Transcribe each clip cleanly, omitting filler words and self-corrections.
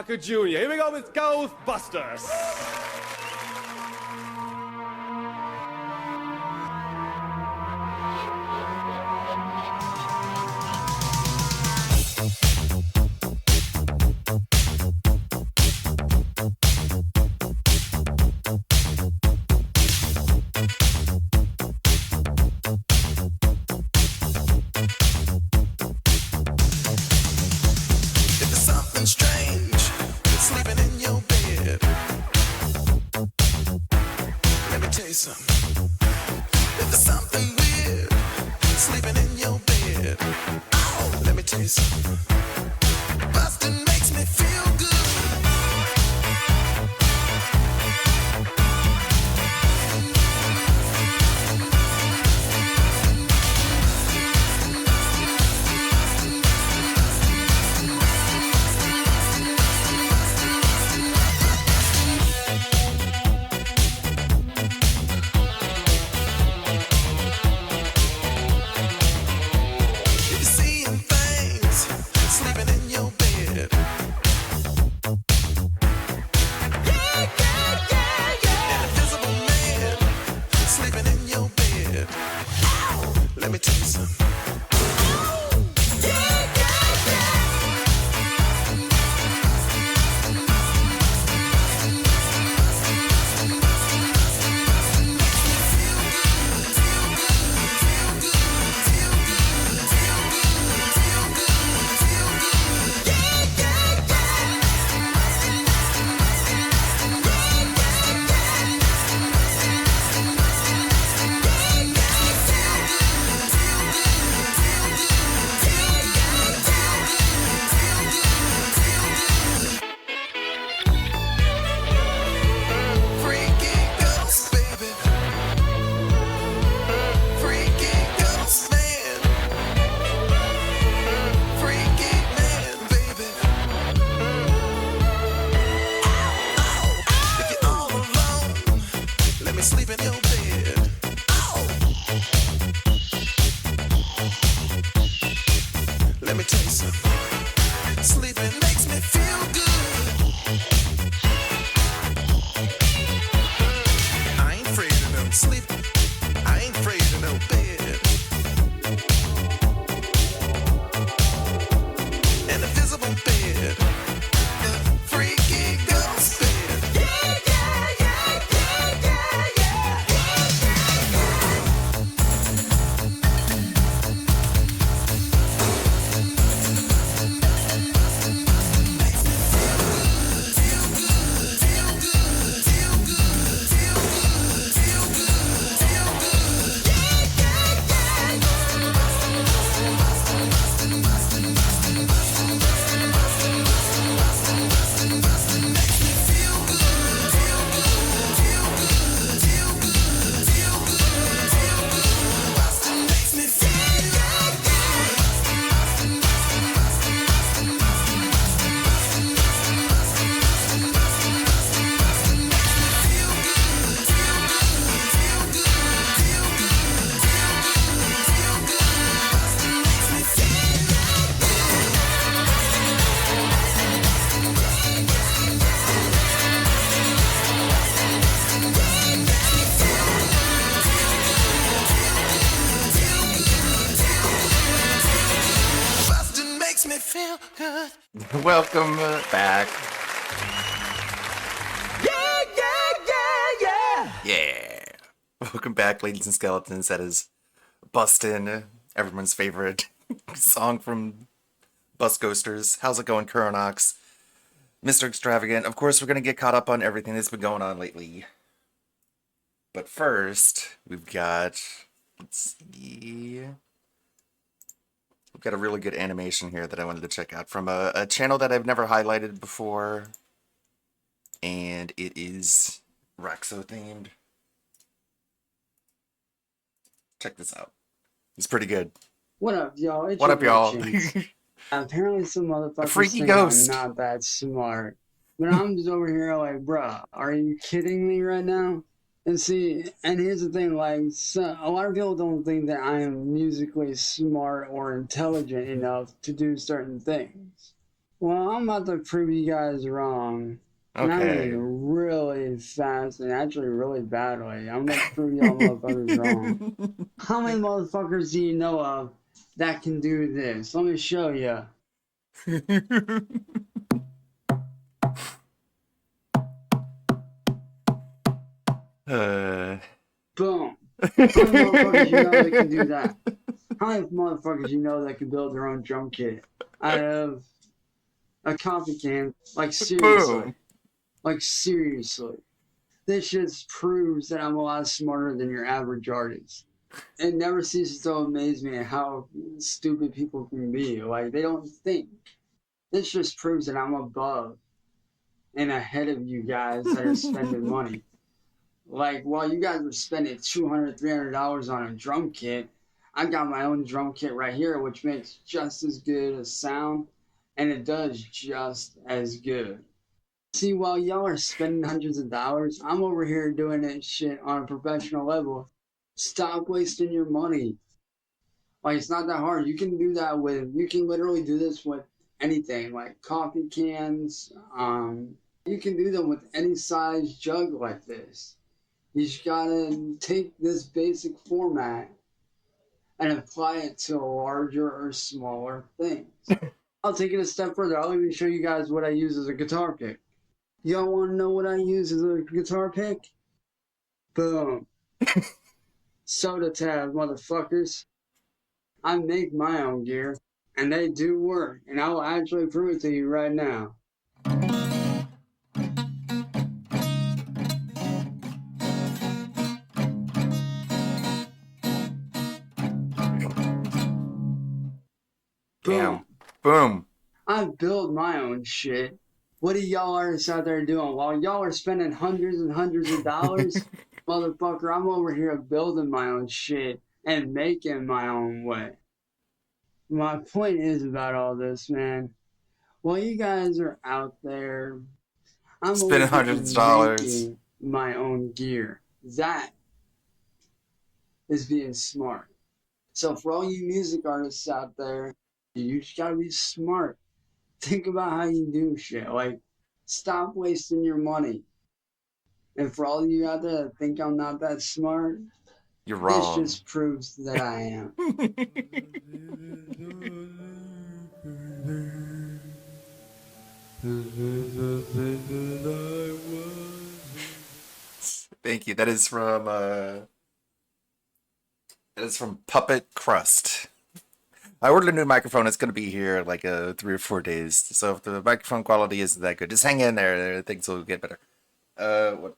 Parker Jr. Here we go with Ghostbusters. Welcome back. Yeah. Welcome back, ladies and skeletons. That is Bustin', everyone's favorite song from Bus Ghosters. How's it going, Kuronox? Mr. Extravagant. Of course, we're going to get caught up on everything that's been going on lately. But first, we've got... Let's see... We've got a really good animation here that I wanted to check out from a channel that I've never highlighted before. And it is Rexo themed. Check this out. It's pretty good. What up, y'all? It's what up, y'all? Apparently some motherfuckers freaky think ghost. I'm not that smart. But I'm just over here like, bruh, are you kidding me right now? And see, and here's the thing, like, a lot of people don't think that I am musically smart or intelligent enough to do certain things. Well, I'm about to prove you guys wrong. And I mean Okay. really fast and actually really badly. I'm about to prove y'all motherfuckers wrong. How many motherfuckers do you know of that can do this? Let me show you. Boom. How many motherfuckers you know that can do that? How many motherfuckers you know that can build their own drum kit out of a coffee can? Like seriously. Boom. Like seriously. This just proves that I'm a lot smarter than your average artist. It never ceases to amaze me at how stupid people can be. Like, they don't think. This just proves that I'm above and ahead of you guys that are spending money. Like, while you guys are spending $200, $300 on a drum kit, I got my own drum kit right here, which makes just as good a sound, and it does just as good. See, while y'all are spending hundreds of dollars, I'm over here doing that shit on a professional level. Stop wasting your money. Like, it's not that hard. You can do that with, you can literally do this with anything, like coffee cans. You can do them with any size jug like this. You just gotta take this basic format and apply it to larger or smaller things. I'll take it a step further. I'll even show you guys what I use as a guitar pick. Y'all want to know what I use as a guitar pick? Boom. Soda tab, motherfuckers. I make my own gear, and they do work, and I will actually prove it to you right now. Damn. Boom. Boom. I build my own shit. What are y'all artists out there doing? While y'all are spending hundreds and hundreds of dollars, motherfucker, I'm over here building my own shit and making my own way. My point is about all this, man. While you guys are out there, I'm over Spending here hundreds of dollars. making my own gear. That is being smart. So for all you music artists out there, you just gotta be smart. Think about how you do shit. Like, stop wasting your money. And for all you out there that think I'm not that smart, You're this wrong. just proves that I am. Thank you. That is from Puppet Crust. I ordered a new microphone. It's going to be here in like 3 or 4 days. So if the microphone quality isn't that good, just hang in there. Things will get better. What?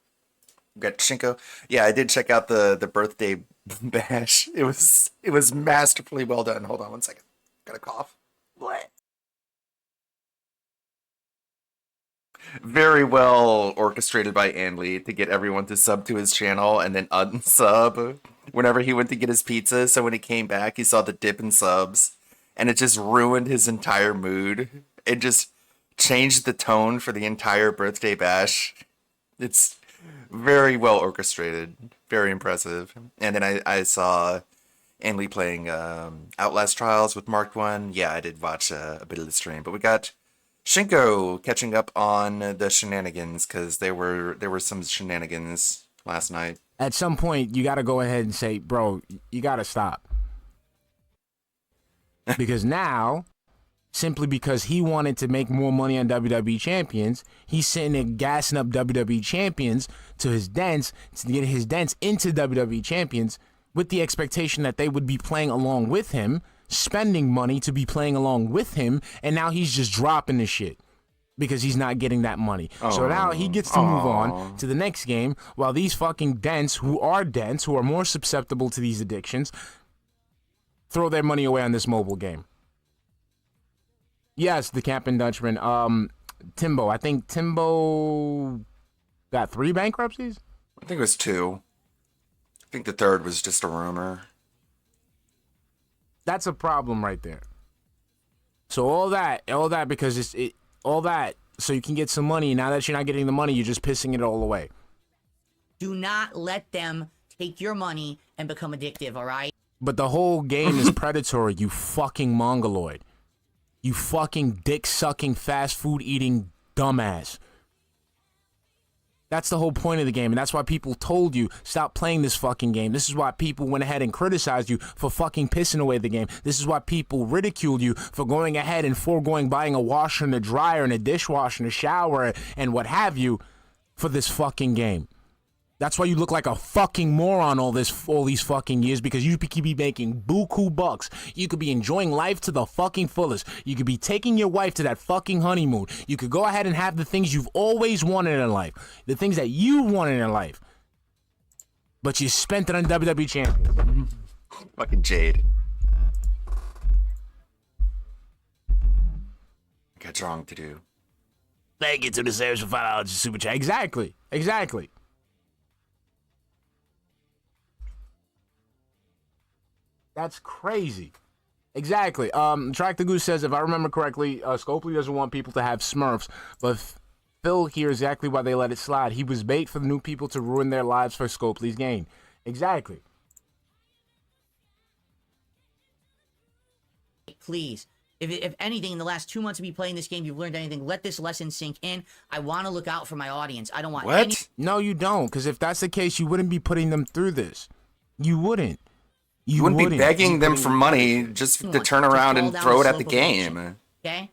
We got Shinko. Yeah, I did check out the birthday bash. It was masterfully well done. Hold on 1 second. Got a cough. What? Very well orchestrated by Anli to get everyone to sub to his channel and then unsub whenever he went to get his pizza. So when he came back, he saw the dip in subs, and it just ruined his entire mood. It just changed the tone for the entire birthday bash. It's very well orchestrated, very impressive. And then I saw Anli playing Outlast Trials with Mark One. Yeah, I did watch a bit of the stream, but we got Shinko catching up on the shenanigans because there were some shenanigans last night. At some point, you got to go ahead and say, bro, you got to stop. Because now, simply because he wanted to make more money on WWE Champions, he's sitting there gassing up WWE Champions to his dents, to get his dents into WWE Champions with the expectation that they would be playing along with him, spending money to be playing along with him, and now he's just dropping the shit because he's not getting that money. So now he gets to move on to the next game while these fucking dents, who are more susceptible to these addictions, throw their money away on this mobile game. Yes, the Camping Dutchman. Timbo. I think Timbo got 3 bankruptcies? I think it was 2. I think the third was just a rumor. That's a problem right there. So all that because all that so you can get some money. Now that you're not getting the money, you're just pissing it all away. Do not let them take your money and become addictive, all right? But the whole game is predatory, you fucking mongoloid. You fucking dick-sucking, fast food-eating dumbass. That's the whole point of the game, and that's why people told you, stop playing this fucking game. This is why people went ahead and criticized you for fucking pissing away the game. This is why people ridiculed you for going ahead and foregoing buying a washer and a dryer and a dishwasher and a shower and what have you for this fucking game. That's why you look like a fucking moron all these fucking years, because you could be making buku bucks. You could be enjoying life to the fucking fullest. You could be taking your wife to that fucking honeymoon. You could go ahead and have the things you've always wanted in life. The things that you wanted in life. But you spent it on WWE champions. Fucking Jade. Got drawing to do. Thank you to the Savage for $5 super chat. Exactly. That's crazy. Exactly. Track the Goose says, if I remember correctly, Scopely doesn't want people to have Smurfs, but Phil here exactly why they let it slide. He was bait for the new people to ruin their lives for Scopely's gain. Exactly. Please. If anything, in the last 2 months of me playing this game, you've learned anything, let this lesson sink in. I want to look out for my audience. I don't want any... No, you don't, because if that's the case, you wouldn't be putting them through this. You wouldn't. You wouldn't be begging them for money just to turn around and throw it at the game. Okay?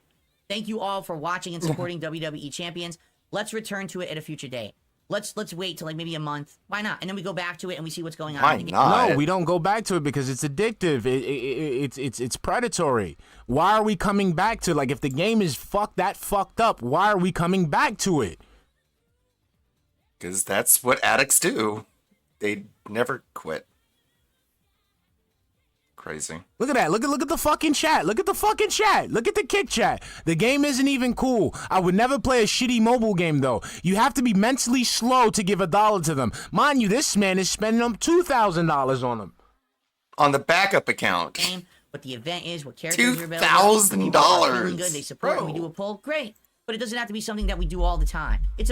Thank you all for watching and supporting WWE Champions. Let's return to it at a future date. Let's wait till like maybe a month. Why not? And then we go back to it and we see what's going on. Why not? No, we don't go back to it because it's addictive. It's predatory. Why are we coming back to it? Like, if the game is fucked up, why are we coming back to it? Because that's what addicts do. They never quit. Crazy. Look at that. Look at the fucking chat. Look at the fucking chat. Look at the kick chat. The game isn't even cool. I would never play a shitty mobile game, though. You have to be mentally slow to give $1 to them. Mind you, this man is spending them $2,000 on them. On the backup account. What the event is, what characters are available. $2,000. Good, they support and we do a poll. Great. But it doesn't have to be something that we do all the time. It's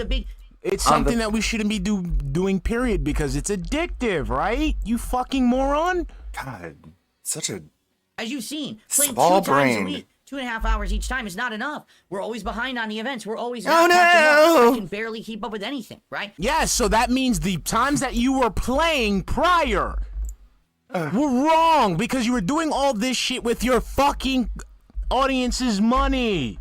something that we shouldn't be doing, period, because it's addictive, right? You fucking moron. God. Such a as you've seen, playing small 2 times a brain. week, 2.5 hours each time is not enough. We're always behind on the events. We're always no. I can barely keep up with anything, right? Yes, so that means the times that you were playing prior were wrong because you were doing all this shit with your fucking audience's money.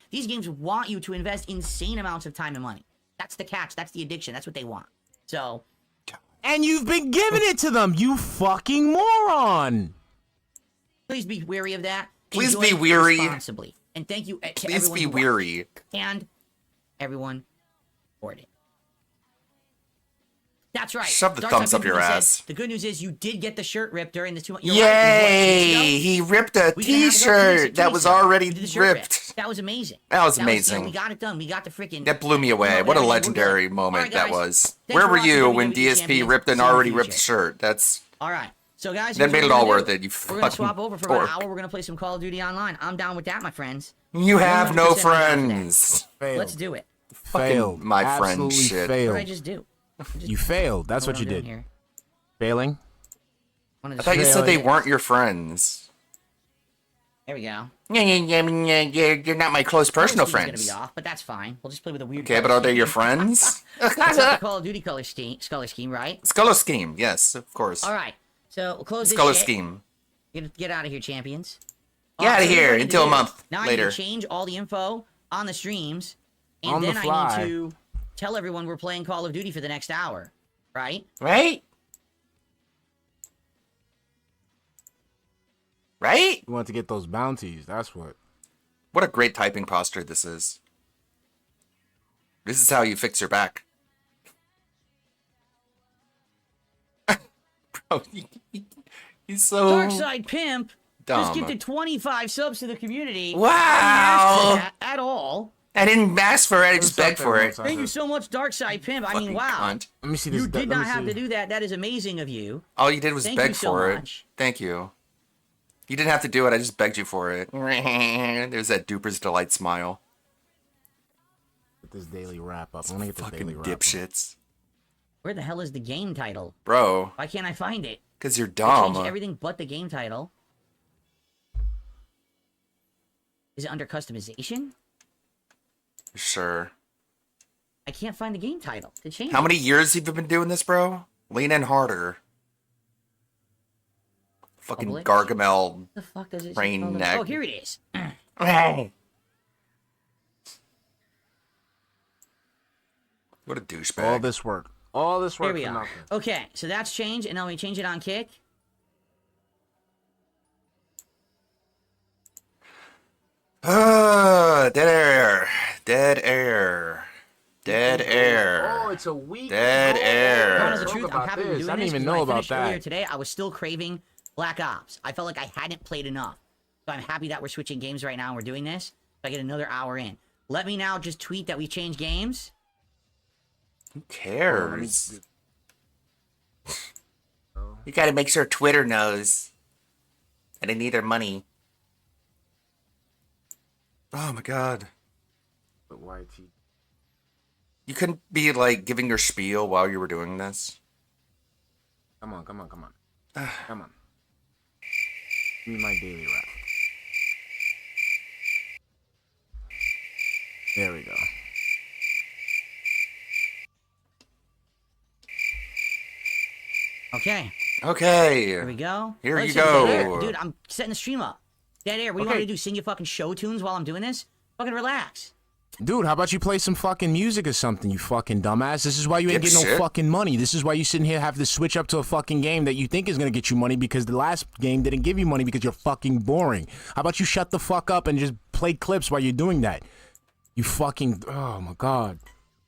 These games want you to invest insane amounts of time and money. That's the catch. That's the addiction. That's what they want. So. And you've been giving it to them, you fucking moron. Please be wary of that. Please Enjoy be weary. Responsibly. And thank you to Please everyone be who weary. watched. And everyone supported it. That's right. Shove the Dark thumbs Side up your People ass. said, the good news is you did get the shirt ripped during the 2 months. Yay! He ripped a t-shirt that was already ripped. That was amazing. That was amazing. We got it done. We got the freaking... That blew me away. What a legendary moment that was. Where were you when DSP ripped an already ripped shirt? That's... All right. So, guys... That made it all worth it, you We're going to fucking swap over for about an hour. We're going to play some Call of Duty Online. I'm down with that, my friends. You have no friends. Failed. Let's do it. Failed. My friend Absolutely shit. failed. What did I just do? You failed. That's what you did. Here. Failing? I thought you said they weren't your friends. There we go. You're not my close personal Gonna friends. be off, but that's fine. We'll just play with a weird. Okay, but are they your friends? That's the Call of Duty color scheme, right? Color scheme, yes, of course. All right. So we'll close this Color shit. scheme. Get out of here, champions. Get out of here until a month now later. I need to change all the info on the streams, and On the then I fly. need to tell everyone we're playing Call of Duty for the next hour, right? Right? Right? You want to get those bounties, that's what. What a great typing posture this is. This is how you fix your back. Bro, he's so Dark Side Pimp dumb. just gifted 25 subs to the community. Wow. I didn't ask for that at all. I didn't ask for it, I just begged for it. Thank you so much, Dark Side Pimp. I mean, Fucking wow. cunt. Let me see this. You did let me not have see. to do that. That is amazing of you. All you did was Thank beg you so for much. it. Thank you. You didn't have to do it, I just begged you for it. There's that Duper's Delight smile. Get this daily wrap up. I want to get this Fucking daily wrap up. dipshits. Where the hell is the game title? Bro, Why can't I find it? because you're I dumb. changed everything but the game title. Is it under customization? Sure. I can't find the game title to change How it. many years have you been doing this, bro? Lean in harder. Fucking Public? Gargamel. What the fuck does it Rain say? neck. Oh, here it is. What a douchebag. All this work. All this Here work we for are. nothing. Okay, so that's changed, and now we change it on Kick. Dead air. Dead air. Dead air. Oh, it's a week. Dead air. Honest Talk truth, I'm about happy we're this. doing I didn't this even because when know I about finished earlier that. today, I was still craving Black Ops. I felt like I hadn't played enough. So I'm happy that we're switching games right now and we're doing this. So I get another hour in. Let me now just tweet that we changed games. Who cares? You gotta make sure Twitter knows. And they need their money. Oh my god. But YT. You couldn't be like giving your spiel while you were doing this? Come on. Come on. Give me my daily rap. There we go. Okay, Okay. here we go. Here Let's you see, go. Dead Air. Dude, I'm setting the stream up. Dead Air, what do you want Okay. me to do? Sing you fucking show tunes while I'm doing this? Fucking relax. Dude, how about you play some fucking music or something, you fucking dumbass? This is why you ain't getting no Dipshit. fucking money. This is why you sitting here have to switch up to a fucking game that you think is gonna get you money because the last game didn't give you money because you're fucking boring. How about you shut the fuck up and just play clips while you're doing that? You fucking, oh my god.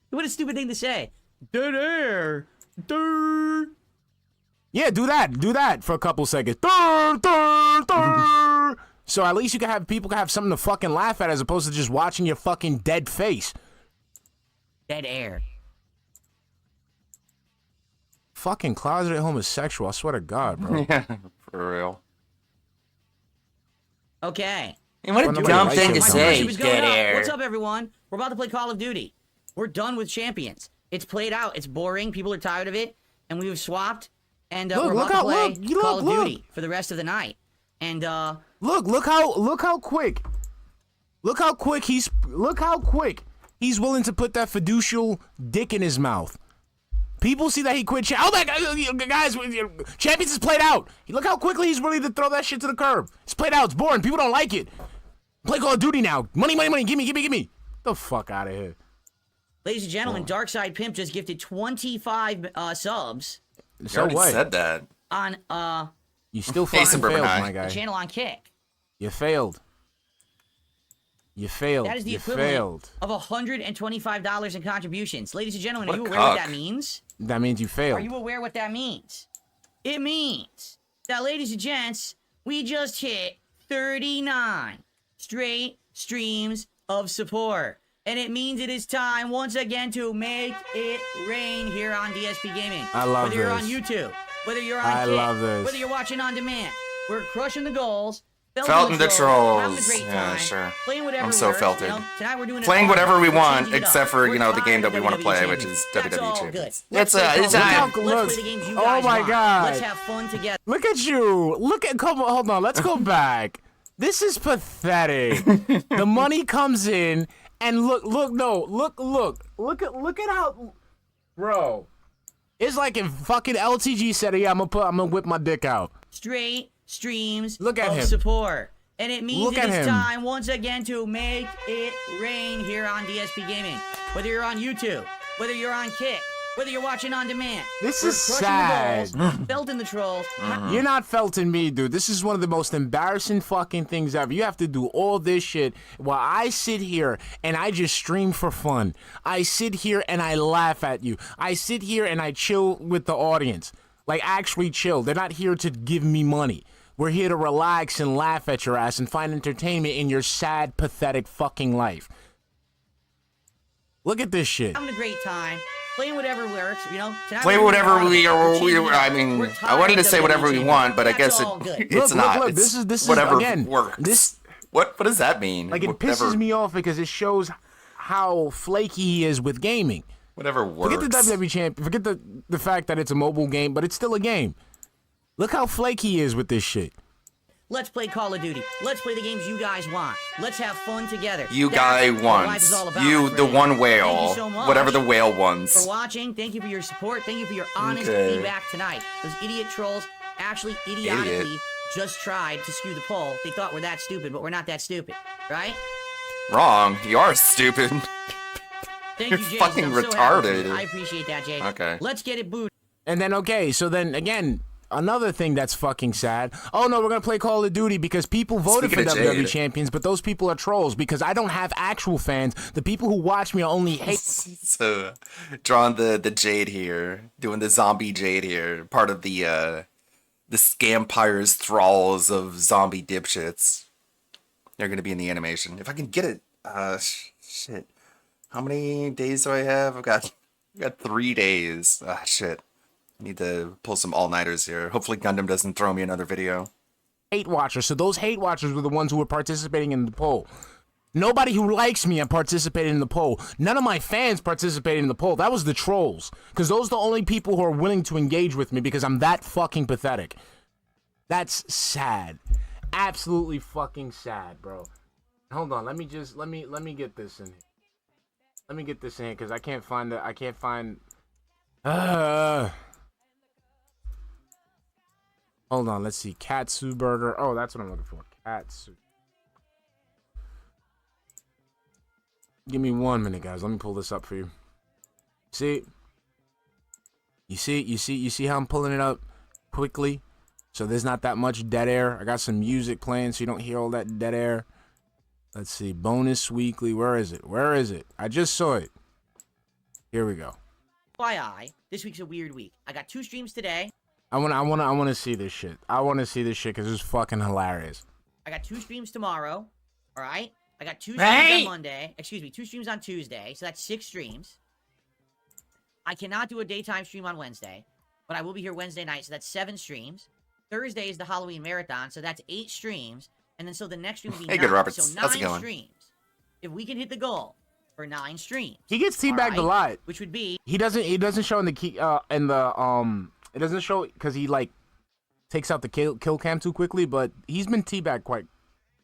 What a stupid thing to say. Dead Air. Durr. Yeah, do that for a couple seconds. Durr, durr, durr. So at least you can have people can have something to fucking laugh at as opposed to just watching your fucking dead face. Dead Air. Fucking closeted homosexual, I swear to God, bro. Yeah, for real. Okay. And what a Well, dumb nobody thing to likes My him. say, membership is going dead up. air. What's up, everyone? We're about to play Call of Duty. We're done with Champions. It's played out. It's boring. People are tired of it. And we've swapped. And Look, we're look about to how- play look, Call of look. Duty for the rest of the night. And, Look how quick he's willing to put that fiducial dick in his mouth. People see that he quit. Oh my God, guys, Champions is played out. Look how quickly he's willing to throw that shit to the curb. It's played out. It's boring. People don't like it. Play Call of Duty now. Money. Give me. Get the fuck out of here. ladies and gentlemen, Darkside Pimp just gifted 25 subs You So already what? said that. on You still Hey, fucking Suburban failed, High. my the guy. channel on Kick. You failed. That is the You equivalent failed. of $125 in contributions. Ladies and gentlemen, What are a you aware what cock. that means? That means you Are failed. you aware what that means? It means that, ladies and gents, we just hit 39 straight streams of support. And it means it is time once again to make it rain here on DSP Gaming. I love Whether you're on this. YouTube, whether you're on I Kick, love this. whether you're watching on demand. We're crushing the goals. Felting the trolls. Having a great Yeah, time, sure. Playing whatever I'm so works, felted. you know? Tonight we're doing it Playing all. whatever we We're want, changing it up. except for, We're you know, the game tired that of we wanna WWE play, which Champions. is That's WWE all Champions. good. Let's It's, play Call it's of Duty. time. Let's play the games you Oh guys my want. God. Let's have fun together. Look at you. Come on, hold on. Let's go back. This is pathetic. The money comes in and look at how, bro. It's like if fucking LTG said, "Yeah, I'm gonna whip my dick out." Straight streams Look at of him. support. And it means Look it at is him. time once again to make it rain here on DSP Gaming. Whether you're on YouTube, whether you're on Kick, whether you're watching on demand. This we're is crushing sad. the goals, belting the trolls. You're not felting me, dude. This is one of the most embarrassing fucking things ever. You have to do all this shit while I sit here and I just stream for fun. I sit here and I laugh at you. I sit here and I chill with the audience. Like, actually chill. They're not here to give me money. We're here to relax and laugh at your ass and find entertainment in your sad, pathetic fucking life. Look at this shit. Having a great time. Playing whatever works, you know. Tonight Play we're whatever doing we it all. are. We're changing it I up. mean, We're I tired wanted to of say whatever we champions. want, but I That's guess all good. it's not. Look, It's this is whatever again. works. What does that mean? Like, it Whatever- pisses me off because it shows how flaky he is with gaming. Whatever works. Forget the WWE champ. Forget the fact that it's a mobile game, but it's still a game. Look how flaky he is with this shit. Let's play Call of Duty. Let's play the games you guys want. Let's have fun together. You That's guy what life wants. is all about, You, my the friend. one whale. Thank you so much Whatever the whale for wants. watching. Thank you for your support. Thank you for your honest Okay. feedback tonight. Those idiot trolls actually idiotically just tried to skew the poll. They thought we're that stupid, but we're not that stupid, right? Wrong. You are stupid. Thank You're you, Jay. fucking I'm so happy for you. retarded. I appreciate that, Jay. Okay. Let's get it booted. And then, okay, so then again, another thing that's fucking sad. Oh no, we're gonna play Call of Duty because people voted Speaking for of WWE Jade. champions, but those people are trolls because I don't have actual fans. The people who watch me only hate. So, drawing the Jade here, doing the zombie Jade here, part of the Scampire's thralls of zombie dipshits. They're gonna be in the animation. If I can get it, shit. How many days do I have? I've got 3 days. Ah, shit. I need to pull some all-nighters here. Hopefully Gundam doesn't throw me another video. Hate watchers. So those hate watchers were the ones who were participating in the poll. Nobody who likes me participated in the poll. None of my fans participated in the poll. That was the trolls. Because those are the only people who are willing to engage with me because I'm that fucking pathetic. That's sad. Absolutely fucking sad, bro. Hold on, let me get this in here. Let me get this in here because I can't find it. Hold on, let's see. Katsu Burger. Oh, that's what I'm looking for. Katsu. Give me 1 minute, guys. Let me pull this up for you. See? You see how I'm pulling it up quickly? So there's not that much dead air. I got some music playing so you don't hear all that dead air. Let's see. Bonus weekly. Where is it? I just saw it. Here we go. FYI, this week's a weird week. I got 2 streams today. I want to see this shit. I want to see this shit because it's fucking hilarious. I got 2 streams tomorrow. All right. I got 2 streams on Monday. Excuse me, 2 streams on Tuesday. So that's 6 streams. I cannot do a daytime stream on Wednesday, but I will be here Wednesday night. So that's 7 streams. Thursday is the Halloween marathon. So that's 8 streams. And then so the next stream will be Hey, 9. good Roberts. So How's it 9 going? streams. If we can hit the goal for 9 streams. He gets teabagged a all lot. Which would be He doesn't show in the key it doesn't show because he like takes out the kill cam too quickly, but he's been teabagged quite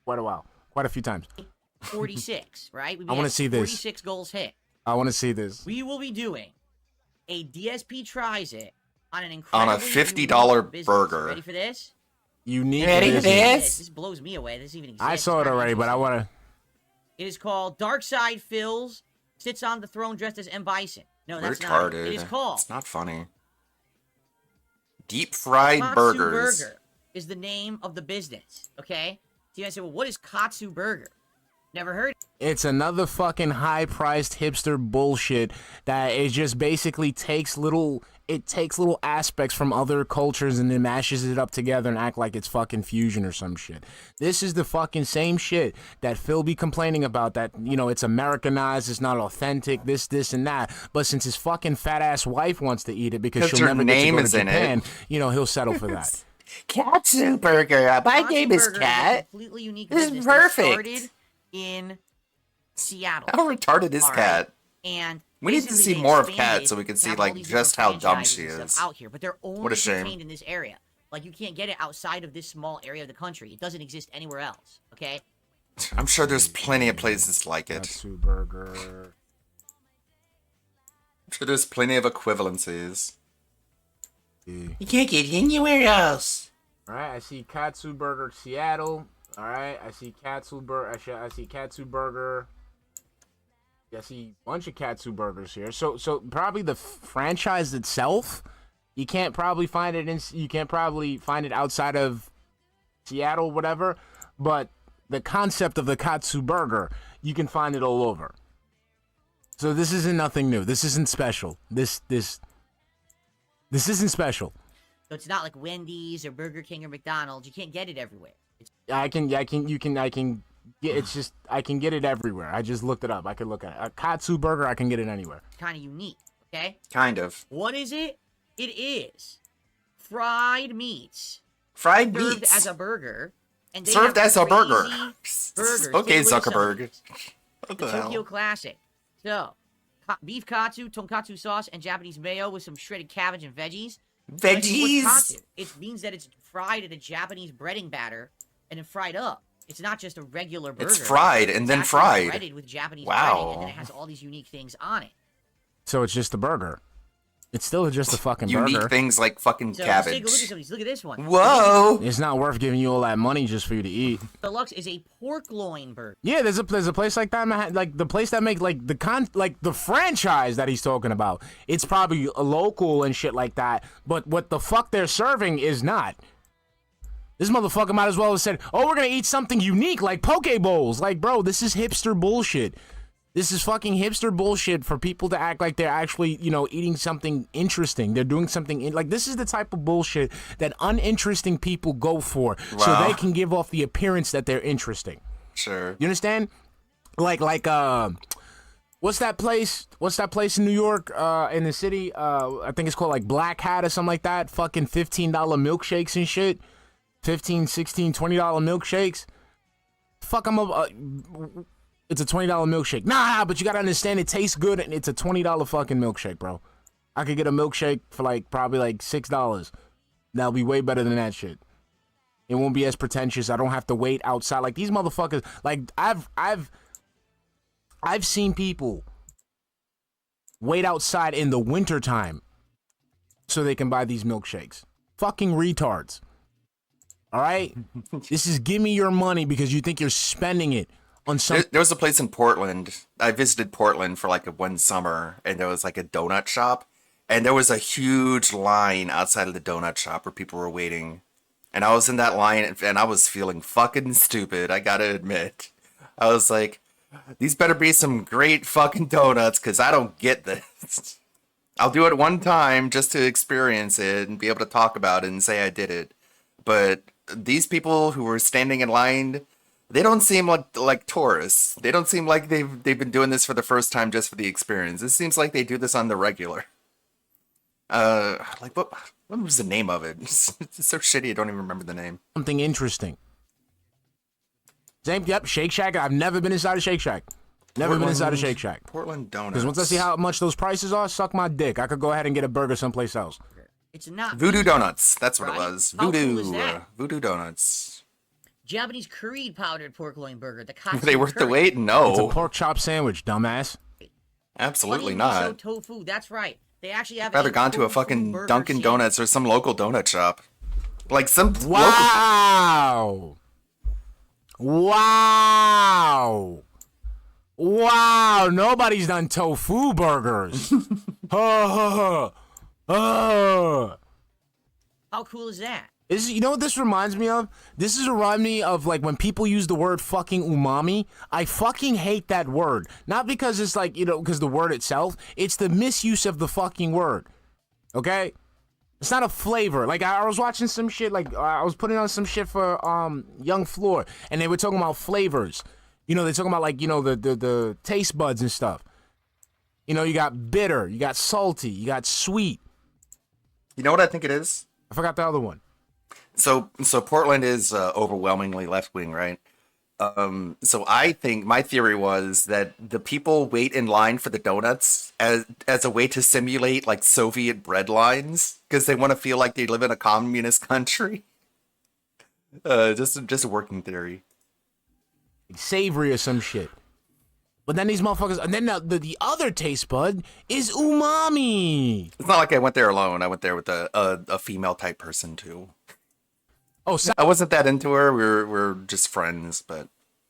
a while, quite a few times. 46, right? I want to see this. 46 goals hit. I want to see this. We will be doing a DSP tries it on an On a incredibly $50 unique business. burger. Ready for this? Unique. Ready for business. This blows me away. This even exists. I saw it already, but I want to. It is called Darkside Phils sits on the throne dressed as M. Bison. No, that's Retarded. not. It is called It's not funny. Deep fried Katsu burgers. Burger is the name of the business. Okay. So you guys say, well, what is Katsu Burger? Never heard. It's another fucking high-priced hipster bullshit that it just basically takes little aspects from other cultures and then mashes it up together and act like it's fucking fusion or some shit. This is the fucking same shit that Phil be complaining about, that, you know, it's Americanized, it's not authentic, this, and that. But since his fucking fat-ass wife wants to eat it because she'll her never get to name go to is in it. Japan, you know, he'll settle for that. Katsu Burger. My Katsu name is Burger Kat. a completely unique This is business that perfect. started in Seattle. How retarded is All right. Kat? And We need to basically see they more of expanded Kat so we can to see, have all like, these just different how dumb franchises she and is. stuff out here, but they're only What a shame. contained in this area. Like, you can't get it outside of this small area of the country. It doesn't exist anywhere else. Okay. I'm sure there's plenty of places like it. Katsu Burger. I'm sure there's plenty of equivalencies. Yeah. You can't get anywhere else. All right, I see Katsu Burger Seattle. All right, I see Katsu Burger. I see Katsu Burger. I see a bunch of Katsu Burgers here. So probably the franchise itself, you can't probably find it outside of Seattle, whatever. But the concept of the Katsu Burger, you can find it all over. So this isn't nothing new. This isn't special. This isn't special. So it's not like Wendy's or Burger King or McDonald's. You can't get it everywhere. It's I can get it everywhere. I just looked it up. I could look at it. A Katsu Burger, I can get it anywhere. kind of unique. Okay. Kind of. What is it? It is fried meats Fried served meats. as a burger. And they Served have as a burger. crazy burgers. Okay, Take a look at some of Zuckerberg. these. What The the Tokyo hell? Classic. So, beef katsu, tonkatsu sauce, and Japanese mayo with some shredded cabbage and veggies. Like, what's Veggies. katsu? It means that it's fried in a Japanese breading batter and then fried up. It's not just a regular burger. It's fried and then actually fried. breaded with Japanese Wow. breading, and then it has all these unique things on it. So it's just a burger. It's still just a fucking Unique burger. things like fucking So let's take a look at cabbage. some of these. Look at this one. Whoa! It's not worth giving you all that money just for you to eat. Deluxe is a pork loin burger. Yeah, there's a place like that, in Manhattan, like the place that make like the franchise that he's talking about. It's probably a local and shit like that. But what the fuck they're serving is not. This motherfucker might as well have said, "Oh, we're gonna eat something unique like poke bowls." Like, bro, this is hipster bullshit. This is fucking hipster bullshit for people to act like they're actually, eating something interesting. They're doing something like this is the type of bullshit that uninteresting people go for, so Wow. they can give off the appearance that they're interesting. Sure. You understand? Like what's that place? What's that place in New York? In the city? I think it's called like Black Hat or something like that. Fucking $15 milkshakes and shit. $15, $16, $20 milkshakes. Fuck, it's a $20 milkshake. Nah, but you gotta understand it tastes good and it's a $20 fucking milkshake, bro. I could get a milkshake for probably $6. That'll be way better than that shit. It won't be as pretentious. I don't have to wait outside. Like these motherfuckers, I've seen people wait outside in the wintertime so they can buy these milkshakes. Fucking retards. All right? This is give me your money because you think you're spending it on some. There was a place in Portland. I visited Portland for one summer, and there was a donut shop, and there was a huge line outside of the donut shop where people were waiting. And I was in that line, and I was feeling fucking stupid, I gotta admit. I was like, these better be some great fucking donuts, because I don't get this. I'll do it one time just to experience it and be able to talk about it and say I did it. But these people who were standing in line, they don't seem like tourists. They don't seem like they've been doing this for the first time just for the experience. It seems like they do this on the regular. What was the name of it? It's so shitty I don't even remember the name. Something interesting. Yep, Shake Shack. I've never been inside a Shake Shack. Never been inside a Shake Shack. Portland Donuts. Because once I see how much those prices are, suck my dick. I could go ahead and get a burger someplace else. It's not Voodoo Donuts. That's what Right? it was. How Voodoo. cool is that? Voodoo Donuts. Japanese curried powdered pork loin burger. The Were they worth the wait? It's a No. pork chop sandwich, dumbass. Absolutely Miso not. tofu. That's right. They actually have. I'd rather gone to a tofu fucking burger Dunkin' sandwich. Donuts or some local donut shop. Like some local. Wow. Wow. Wow. Nobody's done tofu burgers. How cool is that? You know what this reminds me of? This is remind me of when people use the word fucking umami. I fucking hate that word. Not because it's because the word itself. It's the misuse of the fucking word. Okay? It's not a flavor. I was watching some shit, I was putting on some shit for Young Floor, and they were talking about flavors. They're talking about the taste buds and stuff. You got bitter, you got salty, you got sweet. You know what I think it is? I forgot the other one. So Portland is overwhelmingly left wing, right? So I think my theory was that the people wait in line for the donuts as a way to simulate Soviet bread lines because they want to feel like they live in a communist country. Just a working theory. Savory or some shit. But then these motherfuckers, and then the other taste bud is umami. It's not like I went there alone. I went there with a female type person too. Oh, I wasn't that into her. We're just friends, but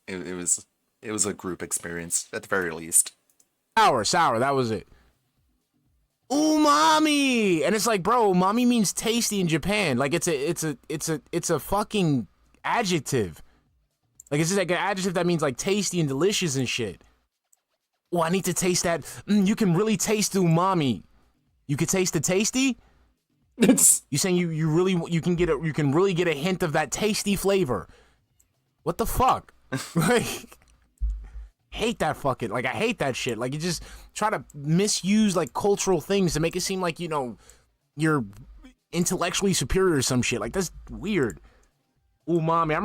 it was a group experience at the very least. sour. That was it. Umami, and it's bro, umami means tasty in Japan. It's a fucking adjective. It's just an adjective that means tasty and delicious and shit. Oh, I need to taste that. You can really taste the umami. You can taste the tasty. You saying you can really get a hint of that tasty flavor? What the fuck? Hate that fucking I hate that shit. You just try to misuse cultural things to make it seem like you're intellectually superior or some shit. That's weird. Umami. I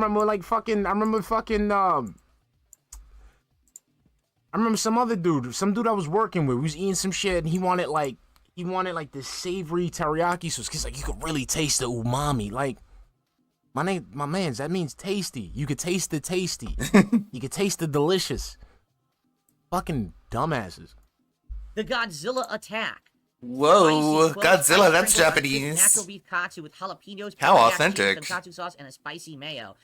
remember some other dude, I was working with. We was eating some shit and he wanted this savory teriyaki sauce. He's you could really taste the umami. My man's, that means tasty. You could taste the tasty. You could taste the delicious. Fucking dumbasses. The Godzilla attack. Whoa, Spicy Godzilla, that's sprinkled on thick Japanese. Natural beef katsu with jalapenos, How teriyaki authentic. cheese, tonkatsu sauce, and a spicy mayo.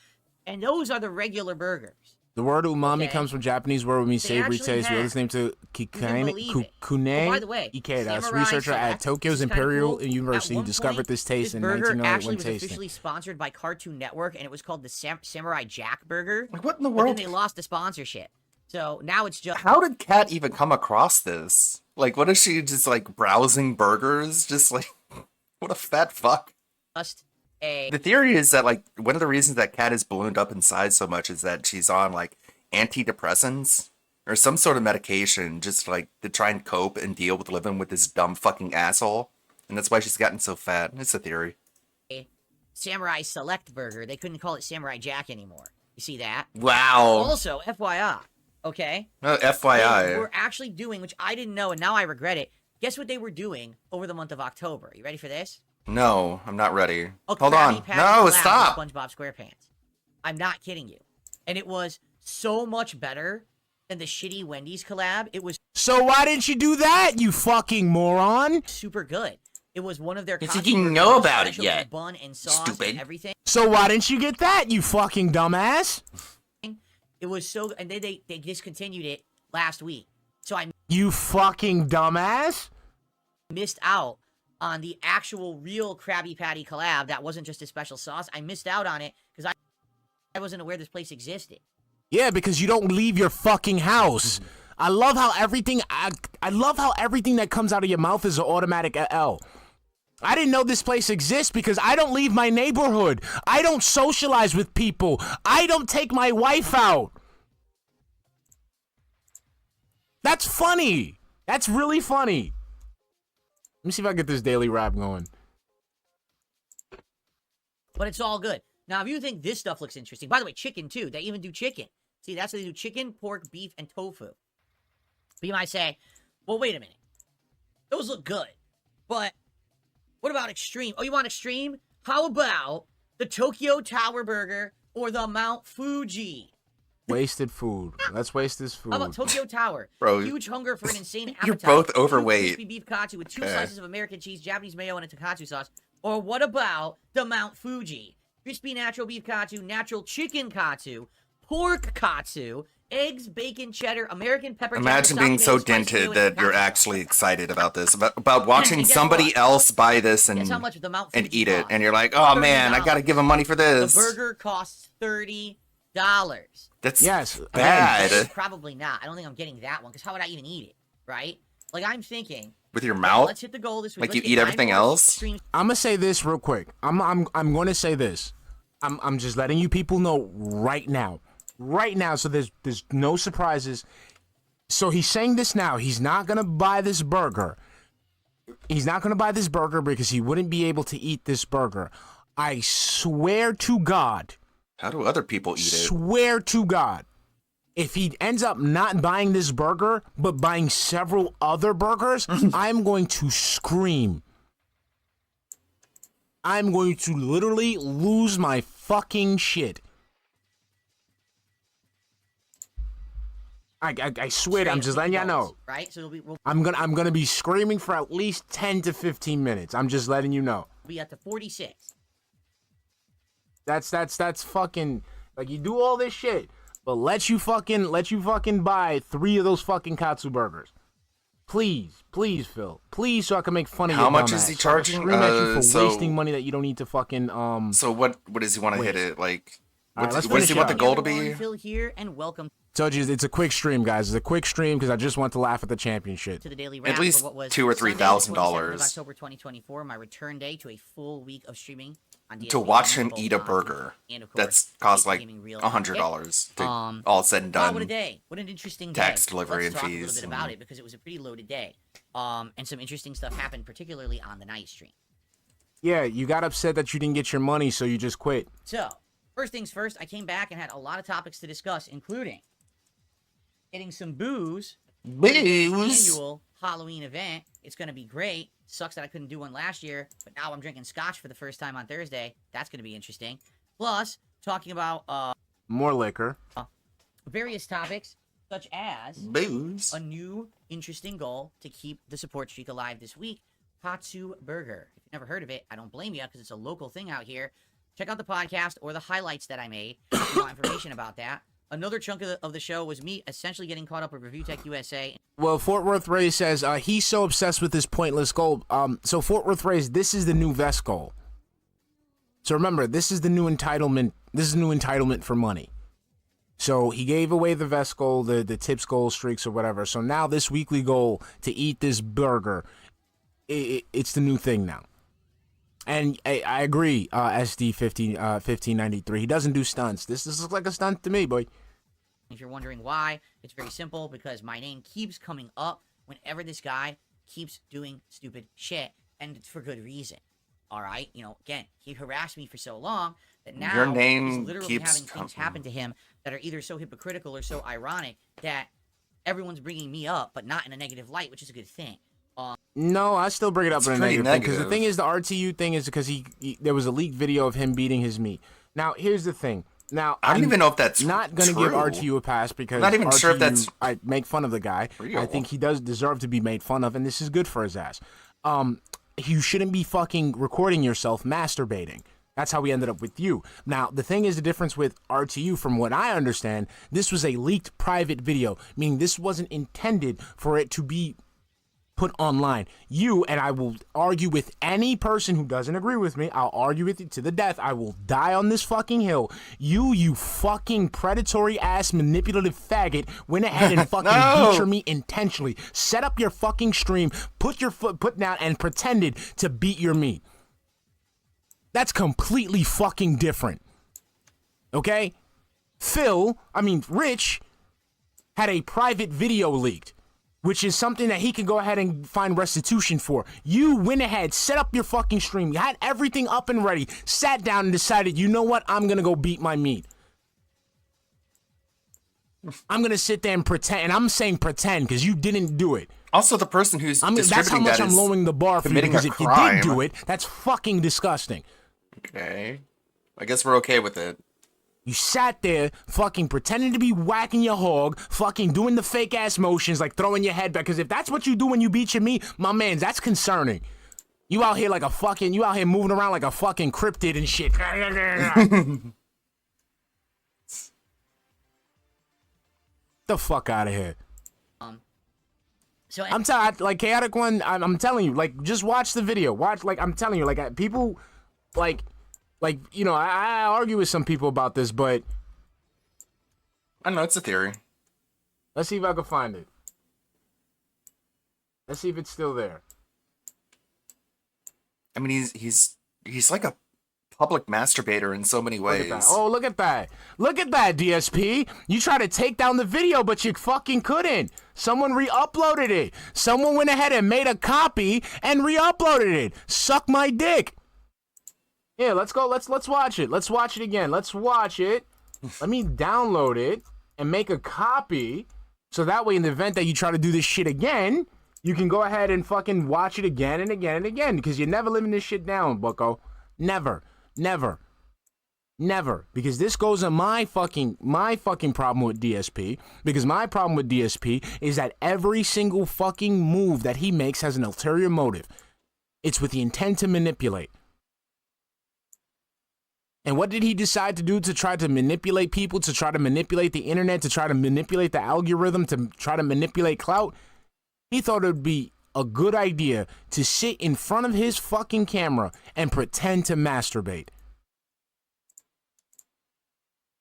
And those are the regular burgers. The word umami Okay. comes from Japanese word which means They savory actually taste. We owe have- this name to can Kikane believe it. Kune Oh, by the way, Ikeda, a Samurai researcher at Select, Tokyo's this is kinda Imperial cool. University, At who one discovered point, this taste in burger 1908 actually when was tasting. officially sponsored by Cartoon Network, and it was called the Samurai Jack Burger. Like, what in the But then world? they lost the sponsorship. So now it's just How did Kat even come across this? Like, what is she just like browsing burgers? Just like, what a fat fuck. a The theory is that like one of the reasons that Kat is ballooned up in size so much is that she's on like antidepressants or some sort of medication just like to try and cope and deal with living with this dumb fucking asshole. And that's why she's gotten so fat. It's a theory. Samurai Select Burger. They couldn't call it Samurai Jack anymore. You see that? Wow. Also, FYI, okay? They FYI. were actually doing, which I didn't know, and now I regret it. Guess what they were doing over the month of October? You ready for this? No, I'm not ready. A Hold Krabby on. Patty No, collab with stop. SpongeBob SquarePants. I'm not kidding you. And it was so much better than the shitty Wendy's collab. It was So why didn't you do that, you fucking moron? super good. It was one of their. It's like Katsu you burgers, know about it special yet. Bun and sauce Stupid. and everything. So why didn't you get that, you fucking dumbass? It was so, and then they discontinued it last week. So I You fucking dumbass? missed out on the actual real Krabby Patty collab. That wasn't just a special sauce. I missed out on it because I wasn't aware this place existed. Yeah, because you don't leave your fucking house. I love how everything I love how everything that comes out of your mouth is an automatic L. I didn't know this place exists because I don't leave my neighborhood. I don't socialize with people. I don't take my wife out. That's funny. That's really funny. Let me see if I can get this daily rap going. But it's all good. Now, if you think this stuff looks interesting, by the way, chicken too. They even do chicken. See, that's what they do: chicken, pork, beef, and tofu. But you might say, well, wait a minute. Those look good. But what about extreme? Oh, you want extreme? How about the Tokyo Tower Burger or the Mount Fuji? Wasted food. Let's waste this food. How about Tokyo Tower? Bro, Huge hunger for an insane appetite. you're both Two overweight. crispy beef katsu with 2 Okay. slices of American cheese, Japanese mayo, and a tonkatsu sauce. Or what about the Mount Fuji? Crispy natural beef katsu, natural chicken katsu, pork katsu, eggs, bacon, cheddar, American pepper. Imagine jacket, being so spicy mayo, dented and that you're tonkatsu sauce. actually excited about this. About watching And guess somebody what? else buy this Guess how much the Mount and Fuji eat it. costs? And you're like, oh man, I gotta give him money for The this. burger costs $30. That's Yes, bad. Probably not. I don't think I'm getting that one because how would I even eat it, right? Like I'm thinking, With your okay, mouth? let's hit the goal this week. Like Let's you get eat 9 everything more else? streams I'm gonna say this real quick. I'm going to say this. I'm just letting you people know right now, so there's no surprises. So he's saying this now. He's not gonna buy this burger. He's not gonna buy this burger because he wouldn't be able to eat this burger. I swear to God. How do other people eat it? Swear to God. If he ends up not buying this burger, but buying several other burgers, I'm going to scream. I'm going to literally lose my fucking shit. I swear, I'm just letting y'all know. right? So we'll I'm gonna be screaming for at least 10 to 15 minutes. I'm just letting you know. be at the 46. That's fucking like you do all this shit, but let you fucking buy 3 of those fucking katsu burgers. Please, Phil. Please, so I can make fun of you. How much is he charging? Scream at you for So- wasting money that you don't need to fucking So what does he want to hit Wait. it? Like, All right, let's what does he finish want the up. goal to Everyone, be? Phil here, and welcome Told you it's a quick stream, guys. It's a quick stream because I just want to laugh at the championship. to the daily wrap least for what was $2,000 or Sunday, $3,000 the 27th of October 2024, my return day to a full week of streaming on To DSP, watch him both eat a on burger and of course, that's cost Daily like Gaming Real $100 to Um, all said and Wow, what a done. day! What an interesting Tax, day. delivery, Let's and talk a fees, little bit about and- it because it was a pretty loaded day. And some interesting stuff happened, particularly on the night stream. Yeah, you got upset that you didn't get your money, so you just quit. So, first things first, I came back and had a lot of topics to discuss, including getting some booze. Annual Halloween event. It's going to be great. Sucks that I couldn't do one last year, but now I'm drinking scotch for the first time on Thursday. That's going to be interesting. plus talking about More liquor. various topics such as Booze. a new interesting goal to keep the support streak alive this week, Katsu Burger. If you've never heard of it, I don't blame you because it's a local thing out here. Check out the podcast or the highlights that I made if you want information about that. Another chunk of the show was me essentially getting caught up with Review Tech USA. Well, Fort Worth Ray says he's so obsessed with this pointless goal. So Fort Worth Rays, this is the new vest goal. So remember, this is the new entitlement. This is new entitlement for money. So he gave away the vest goal, the tips goal streaks or whatever. So now this weekly goal to eat this burger, it's the new thing now. And I agree, SD 1593. He doesn't do stunts. This looks like a stunt to me, boy. If you're wondering why, it's very simple, because my name keeps coming up whenever this guy keeps doing stupid shit, and it's for good reason. All right? You know, again, he harassed me for so long that now Your name he's literally keeps having things happen to him that are either so hypocritical or so ironic that everyone's bringing me up, but not in a negative light, which is a good thing. No, I still bring it up It's in a pretty negative because the negative. thing is, the RTU thing is because he there was a leaked video of him beating his meat. Now, here's the thing. Now, I don't even know if that's not going to true. give RTU a pass because Not even RTU, sure if that's I make fun of the guy. real. I think he does deserve to be made fun of, and this is good for his ass. You shouldn't be fucking recording yourself masturbating. That's how we ended up with you. Now, the thing is, the difference with RTU, from what I understand, this was a leaked private video, meaning this wasn't intended for it to be put online. You, and I will argue with any person who doesn't agree with me, I'll argue with you to the death. I will die on this fucking hill. You fucking predatory ass manipulative faggot went ahead and fucking No. beat your meat intentionally. Set up your fucking stream, put your foot down, and pretended to beat your meat. That's completely fucking different. Okay? Rich had a private video leaked, which is something that he can go ahead and find restitution for. You went ahead, set up your fucking stream, you had everything up and ready, sat down and decided, you know what, I'm gonna go beat my meat. I'm gonna sit there and pretend, and I'm saying pretend because you didn't do it. Also, the person who's That's how distributing much that I'm is lowering the bar for you, committing because a if you crime. did do it, that's fucking disgusting. Okay. I guess we're okay with it. You sat there fucking pretending to be whacking your hog, fucking doing the fake ass motions, like throwing your head back. Because if that's what you do when you beat your meat, my man, that's concerning. You out here moving around like a fucking cryptid and shit. The fuck out of here. So I'm telling, like, Chaotic One, I'm telling you, like, just watch the video. Watch, like, I'm telling you, like, people, like, you know, I argue with some people about this, but I don't know, it's a theory. let's see if I can find it. Let's see if it's still there. I mean, he's like a public masturbator in so many Look ways. at that. Oh, look at that. Look at that, DSP. You tried to take down the video, but you fucking couldn't. Someone re-uploaded it. Someone went ahead and made a copy and re-uploaded it. Suck my dick. Yeah, let's go. Let's watch it. Let's watch it again. Let's watch it. Let me download it and make a copy. So that way, in the event that you try to do this shit again, you can go ahead and fucking watch it again and again and again. Because you're never living this shit down, bucko. Never. Never. Never. Because this goes on my fucking problem with DSP. Because my problem with DSP is that every single fucking move that he makes has an ulterior motive. It's with the intent to manipulate. And what did he decide to do to try to manipulate people, to try to manipulate the internet, to try to manipulate the algorithm, to try to manipulate clout? He thought it would be a good idea to sit in front of his fucking camera and pretend to masturbate.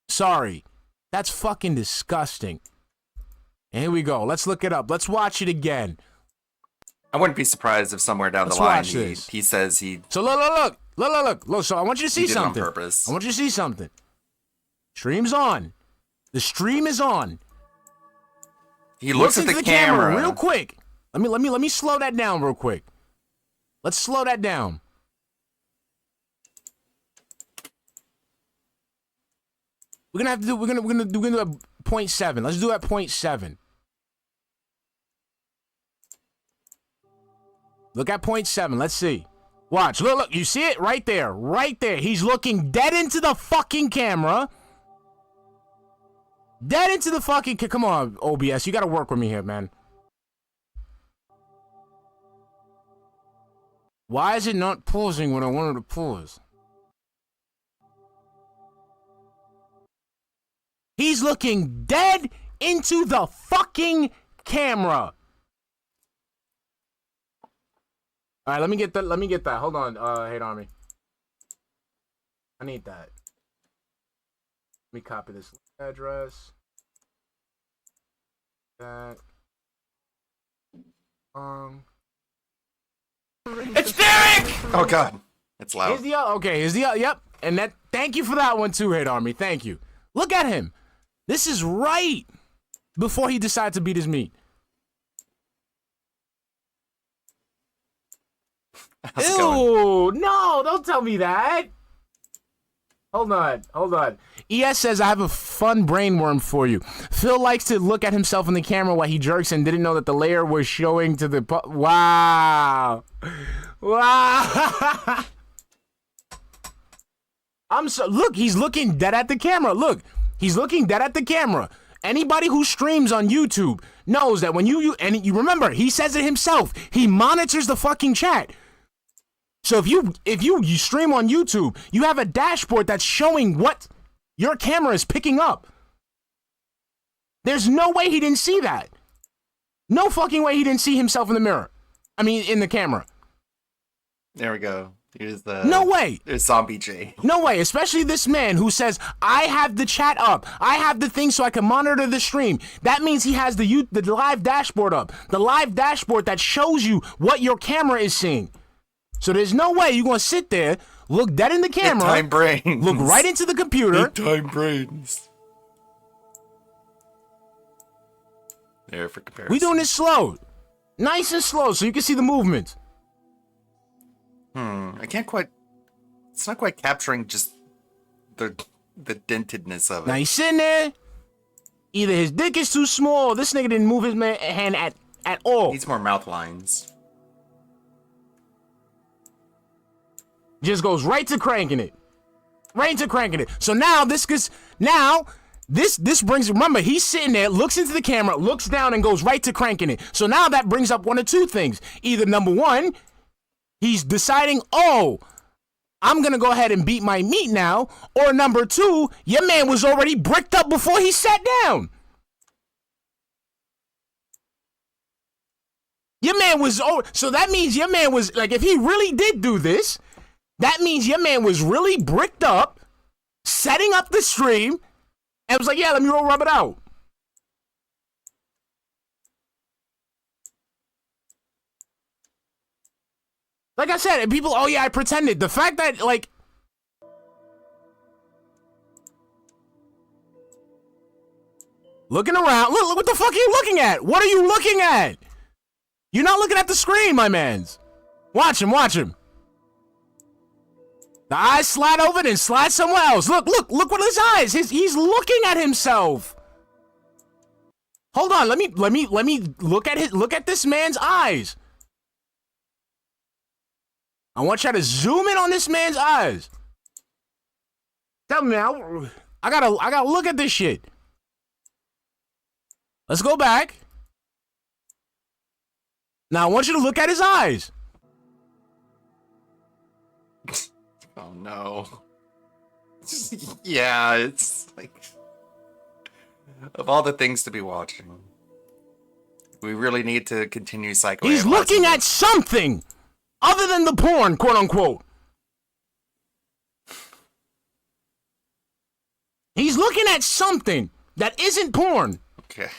Sorry. That's fucking disgusting. And here we go. Let's look it up. Let's watch it again. I wouldn't be surprised if somewhere down Let's the line watch this. he says he So look. So I want you to see did it on something. purpose. I want you to see something. Stream's on. The stream is on. He looks at into the camera real quick. Let me slow that down real quick. Let's slow that down. We're gonna do a 0.7. Let's do it at 0.7. Look at 0.7. Let's see. Watch, look, you see it? Right there, right there. He's looking dead into the fucking camera. Dead into the fucking... Come on, OBS, you gotta work with me here, man. Why is it not pausing when I wanted to pause? He's looking dead into the fucking camera. All right, let me get that. Hold on, Hate Army. I need that. Let me copy this address. That. It's Derek! Oh god, it's loud. Here's the okay. Here's the yep. And that. Thank you for that one too, Hate Army. Thank you. Look at him. This is right before he decided to beat his meat. How's it going? Ew! No, don't tell me that. Hold on. ES says, I have a fun brainworm for you. Phil likes to look at himself in the camera while he jerks and didn't know that the layer was showing to the... Wow. Look, he's looking dead at the camera. Look, he's looking dead at the camera. Anybody who streams on YouTube knows that when you remember, he says it himself. He monitors the fucking chat. So if you stream on YouTube, you have a dashboard that's showing what your camera is picking up. There's no way he didn't see that. No fucking way he didn't see himself in the mirror. I mean, in the camera. There we go. Here's the... No way. There's Zombie J. No way, especially this man who says, I have the chat up. I have the thing so I can monitor the stream. That means he has the live dashboard up. The live dashboard that shows you what your camera is seeing. So there's no way you're going to sit there, look dead in the camera, Big time brains. look right into the computer. Big time brains. There for comparison. We doing this slow. Nice and slow so you can see the movement. I can't quite... It's not quite capturing just the dentedness of it. Now he's sitting there. Either his dick is too small or this nigga didn't move his hand at all. Needs more mouth lines. Just goes right to cranking it. Right into cranking it. So now this brings, remember, he's sitting there, looks into the camera, looks down and goes right to cranking it. So now that brings up one of two things. Either number one, he's deciding, oh, I'm going to go ahead and beat my meat now. Or number two, your man was already bricked up before he sat down. Your man was, so that means your man was, like, if he really did do this, that means your man was really bricked up, setting up the stream, and was like, yeah, let me rub it out. Like I said, and people, oh yeah, I pretended. The fact that, like, looking around, look, what the fuck are you looking at? What are you looking at? You're not looking at the screen, my mans. Watch him. The eyes slide over and slide somewhere else. Look what his eyes. He's looking at himself. Hold on, let me look at this man's eyes. I want you to zoom in on this man's eyes. Tell me now, I gotta look at this shit. Let's go back. Now I want you to look at his eyes. Oh no. Yeah, it's like... Of all the things to be watching, we really need to continue psychoanalyzing. He's looking at something other than the porn, quote unquote. He's looking at something that isn't porn. Okay.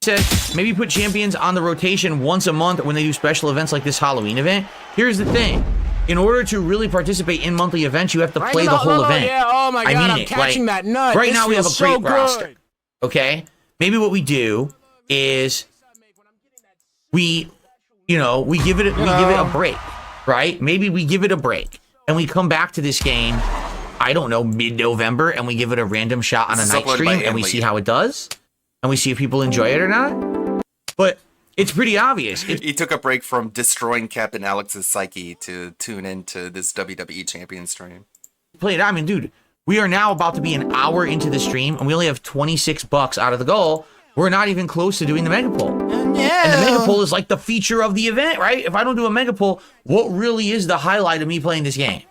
Said maybe put champions on the rotation once a month when they do special events like this Halloween event. Here's the thing. In order to really participate in monthly events, you have to play the whole event. Yeah, oh my god, I'm catching that nut. Right now we have a great roster. Good. Okay? Maybe what we do is we give it a break, right? Maybe we give it a break and we come back to this game, I don't know, mid-November, and we give it a random shot on a night stream and we see how it does and we see if people enjoy it or not. But It's pretty obvious. He took a break from destroying Captain Alex's psyche to tune into this WWE Champion stream. Played. I mean, dude, we are now about to be an hour into the stream, and we only have $26 out of the goal. We're not even close to doing the mega poll. Yeah. And the mega poll is like the feature of the event, right? If I don't do a mega poll, what really is the highlight of me playing this game?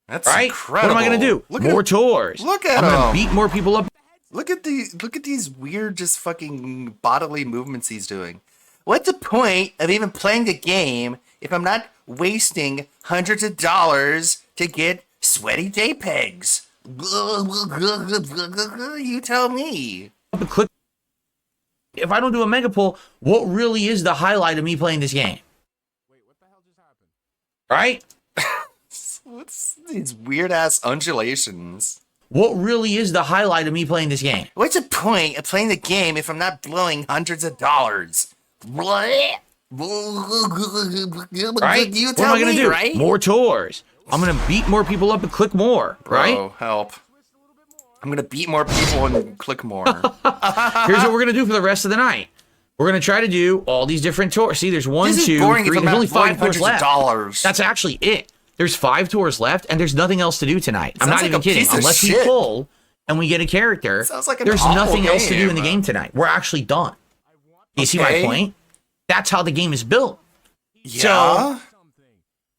That's right? incredible. What am I going to do? More tours. Look at I'm him. going to beat more people up. Look at these weird, just fucking bodily movements he's doing. What's the point of even playing the game if I'm not wasting hundreds of dollars to get sweaty JPEGs? You tell me. If I don't do a mega poll, what really is the highlight of me playing this game? Wait, what the hell just happened? Right? What's these weird ass undulations? What really is the highlight of me playing this game? What's the point of playing the game if I'm not blowing hundreds of dollars? Right? You What tell am I going me, to do? right? More tours. I'm going to beat more people up and click more, right? Bro, help. I'm going to beat more people and click more. Here's what we're going to do for the rest of the night. We're going to try to do all these different tours. See, there's one, This is 2, boring 3. if I'm There's not only 5 blowing tours left. $100. That's actually it. There's 5 tours left, and there's nothing else to do tonight. I'm Sounds not like even a kidding. piece of Unless we shit. pull and we get a character, Sounds like an there's awful nothing else to do in the game. game tonight. We're actually done. You see my Okay. point? That's how the game is built. Yeah.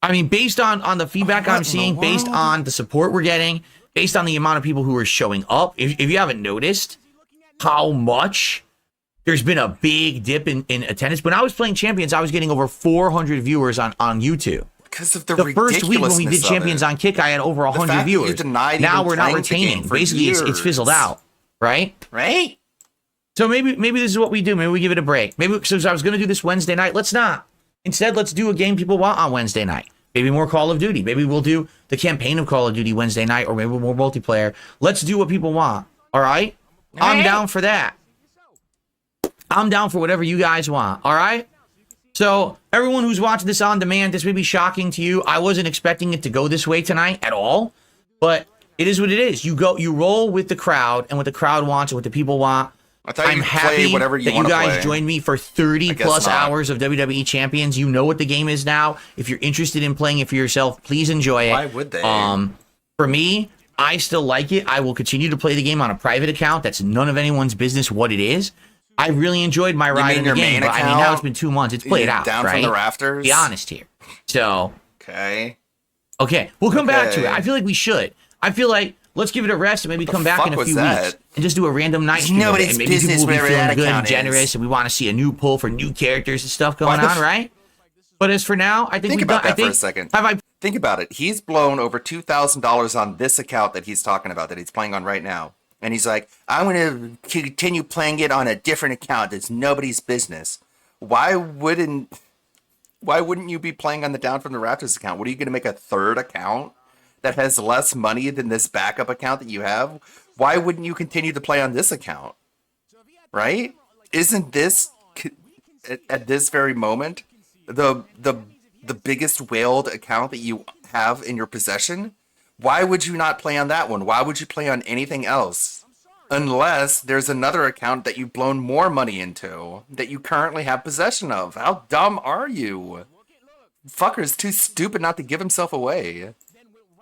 I mean, based on the feedback What I'm in the seeing, based world? on the support we're getting, based on the amount of people who are showing up, if you haven't noticed how much there's been a big dip in attendance. When I was playing Champions, I was getting over 400 viewers on YouTube. Because of the The first week when we did ridiculousness of Champions it. on Kick, I had over fact 100 that you viewers. denied Now even we're not playing the game retaining. for Basically, it's fizzled years. out, right? Right? So maybe this is what we do. Maybe we give it a break. Maybe since I was going to do this Wednesday night, let's not. Instead, let's do a game people want on Wednesday night. Maybe more Call of Duty. Maybe we'll do the campaign of Call of Duty Wednesday night, or maybe more multiplayer. Let's do what people want. All right? I'm down for that. I'm down for whatever you guys want. All right? So everyone who's watching this on demand, this may be shocking to you. I wasn't expecting it to go this way tonight at all, but it is what it is. You roll with the crowd and what the crowd wants and what the people want. I thought I'm you happy play whatever you that you want to guys play. joined me for 30 guess plus not. hours of WWE Champions. You know what the game is now. If you're interested in playing it for yourself, please enjoy it. Why would they? For me, I still like it. I will continue to play the game on a private account. That's none of anyone's business what it is. I really enjoyed my ride mean in the your game, main but I mean now account? it's been 2 months. It's played out, Down right? from the rafters? Be honest here. So, Okay. okay, we'll come back to it. Okay. I feel like we should. I feel like let's give it a rest and maybe come back fuck in a was few that? weeks and just do a random night It's stream of it. nobody's And maybe business people will be whatever feeling that good and account generous, is. and we want to see a new pull for new characters and stuff going Why the on, right? But as for now, I think Think we've about done. that for a second. Have I? Think about it. He's blown over $2,000 on this account that he's talking about, that he's playing on right now. And he's like, I'm going to continue playing it on a different account. It's nobody's business. Why wouldn't you be playing on the Down from the Raptors account? What are you going to make a third account that has less money than this backup account that you have? Why wouldn't you continue to play on this account? Right? Isn't this at this very moment the biggest whaled account that you have in your possession? Why would you not play on that one? Why would you play on anything else? Unless there's another account that you've blown more money into that you currently have possession of. How dumb are you? Fucker's too stupid not to give himself away.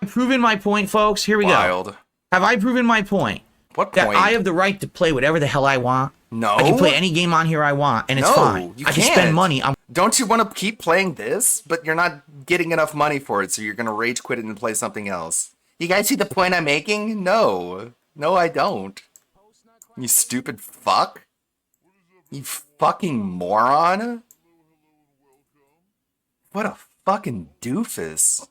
Proven my point, folks. Here we go. Wild. Have I proven my point? What That point? I have the right to play whatever the hell I want. No. I can play any game on here I want, and it's No, fine. you I can can't. spend money on. Don't you want to keep playing this? But you're not getting enough money for it, so you're going to rage quit it and play something else. You guys see the point I'm making? No. No, I don't. You stupid fuck. You fucking moron. What a fucking doofus.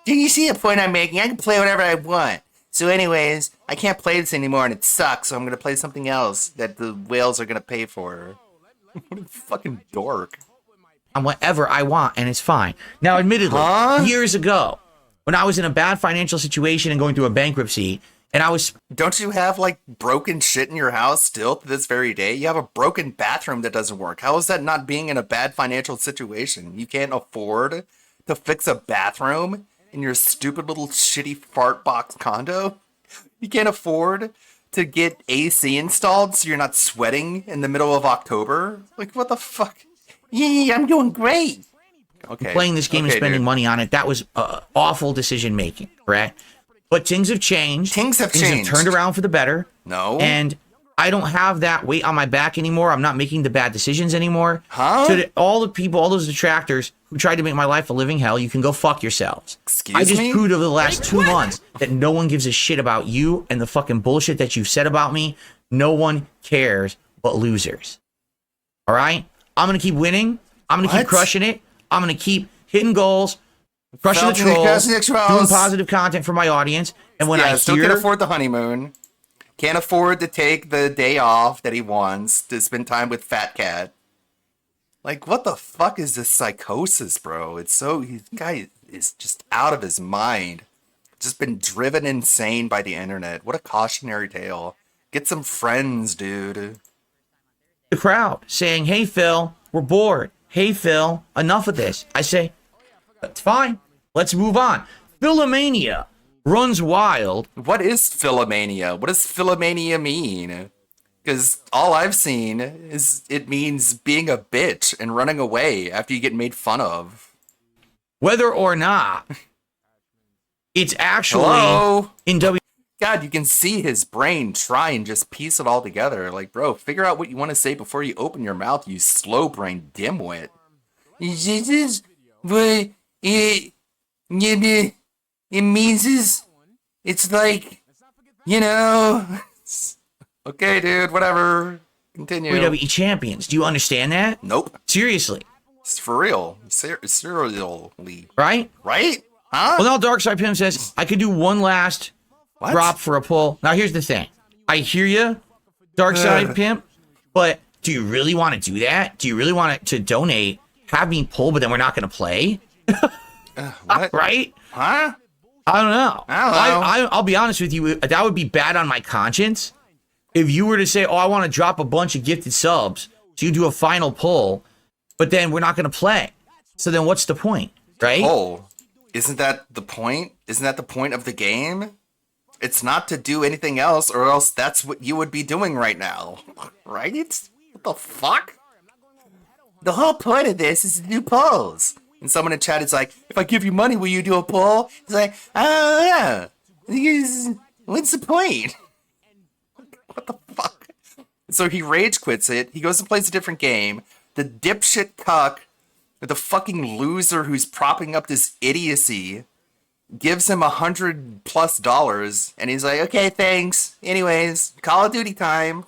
Do you see the point I'm making? I can play whatever I want. So anyways, I can't play this anymore and it sucks, so I'm gonna play something else that the whales are gonna pay for. What a fucking dork. On whatever I want, and it's fine. Now, admittedly, Huh? years ago, when I was in a bad financial situation and going through a bankruptcy, and I was Don't you have like broken shit in your house still to this very day? You have a broken bathroom that doesn't work. How is that not being in a bad financial situation? You can't afford to fix a bathroom in your stupid little shitty fart box condo? You can't afford to get AC installed so you're not sweating in the middle of October? Like, what the fuck? Yeah, I'm doing great. Okay. Playing this game and Okay, spending dude. money on it, that was awful decision making, correct? But things have changed. Things have changed. Turned around for the better. No. And I don't have that weight on my back anymore. I'm not making the bad decisions anymore. Huh? All the people, all those detractors who tried to make my life a living hell, you can go fuck yourselves. Excuse I just me? proved over the last 2 months that no one gives a shit about you and the fucking bullshit that you've said about me. No one cares but losers. All right? I'm going to keep winning. I'm going to keep What? crushing it. I'm going to keep hitting goals, crushing the trolls, doing positive content for my audience. And when I still hear... can't afford the honeymoon. Can't afford to take the day off that he wants to spend time with Fat Cat. Like, what the fuck is this psychosis, bro? This guy is just out of his mind. Just been driven insane by the internet. What a cautionary tale. Get some friends, dude. The crowd saying, hey, Phil, we're bored. Hey, Phil, enough of this. I say, that's fine. Let's move on. Philomania runs wild. What is Philomania? What does Philomania mean? Because all I've seen is it means being a bitch and running away after you get made fun of. Whether or not it's actually Hello? in W. God, you can see his brain try and just piece it all together. Like, bro, figure out what you want to say before you open your mouth, you slow brain dimwit. This is what it means is, it's like, you know. Okay, dude, whatever. Continue. WWE champions. Do you understand that? Nope. Seriously. It's for real. Serially. Right? Right? Huh? Well, now Darkside Pim says, I could do one last What? drop for a pull. Now, here's the thing. I hear you, Darkside Pimp, but do you really want to do that? Do you really want to donate, have me pull, but then we're not going to play? What? Right? Huh? I don't know. I don't know. I'll be honest with you. That would be bad on my conscience. If you were to say, oh, I want to drop a bunch of gifted subs, so you do a final pull, but then we're not going to play. So then what's the point, right? Oh, isn't that the point? Isn't that the point of the game? It's not to do anything else, or else that's what you would be doing right now. Right? What the fuck? The whole point of this is to do polls. And someone in chat is like, if I give you money, will you do a poll? It's like, oh yeah. What's the point? What the fuck? So he rage quits it. He goes and plays a different game. The dipshit cuck, the fucking loser who's propping up this idiocy, gives him $100+ and he's like, okay, thanks. Anyways, Call of Duty time.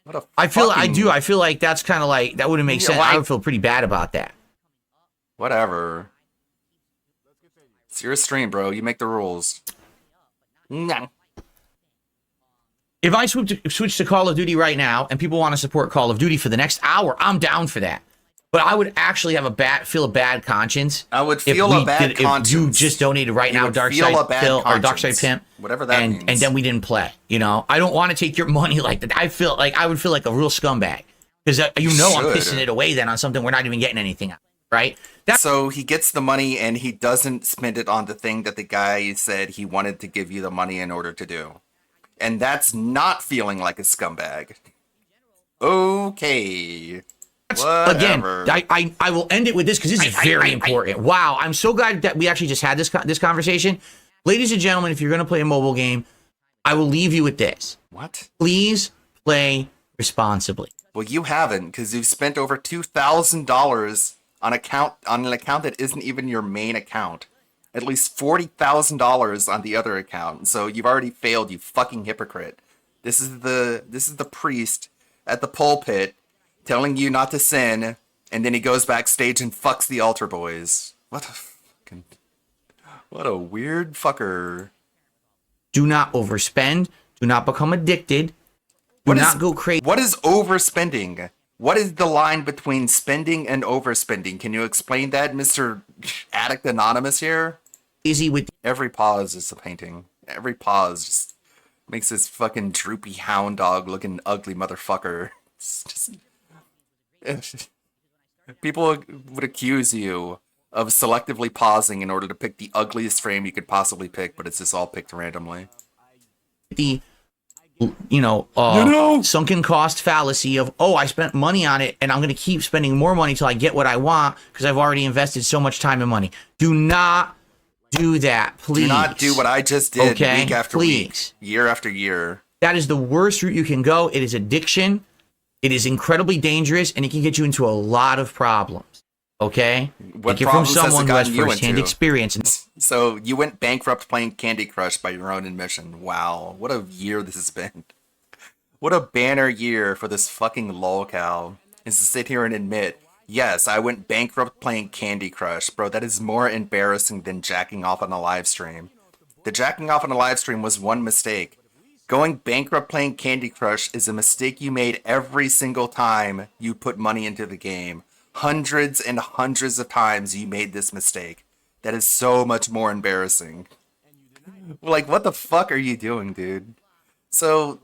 What a I feel fucking- like that's kind of like, that wouldn't make Yeah, sense. why- I would feel pretty bad about that. Whatever. It's your stream, bro. You make the rules. No. If I switch to Call of Duty right now and people want to support Call of Duty for the next hour, I'm down for that. But I would actually feel a bad conscience. I would feel a bad conscience. If you just donated right You now, would feel a Darkside bad Phil or conscience. Darkside Pimp, Whatever that and means. and then we didn't play. You know, I don't want to take your money like that. I would feel like a real scumbag because I'm Should. pissing it away then on something we're not even getting anything out, right? So he gets the money and he doesn't spend it on the thing that the guy said he wanted to give you the money in order to do. And that's not feeling like a scumbag. Okay. Whatever. Again, I will end it with this because this is very important. Wow, I'm so glad that we actually just had this conversation. Ladies and gentlemen, if you're going to play a mobile game, I will leave you with this. What? Please play responsibly. Well, you haven't, because you've spent over $2,000 on an account that isn't even your main account. At least $40,000 on the other account. So you've already failed, you fucking hypocrite. This is the priest at the pulpit telling you not to sin, and then he goes backstage and fucks the altar boys. What a weird fucker. Do not overspend. Do not become addicted. Do not go crazy. What is overspending? What is the line between spending and overspending? Can you explain that, Mr. Addict Anonymous here? Easy with Every pause is a painting. Every pause just makes this fucking droopy hound dog looking ugly motherfucker. It's just... People would accuse you of selectively pausing in order to pick the ugliest frame you could possibly pick, but it's just all picked randomly. the sunken cost fallacy of, oh, I spent money on it and I'm going to keep spending more money till I get what I want because I've already invested so much time and money. Do not do that, please. Do not do what I just did week after please. week, year after year. That is the worst route you can go. It is addiction. It is incredibly dangerous, and it can get you into a lot of problems. Okay? What Take it from problems has someone it who has gotten you firsthand into? experience. So you went bankrupt playing Candy Crush by your own admission. Wow, what a year this has been. What a banner year for this fucking lolcow is to sit here and admit, yes, I went bankrupt playing Candy Crush. Bro, that is more embarrassing than jacking off on a live stream. The jacking off on a live stream was one mistake. Going bankrupt playing Candy Crush is a mistake you made every single time you put money into the game. Hundreds and hundreds of times you made this mistake. That is so much more embarrassing. Like, what the fuck are you doing, dude? So,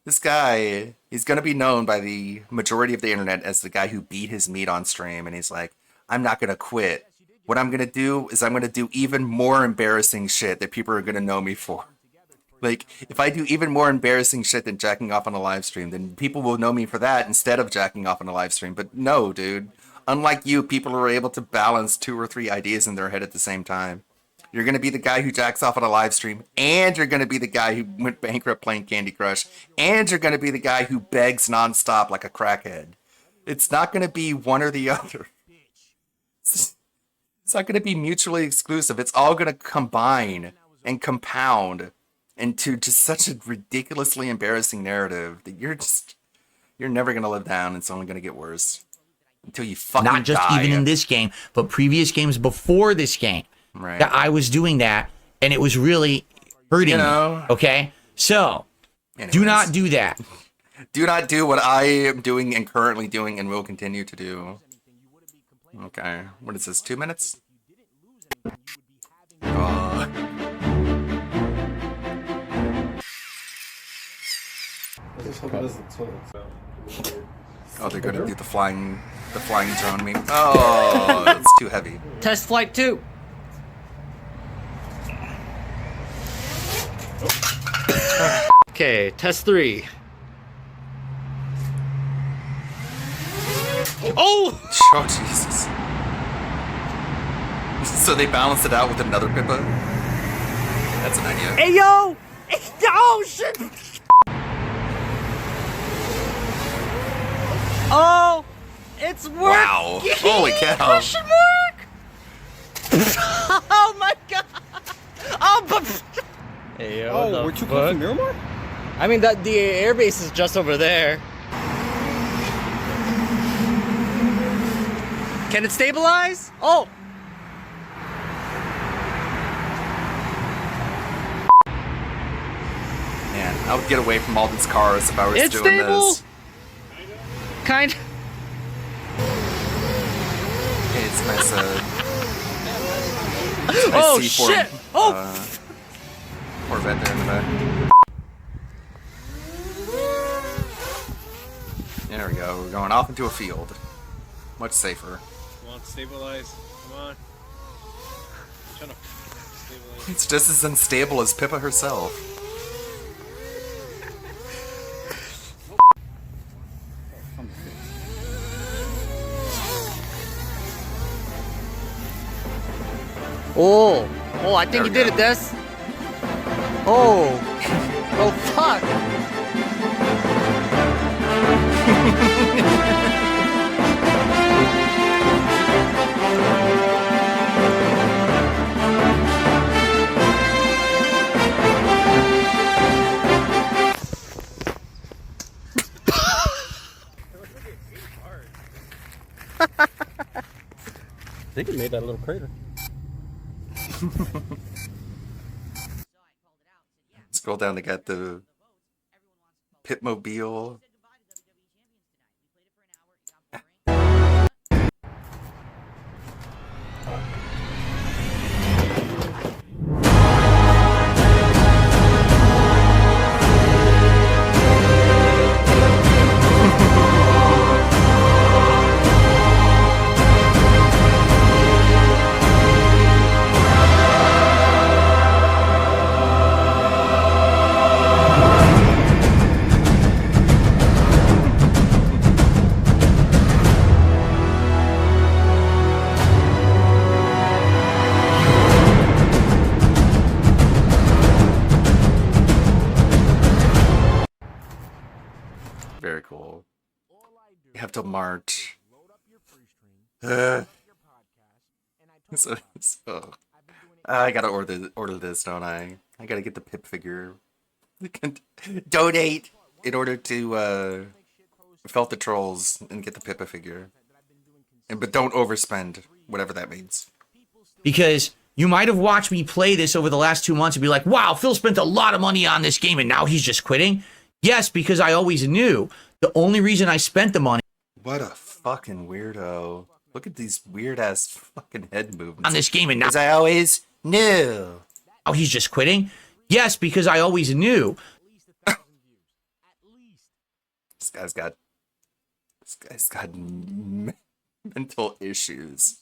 this guy, he's gonna be known by the majority of the internet as the guy who beat his meat on stream, and he's like, I'm not gonna quit. What I'm gonna do is I'm gonna do even more embarrassing shit that people are gonna know me for. Like, if I do even more embarrassing shit than jacking off on a live stream, then people will know me for that instead of jacking off on a live stream. But no, dude. Unlike you, people are able to balance 2 or 3 ideas in their head at the same time. You're going to be the guy who jacks off on a live stream, and you're going to be the guy who went bankrupt playing Candy Crush, and you're going to be the guy who begs nonstop like a crackhead. It's not going to be one or the other. It's not going to be mutually exclusive. It's all going to combine and compound into just such a ridiculously embarrassing narrative that you're never going to live down. It's only going to get worse until you fucking die. Not just even in this game, but previous games before this game. Right. That I was doing that, and it was really hurting me. Okay? So, Anyways. do not do that. Do not do what I am doing and currently doing and will continue to do. Okay. What is this, 2 minutes? Oh, they're gonna do the flying drone meme. Oh, it's too heavy. Test flight 2. Okay, test 3. Oh! Oh, Jesus. So they balanced it out with another Pippa? That's an idea. Hey, yo! Oh, shit! Oh! It's working! Wow. Holy cow. Question mark! Oh, my God! Oh, but... Hey, yo, Oh, weren't you coming from Miramar? I mean, the airbase is just over there. Can it stabilize? Oh! Man, I would get away from all these cars if I was It's doing stable! this. Kind. Hey, it's nice, Oh, C4, shit! Oh! Corvette there in the back. There we go. We're going off into a field. Much safer. Come on, stabilize. Come on. I'm trying to stabilize. It's just as unstable as Pippa herself. Oh! Oh, I think There you we did go. it, Des. Oh! Oh, fuck! I think it made that little crater. Scroll down to get the Pitmobile. You have till March. So, I gotta order this, don't I? I gotta get the pip figure. Donate in order to felt the trolls and get the Pippa figure. But don't overspend, whatever that means. Because you might have watched me play this over the last 2 months and be like, wow, Phil spent a lot of money on this game and now he's just quitting. Yes, because I always knew the only reason I spent the money What a fucking weirdo. Look at these weird ass fucking head movements. on this game and now Because I always knew. he's just quitting. Yes, because I always knew. This guy's got mental issues.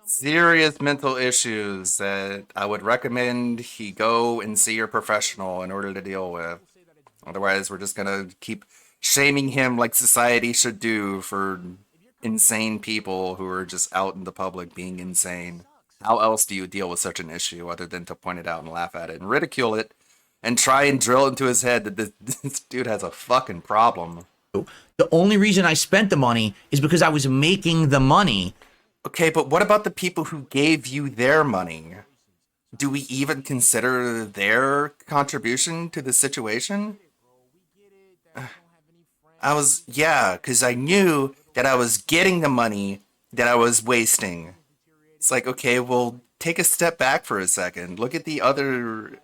Serious mental issues that I would recommend he go and see a professional in order to deal with. Otherwise, we're just gonna keep shaming him like society should do for insane people who are just out in the public being insane. How else do you deal with such an issue other than to point it out and laugh at it and ridicule it and try and drill into his head that this dude has a fucking problem? The only reason I spent the money is because I was making the money. Okay, but what about the people who gave you their money? Do we even consider their contribution to the situation? Because I knew that I was getting the money that I was wasting. It's like, okay, well, take a step back for a second. Look at the other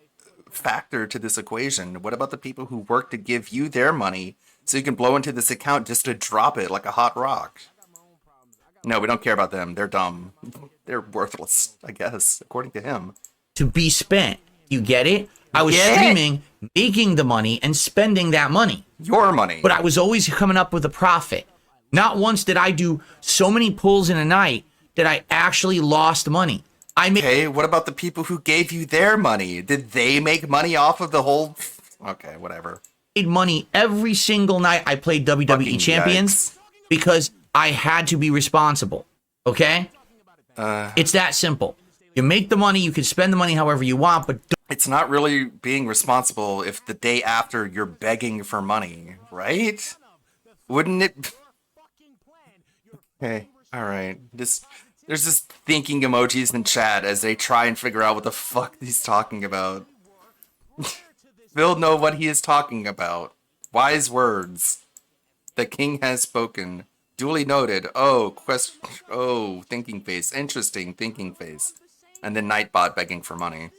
factor to this equation. What about the people who work to give you their money so you can blow into this account just to drop it like a hot rock? No, we don't care about them. They're dumb. They're worthless, I guess, according to him. To be spent. You get it? I was streaming, making the money, and spending that money. Your money. But I was always coming up with a profit. Not once did I do so many pulls in a night that I actually lost money. Okay, what about the people who gave you their money? Did they make money off of the whole... Okay, whatever. Made money every single night I played WWE Fucking Champions because I had to be responsible. Okay? It's that simple. You make the money, you can spend the money however you want, but It's not really being responsible if the day after you're begging for money, right? Wouldn't it... Okay, alright. There's just thinking emojis in chat as they try and figure out what the fuck he's talking about. Phil know what he is talking about. Wise words. The king has spoken. Duly noted. Oh, thinking face. Interesting, thinking face. And then Nightbot begging for money.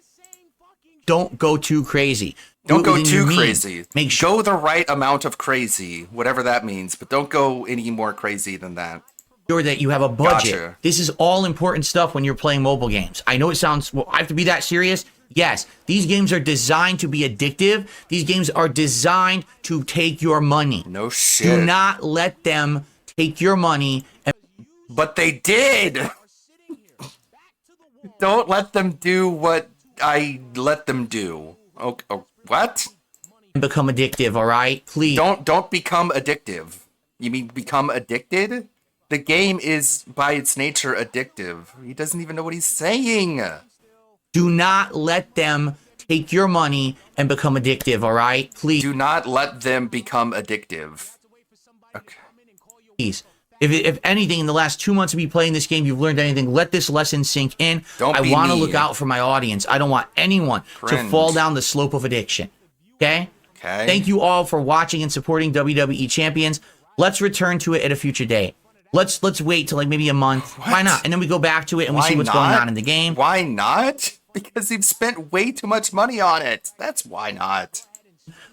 don't go too crazy. Don't go within too your means. crazy. Make sure Go the right amount of crazy, whatever that means, but don't go any more crazy than that. that you have a budget. Gotcha. This is all important stuff when you're playing mobile games. I know it sounds, well, I have to be that serious. Yes, these games are designed to be addictive. These games are designed to take your money. No shit. Do not let them take your money and But they did! Don't let them do what I let them do. Okay, what? become addictive, all right? Please. Don't become addictive. You mean become addicted? The game is, by its nature, addictive. He doesn't even know what he's saying. Do not let them take your money and become addictive, all right? Please. Do not let them become addictive. Okay. Please. If anything, in the last 2 months of me playing this game, you've learned anything, let this lesson sink in. Don't I be want to me. look out for my audience. I don't want anyone to Cringe. fall down the slope of addiction. Okay? Okay. Thank you all for watching and supporting WWE Champions. Let's return to it at a future date. Let's wait till like maybe a month. What? Why not? And then we go back to it and we Why see what's not? going on in the game. Why not? Because you've spent way too much money on it. That's why not.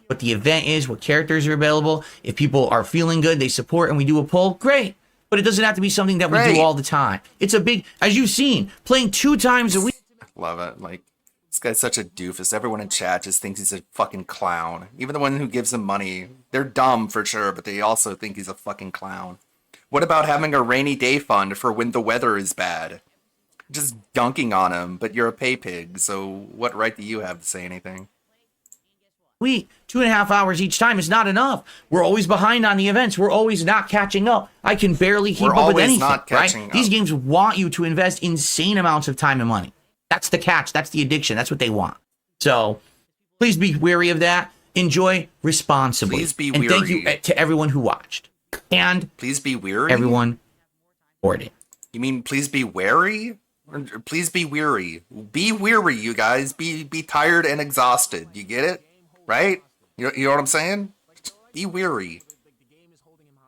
What the event is, what characters are available. If people are feeling good, they support, and we do a poll, great. But it doesn't have to be something that we Great. do all the time. It's a big, as you've seen, playing 2 times a week. Love it. Like, this guy's such a doofus. Everyone in chat just thinks he's a fucking clown. Even the one who gives him money. They're dumb for sure, but they also think he's a fucking clown. What about having a rainy day fund for when the weather is bad? Just dunking on him, but you're a pay pig, so what right do you have to say anything? Week, 2.5 hours each time is not enough. We're always behind on the events. We're always not catching up. I can barely keep We're up with always anything, not catching right? up. These games want you to invest insane amounts of time and money. That's the catch. That's the addiction. That's what they want. So please be wary of that. Enjoy responsibly. Please be and thank weary. you to everyone who watched. And Please be weary? everyone board it. You mean please be wary? Or please be weary. Be weary, you guys. Be tired and exhausted. You get it? Right? You know what I'm saying? Be weary.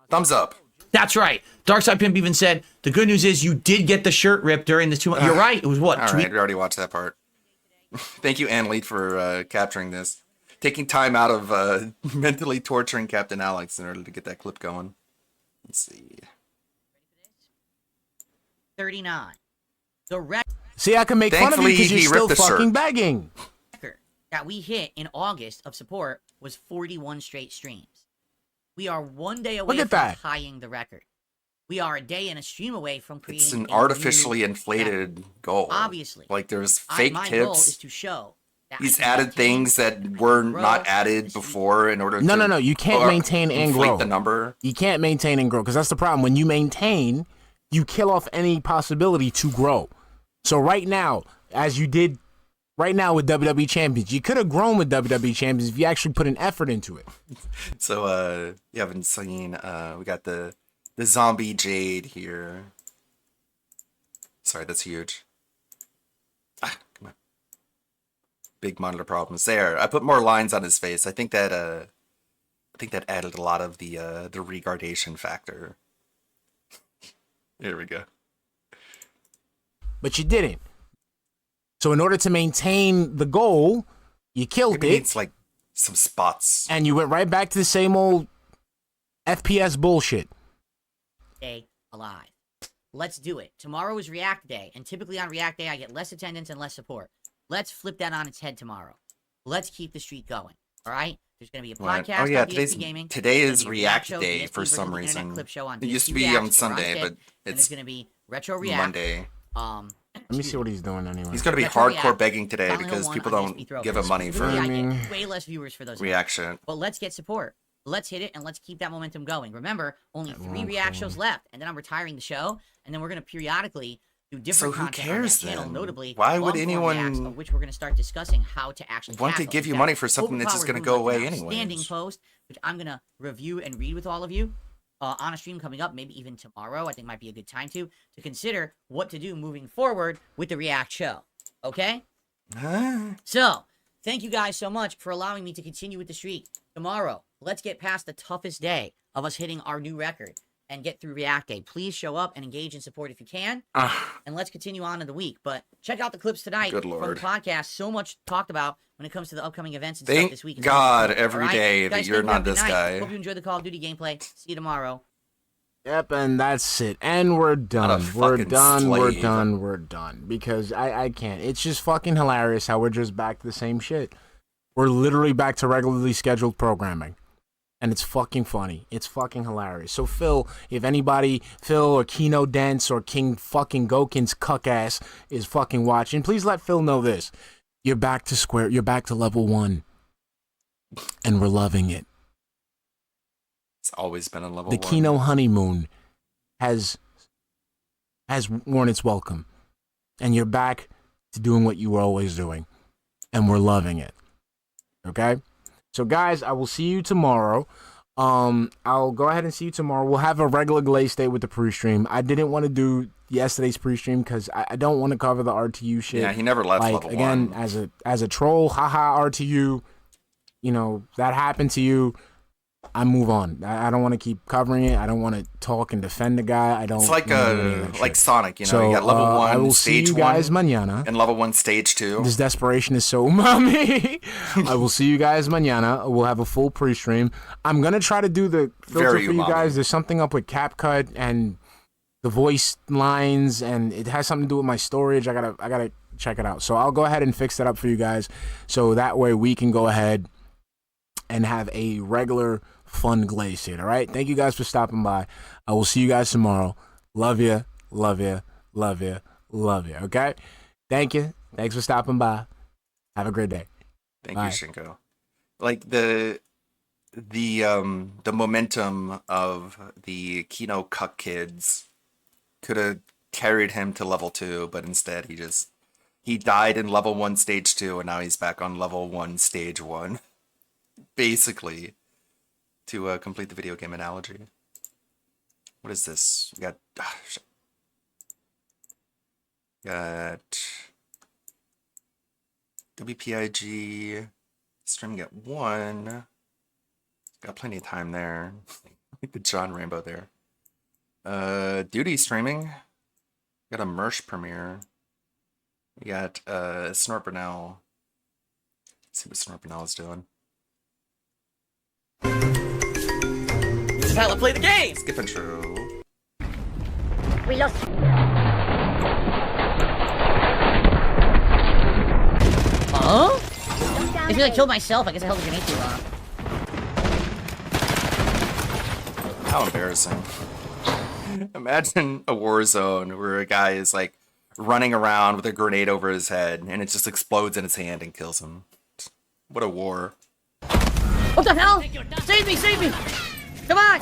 Thumbs up. That's right. Darkside Pimp even said, the good news is you did get the shirt ripped during the 2 months. You're right. It was what? All 2 right, we already watched that part. Thank you, Ann Lead, for capturing this. Taking time out of mentally torturing Captain Alex in order to get that clip going. Let's see. 39. The record See, I can make fun of you Thankfully, because you're he still ripped the fucking shirt. begging. that we hit in August of support was 41 straight streams. We are one day away Look at from that. tying the record. We are a day and a stream away from creating It's an a artificially new inflated record. goal. Obviously. Like, there's fake my goal is tips. to show that I He's can added maintain, things that I can were grow not added this week. before in order No, to... no, you can't or maintain and inflate grow. the number. You can't maintain and grow because that's the problem. When you maintain, you kill off any possibility to grow. So right now, as you did right now with WWE Champions, you could have grown with WWE Champions if you actually put an effort into it. So, you haven't seen, we got the zombie Jade here. Sorry, that's huge. Ah, come on. Big monitor problems. There, I put more lines on his face. I think that added a lot of the regardation factor. Here we go. But you didn't. So in order to maintain the goal, you killed Maybe it, needs like some spots. and you went right back to the same old FPS bullshit. Stay alive. Let's do it. Tomorrow is React Day, and typically on React Day, I get less attendance and less support. Let's flip that on its head tomorrow. Let's keep the streak going. All right? There's going to be a Right. podcast Oh yeah, on DSP Gaming. today There's is gonna be a React show, Day DSP for versus some the Internet reason. Clip show on It used to DSP be Reacts on Sunday, Friday, but and it's there's going to be Retro React. Monday. Let me see what he's doing anyway. He's gonna be Retro hardcore React, begging today Silent because 01 people on don't DSP Throw. give him money for Specifically, I get way less viewers for those reaction. But let's get support. Let's hit it and let's keep that momentum going. Remember, only 3 won't React come. shows left, and then I'm retiring the show, and then we're going to periodically do different So who content cares on that channel, then? notably Why would long-form anyone reacts, of which we're going to start discussing how to actually want to tackle. give you We've money got for something that's just Overpowered gonna go Moonlight, away an outstanding anyways? post, which I'm going to review and read with all of you on a stream coming up, maybe even tomorrow. I think might be a good time to consider what to do moving forward with the React show. Okay? So, thank you guys so much for allowing me to continue with the streak. Tomorrow, let's get past the toughest day of us hitting our new record and get through React Day. Please show up and engage in support if you can. And let's continue on in the week. But check out the clips tonight Good from the Lord. podcast. So much talked about when it comes to the upcoming events and stuff Thank this week. It's God awesome. every All right? day that Guys, you're thank you. Have not a good this night. guy. Hope you enjoyed the Call of Duty gameplay. See you tomorrow. Yep, and that's it. And we're done. We're fucking done. We're slave. done. We're done. Because I can't. It's just fucking hilarious how we're just back to the same shit. We're literally back to regularly scheduled programming. And it's fucking funny. It's fucking hilarious. So Phil, if anybody, Phil or Kino Dents or King fucking Gokin's cuck ass is fucking watching, please let Phil know this. You're back to level 1. And we're loving it. It's always been on level The 1. Kino honeymoon has worn its welcome, and you're back to doing what you were always doing, and we're loving it. Okay, so guys, I will see you tomorrow. I'll go ahead and see you tomorrow. We'll have a regular Glaze Day with the pre-stream. I didn't want to do yesterday's pre-stream because I don't want to cover the RTU shit. Yeah, he never left like level again 1. as a troll. Haha, RTU. You know that happened to you. I move on. I don't want to keep covering it. I don't want to talk and defend the guy. I don't. It's like wanna do any of that like shit. Sonic, you know, So, you got level 1, I will see stage you guys 1, mañana. and level 1, stage 2. This desperation is so mommy. I will see you guys mañana. We'll have a full pre-stream. I'm gonna try to do the filter Very for you umami. guys. There's something up with CapCut and the voice lines, and it has something to do with my storage. I gotta check it out. So I'll go ahead and fix that up for you guys, so that way we can go ahead and have a regular fun Glaze here. All right. Thank you guys for stopping by. I will see you guys tomorrow. Love you. Love you. Love you. Love you. Okay. Thank you. Thanks for stopping by. Have a great day. Thank Bye. you, Shinko. Like the momentum of the Kino Cuck kids could have carried him to level 2, but instead he died in level 1, stage 2, and now he's back on level 1, stage 1. Basically, to complete the video game analogy. What is this? We got WPIG streaming at 1. Got plenty of time there. Like the John Rambo there. Duty streaming. Got a Mersh premiere. We got Snorpernell. Let's see what Snorpernell is doing. This is how I play the game. Skip intro. We lost. Huh? I feel like I killed myself. I guess I held the grenade too long. How embarrassing. Imagine a war zone where a guy is like running around with a grenade over his head and it just explodes in his hand and kills him. What a war. What the hell? Save me, save me! Come on!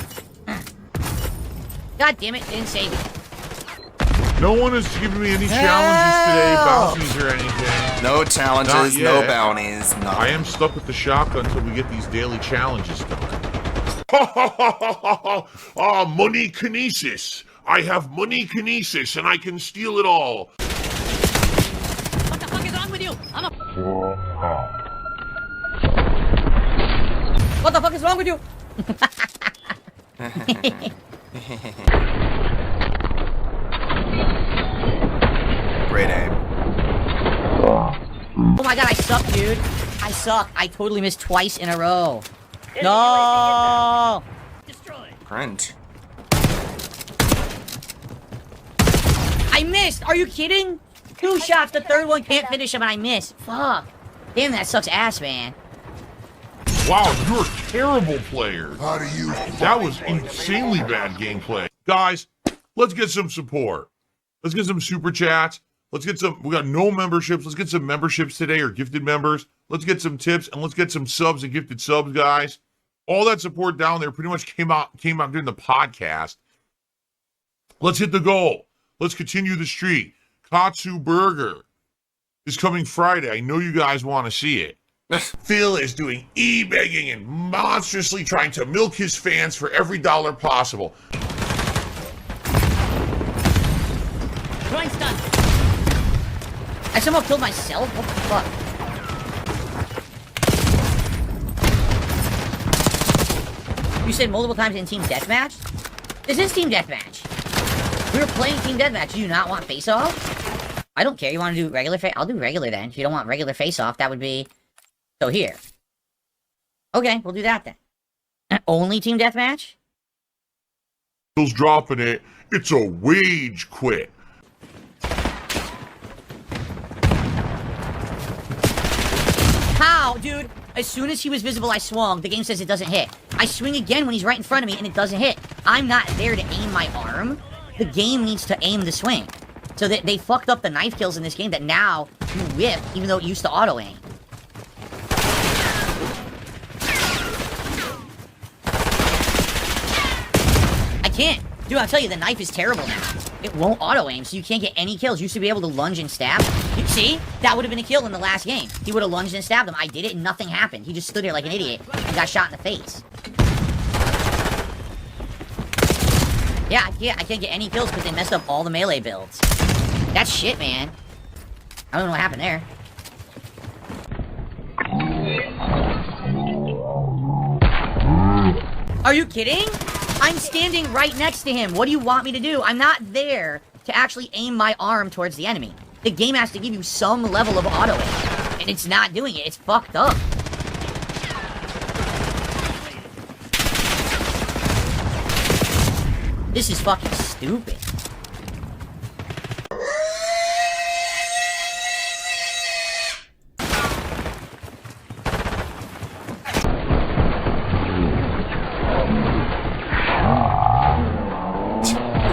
God damn it, didn't save me. No one has given me any challenges today, bounties or anything. No challenges, Not no yet. bounties, nothing. I am stuck with the shotgun until we get these daily challenges done. Ha ha ha ha ha! Ah, money kinesis. I have money kinesis and I can steal it all. What the fuck is wrong with you? What the fuck is wrong with you? Great aim. Oh my god, I suck, dude. I suck. I totally missed twice in a row. No! Cringe. I missed! Are you kidding? 2 shots, the third one can't finish him and I missed. Fuck. Damn, that sucks ass, man. Wow, you're terrible players. That was insanely bad gameplay. Guys, let's get some support. Let's get some super chats. Let's get some, we got no memberships. Let's get some memberships today or gifted members. Let's get some tips and let's get some subs and gifted subs, guys. All that support down there pretty much came out during the podcast. Let's hit the goal. Let's continue the streak. Katsu Burger is coming Friday. I know you guys want to see it. Phil is doing e-begging and monstrously trying to milk his fans for every dollar possible. Groin stun. I somehow killed myself? What the fuck? You said multiple times in Team Deathmatch? This is Team Deathmatch. We were playing Team Deathmatch. Do you not want face-off? I don't care. You want to do regular face? I'll do regular then. If you don't want regular face-off, that would be... So here. Okay, we'll do that then. Only Team Deathmatch? Phil's dropping it. It's a wage quit. How, dude? As soon as he was visible, I swung. The game says it doesn't hit. I swing again when he's right in front of me, and it doesn't hit. I'm not there to aim my arm. The game needs to aim the swing. So they fucked up the knife kills in this game that now you whip, even though it used to auto-aim. I can't. Dude, I'll tell you, the knife is terrible now. It won't auto-aim, so you can't get any kills. You used to be able to lunge and stab. You see? That would have been a kill in the last game. He would have lunged and stabbed him. I did it and nothing happened. He just stood there like an idiot and got shot in the face. Yeah, I can't get any kills because they messed up all the melee builds. That's shit, man. I don't know what happened there. Are you kidding? I'm standing right next to him. What do you want me to do? I'm not there to actually aim my arm towards the enemy. The game has to give you some level of auto-aim. And it's not doing it. It's fucked up. This is fucking stupid.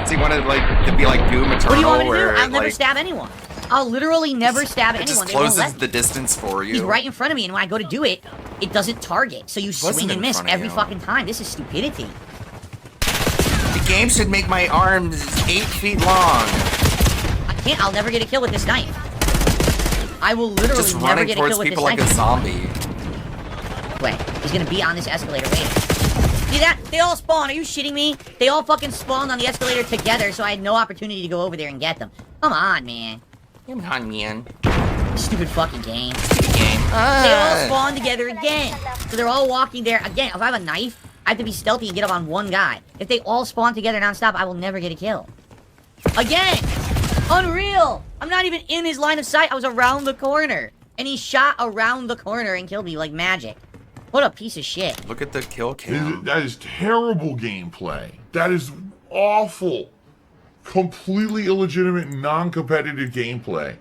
Does he want it like to be like Doom Eternal? What do you want me to do? where, I'll never like, stab anyone. I'll literally never stab it anyone. just They won't closes let me. the distance for you. He's right in front of me, and when I go to do it, it doesn't target. So you wasn't swing and in miss front of every you. fucking time. This is stupidity. The game should make my arms 8 feet long. I can't. I'll never get a kill with this knife. I will literally Just never running get a towards kill with this people like knife. a zombie. Wait, he's gonna be on this escalator. Wait. See that? They all spawned. Are you shitting me? They all fucking spawned on the escalator together, so I had no opportunity to go over there and get them. Come on, man. Come on, man. Stupid fucking game. Game. They all spawn together again. So they're all walking there. Again, if I have a knife, I have to be stealthy and get up on one guy. If they all spawn together nonstop, I will never get a kill. Again! Unreal! I'm not even in his line of sight. I was around the corner. And he shot around the corner and killed me like magic. What a piece of shit. Look at the kill cam. That is terrible gameplay. That is awful. Completely illegitimate, non-competitive gameplay.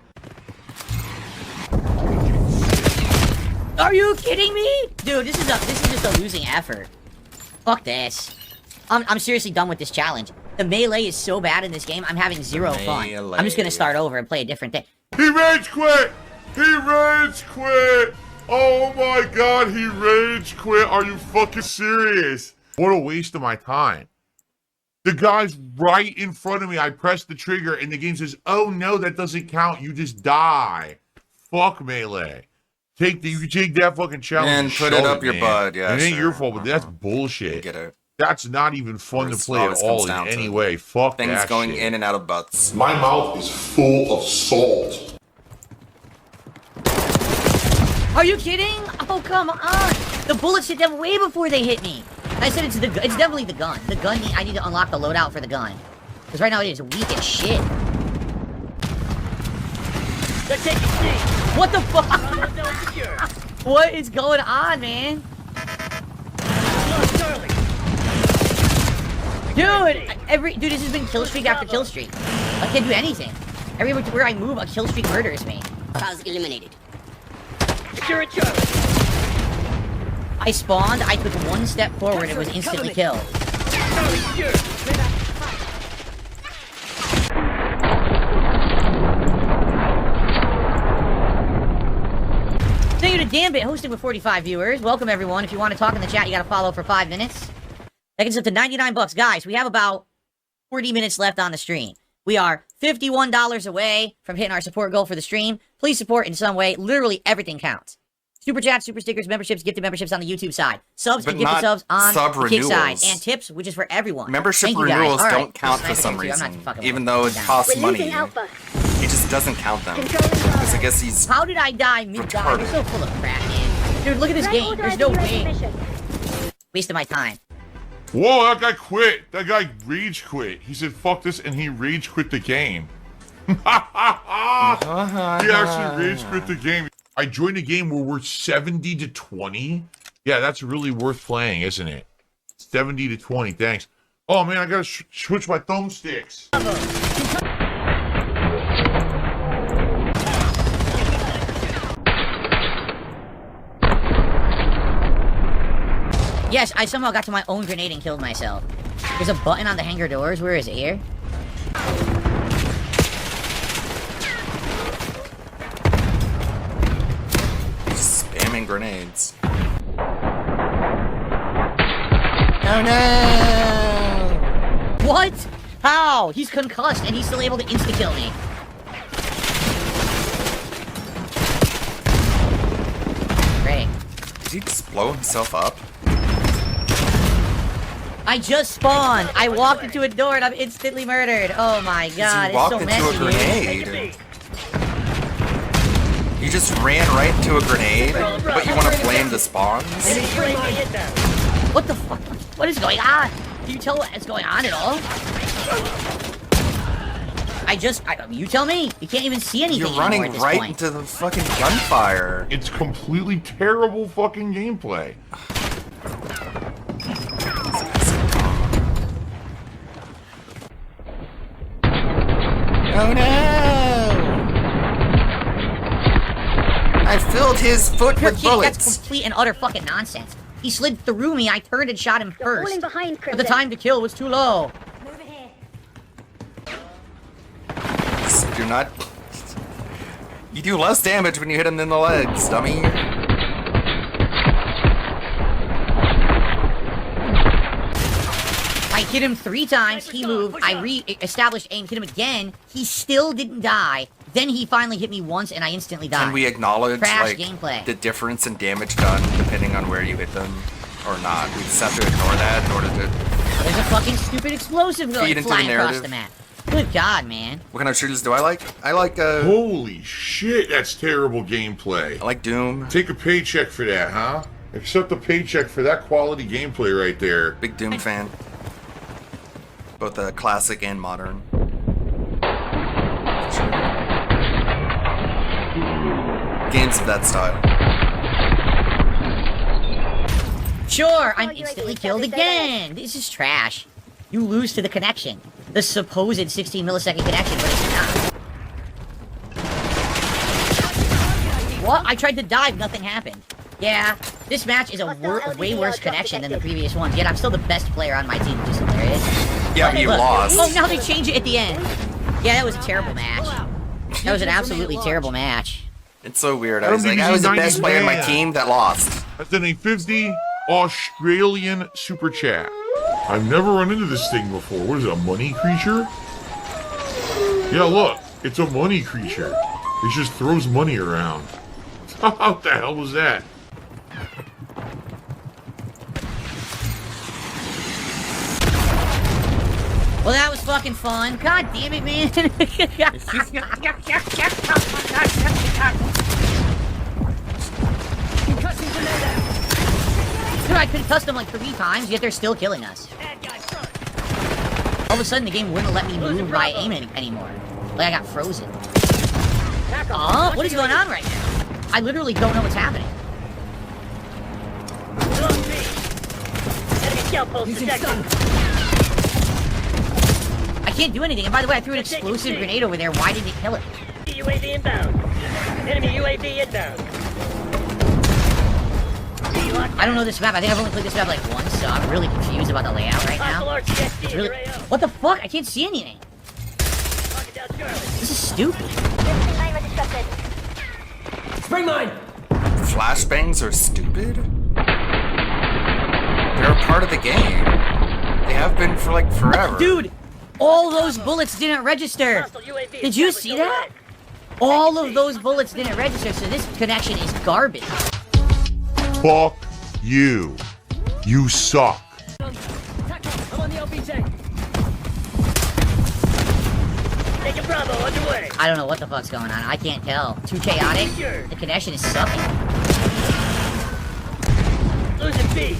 Are you kidding me? Dude, this is just a losing effort. Fuck this. I'm seriously done with this challenge. The melee is so bad in this game, I'm having zero fun. I'm just gonna start over and play a different thing. He rage quit! He rage quit! Oh my god, he rage quit! Are you fucking serious? What a waste of my time. The guy's right in front of me. I press the trigger and the game says, oh no, that doesn't count. You just die. Fuck melee. You can take that fucking challenge and put it up your butt. Yeah, it ain't sure. your fault, but that's bullshit. Get it. That's not even fun to play at all in any way. Fuck things that going shit. in and out of butts. My mouth is full of salt. Are you kidding? Oh, come on. The bullets hit them way before they hit me. I said it's definitely the gun. The gun, I need to unlock the loadout for the gun. Because right now it is weak as shit. They're taking C. What the fuck? Secure. What is going on, man? Dude, this has been kill streak after kill streak. I can't do anything. Everywhere I move, a kill streak murders me. Cause eliminated. Secure it, Charlie. I spawned, I took one step forward, and was instantly killed. Charlie, secure. Thank you to Danbit hosting with 45 viewers. Welcome everyone. If you want to talk in the chat, you gotta follow for 5 minutes. That gets up to 99 bucks. Guys, we have about 40 minutes left on the stream. We are $51 away from hitting our support goal for the stream. Please support in some way. Literally everything counts. Super chats, super stickers, memberships, gifted memberships on the YouTube side. Subs and gifted subs on the Kick side. And tips, which is for everyone. Membership renewals don't count for some reason. Even though it costs money. He just doesn't count them. Because I guess he's How did I die mid-die? You're so full of crap, man. Dude, look at this game. There's no way. Wasting my time. Whoa, that guy quit. That guy rage quit. He said, fuck this, and he rage quit the game. He actually rage quit the game. I joined a game where we're 70 to 20. Yeah, that's really worth playing, isn't it? 70 to 20, thanks. Oh man, I gotta switch my thumbsticks. Yes, I somehow got to my own grenade and killed myself. There's a button on the hangar doors. Where is it? Here? spamming grenades. Oh no! What? How? He's concussed and he's still able to insta-kill me. Great. Did he just blow himself up? I just spawned. I walked into a door and I'm instantly murdered. Oh my god, it's so messy. You walked into a grenade. You just ran right into a grenade, but you want to blame the spawns? What the fuck? What is going on? Can you tell what's going on at all? You tell me. You can't even see anything. You're running right point. into the fucking gunfire. It's completely terrible fucking gameplay. Oh no! I filled his foot with bullets. That's complete and utter fucking nonsense. He slid through me, I turned and shot him first. Behind, but the time to kill was too low. Move ahead. Do not... You do less damage when you hit him in the legs, dummy. I hit him 3 times, he moved, I re-established aim, hit him again, he still didn't die, then he finally hit me once and I instantly died. Can we acknowledge, Crash like, gameplay. the difference in damage done depending on where you hit them? or not. We just have to ignore that in order to. There's a fucking stupid explosive Feed going into the flying across narrative. the map. Good God, man. What kind of shooters do I like? I like Holy shit, that's terrible gameplay. I like Doom. Take a paycheck for that, huh? Accept a paycheck for that quality gameplay right there. Big Doom fan. Both classic and modern. For sure. Games of that style. Sure, I'm instantly killed again. This is trash. You lose to the connection. The supposed 16 millisecond connection, but it's not. What? I tried to dive, nothing happened. Yeah, this match is a way worse connection than the previous ones, yet I'm still the best player on my team, which is hilarious. Yeah, but you Look. lost. Oh, now they change it at the end. Yeah, that was a terrible match. That was an absolutely terrible match. It's so weird. I I don't was like, think I he's was the a best 90s player in my man. team that lost. That's in a 50 Australian super chat. I've never run into this thing before. What is it, a money creature? Yeah, look, it's a money creature. It just throws money around. What the hell was that? Well, that was fucking fun. God damn it, man. Dude, I concussed them like 3 times, yet they're still killing us. All of a sudden, the game wouldn't let me move my aim anymore. Like, I got frozen. Oh, what is going on right now? I literally don't know what's happening. I can't do anything. And by the way, I threw an explosive grenade over there. Why didn't it kill it? UAV inbound. Enemy UAV inbound. I don't know this map. I think I've only played this map like once, so I'm really confused about the layout right now. It's really... What the fuck? I can't see anything. This is stupid. Spring mine. Flashbangs are stupid? They're a part of the game. They have been for like forever. Dude, all those bullets didn't register. Did you see that? All of those bullets didn't register, so this connection is garbage. Fuck you. You suck. I'm on the LPJ. Taking Bravo underway. I don't know what the fuck's going on. I can't tell. Too chaotic. The connection is sucking. Losing B.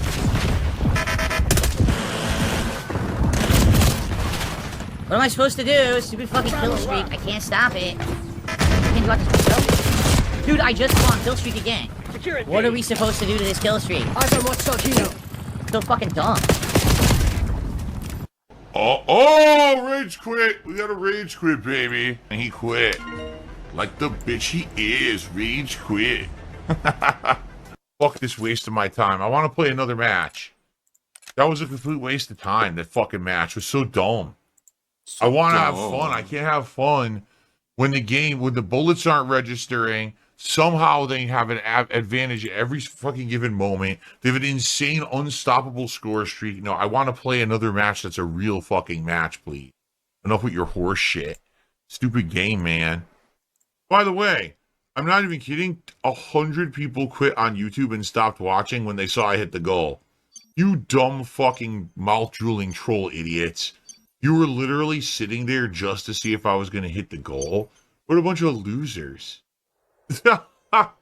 What am I supposed to do? Stupid fucking kill streak. I can't stop it. I can't go out this myself. Dude, I just spawned kill streak again. What are we supposed to do to this kill streak? So fucking dumb. Oh, rage quit. We got a rage quit, baby. And he quit. Like the bitch he is. Rage quit. Fuck this waste of my time. I want to play another match. That was a complete waste of time. That fucking match was so dumb. I want to have fun. I can't have fun when the bullets aren't registering. Somehow they have an advantage at every fucking given moment. They have an insane, unstoppable score streak. No, I want to play another match that's a real fucking match, please. Enough with your horse shit. Stupid game, man. By the way, I'm not even kidding. 100 people quit on YouTube and stopped watching when they saw I hit the goal. You dumb fucking mouth-drooling troll idiots. You were literally sitting there just to see if I was going to hit the goal? What a bunch of losers. Wow.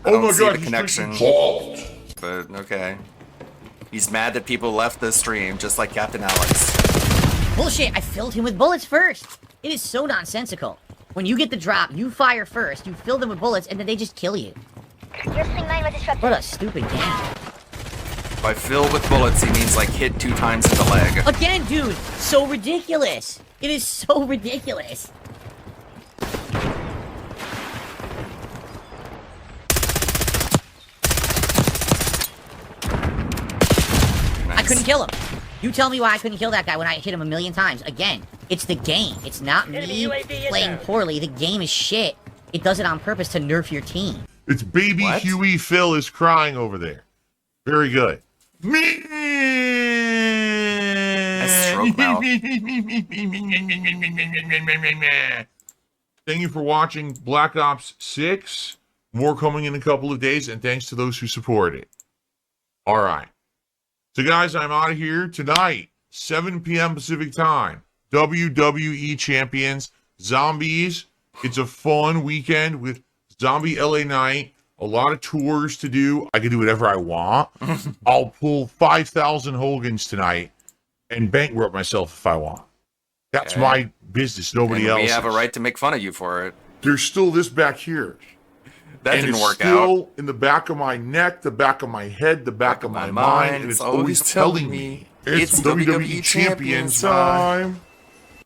I don't Oh my see god, the he's connection. fault. But okay. He's mad that people left the stream, just like Captain Alex. Bullshit, I filled him with bullets first. It is so nonsensical. When you get the drop, you fire first, you fill them with bullets, and then they just kill you. What a stupid game. By fill with bullets, he means like hit 2 times in the leg. Again, dude, so ridiculous. It is so ridiculous. Nice. I couldn't kill him. You tell me why I couldn't kill that guy when I hit him a million times. Again, it's the game. It's not me playing poorly. The game is shit. It does it on purpose to nerf your team. It's baby What? Huey Phil is crying over there. Very good. stroke mouth. Thank you for watching Black Ops 6. More coming in a couple of days, and thanks to those who support it. All right. So, guys, I'm out of here tonight, 7 p.m. Pacific time. WWE Champions, Zombies. It's a fun weekend with Zombie LA Night. A lot of tours to do. I can do whatever I want. I'll pull 5,000 Hogans tonight and bankrupt myself if I want. That's my business. Nobody else. We have a right to make fun of you for it. There's still this back here. That and didn't work still out. In the back of my neck, the back of my head, the back of my mind, and it's always telling me it's WWE Champions time.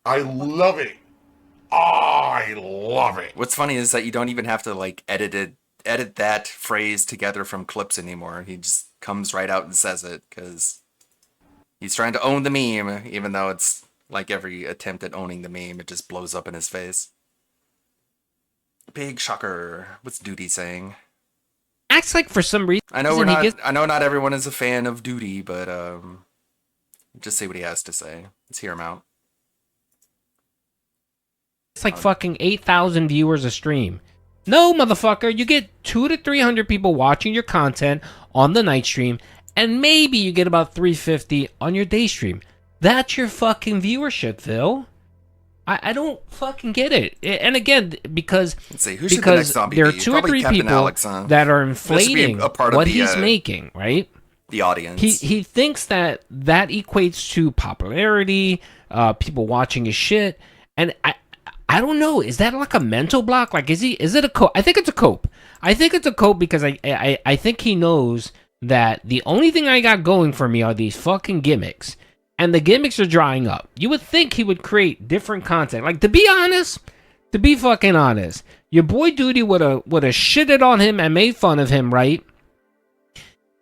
I love it. I love it. What's funny is that you don't even have to like edit that phrase together from clips anymore. He just comes right out and says it because he's trying to own the meme, even though it's like every attempt at owning the meme, it just blows up in his face. Big shocker. What's Duty saying? Acts like for some reason I know I know not everyone is a fan of Duty, but just see what he has to say. Let's hear him out. It's like fucking 8,000 viewers a stream. No, motherfucker, you get 200 to 300 people watching your content on the night stream, and maybe you get about 350 on your day stream. That's your fucking viewership, Phil. I don't fucking get it. And again, because Let's see, who should the next zombie there are be? 2 or Probably 3 Captain people Alex, huh? that are This should be inflating a part of what the, he's making, right? The audience. He thinks that equates to popularity, people watching his shit, and I don't know. Is that like a mental block? Like, is it a cope? I think it's a cope. I think it's a cope because I think he knows that the only thing I got going for me are these fucking gimmicks, and the gimmicks are drying up. You would think he would create different content. Like, to be fucking honest, your boy Duty would have shitted on him and made fun of him, right?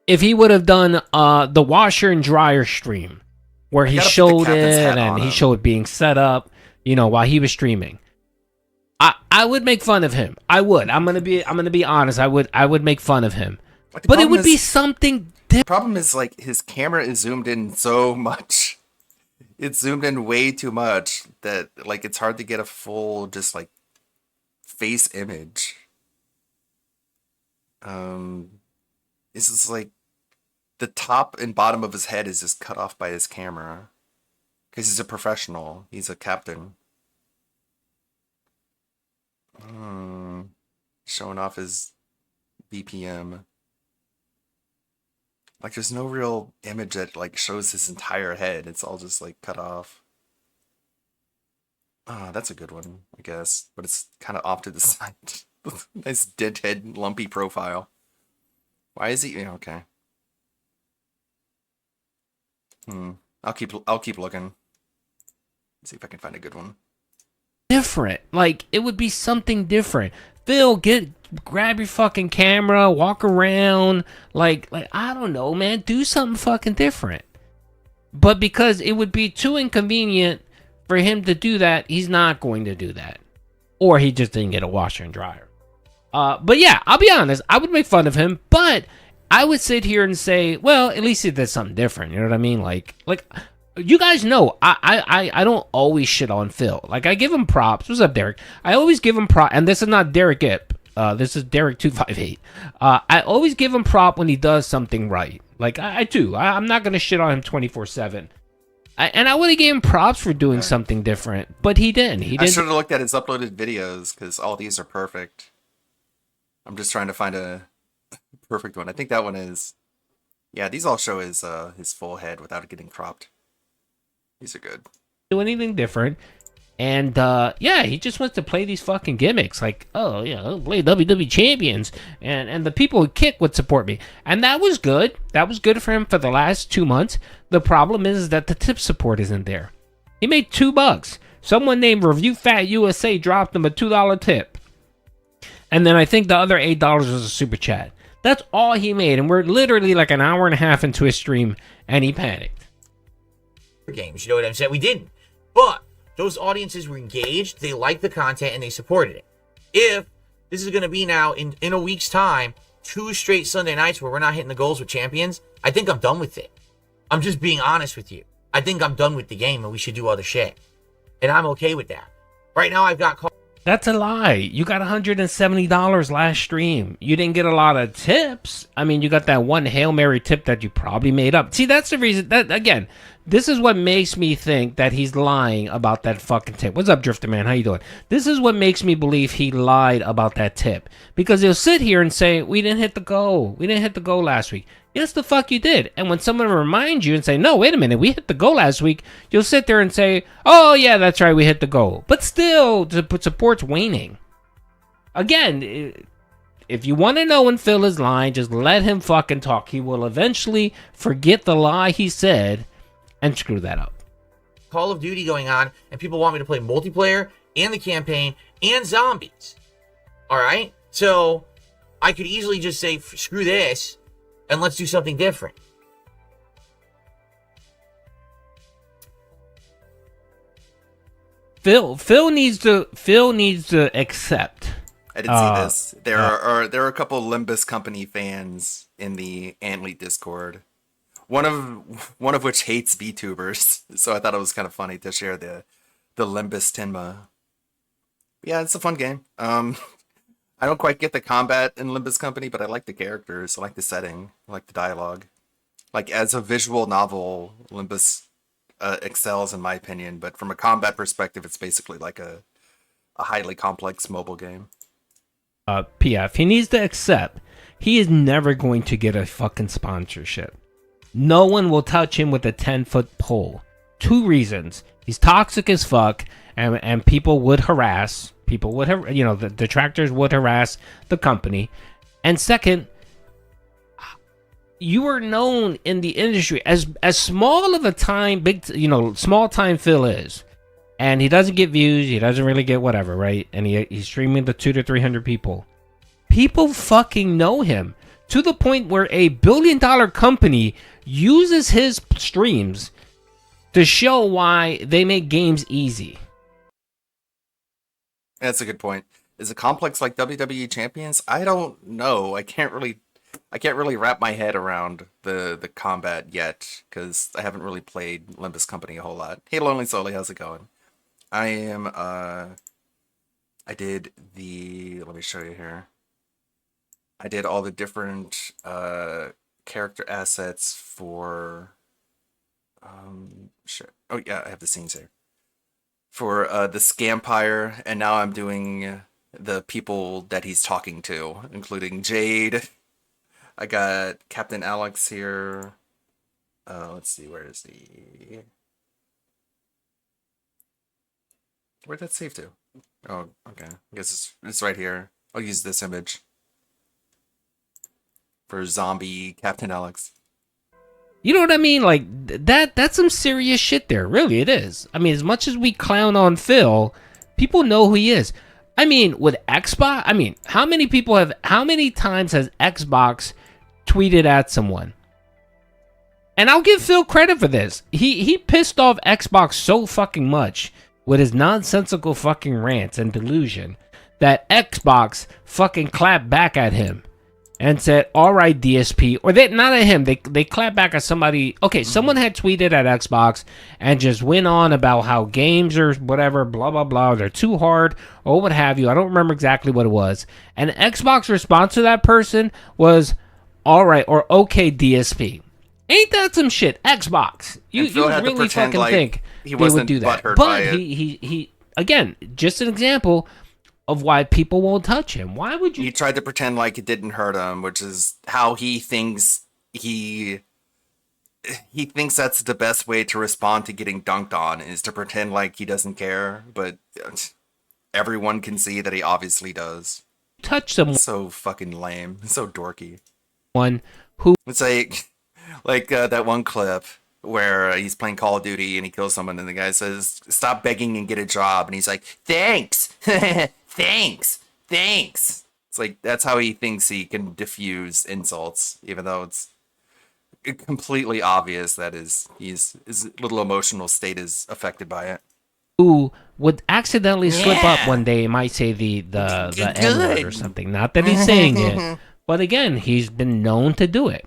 If he would have done the washer and dryer stream where he showed it and he showed it being set up, while he was streaming. I would make fun of him. I would. I'm gonna be honest. I would make fun of him. But it would be something different. The problem is like his camera is zoomed in so much. It's zoomed in way too much that like it's hard to get a full just like face image. It's just like the top and bottom of his head is just cut off by his camera. Because he's a professional. He's a captain. Showing off his BPM. Like, there's no real image that, like, shows his entire head. It's all just, like, cut off. That's a good one, I guess. But it's kind of off to the side. Nice deadhead, lumpy profile. Why is he... Okay. I'll keep looking. See if I can find a good one. Different. Like, it would be something different. Phil, grab your fucking camera, walk around. Like I don't know, man. Do something fucking different. But because it would be too inconvenient for him to do that, he's not going to do that. Or he just didn't get a washer and dryer. But yeah, I'll be honest. I would make fun of him, but I would sit here and say, well, at least he did something different. You know what I mean? Like you guys know, I don't always shit on Phil. Like, I give him props. What's up, Derek? I always give him props. And this is not Derek Ip. This is Derek258. I always give him prop when he does something right. Like, I do. I'm not going to shit on him 24/7. And I would have gave him props for doing something different. But he didn't. I should have looked at his uploaded videos, because all these are perfect. I'm just trying to find a perfect one. I think that one is... Yeah, these all show his full head without it getting cropped. These are good. Do anything different. And yeah, he just wants to play these fucking gimmicks. Like, oh yeah, I'll play WWE Champions. And the people who kick would support me. And that was good. That was good for him for the last 2 months. The problem is that the tip support isn't there. He made $2. Someone named Review Fat USA dropped him a $2 tip. And then I think the other $8 was a super chat. That's all he made. And we're literally like an hour and a half into his stream. And he panicked. Games, you know what I'm saying? We didn't. But those audiences were engaged, they liked the content, and they supported it. If this is going to be now, in a week's time, 2 straight Sunday nights where we're not hitting the goals with champions, I think I'm done with it. I'm just being honest with you. I think I'm done with the game and we should do other shit. And I'm okay with that. Right now, I've got That's a lie. You got $170 last stream. You didn't get a lot of tips. I mean, you got that one Hail Mary tip that you probably made up. See, that's the reason that, again, this is what makes me think that he's lying about that fucking tip. What's up, Drifter Man? How you doing? This is what makes me believe he lied about that tip. Because he'll sit here and say, we didn't hit the goal. We didn't hit the goal last week. Yes, the fuck you did. And when someone reminds you and say, no, wait a minute, we hit the goal last week, you'll sit there and say, oh, yeah, that's right, we hit the goal. But still, the support's waning. Again, if you want to know when Phil is lying, just let him fucking talk. He will eventually forget the lie he said and screw that up. Call of Duty going on, and people want me to play multiplayer and the campaign and zombies. All right? So I could easily just say, screw this, and let's do something different. Phil needs to accept. I didn't see this. There are a couple Limbus Company fans in the Antly Discord. One of which hates VTubers, so I thought it was kind of funny to share the Limbus Tenma. Yeah, it's a fun game. I don't quite get the combat in Limbus Company, but I like the characters, I like the setting, I like the dialogue. Like, as a visual novel, Limbus excels in my opinion, but from a combat perspective, it's basically like a highly complex mobile game. PF, he needs to accept he is never going to get a fucking sponsorship. No one will touch him with a 10-foot pole. 2 reasons. He's toxic as fuck, and people would harass. The detractors would harass the company. And second, you are known in the industry as small of a time, small time Phil is. And he doesn't get views, he doesn't really get whatever, right? And he's streaming to 200 to 300 people. People fucking know him. To the point where a billion-dollar company uses his streams to show why they make games easy. That's a good point. Is it complex like WWE Champions? I don't know. I can't really wrap my head around the combat yet, because I haven't really played Limbus Company a whole lot. Hey, Lonely Solly, how's it going? I am, let me show you here. I did all the different character assets for, sure. Oh yeah, I have the scenes here. For the Scampire, and now I'm doing the people that he's talking to, including Jade. I got Captain Alex here. Let's see, where is he? Where'd that save to? Oh, okay. I guess it's right here. I'll use this image for zombie Captain Alex. You know what I mean? Like, that's some serious shit there. Really, it is. I mean, as much as we clown on Phil, people know who he is. I mean, with Xbox, how many times has Xbox tweeted at someone? And I'll give Phil credit for this. He pissed off Xbox so fucking much with his nonsensical fucking rants and delusion that Xbox fucking clapped back at him and said, all right, DSP, or they, not at him, they clapped back at somebody. Okay, someone had tweeted at Xbox and just went on about how games or whatever, blah, blah, blah, they're too hard or what have you. I don't remember exactly what it was. And Xbox response to that person was, all right, or okay, DSP. Ain't that some shit? Xbox. You really fucking like think he they would do that. But he again, just an example of why people won't touch him. Why would you? He tried to pretend like it didn't hurt him, which is how he thinks he thinks that's the best way to respond to getting dunked on, is to pretend like he doesn't care, but everyone can see that he obviously does. Touch someone. So fucking lame. So dorky. One who... It's like that one clip where he's playing Call of Duty and he kills someone and the guy says, stop begging and get a job. And he's like, thanks. Thanks. It's like, that's how he thinks he can diffuse insults, even though it's completely obvious that his little emotional state is affected by it. Who would accidentally slip up one day and might say the N-word or something. Not that he's saying it, but again, he's been known to do it.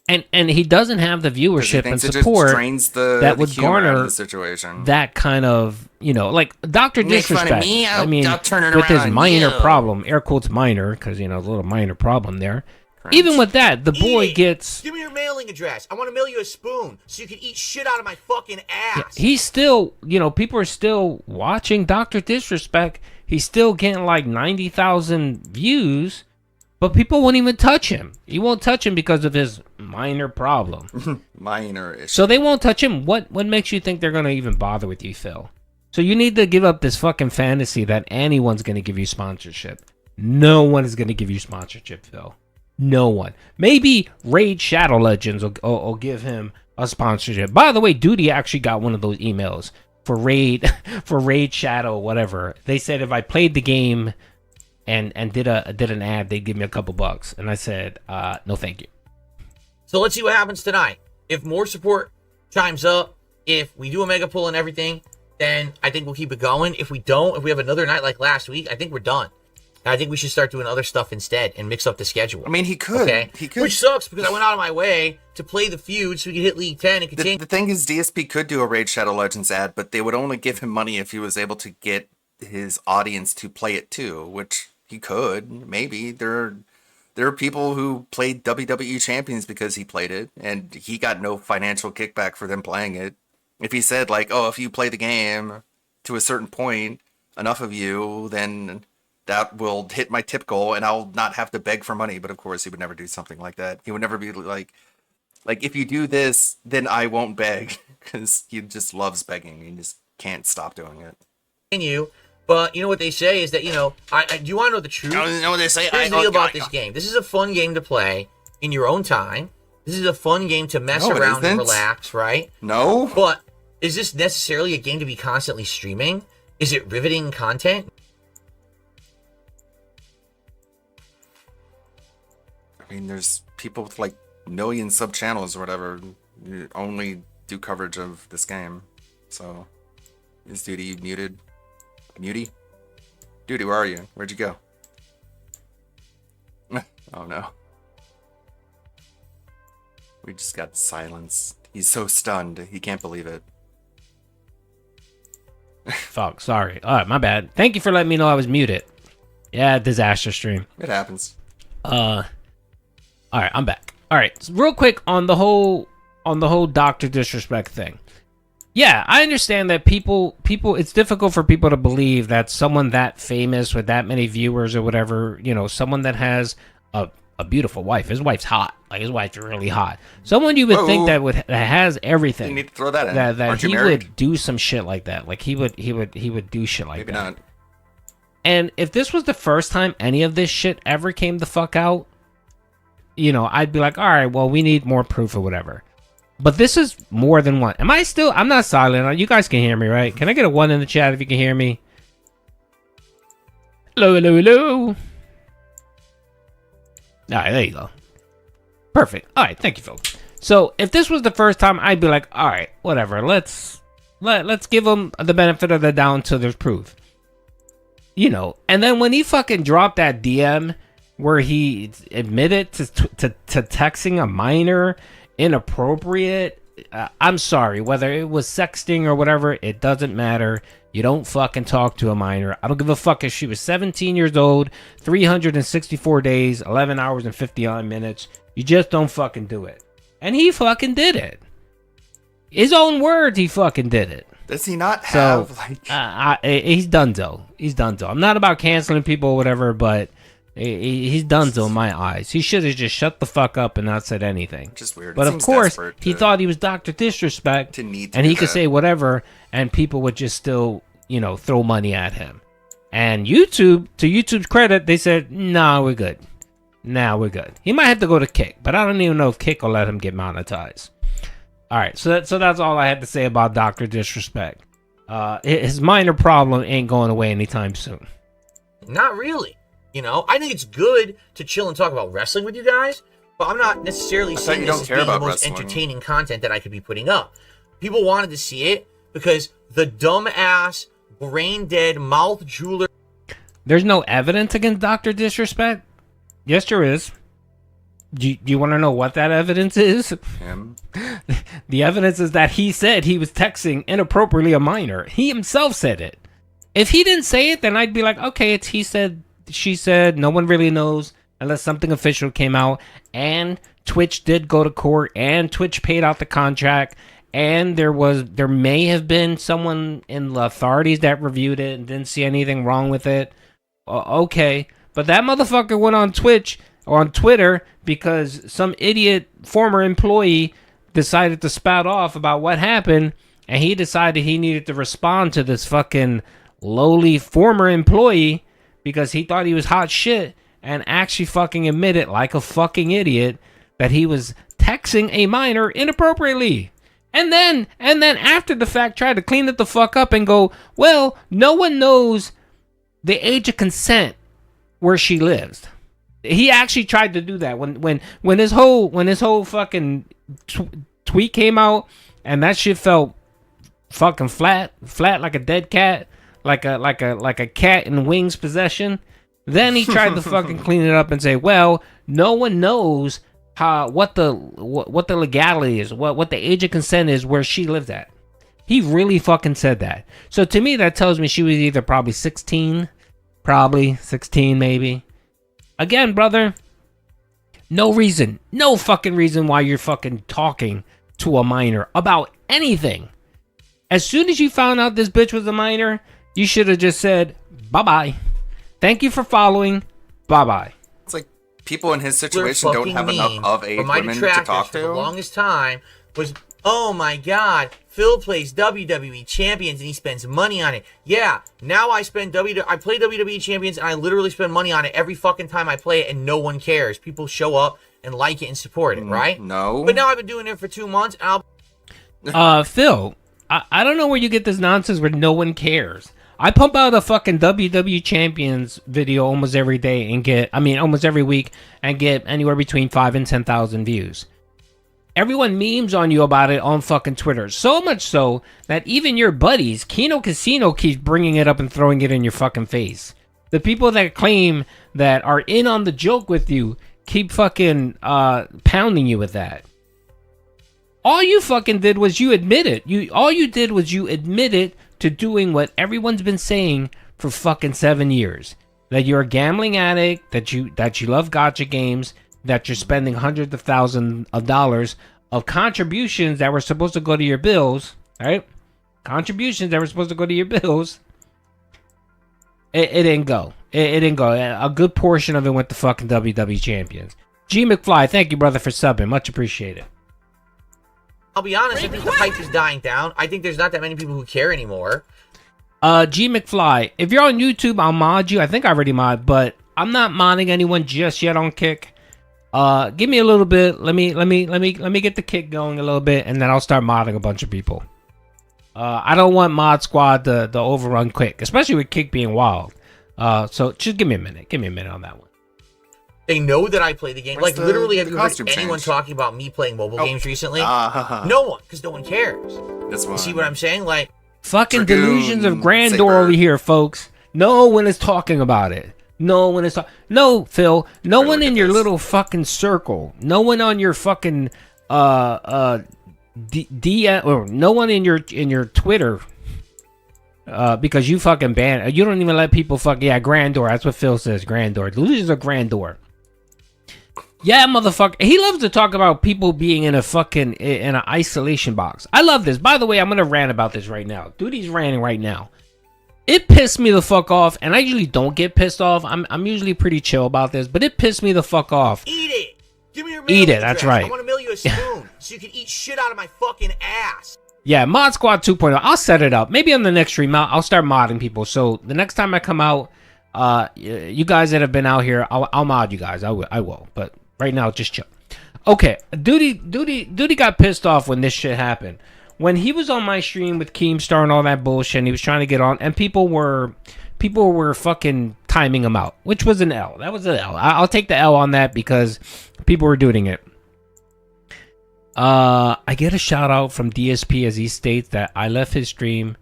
and he doesn't have the viewership and support that would garner the situation. that kind of, like Dr. Make fun of Disrespect. me, I'll turn it with his around minor you. problem, air quotes minor, because, a little minor problem there. Even with that, the boy gets... Give me your mailing address. I want to mail you a spoon so you can eat shit out of my fucking ass. He's still, people are still watching Dr. Disrespect. He's still getting like 90,000 views, but people won't even touch him. He won't touch him because of his minor problem. Minor issue. So they won't touch him. What makes you think they're going to even bother with you, Phil? So you need to give up this fucking fantasy that anyone's going to give you sponsorship. No one is going to give you sponsorship, Phil. No one. Maybe Raid Shadow Legends will give him a sponsorship. By the way, Duty actually got one of those emails for Raid Shadow, whatever. They said if I played the game and did an ad, they'd give me a couple bucks. And I said, no, thank you. So let's see what happens tonight. If more support chimes up, if we do a mega pull and everything, then I think we'll keep it going. If we don't, if we have another night like last week, I think we're done. I think we should start doing other stuff instead and mix up the schedule. I mean, he could. Okay? He could. Which sucks because I went out of my way to play the feud so we could hit League 10 and continue. The thing is, DSP could do a Raid Shadow Legends ad, but they would only give him money if he was able to get his audience to play it too, which he could. Maybe. There are people who played WWE Champions because he played it, and he got no financial kickback for them playing it. If he said, like, oh, if you play the game to a certain point, enough of you, then that will hit my tip goal and I'll not have to beg for money. But of course, he would never do something like that. He would never be like if you do this, then I won't beg, because he just loves begging. He just can't stop doing it. Continue. But you know what they say is that, do you want to know the truth? I don't know what they say. Here's the deal about this game. This is a fun game to play in your own time. This is a fun game to mess around and relax, right? No. But is this necessarily a game to be constantly streaming? Is it riveting content? I mean, there's people with like million sub channels or whatever who only do coverage of this game. So, is Duty muted? Muty? Duty, where are you? Where'd you go? Oh no. We just got silence. He's so stunned, he can't believe it. Fuck, sorry. All right, my bad. Thank you for letting me know I was muted. Yeah, disaster stream. It happens. All right, I'm back. All right, so real quick on the whole Dr. Disrespect thing. Yeah, I understand that people it's difficult for people to believe that someone that famous with that many viewers or whatever, someone that has a beautiful wife. His wife's hot. Like, his wife's really hot. Someone you would think that has everything. You need to throw that in. That he would do some shit like that. Like he would do shit like Maybe that. not. And if this was the first time any of this shit ever came the fuck out, I'd be like, all right, well, we need more proof or whatever. But this is more than one. I'm not silent. You guys can hear me, right? Can I get a 1 in the chat if you can hear me? Hello, hello, hello. All right, there you go. Perfect. All right, thank you, Phil. So if this was the first time, I'd be like, all right, whatever. Let's give them the benefit of the doubt until there's proof. And then when he fucking dropped that DM where he admitted to texting a minor inappropriate, I'm sorry, whether it was sexting or whatever, it doesn't matter. You don't fucking talk to a minor. I don't give a fuck if she was 17 years old, 364 days, 11 hours and 59 minutes. You just don't fucking do it. And he fucking did it. His own words, he fucking did it. Does he not have, he's donezo. He's donezo. I'm not about canceling people or whatever, but he's donezo in my eyes. He should have just shut the fuck up and not said anything. Just weird. But of course, he thought he was Dr. Disrespect, and he could say whatever, and people would just still, throw money at him. And YouTube, to YouTube's credit, they said, "No, we're good. Now we're good." He might have to go to Kick, but I don't even know if Kick will let him get monetized. All right, so that's all I had to say about Dr. Disrespect. His minor problem ain't going away anytime soon. Not really. I think it's good to chill and talk about wrestling with you guys, but I'm not necessarily saying this as being the most entertaining content that I could be putting up. People wanted to see it because the dumbass, brain-dead, mouth jeweler... There's no evidence against Dr. Disrespect? Yes, there is. Do you want to know what that evidence is? Him. The evidence is that he said he was texting inappropriately a minor. He himself said it. If he didn't say it, then I'd be like, okay, it's he said, she said. No one really knows unless something official came out. And Twitch did go to court, and Twitch paid out the contract. And there may have been someone in the authorities that reviewed it and didn't see anything wrong with it. Okay, but that motherfucker went on Twitch or on Twitter because some idiot former employee decided to spout off about what happened, and he decided he needed to respond to this fucking lowly former employee because he thought he was hot shit, and actually fucking admitted like a fucking idiot that he was texting a minor inappropriately. And then after the fact tried to clean it the fuck up and go, well, no one knows the age of consent where she lives. He actually tried to do that when his whole fucking tweet came out, and that shit felt fucking flat like a dead cat, like a cat in wings possession. Then he tried to fucking clean it up and say, well, no one knows what the legality is, what the age of consent is where she lives at. He really fucking said that. So to me, that tells me she was either probably 16 maybe. Again, brother, no fucking reason why you're fucking talking to a minor about anything. As soon as you found out this bitch was a minor, you should have just said, bye-bye. Thank you for following. Bye-bye. It's like people in his situation don't have enough of age women to talk for the to. longest time was, oh my god, Phil plays WWE Champions and he spends money on it. Yeah, now I play WWE Champions and I literally spend money on it every fucking time I play it, and no one cares. People show up and like it and support it, right? No. But now I've been doing it for 2 months and I'll... Phil, I don't know where you get this nonsense where no one cares. I pump out a fucking WWE Champions video almost every day and almost every week and get anywhere between 5 and 10,000 views. Everyone memes on you about it on fucking Twitter. So much so that even your buddies, Kino Casino, keeps bringing it up and throwing it in your fucking face. The people that claim that are in on the joke with you keep fucking pounding you with that. All you fucking did was you admit it. You admitted to doing what everyone's been saying for fucking 7 years. That you're a gambling addict, that you love gacha games, that you're spending hundreds of thousands of dollars of contributions that were supposed to go to your bills, right? Contributions that were supposed to go to your bills. It didn't go. It didn't go. A good portion of it went to fucking WWE Champions. G McFly, thank you, brother, for subbing. Much appreciated. I'll be honest, I think the hype is dying down. I think there's not that many people who care anymore. G McFly, if you're on YouTube, I'll mod you. I think I already mod, but I'm not modding anyone just yet on Kick. Give me a little bit. Let me get the Kick going a little bit, and then I'll start modding a bunch of people. I don't want Mod Squad to overrun quick, especially with Kick being wild. So just give me a minute. Give me a minute on that one. They know that I play the game. What's Literally, have the you heard costume anyone change? talking about me playing mobile games recently? No No one, because no one cares. This one. You see what I'm saying? Like, Fucking Dragoon delusions of grandeur Saber. over here, folks. No one is talking about it. No one is talking. No, Phil. No one in your little fucking circle. No one on your fucking or no one in your Twitter. Because you fucking ban. You don't even let people grandeur. That's what Phil says. Grandeur. Delusions of grandeur. Yeah, motherfucker. He loves to talk about people being in an isolation box. I love this. By the way, I'm gonna rant about this right now. Dude's ranting right now. It pissed me the fuck off, and I usually don't get pissed off. I'm usually pretty chill about this, but it pissed me the fuck off. eat it. Give me your Eat mailing it, that's address. right. I want to mail you a spoon so you can eat shit out of my fucking ass. Yeah, Mod Squad 2.0. I'll set it up. Maybe on the next stream, I'll start modding people. So the next time I come out, you guys that have been out here, I'll mod you guys. I will. But right now, just chill. Okay, Duty got pissed off when this shit happened. When he was on my stream with Keemstar and all that bullshit, and he was trying to get on, and people were fucking timing him out, which was an L. That was an L. I'll take the L on that because people were doing it. I get a shout out from DSP as he states that I left his stream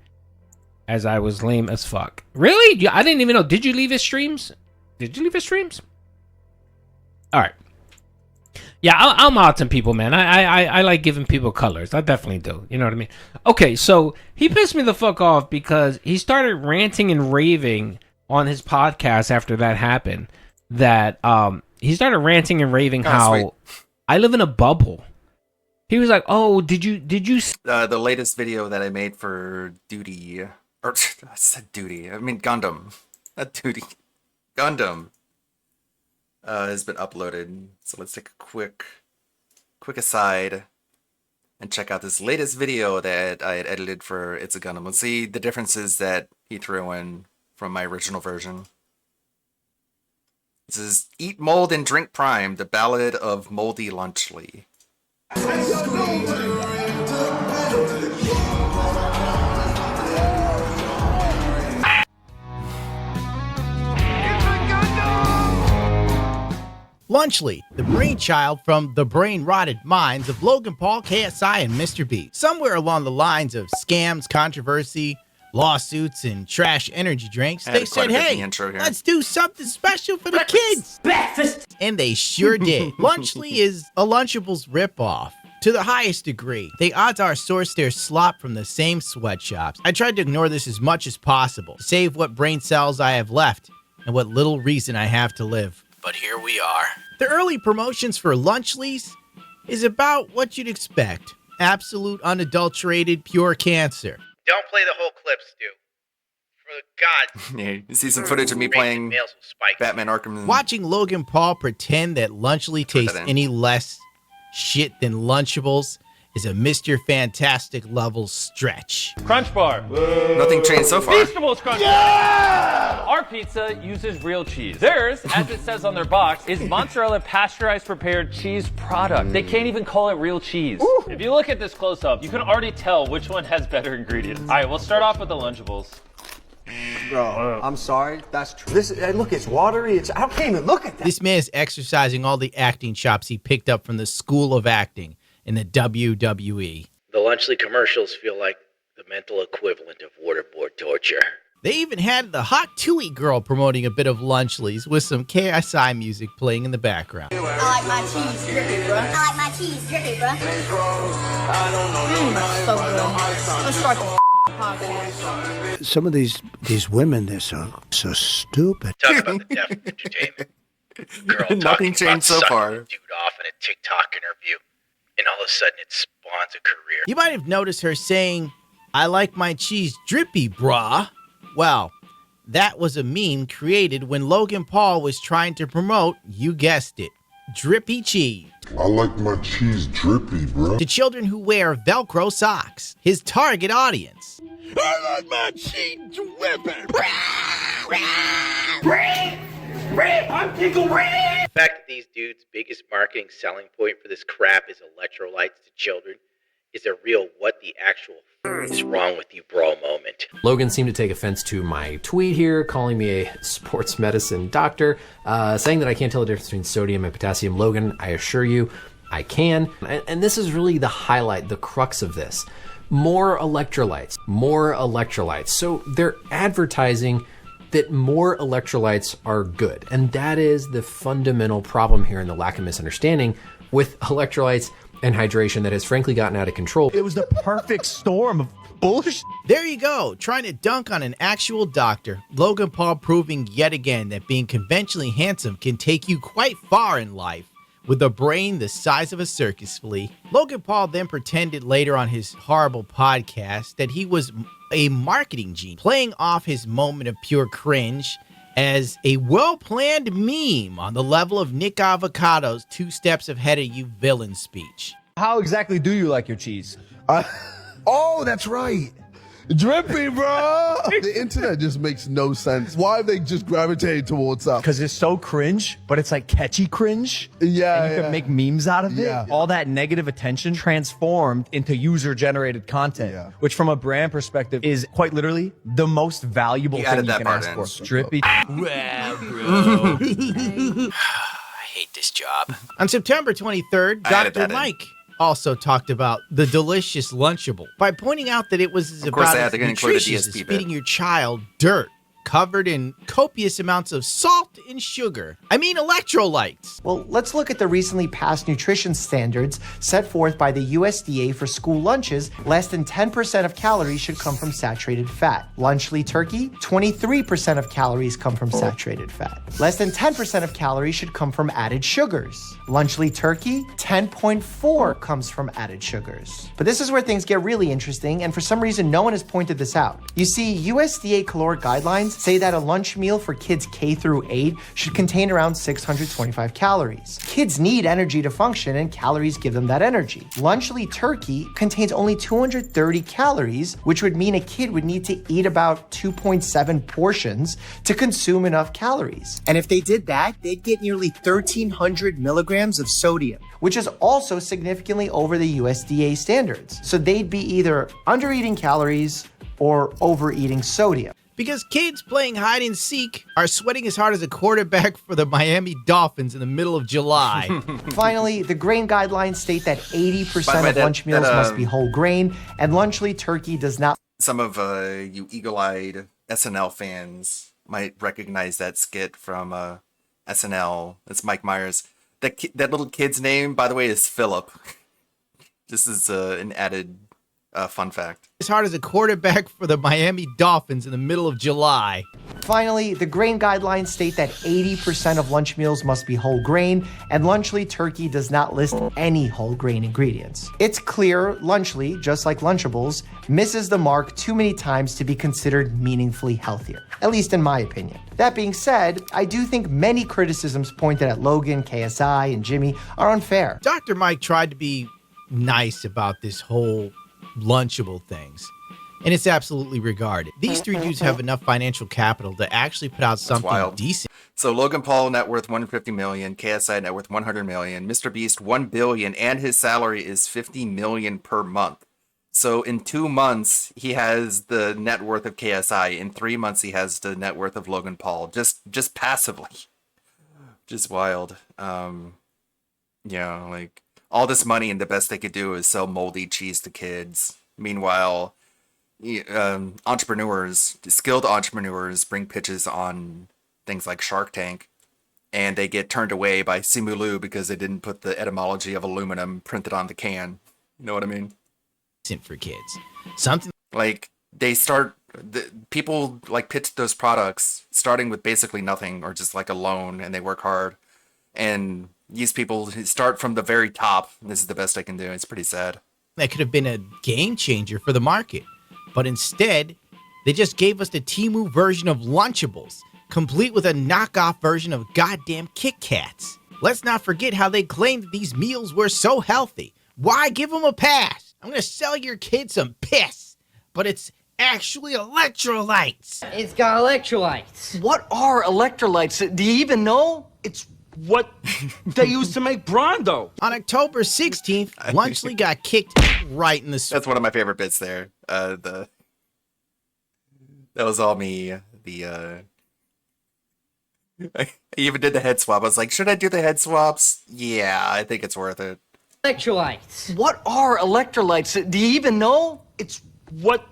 as I was lame as fuck. Really? I didn't even know. Did you leave his streams? All right. Yeah, I'm out to people, man. I like giving people colors. I definitely do. You know what I mean? Okay, so he pissed me the fuck off because he started ranting and raving on his podcast after that happened. That he started ranting and raving how sweet. I live in a bubble. He was like, "Oh, did you?" The latest video that I made for Duty, or I said Duty, I mean Gundam, not Duty, Gundam, has been uploaded. So let's take a quick aside and check out this latest video that I had edited for It's a Gundam. Let's see the differences that he threw in from my original version. This is Eat Mold and Drink Prime, the Ballad of Moldy Lunchley. Lunchley, the brainchild from the brain-rotted minds of Logan Paul, KSI, and Mr. B. Somewhere along the lines of scams, controversy, lawsuits, and trash energy drinks, they said, hey, let's do something special for the kids. Breakfast! And they sure did. Lunchley is a Lunchables ripoff. To the highest degree. They odds are source their slop from the same sweatshops. I tried to ignore this as much as possible, to save what brain cells I have left, and what little reason I have to live. But here we are. The early promotions for Lunchley's is about what you'd expect. Absolute, unadulterated, pure cancer. Don't play the whole clip, Stu. For God. Yeah, you see some footage of me playing Batman Arkham. Watching Logan Paul pretend that Lunchley tastes any less shit than Lunchables is a Mr. Fantastic level stretch. Crunch Bar. Nothing changed so far. Feastables Crunch Bar. Our pizza uses real cheese. Theirs, as it says on their box, is mozzarella pasteurized prepared cheese product. They can't even call it real cheese. Ooh. If you look at this close up, you can already tell which one has better ingredients. All right, we'll start off with the Lunchables. Bro, I'm sorry. That's true. This, look, it's watery. I can't even look at that. This man is exercising all the acting chops he picked up from the School of Acting in the WWE. The Lunchley commercials feel like the mental equivalent of waterboard torture. They even had the hot Tui girl promoting a bit of Lunchley's with some KSI music playing in the background. I like my cheese drippy, bro. I like my cheese drippy, bro. So good. Let's start the podcast. Some of these women, they're so stupid. Talk about the death of entertainment. Girl Nothing changed so far. Dude off in a TikTok interview, and all of a sudden it spawns a career. You might have noticed her saying, I like my cheese drippy, brah. Well, that was a meme created when Logan Paul was trying to promote, you guessed it, drippy cheese. I like my cheese drippy, bro. To children who wear Velcro socks, his target audience. I like my cheese dripping. I'm Pickle Rick! The fact that these dudes' biggest marketing selling point for this crap is electrolytes to children is a real what the actual is wrong with you bro moment. Logan seemed to take offense to my tweet here, calling me a sports medicine doctor, saying that I can't tell the difference between sodium and potassium. Logan, I assure you, I can. And this is really the highlight, the crux of this. More electrolytes, more electrolytes. So they're advertising that more electrolytes are good. And that is the fundamental problem here, and the lack of misunderstanding with electrolytes and hydration that has frankly gotten out of control. It was the perfect storm of bullshit. There you go, trying to dunk on an actual doctor. Logan Paul proving yet again that being conventionally handsome can take you quite far in life. With a brain the size of a circus flea, Logan Paul then pretended later on his horrible podcast that he was a marketing genius, playing off his moment of pure cringe as a well-planned meme on the level of Nick Avocado's 2 steps ahead of you villain speech. How exactly do you like your cheese? Oh, that's right. Drippy, bro. The internet just makes no sense. Why have they just gravitated towards that? Because it's so cringe, but it's like catchy cringe. Yeah, and you can make memes out of it. Yeah. All that negative attention transformed into user-generated content, which from a brand perspective is quite literally the most valuable thing you can ask for. Drippy. Well, bro. I hate this job. On September 23rd, Dr. Mike also talked about the delicious Lunchable by pointing out that it was about as nutritious as feeding your child dirt covered in copious amounts of salt and sugar. I mean electrolytes. Well, let's look at the recently passed nutrition standards set forth by the USDA for school lunches. Less than 10% of calories should come from saturated fat. Lunchly turkey, 23% of calories come from saturated fat. Less than 10% of calories should come from added sugars. Lunchly turkey, 10.4 comes from added sugars. But this is where things get really interesting, and for some reason no one has pointed this out. You see, USDA caloric guidelines say that a lunch meal for kids K through 8 should contain around 625 calories. Kids need energy to function, and calories give them that energy. Lunchly turkey contains only 230 calories, which would mean a kid would need to eat about 2.7 portions to consume enough calories. And if they did that, they'd get nearly 1,300 milligrams of sodium, which is also significantly over the USDA standards. So they'd be either under-eating calories or overeating sodium. Because kids playing hide and seek are sweating as hard as a quarterback for the Miami Dolphins in the middle of July. Finally, the grain guidelines state that 80% of lunch meals must be whole grain, and lunchly turkey does not. Some of you eagle-eyed SNL fans might recognize that skit from SNL. It's Mike Myers. That little kid's name, by the way, is Philip. This is an added fun fact. As hard as a quarterback for the Miami Dolphins in the middle of July. Finally, the grain guidelines state that 80% of lunch meals must be whole grain, and Lunchly turkey does not list any whole grain ingredients. It's clear Lunchly, just like Lunchables, misses the mark too many times to be considered meaningfully healthier, at least in my opinion. That being said, I do think many criticisms pointed at Logan, KSI, and Jimmy are unfair. Dr. Mike tried to be nice about this whole Lunchable things, and it's absolutely regarded. These three dudes have enough financial capital to actually put out something decent. So Logan Paul net worth 150 million, KSI net worth 100 million, Mr. Beast 1 billion, and his salary is 50 million per month. So in 2 months he has the net worth of KSI. In 3 months he has the net worth of Logan Paul, just passively. Just wild. Yeah, like all this money, and the best they could do is sell moldy cheese to kids. Meanwhile, entrepreneurs, skilled entrepreneurs, bring pitches on things like Shark Tank, and they get turned away by Simulu because they didn't put the etymology of aluminum printed on the can. You know what I mean? For kids, something like people like pitch those products starting with basically nothing or just like a loan, and they work hard, and these people start from the very top. This is the best I can do. It's pretty sad. That could have been a game changer for the market. But instead, they just gave us the Temu version of Lunchables, complete with a knockoff version of goddamn Kit Kats. Let's not forget how they claimed that these meals were so healthy. Why give them a pass? I'm going to sell your kid some piss. But it's actually electrolytes. It's got electrolytes. What are electrolytes? Do you even know? It's what they used to make Brondo. On October 16th, Lunchly got kicked right in the... That's one of my favorite bits there. That was all me. I even did the head swap. I was like, should I do the head swaps? Yeah, I think it's worth it. Electrolytes. What are electrolytes? Do you even know? It's what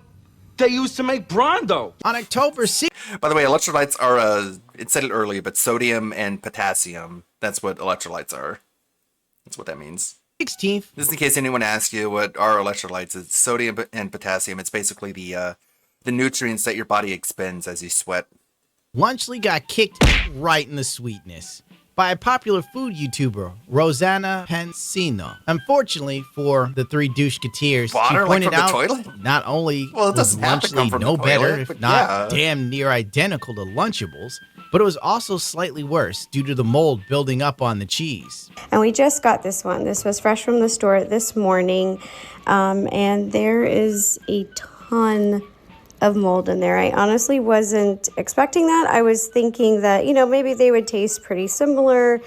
they used to make Brondo. On October 6th... By the way, electrolytes are, it said it earlier, but sodium and potassium. That's what electrolytes are. That's what that means. 16th. Just in case anyone asks you what are electrolytes, it's sodium and potassium. It's basically the nutrients that your body expends as you sweat. Lunchly got kicked right in the sweetness by a popular food YouTuber, Rosanna Pansino. Unfortunately for the three doucheketeers, he pointed out not only was Lunchly no better, if not damn near identical to Lunchables, but it was also slightly worse due to the mold building up on the cheese. And we just got this one. This was fresh from the store this morning, and there is a ton of mold in there. I honestly wasn't expecting that. I was thinking that, maybe they would taste pretty similar,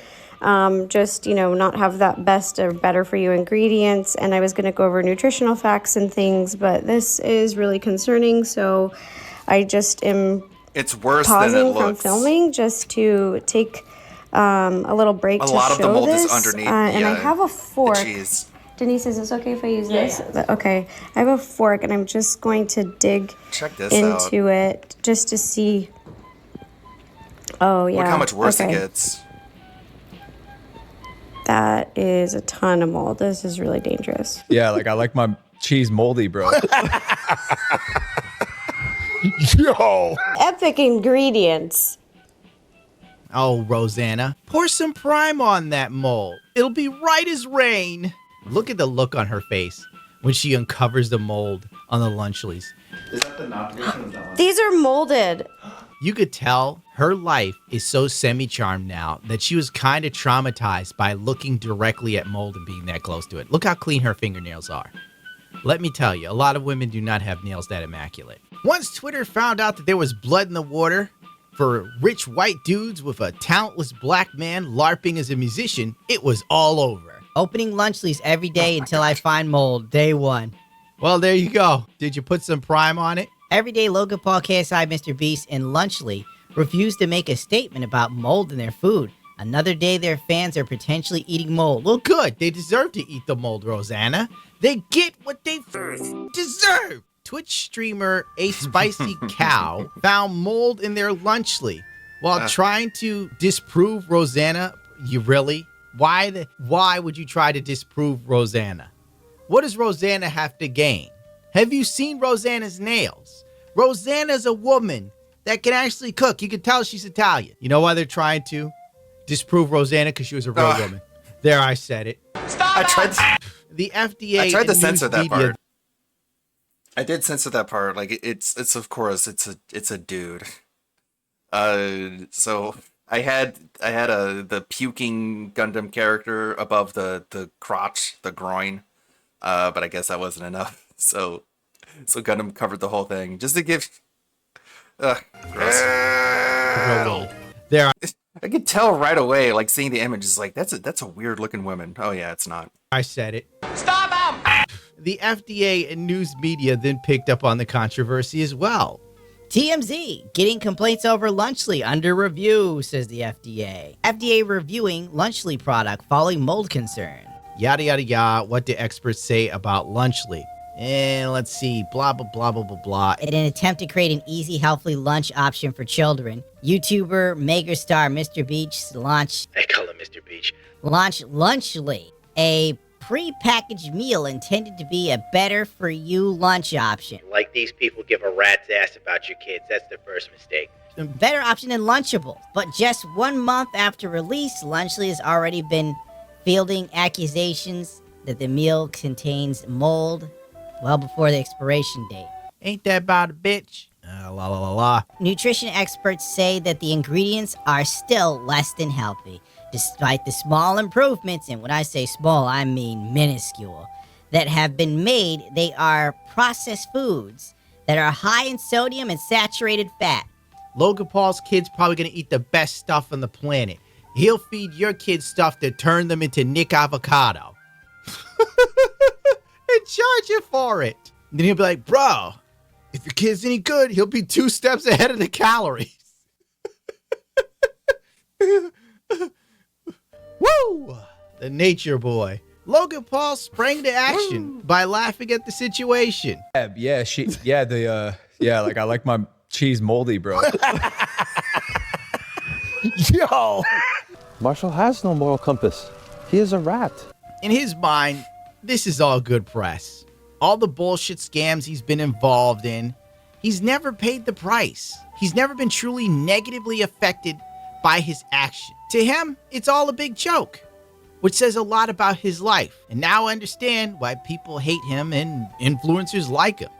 just, not have that best or better for you ingredients. And I was going to go over nutritional facts and things, but this is really concerning. So I just am pausing from filming just to take a little break to show this. A lot of the mold is underneath. And I have a fork. Denise, is this okay if I use this? Okay. I have a fork, and I'm just going to dig into it just to see Oh, yeah. Look how much worse okay. it gets. That is a ton of mold. This is really dangerous. Yeah, like I like my cheese moldy, bro. Yo! Epic ingredients. Oh, Rosanna, pour some prime on that mold. It'll be right as rain. Look at the look on her face when she uncovers the mold on the Lunchleys. Is that the not version? These are molded. You could tell her life is so semi-charmed now that she was kind of traumatized by looking directly at mold and being that close to it. Look how clean her fingernails are. Let me tell you, a lot of women do not have nails that immaculate. Once Twitter found out that there was blood in the water for rich white dudes with a talentless black man LARPing as a musician, it was all over. Opening Lunchleys every day until I find mold. Day one. Well, there you go. Did you put some prime on it? Every day, Logan Paul, KSI, Mr. Beast, and Lunchley refuse to make a statement about mold in their food. Another day, their fans are potentially eating mold. Well, good. They deserve to eat the mold, Rosanna. They get what they deserve. Twitch streamer A Spicy Cow found mold in their Lunchly while trying to disprove Rosanna. You really? Why would you try to disprove Rosanna? What does Rosanna have to gain? Have you seen Rosanna's nails? Rosanna's a woman that can actually cook. You can tell she's Italian. You know why they're trying to disprove Rosanna? Because she was a real woman. There, I said it. Stop! The FDA. I tried to and censor news that media- part. I did censor that part. Like it's of course it's a dude. So I had the puking Gundam character above the crotch, the groin. But I guess that wasn't enough. So Gundam covered the whole thing just to give. Gross. There. I could tell right away, like seeing the image, is like that's a weird looking woman. Oh yeah, it's not. I said it. Stop him! The FDA and news media then picked up on the controversy as well. TMZ, getting complaints over Lunchly under review, says the FDA. FDA reviewing Lunchly product following mold concern. Yada, yada, yada. What do experts say about Lunchly? And let's see, blah, blah, blah, blah, blah, blah. In an attempt to create an easy, healthy lunch option for children, YouTuber, megastar Mr. Beach launched... I call him Mr. Beach. Launched Lunchly, a pre-packaged meal intended to be a better-for-you lunch option. Like these people give a rat's ass about your kids. That's the first mistake. A better option than Lunchables. But just 1 month after release, Lunchly has already been fielding accusations that the meal contains mold well before the expiration date. Ain't that about a bitch? La la la la. Nutrition experts say that the ingredients are still less than healthy, despite the small improvements, and when I say small, I mean minuscule, that have been made. They are processed foods that are high in sodium and saturated fat. Logan Paul's kid's probably gonna eat the best stuff on the planet. He'll feed your kids stuff to turn them into Nick Avocado. And charge you for it. And then he'll be like, bro, if your kid's any good, he'll be 2 steps ahead of the calories. Woo! The nature boy. Logan Paul sprang to action by laughing at the situation. Like I like my cheese moldy, bro. Yo! Marshall has no moral compass. He is a rat. In his mind, this is all good press. All the bullshit scams he's been involved in, he's never paid the price. He's never been truly negatively affected by his action. To him, it's all a big joke, which says a lot about his life. And now I understand why people hate him and influencers like him.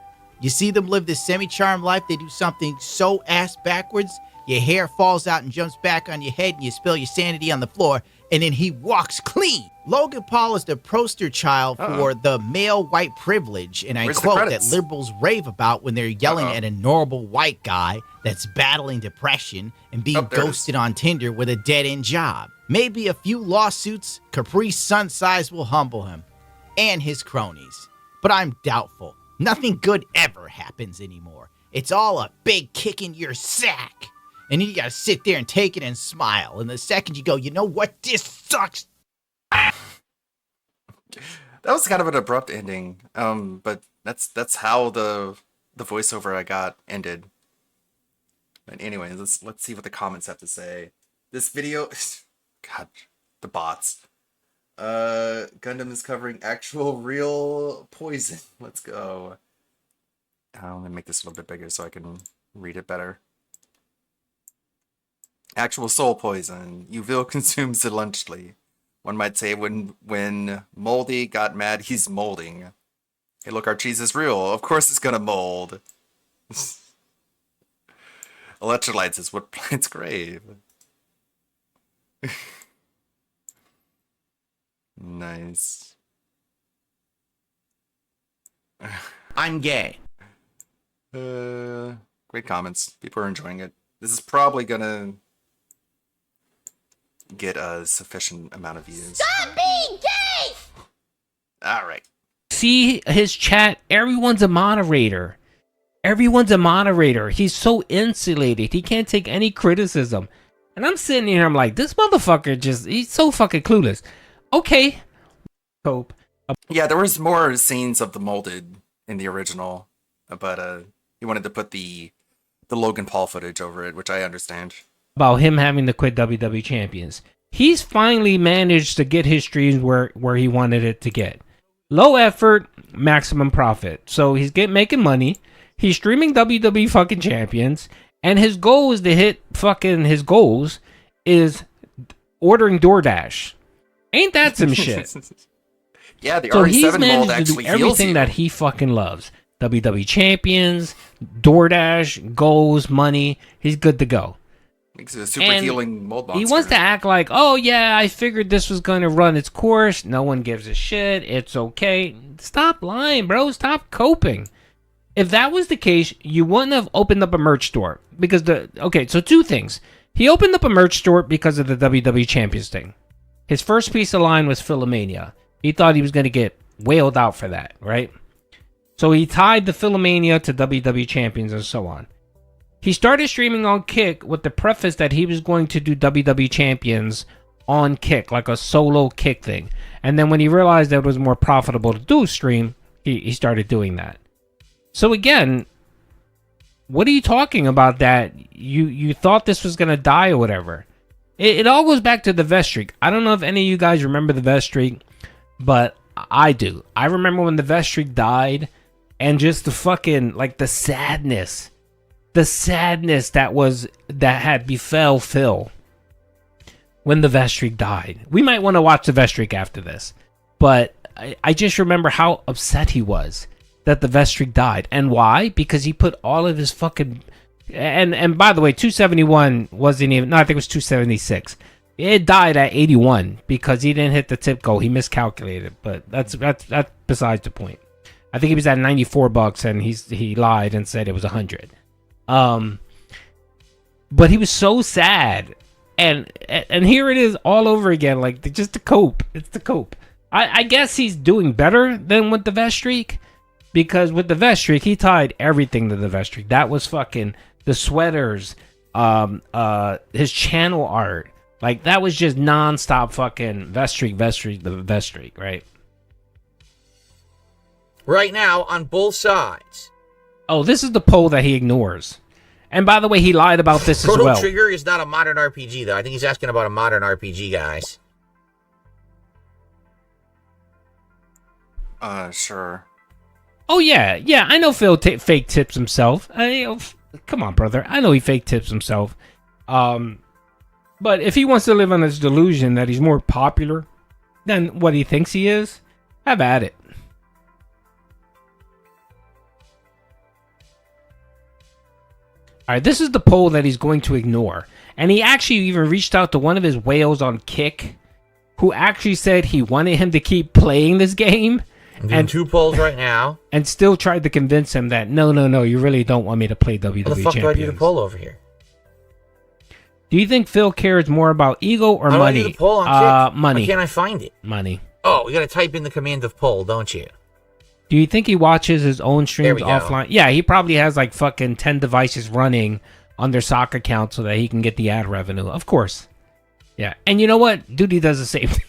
You see them live this semi-charmed life, they do something so ass backwards, your hair falls out and jumps back on your head and you spill your sanity on the floor, and then he walks clean. Logan Paul is the poster child for the male white privilege, and I Where's the quote, that credits? liberals rave about when they're yelling at a normal white guy that's battling depression and being there it is. ghosted on Tinder with a dead-end job. Maybe a few lawsuits, Capri Sun size will humble him and his cronies. But I'm doubtful. Nothing good ever happens anymore. It's all a big kick in your sack. And then you gotta sit there and take it and smile. And the second you go, you know what? This sucks. That was kind of an abrupt ending. But that's how the voiceover I got ended. But anyway, let's see what the comments have to say. This video, God, the bots. Gundam is covering actual real poison. Let's go. I'm gonna make this a little bit bigger so I can read it better. Actual soul poison. Yuville consumes it lunchly. One might say when Moldy got mad, he's molding. Hey, look, our cheese is real. Of course it's gonna mold. Electrolytes is what plants crave. Nice. I'm gay. Great comments. People are enjoying it. This is probably gonna get a sufficient amount of views. Stop being gay! Alright. See his chat, everyone's a moderator. Everyone's a moderator. He's so insulated. He can't take any criticism. And I'm sitting here, I'm like, this motherfucker he's so fucking clueless. Okay. Cope. Yeah, there was more scenes of the molded in the original, but he wanted to put the Logan Paul footage over it, which I understand. About him having to quit WWE Champions. He's finally managed to get his streams where he wanted it to get. Low effort, maximum profit. So he's making money. He's streaming WWE fucking champions, and his goal is to hit fucking his goals is ordering DoorDash. Ain't that some shit? Yeah, the so RE7 he's mold managed to actually do heals everything you. that he fucking loves. WWE champions, DoorDash, goals, money. He's good to go. Makes it a super And healing mold monster. He wants to act like, oh yeah, I figured this was going to run its course. No one gives a shit. It's okay. Stop lying, bro. Stop coping. If that was the case, you wouldn't have opened up a merch store. Because so 2 things. He opened up a merch store because of the WWE Champions thing. His first piece of line was Philomania. He thought he was going to get whaled out for that, right? So he tied the Philomania to WWE Champions and so on. He started streaming on Kick with the preface that he was going to do WWE Champions on Kick, like a solo Kick thing. And then when he realized that it was more profitable to do stream, he started doing that. So again, what are you talking about that you thought this was going to die or whatever? It all goes back to the vest streak. I don't know if any of you guys remember the vest streak, but I do. I remember when the vest streak died and just the fucking, like, the sadness that had befell Phil when the vest streak died. We might want to watch the vest streak after this, but I just remember how upset he was that the vest streak died. And why? Because he put all of his fucking... And by the way, 271 wasn't even... No, I think it was 276. It died at 81 because he didn't hit the tip goal. He miscalculated, but that's besides the point. I think he was at $94 and he lied and said it was 100. But he was so sad, and here it is all over again, like just to cope. It's to cope. I guess he's doing better than with the vest streak, because with the vest streak he tied everything to the vest streak. That was fucking the sweaters, his channel art, like that was just non-stop fucking vest streak, right? Right now on both sides. Oh, this is the poll that he ignores. And by the way, he lied about this as Chrono well. Trigger is not a modern RPG, though. I think he's asking about a modern RPG, guys. Sure. Oh, yeah. I know Phil fake tips himself. Come on, brother. I know he fake tips himself. But if he wants to live on this delusion that he's more popular than what he thinks he is, have at it. All right, this is the poll that he's going to ignore. And he actually even reached out to one of his whales on Kick, who actually said he wanted him to keep playing this game. I'm doing 2 polls right now. And still tried to convince him that, no, you really don't want me to play WWE What the fuck Champions. do I do to poll over here? Do you think Phil cares more about ego or How money? do I do the poll on Kick? Money. Why can't I find it? Money. Oh, you gotta type in the command of poll, don't you? Do you think he watches his own streams There we go. offline? Yeah, he probably has like fucking 10 devices running on their sock account so that he can get the ad revenue. Of course. Yeah. And you know what? Duty does the same thing.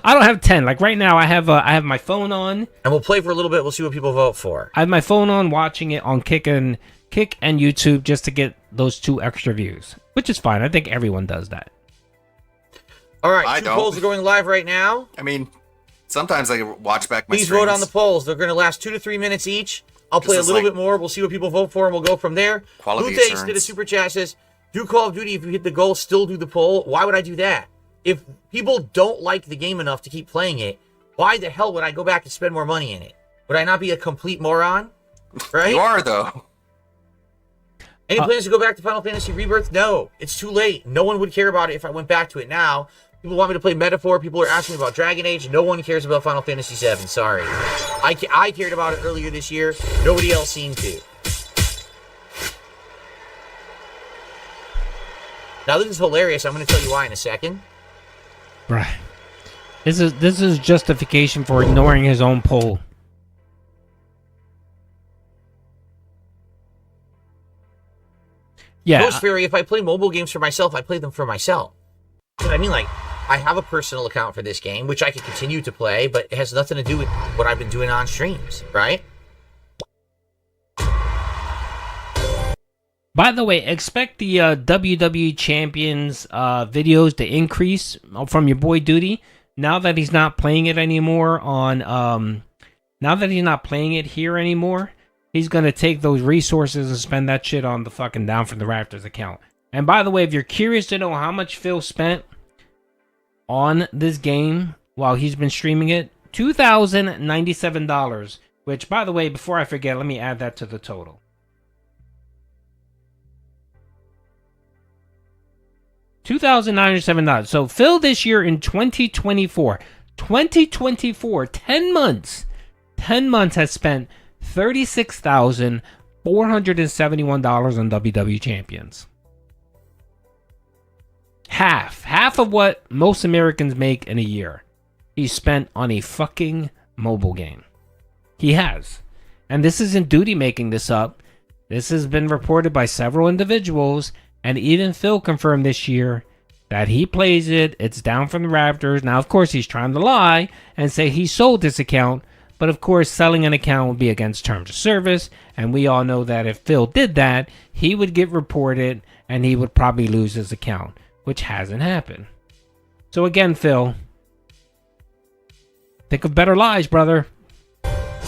I don't have 10. Like right now I have my phone on. And we'll play for a little bit. We'll see what people vote for. I have my phone on watching it on Kick and Kick and YouTube just to get those 2 extra views, which is fine. I think everyone does that. All right, I 2 don't. polls are going live right now. I mean, sometimes I watch back my Please streams. vote on the polls. They're going to last 2 to 3 minutes each. I'll play a is little like bit more. We'll see what people vote for, and we'll go from there. Quality Blue Taste assurance. did a super chat, says, do Call of Duty if you hit the goal, still do the poll. Why would I do that? If people don't like the game enough to keep playing it, why the hell would I go back and spend more money in it? Would I not be a complete moron? Right? You are, though. Any plans to go back to Final Fantasy Rebirth? No, it's too late. No one would care about it if I went back to it now. People want me to play Metaphor. People are asking me about Dragon Age. No one cares about Final Fantasy VII. Sorry. I cared about it earlier this year. Nobody else seemed to. Now, this is hilarious. I'm going to tell you why in a second. Right. This is justification for ignoring his own poll. Yeah. Ghost Fairy, if I play mobile games for myself, I play them for myself. You know what I mean? Like, I have a personal account for this game, which I can continue to play, but it has nothing to do with what I've been doing on streams, right? By the way, expect the WWE Champions videos to increase from your boy Duty. Now that he's not playing it anymore now that he's not playing it here anymore, he's gonna take those resources and spend that shit on the fucking Down from the Rafters account. And by the way, if you're curious to know how much Phil spent on this game while he's been streaming it, $2,097. Which, by the way, before I forget, let me add that to the total. $2,907. So Phil this year in 2024, 10 months has spent $36,471 on WWE Champions. Half of what most Americans make in a year he spent on a fucking mobile game. He has. And this isn't Duty making this up. This has been reported by several individuals. And even Phil confirmed this year that he plays it. It's Down from the Raptors. Now, of course, he's trying to lie and say he sold this account. But, of course, selling an account would be against terms of service. And we all know that if Phil did that, he would get reported and he would probably lose his account, which hasn't happened. So, again, Phil, think of better lies, brother.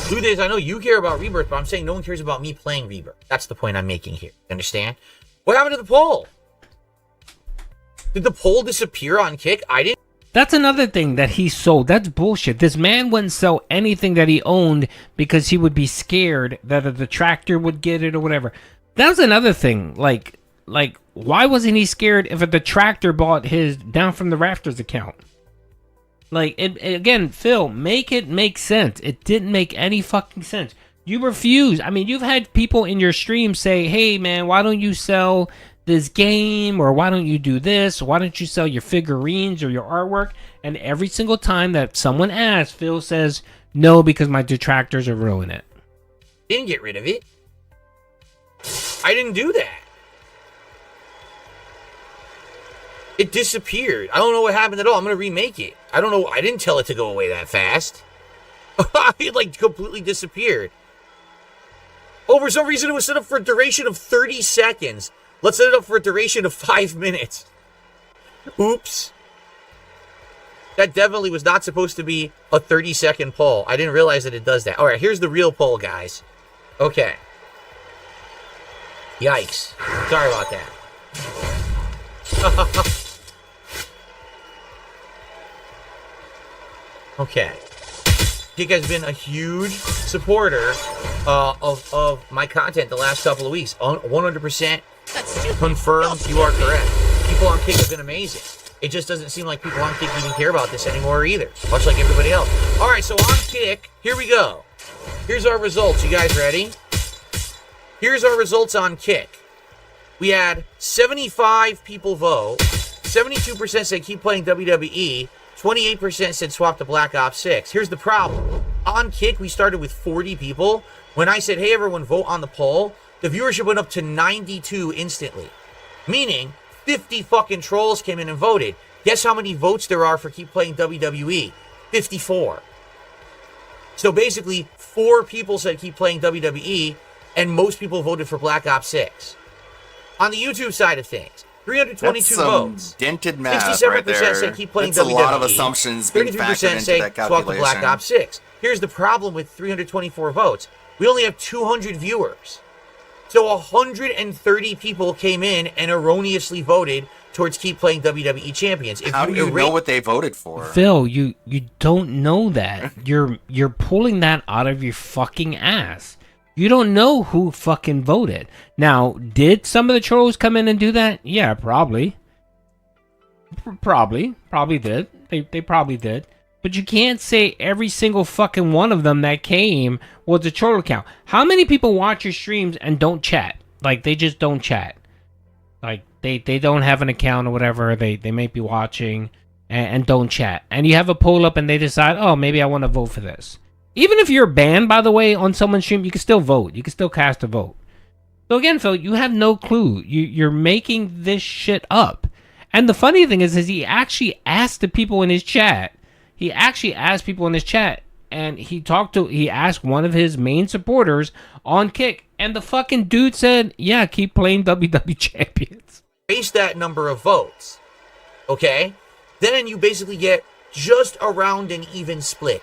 Blue Days, I know you care about Rebirth, but I'm saying no one cares about me playing Rebirth. That's the point I'm making here. Understand? What happened to the poll? Did the poll disappear on Kick? I didn't. That's another thing that he sold. That's bullshit. This man wouldn't sell anything that he owned because he would be scared that a detractor would get it or whatever. That was another thing. Like, why wasn't he scared if a detractor bought his Down from the Rafters account? Like, again, Phil, make it make sense. It didn't make any fucking sense. You refuse. I mean, you've had people in your stream say, hey, man, why don't you sell this game? Or why don't you do this? Why don't you sell your figurines or your artwork? And every single time that someone asks, Phil says, no, because my detractors are ruining it. Didn't get rid of it. I didn't do that. It disappeared. I don't know what happened at all. I'm going to remake it. I don't know. I didn't tell it to go away that fast. It like completely disappeared. Oh, for some reason it was set up for a duration of 30 seconds. Let's set it up for a duration of 5 minutes. Oops. That definitely was not supposed to be a 30-second poll. I didn't realize that it does that. All right, here's the real poll, guys. Okay. Yikes. Sorry about that. Okay. Kick has been a huge supporter of my content the last couple of weeks. 100% confirmed you are correct. People on Kick have been amazing. It just doesn't seem like people on Kick even care about this anymore either, much like everybody else. All right, so on Kick, here we go. Here's our results. You guys ready? Here's our results on Kick. We had 75 people vote. 72% said keep playing WWE. 28% said swap to Black Ops 6. Here's the problem. On Kick, we started with 40 people. When I said, hey, everyone, vote on the poll, the viewership went up to 92 instantly. Meaning, 50 fucking trolls came in and voted. Guess how many votes there are for keep playing WWE? 54. So basically, 4 people said keep playing WWE, and most people voted for Black Ops 6. On the YouTube side of things, 322 That's some votes. dented math 67% right there. say keep playing That's WWE. a lot of assumptions being 33% factored into say that swap to calculation. Black Ops 6. Here's the problem with 324 votes. We only have 200 viewers. So 130 people came in and erroneously voted towards keep playing WWE champions. How do you know what they voted for? Phil, you don't know that. You're pulling that out of your fucking ass. You don't know who fucking voted. Now, did some of the trolls come in and do that? Yeah, probably. Probably did. They probably did. But you can't say every single fucking one of them that came was a troll account. How many people watch your streams and don't chat? Like, they just don't chat. Like, they don't have an account or whatever. They may be watching and don't chat. And you have a poll up and they decide, oh, maybe I want to vote for this. Even if you're banned, by the way, on someone's stream, you can still vote. You can still cast a vote. So again, Phil, you have no clue. You're making this shit up. And the funny thing is he actually asked the people in his chat. He actually asked people in his chat, and he asked one of his main supporters on Kick, and the fucking dude said, yeah, keep playing WWE champions. Base that number of votes, okay? Then you basically get just around an even split,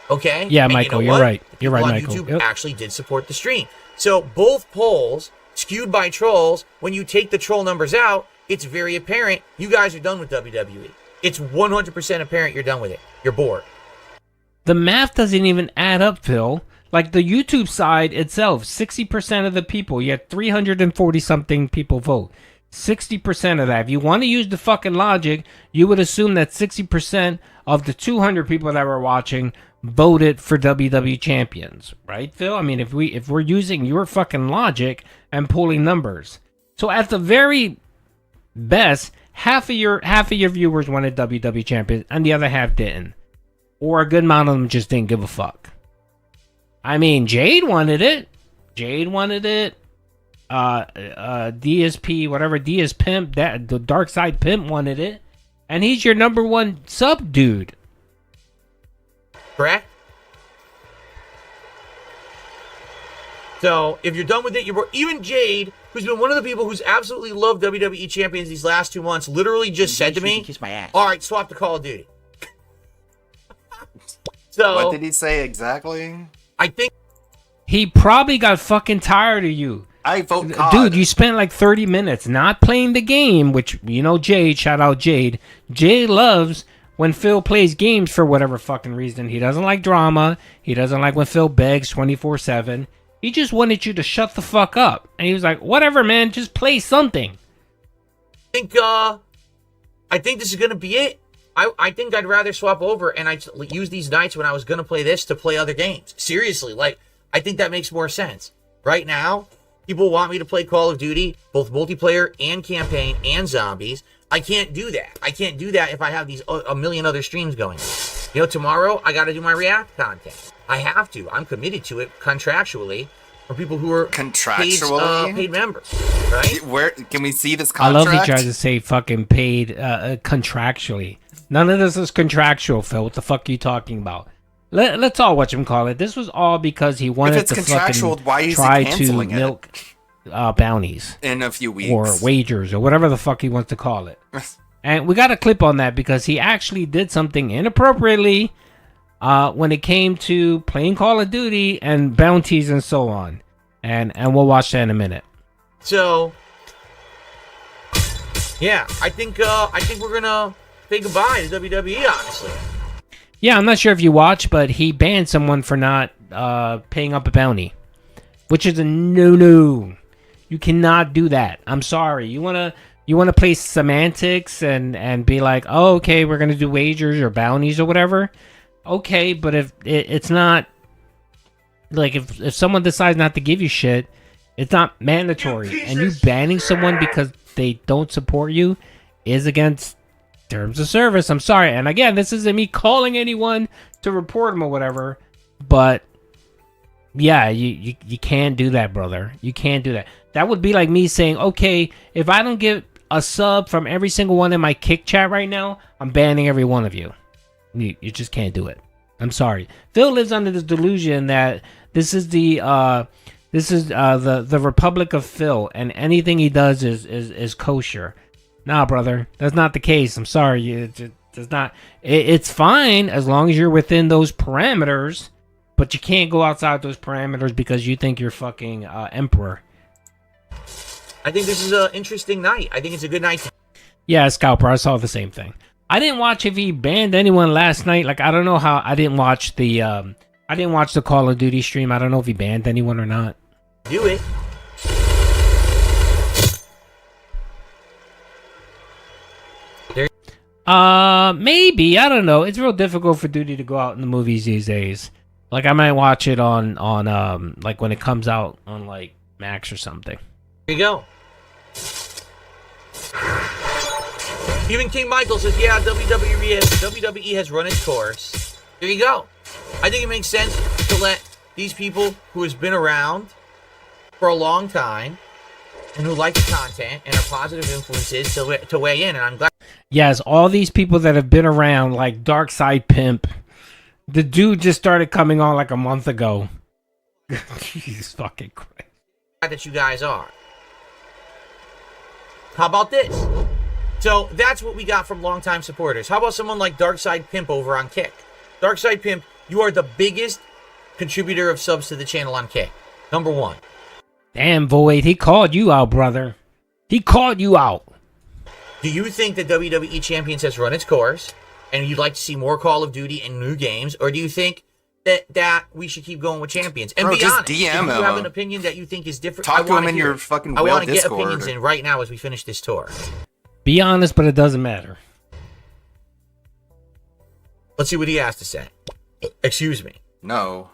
okay? Yeah, And Michael, you know you're what? right. You're right, On Michael. YouTube Yep. actually did support the stream. So both polls skewed by trolls. When you take the troll numbers out, it's very apparent you guys are done with WWE. It's 100% apparent you're done with it. You're bored. The math doesn't even add up, Phil. Like the YouTube side itself, 60% of the people, you had 340 something people vote. 60% of that. If you want to use the fucking logic, you would assume that 60% of the 200 people that were watching voted for WWE champions, right, Phil? I mean, if we're using your fucking logic and pulling numbers. So at the very best, half of your viewers wanted WWE champions and the other half didn't. Or a good amount of them just didn't give a fuck. I mean, Jade wanted it. DSP, whatever, DS Pimp, that the Dark Side Pimp wanted it. And he's your number one sub dude. Correct? So if you're done with it, even Jade, who's been one of the people who's absolutely loved WWE champions these last 2 months, literally just said to me, kiss my ass. all right, swap to Call of Duty. So What did he say exactly? I think he probably got fucking tired of you. I vote COD. Dude, you spent like 30 minutes not playing the game, which, you know, Jade, shout out Jade. Jade loves when Phil plays games for whatever fucking reason. He doesn't like drama. He doesn't like when Phil begs 24/7. He just wanted you to shut the fuck up. And he was like, whatever, man, just play something. I think this is going to be it. I think I'd rather swap over and I use these nights when I was going to play this to play other games. Seriously, like, I think that makes more sense. Right now, people want me to play Call of Duty, both multiplayer and campaign and zombies. I can't do that. I can't do that if I have these a million other streams going. You know, tomorrow I got to do my React content. I have to. I'm committed to it contractually for people who are paid members. Right? Where can we see this I contract? love he tries to say fucking paid contractually. None of this is contractual, Phil. What the fuck are you talking about? Let's all watch him call it. This was all because he wanted to fucking why is he try to canceling it? milk bounties In a few weeks. or wagers or whatever the fuck he wants to call it. And we got a clip on that because he actually did something inappropriately when it came to playing Call of Duty and bounties and so on. And we'll watch that in a minute. So, yeah, I think we're gonna say goodbye to WWE. Honestly, Yeah, I'm not sure if you watch, but he banned someone for not paying up a bounty, which is a no-no. You cannot do that. I'm sorry. You wanna play semantics and be like, oh, okay, we're gonna do wagers or bounties or whatever. Okay, but if it's not like if someone decides not to give you shit, it's not mandatory. And you banning someone because they don't support you is against terms of service. I'm sorry. And again, this isn't me calling anyone to report them or whatever, but yeah, you can't do that, brother. You can't do that. That would be like me saying, okay, if I don't get a sub from every single one in my Kick chat right now, I'm banning every one of you. You just can't do it. I'm sorry. Phil lives under this delusion that this is the This is the Republic of Phil, and anything he does is kosher. Nah, brother, that's not the case. I'm sorry, it does not. It's fine as long as you're within those parameters, but you can't go outside those parameters because you think you're fucking emperor. I think this is an interesting night. I think it's a good night. Yeah, Scalper, I saw the same thing. I didn't watch if he banned anyone last night. Like, I don't know how. I didn't watch the Call of Duty stream. I don't know if he banned anyone or not. Do it. Maybe, I don't know. It's real difficult for Duty to go out in the movies these days. Like, I might watch it on like when it comes out on like Max or something. Here you go. Even King Michael says, yeah, WWE has run its course. There you go. I think it makes sense to let these people who has been around for a long time and who like the content and are positive influences to weigh in, and I'm glad. Yes, all these people that have been around, like Dark Side Pimp. The dude just started coming on like a month ago. Jesus fucking Christ. That you guys are. How about this? So that's what we got from longtime supporters. How about someone like Darkside Pimp over on Kick? Darkside Pimp, you are the biggest contributor of subs to the channel on Kick. Number 1. Damn, Void, he called you out, brother. He called you out. Do you think that WWE Champions has run its course and you'd like to see more Call of Duty and new games? Or do you think that we should keep going with Champions? And Bro, be just honest, DM if him. you have an opinion that you think is different, Talk I to wanna him in hear your it. fucking I whale want to get Discord. opinions in right now as we finish this tour. Be honest, but it doesn't matter. Let's see what he has to say. Excuse me. No.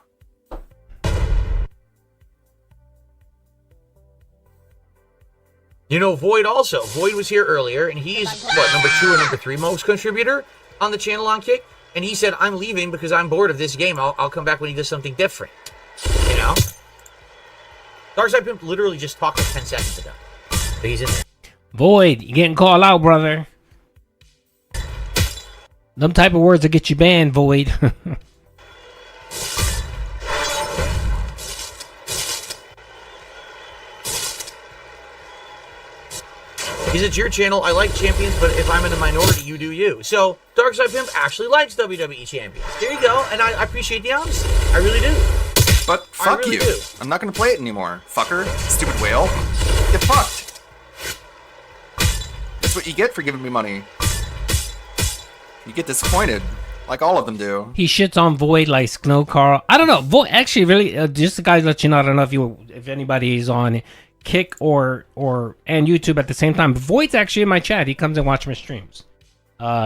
You know, Void also. Void was here earlier, and he's, what, number 2 or number 3 most contributor on the channel on Kick? And he said, I'm leaving because I'm bored of this game. I'll come back when he does something different. You know? Darkside Pimp literally just talked like 10 seconds ago. But he's in there. Void, you getting called out, brother. Them type of words that get you banned, Void. He said, it's your channel. I like Champions, but if I'm in a minority, you do you. So, Darkside Pimp actually likes WWE Champions. There you go, and I appreciate the honesty. I really do. But fuck really you. do. I'm not gonna play it anymore. Fucker. Stupid whale. Get fucked. That's what you get for giving me money. You get disappointed. Like all of them do. He shits on Void like Snow Carl. I don't know. Void actually really just the guys let you know. I don't know if anybody is on Kick or and YouTube at the same time. But Void's actually in my chat. He comes and watches my streams.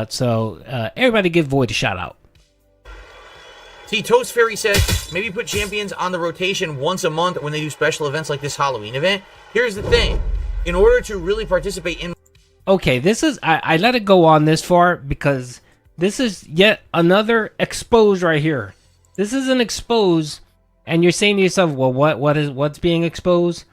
So everybody give Void a shout out. See, Toast Fairy says, maybe put Champions on the rotation once a month when they do special events like this Halloween event. Here's the thing. In order to really participate in... Okay, this is... I let it go on this far because this is yet another expose right here. This is an expose, and you're saying to yourself, well, what's being exposed?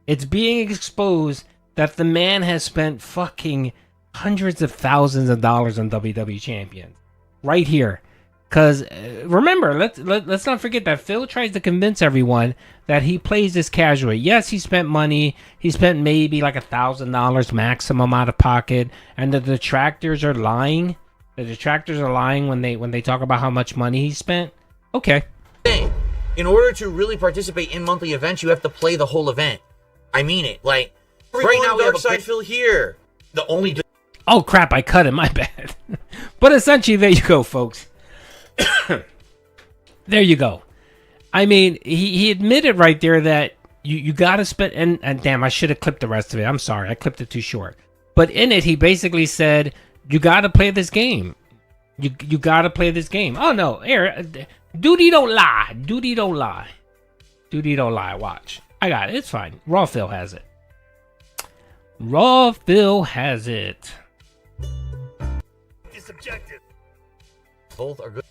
It's being exposed that the man has spent fucking hundreds of thousands of dollars on WWE Champions. Right here. Because remember, let's not forget that Phil tries to convince everyone that he plays this casually. Yes, he spent money. He spent maybe like $1,000 maximum out of pocket, and the detractors are lying. The detractors are lying when they talk about how much money he spent. Okay. In order to really participate in monthly events, you have to play the whole event. I mean it. Like right now, we have Darkside Phil here. The only. Oh crap! I cut it. My bad. But essentially, there you go, folks. There you go. I mean, he admitted right there that you got to spend, and damn, I should have clipped the rest of it. I'm sorry, I clipped it too short. But in it, he basically said, you got to play this game. You got to play this game. Oh, no. Duty don't lie. Duty don't lie. Duty don't lie. Watch. I got it. It's fine. Raw Phil has it. Raw Phil has it. It's subjective. Both are good.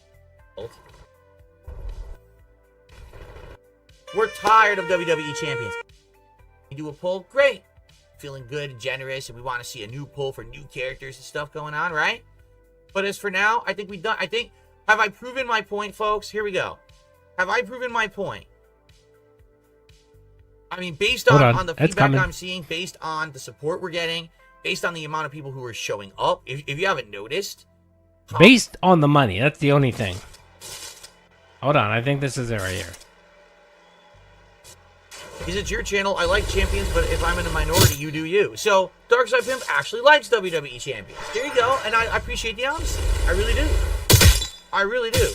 Both. We're tired of WWE champions. You do a poll? Great. Feeling good and generous, and we want to see a new poll for new characters and stuff going on, right? But as for now, I think we've done. Have I proven my point, folks? Here we go. Have I proven my point? I mean, based Hold on on. the It's feedback coming. I'm seeing, based on the support we're getting, based on the amount of people who are showing up, if you haven't noticed, Based on the money. That's the only thing. Hold on. I think this is it right here. is it your channel? I like champions, but if I'm in a minority, you do you. So, Darkside Pimp actually likes WWE champions. There you go, and I appreciate the honesty. I really do. I really do.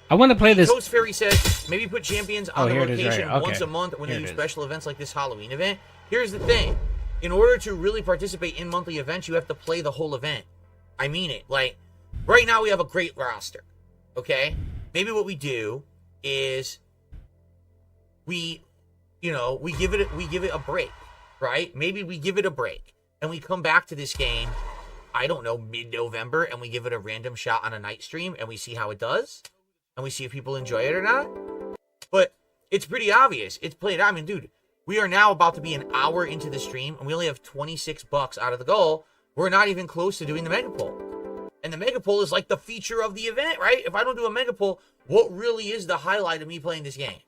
I want to play this. Toast Fairy says, maybe put champions on the here it is right rotation here. Okay. once a month when Here they it do is. special events like this Halloween event. Here's the thing. In order to really participate in monthly events, you have to play the whole event. I mean it. Like, right now we have a great roster. Okay? Maybe what we do is we give it a break, right? Maybe we give it a break and we come back to this game, I don't know, mid-November, and we give it a random shot on a night stream and we see how it does. And we see if people enjoy it or not. But it's pretty obvious. It's played. I mean, dude, we are now about to be an hour into the stream, and we only have $26 out of the goal. We're not even close to doing the mega poll. And the mega poll is like the feature of the event, right? If I don't do a mega poll, what really is the highlight of me playing this game?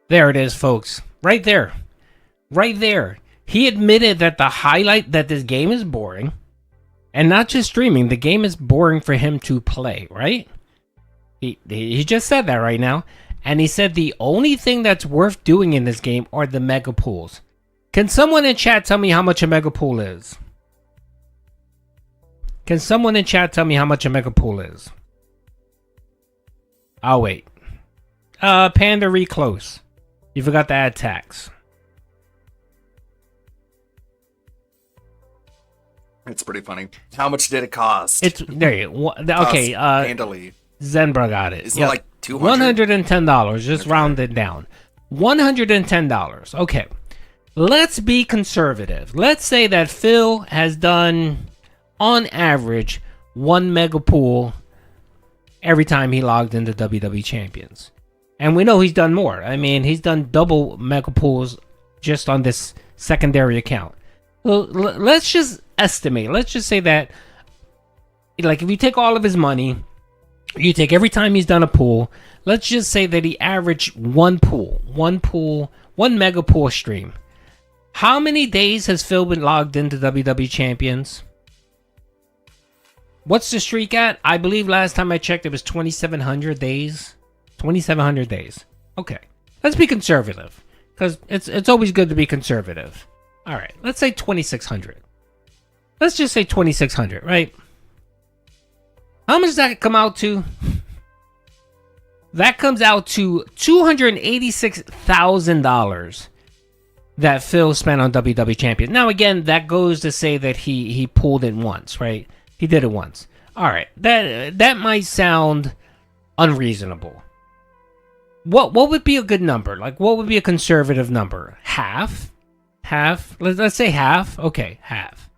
There it is, folks. Right there. Right there. He admitted that the highlight that this game is boring. And not just streaming, the game is boring for him to play, right? He just said that right now. And he said the only thing that's worth doing in this game are the mega pools. Can someone in chat tell me how much a mega pool is? Can someone in chat tell me how much a mega pool is? Oh, wait. Panda Reclose. You forgot to add tax. It's pretty funny. How much did it cost? It's there. Okay. Handily. Zenbra got it. Isn't it like $200? $110. Just round it down. $110. Okay. Let's be conservative. Let's say that Phil has done, on average, one mega pool every time he logged into WWE Champions. And we know he's done more. I mean, he's done double mega pools just on this secondary account. Well, let's just estimate. Let's just say that, like, if you take all of his money, you take every time he's done a pool, let's just say that he averaged one mega pool stream. How many days has Phil been logged into WWE Champions? What's the streak at? I believe last time I checked it was 2,700 days. 2,700 days. Okay. Let's be conservative. Because it's always good to be conservative. Alright, let's say 2,600. Let's just say 2,600, right? How much does that come out to? That comes out to $286,000 that Phil spent on WWE Champion. Now, again, that goes to say that he pulled it once, right? He did it once. Alright, that might sound unreasonable. What would be a good number? Like, what would be a conservative number? Half? Let's say half. Okay, half.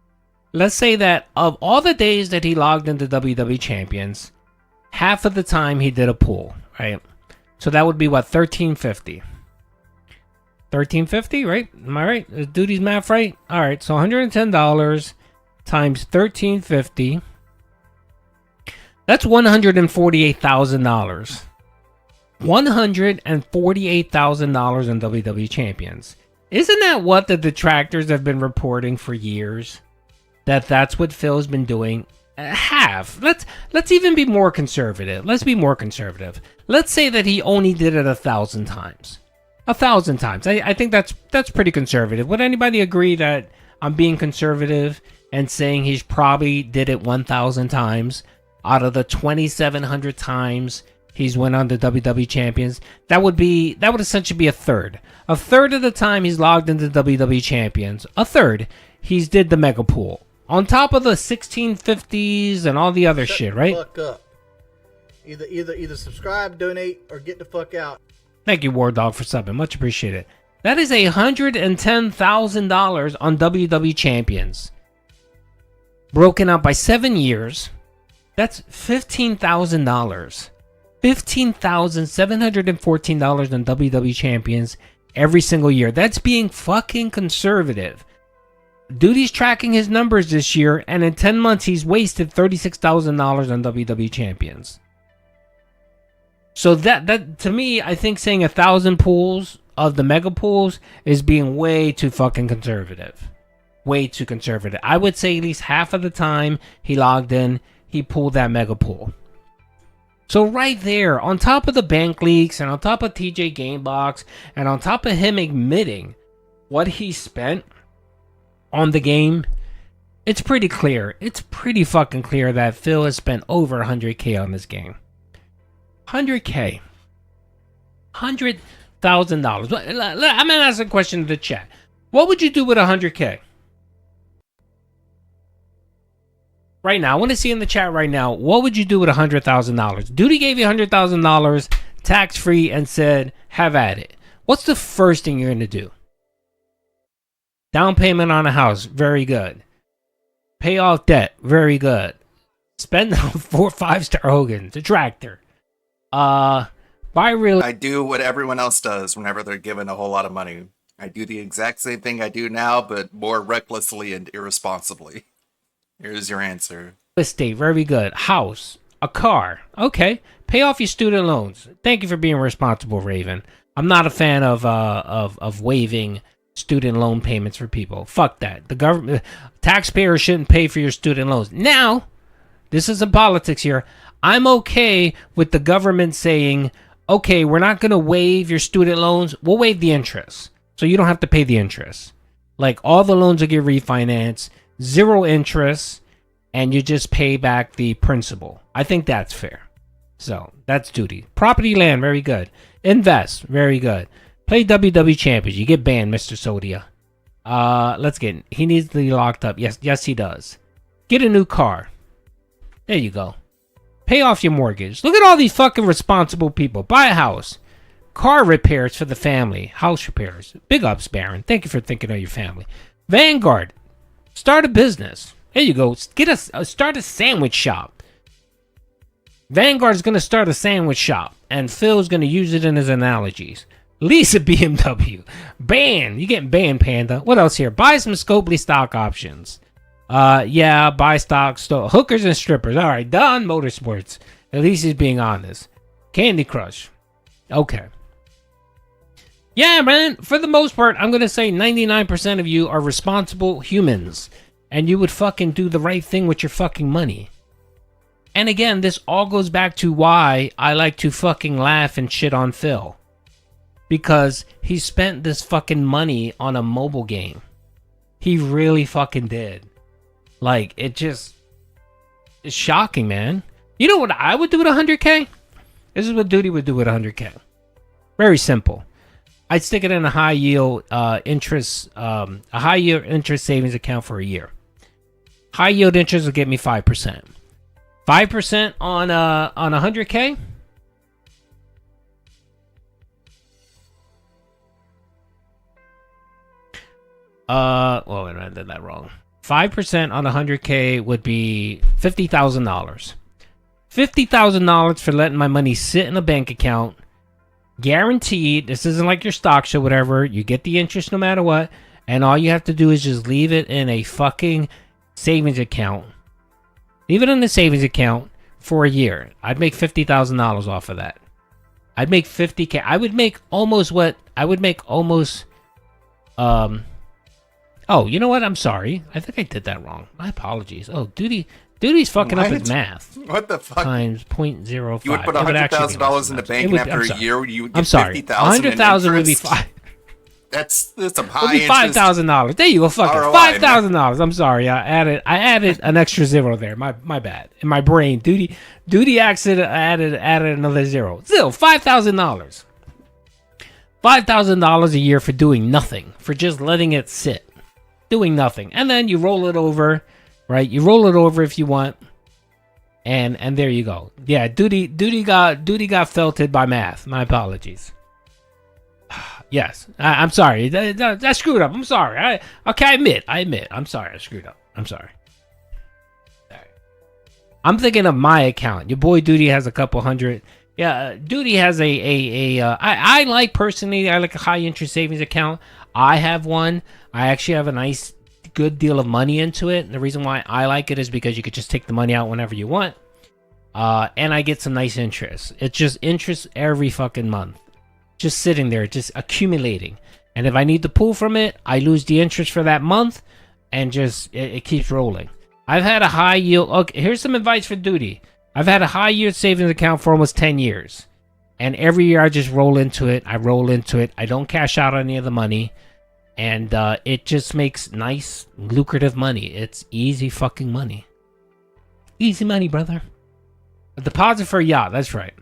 Let's say that of all the days that he logged into WWE Champions, half of the time he did a pool, right? So that would be what, 1350. 1350, right? Am I right? Is Duty's math right? All right, so $110 times 1350. That's $148,000. $148,000 in WWE Champions. Isn't that what the detractors have been reporting for years? That's what Phil's been doing. Half. Let's even be more conservative. Let's be more conservative. Let's say that he only did it 1,000 times. 1,000 times. I think that's pretty conservative. Would anybody agree that I'm being conservative and saying he's probably did it 1,000 times out of the 2,700 times he's went on the WWE Champions? That would essentially be a third. A third of the time he's logged into WWE Champions, a third he's did the mega pool. On top of the 1650s and all the other shit, right? Fuck up. Either subscribe, donate, or get the fuck out. Thank you, War Dog, for subbing. Much appreciated. That is $110,000 on WWE Champions. Broken out by 7 years. That's $15,000. $15,714 on WWE Champions every single year. That's being fucking conservative. Duty's tracking his numbers this year, and in 10 months, he's wasted $36,000 on WWE champions. So that to me, I think saying 1,000 pools of the mega pools is being way too fucking conservative. Way too conservative. I would say at least half of the time he logged in, he pulled that mega pool. So right there, on top of the bank leaks, and on top of TJ Gamebox, and on top of him admitting what he spent on the game, it's pretty clear. It's pretty fucking clear that Phil has spent over 100K on this game. 100K. $100,000. I'm gonna ask a question to the chat. What would you do with 100K? Right now, I want to see in the chat right now, what would you do with $100,000? Duty gave you $100,000 tax free and said, have at it. What's the first thing you're going to do? Down payment on a house, very good. Pay off debt, very good. Spend on 4 5-star Hogan, the tractor. Buy real. I do what everyone else does whenever they're given a whole lot of money. I do the exact same thing I do now, but more recklessly and irresponsibly. Here's your answer. Estate, very good. House, a car, okay. Pay off your student loans. Thank you for being responsible, Raven. I'm not a fan of waiving student loan payments for people. Fuck that. The government, taxpayers shouldn't pay for your student loans. Now, this isn't politics here. I'm okay with the government saying, okay, we're not going to waive your student loans. We'll waive the interest. So you don't have to pay the interest. Like, all the loans will get refinanced. 0 interest, and you just pay back the principal. I think that's fair. So that's Duty. Property, land, very good. Invest, very good. Play WWE Champions. You get banned, Mr. Sodia. Let's get. He needs to be locked up. Yes, he does. Get a new car. There you go. Pay off your mortgage. Look at all these fucking responsible people. Buy a house. Car repairs for the family. House repairs. Big ups, Baron. Thank you for thinking of your family. Vanguard. Start a business. There you go. Start a sandwich shop. Vanguard's going to start a sandwich shop, and Phil's going to use it in his analogies. Lease a BMW. Ban. You getting banned, Panda. What else here? Buy some Scopely stock options. Yeah, buy stock. Hookers and strippers. All right, done. Motorsports. At least he's being honest. Candy Crush. Okay. Yeah, man, for the most part, I'm going to say 99% of you are responsible humans. And you would fucking do the right thing with your fucking money. And again, this all goes back to why I like to fucking laugh and shit on Phil. Because he spent this fucking money on a mobile game. He really fucking did. Like, it's shocking, man. You know what I would do with 100K? This is what Duty would do with 100K. Very simple. I'd stick it in a high yield interest savings account for a year. High yield interest will get me 5%. 5% on 100K. Well, wait, I did that wrong. 5% on 100K would be $50,000. $50,000 for letting my money sit in a bank account. Guaranteed. This isn't like your stock show, whatever. You get the interest no matter what. And all you have to do is just leave it in a fucking savings account. Leave it in the savings account for a year. I'd make $50,000 off of that. I'd make 50K. I would make almost what I would make almost. Oh, you know what? I'm sorry. I think I did that wrong. My apologies. Oh, Duty's fucking up his math. What the fuck? Times 0.05. You would put $100,000 in the bank, and after a year, you would get $50,000. $100,000 would be fine. That's some high It'll be $5,000. There you go. Fuck it. $5,000. I'm sorry. I added an extra zero there. My bad. In my brain, Duty accident added another zero. Still $5,000. $5,000 a year for doing nothing, for just letting it sit, doing nothing, and then you roll it over, right? You roll it over if you want, and there you go. Yeah, Duty got felted by math. My apologies. Yes, I'm sorry. I screwed up. I'm sorry. I admit. I'm sorry. I screwed up. I'm sorry. I'm thinking of my account. Your boy Duty has a couple hundred. Yeah, Duty has I like personally. I like a high interest savings account. I have one. I actually have a nice good deal of money into it. And the reason why I like it is because you could just take the money out whenever you want. And I get some nice interest. It's just interest every fucking month. Just sitting there, just accumulating. And if I need to pull from it, I lose the interest for that month. And just, it keeps rolling. I've had a high yield. Okay, here's some advice for Duty. I've had a high yield savings account for almost 10 years. And every year I just roll into it. I don't cash out any of the money. And it just makes nice, lucrative money. It's easy fucking money. Easy money, brother. A deposit for a yacht, that's right.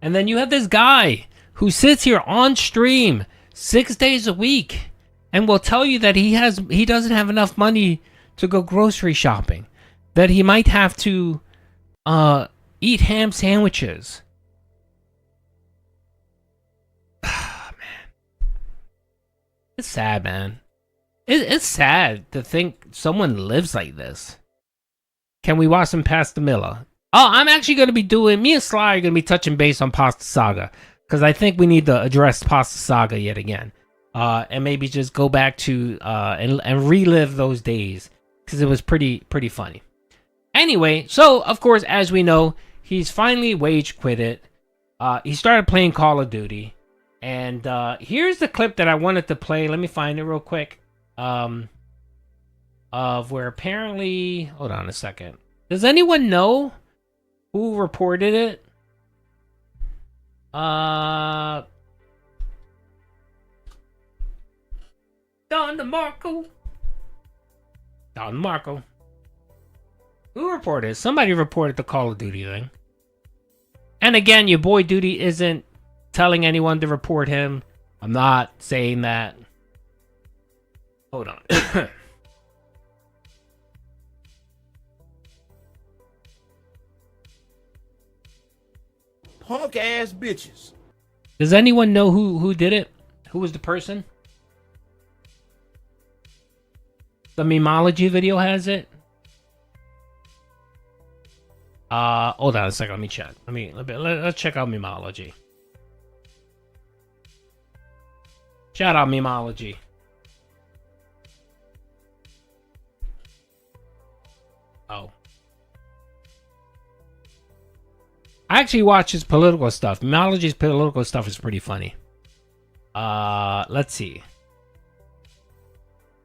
And then you have this guy who sits here on stream 6 days a week and will tell you that he doesn't have enough money to go grocery shopping. That he might have to eat ham sandwiches. It's sad, man. It's sad to think someone lives like this. Can we watch some Pasta Miller? Oh, I'm actually going to be doing... Me and Sly are going to be touching base on Pasta Saga. Because I think we need to address Pasta Saga yet again. And maybe just go back to... and relive those days. Because it was pretty funny. Anyway, so, of course, as we know, he's finally wage quitted. He started playing Call of Duty. And here's the clip that I wanted to play. Let me find it real quick. Of where apparently... Hold on a second. Does anyone know who reported it? Don DeMarco. Who reported it? Somebody reported the Call of Duty thing. And again, your boy Duty isn't telling anyone to report him. I'm not saying that. Hold on. Punk ass bitches. Does anyone know who did it? Who was the person? The Memology video has it. Hold on a second. Let me check. Let's check out Memology. Shout out Memology. Oh. I actually watch his political stuff. Memology's political stuff is pretty funny. Let's see.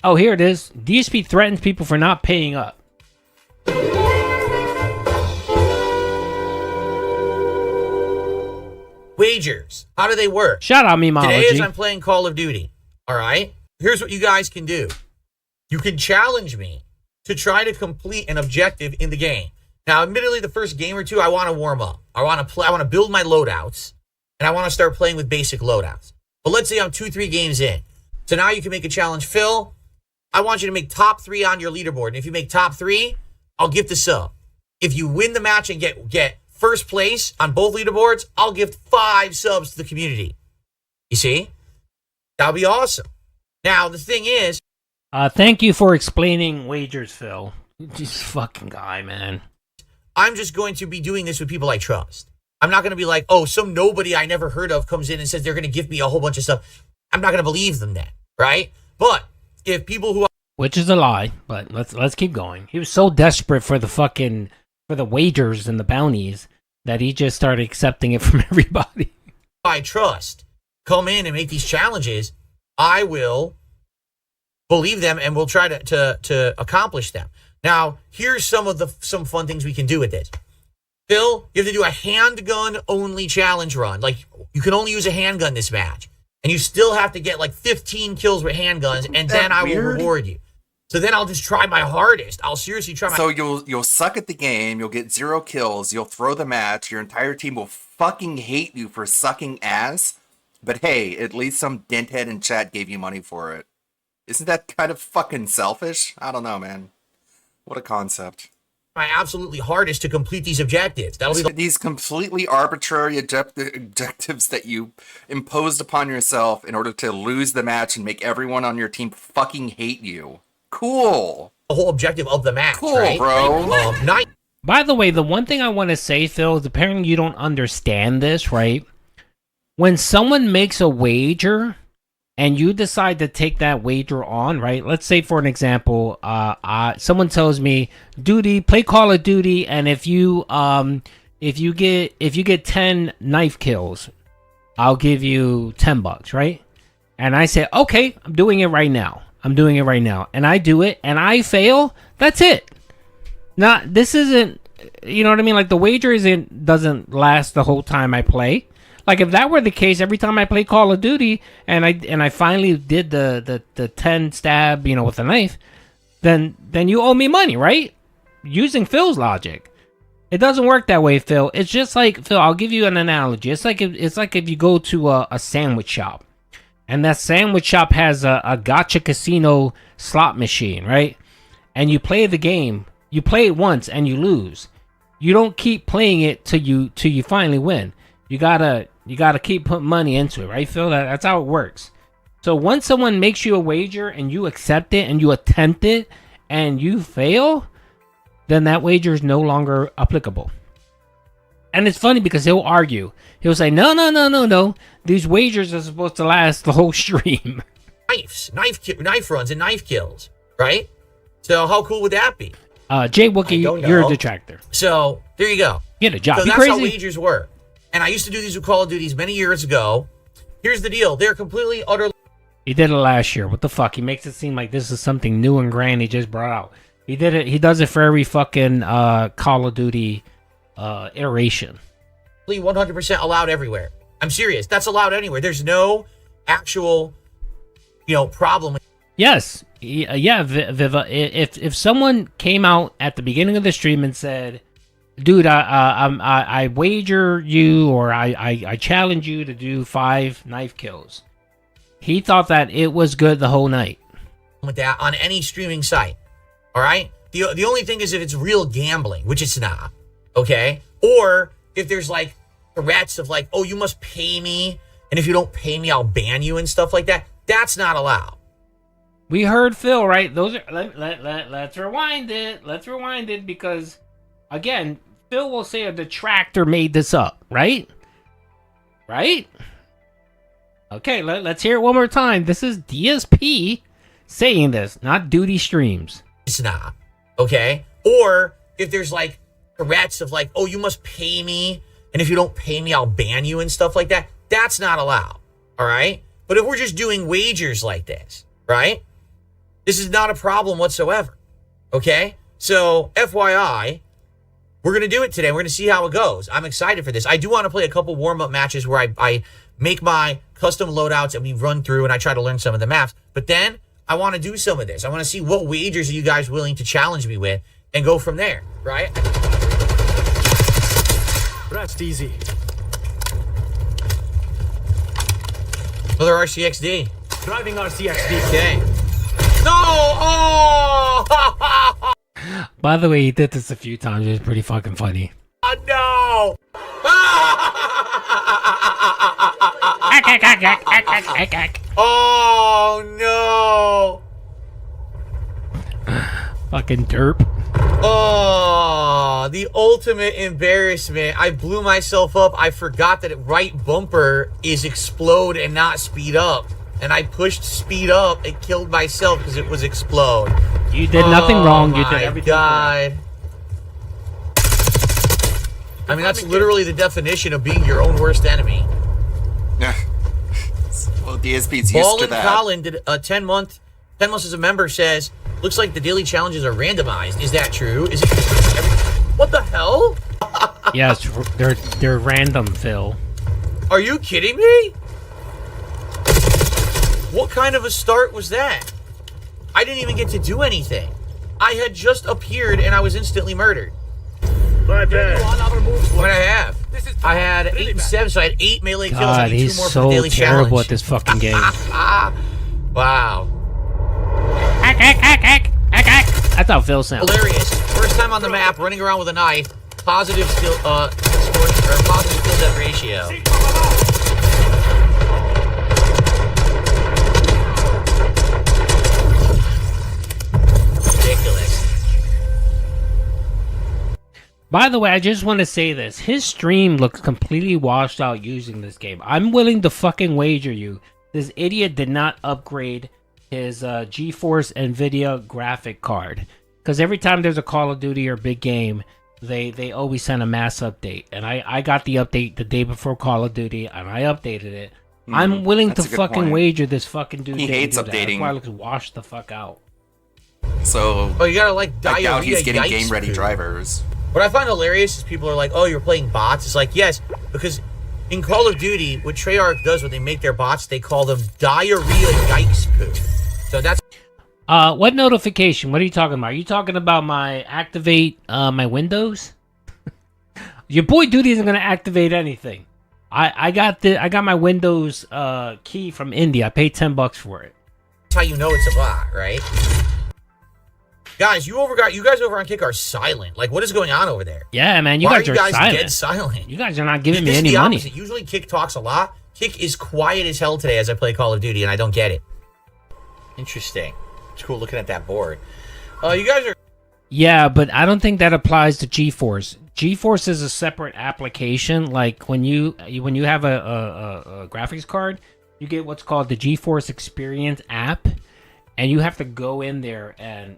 Oh, here it is. DSP threatens people for not paying up. Wagers. How do they work? Shout out Memology. Today as I'm playing Call of Duty. All right? Here's what you guys can do. You can challenge me to try to complete an objective in the game. Now, admittedly, the first game or two, I want to warm up. I want to build my loadouts, and I want to start playing with basic loadouts. But let's say I'm 2-3 games in. So now you can make a challenge. Phil, I want you to make top 3 on your leaderboard. And if you make top 3, I'll gift a sub. If you win the match and get first place on both leaderboards, I'll gift 5 subs to the community. You see? That'll be awesome. Now, the thing is... thank you for explaining wagers, Phil. This fucking guy, man. I'm just going to be doing this with people I trust. I'm not going to be like, oh, some nobody I never heard of comes in and says they're going to give me a whole bunch of stuff. I'm not going to believe them then, right? But if people who... Which is a lie, but let's keep going. He was so desperate for the wagers and the bounties that he just started accepting it from everybody. I trust come in and make these challenges, I will believe them and we'll try to accomplish them. Now, here's some fun things we can do with this. Phil, you have to do a handgun only challenge run. Like, you can only use a handgun this match. And you still have to get like 15 kills with handguns, and then I will reward you. So then I'll just try my hardest. I'll seriously try my... So you'll suck at the game, you'll get 0 kills, you'll throw the match, your entire team will fucking hate you for sucking ass. But hey, at least some denthead in chat gave you money for it. Isn't that kind of fucking selfish? I don't know, man. What a concept. My absolutely hardest to complete these objectives. That'll be these completely arbitrary objectives that you imposed upon yourself in order to lose the match and make everyone on your team fucking hate you. Cool. The whole objective of the match, cool, right? Bro. By the way, the one thing I want to say, Phil, is apparently you don't understand this, right? When someone makes a wager, and you decide to take that wager on, right? Let's say, for an example, someone tells me, "Duty, play Call of Duty, and if you get 10 knife kills, I'll give you $10, right?" And I say, "Okay, I'm doing it right now. And I do it, and I fail. That's it. This isn't, you know what I mean? Like, the wager doesn't last the whole time I play. Like, if that were the case, every time I play Call of Duty and I finally did the 10 stab, with a knife, then you owe me money, right? Using Phil's logic. It doesn't work that way, Phil. It's just like, Phil, I'll give you an analogy. It's like if you go to a sandwich shop, and that sandwich shop has a gotcha casino slot machine, right? And you play the game. You play it once and you lose. You don't keep playing it till you finally win. You gotta keep putting money into it, right, Phil? That's how it works. So once someone makes you a wager and you accept it and you attempt it and you fail, then that wager is no longer applicable. And it's funny because he'll argue. He'll say, no. These wagers are supposed to last the whole stream. Knife runs and knife kills, right? So how cool would that be? Jay Wookie, you're a detractor. So there you go. Get a job. So You that's crazy? how wagers work. And I used to do these with Call of Duties many years ago. Here's the deal. They're completely, utterly... He did it last year. What the fuck? He makes it seem like this is something new and grand he just brought out. He did it. He does it for every fucking Call of Duty iteration. 100% allowed everywhere. I'm serious. That's allowed anywhere. There's no actual, problem. Yes. Yeah, Viva. If someone came out at the beginning of the stream and said, "Dude, I wager you, or I challenge you to do 5 knife kills," he thought that it was good the whole night. With that on any streaming site, all right. The only thing is if it's real gambling, which it's not, okay. Or if there's like threats of like, "Oh, you must pay me, and if you don't pay me, I'll ban you," and stuff like that. That's not allowed. We heard Phil, right? Those are let's rewind it. Let's rewind it because, again, Phil will say a detractor made this up, right? Right? Okay, let's hear it one more time. This is DSP saying this, not Duty Streams. It's not, okay? Or if there's like threats of like, "Oh, you must pay me, and if you don't pay me, I'll ban you," and stuff like that. That's not allowed, all right? But if we're just doing wagers like this, right? This is not a problem whatsoever, okay? So, FYI, we're going to do it today. We're going to see how it goes. I'm excited for this. I do want to play a couple warm-up matches where I make my custom loadouts and we run through and I try to learn some of the maps. But then I want to do some of this. I want to see what wagers are you guys willing to challenge me with and go from there, right? Rest easy. Another RCXD. Driving RCXD. Okay. No! Oh! By the way, he did this a few times. It was pretty fucking funny. Oh, no! Oh, no! Fucking derp. Oh, the ultimate embarrassment. I blew myself up. I forgot that right bumper is explode and not speed up. And I pushed speed up. It killed myself because it was explode. You did nothing wrong. You did everything God. I mean, that's literally the definition of being your own worst enemy. Well, DSP's used to that. Colin did a 10 months as a member says, "Looks like the daily challenges are randomized." Is that true? Is it? What the hell? Yes, they're random, Phil. Are you kidding me? What kind of a start was that? I didn't even get to do anything. I had just appeared and I was instantly murdered. My bad. What I have? I had 8 and 7, so I had 8 melee kills. I God, need 2 he's more for so the daily terrible challenge. at this fucking game. Wow. That's how Phil sounds. Hilarious. First time on the map, running around with a knife. Positive skill, positive skill death ratio. Ridiculous. By the way, I just want to say this. His stream looks completely washed out using this game. I'm willing to fucking wager you This idiot did not upgrade his GeForce NVIDIA graphic card. Because every time there's a Call of Duty or big game, they always send a mass update. And I got the update the day before Call of Duty, and I updated it. I'm willing to fucking wager this fucking dude. He hates updating. updating. That's why it looks washed the fuck out. So Oh, you gotta like I doubt diarrhea. he's getting yikes game-ready poo. drivers. What I find hilarious is people are like, "Oh, you're playing bots." It's like, yes, because in Call of Duty, what Treyarch does when they make their bots, they call them diarrhea yikes poo. So that's What notification? What are you talking about? Are you talking about my activate my Windows? Your boy Duty isn't gonna activate anything. I got my Windows key from India. I paid $10 for it. how you know it's a bot, right? Guys, you guys over on Kick are silent. Like, what is going on over there? Yeah, man, you Why guys are are you guys silent. dead silent? You guys are not giving me This is any the money. opposite. Usually Kick talks a lot. Kick is quiet as hell today as I play Call of Duty, and I don't get it. Interesting. It's cool looking at that board. You guys are... Yeah, but I don't think that applies to GeForce. GeForce is a separate application. Like when you have a graphics card, you get what's called the GeForce Experience app, and you have to go in there and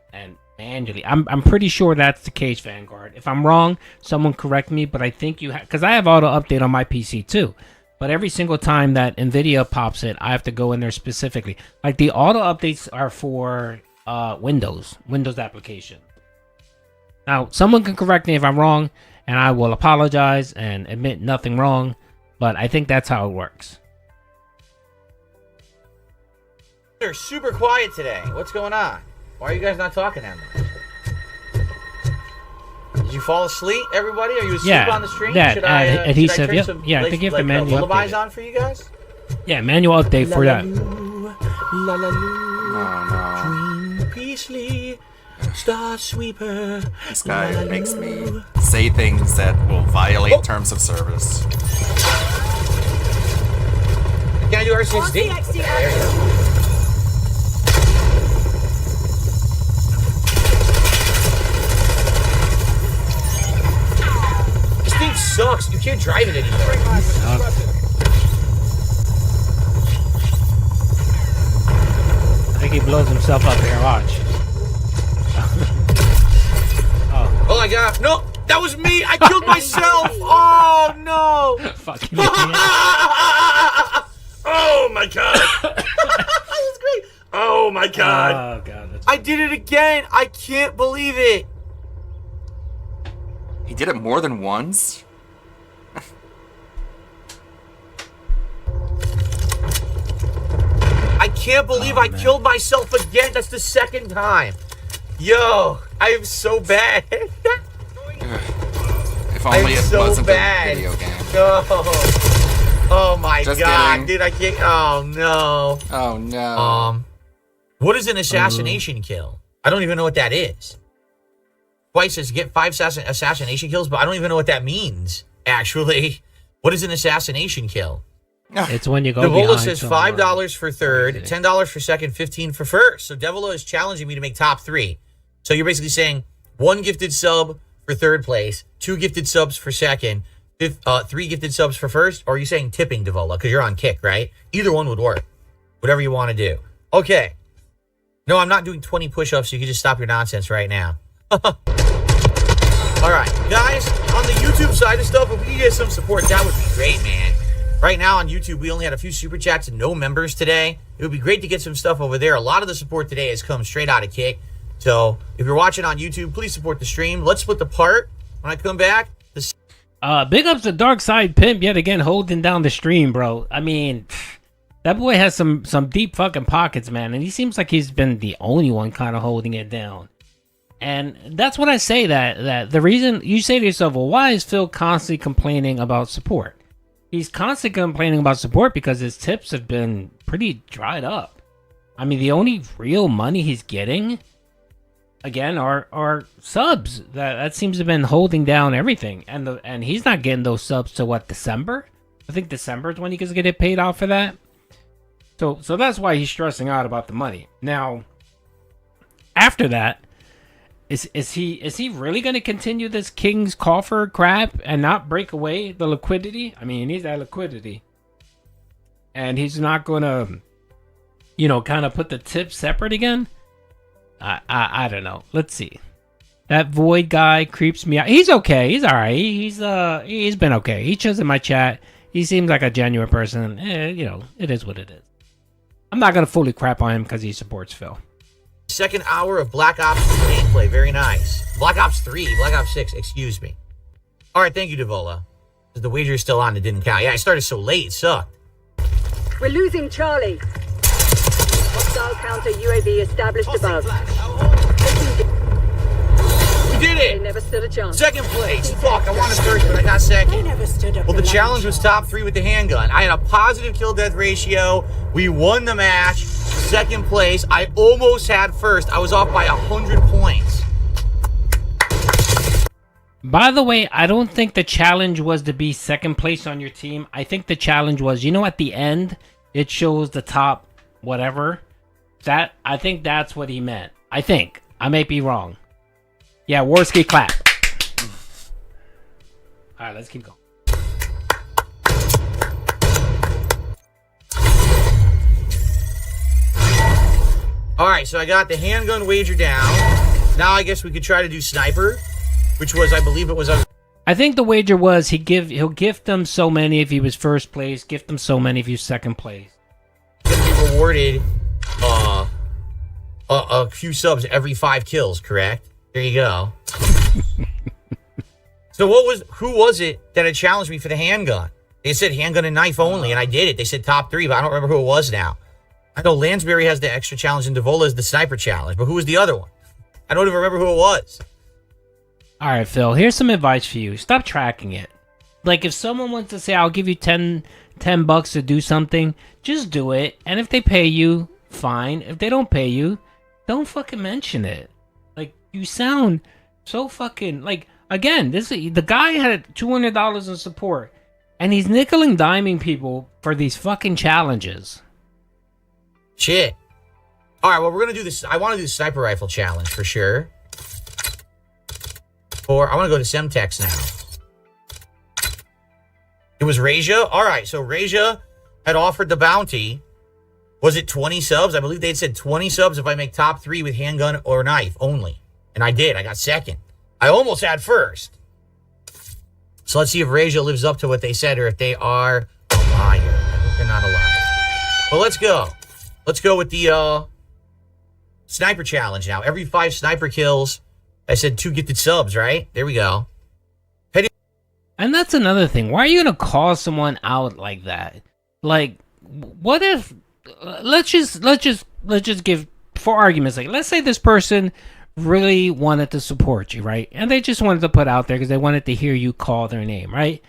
manually. I'm pretty sure that's the case, Vanguard. If I'm wrong, someone correct me. But I think you have, because I have auto update on my PC too. But every single time that NVIDIA pops it, I have to go in there specifically. Like the auto updates are for Windows application. Now, someone can correct me if I'm wrong, and I will apologize and admit nothing wrong, but I think that's how it works. They're super quiet today. What's going on? Why are you guys not talking that much? Did you fall asleep, everybody? Are you asleep on the stream? That, should I adhesive, turn yep. some, Yeah, I think you have to manually lullabies update it. on for you guys? Yeah, manual update for that. La la Dream peacefully, Star Sweeper. This guy makes me say things that will violate terms of service. Can I do RCXD? Okay, there you go. This thing sucks. You can't drive it anymore. I think he blows himself up here, watch. Oh my god. No, that was me. I killed myself. Oh no. Fucking Oh my god. That was great. Oh my god. Oh god. I did it again. I can't believe it. He did it more than once? I can't believe I killed myself again. That's the second time. Yo, I am so bad. If I only am it so wasn't bad. a video game. No. Oh my Just god, kidding. dude! I can't. Oh no. Oh no. What is an assassination kill? I don't even know what that is. Twice says get 5 assassination kills, but I don't even know what that means. Actually, what is an assassination kill? It's when you go Devola behind says someone. $5 for third, $10 for second, 15 for first. So Devola is challenging me to make top 3. So you're basically saying 1 gifted sub for third place, 2 gifted subs for second, 3 gifted subs for first, or are you saying tipping, Devola? Because you're on Kick, right? Either one would work. Whatever you want to do. Okay. No, I'm not doing 20 push-ups, so you can just stop your nonsense right now. All right, guys, on the YouTube side of stuff, if we can get some support, that would be great, man. Right now on YouTube, we only had a few super chats and no members today. It would be great to get some stuff over there. A lot of the support today has come straight out of Kick. So if you're watching on YouTube, please support the stream. Let's split the part. When I come back, Big ups to Dark Side Pimp yet again holding down the stream, bro. I mean, that boy has some deep fucking pockets, man, and he seems like he's been the only one kind of holding it down. And that's what I say, that the reason you say to yourself, well, why is Phil constantly complaining about support? He's constantly complaining about support because his tips have been pretty dried up. I mean, the only real money he's getting, again, are subs. That seems to have been holding down everything. And he's not getting those subs till what, December? I think December is when he gets to get it paid off for that. So that's why he's stressing out about the money. Now, after that, is he really going to continue this King's Coffer crap and not break away the liquidity? I mean, he needs that liquidity. and he's not gonna, kind of put the tip separate again. I don't know. Let's see. That Void guy creeps me out. He's okay. He's all right. He's been okay. He chose in my chat. He seems like a genuine person. It is what it is. I'm not gonna fully crap on him because he supports Phil. Second hour of Black Ops gameplay. Very nice. Black Ops 3, Black Ops 6, excuse me. All right, thank you, Devola. The wager is still on. It didn't count. Yeah, I started so late. It sucked. We're losing Charlie. Hostile counter UAV established above. We did it! They never stood a chance. Second place. Fuck, I wanted first, but I got second. Well, the challenge was top 3 with the handgun. I had a positive kill-death ratio. We won the match. Second place. I almost had first. I was off by 100 points. By the way, I don't think the challenge was to be second place on your team. I think the challenge was, at the end, it shows the top whatever. I think that's what he meant. I think. I may be wrong. Yeah, Warski clap. All right, let's keep going. All right, so I got the handgun wager down. Now I guess we could try to do sniper, which was, I believe it was... I think the wager was he'll gift them so many if he was first place, gift them so many if he was second place. Gonna be rewarded a few subs every 5 kills, correct? There you go. So who was it that had challenged me for the handgun? They said handgun and knife only, and I did it. They said top 3, but I don't remember who it was now. I know Lansbury has the extra challenge and Devola is the sniper challenge, but who was the other one? I don't even remember who it was. All right, Phil, here's some advice for you. Stop tracking it. Like, if someone wants to say, I'll give you $10 to do something, just do it. And if they pay you, fine. If they don't pay you, don't fucking mention it. Like, you sound so fucking... Like, again, the guy had $200 in support, and he's nickel and diming people for these fucking challenges. Shit. All right, well, we're going to do this. I want to do the sniper rifle challenge for sure. Or I want to go to Semtex now. It was Raja. All right, so Raja had offered the bounty. Was it 20 subs? I believe they had said 20 subs if I make top 3 with handgun or knife only. And I did. I got second. I almost had first. So let's see if Raja lives up to what they said or if they are a liar. I hope they're not a liar. Well, let's go. Let's go with the sniper challenge now. Every 5 sniper kills, I said 2 gifted subs, right? There we go. And that's another thing. Why are you gonna call someone out like that? Like, what if? Let's just give, for argument's sake, let's say this person really wanted to support you, right? And they just wanted to put out there because they wanted to hear you call their name, right?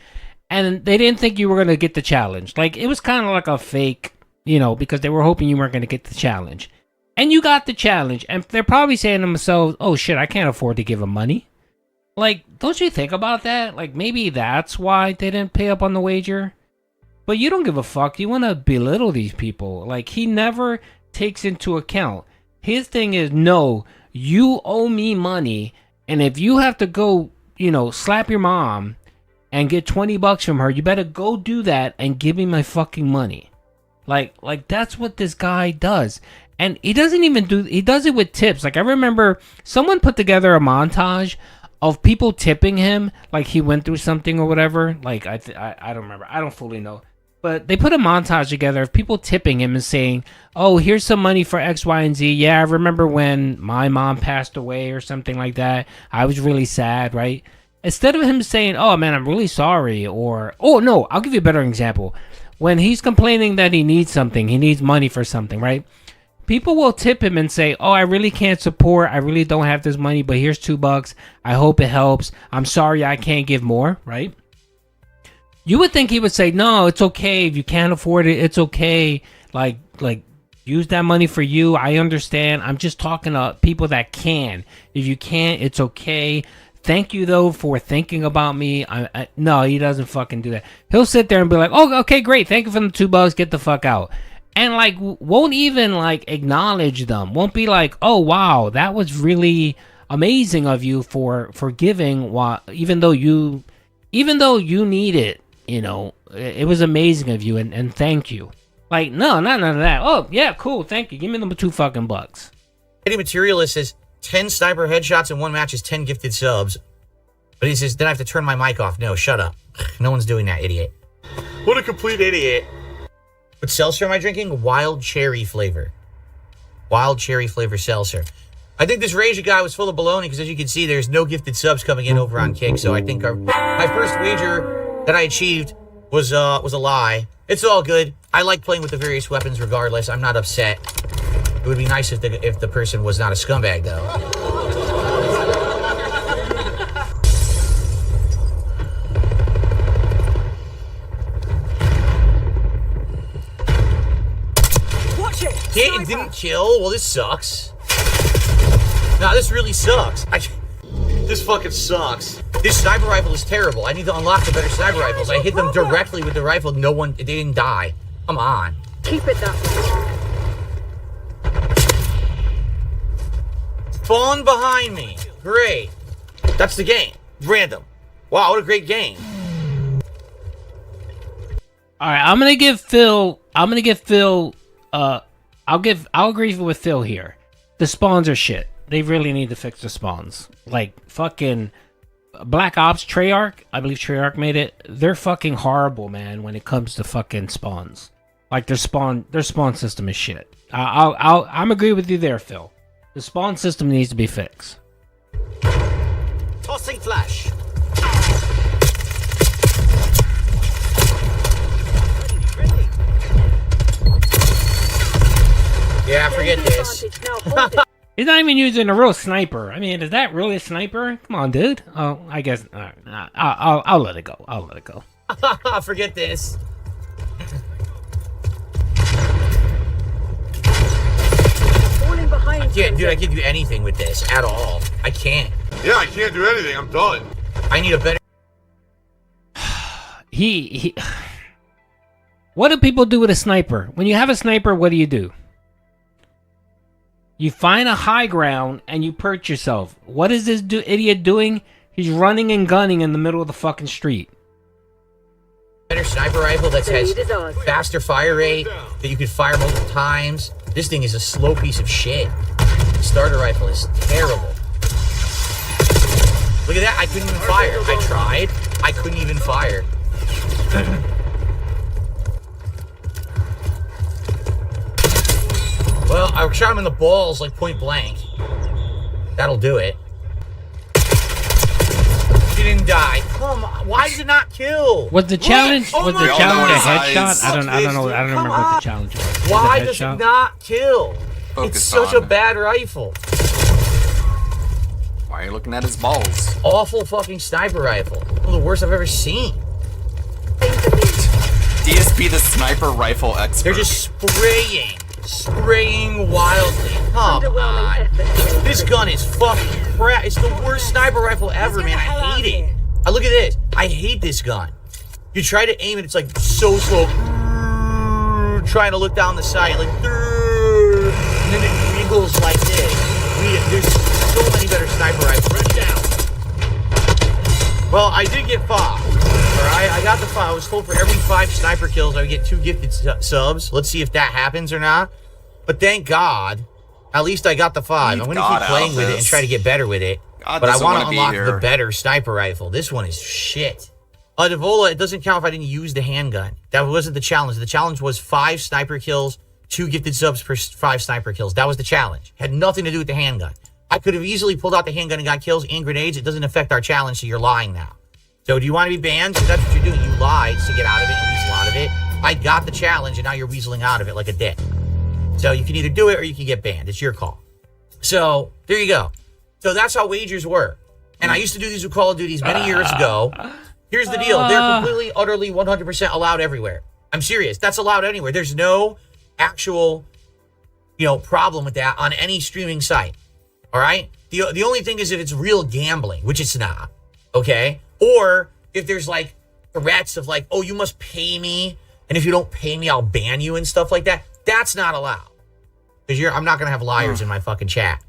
And they didn't think you were gonna get the challenge. Like, it was kind of like a fake, because they were hoping you weren't gonna get the challenge. And you got the challenge, and they're probably saying to themselves, oh shit, I can't afford to give them money. Like, don't you think about that? Like, maybe that's why they didn't pay up on the wager. But you don't give a fuck. You want to belittle these people. Like, he never takes into account. His thing is, no, you owe me money, and if you have to go, slap your mom and get $20 from her, you better go do that and give me my fucking money. Like that's what this guy does. And he doesn't even he does it with tips. Like, I remember someone put together a montage of people tipping him, like he went through something or whatever. Like, I don't remember. I don't fully know. But they put a montage together of people tipping him and saying, oh, here's some money for X, Y, and Z. Yeah, I remember when my mom passed away or something like that. I was really sad, right? Instead of him saying, oh, man, I'm really sorry. Or, oh, no, I'll give you a better example. When he's complaining that he needs something, he needs money for something, right? People will tip him and say, oh, I really can't support. I really don't have this money, but here's $2. I hope it helps. I'm sorry I can't give more, right? You would think he would say, no, it's okay. If you can't afford it, it's okay. Like use that money for you. I understand. I'm just talking to people that can. If you can't, it's okay. Thank you, though, for thinking about me. No, he doesn't fucking do that. He'll sit there and be like, oh, okay, great. Thank you for the $2. Get the fuck out. And, like, won't even, like, acknowledge them. Won't be like, oh, wow, that was really amazing of you for giving, even though you need it, it was amazing of you, and thank you. Like, no, not none of that. Oh, yeah, cool, thank you. Give me them $2 Any materialist says 10 sniper headshots in one match is 10 gifted subs. But he says, then I have to turn my mic off. No, shut up. No one's doing that, idiot. What a complete idiot. What seltzer am I drinking? Wild cherry flavor. Wild cherry flavor seltzer. I think this Raja guy was full of baloney because, as you can see, there's no gifted subs coming in over on Kick. So I think my first wager that I achieved was a lie. It's all good. I like playing with the various weapons regardless. I'm not upset. It would be nice if the person was not a scumbag, though. It didn't kill. Well, this sucks. Nah, this really sucks. This fucking sucks. This sniper rifle is terrible. I need to unlock the better sniper rifles. I hit them directly with the rifle. They didn't die. Come on. Keep it that way. Spawn behind me. Great. That's the game. Random. Wow, what a great game. All right, I'll agree with Phil here. The spawns are shit. They really need to fix the spawns. Like, fucking Black Ops Treyarch, I believe Treyarch made it. They're fucking horrible, man, when it comes to fucking spawns. Like, their spawn system is shit. I'm agree with you there, Phil. The spawn system needs to be fixed. Tossing flash. Yeah, forget this. He's not even using a real sniper. I mean, is that really a sniper? Come on, dude. Oh, I guess. I'll let it go. I'll let it go. Forget this. I can't do anything with this at all. I can't. Yeah, I can't do anything. I'm done. I need a better. He. What do people do with a sniper? When you have a sniper, what do? You find a high ground and you perch yourself. What is this idiot doing? He's running and gunning in the middle of the fucking street. Better sniper rifle that has faster fire rate, that you could fire multiple times. This thing is a slow piece of shit. The starter rifle is terrible. Look at that, I couldn't even fire. I tried, I couldn't even fire. Well, I shot him in the balls like point blank. That'll do it. She didn't die. Come on, why did it not kill? Was the challenge? Oh was the challenge a headshot? I don't know. I don't remember what the challenge was. Why does it not kill? It's such a bad rifle. Why are you looking at his balls? Awful fucking sniper rifle. One of the worst I've ever seen. DSP, the sniper rifle expert. They're just spraying wildly. Come on. This gun is fucking crap. It's the worst sniper rifle ever, man. I hate it. Look at this. I hate this gun. You try to aim it, it's like so slow. Trying to look down the sight, like, and then it wiggles like this. There's so many better sniper rifles. Well, I did get 5. Alright, I got the 5. I was told for every 5 sniper kills, I would get 2 gifted subs. Let's see if that happens or not. But thank God, at least I got the 5. I'm going to keep playing with it and try to get better with it. But I want to unlock the better sniper rifle. This one is shit. Devola, it doesn't count if I didn't use the handgun. That wasn't the challenge. The challenge was 5 sniper kills, 2 gifted subs per 5 sniper kills. That was the challenge. Had nothing to do with the handgun. I could have easily pulled out the handgun and got kills and grenades. It doesn't affect our challenge, so you're lying now. So do you want to be banned? Because that's what you're doing. You lied to get out of it and weasel out of it. I got the challenge, and now you're weaseling out of it like a dick. So you can either do it or you can get banned. It's your call. So there you go. So that's how wagers work. And I used to do these with Call of Duties many years ago. Here's the deal. They're completely, utterly, 100% allowed everywhere. I'm serious. That's allowed anywhere. There's no actual, problem with that on any streaming site. All right? The only thing is if it's real gambling, which it's not. Okay? Or if there's, like, threats of, like, oh, you must pay me, and if you don't pay me, I'll ban you and stuff like that. That's not allowed. Because I'm not going to have liars in my fucking chat.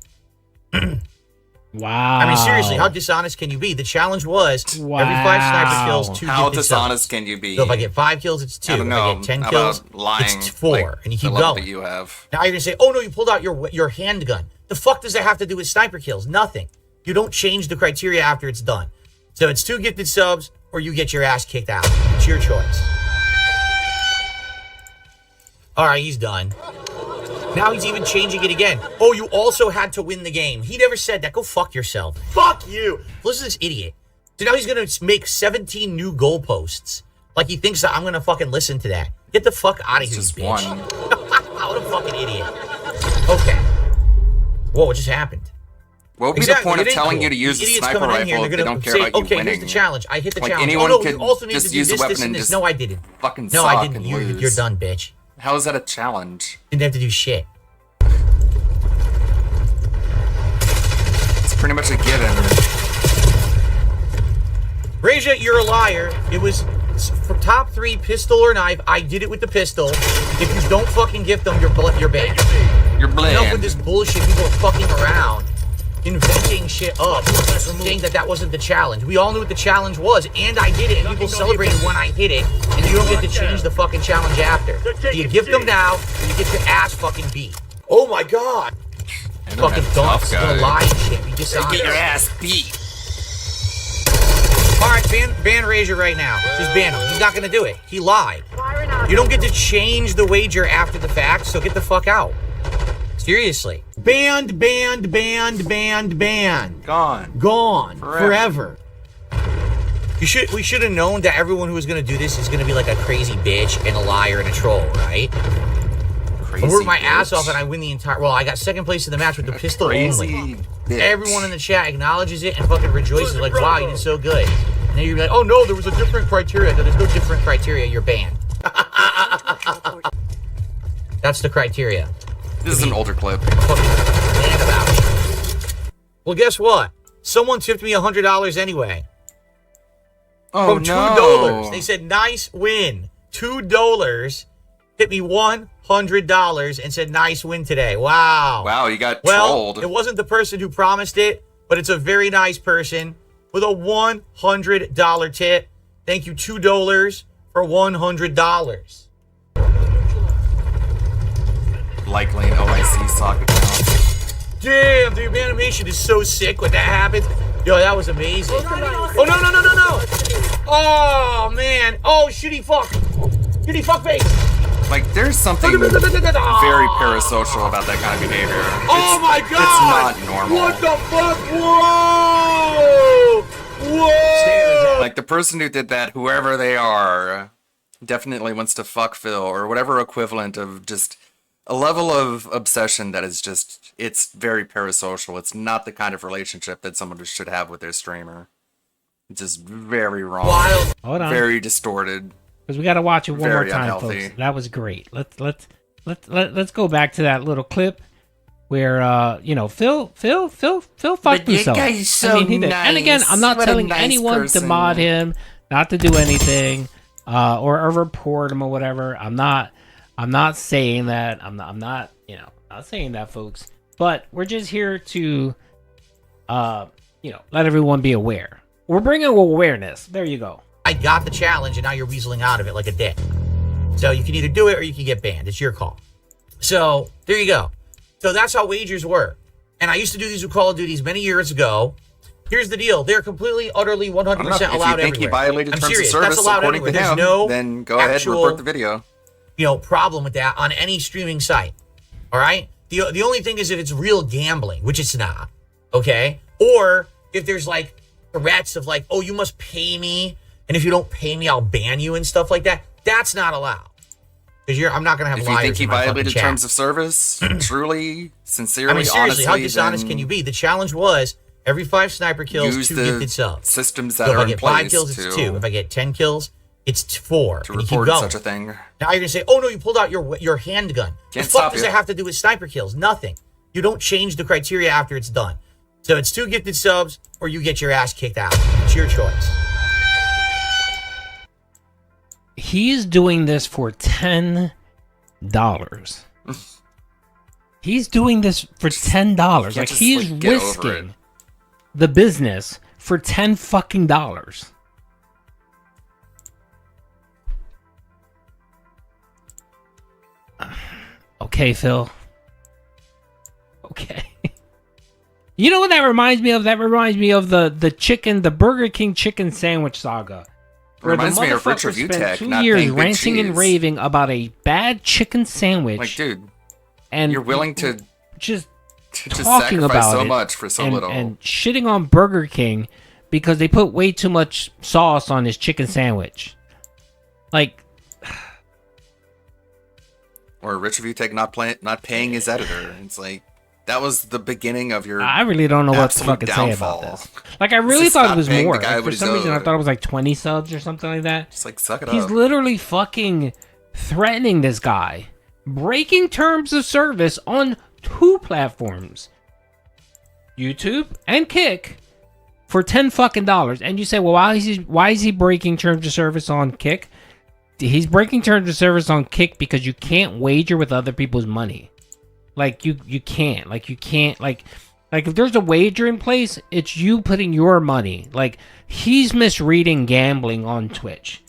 Wow. I mean, seriously, how dishonest can you be? The challenge was every 5 sniper kills, 2 How gifted dishonest subs. can you be? So if I get 5 kills, it's 2. I don't If know. I get 10 How kills, about lying, it's 4. like and you keep the level going. that you have. Now you're going to say, oh, no, you pulled out your handgun. The fuck does that have to do with sniper kills? Nothing. You don't change the criteria after it's done. So it's 2 gifted subs or you get your ass kicked out. It's your choice. All right, he's done. Now he's even changing it again. Oh, you also had to win the game. He never said that. Go fuck yourself. Fuck you. Listen to this idiot. So now he's going to make 17 new goalposts. Like he thinks that I'm going to fucking listen to that. Get the fuck out of here, just you bitch. one. What a fucking idiot. Okay. Whoa, what just happened? What would be the point of telling you to use the sniper rifle if they don't care about you okay, winning? here's the challenge. I hit the Like, challenge. anyone Oh, no, could you also need just to do use the this, weapon this, and and this. just No, I didn't. fucking No, suck I didn't. and You're lose. done, bitch. How is that a challenge? Didn't have to do shit. It's pretty much a given. Reja, you're a liar. It was for top 3 pistol or knife. I did it with the pistol. If you don't fucking gift them, you're banned. You're bland. Enough with this bullshit. People are fucking around, inventing shit up, saying that wasn't the challenge. We all knew what the challenge was, and I did it, and people celebrated when I hit it, and you don't get to change the fucking challenge after. Do you gift them now, or you get your ass fucking beat? Oh my god. Fucking dunce, the lying shit. You dishonest. Get your ass beat. Alright, ban Razor right now. Just ban him. He's not gonna do it. He lied. You don't get to change the wager after the fact, so get the fuck out. Seriously. Banned. Gone. Forever. We should have known that everyone who was gonna do this is gonna be like a crazy bitch and a liar and a troll, right? I worked my ass off and I win the entire. Well, I got second place in the match with the pistol only. Bitch. Everyone in the chat acknowledges it and fucking rejoices, like, wow, you did so good. And then you're like, oh no, there was a different criteria. No, there's no different criteria. You're banned. That's the criteria. This is an older clip. Banned about it. Well, guess what? Someone tipped me $100 anyway. Oh, From $2. no. They said, nice win. $2. Hit me $100 and said, nice win today. Wow. Wow, you got Well, trolled. it wasn't the person who promised it, but it's a very nice person with a $100 tip. Thank you, $2 for $100. Likely an OIC socket now. Damn, the animation is so sick when that happens. Yo, that was amazing. Oh, no. Oh, man. Oh, shitty fuck. Shitty fuck face. Like, there's something very parasocial about that kind of behavior. Oh my god! It's not normal. What the fuck? Whoa! Like, the person who did that, whoever they are, definitely wants to fuck Phil, or whatever equivalent of just a level of obsession that is just, it's very parasocial. It's not the kind of relationship that someone should have with their streamer. It's just very wrong. Wild. Hold on. Very distorted. Because we got to watch it one more Very time, unhealthy. folks. That was great. Let's go back to that little clip where Phil fucked himself. guy's so he did. And again, I'm not What a telling nice anyone person. to mod him, not to do anything, or report him or whatever. I'm not saying that. I'm not saying that, folks. But we're just here to let everyone be aware. We're bringing awareness. There you go. I got the challenge and now you're weaseling out of it like a dick. So you can either do it or you can get banned. It's your call. So there you go. So that's how wagers work. And I used to do these with Call of Duties many years ago. Here's the deal. They're completely, utterly, 100% allowed If you think everywhere. he violated I'm terms serious. of That's service, allowed according to everywhere. him, There's no then go ahead and actual, report the video. Problem with that on any streaming site. All right? The only thing is if it's real gambling, which it's not. Okay? Or if there's like threats of like, oh, you must pay me. And if you don't pay me, I'll ban you and stuff like that. That's not allowed. Because I'm not going to have If liars you think he in my fucking violated chat. terms of service, truly, sincerely, I mean, seriously, how honestly, dishonest then can you be? The challenge was every 5 sniper kills, use 2 the gifted subs. systems So that if are I in get 5 place kills, it's to 2. If I get 10 kills, it's 4. to And you keep report going. such a thing. Now you're going to say, oh no, you pulled out your handgun. Can't the fuck stop does you. that have to do with sniper kills? Nothing. You don't change the criteria after it's done. So it's 2 gifted subs or you get your ass kicked out. It's your choice. He's doing this for $10. He's doing this for $10. Like just, he's get over it. risking the business for $10 fucking. Okay, Phil. Okay. You know what that reminds me of? That reminds me of the Burger King chicken sandwich saga. Where Reminds the me of Rich motherfucker Review spent Tech 2 not years paying big ranting and cheese. raving about a bad chicken sandwich. Like, dude, and you're willing to just talking talking sacrifice about so it much for so and, little. and shitting on Burger King because they put way too much sauce on his chicken sandwich. Like, or Rich Review Tech not paying his editor. It's like that was the beginning of your. I really don't know what to absolute fucking downfall. say about this. Like, I really Just thought stop it was paying more. the guy Like, for what he's some reason, I owed. thought it was like 20 subs or something like that. Just like suck it He's up. literally fucking threatening this guy, breaking terms of service on 2 platforms, YouTube and Kick, for $10 fucking. And you say, well, why is he breaking terms of service on Kick? He's breaking terms of service on Kick because you can't wager with other people's money. Like, you can't. Like, you can't. Like if there's a wager in place, it's you putting your money. Like, he's misreading gambling on Twitch.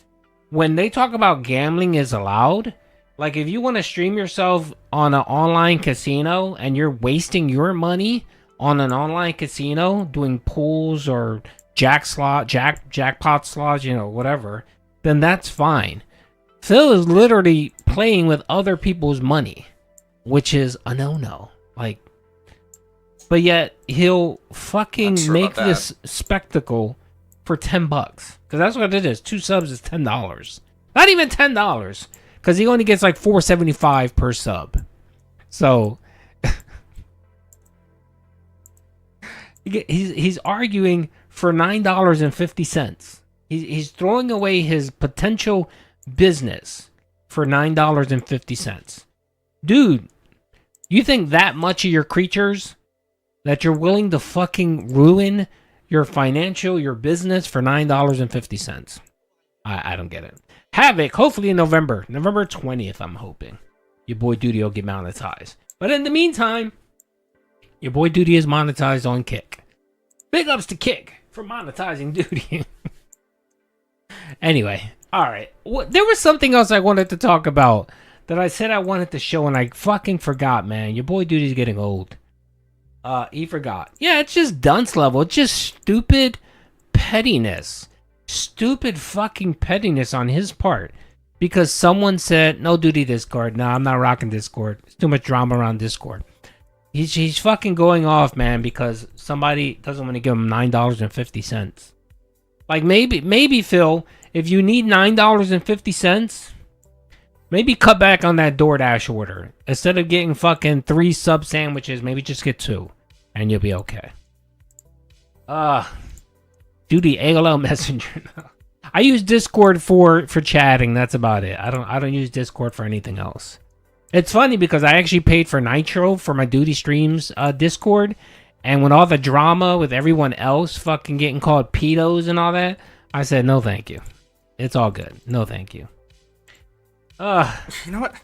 When they talk about gambling is allowed, like, if you want to stream yourself on an online casino and you're wasting your money on an online casino doing pools or jackpot slots, you know, whatever, then that's fine. Phil is literally playing with other people's money, which is a no-no. Like, but yet he'll fucking Not sure make about this spectacle for $10, because that's what it is. 2 subs is $10. Not even $10, because he only gets like $4.75 per sub. So he's arguing for $9.50. He's throwing away his potential business for $9.50. Dude, you think that much of your creatures that you're willing to fucking ruin your financial, your business for $9.50? I don't get it. Havoc, hopefully in November 20th, I'm hoping. Your boy Duty will get monetized. But in the meantime, your boy Duty is monetized on Kick. Big ups to Kick for monetizing Duty. Anyway, alright. There was something else I wanted to talk about that I said I wanted to show and I fucking forgot, man. Your boy Duty's getting old. He forgot. Yeah, it's just dunce level. It's just stupid pettiness. Stupid fucking pettiness on his part. Because someone said, no Duty Discord. No, I'm not rocking Discord. There's too much drama around Discord. He's fucking going off, man, because somebody doesn't want to give him $9.50. Like, maybe, Phil, if you need $9.50, maybe cut back on that DoorDash order. Instead of getting fucking 3 sub sandwiches, maybe just get 2. And you'll be okay. Duty AOL Messenger. I use Discord for chatting. That's about it. I don't use Discord for anything else. It's funny because I actually paid for Nitro for my Duty Streams Discord, and when all the drama with everyone else fucking getting called pedos and all that, I said no thank you. It's all good. No thank you. You know what?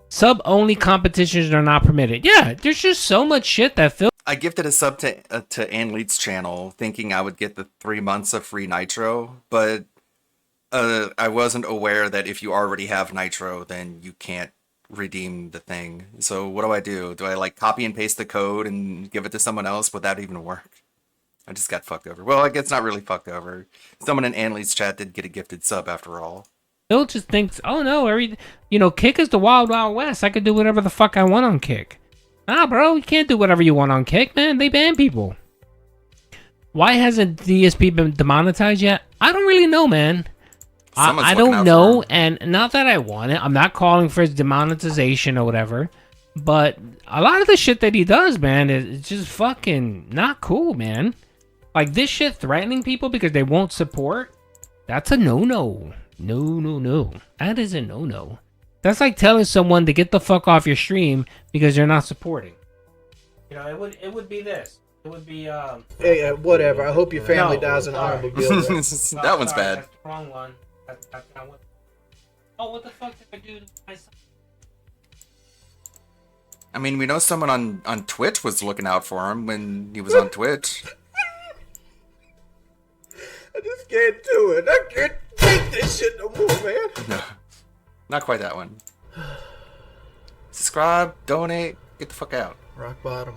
Sub only competitions are not permitted. Yeah, there's just so much shit that Phil. I gifted a sub to Ann Leeds' channel, thinking I would get the 3 months of free Nitro, but I wasn't aware that if you already have Nitro, then you can't redeem the thing. So what do? Do I like copy and paste the code and give it to someone else? Would that even work? I just got fucked over. Well, I guess not really fucked over. Someone in Ann Leeds' chat did get a gifted sub after all. Phil just thinks, oh no, Kick is the Wild Wild West. I could do whatever the fuck I want on Kick. Nah, bro, you can't do whatever you want on Kick, man. They ban people. Why hasn't DSP been demonetized yet? I don't really know, man. I don't know, and not that I want it. I'm not calling for his demonetization or whatever, but a lot of the shit that he does, man, is just fucking not cool, man. Like, this shit threatening people because they won't support, that's a no-no. No. That is a no-no. That's like telling someone to get the fuck off your stream because they're not supporting. You know, it would be this. It would be, Hey, whatever. I hope your family dies in automobile. That one's bad. That's the wrong one. That's not what... Oh, what the fuck did I do to my son? I mean, we know someone on Twitch was looking out for him when he was on Twitch. I just can't do it. I can't take this shit no more, man. No, not quite that one. Subscribe, donate, get the fuck out. Rock bottom.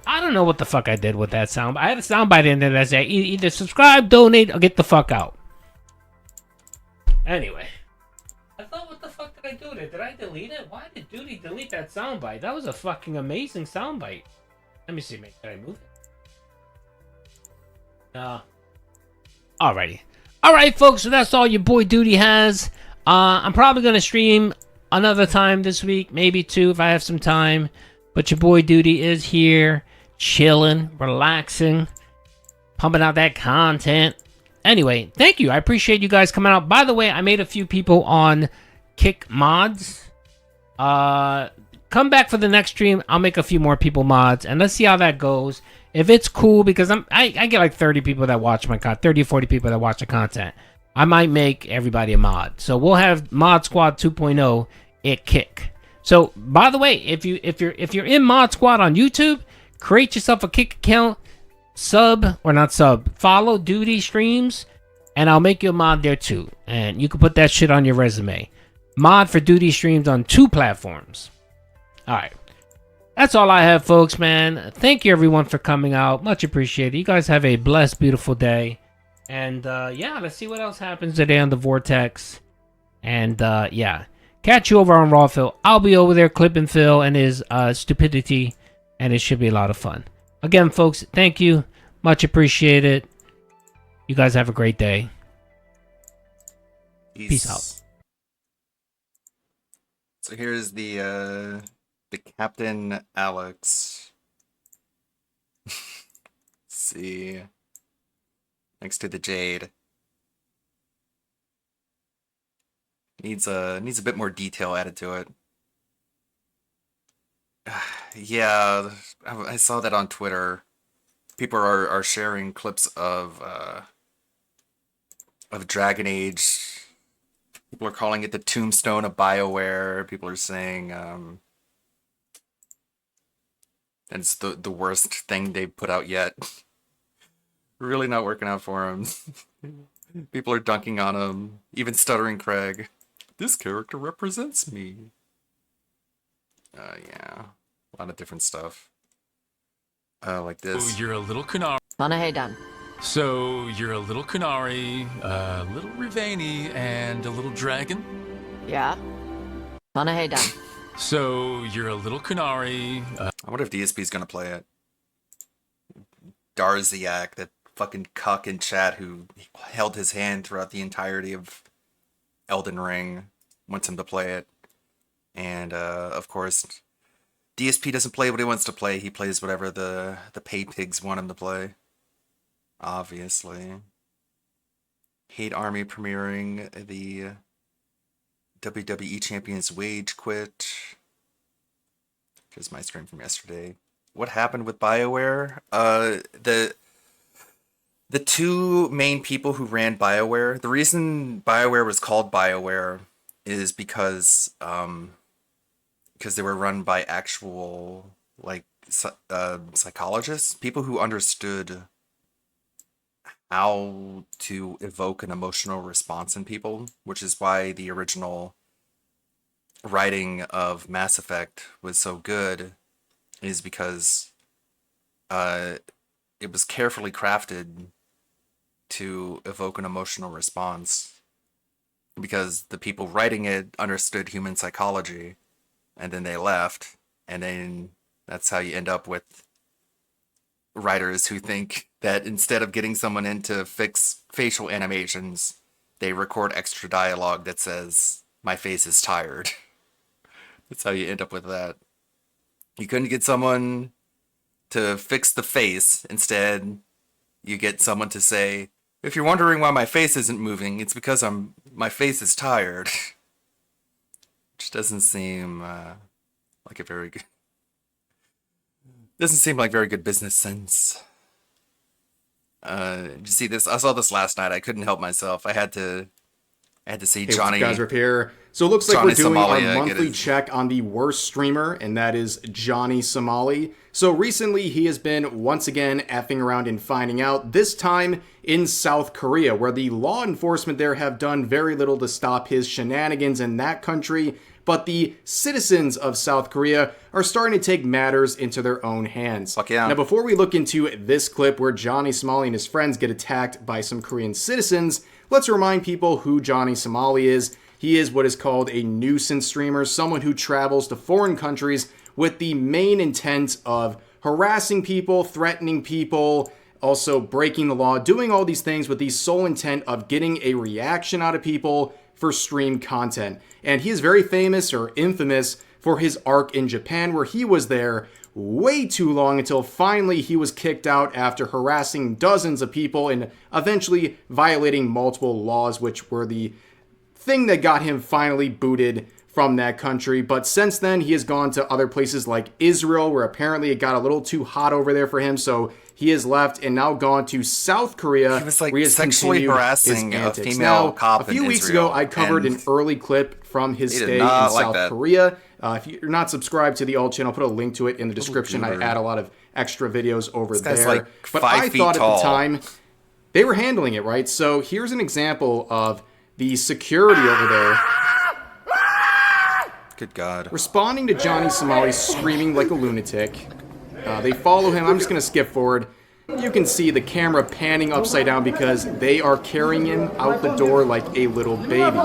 I don't know what the fuck I did with that sound. I had a soundbite in there that said either subscribe, donate, or get the fuck out. Anyway. I thought, what the fuck did I do with it? Did I delete it? Why did Duty delete that soundbite? That was a fucking amazing soundbite. Let me see, mate. Did I move it? Alrighty. Alright, folks, so that's all your boy Duty has. I'm probably going to stream another time this week, maybe two if I have some time. But your boy Duty is here, chilling, relaxing, pumping out that content. Anyway, thank you. I appreciate you guys coming out. By the way, I made a few people on Kick mods. Come back for the next stream. I'll make a few more people mods, and let's see how that goes. If it's cool, because I get like 30 people that watch my content, 30 or 40 people that watch the content. I might make everybody a mod. So we'll have Mod Squad 2.0 at Kick. So by the way, if you're in Mod Squad on YouTube, create yourself a Kick account, follow Duty streams, and I'll make you a mod there too. And you can put that shit on your resume. Mod for Duty streams on 2 platforms. Alright. That's all I have, folks, man. Thank you, everyone, for coming out. Much appreciated. You guys have a blessed, beautiful day. And, yeah, let's see what else happens today on the Vortex. And, yeah. Catch you over on Raw Phil. I'll be over there clipping Phil and his stupidity. And it should be a lot of fun. Again, folks, thank you. Much appreciated. You guys have a great day. Peace out. So here's the Captain Alex. See, next to the Jade. Needs a bit more detail added to it. Yeah, I saw that on Twitter. People are sharing clips of Dragon Age. People are calling it the tombstone of BioWare. People are saying it's the worst thing they've put out yet. Really not working out for him. People are dunking on him. Even Stuttering Craig. This character represents me. Yeah. A lot of different stuff. Like this. So you're a little Canary. Manahaydan. So you're a little Canary, a little Rivani, and a little dragon? Yeah. Manahaydan. So you're a little Canary. I wonder if DSP's gonna play it. Darziak, that fucking cuck in chat who held his hand throughout the entirety of Elden Ring, wants him to play it. And, of course, DSP doesn't play what he wants to play. He plays whatever the pay pigs want him to play. Obviously. Hate Army premiering the WWE Champions Wage Quit. Here's my stream from yesterday. What happened with BioWare? The two main people who ran BioWare, the reason BioWare was called BioWare is because they were run by actual psychologists, people who understood how to evoke an emotional response in people, which is why the original writing of Mass Effect was so good, is because it was carefully crafted to evoke an emotional response, because the people writing it understood human psychology, and then they left, and then that's how you end up with writers who think that instead of getting someone in to fix facial animations, they record extra dialogue that says, "My face is tired." That's how you end up with that. You couldn't get someone to fix the face. Instead, you get someone to say, "If you're wondering why my face isn't moving, it's because my face is tired." Which doesn't seem like a very good... Doesn't seem like very good business sense. Did you see this? I saw this last night. I couldn't help myself. I had to I had to see Hey, what's up, Johnny. guys, Rip here. So it looks like Johnny we're doing our Somalia, monthly check on the worst streamer, and that is Johnny Somali. So recently, he has been once again effing around and finding out, this time in South Korea, where the law enforcement there have done very little to stop his shenanigans in that country, but the citizens of South Korea are starting to take matters into their own hands. Fuck yeah. Now, before we look into this clip where Johnny Somali and his friends get attacked by some Korean citizens, let's remind people who Johnny Somali is. He is what is called a nuisance streamer, someone who travels to foreign countries with the main intent of harassing people, threatening people, also breaking the law, doing all these things with the sole intent of getting a reaction out of people for stream content. And he is very famous or infamous for his arc in Japan, where he was there way too long until finally he was kicked out after harassing dozens of people and eventually violating multiple laws, which were the thing that got him finally booted from that country. But since then, he has gone to other places like Israel, where apparently it got a little too hot over there for him, so he has left and now gone to South Korea. He was like where he has sexually continued harassing his a antics. female Now, cop a few in weeks Israel, ago, I covered and an early clip from his he did stay in not like South that. Korea. If you're not subscribed to the alt channel, I'll put a link to it in the description. I goober. add a lot of extra videos over This guy's there. like But 5 I feet thought tall. at the time they were handling it right. So here's an example of the security over there Good God. responding to Johnny Somali screaming like a lunatic. They follow him. I'm just going to skip forward. You can see the camera panning upside down because they are carrying him out the door like a little baby.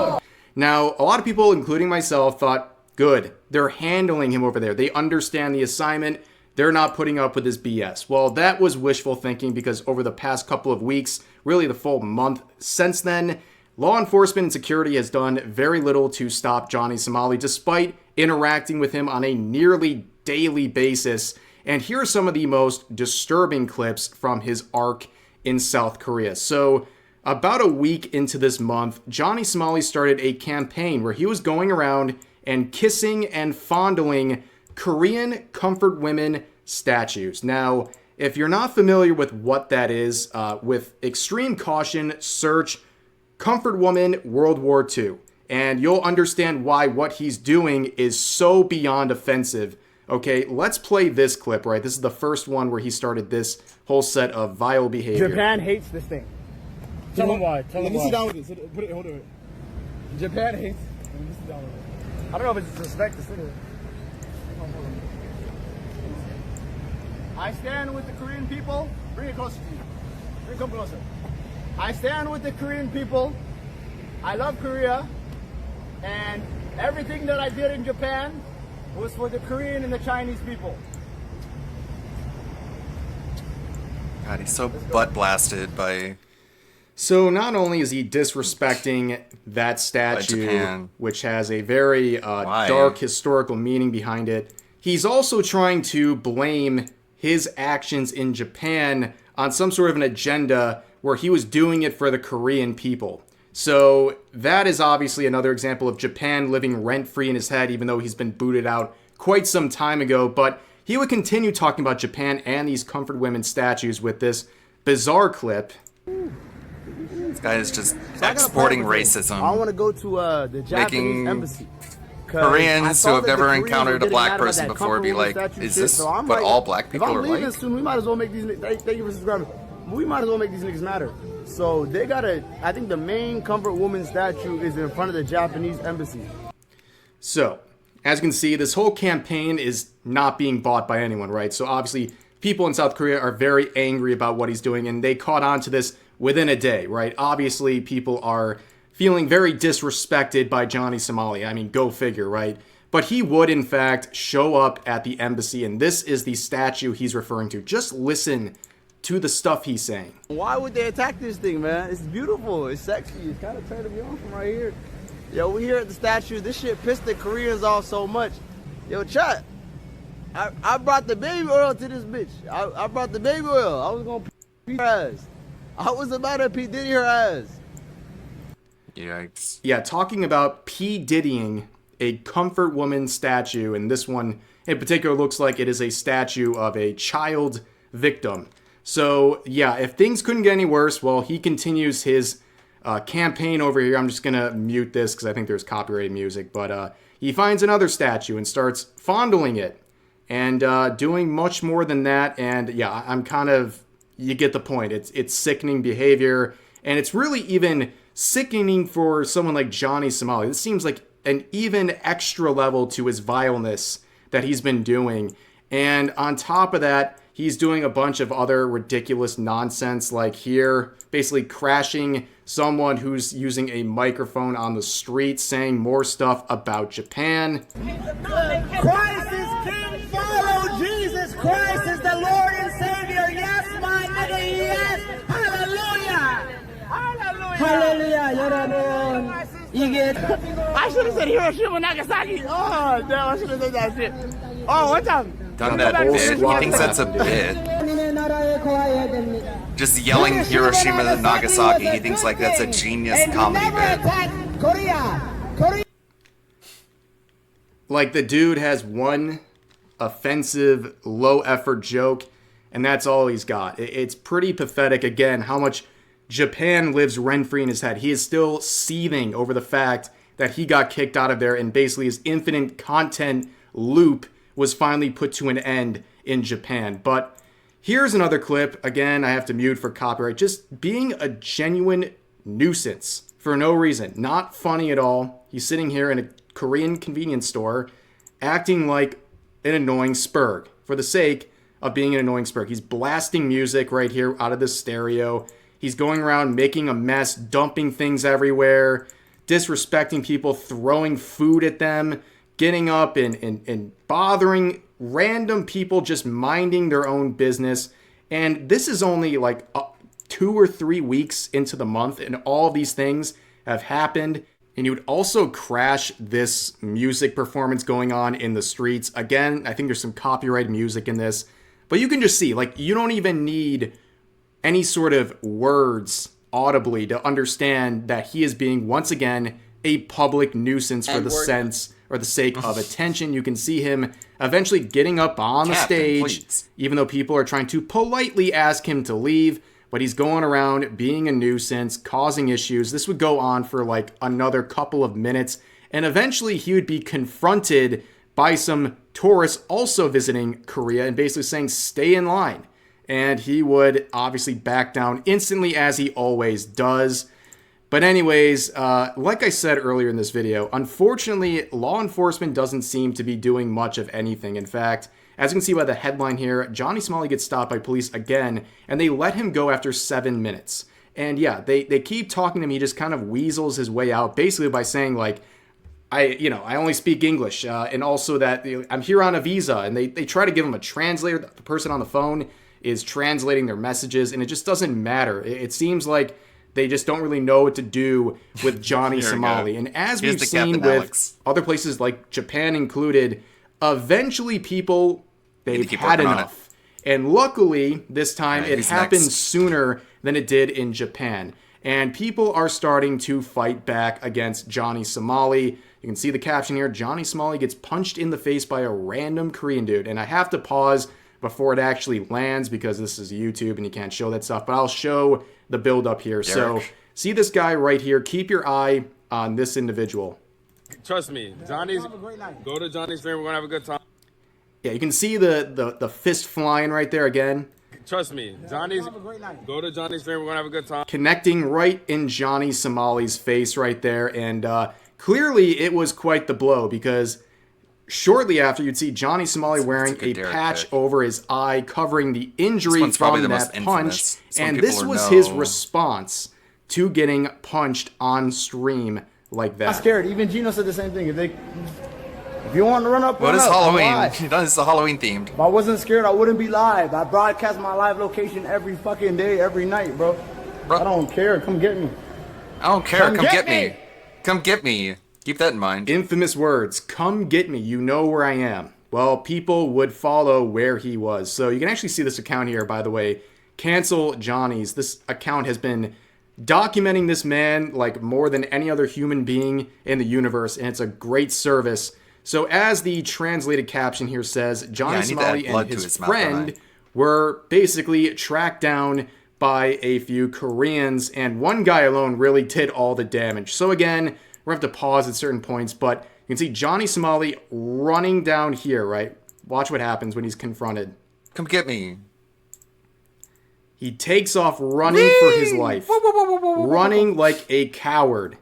Now, a lot of people, including myself, thought, good, they're handling him over there. They understand the assignment. They're not putting up with his BS. Well, that was wishful thinking because over the past couple of weeks, really the full month since then, law enforcement and security has done very little to stop Johnny Somali, despite interacting with him on a nearly daily basis. And here are some of the most disturbing clips from his arc in South Korea. So, about a week into this month, Johnny Somali started a campaign where he was going around and kissing and fondling Korean comfort women statues. Now, if you're not familiar with what that is, with extreme caution, search Comfort Woman World War II, and you'll understand why what he's doing is so beyond offensive. Okay, let's play this clip, right? This is the first one where he started this whole set of vile behavior. Japan hates this thing. Tell them why. Tell them why. Let me sit down with this. Put it, hold it. Japan hates. Let me sit down with it. I don't know if it's disrespect to sit here. I stand with the Korean people. Bring it closer to you. Bring it come closer. I stand with the Korean people. I love Korea. And everything that I did in Japan was for the Korean and the Chinese people. God, he's so butt blasted by. So not only is he disrespecting that statue, Japan. which has a very dark historical meaning behind it, he's also trying to blame his actions in Japan on some sort of an agenda where he was doing it for the Korean people. So that is obviously another example of Japan living rent-free in his head, even though he's been booted out quite some time ago. But he would continue talking about Japan and these comfort women statues with this bizarre clip. This guy is just exporting racism. I want to go to the Japanese embassy. Koreans who have never encountered a black person before be like, is this what all black people are like? If I'm leaving soon, we might as well make these. Thank you for subscribing. We might as well make these niggas matter. So they gotta. I think the main comfort woman statue is in front of the Japanese embassy. So, as you can see, this whole campaign is not being bought by anyone, right? So obviously, people in South Korea are very angry about what he's doing, and they caught on to this within a day, right? Obviously, people are feeling very disrespected by Johnny Somali. I mean, go figure, right? But he would, in fact, show up at the embassy, and this is the statue he's referring to. Just listen to the stuff he's saying. Why would they attack this thing, man? It's beautiful. It's sexy. It's kind of turning me on from right here. Yo, we here at the statue. This shit pissed the Koreans off so much. Yo, chat. I brought the baby oil to this bitch. I brought the baby oil. I was gonna pee her ass. I was about to P. Diddy her ass. Yikes. Yeah, talking about P. Diddying a comfort woman statue, and this one in particular looks like it is a statue of a child victim. So, yeah, if things couldn't get any worse, well, he continues his campaign over here. I'm just going to mute this because I think there's copyrighted music. But he finds another statue and starts fondling it and doing much more than that. And yeah, I'm kind of, you get the point. It's sickening behavior. And it's really even sickening for someone like Johnny Somali. This seems like an even extra level to his vileness that he's been doing. And on top of that, he's doing a bunch of other ridiculous nonsense, like here, basically crashing someone who's using a microphone on the street, saying more stuff about Japan. Christ is King, follow Jesus Christ is the Lord and Savior. Yes, my nigga, yes. Hallelujah. Hallelujah. Hallelujah. You get. I should have said Hiroshima, Nagasaki. Oh, damn, I should have said that shit. Oh, what's up? Done that bit. He thinks that's a bit. Just yelling Hiroshima and Nagasaki. He thinks like that's a genius comedy bit. Like the dude has one offensive, low-effort joke, and that's all he's got. It's pretty pathetic, again, how much Japan lives rent-free in his head. He is still seething over the fact that he got kicked out of there, and basically his infinite content loop was finally put to an end in Japan. But here's another clip. Again, I have to mute for copyright. Just being a genuine nuisance for no reason. Not funny at all. He's sitting here in a Korean convenience store acting like an annoying spurg for the sake of being an annoying spurg. He's blasting music right here out of the stereo. He's going around making a mess, dumping things everywhere, disrespecting people, throwing food at them, getting up and bothering random people just minding their own business. And this is only like 2 or 3 weeks into the month, and all of these things have happened. And you would also crash this music performance going on in the streets. Again, I think there's some copyrighted music in this, but you can just see, like, you don't even need any sort of words audibly to understand that he is being, once again, a public nuisance for the sense or the sake of attention. You can see him eventually getting up on the stage, even though people are trying to politely ask him to leave, but he's going around being a nuisance, causing issues. This would go on for like another couple of minutes, and eventually he would be confronted by some tourists also visiting Korea and basically saying, stay in line. And he would obviously back down instantly, as he always does. But anyways, like I said earlier in this video, unfortunately, law enforcement doesn't seem to be doing much of anything. In fact, as you can see by the headline here, Johnny Somali gets stopped by police again, and they let him go after 7 minutes. And yeah, they keep talking to him. He just kind of weasels his way out, basically by saying, like, I only speak English, and also that I'm here on a visa. And they try to give him a translator. The person on the phone is translating their messages, and it just doesn't matter. It seems like they just don't really know what to do with Johnny Somali. And as we've seen with other places like Japan included, eventually people, they've had enough. And luckily, this time it happened sooner than it did in Japan. And people are starting to fight back against Johnny Somali. You can see the caption here, Johnny Somali gets punched in the face by a random Korean dude. And I have to pause before it actually lands because this is YouTube and you can't show that stuff. But I'll show the build up here. So see this guy right here. Keep your eye on this individual. Trust me, go to Johnny's stream. We're gonna have a good time. Yeah, you can see the fist flying right there again. Trust me, go to Johnny's stream. We're gonna have a good time. Connecting right in Johnny Somali's face right there, and clearly it was quite the blow because shortly after you'd see Johnny Somali wearing a patch over his eye, covering the injury from that punch, and this was his response to getting punched on stream like that. I'm scared. Even Gino said the same thing. If you want to run up, what is Halloween? It's a Halloween themed. If I wasn't scared, I wouldn't be live. I broadcast my live location every fucking day, every night, bro. I don't care. Come get me. I don't care. Come get me. Come get me. Keep that in mind. Infamous words. Come get me. You know where I am. Well, people would follow where he was. So you can actually see this account here, by the way. Cancel Johnny's. This account has been documenting this man like more than any other human being in the universe, and it's a great service. So as the translated caption here says, Johnny Somali and his friend were basically tracked down by a few Koreans, and one guy alone really did all the damage. So again, we're going to have to pause at certain points, but you can see Johnny Somali running down here, right? Watch what happens when he's confronted. Come get me. He takes off running for his life. Running like a coward.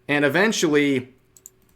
And eventually,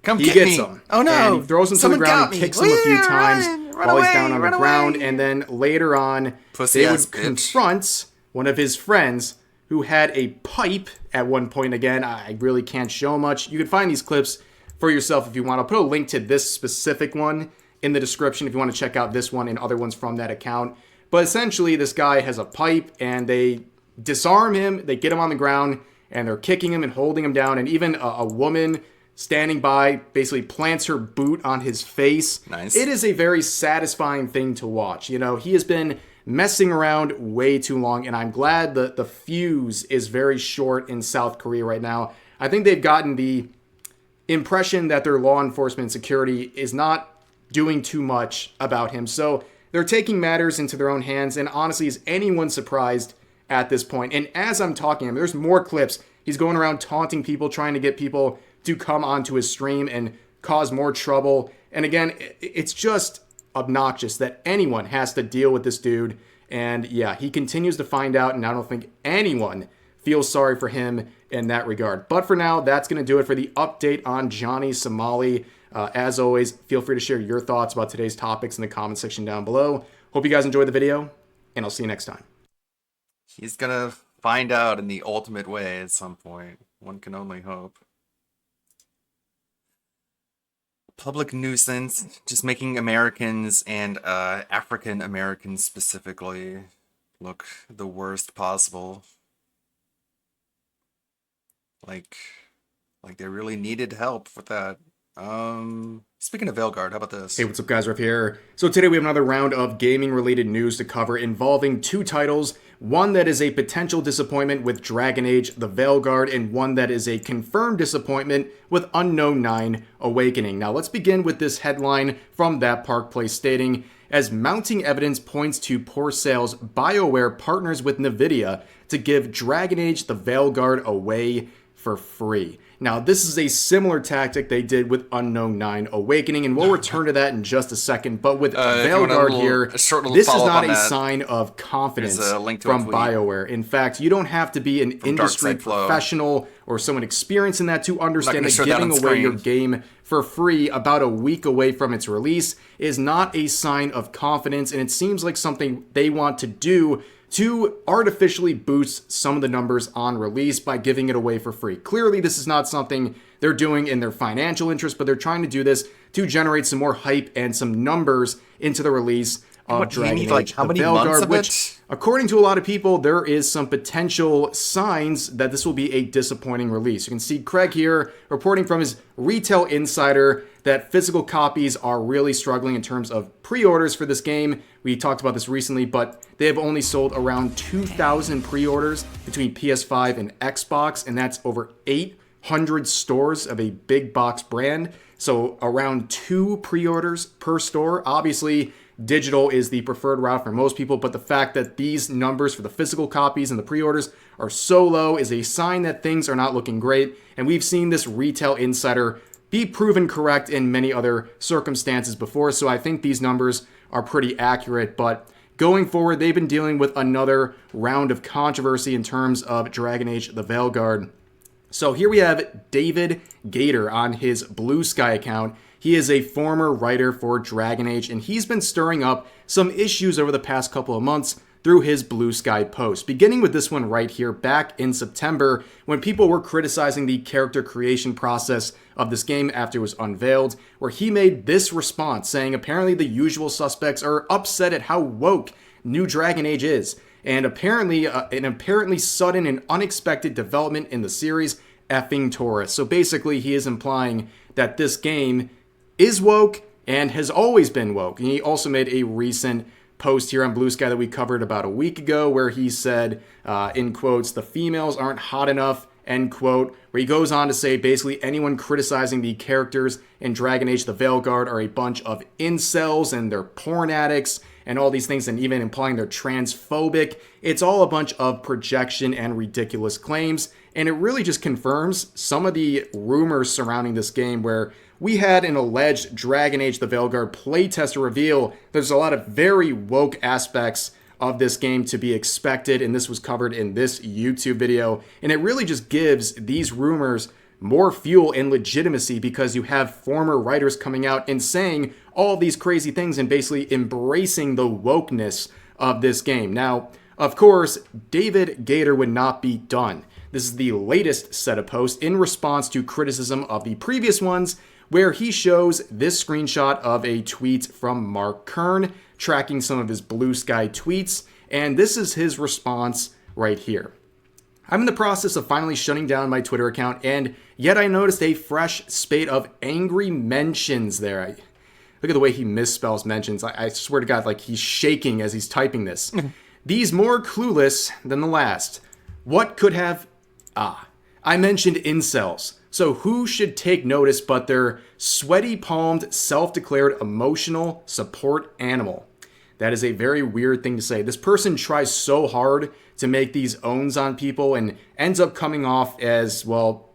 he gets him. Oh no! And he throws him to the ground and kicks him a few times while he's down on the ground. Away. And then later on, Pussy they would bitch. confront one of his friends who had a pipe at one point. Again, I really can't show much. You can find these clips for yourself if you want. I'll put a link to this specific one in the description if you want to check out this one and other ones from that account. But essentially, this guy has a pipe, and they disarm him, they get him on the ground, and they're kicking him and holding him down, and even a woman standing by basically plants her boot on his face. Nice. It is a very satisfying thing to watch. You know, he has been messing around way too long, and I'm glad that the fuse is very short in South Korea right now. I think they've gotten the impression that their law enforcement and security is not doing too much about him. So they're taking matters into their own hands, and honestly, is anyone surprised at this point? And as I'm talking, there's more clips. He's going around taunting people, trying to get people to come onto his stream and cause more trouble. And again, it's just obnoxious that anyone has to deal with this dude. And yeah, he continues to find out, and I don't think anyone feels sorry for him in that regard. But for now, that's going to do it for the update on Johnny Somali. As always, feel free to share your thoughts about today's topics in the comment section down below. Hope you guys enjoyed the video, and I'll see you next time. He's gonna find out in the ultimate way at some point. One can only hope. Public nuisance, just making Americans and African Americans specifically look the worst possible. Like they really needed help with that. Speaking of Veilguard, how about this? Hey, what's up guys, Ruff here. So today we have another round of gaming related news to cover involving two titles. One that is a potential disappointment with Dragon Age The Veilguard, and one that is a confirmed disappointment with Unknown 9 Awakening. Now let's begin with this headline from That Park Place stating, as mounting evidence points to poor sales, BioWare partners with Nvidia to give Dragon Age The Veilguard away for free. Now, this is a similar tactic they did with Unknown 9 Awakening, and we'll return to that in just a second. But with Veilguard here, this is not a sign of confidence from BioWare. In fact, you don't have to be an industry professional or someone experienced in that to understand that giving away your game for free about a week away from its release is not a sign of confidence, and it seems like something they want to do to artificially boost some of the numbers on release by giving it away for free. Clearly, this is not something they're doing in their financial interest, but they're trying to do this to generate some more hype and some numbers into the release of Dragon Age The Veilguard, which, according to a lot of people, there is some potential signs that this will be a disappointing release. You can see Craig here reporting from his Retail Insider that physical copies are really struggling in terms of pre-orders for this game. We talked about this recently, but they have only sold around 2,000 pre-orders between PS5 and Xbox, and that's over 800 stores of a big box brand. So around 2 pre-orders per store. Obviously, digital is the preferred route for most people, but the fact that these numbers for the physical copies and the pre-orders are so low is a sign that things are not looking great. And we've seen this Retail Insider be proven correct in many other circumstances before, so I think these numbers are pretty accurate. But going forward, they've been dealing with another round of controversy in terms of Dragon Age The Veilguard. So here we have David Gator on his Blue Sky account. He is a former writer for Dragon Age, and he's been stirring up some issues over the past couple of months through his Blue Sky post. Beginning with this one right here back in September, when people were criticizing the character creation process of this game after it was unveiled, where he made this response saying apparently the usual suspects are upset at how woke New Dragon Age is, and apparently an apparently sudden and unexpected development in the series effing Taurus. So basically he is implying that this game is woke and has always been woke. And he also made a recent post here on Blue Sky that we covered about a week ago where he said, in quotes, the females aren't hot enough, end quote, where he goes on to say basically anyone criticizing the characters in Dragon Age The Veilguard are a bunch of incels and they're porn addicts and all these things, and even implying they're transphobic. It's all a bunch of projection and ridiculous claims, and it really just confirms some of the rumors surrounding this game, where we had an alleged Dragon Age the Veilguard playtester reveal there's a lot of very woke aspects of this game to be expected, and this was covered in this YouTube video, and it really just gives these rumors more fuel and legitimacy, because you have former writers coming out and saying all these crazy things and basically embracing the wokeness of this game. Now, of course, David Gator would not be done. This is the latest set of posts in response to criticism of the previous ones, where he shows this screenshot of a tweet from Mark Kern tracking some of his Blue Sky tweets, and this is his response right here. I'm in the process of finally shutting down my Twitter account, and yet I noticed a fresh spate of angry mentions there. Look at the way he misspells mentions. I swear to God, like he's shaking as he's typing this. These more clueless than the last. What could have... I mentioned incels. So who should take notice but their sweaty-palmed, self-declared emotional support animal? That is a very weird thing to say. This person tries so hard to make these owns on people and ends up coming off as, well,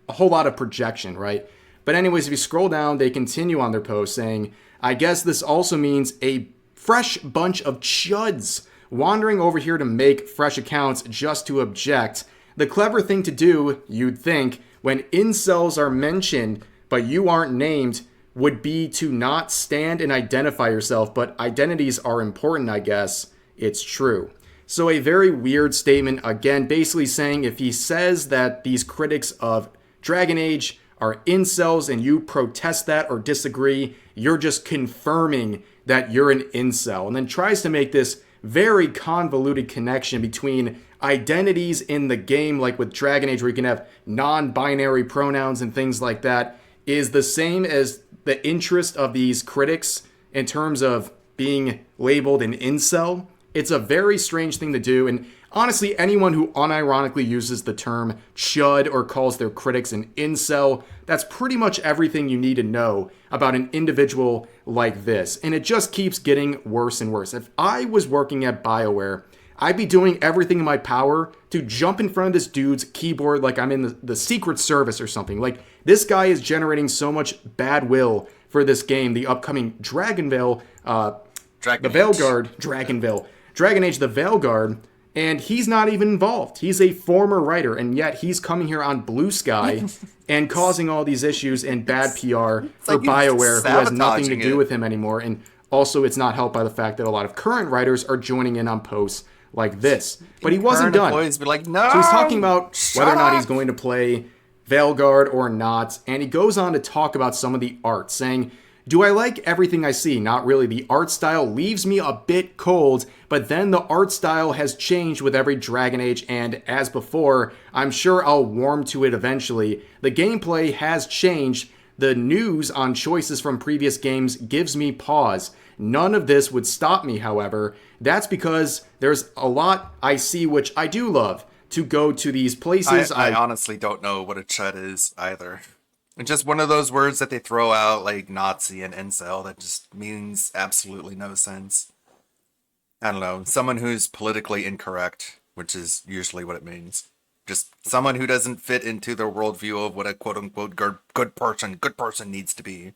a whole lot of projection, right? But anyways, if you scroll down, they continue on their post saying, I guess this also means a fresh bunch of chuds wandering over here to make fresh accounts just to object. The clever thing to do, you'd think, when incels are mentioned but you aren't named, would be to not stand and identify yourself, but identities are important, I guess. It's true. So a very weird statement, again, basically saying if he says that these critics of Dragon Age are incels and you protest that or disagree, you're just confirming that you're an incel, and then tries to make this very convoluted connection between identities in the game, like with Dragon Age, where you can have non-binary pronouns and things like that, is the same as the interest of these critics in terms of being labeled an incel. It's a very strange thing to do, and honestly, anyone who unironically uses the term chud or calls their critics an incel, that's pretty much everything you need to know about an individual like this, and it just keeps getting worse and worse. If I was working at BioWare, I'd be doing everything in my power to jump in front of this dude's keyboard like I'm in the Secret Service or something. Like, this guy is generating so much bad will for this game, the upcoming Dragon Age the Veilguard, and he's not even involved. He's a former writer, and yet he's coming here on Blue Sky and causing all these issues and bad PR for BioWare, who has nothing to do with him anymore. And also, it's not helped by the fact that a lot of current writers are joining in on posts like this. But he wasn't done. Be like, no, so he's talking about whether or not he's going to play Veilguard or not, and he goes on to talk about some of the art, saying, do I like everything I see? Not really. The art style leaves me a bit cold, but then the art style has changed with every Dragon Age, and as before, I'm sure I'll warm to it eventually. The gameplay has changed. The news on choices from previous games gives me pause. None of this would stop me, however. That's because there's a lot I see which I do love to go to these places. I honestly don't know what a chud is either. It's just one of those words that they throw out like Nazi and incel that just means absolutely no sense. I don't know. Someone who's politically incorrect, which is usually what it means. Just someone who doesn't fit into the worldview of what a quote-unquote good person needs to be.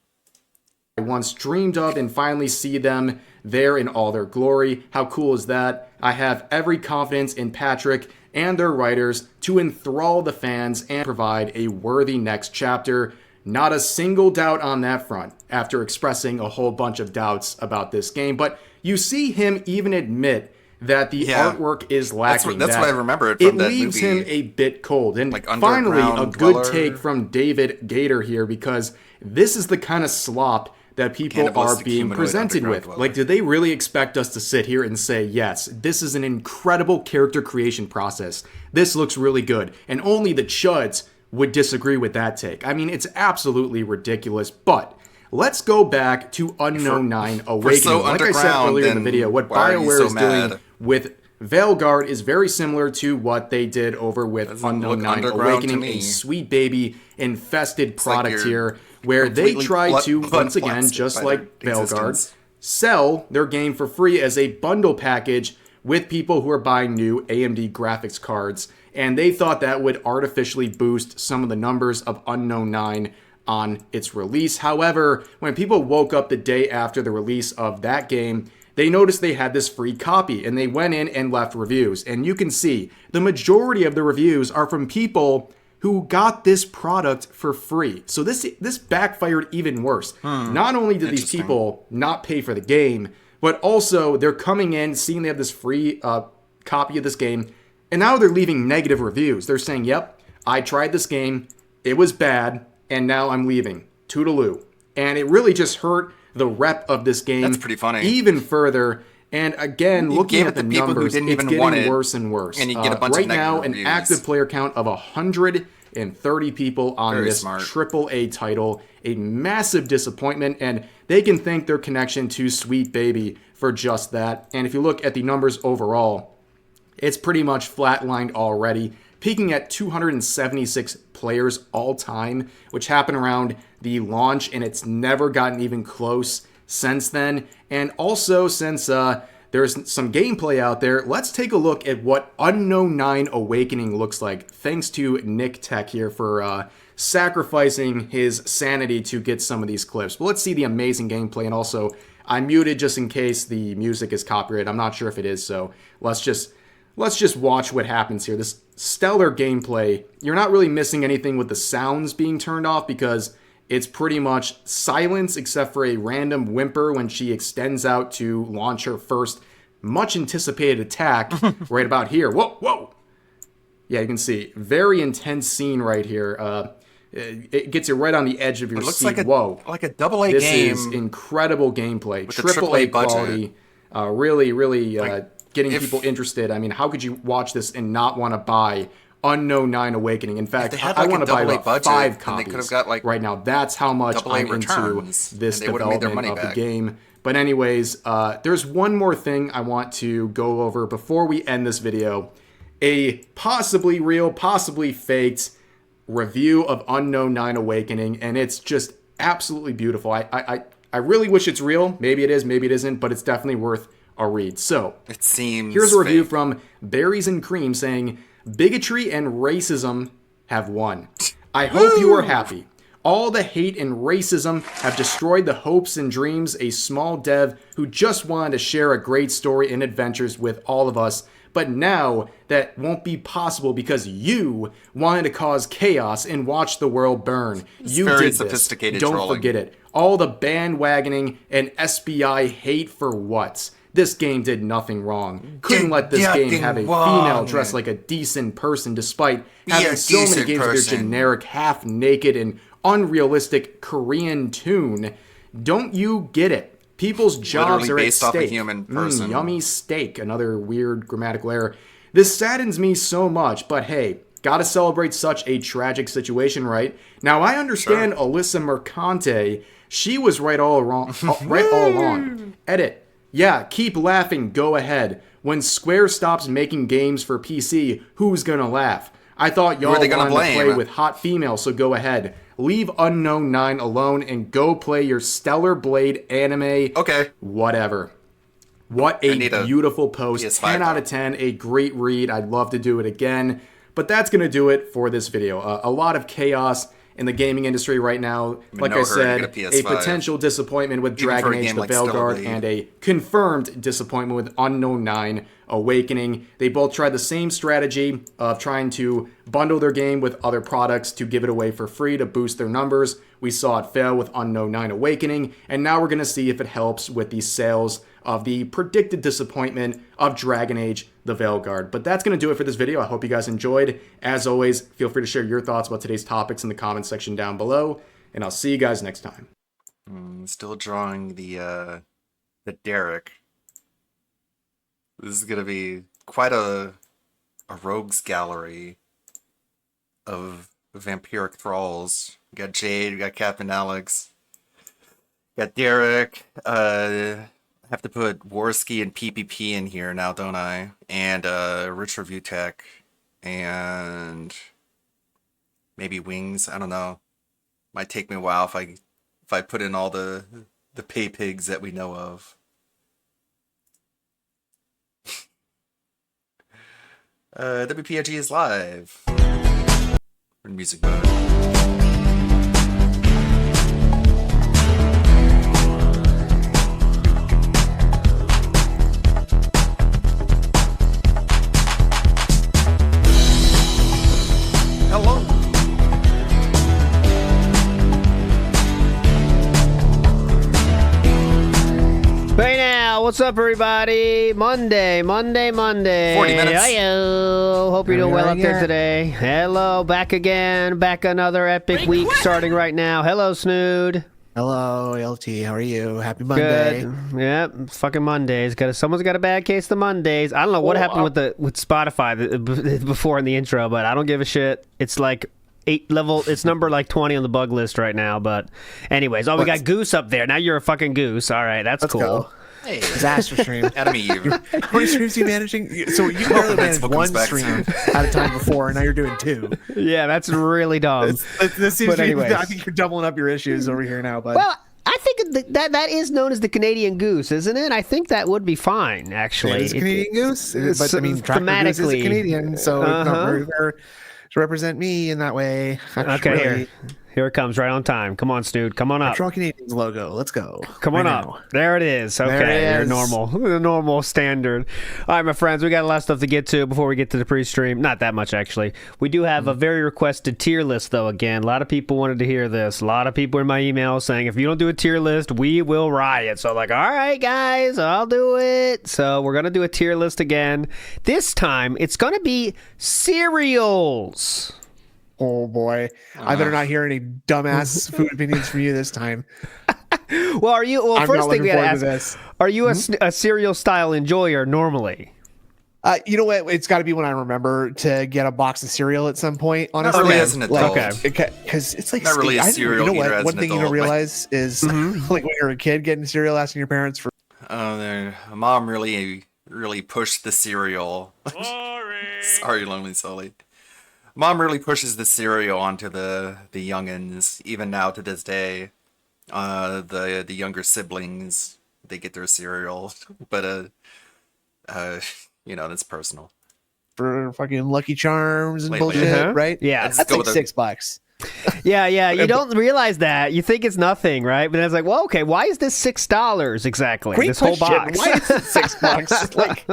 I once dreamed of and finally see them there in all their glory. How cool is that? I have every confidence in Patrick and their writers to enthrall the fans and provide a worthy next chapter. Not a single doubt on that front, after expressing a whole bunch of doubts about this game. But you see him even admit that the artwork is lacking. That's what I remember from that movie. It leaves him a bit cold. And like finally, a good take from David Gator here, because this is the kind of slop that people are being presented with. Like, do they really expect us to sit here and say, yes, this is an incredible character creation process. This looks really good. And only the chuds would disagree with that take. I mean, it's absolutely ridiculous. But let's go back to Unknown 9 Awakening. Like I said earlier in the video, what BioWare is doing with Veilguard is very similar to what they did over with Unknown 9 Awakening, a sweet baby infested product here, where they try to, once again, just like Veilguard, sell their game for free as a bundle package with people who are buying new AMD graphics cards. And they thought that would artificially boost some of the numbers of Unknown 9 on its release. However, when people woke up the day after the release of that game, they noticed they had this free copy, and they went in and left reviews. And you can see the majority of the reviews are from people who got this product for free. So this backfired even worse. Not only did these people not pay for the game, but also they're coming in, seeing they have this free copy of this game, and now they're leaving negative reviews. They're saying, yep, I tried this game, it was bad, and now I'm leaving. Toodaloo. And it really just hurt the rep of this game. That's pretty funny. Even further. And again, You looking gave at it the to people who numbers, didn't it's even want getting it, worse and worse. and you get a bunch of right now, negative an reviews. active player count of 130 people on Very this smart. AAA title. A massive disappointment, and they can thank their connection to Sweet Baby for just that. And if you look at the numbers overall, it's pretty much flatlined already, peaking at 276 players all time, which happened around the launch, and it's never gotten even close since then. And also, since there's some gameplay out there, let's take a look at what Unknown 9 Awakening looks like. Thanks to Nick Tech here for sacrificing his sanity to get some of these clips. But let's see the amazing gameplay. And also, I muted just in case the music is copyrighted. I'm not sure if it is, so let's just watch what happens here. This stellar gameplay. You're not really missing anything with the sounds being turned off because it's pretty much silence except for a random whimper when she extends out to launch her first much anticipated attack right about here. Whoa, whoa. Yeah, you can see. Very intense scene right here. It gets you right on the edge of your It looks seat. like Whoa. like a AA this game. This is incredible gameplay. With a AAA AAA budget. quality. Really getting if- people interested. I mean, how could you watch this and not want to buy Unknown 9 Awakening? In fact, they had, I like, want a to buy AA about budget, 5 then they copies could have got, like, right now. That's how much AA I'm returns, into this and they would've made their development money of the back. game. But anyways, there's one more thing I want to go over before we end this video. A possibly real, possibly faked review of Unknown 9 Awakening, and it's just absolutely beautiful. I really wish it's real. Maybe it is, maybe it isn't, but it's definitely worth a read. So, It seems here's a review fake. from Berries and Cream saying, bigotry and racism have won. I hope you are happy. All the hate and racism have destroyed the hopes and dreams a small dev who just wanted to share a great story and adventures with all of us. But now that won't be possible because you wanted to cause chaos and watch the world burn. You very did sophisticated this. Don't trolling. forget it. All the bandwagoning and SBI hate for what? This game did nothing wrong. Couldn't let this game have a female dressed like a decent person despite having so many games with their generic, half-naked, and unrealistic Korean tune. Don't you get it? People's jobs Literally are based at off a stake. human person. Yummy steak. Another weird grammatical error. This saddens me so much, but hey, gotta celebrate such a tragic situation, right? Now, I understand Alyssa Mercante. She was right all along. Edit. Yeah, keep laughing, go ahead. When Square stops making games for PC, who's gonna laugh? I thought y'all are they gonna wanted to play blame? with hot females, so go ahead. Leave Unknown 9 alone and go play your Stellar Blade anime. Okay. Whatever. What a need a beautiful post. PS5 10 out of 10. A great read. I'd love to do it again. But that's going to do it for this video. A lot of chaos in the gaming industry right now. in Like no I hurry to said, get a a PS5. potential disappointment with Even for Dragon a Age game the like Stellar Veilguard Blade. and a confirmed disappointment with Unknown 9 Awakening. They both tried the same strategy of trying to bundle their game with other products to give it away for free to boost their numbers. We saw it fail with Unknown 9 Awakening, and now we're going to see if it helps with the sales of the predicted disappointment of Dragon Age the Veilguard. But that's going to do it for this video. I hope you guys enjoyed. As always, feel free to share your thoughts about today's topics in the comments section down below, and I'll see you guys next time. Still drawing the Derek. This is gonna be quite a rogues gallery of vampiric thralls. We got Jade, we got Captain Alex, we got Derek. I have to put Warski and PPP in here now, don't I? And Rich Review Tech, and maybe Wings. I don't know. Might take me a while if I put in all the the pay pigs that we know of. WPIG is live. We're in music mode. Hello. Right now, what's up, everybody? Monday. 40 minutes. Hello. Hope you're doing well up there today. Hello, back again. Back another epic week starting right now. Hello, Snood. Hello, LT. How are you? Happy Monday. Good. Yep, it's fucking Mondays. Someone's got a bad case of Mondays. I don't know what happened with Spotify before in the intro, but I don't give a shit. It's like it's number like 20 on the bug list right now. But anyways, we got Goose up there. Now you're a fucking Goose. All right, that's cool. Go. Hey, disaster stream. Adam Eve. How many streams are you managing? So you barely managed one stream at a time before, and now you're doing 2. Yeah, that's really dumb. This seems I think you're doubling up your issues over here now, bud. Well, I think that is known as the Canadian Goose, isn't it? I think that would be fine, actually. It is a Canadian Goose, but I mean, thematically, Goose is a Canadian, so it's not very fair to represent me in that way. Okay, here it comes right on time. Come on, Snood. Come on up. Control Canadians logo. Let's go. Come on up. There it is. Okay, you're normal. The normal standard. All right, my friends, we got a lot of stuff to get to before we get to the pre-stream. Not that much, actually. We do have a very requested tier list, though, again. A lot of people wanted to hear this. A lot of people in my email saying, if you don't do a tier list, we will riot. So I'm like, all right, guys, I'll do it. So we're going to do a tier list again. This time, it's going to be cereals. Oh boy, I better not hear any dumbass food opinions from you this time. Well, are you? Well, first thing we gotta ask: are you a cereal style enjoyer normally? You know what? It's got to be when I remember to get a box of cereal at some point. Honestly, not really as an adult. Because it's like not really a cereal. You know what? One thing you don't realize is like when you're a kid getting cereal, asking your parents for. Mom really pushed the cereal. Sorry, Lonely Sully. Mom really pushes the cereal onto the youngins, even now to this day. The younger siblings, they get their cereal, but that's personal. For fucking Lucky Charms and bullshit, right? Yeah, that's like $6. Yeah. You don't realize that. You think it's nothing, right? But then it's like, well, okay, why is this $6 exactly? Great this question. Whole box. Why is it $6? Like.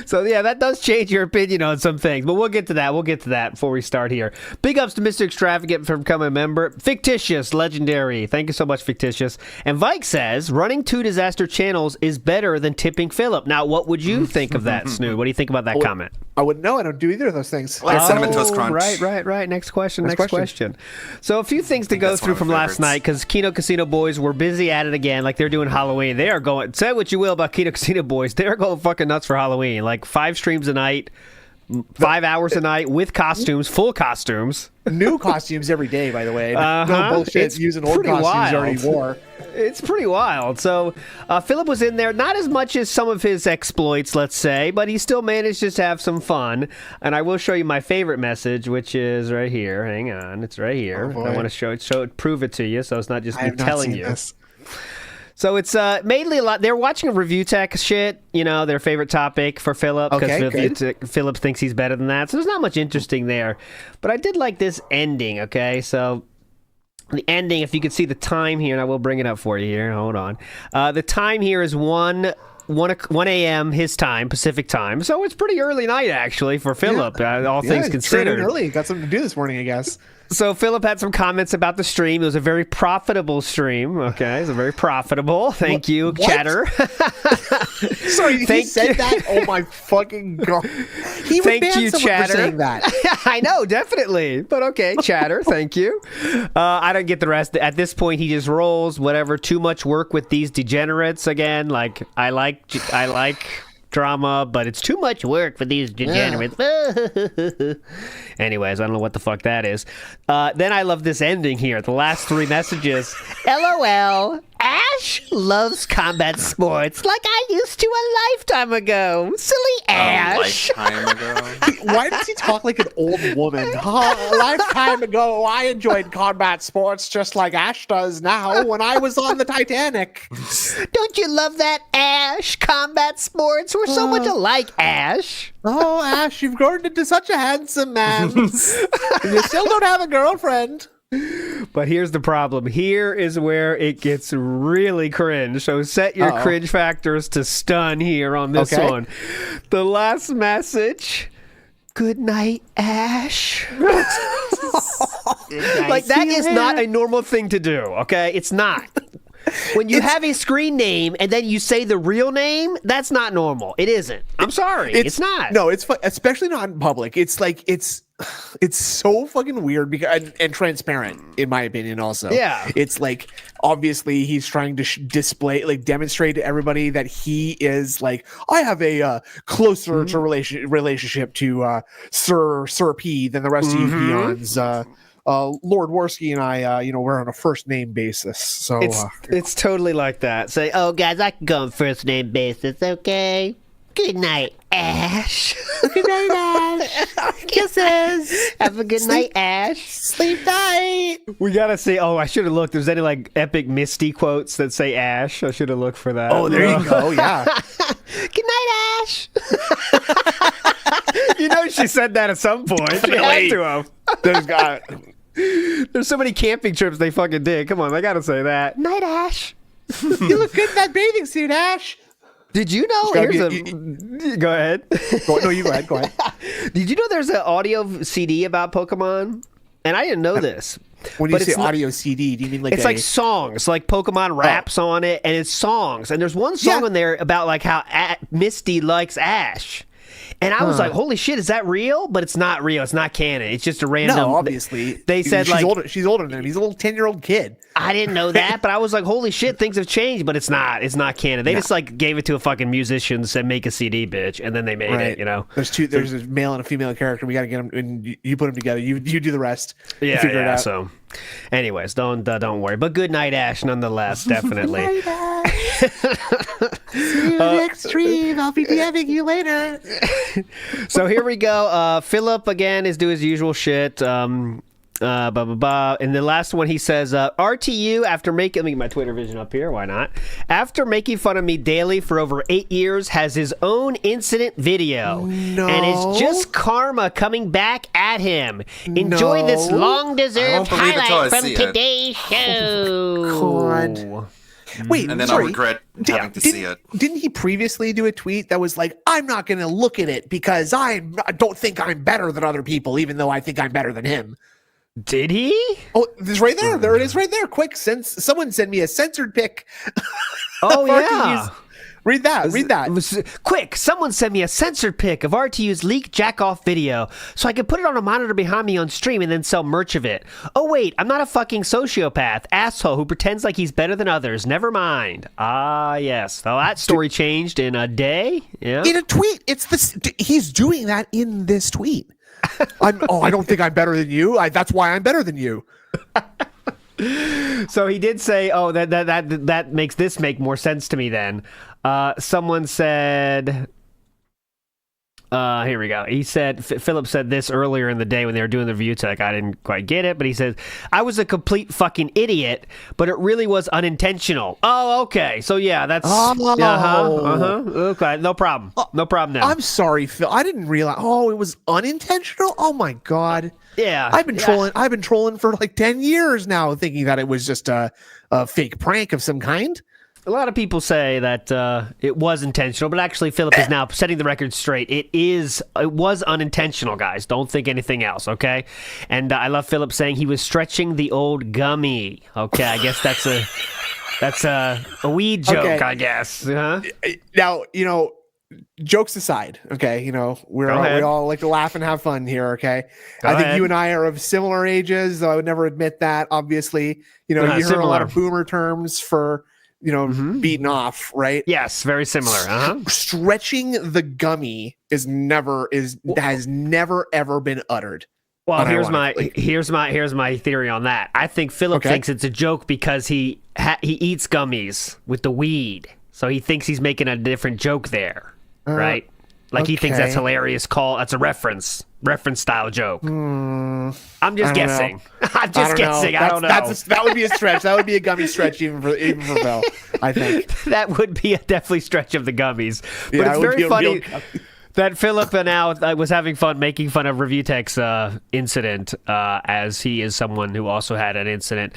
So yeah, that does change your opinion on some things, but we'll get to that before we start here. Big ups to Mr. Extravagant for becoming a member. Fictitious, legendary. Thank you so much, Fictitious. And Vike says, running 2 disaster channels is better than tipping Philip. Now, what would you think of that, Snood? What do you think about that comment? I wouldn't know. I don't do either of those things. Cinnamon Toast Crunch. Right. Next question. So a few things to go through from last night, because Kino Casino Boys were busy at it again, like they're doing Halloween. They are going, say what you will about Kino Casino Boys, they're going fucking nuts for Halloween. Like 5 streams a night, 5 hours a night with costumes, full costumes. New costumes every day, by the way. No bullshit. It's using old costumes you already wore. It's pretty wild. So Philip was in there, not as much as some of his exploits, let's say, but he still managed to have some fun. And I will show you my favorite message, which is right here. Hang on, it's right here. I want to show it, prove it to you, so it's not just me telling you. This. So it's mainly a lot. They're watching a review tech shit, their favorite topic for Philip, because Philip thinks he's better than that. So there's not much interesting there. But I did like this ending, okay? So the ending, if you could see the time here, and I will bring it up for you here. Hold on. The time here is 1 a.m. his time, Pacific time. So it's pretty early night, actually, for Philip, all things considered. Early. Got something to do this morning, I guess. So Philip had some comments about the stream. It was a very profitable stream. Okay, it's a very profitable. Thank you, Chatter. Sorry, he said that? Oh my fucking god! He would ban someone for saying that. I know, definitely. But okay, Chatter. Thank you. I don't get the rest. At this point, he just rolls. Whatever. Too much work with these degenerates again. Like I like drama, but it's too much work for these degenerates. Yeah. Anyways, I don't know what the fuck that is. Then I love this ending here. The last 3 messages. LOL. Ash loves combat sports like I used to a lifetime ago. Silly Ash. A lifetime ago? Why does he talk like an old woman? A lifetime ago, I enjoyed combat sports just like Ash does now when I was on the Titanic. Don't you love that, Ash? Combat sports? We're so much alike, Ash. Oh, Ash, you've grown into such a handsome man. You still don't have a girlfriend. But here's the problem. Here is where it gets really cringe. So set your cringe factors to stun here on this one. The last message. Good night, Ash. Like, that is not a normal thing to do, okay? It's not. When you have a screen name and then you say the real name, that's not normal. It isn't. I'm sorry. It's not. No, it's especially not in public. It's like it's so fucking weird because and transparent in my opinion. Also, yeah, it's like obviously he's trying to demonstrate to everybody that he is like, I have a closer to relationship to Sir P than the rest of you peons. Lord Worski and I, we're on a first name basis. So it's totally like that. Say, oh guys, I can go on first name basis, okay? Good night, Ash. Good night, Ash. Kisses. Have a good night, Ash. Sleep tight. We gotta see. Oh, I should have looked. There's any like epic Misty quotes that say Ash? I should have looked for that. Oh, there you go. Yeah. Good night, Ash. You know she said that at some point. She had to have. There's so many camping trips they fucking did. Come on, I gotta say that. Night, Ash. You look good in that bathing suit, Ash. Did you know? Go ahead. No, you go ahead. Go ahead. Did you know there's an audio CD about Pokemon? And I didn't know this. When you say audio CD, do you mean like it's like songs, like Pokemon raps on it, and it's songs. And there's one song in there about like how Misty likes Ash. And I was like, holy shit, is that real? But it's not real. It's not canon. It's just a random. No, obviously. They said she's older than him. He's a little 10-year-old kid. I didn't know that, but I was like, holy shit, things have changed, but it's not. It's not canon. They just like gave it to a fucking musician and said, make a CD, bitch. And then they made it, you know? There's a male and a female character. We got to get them, and you put them together. You do the rest. Yeah, figure it out. So, anyways, don't worry. But good night, Ash, nonetheless, definitely. Good night, Ash. See you next stream. I'll be DMing you later. So here we go. Philip again is doing his usual shit. And the last one he says, RTU after making, let me get my Twitter vision up here, why not? After making fun of me daily for over 8 years, has his own incident video. No. And it's just karma coming back at him. Enjoy this long-deserved highlight from today's show. God. Wait, and then sorry. I'll regret having to see it. Didn't he previously do a tweet that was like, I'm not going to look at it because I don't think I'm better than other people, even though I think I'm better than him? Did he? Oh, it's right there. There it is right there. Quick, someone send me a censored pic. Oh, yeah. Read that. Quick, someone send me a censored pic of RTU's leaked jack-off video so I can put it on a monitor behind me on stream and then sell merch of it. Oh, wait, I'm not a fucking sociopath, asshole who pretends like he's better than others. Never mind. Ah, yes. So that story changed in a day? Yeah. In a tweet. He's doing that in this tweet. I don't think I'm better than you. That's why I'm better than you. So he did say, "Oh, that makes this make more sense to me." Then, someone said, "Here we go." He said, Philip said this earlier in the day when they were doing the review tech. I didn't quite get it, but he says, "I was a complete fucking idiot, but it really was unintentional." Oh, okay. So yeah, that's okay. No problem. No problem now. I'm sorry, Phil. I didn't realize. Oh, it was unintentional. Oh my god. Yeah, I've been trolling. I've been trolling for like 10 years now, thinking that it was just a fake prank of some kind. A lot of people say that it was intentional, but actually, Philip is now setting the record straight. It was unintentional, guys. Don't think anything else, okay? And I love Philip saying he was stretching the old gummy. Okay, I guess that's a weed joke, okay. I guess. Uh-huh. Now, jokes aside, okay, we all like to laugh and have fun here, okay? I think you and I are of similar ages, though I would never admit that, obviously. You heard a lot of boomer terms for, beating off, right? Yes, very similar. Uh-huh. Stretching the gummy has never ever been uttered. Well, here's my theory on that. I think Philip thinks it's a joke because he eats gummies with the weed, so he thinks he's making a different joke there, right? Like he thinks that's hilarious. That's a reference style joke. I'm just guessing. I'm just guessing. I don't know. That would be a stretch. That would be a gummy stretch even for Phil. I think that would be a definitely stretch of the gummies. But it's very funny that Philip now was having fun making fun of Review Tech's incident, as he is someone who also had an incident.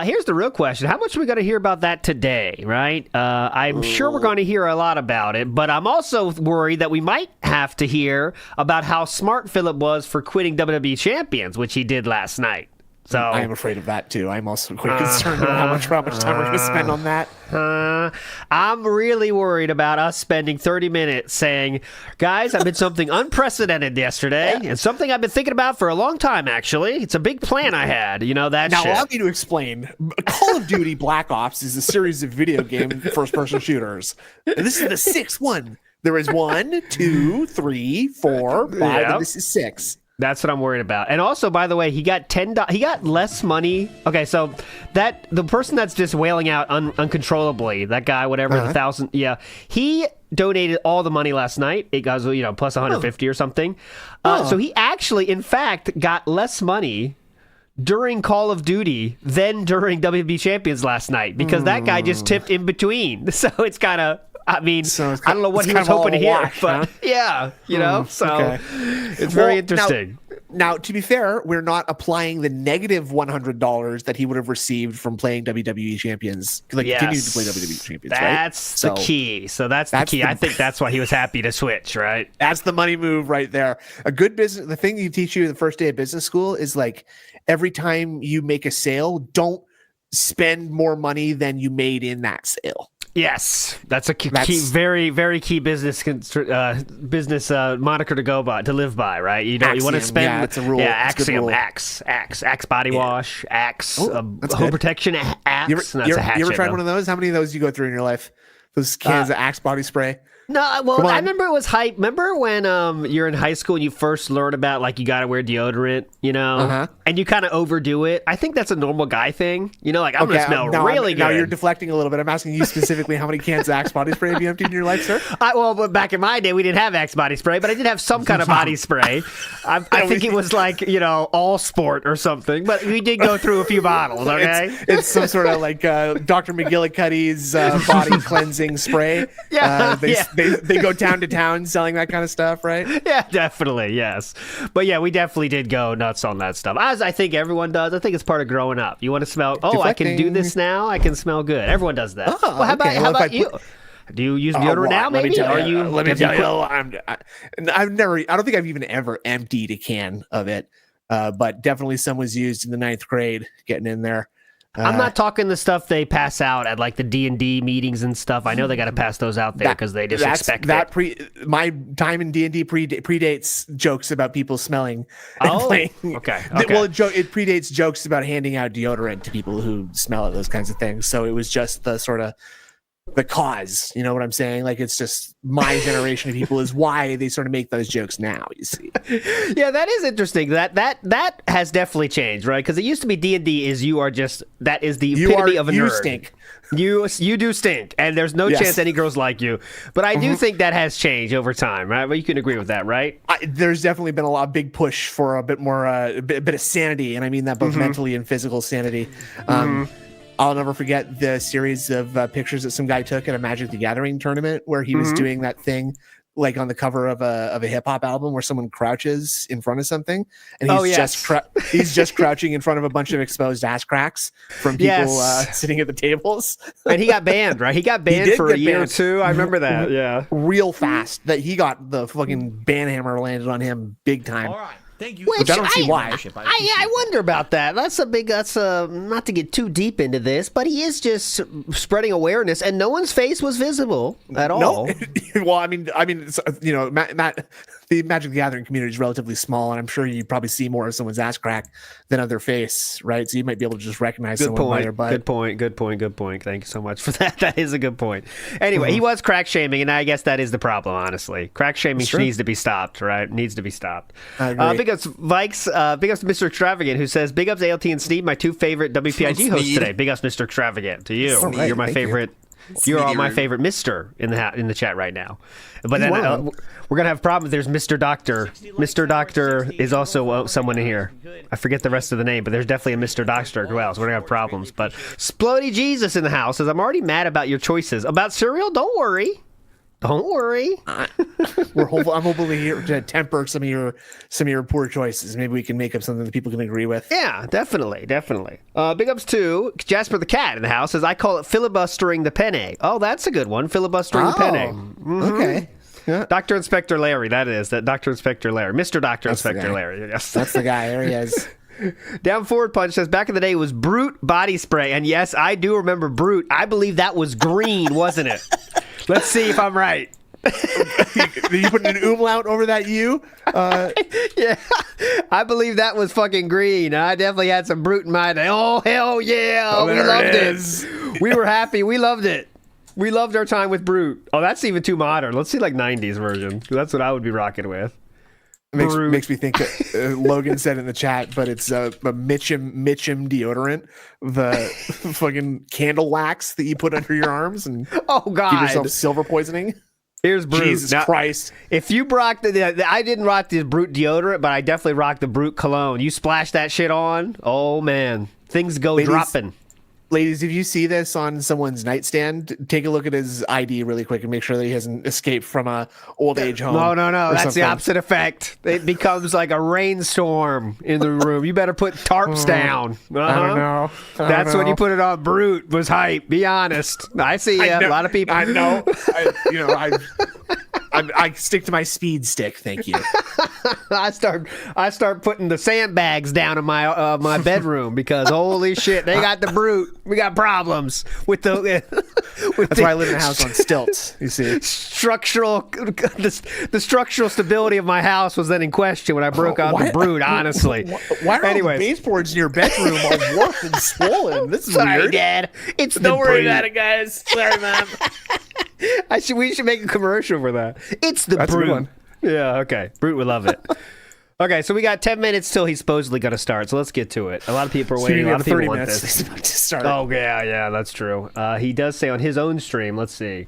Here's the real question. How much are we going to hear about that today, right? I'm sure we're going to hear a lot about it, but I'm also worried that we might have to hear about how smart Philip was for quitting WWE Champions, which he did last night. So I am afraid of that too. I'm also quite concerned about how much time we're going to spend on that. I'm really worried about us spending 30 minutes saying, guys, I did something unprecedented yesterday, and something I've been thinking about for a long time, actually. It's a big plan I had. You know, that now, shit. allow me to explain. Call of Duty Black Ops is a series of video game first-person shooters. And this is the sixth one. There is 1, 2, 3, 4, 5, and this is 6. That's what I'm worried about. And also, by the way, he got he got less money. Okay, so the person that's just wailing out uncontrollably, that guy, whatever, the 1,000, he donated all the money last night. It goes, plus 150 or something. So he actually, in fact, got less money during Call of Duty than during WWE Champions last night because that guy just tipped in between. So it's kind of. I mean, I don't know what he was hoping to hear, but it's very interesting. Now, to be fair, we're not applying the negative $100 that he would have received from playing WWE Champions, continuing to play WWE Champions. That's the key. So that's the key. I think that's why he was happy to switch, right? That's the money move right there. A good business. The thing you teach you the first day of business school is every time you make a sale, don't spend more money than you made in that sale. Yes, that's a key, very, very key business moniker to live by, right? You want to spend. Yeah, it's a rule. Yeah, Axiom, Axe body wash, Axe home protection, Axe. You ever tried one of those? How many of those do you go through in your life? Those cans of Axe body spray. No, well, I remember it was hype. Remember when you're in high school and you first learn about you gotta wear deodorant, and you kind of overdo it. I think that's a normal guy thing, I'm gonna smell really good. Now you're deflecting a little bit. I'm asking you specifically how many cans of Axe body spray have you emptied in your life, sir? But back in my day we didn't have Axe body spray, but I did have some kind of body spray. I think it was All Sport or something, but we did go through a few bottles. Okay, it's some sort of Dr. McGillicuddy's body cleansing spray. They go town to town selling that kind of stuff, right? Yeah, definitely, yes. But yeah, we definitely did go nuts on that stuff, as I think everyone does. I think it's part of growing up. You want to smell, I can do this now, I can smell good. Everyone does that. Well, how about you? Do you use deodorant now, maybe? Let me tell you, I don't think I've even ever emptied a can of it, but definitely some was used in the 9th grade, getting in there. I'm not talking the stuff they pass out at the D&D meetings and stuff. I know they got to pass those out there because they just expect that. My time in D&D predates jokes about people smelling and playing. Okay. Well, it predates jokes about handing out deodorant to people who smell it, those kinds of things. So it was just the sort of the cause, you know what I'm saying? It's just my generation of people is why they sort of make those jokes now, you see. Yeah, that is interesting. That has definitely changed, right? Because it used to be D&D is that is the epitome of a nerd. You stink. You do stink, and there's no chance any girls like you. But I do think that has changed over time, right? Well, you can agree with that, right? There's definitely been a big push for a bit more, a bit of sanity, and I mean that both mentally and physical sanity. I'll never forget the series of pictures that some guy took at a Magic the Gathering tournament where he was doing that thing on the cover of a hip hop album where someone crouches in front of something and he's just crouching in front of a bunch of exposed ass cracks from people sitting at the tables. And he got banned, right? He got banned for a year or two. I remember that. Yeah, real fast. That he got the fucking ban hammer landed on him big time. All right. Thank you. Which I don't see why. I wonder about that. That's not to get too deep into this, but he is just spreading awareness, and no one's face was visible at all. No. Well, I mean, Matt, the Magic the Gathering community is relatively small, and I'm sure you probably see more of someone's ass crack than of their face, right? So you might be able to just recognize someone by their butt. Good point. Thank you so much for that. That is a good point. Anyway, he was crack shaming, and I guess that is the problem, honestly. Crack shaming needs to be stopped, right? Needs to be stopped. I agree. Big ups, Vikes. Big ups to Mr. Extravagant, who says, big ups ALT and Sneed, my two favorite WPIG hosts today. Big ups, Mr. Extravagant, to you. Right, You're my favorite. You're all my favorite Mister in the chat right now. But then we're gonna have problems. There's Mr. Doctor. Mr. Doctor is also someone in here. I forget the rest of the name, but there's definitely a Mr. Doctor as well. So we're gonna have problems. But Splody Jesus in the house says, I'm already mad about your choices about cereal. Don't worry. I'm hopeful to temper some of your poor choices. Maybe we can make up something that people can agree with. Yeah, definitely. Big ups to Jasper the Cat in the house, as I call it filibustering the penne. Oh, that's a good one. Filibustering the penne. Okay. Yeah. Dr. Inspector Larry, that is. That Dr. Inspector Larry. Mr. Dr. Inspector Larry. Yes. That's the guy. There he is. Down Forward Punch says, back in the day it was Brute body spray. And yes, I do remember Brute. I believe that was green, wasn't it? Let's see if I'm right. You put an umlaut over that U? Yeah, I believe that was fucking green. I definitely had some Brute in my day. Oh, hell yeah. We loved it. We were happy. We loved it. We loved our time with Brute. Oh, that's even too modern. Let's see like 90s version. That's what I would be rocking with. Makes me think that Logan said in the chat, but it's a Mitchum deodorant, the fucking candle wax that you put under your arms and give yourself silver poisoning. Here's Brute. Jesus Christ. If you rock I didn't rock the Brute deodorant, but I definitely rocked the Brute cologne. You splash that shit on, oh man, things go dropping. Ladies, if you see this on someone's nightstand, take a look at his ID really quick and make sure that he hasn't escaped from a old age home. No. That's the opposite effect. It becomes like a rainstorm in the room. You better put tarps down. I don't know. That's when you put it on. Brute was hype. Be honest. I see ya. A lot of people. I know. I stick to my speed stick. Thank you. I start putting the sandbags down in my my bedroom because holy shit, they got the Brute. We got problems with the. That's why I live in a house on stilts. You see, the structural stability of my house was then in question when I broke out the Brute. Honestly, why are all the baseboards in your bedroom all warped and swollen? This is weird. Dad. It's Don't worry Brute. about it, guys. Sorry, Mom. We should make a commercial for that. It's the That's a good Brute. one. Yeah, okay. Brute would love it. Okay, so we got 10 minutes till he's supposedly going to start, so let's get to it. A lot of people are waiting. A lot of people want this. He's about to start. Oh, yeah, that's true. He does say on his own stream, let's see.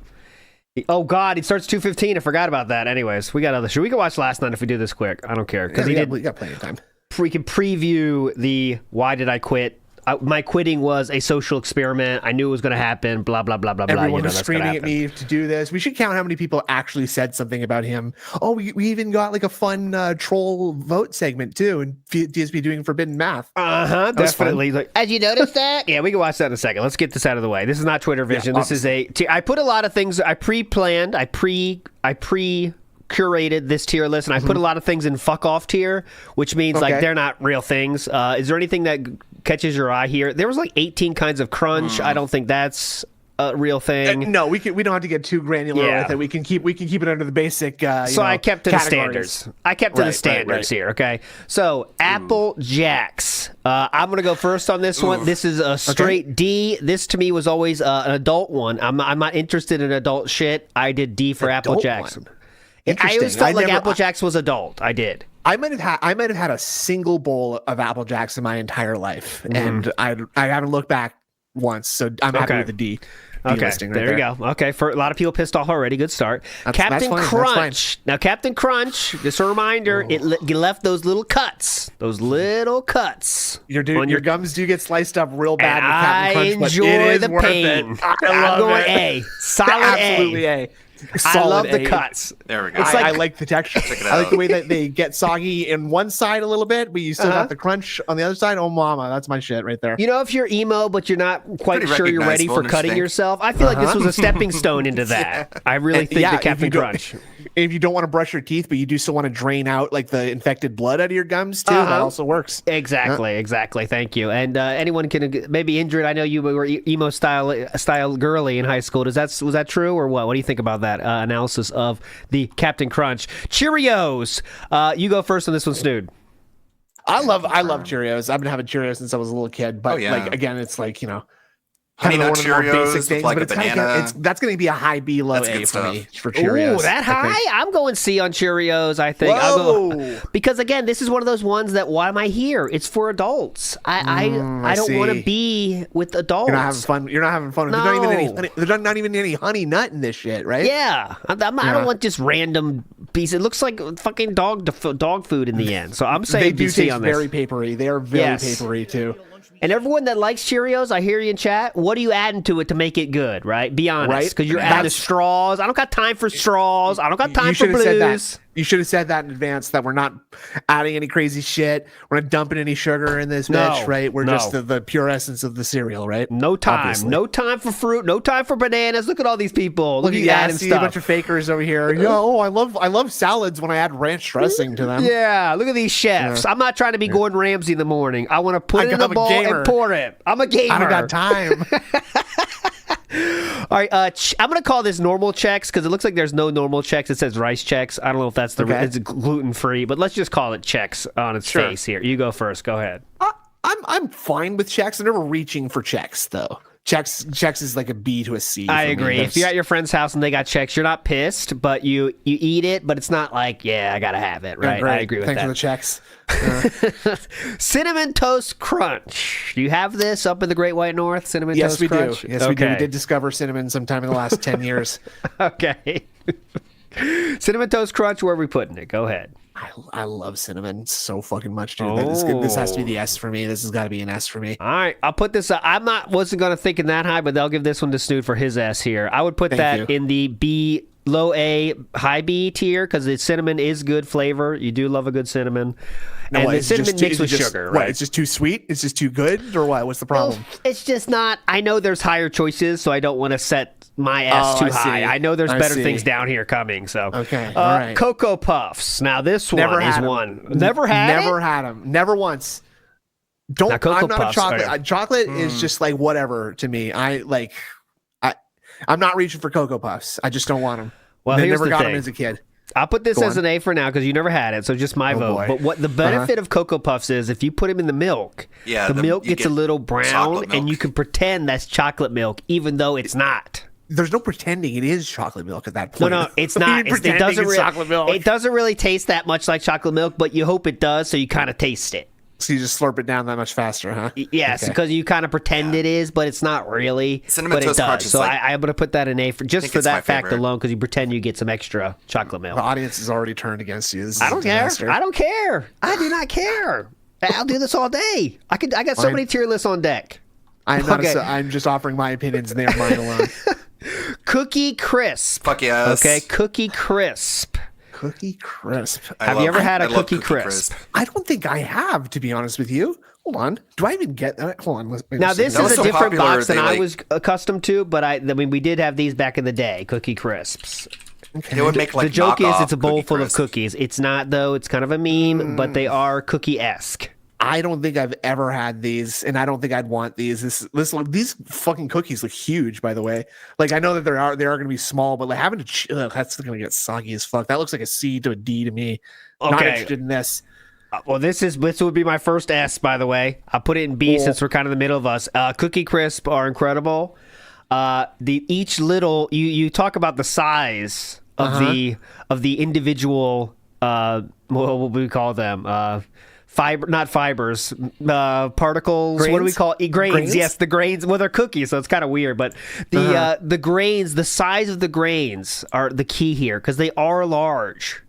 Oh, God, he starts 2:15. I forgot about that. Anyways, we got other show. We can watch last night if we do this quick. I don't care. Because we got plenty of time. We can preview the Why Did I Quit? My quitting was a social experiment. I knew it was going to happen. Blah, blah, blah, blah, blah. Everyone was screaming at me to do this. We should count how many people actually said something about him. Oh, we even got like a fun troll vote segment too, and DSP doing Forbidden Math. Definitely. Like, as you noticed that? Yeah, we can watch that in a second. Let's get this out of the way. This is not Twitter Vision. This is I put a lot of things. I pre-planned. I curated this tier list, and I put a lot of things in fuck off tier, which means like they're not real things. Is there anything that catches your eye here? There was like 18 kinds of crunch. I don't think that's a real thing. No, we don't have to get too granular with it. We can keep it under the basic. So I kept to the standards. Here. Okay. So Apple Jacks. I'm gonna go first on this one. This is a straight D. This to me was always an adult one. I'm not interested in adult shit. I did D for Apple Jacks. I always felt like Apple Jacks was adult. I did. I might have had a single bowl of Apple Jacks in my entire life, and I haven't looked back once. So I'm happy with the D. Listing right there you go. Okay, for a lot of people pissed off already. Good start. Captain Crunch. Now, Captain Crunch. Just a reminder, it left those little cuts. Your gums do get sliced up real bad. And with Captain Crunch, enjoy the pain. I'm going A. Solid Absolutely A. I love the cuts. There we go. I like the texture. I like the way that they get soggy in one side a little bit, but you still got the crunch on the other side. Oh, mama, that's my shit right there. You know, if you're emo, but you're not quite sure you're ready for cutting yourself, I feel like this was a stepping stone into that. I really think the Captain Crunch. if you don't want to brush your teeth, but you do still want to drain out like the infected blood out of your gums too, that also works. Exactly. Thank you. And anyone can maybe injured. I know you were emo style girly in high school. Was that true or what? What do you think about that analysis of the Captain Crunch Cheerios? You go first on this one, Snood. I love Cheerios. I've been having Cheerios since I was a little kid. But like again, it's like Honey kind Nut of one of the more Cheerios basic with things, like but a it's kind banana. of that's going to be a high B, low That's A good for me stuff. for Cheerios. Ooh, that high? I'm going C on Cheerios, I think. I'll go, because again, this is one of those ones that why am I here? It's for adults. I don't want to be with adults. You're not having fun. You're not having fun. No. There's not even any honey nut in this shit, right? Yeah, I don't want just random piece. It looks like fucking dog food in the end. So I'm saying They do C taste on this. very papery. They are very papery too. And everyone that likes Cheerios, I hear you in chat. What are you adding to it to make it good, right? Be honest, Right? because you're adding the straws. I don't got time for straws. I don't got time for should have said blues. that. You should have said that in advance that we're not adding any crazy shit. We're not dumping any sugar in this bitch, right? We're just the pure essence of the cereal, right? No time. Obviously. No time for fruit. No time for bananas. Look at all these people. Look at you adding see stuff. a bunch of fakers over here. Yo, I love salads when I add ranch dressing to them. Yeah, look at these chefs. I'm not trying to be Gordon Ramsay in the morning. I want to put it in a bowl and pour it. I'm a gamer. I don't got time. All right, I'm going to call this normal checks because it looks like there's no normal checks. It says rice checks. I don't know if that's it's gluten-free, but let's just call it checks on its face here. You go first. Go ahead. I'm fine with checks. I'm never reaching for checks, though. Checks is like a B to a C. I agree. If you're at your friend's house and they got checks, you're not pissed, but you eat it, but it's not like, I got to have it, right? I agree with Thanks that. for the checks. Cinnamon Toast Crunch. Do you have this up in the Great White North? Cinnamon Yes, Toast we Crunch? do. Yes, we do. We did discover cinnamon sometime in the last 10 years. Okay. Cinnamon Toast Crunch, where are we putting it? Go ahead. I love cinnamon so fucking much, dude. This has to be the S for me. This has got to be an S for me. All right, I'll put this. Wasn't going to think in that high, but they'll give this one to Snood for his S here. I would put that in the B, low A, high B tier because the cinnamon is good flavor. You do love a good cinnamon. And the cinnamon mixed with sugar, right? What, it's just too sweet? It's just too good? Or what? What's the problem? It's just not. I know there's higher choices, so I don't want to set my S too high. I know there's better things down here coming. So okay, all right. Cocoa Puffs. Now this one is one. Never had them. Never once. I'm not a chocolate. Chocolate is just like whatever to me. I'm not reaching for Cocoa Puffs. I just don't want them. Well, I here's never the got thing. them as a kid. I'll put this as an A for now because you never had it, so just my vote. Boy. But what the benefit of Cocoa Puffs is, if you put them in the milk, the milk gets a little brown, and you can pretend that's chocolate milk, even though it's not. There's no pretending it is chocolate milk at that point. No, it's not. It doesn't chocolate milk. It doesn't really taste that much like chocolate milk, but you hope it does, so you kind of taste it. So you just slurp it down that much faster, huh? Yes, because you kind of pretend it is, but it's not really. Cinnamon but it Toast does. Crunch is So like- I'm going to put that in A for just for it's my that fact favorite. alone, because you pretend you get some extra chocolate milk. The audience is already turned against you. This is I don't a care. disaster. I don't care. I do not care. I'll do this all day. I got so many tier lists on deck. I'm not. I'm just offering my opinions, and they are mine alone. Cookie Crisp. Fuck yes. Okay, Cookie Crisp. Cookie Crisp. Have you ever had a I love Cookie Crisp? I don't think I have, to be honest with you. Hold on. Do I even get that? Hold on. Now this That was is a so different popular, box than they, I like- was accustomed to, but I mean we did have these back in the day, Cookie Crisps. They would make like The joke is knockoff it's a bowl Cookie full Crisp. of cookies. It's not though. It's kind of a meme, but they are cookie-esque. I don't think I've ever had these, and I don't think I'd want these. These fucking cookies look huge, by the way. Like I know that they are going to be small, but like having to that's going to get soggy as fuck. That looks like a C to a D to me. Not Okay. interested in this. Well, this would be my first S, by the way. I'll put it in B since we're kind of in the middle of us. Cookie Crisp are incredible. Each little you talk about the size of the individual. What would we call them? Not fibers, particles. Grains? What do we call it? Grains? Grains? Yes, the grains. Well, they're cookies, so it's kind of weird. But the grains, the size of the grains are the key here because they are large.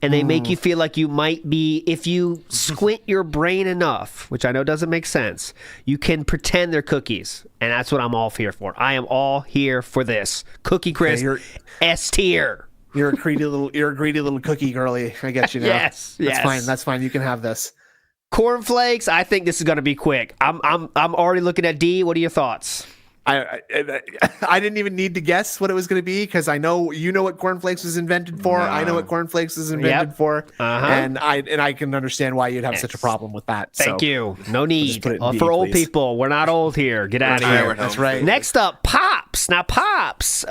And they make you feel like you might be, if you squint your brain enough, which I know doesn't make sense, you can pretend they're cookies. And that's what I'm all here for. I am all here for this. Cookie Crisp, S tier. You're a greedy little cookie girly. I get you now. Yes. That's fine. You can have this. Cornflakes, I think this is going to be quick. I'm already looking at D. What are your thoughts? I didn't even need to guess what it was going to be because I know you know what cornflakes was invented for. I know what cornflakes was invented for, and I can understand why you'd have such a problem with that. Thank you. No need put it in B, for old please. people. We're not old here. Get out of here. That's right. Next up, Pops. Now, Pops.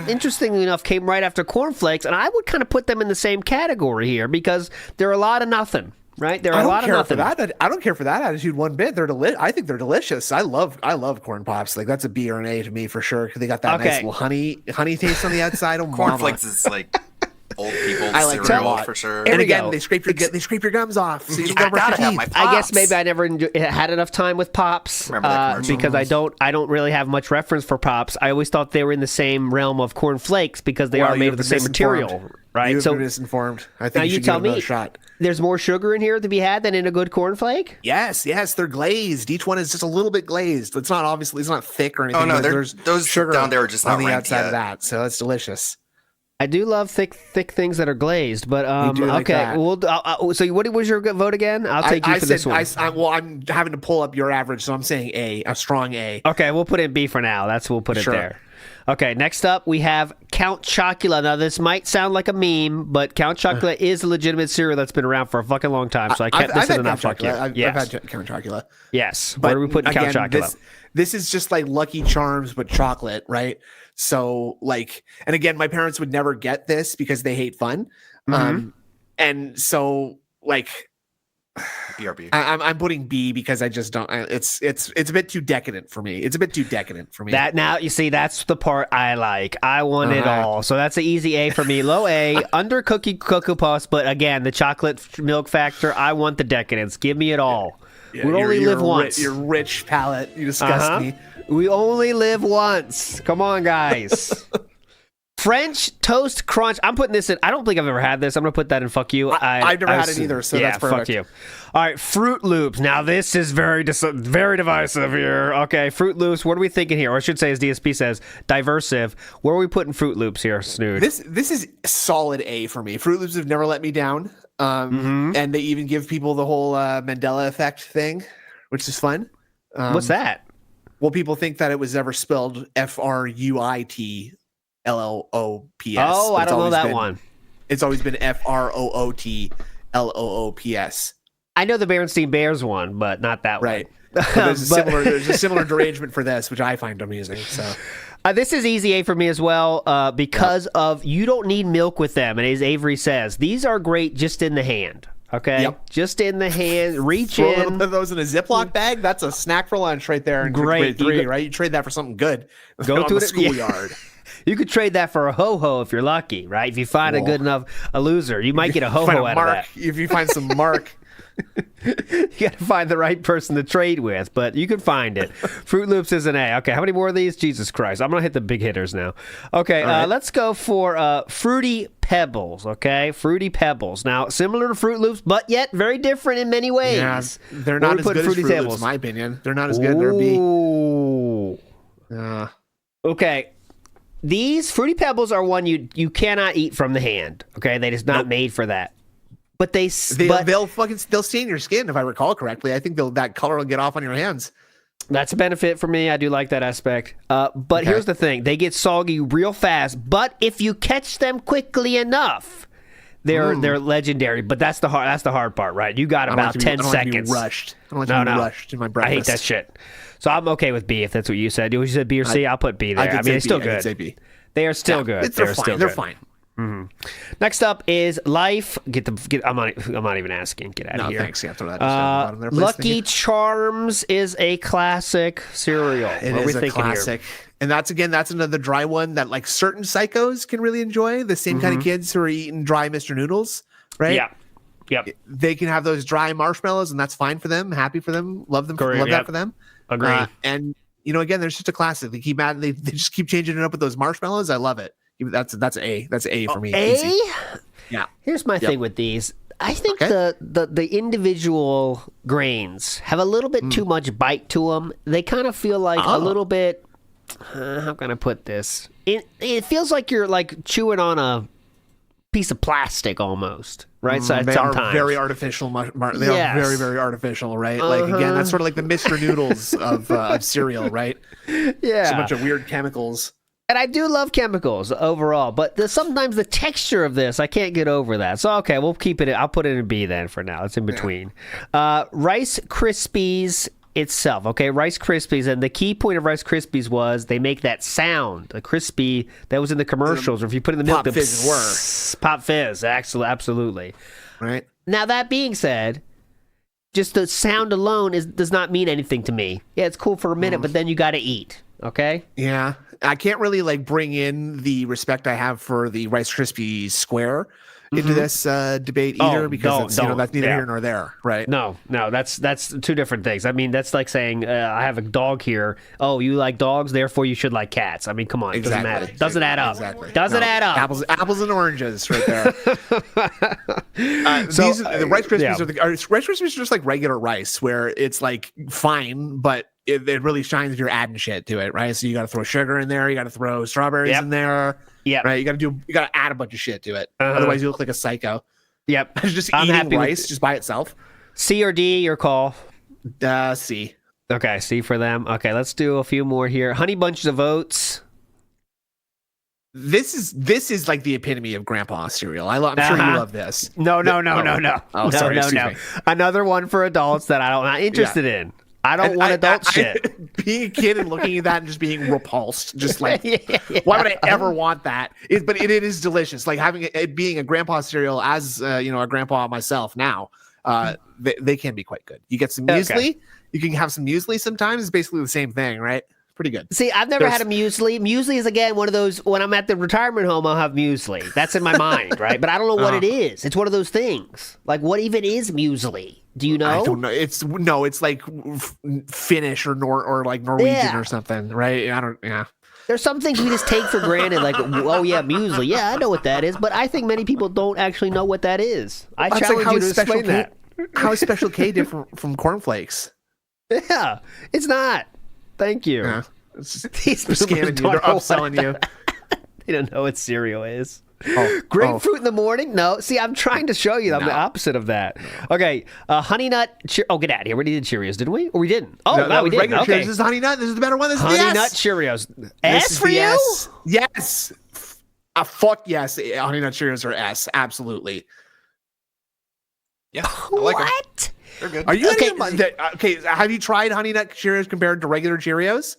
Interestingly enough, came right after cornflakes, and I would kind of put them in the same category here because they're a lot of nothing. Right, there are a lot of nothing. I don't care for that attitude one bit. They're I think they're delicious. I love corn pops. Like that's a B or an A to me for sure. Because they got that nice little honey taste on the outside. Oh, cornflakes is like old people's cereal for sure. And again, they scrape your gums off. So you don't brush your teeth. I guess maybe I never had enough time with Pops because I don't really have much reference for Pops. I always thought they were in the same realm of cornflakes because they are made of the same material. Right, you've been misinformed. I think you should give it another shot. There's more sugar in here to be had than in a good cornflake? Yes, they're glazed. Each one is just a little bit glazed. It's not thick or anything. Oh no, there's sugar down there are just on not the outside yet. of that, so that's delicious. I do love thick things that are glazed, but okay. Well, so what was your vote again? I'll take you for this one. I'm having to pull up your average, so I'm saying a strong A. Okay, we'll put in B for now. We'll put it there. Okay, next up we have Count Chocula. Now this might sound like a meme, but Count Chocula is a legitimate cereal that's been around for a fucking long time. So this is not fuck you. I've had Count Chocula. Yes. Where are we putting Count Chocula? This is just like Lucky Charms but chocolate, right? So and again, my parents would never get this because they hate fun, and so BRB. I'm putting B because I just don't. It's a bit too decadent for me. That now you see that's the part I like. I want it all. So that's an easy A for me. Low A, under Cocoa Puffs, but again the chocolate milk factor. I want the decadence. Give me it all. We only live once. Your rich palate. You disgust me. We only live once. Come on, guys. French Toast Crunch. I'm putting this in. I don't think I've ever had this. I'm going to put that in fuck you. I've never had it either, so that's perfect. Fuck you. All right, Fruit Loops. Now, this is very divisive here. Okay, Fruit Loops. What are we thinking here? Or I should say, as DSP says, diversive. Where are we putting Fruit Loops here, Snood? This is solid A for me. Fruit Loops have never let me down. And they even give people the whole Mandela effect thing, which is fun. What's that? Well, people think that it was ever spelled FRUIT. LLOOPS. Oh, I don't know that one. It's always been FROOTLOOPS. I know the Berenstain Bears one, but not that one. Right. There's a similar derangement for this, which I find amusing. So this is easy A for me as well because of you don't need milk with them. And as Avery says, these are great just in the hand. Okay, just in the hand, reach in. Throw a little bit of those in a Ziploc bag. That's a snack for lunch right there. In grade 3, right? You trade that for something good. Go to the schoolyard. You could trade that for a ho-ho if you're lucky, right? If you find a loser, you might get a ho-ho out of that. If you find some mark. You got to find the right person to trade with, but you can find it. Fruit Loops is an A. Okay, how many more of these? Jesus Christ. I'm going to hit the big hitters now. Okay, let's go for Fruity Pebbles, okay? Fruity Pebbles. Now, similar to Fruit Loops, but yet very different in many ways. Yeah, they're not as good as Fruit Loops, in my opinion. They're not as good. They're B. Okay. These Fruity Pebbles are one you cannot eat from the hand, okay? They just not made for that. But they'll stain your skin if I recall correctly. I think that color will get off on your hands. That's a benefit for me. I do like that aspect. But here's the thing: they get soggy real fast. But if you catch them quickly enough, they're legendary. But that's the hard part, right? You got about 10 seconds. Rushed. I don't want to be rushed in my breakfast. I hate that shit. So I'm okay with B if that's what you said. You said B or C. I'll put B there. I mean, they're still good. They are still good. They're fine. They're fine. Mm-hmm. Next up is Life. I'm not even asking. Get out of here. Thanks. Yeah, throw that down there, Lucky Charms is a classic cereal. It is a classic. And that's another dry one that like certain psychos can really enjoy. The same kind of kids who are eating dry Mr. Noodles, right? Yeah. Yep. They can have those dry marshmallows, and that's fine for them. Happy for them. Love them. Love that for them. Agree. And again, there's just a classic. They keep they just keep changing it up with those marshmallows. I love it. That's A. That's A for me. A? Easy. Yeah. Here's my thing with these. I think the individual grains have a little bit too much bite to them. They kind of feel like a little bit. How can I put this? It feels like you're like chewing on piece of plastic almost, right? So They sometimes. are very artificial. They are very, very artificial, right? Like, again, that's sort of like the Mr. Noodles of cereal, right? Yeah. It's a bunch of weird chemicals. And I do love chemicals overall, but sometimes the texture of this, I can't get over that. So, okay, we'll keep it. I'll put it in B then for now. It's in between. Rice Krispies itself, okay? Rice Krispies, and the key point of Rice Krispies was they make that sound, a crispy, that was in the commercials, or if you put it in the milk, Pop Fizz were. Pop Fizz, absolutely. Right. Now, that being said, just the sound alone does not mean anything to me. Yeah, it's cool for a minute, but then you got to eat, okay? Yeah. I can't really like bring in the respect I have for the Rice Krispies square into this debate either, because that's neither here nor there, right? No, that's two different things. I mean, that's like saying I have a dog here. Oh, you like dogs, therefore you should like cats. I mean, come on, it doesn't matter. Doesn't add up. Exactly. Doesn't add up. Apples and oranges, right there. The Rice Krispies Rice Krispies are just like regular rice, where it's like fine, but it really shines if you're adding shit to it, right? So you got to throw sugar in there, you got to throw strawberries in there, right? You got to add a bunch of shit to it, otherwise you look like a psycho. Yep, just eating rice just by itself. C or D, your call. C. Okay, C for them. Okay, let's do a few more here. Honey Bunches of Oats. This is like the epitome of grandpa cereal. I'm sure you love this. No. Oh, sorry, no. Another one for adults that I'm not interested in. I don't want adult shit. Being a kid and looking at that and just being repulsed, just like, why would I ever want that? But it is delicious. Like having it being a grandpa cereal, as a grandpa myself now, they can be quite good. You get some muesli. Okay. You can have some muesli sometimes. It's basically the same thing, right? Pretty good. See, I've never had a muesli. Muesli is, again, one of those, when I'm at the retirement home, I'll have muesli. That's in my mind, right? But I don't know what it is. It's one of those things. Like, what even is muesli? Do you know? I don't know. It's like Finnish or like Norwegian or something, right? I don't. Yeah. There's some things we just take for granted, like, oh yeah, muesli. Yeah, I know what that is, but I think many people don't actually know what that is. I challenge you to explain that. How is Special K different from cornflakes? Yeah, it's not. Thank you. Yeah. They're scamming you. They're upselling you. They don't know what cereal is. Grapefruit in the morning? No. See, I'm trying to show you I'm the opposite of that. Okay. Honey Nut. Oh, get out of here. We did Cheerios, didn't we? Or we didn't? Oh, no, we didn't. Regular Okay. Cheerios. This is Honey Nut. This is the better one. This is Honey the S. Nut Cheerios. S for you? S. Yes. Fuck yes. Honey Nut Cheerios are S. Absolutely. Yeah. I like what? They're good. Are you Okay. Have you tried Honey Nut Cheerios compared to regular Cheerios?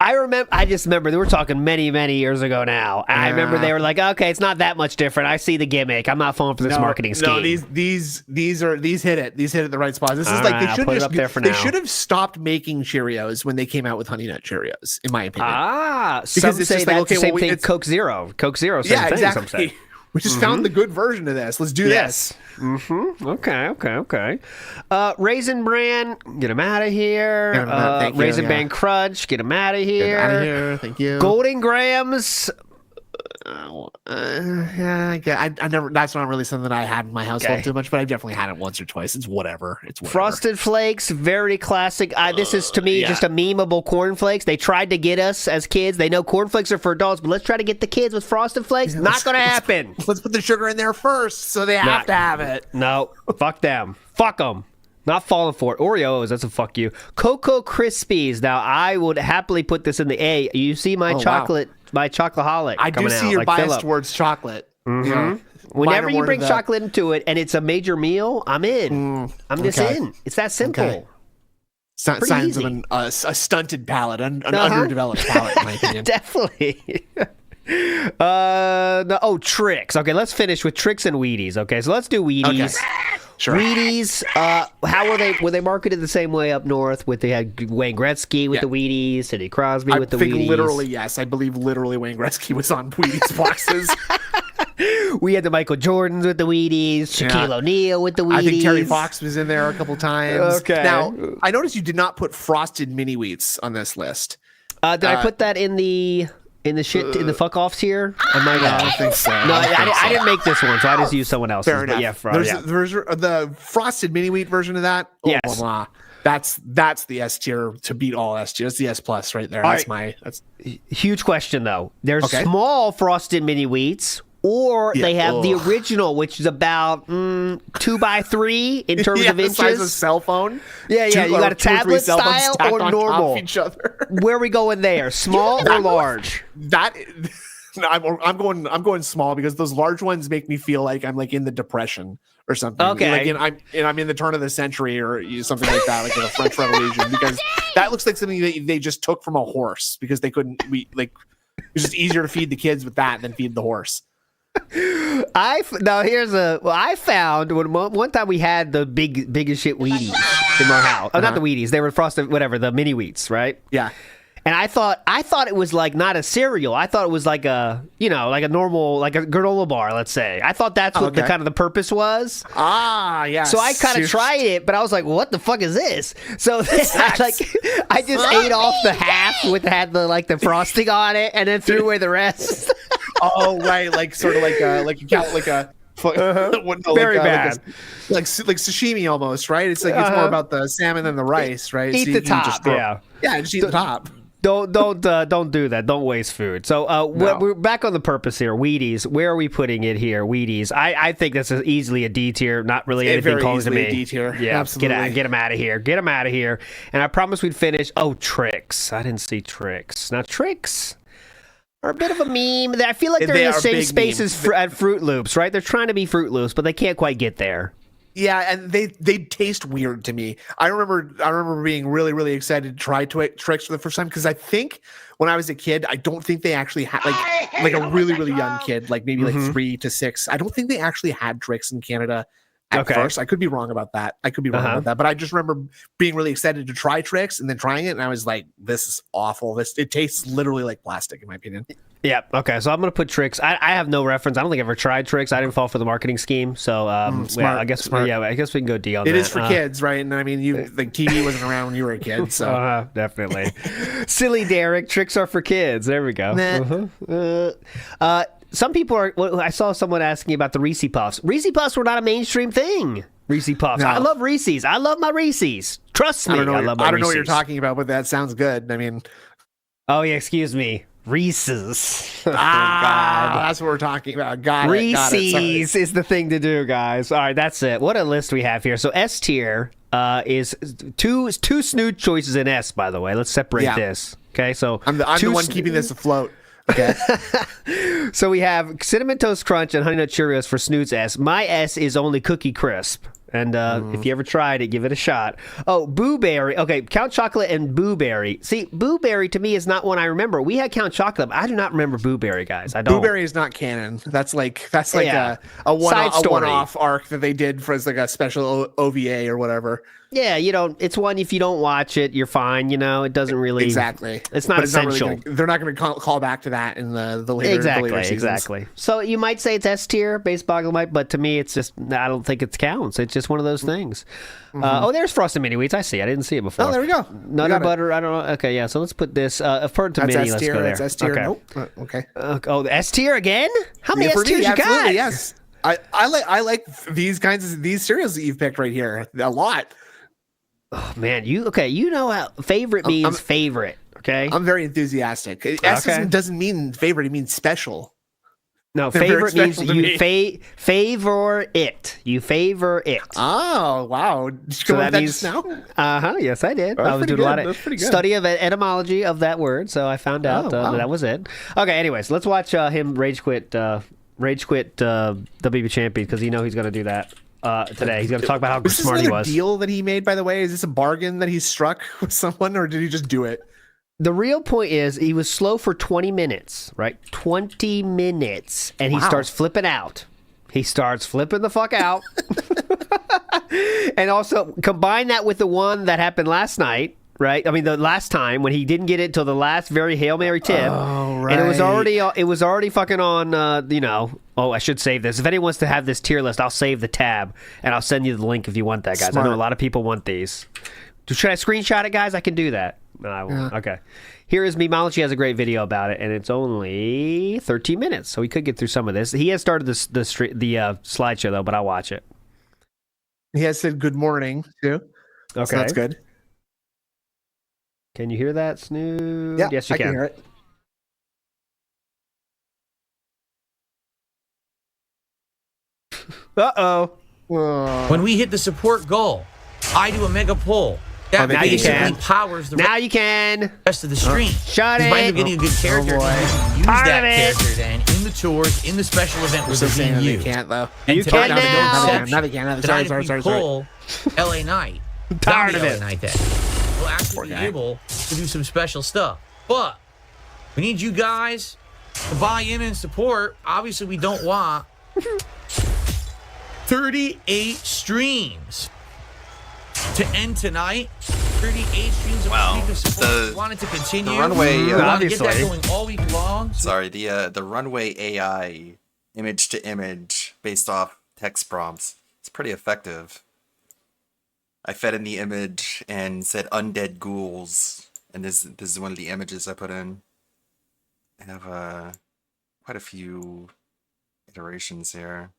I just remember they were talking many, many years ago now. I remember they were like, okay, it's not that much different. I see the gimmick. I'm not falling for this marketing scheme. No, these hit it. These hit at the right spot. This is like they should have stopped making Cheerios when they came out with Honey Nut Cheerios, in my opinion. Because some say that's the same thing. Coke Zero, same thing. Exactly. We just found the good version of this. Let's do this. Mm-hmm. Okay. Raisin Bran, get him out of here. Raisin Bran Crunch, get him out of here. Get out of here. Thank you. Golden Grams. I never. That's not really something that I had in my household too much, but I definitely had it once or twice. It's whatever. Frosted Flakes, very classic. This is to me just a memeable cornflakes. They tried to get us as kids. They know cornflakes are for adults, but let's try to get the kids with Frosted Flakes. Not gonna happen. Let's put the sugar in there first, so they have to have it. No, fuck them. Fuck them. Not falling for it. Oreos, that's a fuck you. Cocoa Krispies. Now, I would happily put this in the A. You see my chocolate, my chocoholic. I do see your bias towards chocolate. Mm-hmm. Yeah. Whenever you bring chocolate into it and it's a major meal, I'm in. I'm just in. It's that simple. Okay. Signs of a stunted palate, an underdeveloped palate, in my opinion. Definitely. Tricks. Okay, let's finish with Tricks and Wheaties. Okay, so let's do Wheaties. Okay. Sure. Wheaties, how were they? Were they marketed the same way up north? They had Wayne Gretzky with the Wheaties, Sidney Crosby with the Wheaties. I think literally, yes. I believe literally Wayne Gretzky was on Wheaties boxes. We had the Michael Jordans with the Wheaties, Shaquille O'Neal with the Wheaties. I think Terry Fox was in there a couple times. Okay. Now, I noticed you did not put Frosted Mini Wheats on this list. Did I put that in the fuck offs here? I might have. I don't think so. No, I didn't make this one, so I just used someone else's. Fair enough. There's the Frosted Mini Wheat version of that. Yes. Blah, blah. That's the S tier to beat all S tier. That's the S plus right there. That's huge question though. There's small Frosted Mini Wheats or Yeah, they have the ugh. original, which is about 2x3 in terms Yeah, of the inches. size of a cell phone. Yeah, you got a 2 or 3 tablet cell phones style stacked or on top of normal. each other. Where are we going there? Small or large? That no, I'm going small because those large ones make me feel like I'm like in the Depression or something. Okay. Like I'm in the turn of the century or something like that, like in the French Revolution, because that looks like something that they just took from a horse because they couldn't. It's just easier to feed the kids with that than feed the horse. I found one time we had the big as shit Wheaties in our house. Oh, not the Wheaties. They were frosted, whatever, the mini wheats, right? Yeah. And I thought it was like not a cereal. I thought it was like a like a normal, like a granola bar, let's say. I thought that's what the kind of the purpose was. Ah, yeah. So I kind of tried it, but I was like, what the fuck is this? So I just ate off the half had the frosting on it and then threw away the rest. Oh, right, like sort of like a very bad, like sashimi almost, right? It's like it's more about the salmon than the rice, right? Eat so the top, just eat the top. Don't do that. Don't waste food. So we're back on the purpose here. Wheaties. Where are we putting it here? Wheaties. I think this is easily a D tier. Not really anything calling to me. A D tier. Yeah, absolutely. Get them out of here. Get them out of here. And I promised we'd finish. Oh, Tricks. I didn't see Tricks. Now Tricks are a bit of a meme. I feel like they're in the same space as at Fruit Loops, right? They're trying to be Fruit Loops, but they can't quite get there. Yeah, and they taste weird to me. I remember being really, really excited to try Tricks for the first time because I think when I was a kid, I don't think they actually had like a really, really young kid, like maybe like 3 to 6. I don't think they actually had Tricks in Canada at first. I could be wrong about that. But I just remember being really excited to try Tricks and then trying it, and I was like, "This is awful. It tastes literally like plastic, in my opinion." Yeah. Okay. So I'm gonna put Tricks. I have no reference. I don't think I ever tried Tricks. I didn't fall for the marketing scheme. So smart, I guess smart. I guess we can go D on that. It is for kids, right? And I mean, TV wasn't around when you were a kid, so definitely. Silly Derek. Tricks are for kids. There we go. Some people are. I saw someone asking about the Reese Puffs. Reese Puffs were not a mainstream thing. Reese Puffs. No. I love Reese's. I love my Reese's. Trust me. I love my I don't know Reese's. what you're talking about, but that sounds good. I mean, oh yeah, excuse me. Reese's. God. That's what we're talking about. Got Reese's is the thing to do, guys. All right, that's it. What a list we have here. So S tier is two snood choices in S, by the way. Let's separate this. Okay, so I'm the one keeping this afloat. Okay. So we have Cinnamon Toast Crunch and Honey Nut Cheerios for Snood's S. My S is only Cookie Crisp. And if you ever tried it, give it a shot. Oh, Boo Berry. Okay, Count Chocolate and Boo Berry. See, Boo Berry to me is not one I remember. We had Count Chocolate, but I do not remember Boo Berry, guys. I don't. Boo Berry is not canon. That's like a one-off arc that they did for as like a special OVA or whatever. Yeah, it's one, if you don't watch it, you're fine, it doesn't really... Exactly. It's not essential. They're not going to call back to that in the later seasons. Exactly. So you might say it's S tier, Base Boggle might, but to me, it's just, I don't think it counts. It's just one of those things. Oh, there's Frosted Mini Wheats. I see. I didn't see it before. Oh, there we go. Nutter Butter, I don't know. Okay, yeah, so let's put this, Fern to Mini, let's go there. That's S tier. Okay. Nope. Okay. Oh, the S tier again? How many S tiers you got? Absolutely, yes. I like these cereals that you've picked right here a lot. Oh man, you know how favorite means favorite, okay? I'm very enthusiastic. S doesn't mean favorite, it means special. No, favorite means you favor it. You favor it. Oh, wow. Did you come up with that just now? Yes, I did. I was doing a lot of study of etymology of that word, so I found out that was it. Okay, anyways, let's watch him rage quit WB champion because he's going to do that. Today he's going to talk about how smart he was. Is this deal that he made, by the way? Is this a bargain that he struck with someone, or did he just do it? The real point is he was slow for 20 minutes, right? 20 minutes, and he starts flipping out. He starts flipping the fuck out. And also combine that with the one that happened last night, right? I mean, the last time when he didn't get it till the last very Hail Mary tip. Oh, right. And it was already fucking on, oh, I should save this. If anyone wants to have this tier list, I'll save the tab, and I'll send you the link if you want that, guys. Smart. I know a lot of people want these. Should I screenshot it, guys? I can do that. No, I won't. Yeah. Okay. Here is Memology has a great video about it, and it's only 13 minutes, so we could get through some of this. He has started the slideshow, though, but I'll watch it. He has said good morning, too. Okay. So that's good. Can you hear that, Snood? Yeah, yes, you can hear it. When we hit the support goal, I do a mega pull. That now you basically can. powers the Now you can. rest of the stream. Shut By it. getting a good character, boy. you can use Part that of it. character then in the tours, in the special event where they're being They used. can't though. And You tonight, can there's no now. exception. Now they can. Tonight, Sorry. if we pull LA Knight, Tired zombie of LA it. Knight then, we'll actually be able to do some special stuff. But we need you guys to buy in and support. Obviously, we don't want 38 streams to end tonight. 38 streams of week of support. We want it to continue. the runway, we want to get that obviously. going all week long. Sorry, the runway AI image to image based off text prompts. It's pretty effective. I fed in the image and said undead ghouls, and this is one of the images I put in. I have quite a few iterations here.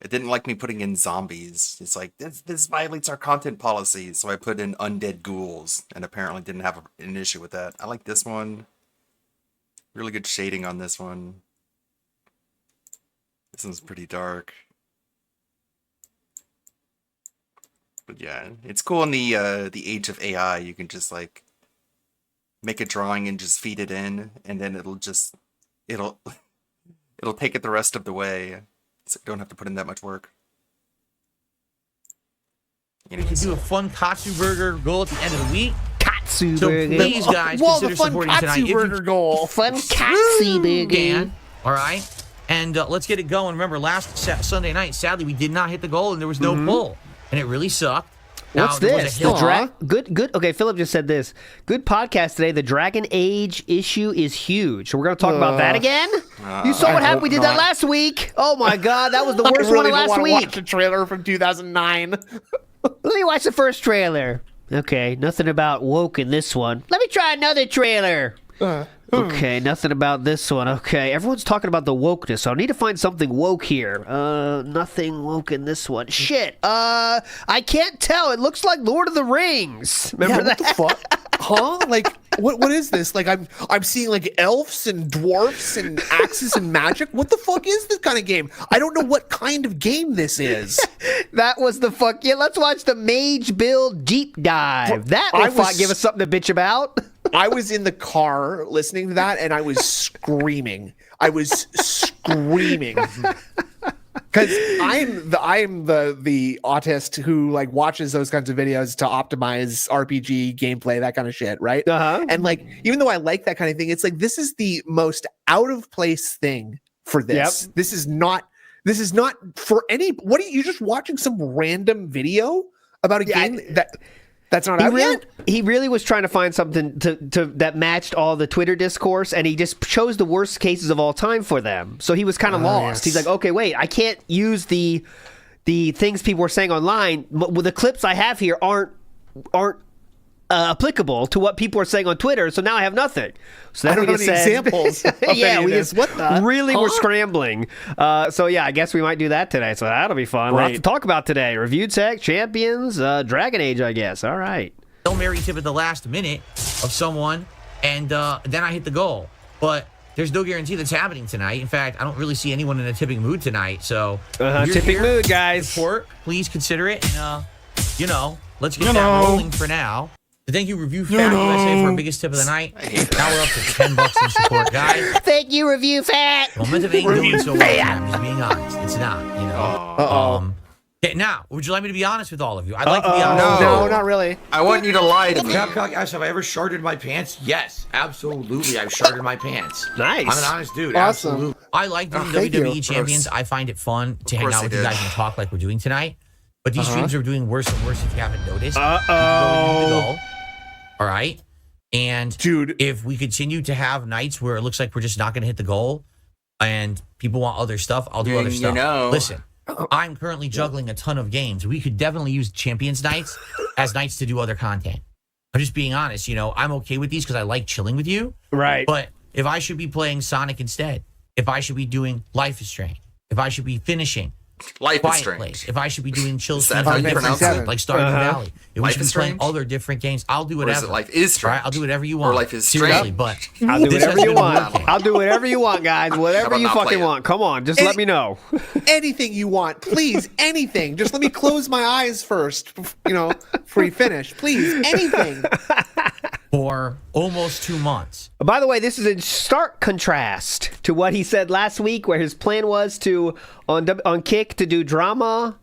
It didn't like me putting in zombies. It's like, this violates our content policy, so I put in undead ghouls, and apparently didn't have an issue with that. I like this one. Really good shading on this one. This one's pretty dark. But yeah, it's cool in the age of AI. You can just like make a drawing and just feed it in, and then it'll take it the rest of the way. So you don't have to put in that much work. We can do a fun Katsu Burger goal at the end of the week. Katsu So burger. please, guys, Whoa, consider the fun supporting tonight. Katsu If you burger goal. Fun Katsu burger. can, all right? And let's get it going. Remember, last Sunday night, sadly, we did not hit the goal, and there was no pull. And it really sucked. What's Now, there was this? a The hill- good. Okay, Philip just said this. Good podcast today. The Dragon Age issue is huge. So we're going to talk about that again. You saw what happened? We did that last week. Oh my God, that was the worst one of last week. Watch the trailer from 2009. Let me watch the first trailer. Okay, nothing about woke in this one. Let me try another trailer. Okay, nothing about this one. Okay, everyone's talking about the wokeness, so I need to find something woke here. Nothing woke in this one. Shit. I can't tell. It looks like Lord of the Rings. Remember that? What the fuck? Huh? Like, what is this? Like, I'm seeing like elves and dwarfs and axes and magic. What the fuck is this kind of game? I don't know what kind of game this is. That was the fuck. Yeah, let's watch the Mage Build Deep Dive. That will give us something to bitch about. I was in the car listening to that, and I was screaming. Because I'm the autist who like watches those kinds of videos to optimize RPG gameplay, that kind of shit, right? And like, even though I like that kind of thing, it's like this is the most out of place thing for this. This is not for any. What are you just watching some random video about a game that's not out yet? He really was trying to find something to that matched all the Twitter discourse, and he just chose the worst cases of all time for them. So he was kind of lost. He's like, okay, wait, I can't use the things people were saying online. The clips I have here aren't applicable to what people are saying on Twitter. So now I have nothing. So that's I don't what know he any said. examples. Of Yeah, any we of this. just What the? really were Huh? scrambling. So yeah, I guess we might do that today. So that'll be fun. Lots to talk about today. Review tech, champions, Dragon Age, I guess. All right. Hail Mary tip at the last minute of someone, and then I hit the goal. But there's no guarantee that's happening tonight. In fact, I don't really see anyone in a tipping mood tonight. So if you're tipping here, mood, guys. Support, please consider it. And, let's get that rolling for now. So thank you, Review Fat USA, for our biggest tip of the night. Now we're up to $10 in support, guys. Thank you, Review Fat. Momentum ain't doing so well. I'm just being honest. It's not, Okay, now, would you like me to be honest with all of you? I'd like to be honest. No, not really. I want you to lie to me. Guys, have I ever sharded my pants? Yes, absolutely. I've sharded my pants. Nice. I'm an honest dude. Awesome. Absolutely. I like doing thank WWE you. champions. I find it fun to hang out with you guys and talk like we're doing tonight. But these streams are doing worse and worse if you haven't noticed. All right. And dude, if we continue to have nights where it looks like we're just not going to hit the goal and people want other stuff, I'll do other stuff. Listen, I'm currently juggling a ton of games. We could definitely use champions nights as nights to do other content. I'm just being honest. I'm okay with these because I like chilling with you. Right. But if I should be playing Sonic instead, if I should be doing Life is Strange, if I should be finishing Life is Quiet Strange. Place, if I should be doing chill Is that streams how like you Different pronounce Food, it? like Stardew Valley, If we Life should be is playing Strange? other different games, I'll do Or whatever. is it Life is Strange? Right? I'll do whatever you Or want. Life is Seriously, Strange? but I'll do this whatever has you been want. working. I'll do whatever you want, guys. Whatever you not play fucking it? want. Come on, just let me know. Anything you want, please. Anything. Just let me close my eyes first. Before you finish, please. Anything. For almost 2 months. By the way, this is in stark contrast to what he said last week, where his plan was to on Kick to do drama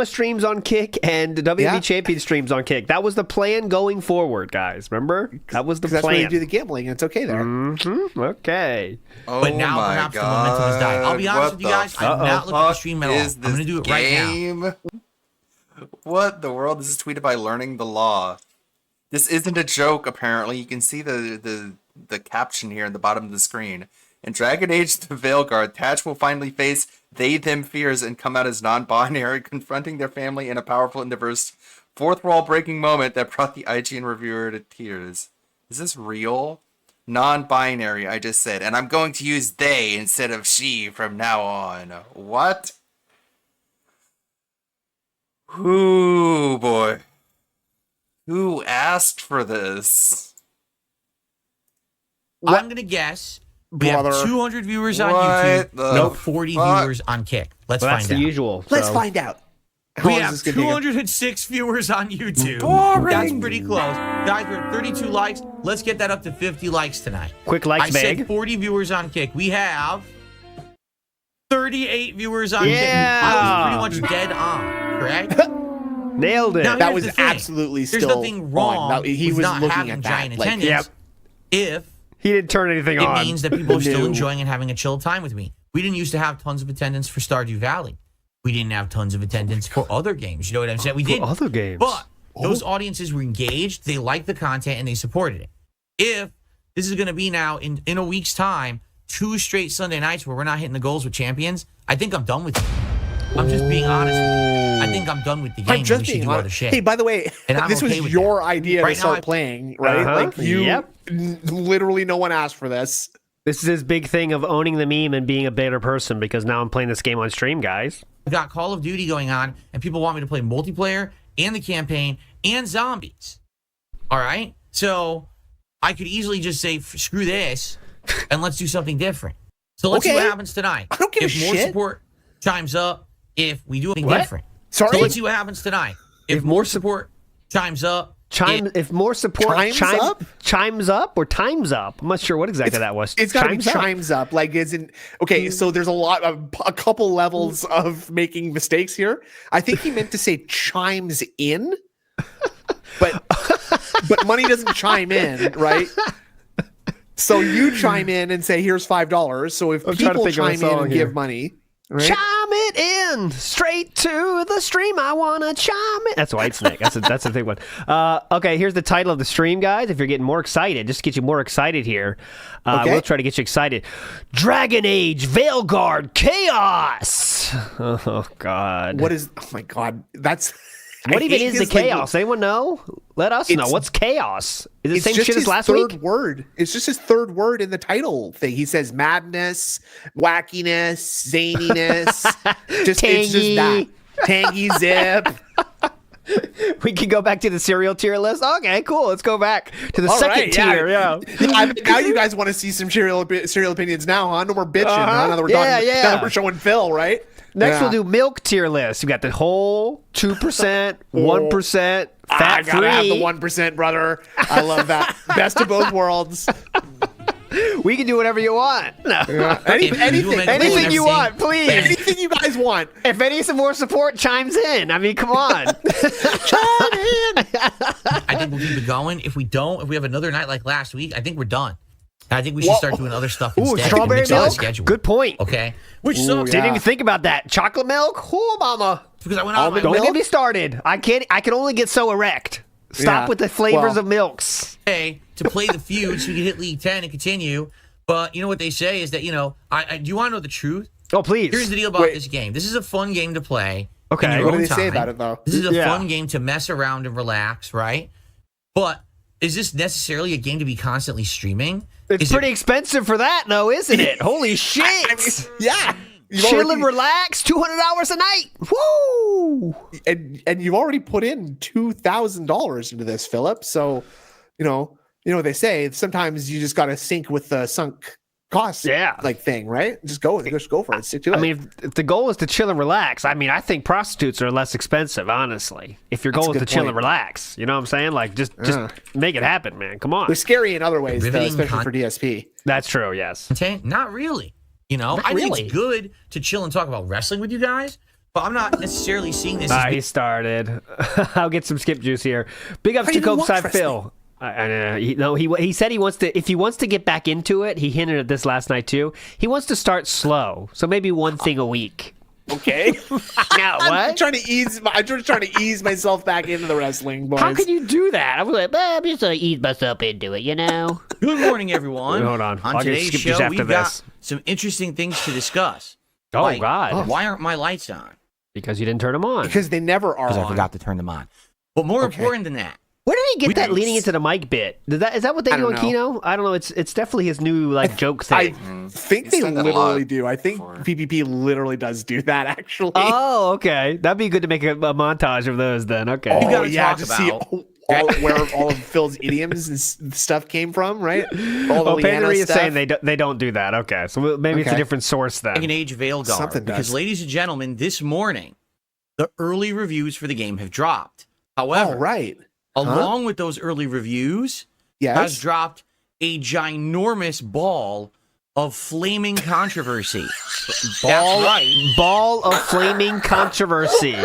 streams on Kick and WWE Champion streams on Kick. That was the plan going forward, guys. Remember? That was the plan. That's where you do the gambling, and it's okay there. Mm-hmm. Okay. Oh But now my perhaps God. the momentum has died. I'll be honest What with you the guys. I'm not looking at the stream at all. is I'm going to do it this right now. game? What the world? This is tweeted by Learning the Law. This isn't a joke, apparently. You can see the caption here in the bottom of the screen. In Dragon Age the Veilguard, Tatch will finally face they-them fears and come out as non-binary, confronting their family in a powerful and diverse fourth-wall breaking moment that brought the IGN reviewer to tears. Is this real? Non-binary, I just said. And I'm going to use they instead of she from now on. What? Ooh, boy. Who asked for this? I'm going to guess we have 200 viewers on What YouTube. the No, 40 fuck? viewers on Kick. Let's Well, find that's out. the usual. Let's so- find out. How We long is have this gonna take? 206 viewers on YouTube. Boring. That's pretty close. Guys, we're at 32 likes. Let's get that up to 50 likes tonight. Quick likes I bag. said 40 viewers on Kick. We have 38 viewers on Yeah. Kick. I was pretty much dead on, correct? Nailed it. Now, That here's was the thing. absolutely There's still nothing wrong on. He with was not looking having at that, giant like, attendance if He didn't turn anything it on. means that people are still No. enjoying and having a chill time with me. We didn't used to have tons of attendance for Stardew Valley. We didn't have tons of attendance for other games. You know what I'm saying? We did other games. But those audiences were engaged. They liked the content and they supported it. If this is going to be now in a week's time, 2 straight Sunday nights where we're not hitting the goals with champions, I think I'm done with it. I'm just being honest with you. I think I'm done with the game. I'm just we should being do honest. other shit. Hey, by the way, And I'm this okay was with your that. idea Right to now, start playing, right? Uh-huh. Like you, Yep. literally, no one asked for this. This is his big thing of owning the meme and being a better person because now I'm playing this game on stream, guys. I've got Call of Duty going on, and people want me to play multiplayer and the campaign and zombies. All right? So I could easily just say, screw this, and let's do something different. So let's see what happens tonight. I don't give if a more shit. support chimes up, if we do something What? different. Sorry? So let's see what happens tonight. If more support chimes up, If more support Chimes up? chimes up or times up. I'm not sure what exactly that was. It's got to be Chimes up. chimes up. Like, isn't okay? So there's a couple levels of making mistakes here. I think he meant to say chimes in, but money doesn't chime in, right? So you chime in and say, "Here's $5." So if I'm trying to people think of a chime in song and here. give money, right? Chime it in straight to the stream. I wanna chime it. That's White Snake. That's a big one. Okay, here's the title of the stream, guys. If you're getting more excited, just to get you more excited here, Okay. we'll try to get you excited. Dragon Age Veilguard Chaos. Oh God. What is? Oh my God, that's. What I even hate is the his, like, chaos? Anyone know? Let us know. It's- What's chaos? Is it the It's same just shit as his last third week? word. It's just his third word in the title thing. He says madness, wackiness, zaniness. It's just that. Tangy zip. We can go back to the cereal tier list. Okay, cool. Let's go back to the All second right, tier. Yeah. Now you guys want to see some serial opinions now, huh? No more bitching. Uh-huh. Huh? Now that we're Yeah, done, yeah. now that we're showing Phil, right? Next, Yeah. we'll do milk tier list. We got the whole 2%, 1%, fat I gotta have the free. 1%, brother. I love that. Best of both worlds. We can do whatever you want. No. Anything you want, please. Anything you guys want. If any some more support chimes in, I mean, come on. Chime in. I think we'll keep it going. If we don't, if we have another night like last week, I think we're done. I think we should start doing other stuff Ooh, instead. strawberry Mix up the milk. schedule. Good point. Okay. Which Ooh, sucks. Didn't even think about that. Chocolate milk? Ooh, mama. Because I went out. Don't get me started. I can only get so erect. Stop Yeah. with the flavors Well- of milks. Hey, to play the feud so you can hit League 10 and continue. But you know what they say is that, you know, I do you want to know the truth? Oh, please. Here's the deal about this game. This is a fun game to play. Okay. in your What do own they say time. about it, though? This is a Yeah. fun game to mess around and relax, right? But is this necessarily a game to be constantly streaming? It's Is pretty expensive for that, though, isn't it? Holy shit. Yeah. Chill and relax, 200 hours a night. Woo! And you've already put in $2,000 into this, Philip. So, you know what they say. Sometimes you just got to sync with the sunk cost thing, right? Just go for it. Stick to it. I mean, if the goal is to chill and relax, I mean, I think prostitutes are less expensive, honestly. If your goal is to chill and relax, you know what I'm saying? Like, just make it happen, man. Come on. They're scary in other ways, though, especially for DSP. That's true, yes. Not really. I think it's good to chill and talk about wrestling with you guys, but I'm not necessarily seeing this as he started. I'll get some skip juice here. Big ups to Copeside Phil. He said he wants to. If he wants to get back into it, he hinted at this last night too. He wants to start slow, so maybe one thing a week. Okay. Now what? I'm trying to ease myself back into the wrestling, boys. How can you do that? I was like, I'm just gonna ease myself into it, Good morning, everyone. Hold on. On today's show, we've got some interesting things to discuss. Oh God! Why aren't my lights on? Because you didn't turn them on. Because they never are. Because I forgot to turn them on. But more important than that. Where did he get that leaning into the mic bit? Is that what they do on Kino? I don't know. It's definitely his new joke thing. I think they literally do. I think PPP literally does do that actually. Oh, okay. That'd be good to make a montage of those then. Okay. Oh yeah, to see where all of Phil's idioms and stuff came from, right? All the Pandery is saying they don't do that. Okay, so maybe it's a different source then. Dragon Age Veilguard. Because, ladies and gentlemen, this morning the early reviews for the game have dropped. However, along with those early reviews, has dropped a ginormous ball of flaming controversy. Ball of flaming controversy.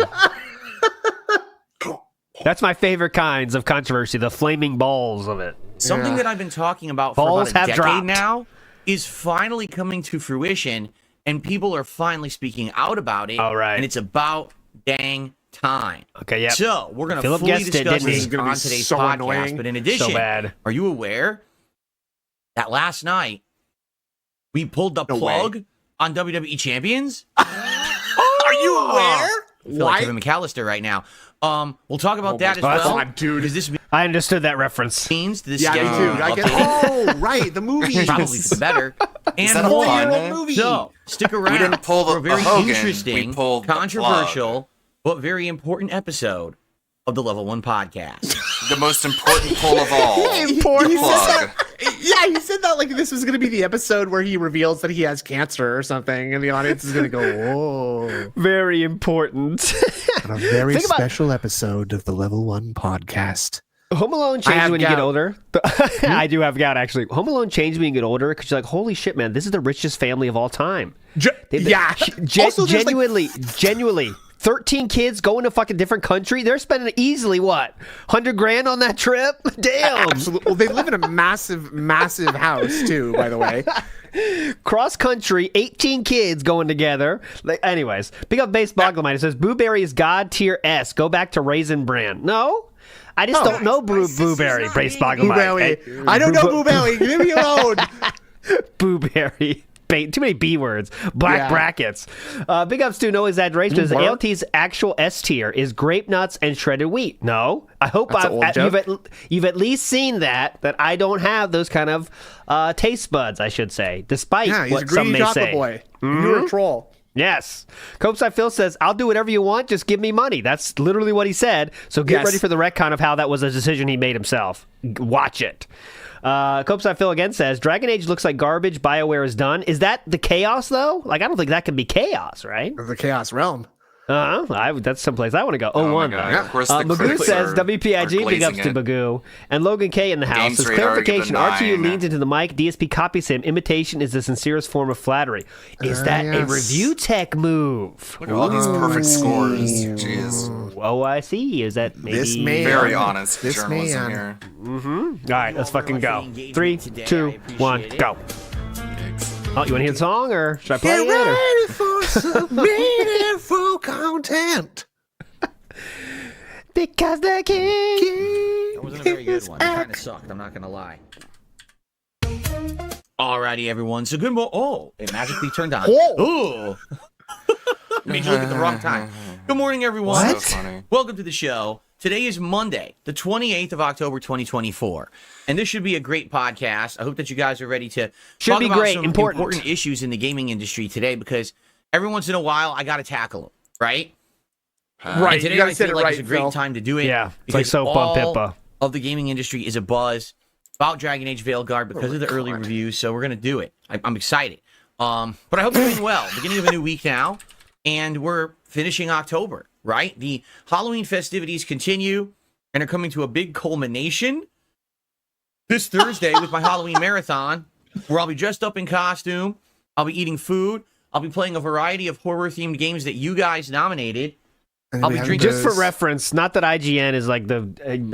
That's my favorite kinds of controversy, the flaming balls of it. Something that I've been talking about for about a decade now is finally coming to fruition, and people are finally speaking out about it. All right. And it's about dang time. Okay, yeah. So we're going to fully discuss this on today's podcast. Annoying. But in addition, are you aware that last night we pulled the plug on WWE Champions? Are you aware? I feel like Kevin McAllister right now. We'll talk about that as well. Dude. I understood that reference. Means to this me too. Right, the movie. Probably for the better. And a more. pun? Movie. So stick around. We didn't pull for a very Hogan. interesting, We pulled the controversial, but very important episode of the Level 1 podcast. The most important pull of all. Important. The plug. He said that like this was going to be the episode where he reveals that he has cancer or something, and the audience is going to go, "Whoa!" Very important. On a very special episode of the Level 1 podcast. Home Alone changed when you get older. I do have gout, actually. Home Alone changed when you get older because you're like, holy shit, man, this is the richest family of all time. Genuinely. 13 kids going to fucking different country. They're spending easily, what, 100 grand on that trip? Damn. Absolutely. Well, they live in a massive, massive house, too, by the way. Cross country, 18 kids going together. Anyways, pick up Base Boglemite. It says, Blueberry is God tier S. Go back to Raisin Bran. No? I just don't know Blueberry, Base Boglemite. I don't know Blueberry. Leave me alone. Blueberry. Too many B words. Black brackets. Big ups to no exaggeration. Says ALT's actual S tier is grape nuts and shredded wheat. No, I hope you've at least seen that I don't have those kind of taste buds. I should say, despite what some may say. Boy. You're a troll. Yes. Copeside Phil says, I'll do whatever you want, just give me money. That's literally what he said. So get ready for the retcon of how that was a decision he made himself. Watch it. Copeside Phil again says, Dragon Age looks like garbage, BioWare is done. Is that the chaos, though? Like, I don't think that can be chaos, right? The chaos realm. That's someplace I want to go. My God. Yeah, of course, Magoo says WPIG, big ups to Magoo. And Logan K in the house says, clarification, RTU leans into the mic, DSP copies him, imitation is the sincerest form of flattery. Is that a review tech move? Look at all these perfect scores. Jeez. Oh, I see. Is that maybe... This man. Very honest journalism here. All right, let's fucking go. 3, 2, 1, go. Oh, you want to hear the song, or should I play it? Get ready for some meaningful content. Because the king. That wasn't a very good one. It kind of sucked, I'm not going to lie. Alrighty, everyone. So good morning. Oh, it magically turned on. Oh. Made you look at the wrong time. Good morning, everyone. What? So funny. Welcome to the show. Today is Monday, the 28th of October, 2024. And this should be a great podcast. I hope that you guys are ready to talk about some important issues in the gaming industry today, because every once in a while, I got to tackle them, right? Right. And today You gotta I set feel it like right, it's a great Phil. time to do it. Yeah, it's because like soap on all Pippa. of the gaming industry is a buzz about Dragon Age Veilguard because of the early reviews, so we're going to do it. I'm excited. But I hope you're doing well. Beginning of a new week now, and we're finishing October, right? The Halloween festivities continue and are coming to a big culmination this Thursday with my Halloween marathon, where I'll be dressed up in costume, I'll be eating food, I'll be playing a variety of horror-themed games that you guys nominated. I'll be drinking. Just for reference, not that IGN is like the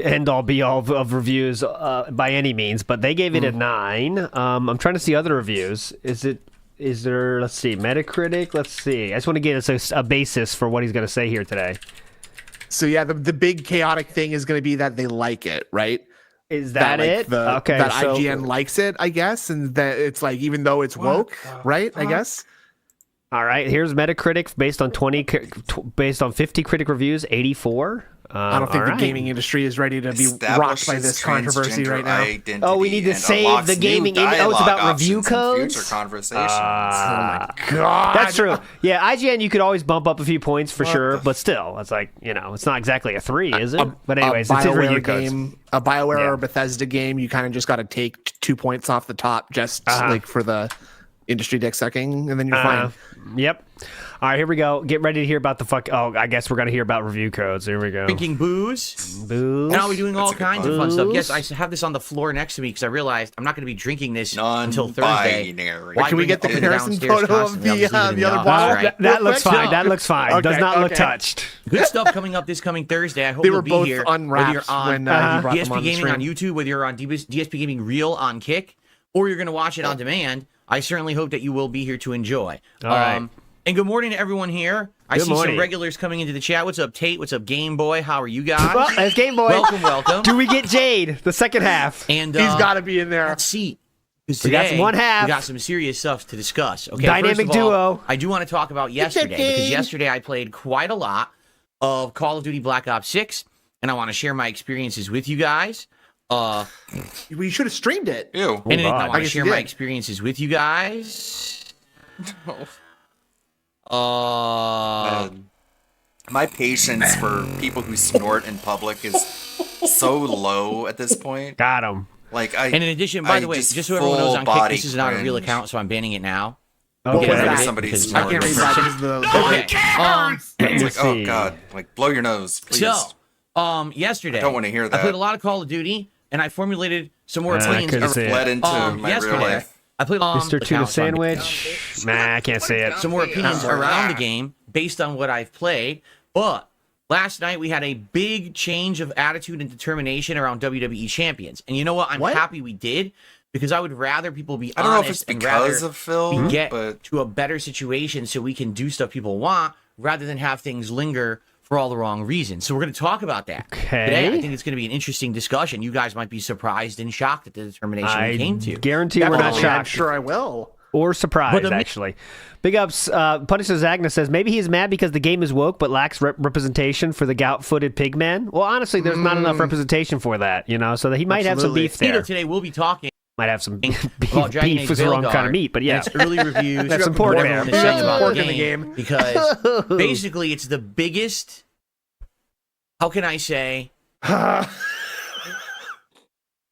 end-all be-all of reviews by any means, but they gave it a 9. I'm trying to see other reviews. Is there, let's see, Metacritic? Let's see. I just want to get us a basis for what he's going to say here today. So yeah, the big chaotic thing is going to be that they like it, right? Is that like, it? Okay, that so IGN likes it, I guess, and that it's like even though it's woke, right? I guess. All right, here's Metacritic based on 50 critic reviews, 84. I don't think the gaming industry is ready to be rocked by this controversy right now. Oh, we need to save the gaming. Oh, it's about review codes. Future conversations. Oh my god, that's true. Yeah, IGN, you could always bump up a few points for sure, but still, it's like it's not exactly a 3, is it? But anyways, it's in review codes. A BioWare or Bethesda game, you kind of just got to take 2 points off the top, just like for the industry dick sucking, and then you're fine. Yep. All right, here we go. Get ready to hear about the fuck. Oh, I guess we're gonna hear about review codes. Here we go. Drinking booze. And I'll be doing all kinds of fun stuff. Yes, I have this on the floor next to me because I realized I'm not going to be drinking this until Thursday. Can we get the comparison photo of the other bottle? That looks fine. That looks fine. Okay, Does not look touched. Good stuff coming up this coming Thursday. I hope They you'll were be both here. unwrapped Whether you're on when you brought them DSP on the Gaming on stream. YouTube, whether you're on DSP Gaming Reel on Kick, or you're going to watch it on demand, I certainly hope that you will be here to enjoy. All right. And good morning to everyone here. I Good see morning. some regulars coming into the chat. What's up, Tate? What's up, Game Boy? How are you guys? Well, that's Game Boy. Welcome. Do we get Jade the second half? And He's got to be in there. Let's see. We got some one half. We got some serious stuff to discuss. Okay, Dynamic first of all, duo. I do want to talk about yesterday because yesterday I played quite a lot of Call of Duty Black Ops 6, and I want to share my experiences with you guys. We should have streamed it. Ew. And I want to guess share you my did. experiences with you guys. My patience for people who snort in public is so low at this point. Got him. Like And in addition, by the way, just so everyone knows on Kick, this is not a real account, so I'm banning it now. Okay. Whenever Because somebody's it's I snorting. can't read that because the Okay. It's like, oh god, like blow your nose, please. So, yesterday, I don't want to hear I that. played a lot of Call of Duty, and I formulated some more I opinions. couldn't see it. Bled into my yesterday, real life. I played Mr. the Tuna count's on- Sandwich. Nah, I can't say it. some more opinions around the game based on what I've played. But last night we had a big change of attitude and determination around WWE champions, and you know what? I'm happy we did because I would rather people be I don't know if honest it's and because rather of Phil, get but to a better situation so we can do stuff people want rather than have things linger for all the wrong reasons. So we're going to talk about that today. I think it's going to be an interesting discussion. You guys might be surprised and shocked at the determination we came to. Guarantee we're not Definitely, I'm shocked. sure I will. Or surprised, But actually. Big ups. Punisher Zagna says, maybe he's mad because the game is woke but lacks representation for the gout-footed pigman. Well, honestly, there's not enough representation for that, so that he might have some beef there. Today we'll be talking Might have some beef about Dragon Age is the wrong Veilguard kind of meat, but yeah. and its early reviews. That's some what pork everyone there. is saying about Pork the in the game, game. because basically it's the biggest. How can I say?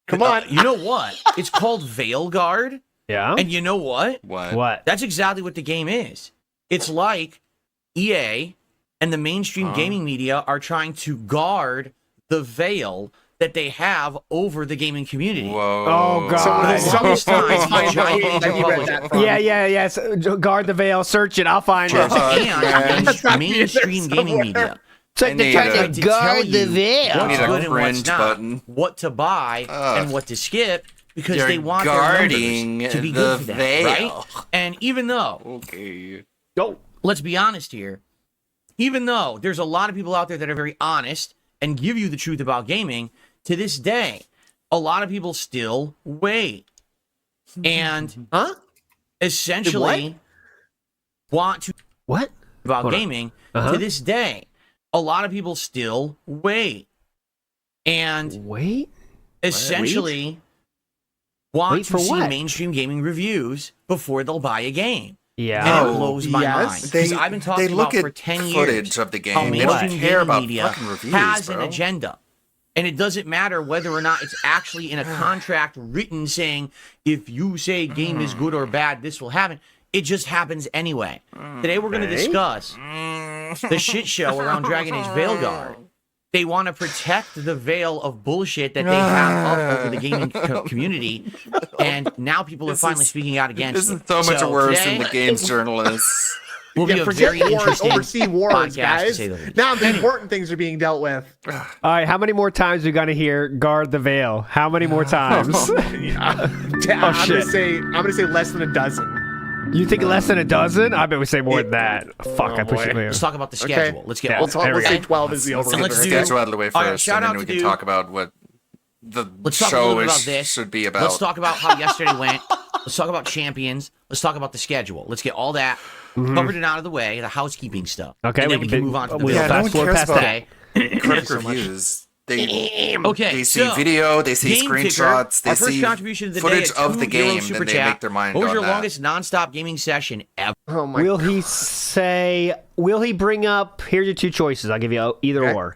Come on. You know what? It's called Veilguard. Yeah. And you know what? What? That's exactly what the game is. It's like EA and the mainstream gaming media are trying to guard the veil that they have over the gaming community. Whoa. Oh, God. For the longest time, the giant major publishers- Yeah. Guard the veil. Search it. I'll find it. and mainstream gaming media. It's like they're trying to guard the veil. I What's need a good and what's cringe not, button. what to buy and what to skip, because You're they want guarding their numbers to be the good for them, veil. right? And even though, Okay. let's be honest here, even though there's a lot of people out there that are very honest and give you the truth about gaming, to this day, a lot of people still wait and essentially want to about Hold on. gaming. To this day, a lot of people still wait and essentially want Wait to for see what? mainstream gaming reviews before they'll buy a game. Yeah. And it blows my mind. Because I've been talking about for 10 years footage of the game. how They don't mainstream care gaming about media fucking reviews, has bro. an agenda. And it doesn't matter whether or not it's actually in a contract written saying, if you say game is good or bad, this will happen. It just happens anyway. Today we're going to discuss the shit show around Dragon Age Veilguard. They want to protect the veil of bullshit that they have up over the gaming community, and now people are finally speaking out against This it. is so much worse today than the games journalists. will be a very interesting oversee wars, podcast, to guys. say the least. Now the important things are being dealt with. All right, how many more times are we gonna hear "guard the veil"? How many more times? I'm gonna say less than a dozen. You think less than a dozen? I bet we say more than that. Fuck, I pushed it. Let's talk about the schedule. Let's get Let's say 12 is the over. Let's get schedule out of the way All right, first, shout and out then we to can talk about what the Let's talk a show little bit about this. should be about. Let's talk about how yesterday went. Let's talk about champions. Let's talk about the schedule. Let's get all that covered and out of the way, the housekeeping stuff. Okay, and then we can move on to the Yeah, no one cares about today. critic reviews. They Okay, see so, video, they see Game screenshots, Ticker, they our first see contribution of the footage day, of the game, super then they chat. make their mind What was on your that. longest non-stop gaming session ever? Oh my Will he say? Will he bring up? Here's your two choices. I'll give you either or.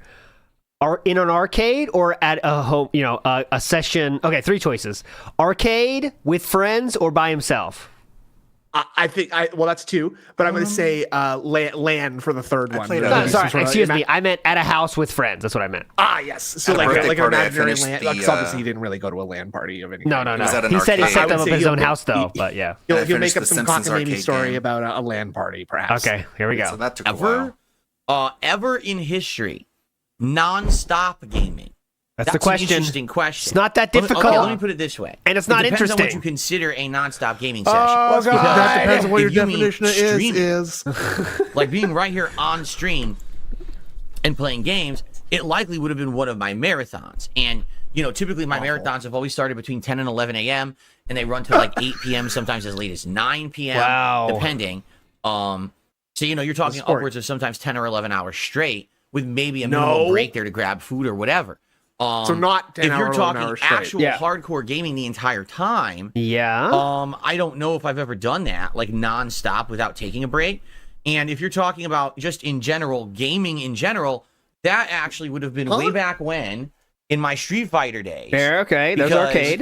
Are in an arcade or at a home? You know, a session. Okay, three choices: arcade with friends or by himself. I think well that's two, but I'm going to say LAN for the third one. No, sorry, excuse me. I meant at a house with friends. That's what I meant. Ah, yes. So At a like birthday an party, I imaginary finished LAN. the, Because obviously he didn't really go to a LAN party of any No, kind. no, Was no. that an He said he arcade? set I them would up say at his he'll own make- house, though. But yeah. He'll I make finished up the some Simpsons cockamamie arcade story game. about a LAN party, perhaps. Okay, here we go. So that took a while. Ever in history, non-stop gaming. That's the question. An interesting question. It's not that Let me- difficult. let me put it this way. And it's not it depends on what interesting. you consider a non-stop gaming session. Oh, God. That depends on what your If you mean definition of streaming, is. like being right here on stream and playing games, it likely would have been one of my marathons. And, you know, typically my marathons have always started between 10 and 11 a.m. and they run to like 8 p.m., sometimes as late as 9 p.m., Wow. depending. So, you know, you're talking Sport. upwards of sometimes 10 or 11 hours straight with maybe a minimal break there to grab food or whatever. So not 10 if you're hour, talking 11 hours straight. actual hardcore gaming the entire time, Yeah. I don't know if I've ever done that, like nonstop without taking a break. And if you're talking about just in general, gaming in general, that actually would have been way back when in my Street Fighter days. There, okay. There's Because arcade.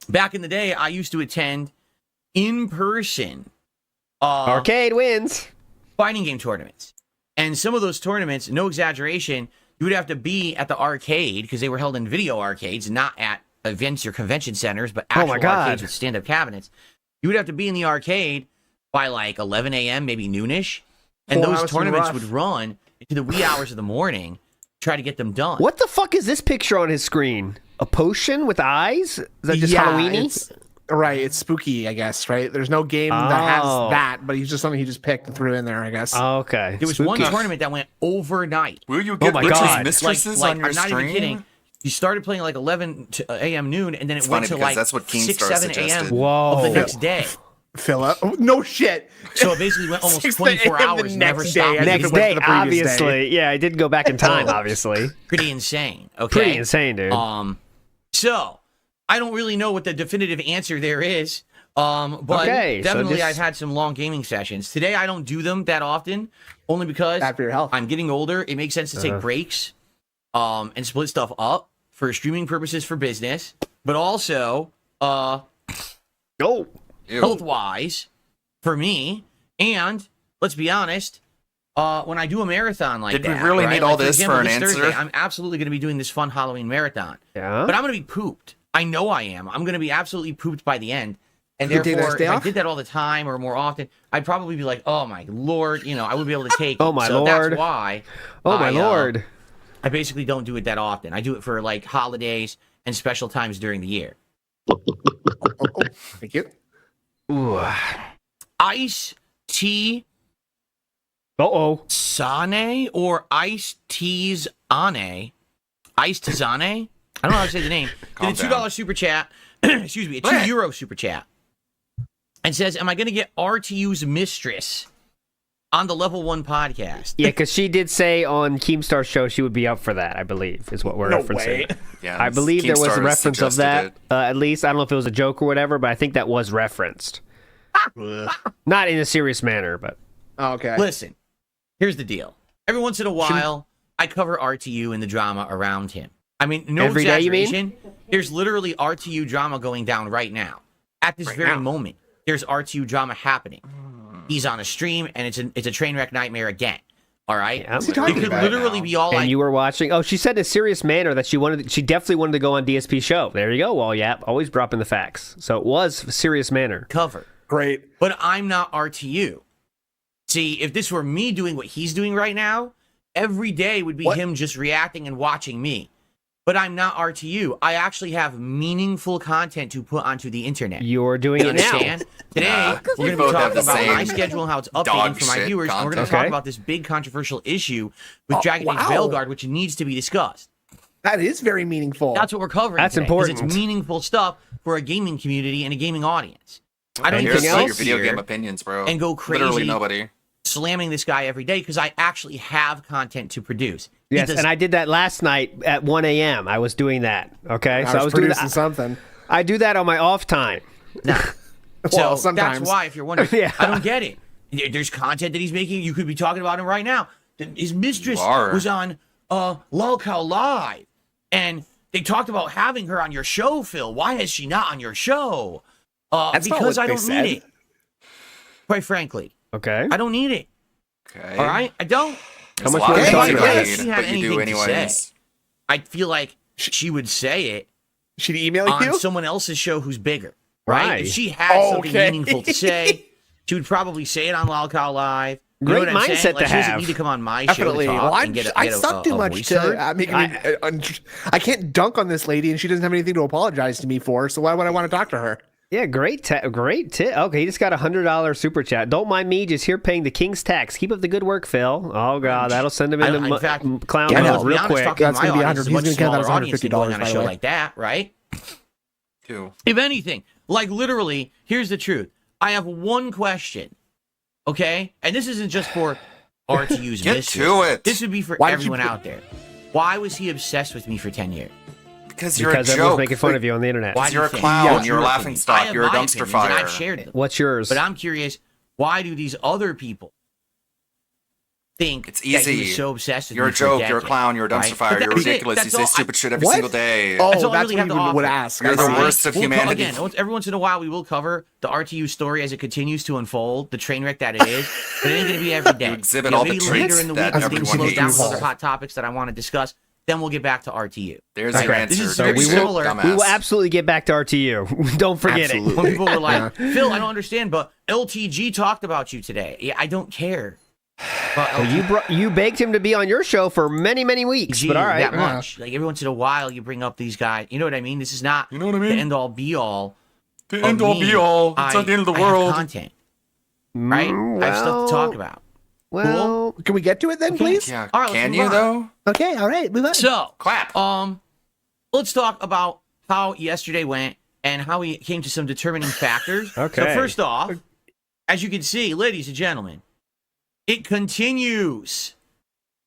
back in the day, I used to attend in person Arcade wins. fighting game tournaments. And some of those tournaments, no exaggeration, you would have to be at the arcade because they were held in video arcades, not at events or convention centers, but Oh my actual God. arcades with stand-up cabinets. You would have to be in the arcade by like 11 a.m., maybe noonish. And 4 those hours tournaments rough. would run into the wee hours of the morning, try to get them done. What the fuck is this picture on his screen? A potion with eyes? Is that just Halloween-y? Right, it's spooky, I guess, right? There's no game that has Oh. that, but he's just something he just picked and threw in there, I guess. Okay. There was one tournament that went overnight. Will you get Oh my witches' God. mistresses like, on your I'm not stream? even kidding. You started playing like 11 a.m. noon, and then it It's went funny to because like that's what 6, Keemstar 7 a.m. suggested. of the Whoa. next day. Philip? Oh, no shit. So it basically went almost 6 24 a.m. the hours, never next stopped. day. I Next think it went day, to the previous obviously. day. Yeah, I did go back in time, obviously. Pretty insane. Okay. Pretty insane, dude. So I don't really know what the definitive answer there is. But Okay, so definitely just- I've had some long gaming sessions. Today I don't do them that often, only because Bad for your health. I'm getting older. It makes sense to take breaks, and split stuff up for streaming purposes for business, but also health wise for me. And let's be honest, when I do a marathon like Did that, we really right? need all Like, this example, for an this answer? Thursday, I'm absolutely going to be doing this fun Halloween marathon. Yeah. But I'm going to be pooped. I know I am. I'm going to be absolutely pooped by the end. And You take that therefore, day if I off? did that all the time or more often, I'd probably be like, oh my Lord, you know, I would be able to take Oh it. my So Lord. that's why Oh my I, Lord. I basically don't do it that often. I do it for like holidays and special times during the year. Thank you. Ooh. Ice tea Sane or Ice Teas Ane? Ice Tizane? I don't know how to say the name. Did a $2 super chat. Excuse me, a €2 super chat. And says, am I going to get RTU's mistress on the Level 1 podcast? Yeah, because she did say on Keemstar's show she would be up for that, I believe, is what we're No referencing. way. Yeah, I believe there was a Keemstar reference of suggested that. it. At least, I don't know if it was a joke or whatever, but I think that was referenced. Not in a serious manner, but okay. Listen, here's the deal. Every once in a while, I cover RTU and the drama around him. I mean, no Every day, you mean? exaggeration. There's literally RTU drama going down right now. At this very moment, there's RTU drama happening. He's on a stream, and it's a train wreck nightmare again. All right? Yeah. It could literally be all And you were watching. Oh, she said in a serious manner that she definitely wanted to go on DSP show. There you go, Wall Yap. Always dropping the facts. So it was a serious manner. Cover. Great. But I'm not RTU. See, if this were me doing what he's doing right now, every day would be him just reacting and watching me. But I'm not RTU. I actually have meaningful content to put onto the internet. You're doing it now. Understand? Today, we're going to be talking about my schedule and how it's updating for my viewers. And we're going to talk about this big controversial issue with Dragon Age Veilguard, which needs to be discussed. That is very meaningful. That's what we're covering. That's today, important. because it's meaningful stuff for a gaming community and a gaming audience. I don't Here's think your else video here game opinions, bro. and go crazy. Literally nobody. Slamming this guy every day because I actually have content to produce. Yes, and I did that last night at 1 a.m. I was doing that. Okay, I was doing producing something. I do that on my off time. So sometimes. that's why, if you're wondering, Yeah. I don't get it. There's content that he's making. You could be talking about him right now. His mistress was on Lolcow Live, and they talked about having her on your show, Phil. Why is she not on your show? That's not because what I they don't said. need it. Quite frankly. Okay. I don't need it. Okay. All right? I don't. How much more more things you talking about? don't If need, she had but you do anything to anyways. say, I feel like she would say it She'd email on you? someone else's show who's bigger, right? Right. If she had something Okay. meaningful to say, she would probably say it on Lolcow Live. You Great know what I'm mindset saying? Like, to she doesn't have. need to come on my Definitely. show to Well, talk and get I a suck too much voice heard. to. I can't dunk on this lady, and she doesn't have anything to apologize to me for. So why would I want to talk to her? Yeah, great tip. Okay, he just got a $100 super chat. Don't mind me, just here paying the king's tax. Keep up the good work, Phil. Oh God, that'll send him into in fact, clown yeah, hell let's be real honest, quick. talking to That's my gonna be audience is a 100. much He's gonna count that as smaller audience than going $150, on by a the show way. like that, right? Two. If anything, like literally, here's the truth. I have one question, okay? And this isn't just for RTU's Get mistress. to it. This would be for Why did everyone you put- out there. Why was he obsessed with me for 10 years? Because you're a Because everyone's joke. making fun of you on the internet. Why You're a do you think? clown. What's You're a your laughing opinion? stock. I have You're a my dumpster opinions, and fire. I've shared them. What's yours? But I'm curious, why do these other people think It's that he easy. was so obsessed with You're me a for joke. You're a decade, clown. You're a dumpster right? fire. But You're that's it. ridiculous. You That's say all stupid shit every What? single day. Oh, That's all I that's really what have you to offer. would ask. You're the All right? worst of We'll humanity. Again, every once in a while, we will cover the RTU story as it continues to unfold, the train wreck that it is. But it ain't going to be every day. You exhibit all the maybe later traits in the that week, when things everyone slow down hates. with other hot topics that I want to discuss. Then we'll get back to RTU. There's Right? your answer. This is So very we will- similar. Dumbass. We will absolutely get back to RTU. Don't forget it. When people were like, Phil, I don't understand, but LTG talked about you today. Yeah, I don't care. But Well, you begged him to be on your show for many, many weeks. LTG, But all right, that much. Like every once in a while, you bring up these guys. You know what I mean? This is not You know what I the mean? end all be all. The of end all me. be all. It's not the end of the I have world. content, right? I have stuff to talk about. Well, Can we get to it then, please? Yeah. All right, let's Can move you on. though? Okay, all right, move on. So, Clap. let's talk about how yesterday went and how we came to some determining factors. Okay. So first off, as you can see, ladies and gentlemen, it continues.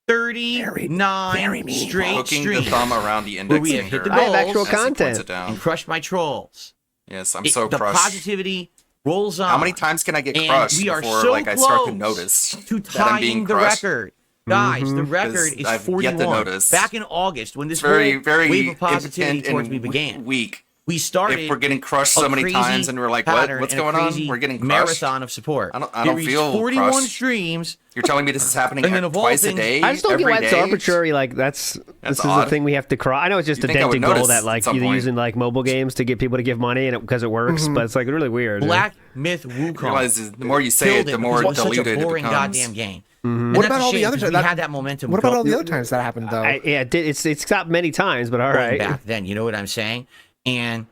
39 very meaningful. straight Hooking the streams thumb around the where index we have finger. hit the I have goals actual as he points content. it down. and crushed my trolls. Yes, I'm so The crushed. positivity rolls on. How many times can I get And crushed we are before so like I start to close notice to that I'm being tying the crushed? record? Guys, the record is I've yet 41. to notice. Back in August, when this Very, whole very wave of positivity and towards me began, weak. we started. If we're getting crushed so a many crazy times and we're like, pattern what's and a going on? crazy We're getting crushed. marathon of support. I It don't reached feel 41 crushed. streams. You're telling me this is happening And then of all twice a things- day? I just don't get every why it's day? arbitrary. Like this is the odd. thing we have to cross. I know it's just You'd a think I would dented goal notice that at like some you're point. using like mobile games to get people to give money and because it works, but it's like really weird. Black Myth You Wukong. realize the more you say killed it, the it more because it was diluted such a boring it becomes. goddamn game. What And that's about a all the shame, other 'cause times? we had that momentum? What about all the go- other times that happened though? Yeah, it's stopped many times, but all going right. back then, you know what I'm saying? And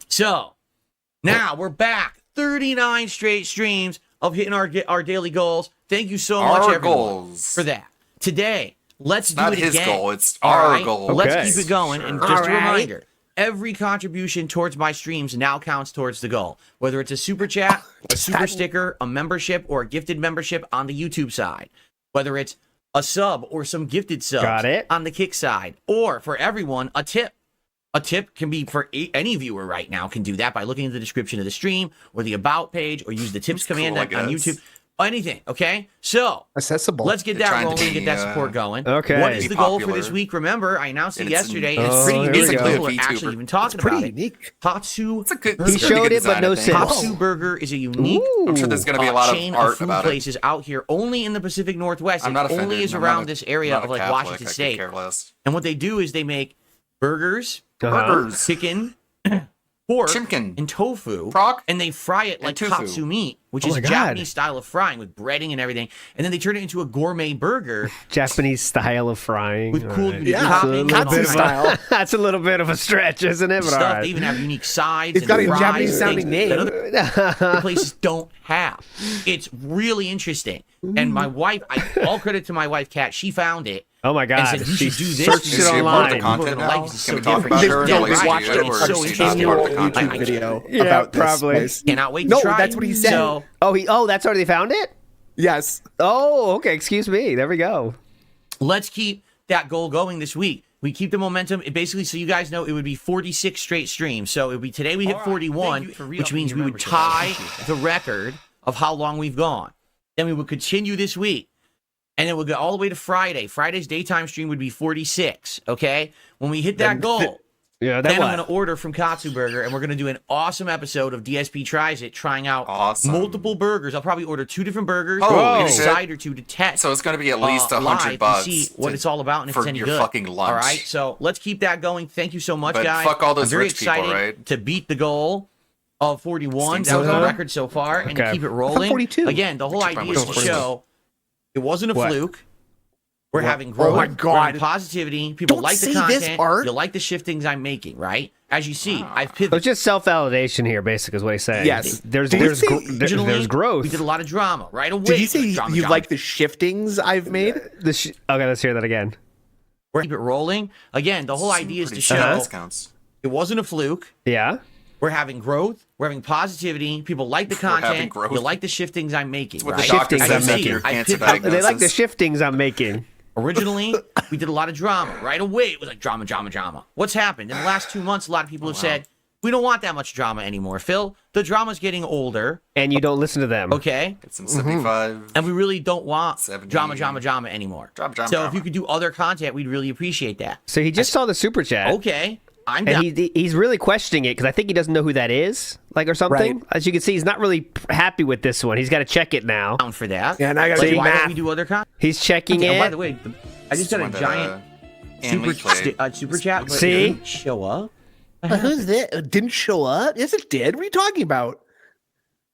so now we're back. 39 straight streams of hitting our daily goals. Thank you so much, Our everyone, goals. for that. Today, let's do not it his again. goal, it's All our right? goal. Let's Okay. keep it going. And Sure. just All a right. reminder, every contribution towards my streams now counts towards the goal. Whether it's a super chat, a super sticker, a membership, or a gifted membership on the YouTube side. Whether it's a sub or some gifted subs Got it. on the Kick side. Or for everyone, a tip. A tip can be for any viewer right now can do that by looking at the description of the stream or the about page or use the tips command on YouTube. Anything, okay? So, accessible. Let's get that rolling, get that support going. Okay. What is the goal for this week? Remember, I announced it yesterday, and it's pretty unique. People are actually even talking about it. Unique. Tatsu. He showed it, but no sense. Tatsu Burger is a unique I'm sure there's going to be a lot of chain art of food about places out here, only in the Pacific Northwest. I'm not It only offended. is I'm around not a- this area I'm not of a like Catholic. Washington I could State. care less. And what they do is they make burgers, Burgers. chicken, pork, Chimkin. and tofu, Frog. and they fry it like tofu. katsu meat, which Oh is my a God. Japanese style of frying with breading and everything. And then they turn it into a gourmet burger Japanese style of frying. with cool Alright. toppings and all Katsu that style. That's a little bit of a stretch, isn't it? But all stuff. right. They even have unique sides. It's got and a fries Japanese and sounding things name. that other places don't have. It's really interesting. And my wife, all credit to my wife, Kat, she found it. Oh my And God. said, you She should do this. searched This it is part of the online. content People are gonna now? like this. It's Can so we talk different. about it, or Yeah, do we right. watch it, It's or so is it interesting. not part of the YouTube content? video Yeah, about this probably. place. Cannot wait to No, try that's it. what he said. So, That's already found it? Yes. Oh, okay. Excuse me. There we go. let's keep that goal going this week. We keep the momentum. It basically, so you guys know, it would be 46 straight streams. So it would be today we hit 41, which means we would tie the record of how long we've gone. Then we would continue this week. And then we'll go all the way to Friday. Friday's daytime stream would be 46, okay? When we hit that goal, Yeah, then I'm going to order from Katsu Burger, and we're going to do an awesome episode of DSP Tries It, trying out multiple burgers. I'll probably order 2 different burgers Holy and a shit. side or 2 to test. So it's going to be at least live $100 to see what it's all about and if for it's any your good. fucking lunch. All right, so let's keep that going. Thank you so much, But guys. fuck all those I'm very rich people, excited right? to beat the goal of 41. Stinks That was so the good. record so far, and to Okay. keep it rolling. 42. Again, the whole Check my idea is to list. show it wasn't a What? fluke. We're having Oh growth. my We're God. having positivity. People Don't like the say content. this, Art. You like the shiftings I'm making, right? As you see, I've So pivoted. it's just self-validation here, basically, is what he's saying. Yes. There's Did you there's say Originally, there's growth. We did a lot of drama right away. Did you say Drama, you drama. like the shiftings I've made? Okay, let's hear that again. We're keep it rolling. Again, the whole idea is to Pretty show sure discounts. it wasn't a fluke. Yeah. We're having growth. We're having positivity. People like the having content. growth. You like the shiftings I'm making. What right? the doctor Shiftings says I'm after making. your I cancer pivoted. diagnosis. They like the shiftings I'm making. Originally, we did a lot of drama. Right away, it was like drama, drama, drama. What's happened? In the last 2 months, a lot of people have said, we don't want that much drama anymore. Phil, the drama's getting older, And you don't listen to them. okay? Get some 75. And we really don't want 70. drama, drama, drama anymore. Drama, drama, so drama. if you could do other content, we'd really appreciate that. So he just saw the super chat. Okay, I'm And down. he's really questioning it because I think he doesn't know who that is, like, or something. Right. As you can see, he's not really happy with this one. He's got to check it now. Down for that. Yeah, and I gotta Like, do why don't math. we do other content? He's checking Oh, it. by the way, I just got a One that, giant Anne Lee played. super chat. But See? it didn't show up. Who's that? It didn't show up? Yes, it did. What are you talking about?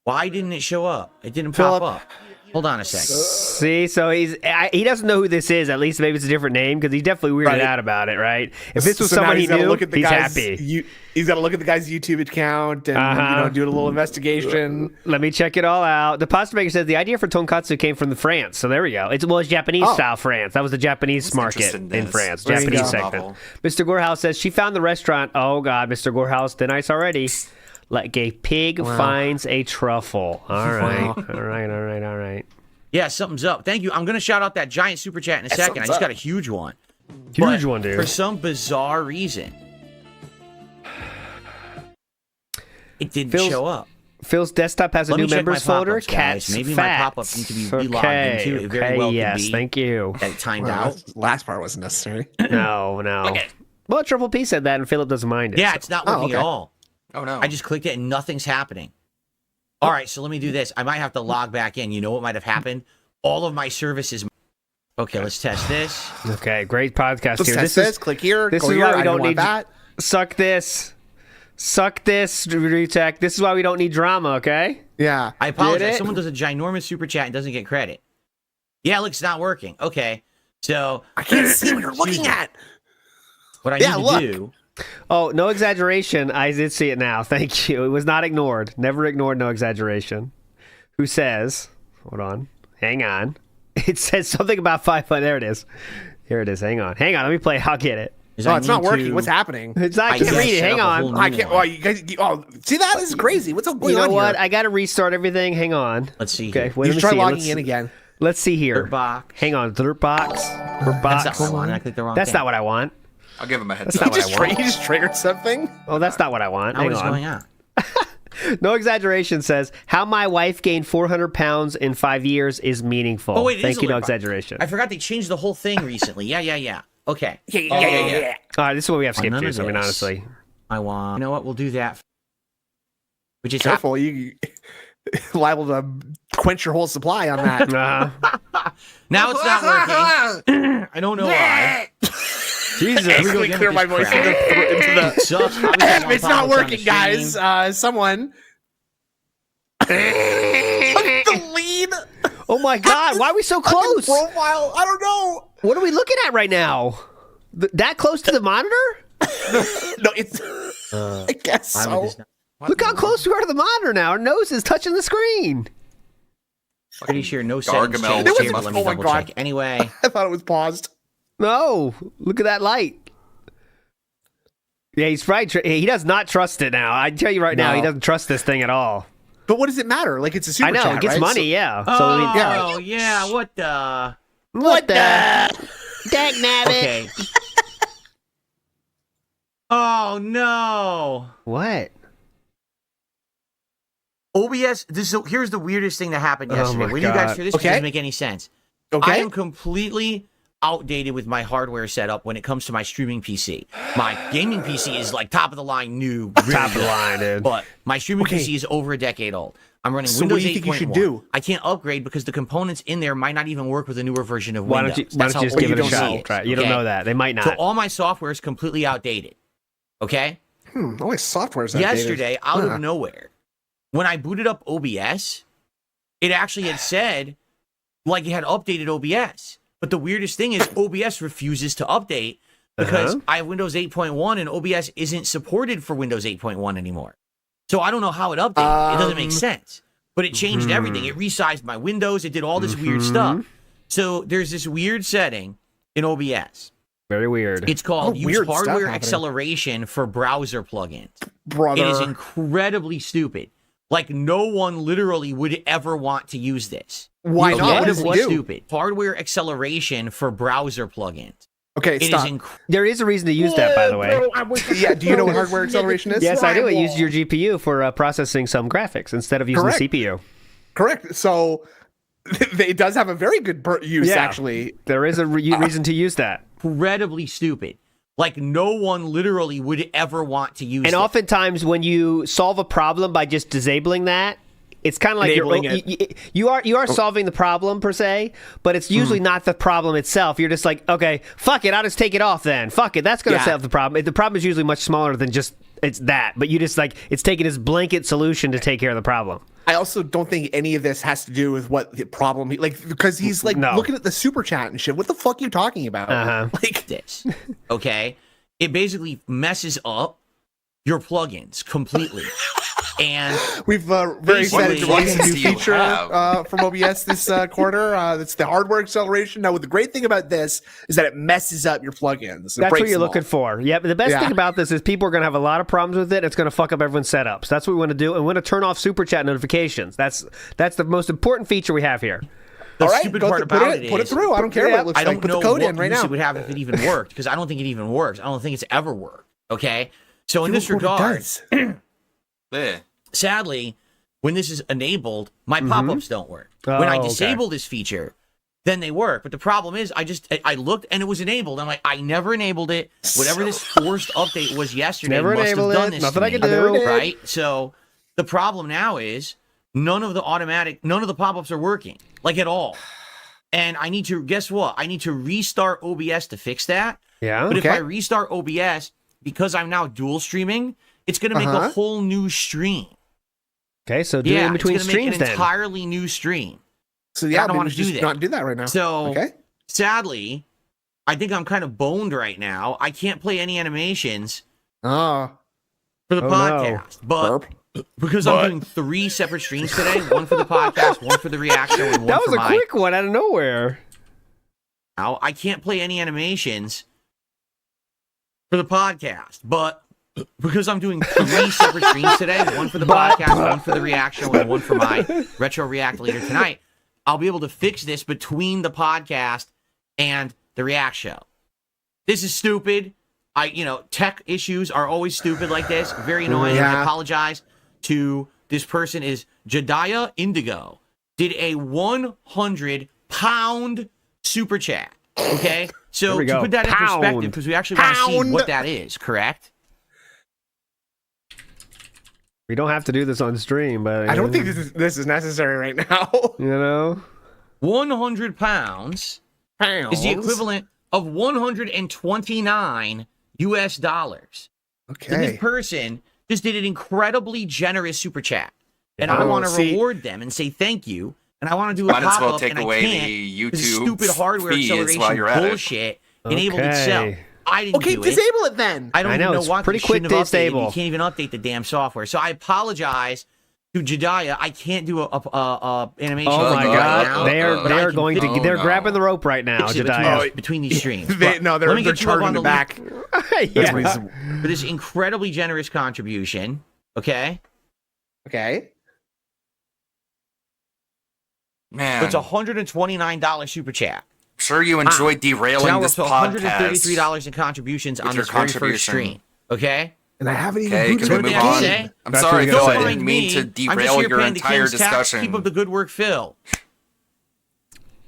Why didn't it show up? It didn't Philip. pop up. Hold on a second. See, so he doesn't know who this is. At least maybe it's a different name because he's definitely weirded Right. out about it, right? If this was So now someone he he's gotta knew, look at the he's guy's, happy. He's got to look at the guy's YouTube account and do a little investigation. Let me check it all out. The pasta maker says the idea for tonkatsu came from France. So there we go. It was Japanese style France. That was the Japanese market interested in in this. France. There you Japanese go. segment. Novel. Mr. Gorehouse says she found the restaurant. Oh God, Mr. Gorehouse, thin ice already. Like a pig finds a truffle. All right, all right. Yeah, something's up. Thank you. I'm going to shout out that giant super chat in a second. I something's just up. got a huge one. Huge But one, dude. For some bizarre reason, it didn't Phil's- show up. Phil's desktop has a Let new me check members my folder. pop-ups, guys. Cats, Maybe fats. my pop-ups need to be relogged into. It very well could yes, be. thank you. That it timed Wow, out. that last part wasn't necessary. No. Okay. Well, Triple P said that, and Philip doesn't mind it. Yeah, so- it's not working okay. at all. Oh, no. I just clicked it and nothing's happening. All right, so let me do this. I might have to log back in. You know what might have happened? All of my services. Okay, let's test this. Okay, great podcast Let's here. test this. Click here. This go is here. why we I don't want need that. Suck this, Retech. This is why we don't need drama. Okay. Yeah. I Did apologize. it? Someone does a ginormous super chat and doesn't get credit. Yeah, look, it's not working. Okay, so I can't see what you're looking at. what I Yeah, need look. to do. Oh, no exaggeration. I did see it now. Thank you. It was not ignored. Never ignored. No exaggeration. Who says? Hold on. Hang on. It says something about 5 foot. There it is. Here it is. Hang on. Let me play. I'll get it. Is Oh, I it's not need working. to- What's happening? It's not. I can't guess read it. set Hang up a whole on. new I can't. one. Oh, you guys. Oh, see that? This is crazy. What's going You know on what? here? I got to restart everything. Hang on. Let's see Okay. here. Wait, You let me try see. logging in again. Let's see here. Dirtbox. Hang on. Dirtbox. That's not what I want. I clicked the wrong That's thing. not what I want. I'll give him a heads That's up. not what I want. He just triggered something. Oh, that's not what I want. Now Hang what is going on? No exaggeration says how my wife gained 400 pounds in 5 years is meaningful. Oh, wait, it Thank is you. a No lip- exaggeration. I forgot they changed the whole thing recently. Yeah. Okay. Yeah. All right, this is what we have skipped none through. of So I mean, this. honestly, I want. You know what? We'll do that. Which is Careful, you liable to quench your whole supply on that. Now it's not working. I don't know why. Jesus, Let me go Let me again clear with my this voice crap. into the. It sucks. Obviously, I want It's not problems on the working, guys. stream. Someone. the lead. oh my God, why are we so close? Profile. I don't know. What are we looking at right now? That close to the monitor? No, it's. I guess so. Look how close we are to the monitor now. Our nose is touching the screen. Pretty sure no settings Gargamel changed was here, but let me oh my double God. check. Anyway, I thought it was paused. No, look at that light. Yeah, he's right. He does not trust it now. I tell you right now, he doesn't trust this thing at all. But what does it matter? Like it's a super I know, chat, it gets right? money, So- yeah. oh yeah, what the? What the? Dag nabbit. Okay. Oh no. What? OBS. Here's the weirdest thing that happened Oh yesterday. my When you guys God. hear this, it Okay. doesn't make any sense. Okay. I am completely outdated with my hardware setup when it comes to my streaming PC. My gaming PC is like top of the line new. Really Top of the good. line, dude. But my streaming Okay. PC is over a decade old. I'm running So what Windows do you think you 8.1. should do? I can't upgrade because the components in there might not even work with a newer version of Why Windows. don't you That's how just old give it a the PC shot? is, Try it. You don't okay? know that. They might not. So all my software is completely outdated. Okay? All my software's outdated. Yesterday, out of nowhere, when I booted up OBS, it actually had said, like, it had updated OBS. But the weirdest thing is OBS refuses to update because I have Windows 8.1 and OBS isn't supported for Windows 8.1 anymore. So I don't know how it updated. It doesn't make sense. But it changed everything. It resized my windows. It did all this weird stuff. So there's this weird setting in OBS. Very weird. It's called use weird stuff hardware happening. acceleration for browser plugins. Brother. It is incredibly stupid. Like, no one literally would ever want to use this. Why not? What does it Incredibly do? stupid. Hardware acceleration for browser plugins. Okay, It is stop. There is a reason to use that, by the way. Yeah, do you know what hardware acceleration is? Yes, I do. It uses your GPU for processing some graphics instead of using Correct. the CPU. Correct. So it does have a very good use, Yeah. actually. There is a reason to use that. Incredibly stupid. Like, no one literally would ever want to use And it. oftentimes, when you solve a problem by just disabling that, it's kind of like Enabling it. you are solving the problem per se, but it's usually not the problem itself. You're just like, okay, fuck it, I'll just take it off then. Fuck it, that's gonna Yeah. solve the problem. The problem is usually much smaller than just it's that, but you just like it's taking this blanket solution to take care of the problem. I also don't think any of this has to do with what the problem, because he's like No. looking at the super chat and shit. What the fuck are you talking about? Like this. Okay? It basically messes up your plugins completely. And we've very excited to release a new plugins do you feature have? from OBS this quarter. That's the hardware acceleration. Now, the great thing about this is that it messes up your plugins. It That's what breaks you're them all. looking for. Yep. The best Yeah. thing about this is people are going to have a lot of problems with it. It's going to fuck up everyone's setups. That's what we want to do. And we want to turn off super chat notifications. That's the most important feature we have here. the All right, stupid go part through- put about it- it put it is- through. I don't care what it looks I don't like. Put know the code what in right use now. it would have if it even worked, because I don't think it even works. I don't think it's ever worked. Okay? So in You this know what it regard, does. Yeah. sadly, when this is enabled, my pop-ups don't work. Oh, when I okay. disable this feature, then they work. But the problem is, I looked and it was enabled. I'm like, I never enabled it. Whatever this forced update was yesterday Never must have enabled done it. this Nothing to I me, can do. right? So the problem now is none of the pop-ups are working, like at all. And I need to, guess what? I need to restart OBS to fix that. Yeah. But if Okay. I restart OBS, because I'm now dual streaming, it's going to make a whole new stream. Okay, so do it in between it's gonna streams make an then. entirely new stream. So yeah, I don't maybe want we to do just that. not do that right now. So okay. sadly, I think I'm kind of boned right now. I can't play any animations Oh, for the Oh, no. podcast, but because I'm doing 3 separate streams today, one for the podcast, one for the reaction, and one That for was a my. quick one out of nowhere. Now, I can't play any animations for the podcast, but because I'm doing 3 separate streams today, one for the podcast, one for the reaction, and one for my retro react later tonight, I'll be able to fix this between the podcast and the react show. This is stupid. Tech issues are always stupid like this. Very annoying. Yeah. I apologize to this person. Is Jediah Indigo did a 100-pound super chat. Okay, so to put that in perspective, because we actually want to see what that is. Correct. We don't have to do this on stream, but I don't think this is necessary right now. 100 pounds is the equivalent of 129 US dollars. Okay. So this person just did an incredibly generous super chat. And I want to reward them and say thank you. And I want to do a Might as well pop-up, take and I away can't. the This YouTube stupid hardware fees while acceleration you're at it. bullshit enabled itself. I didn't do it. Disable it then. I don't even know it's why. pretty They shouldn't quick have to disable. updated. You can't even update the damn software. So I apologize to Jediah. I can't do a animation. Oh my right God! now, They're but I can fix it. they're grabbing the rope right now, Fix it Jediah. between these streams. They're Let me get you up charging on the back. Yeah. for this incredibly generous contribution. Okay. Okay. Man, So it's $129 super chat. sure you enjoyed So derailing now we're this up to podcast. $133 in contributions with on your this very first contribution. stream. Okay. And I haven't even Okay, booted can we it move yet. on? Say? I'm That's sorry, what Phil. you're I saying. didn't mean to I'm just derail here your paying the entire king's tax. discussion. Keep up the good work, Phil.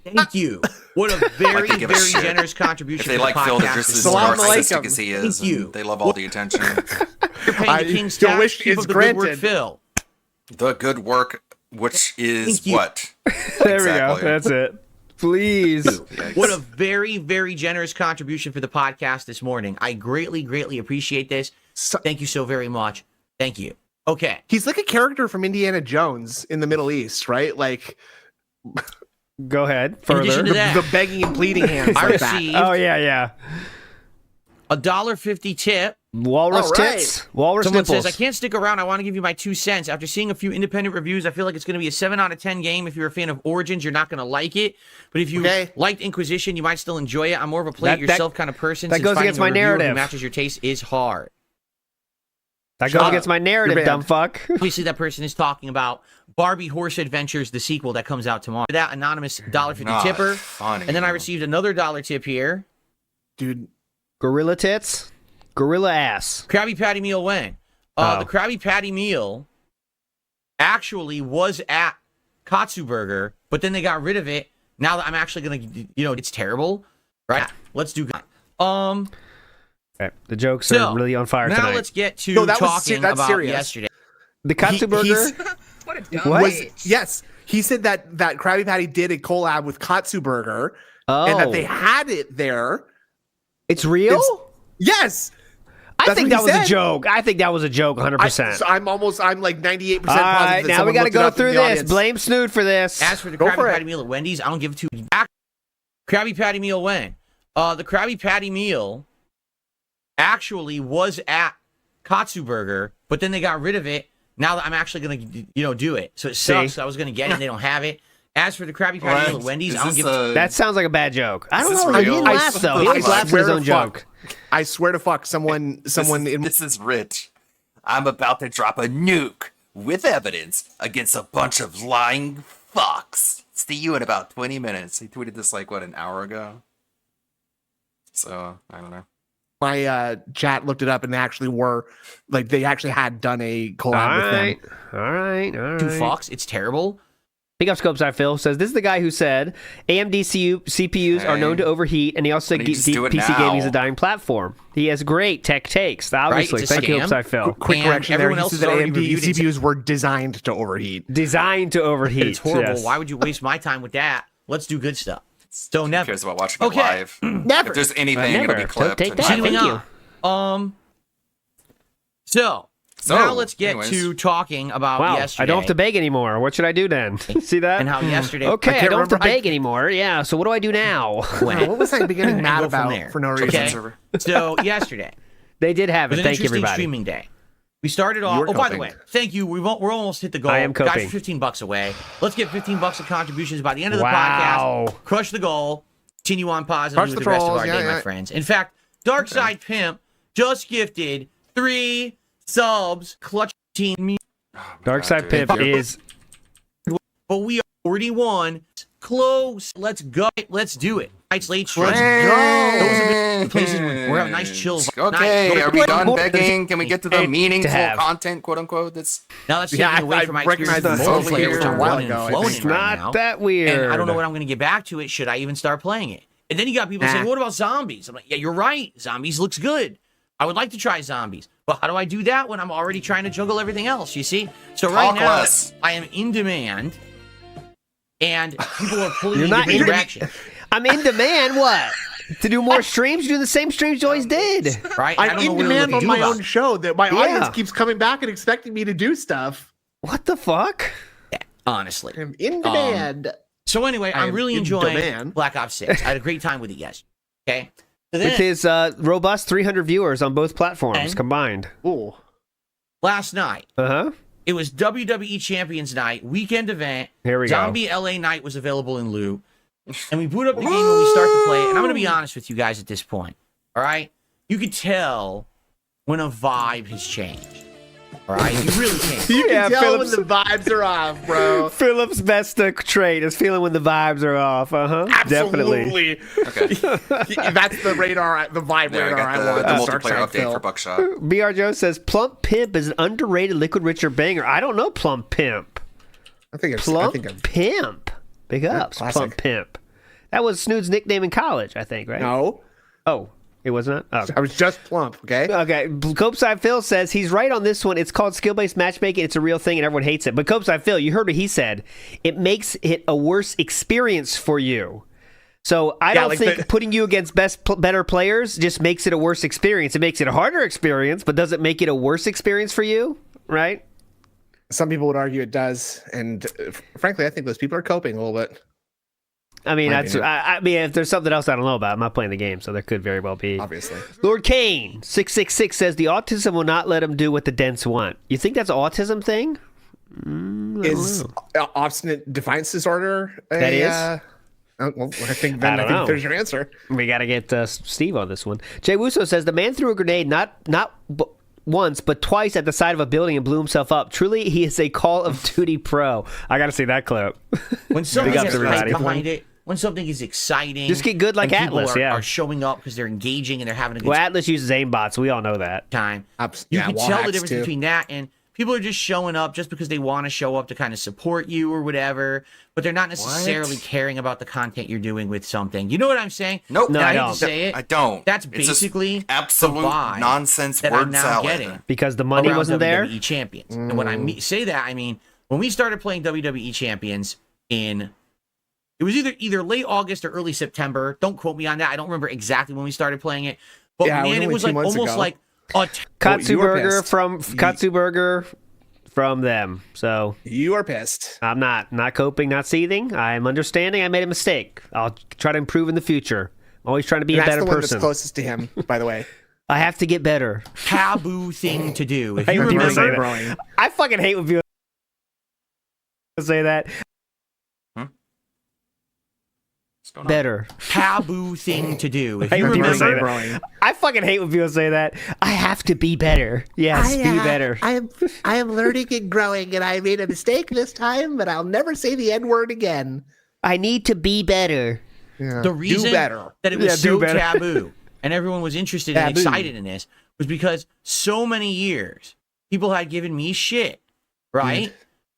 Thank you. What a very, give a very shit. generous contribution. If they to like the Phil, they're podcast just this as morning. narcissistic as he is. Thank you. And they love all the attention. You're paying the king's your tax. wish Keep is up the good work, granted. Phil. The good work, which is Thank you. what? There we Exactly. go. That's it. Please. Yikes. What a very, very generous contribution for the podcast this morning. I greatly, greatly appreciate this. Thank you so very much. Thank you. Okay. He's like a character from Indiana Jones in the Middle East, right? Like, Go ahead. In Further. addition to that, the begging and pleading hands I like that. received Oh yeah. $1.50 tip. Walrus All right. tits. Walrus Someone nipples. says, I can't stick around. I want to give you my 2 cents. After seeing a few independent reviews, I feel like it's going to be a 7 out of 10 game. If you're a fan of Origins, you're not going to like it. But if you liked Inquisition, you might still enjoy it. I'm more of a play it yourself kind of person. that since goes finding against a my reviewer narrative. Who matches your taste is hard. That goes against my narrative, You're dumb banned. fuck. Obviously, that person is talking about Barbie Horse Adventures, the sequel that comes out tomorrow. That anonymous $1.50 Not tipper. funny. And then I received another $1 tip here. Dude, Gorilla tits. Gorilla ass. Krabby Patty meal when? The Krabby Patty meal actually was at Katsu Burger, but then they got rid of it. Now that I'm actually gonna, it's terrible, right? Let's do. Okay, the jokes So, are really on fire now tonight. let's get to No, that was talking that's about serious. yesterday. The Katsu Burger. Yes, he said that Krabby Patty did a collab with Katsu Burger, and that they had it there. It's real? Yes. I think That's that what was he a said. joke. I think that was a joke 100%. I'm like 98% All positive right, that now we someone got to looked it go up in through the this. audience. Blame Snood for this. As for the Go Krabby for Patty it. meal at Wendy's, I don't give it to you back. Krabby Patty meal when? The Krabby Patty meal actually was at Katsu Burger, but then they got rid of it. Now that I'm actually going to, do it. So it sucks. I was going to get it, and they don't have it. As for the Krabby Patty meal at Wendy's, I don't give it. That sounds like a bad joke. I don't this know. He real? didn't laugh, though. He always laughs at his own joke. I swear to fuck, someone This is rich. I'm about to drop a nuke with evidence against a bunch of lying fucks. See you in about 20 minutes. He tweeted this an hour ago. So, I don't know. My chat looked it up, and they actually had done a collab with them. All right. Two fucks. It's terrible. Big up Scopes Phil says this is the guy who said AMD CPUs are known to overheat, and he also said Why don't you just do it PC now? gaming is a dying platform. He has great tech takes. Obviously, It's a thank you, scam. Phil. Quick And correction there. everyone He else said has that already AMD reviewed it. CPUs were designed to overheat. Designed to overheat. It's horrible. Yes. Why would you waste my time with that? Let's do good stuff. So Who never. cares about watching it Okay. live? Never. If there's anything, it'll be Never. clipped. Take and that. Continuing Thank on. So now let's get anyways. to talking about Wow, yesterday. I don't have to beg anymore. What should I do then? See that? And how yesterday. Okay, I, can't don't have to remember. beg anymore. Yeah, so what do I do now? What was I beginning mad Go from about there. for no reason? Okay. So yesterday They did have was it. an Thank you, interesting everybody. streaming day. We started off. were Oh, by the coping. way, thank you. We're almost hit the goal. I am Guys, coping. are $15 away. Let's get $15 of contributions by the end of the Wow. podcast. Crush the goal. Continue on positively Crush with the the rest of trolls, our yeah, day, my yeah. friends. In fact, Darkside Pimp just gifted 3 subs. Clutch team me. Darkside Pimp is But we are 41 close. Let's go. Let's do it. Tonight's late stream. Let's Those have been go. the places where we're having nice chill. Okay, are we done begging? Can we get to the meaningful have. content, quote unquote? That's Now let's take Yeah, it away I from my recognized experience the with song multiplayer, which I'm a while running ago, and I flowing think. in right Not now. that weird. And I don't know when I'm going to get back to it. Should I even start playing it? And then you got people saying, what about zombies? I'm like, yeah, you're right. Zombies looks good. I would like to try zombies. But how do I do that when I'm already trying to juggle everything else, you see? So right now, less. I am in demand. And people are pulling You're me in not different in directions. I'm in demand. What? To do more streams? You do the same streams you always did. Right? I I'm don't know in what demand to on do my about own it. show that my Yeah. audience keeps coming back and expecting me to do stuff. What the fuck? Honestly. I'm in demand. So anyway, I I'm am really in enjoying demand. Black Ops 6. I had a great time with you guys. Okay? So then, With his robust 300 viewers on both platforms And- combined. Ooh. last night, Uh-huh. it was WWE Champions Night, weekend event. Here we go. Zombie LA Night was available in lieu. And we boot up the game when we start to play it. And I'm going to be honest with you guys at this point. All right? You could tell when a vibe has changed. All right? You really can. You can Yeah, tell Phillips- when the vibes are off, bro. Philip's best trait is feeling when the vibes are off. Uh-huh. Definitely. Absolutely. That's the radar, the vibe there. I radar I got want. the to start multiplayer saying, update Phil. for Buckshot. BR Joe says Plump Pimp is an underrated Liquid Richard banger. I don't know Plump Pimp. I think it's Plump I think Pimp. Big ups. classic. Plump Pimp. That was Snood's nickname in college, I think, right? No. Oh, it was not? Oh. I was just plump, okay? Okay, Copeside Phil says he's right on this one. It's called skill-based matchmaking. It's a real thing, and everyone hates it. But Copeside Phil, you heard what he said. It makes it a worse experience for you. So I don't think putting you against better players just makes it a worse experience. It makes it a harder experience, but does it make it a worse experience for you? Right? Some people would argue it does, and frankly, I think those people are coping a little bit. I mean, My that's. opinion. I mean, if there's something else I don't know about, I'm not playing the game, so there could very well be. Obviously. Lord Kane 666 says the autism will not let him do what the dents want. You think that's an autism thing? I don't Is know. obstinate defiance disorder That is? well, I think I don't know. there's your answer. We got to get Steve on this one. Jay Wusso says the man threw a grenade not once but twice at the side of a building and blew himself up. Truly, he is a Call of Duty pro. I got to see that clip. When something Big ups, has hype everybody. behind it, when something is exciting, Just get good like and people Atlas, are, yeah. are showing up because they're engaging and they're having a good Well, Atlas uses aimbots. We all know that. time. You yeah, can wall tell the hacks, difference too. between that and people are just showing up just because they want to show up to kind of support you or whatever, but they're not necessarily caring about the content you're doing with something. You know what I'm saying? Nope. And No, I hate don't. to say it. I don't. That's It's just basically absolute the vibe nonsense that word I'm now salad. getting Because the money around wasn't there? WWE Champions. And when I say that, I mean when we started playing WWE Champions it was either late August or early September. Don't quote me on that. I don't remember exactly when we started playing it. But Yeah, man, it it was was only like 2 months almost ago. like a Katsu you were Burger pissed. from Katsu Burger from them. So You are pissed. I'm not coping, not seething. I'm understanding I made a mistake. I'll try to improve in the future. I'm always trying to be And a that's better the one person. that's closest to him, by the way. I have to get better. taboo thing to do. If I you hate when people say remember, that. growing. I fucking hate when people say that. Better. taboo thing to do. If I hate you when people say remember, that. I fucking hate when people say that. I have to be better. Yes, be better. I am learning and growing, and I made a mistake this time, but I'll never say the N word again. I need to be better. Yeah. the reason do better. that it was Yeah, do so better. taboo and everyone was interested and Taboo. excited in this was because so many years people had given me shit, right,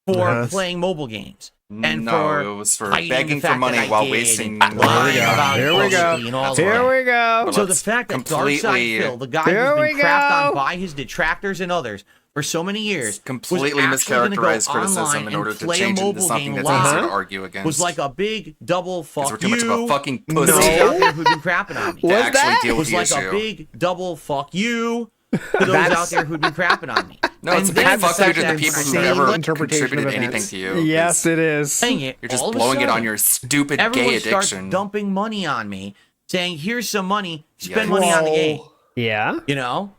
for Yes. playing mobile games. And No, for it was for hiding the begging for fact money that I while did wasting and lying about it Here we go. publicly and all of Here that. we go. So the Let's fact that completely- Darkside Phil, the guy Here who's we been crapped go. on by his detractors and others for so many years, Completely was actually gonna go mischaracterized criticism online in order and to play a change it into mobile something game that's easier live to argue against. was like a big double fuck we're too much of a you. fucking to pussy. those out there who've been crapping on me. To actually that? deal It with was the like issue. a big double fuck you to those out there who'd been crapping on me. No, it's a And big then fuck the you to fact the people that who same never interpretation contributed of anything events. to you. Yes, it is. saying it, You're just all of a blowing it on sudden, your stupid everyone gay starts addiction. dumping money on me, saying, "Here's some money, spend Yikes. money on the game." Yeah. You know,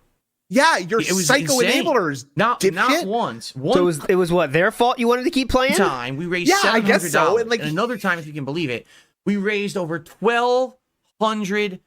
Yeah, you're it was psycho insane. enablers. Not dipshit. once. So One it was what, their fault you wanted to keep playing? time we raised Yeah, I $700, guess so, and, like- and another time, if you can believe it, we raised over $1,200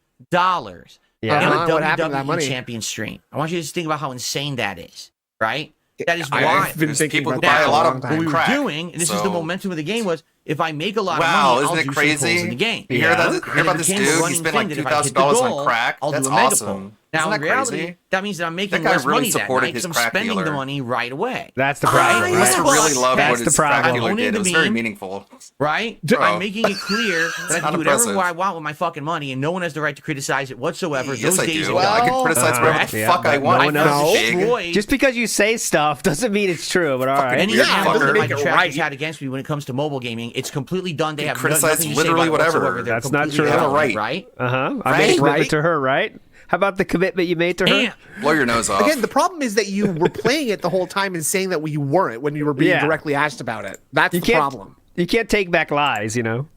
Yeah. in a What happened to that WWE money? champion stream. I want you to just think about how insane that is, right? That is why I've been thinking people about who buy that a lot of long what we were crack, doing, and this is the so- momentum of the game, was if I make a lot of Wow, money, isn't I'll it do some crazy? pulls in the game. You hear that? And Hear it about this became a dude? He running spent thing like that if I hit the $2,000 goal, on crack. I'll That's do a mega awesome. pull. Now, Isn't in that reality, crazy? that means that I'm making That guy less really money that supported night his because I'm crack spending the dealer. money right away. That's the problem. I must have really loved That's what the his crack problem. dealer I'm did. owning It was the very meme. meaningful. Right? Bro. I'm making it clear that I not can do whatever impressive. I want with my fucking money, and no one has the right to criticize it whatsoever. Yes, Those I days do. are I gone. can criticize whatever the fuck I want. I I'm felt big. destroyed. Just because you say stuff doesn't mean it's true, but all right. Any Yeah, it ammo doesn't that my make it detractors right. had against me when it comes to mobile gaming, it's completely done. They have criticize nothing to literally say about whatever. it whatsoever. They're That's not completely true. irrelevant, Right. I Right? made a commitment Right? to her, right? How about the commitment you made to her? And Blow your nose off. Again, the problem is that you were playing it the whole time and saying that you weren't when you were being Yeah. directly asked about it. That's You the can't- problem. You can't take back lies, you know?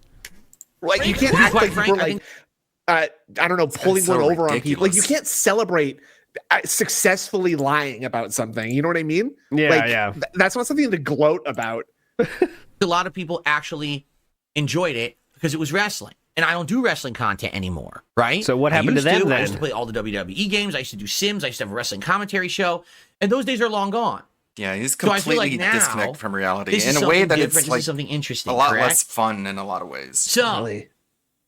Like you can't To be act quite like you frank, were I like, I don't know, pulling so one over on people. Like you ridiculous. can't celebrate successfully lying about something. You know what I mean? Yeah, like, yeah. That's not something to gloat about. a lot of people actually enjoyed it because it was wrestling. And I don't do wrestling content anymore, right? So what I happened to used them I then? used to play all the WWE games. I used to do Sims. I used to have a wrestling commentary show. And those days are long gone. Yeah, he's So I feel completely like now, disconnected from reality this is in a way something that different. it's This like is something interesting, a lot correct? less fun in a lot of ways. So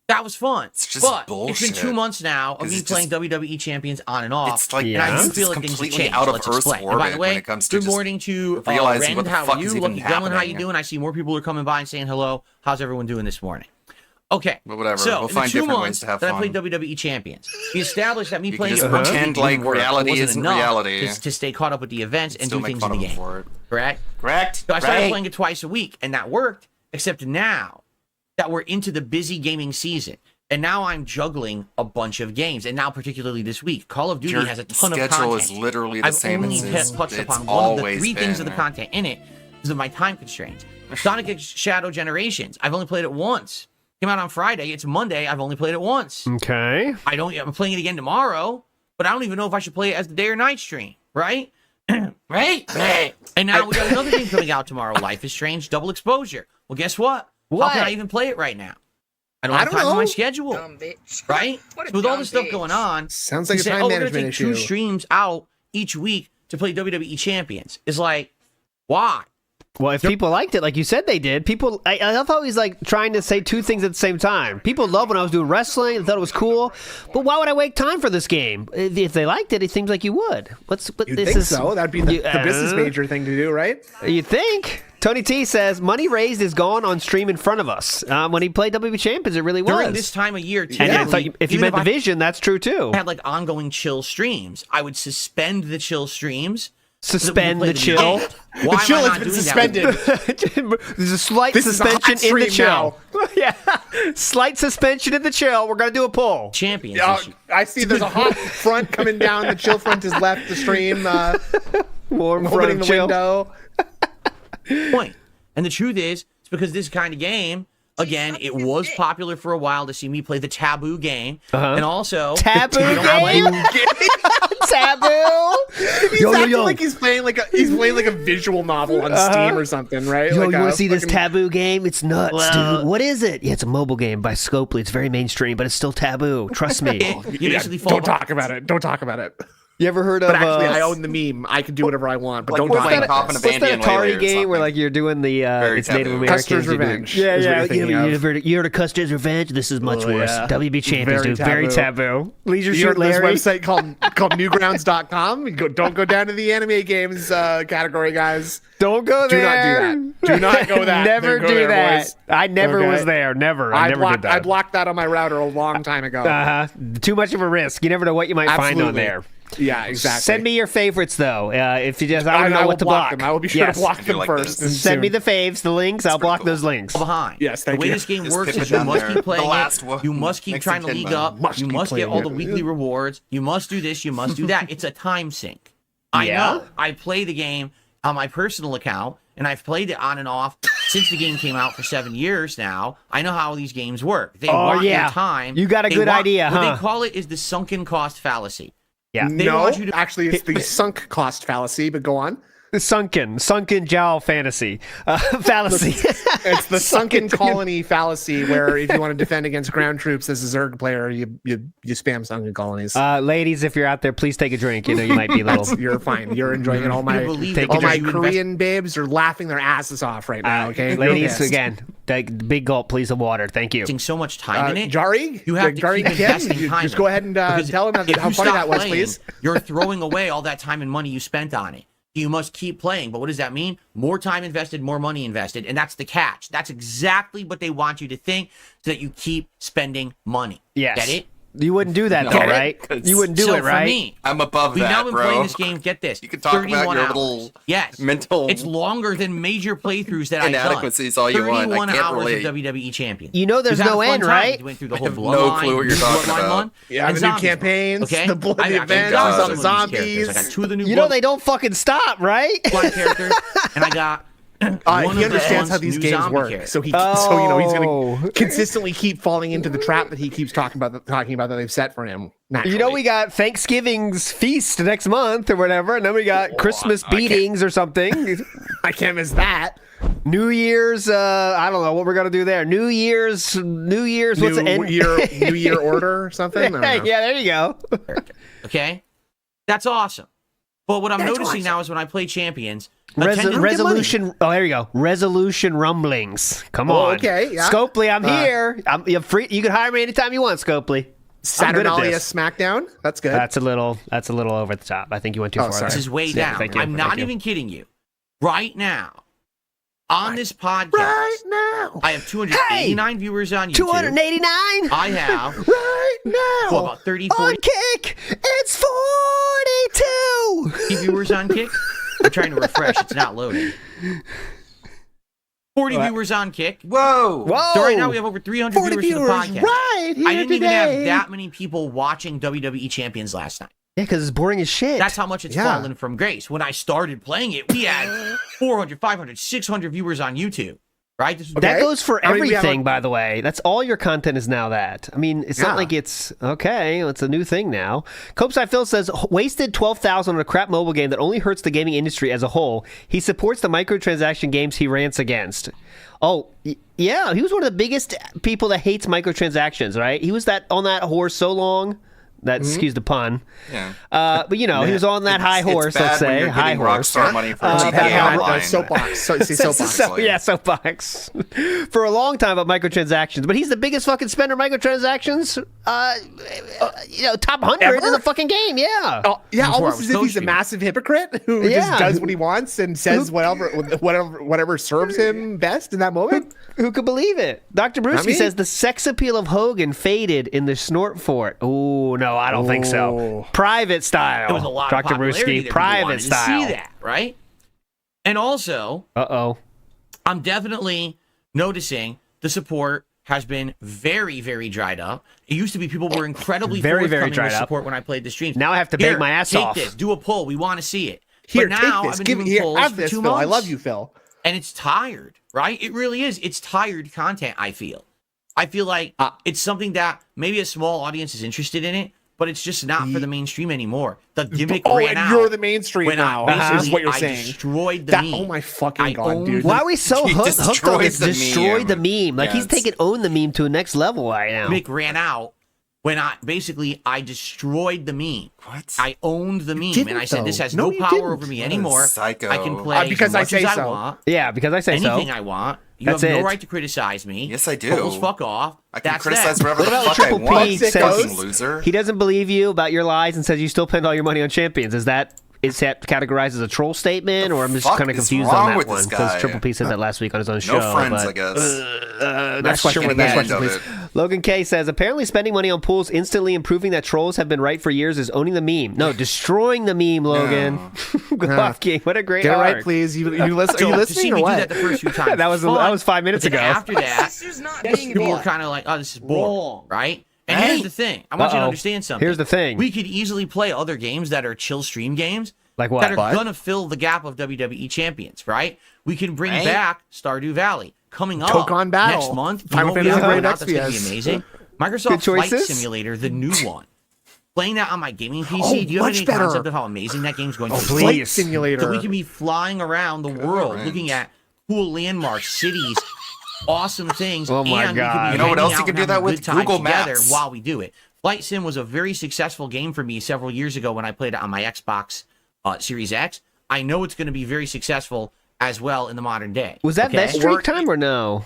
that was fun. It's just but bullshit. it's been 2 months now of 'Cause me it's playing just- WWE champions on and off. It's like and I do it's feel like things have completely changed. out of Let's Earth's explain. And orbit by the way, when it comes to good just morning to realizing Rend. what the How fuck are is you? even Lucky Dylan, how you happening. doing? I see more people are coming by and saying hello. How's everyone doing this morning? Okay. But whatever. So, We'll in find the 2 different months ways to have that fun. I played WWE champions, we established that me You can playing just it once a pretend week like didn't work. reality It wasn't isn't enough reality. To stay caught up with the events and Still do make things fun in of the him game. for it. Correct? Correct. So I started Right. playing it twice a week, and that worked, except now that we're into the busy gaming season. And now I'm juggling a bunch of games. And now, particularly this week, Call of Duty Your has a ton of schedule content. is literally the I've same only as touched it's upon one of the always 3 things of the been. content in it because of my time constraints. Sonic Shadow Generations, I've only played it once. Came out on Friday. It's Monday. I've only played it once. Okay. I'm playing it again tomorrow, but I don't even know if I should play it as the day or night stream, right? right? And now we got another game coming out tomorrow, Life is Strange Double Exposure. Well, guess what? How can I even play it right now? I don't have time in my schedule, right? So with all this stuff going on, Sounds like you a say, time we're gonna management take 2 issue. streams out each week to play WWE Champions. It's like, why? Well, if people liked it, like you said they did, people, I love how he's like trying to say 2 things at the same time. People love when I was doing wrestling, thought it was cool, but why would I make time for this game? If they liked it, it seems like you would. You'd think so. That'd be the business major thing to do, right? You think? Tony T says, money raised is gone on stream in front of us. When he played WWE Champions, it really was. During this time of year, And I thought if you even meant Division, that's true too. I had like ongoing chill streams. I would suspend the chill streams. Suspend the chill. Why The chill am I has not been doing suspended. that? There's a slight This is a hot suspension in the stream chill. Yeah, slight suspension in the chill. We're gonna do a poll. Champions. I see there's a hot front coming down. The chill front is left the stream. Warm front opening of the chill. window. Point. And the truth is, it's because this kind of game, again, it was popular for a while to see me play the Taboo game, and also Taboo you don't game? like- Taboo. He's acting like he's playing like a visual novel on Steam or something, right? Yo, like you want to see this fucking- Taboo game? It's nuts, dude. What is it? Yeah, it's a mobile game by Scopely. It's very mainstream, but it's still taboo. Trust me. You basically fall Don't talk about it. Don't talk about it. You ever heard of? But actually, I own the meme. I can do whatever I want, but Like don't we're talk playing about Cop it. and What's that Abandon Lily Atari or game where something. like you're doing the it's Native taboo. Americans? Custer's you do- Revenge Yeah, is what yeah. you're thinking of. You heard of Custer's Revenge? This is much worse. yeah. WB Champions, Very dude. Very taboo. taboo. Leisure You Suit heard of this Larry. website called newgrounds.com? Don't go down to the anime games category, guys. Don't go Do there. not do that. Do not go that. Never Don't go do there, that. boys. I never Okay? was there. Never. I never did that. I blocked that on my router a long time ago. Too much of a risk. You never know what you might find on Absolutely. there. Yeah, exactly. Send me your favorites though. If you just, I don't know will what to block block. them. I will be sure Yes. to block them like first. this. Send me the faves, the links. I'll block those links. behind. Yes, the thank way you. this game Just works pip is it you down must there. keep playing The last it. one. You must keep Next trying to to league Kidman. up. You must get playing all the it. weekly rewards. You must do this. You must do that. It's a time sink. I know. I play the game on my personal account, and I've played it on and off since the game came out for 7 years now. I know how these games work. They want your time. You got a They good want- idea, What huh? they call it is the sunken cost fallacy. Yeah. They No, want you to actually, it's the sunk cost fallacy, but go on. sunken jowl fantasy fallacy. It's the sunken colony fallacy, where if you want to defend against ground troops as a Zerg player, you spam sunken colonies. Ladies, if you're out there, please take a drink. You know, you might be a little. You're fine. You're enjoying it. All my Korean babes are laughing their asses off right now. Okay, ladies, again, big gulp, please, of water. Thank you. So much time in it. Jari, you have to keep investing time. Just go ahead and tell him how funny that was, please. You're throwing away all that time and money you spent on it. You must keep playing. But what does that mean? More time invested, more money invested. And that's the catch. That's exactly what they want you to think, so that you keep spending money. Yes. Get it? You wouldn't do that, though, right? You wouldn't do it, right? For me, I'm above we've that, now been bro. playing this game, get this, You can talk about your hours. little yes. mental It's longer than major playthroughs that I've done. inadequacies all you want. I 31 can't hours relate. of WWE Champion. You know there's We've had no a fun end, time. right? We went through the I whole have no bloodline, clue what you're talking Bloodline about. one, Yeah, and the new zombies. campaigns, Okay? the blood I've actually events, got some some of these zombies. characters. I got 2 of the new You know they don't fucking stop, right? blood characters, and I got one He of the understands how ones these new games zombie work, characters. so he's going to consistently keep falling into the trap that he keeps talking about that they've set for him. Naturally. You know, we got Thanksgiving's feast next month or whatever, and then we got Christmas beatings or something. I can't miss that. New Year's, I don't know what we're gonna do there. New Year's, what's the end? New Year order or something? I don't know. Yeah, there you go. Okay? That's awesome. But what I'm noticing now is when I play Champions, Resolution. Oh, there you go. Resolution rumblings. Come on. Okay. Yeah. Scopely, I'm here. You're free. You can hire me anytime you want, Scopely. Saturnalia SmackDown. That's good. That's a little over the top. I think you went too far. Sorry. This is way down. Thank you. I'm not even kidding you. Right now, on this podcast, I have 289 viewers on YouTube. 289. I have right now. about 30, 40 on Kick. It's 42 viewers on Kick. I'm trying to refresh. It's not loading. 40 viewers on Kick. Whoa. So right now we have over 300 viewers for the podcast. Right here I didn't today. even have that many people watching WWE Champions last night. Yeah, because it's boring as shit. That's how much it's fallen from grace. When I started playing it, we had 400, 500, 600 viewers on YouTube. Right? That goes for everything, by the way. That's all your content is now that. I mean, it's not like it's, okay, it's a new thing now. Copeside Phil says, wasted $12,000 on a crap mobile game that only hurts the gaming industry as a whole. He supports the microtransaction games he rants against. Oh, yeah, he was one of the biggest people that hates microtransactions, right? He was on that horse so long. That excuse the pun. Yeah. But he was on that high horse. Let's say high horse. Rockstar money for GTA Online. Soapbox. Soapbox. For a long time about microtransactions, but he's the biggest fucking spender of microtransactions. Top 100 in the fucking game. Yeah. Almost as if he's a massive hypocrite who just does what he wants and says whatever serves him best in that moment. Who could believe it? Dr. Brewski says the sex appeal of Hogan faded in the Snort Fort. Oh no, I don't think so. Private style. There was a lot Dr. of popularity Brewski. there. Private style. To see that, right? And also, I'm definitely noticing the support has been very, very dried up. It used to be people were incredibly very forthcoming dried with up. support when I played the streams. Now I have to beg my ass off. Take this, do a poll. We want to see it. Here, but now take this. I've been doing polls have for this, 2 Phil. months. I love you, Phil. And it's tired, right? It really is. It's tired content, I feel. I feel like it's something that maybe a small audience is interested in it, but it's just not for the mainstream anymore. The gimmick ran out. You're the mainstream now. Is what you're saying. I destroyed the meme. Oh my fucking god, dude! Why are we so hooked on this? Destroyed the meme. Like he's taking the meme to a next level right now. Gimmick ran out when I destroyed the meme. What? I owned the meme, and I said this has no you power didn't. over me anymore. Psycho. I can play because as I much say as so. I want. Yeah, because I say anything I want. You That's have no it. right to criticize me. Yes, I do. Polls fuck off. I can That's criticize that. whatever What the about fuck I Triple want. P You says fucking loser. he doesn't believe you about your lies and says you still spend all your money on champions? Is that categorized as a troll statement, or I'm just fuck kind of is confused wrong on that with one this because guy? Triple P said that last week on his own show. No friends, but, I guess. next question. Next question. Logan K says apparently spending money on pools instantly improving that trolls have been right for years is owning the meme. No, destroying the meme, Logan. Good luck, King. What a great Get it arc. right, please. You listen? So, Are you to see listening me or do what? that the first few times. that was 5 minutes But then ago. After that, people were kind of like, "Oh, this is boring," right? And here's the thing: I want you to understand something. Here's the thing: we could easily play other games that are chill stream games. Like what? That are gonna fill the gap of WWE champions, right? We can bring back Stardew Valley coming up Dokkan Battle. next month. Final You know what we Fantasy have Brave coming out that's gonna be XPS. amazing. Good Microsoft Flight choices. Simulator, the new one. playing that on my gaming PC, do you have any concept of how amazing that game's going to be? Flight Simulator. So we can be flying around the world, looking at cool landmarks, cities, awesome things. Oh my and God. You know what else you can do that with? Google Maps. While we do it. Flight Sim was a very successful game for me several years ago when I played it on my Xbox Series X. I know it's going to be very successful as well in the modern day. Was that Vest Streak time or no?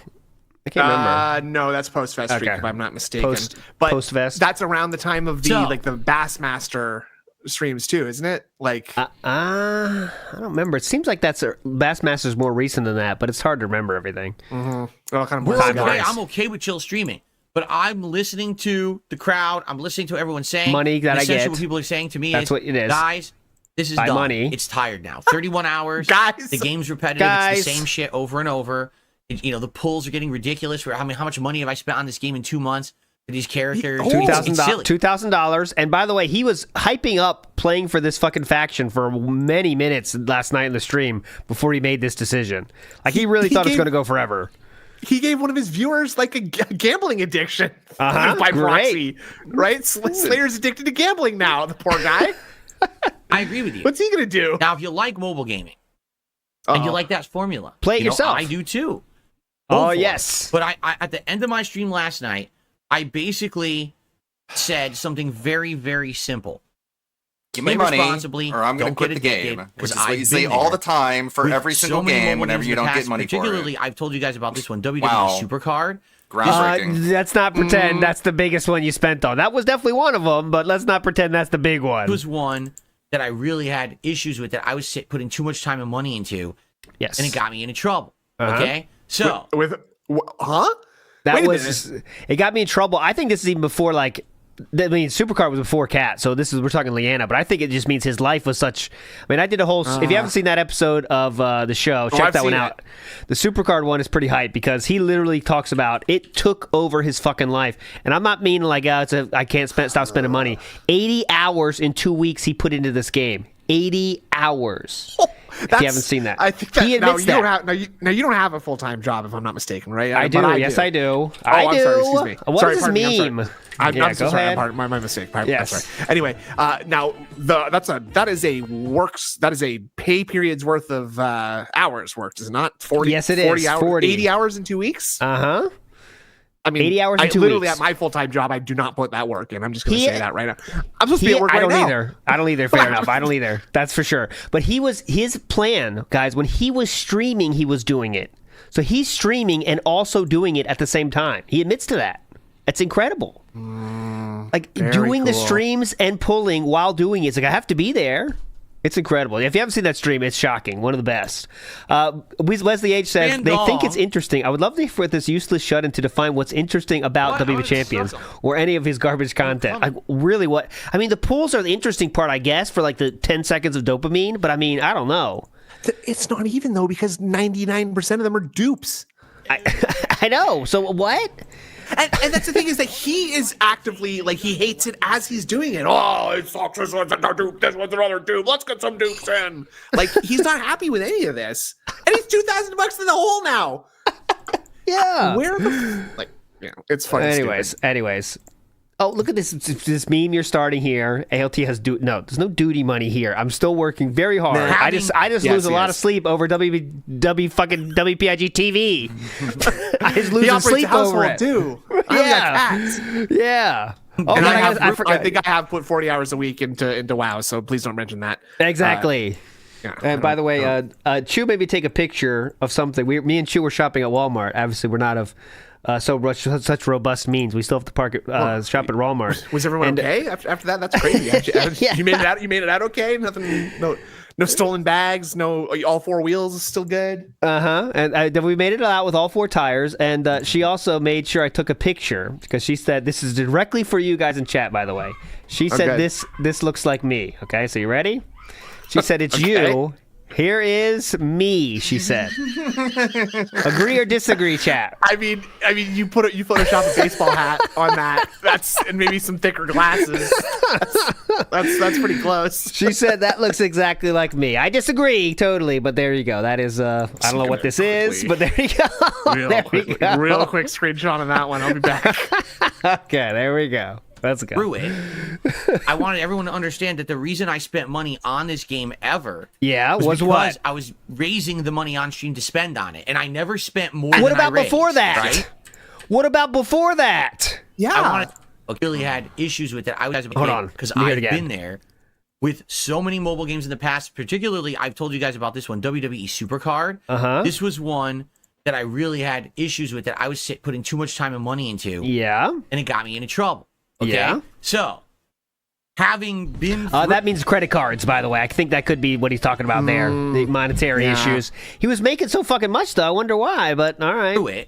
I can't remember. No, that's post Vest Streak, if I'm not mistaken. Post Vest. That's around the time of the the Bassmaster streams too, isn't it? Like, I don't remember. It seems like Bassmaster's more recent than that, but it's hard to remember everything. Mm-hmm. All kind of I'm okay with chill streaming, but I'm listening to the crowd. I'm listening to everyone saying. Money that I get. What people are saying to me That's what it is. Guys, this is By done. money. It's tired now. 31 hours. Guys. The game's repetitive. It's the same shit over and over. The pulls are getting ridiculous. How much money have I spent on this game in 2 months for these characters? $2,000. And by the way, he was hyping up playing for this fucking faction for many minutes last night in the stream before he made this decision. Like, he really thought it was going to go forever. He gave one of his viewers like a gambling addiction by proxy, right? Slayer's addicted to gambling now. The poor guy. I agree with you. What's he gonna do? Now, if you like mobile gaming and you like that formula, play it yourself. I do too. Oh yes. But I at the end of my stream last night, I basically said something very, very simple. Give me money, or I'm going to quit the game. Which is what you say all the time for every single game whenever you don't get money for it. Particularly, I've told you guys about this one, WWE Supercard. Groundbreaking. Let's not pretend that's the biggest one you spent on. That was definitely one of them, but let's not pretend that's the big one. It was one that I really had issues with, that I was putting too much time and money into. Yes. And it got me into trouble. Okay? So. That was, it got me in trouble. I think this is even before, like, Supercard was before Cat, so we're talking Leanna, but I think it just means his life was such. I mean, I did a whole. If you haven't seen that episode of the show, check that one out. The Supercard one is pretty hype because he literally talks about it took over his fucking life, and I'm not meaning like I can't stop spending money. 80 hours in 2 weeks he put into this game. 80 hours. If you haven't seen that, I think that, he admits that. You don't have a full-time job, if I'm not mistaken, right? I do. Yes, I do. I'm sorry. Excuse me. What is this meme? I'm so sorry. Ahead. My mistake. Yes. That's right. Anyway, now that is a pay period's worth of hours worked, is it not? 40. Yes, it 40 is. Hours, 40. 80 hours in 2 weeks. I mean, 80 hours in 2 literally weeks. at my full-time job, I do not put that work in. I'm just going to say that right now. I'm supposed to be at work right now. I don't either. Fair enough. I don't either. That's for sure. But his plan, guys, when he was streaming, he was doing it. So he's streaming and also doing it at the same time. He admits to that. It's incredible. Like doing the streams and pulling while doing it. It's like, I have to be there. It's incredible. If you haven't seen that stream, it's shocking. One of the best. Leslie H says, they think it's interesting. I would love for this useless shut-in to define what's interesting about WWE Champions or any of his garbage content. Like, really what? I mean, the pulls are the interesting part, I guess, for like the 10 seconds of dopamine. But I mean, I don't know. It's not even, though, because 99% of them are dupes. I know. So what? And that's the thing, is that he is actively, like, he hates it as he's doing it. Oh, it sucks. This one's a dupe. This one's another dupe. Let's get some dupes in. Like, he's not happy with any of this. And he's $2,000 in the hole now. Yeah. Where it's funny. Anyways. Oh, look at this meme you're starting here. ALT has there's no duty money here. I'm still working very hard. I just lose a lot of sleep over fucking WPIG TV. I just lose sleep over it too. Yeah. Oh, and I think I have put 40 hours a week into WoW, so please don't mention that. Exactly. And by the way, Chew made me take a picture of something. Me and Chew were shopping at Walmart. Obviously, we're not of such robust means. We still have to shop at Walmart. Was everyone okay after that? That's crazy. You made it out. You made it out okay. Nothing. No stolen bags. No. All four wheels is still good. And we made it out with all four tires. And she also made sure I took a picture because she said this is directly for you guys in chat. By the way, she said this looks like me. Okay, so you ready? She said it's you. Here is me, she said. Agree or disagree, chat? I mean, you Photoshop a baseball hat on that. And maybe some thicker glasses. That's pretty close. She said that looks exactly like me. I disagree totally, but there you go. That is I don't know what this is, but there you go. Real quick screenshot on that one. I'll be back. Okay, there we go. Let's go. through it, I wanted everyone to understand that the reason I spent money on this game ever was was because what? I was raising the money on stream to spend on it, and I never spent more What than about I raised, before that? right? What about before that? I really had issues with it. I was Hold on. because Let me hear I've it again. been there with so many mobile games in the past. Particularly, I've told you guys about this one, WWE Supercard. This was one that I really had issues with, that I was putting too much time and money into. Yeah. And it got me into trouble. Okay. Yeah. So, having been that means credit cards, by the way. I think that could be what he's talking about there. The monetary issues. He was making so fucking much, though. I wonder why, but all right.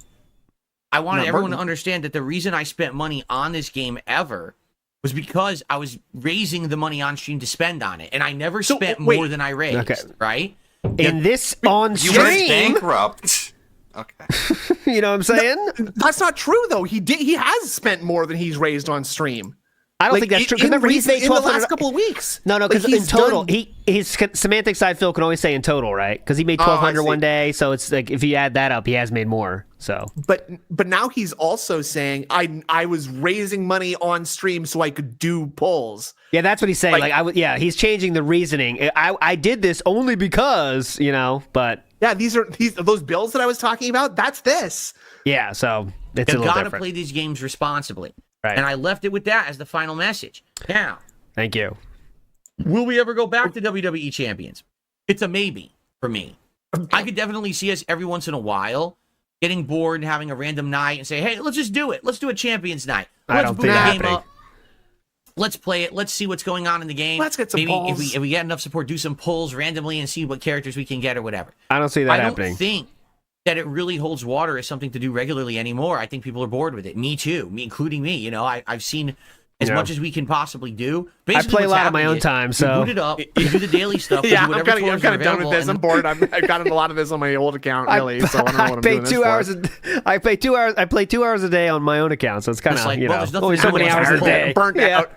I wanted everyone to understand that the reason I spent money on this game ever was because I was raising the money on stream to spend on it, and I never spent more than I raised. Right? And this on You went stream. bankrupt. Okay. You know what I'm saying? That's not true though. He has spent more than he's raised on stream. I don't think that's true. 'Cause remember, he's made in the 1,200 last couple of weeks. No, because in he's total, done- his semantic side Phil can always say in total, right? Because he made Oh, I 1,200 one see. day, so it's like if you add that up, he has made more. So, But now he's also saying I was raising money on stream so I could do polls. yeah, that's what he's saying. Like, he's changing the reasoning. I did this only because, but Yeah, these are those bills that I was talking about. That's this. yeah, so it's a You little gotta different. play these games responsibly. Right. And I left it with that as the final message. Now, Thank you. will we ever go back to WWE champions? It's a maybe for me. I could definitely see us every once in a while getting bored and having a random night and say, hey, let's just do it. Let's do a champions night. I Let's don't boot think the that's game happening. up. Let's play it. Let's see what's going on in the game. Let's get some Maybe balls. if we get enough support, do some polls randomly and see what characters we can get or whatever. I don't see that I happening. don't think that it really holds water as something to do regularly anymore. I think people are bored with it. Me too. Including me. I've seen as Yeah. much as we can possibly do. I Basically, play a what's lot on my happening own is time, you so boot it up, you do the daily stuff. Yeah, you do I'm whatever kind tours of are done with available, this. I'm and- bored. I've gotten a lot of this on my old account, really. So I don't know what I'm pay doing 2 this hours. for. I play 2 hours. I play 2 hours a day on my own account, so it's kind It's of like, well, there's nothing only to so do many unless hours a you're day. Burnt out.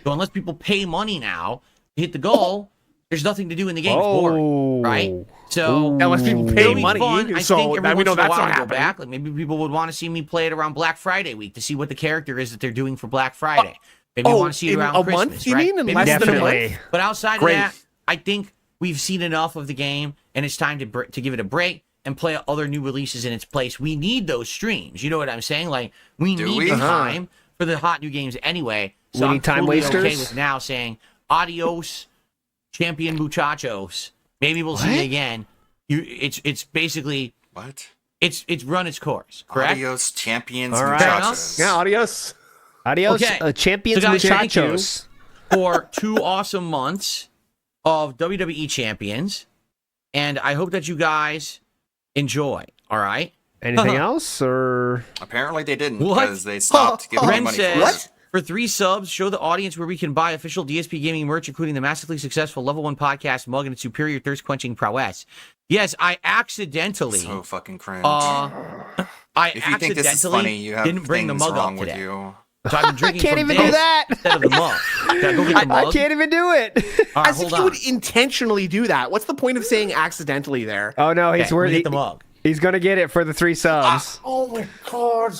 So unless people pay money now to hit the goal, there's nothing to do in the game. It's boring, right? So Unless people pay it'll be money, fun. I so think every we once know in a that's while not to go happening. back. Like maybe people would want to see me play it around Black Friday week to see what the character is that they're doing for Black Friday. Maybe you want to see it in around a Christmas, month, you right? mean? In Maybe less than a Definitely. month? But outside Great. of that, I think we've seen enough of the game, and it's time to give it a break and play other new releases in its place. We need those streams. You know what I'm saying? Like we Do need we? the time for the hot new games anyway. So We I'm need time totally wasters? okay with now saying adios, champion muchachos. Maybe we'll see you again. It's basically What? it's run its course. Correct? Adios, champions, All right. muchachos. Yeah, adios. Adios, Okay. champions So guys, thank you muchachos. for 2 awesome months of WWE champions, and I hope that you guys enjoy. All right. Anything else, or Apparently they didn't What? because they stopped giving me Ren money says, for it. for 3 subs, show the audience where we can buy official DSP Gaming merch, including the massively successful Level 1 podcast mug and its superior thirst-quenching prowess. Yes, I accidentally... So fucking cringe. I if you think this is accidentally funny, you have didn't bring the things mug wrong up with today. you. So I've been drinking can't from even do this that. instead of the mug. Can I go get the mug? I can't even do it. All right, As if hold you on. would intentionally do that. What's the point of saying accidentally there? Oh no, he's Okay, let me worthy. get the mug. He's gonna get it for the 3 subs. Oh my god.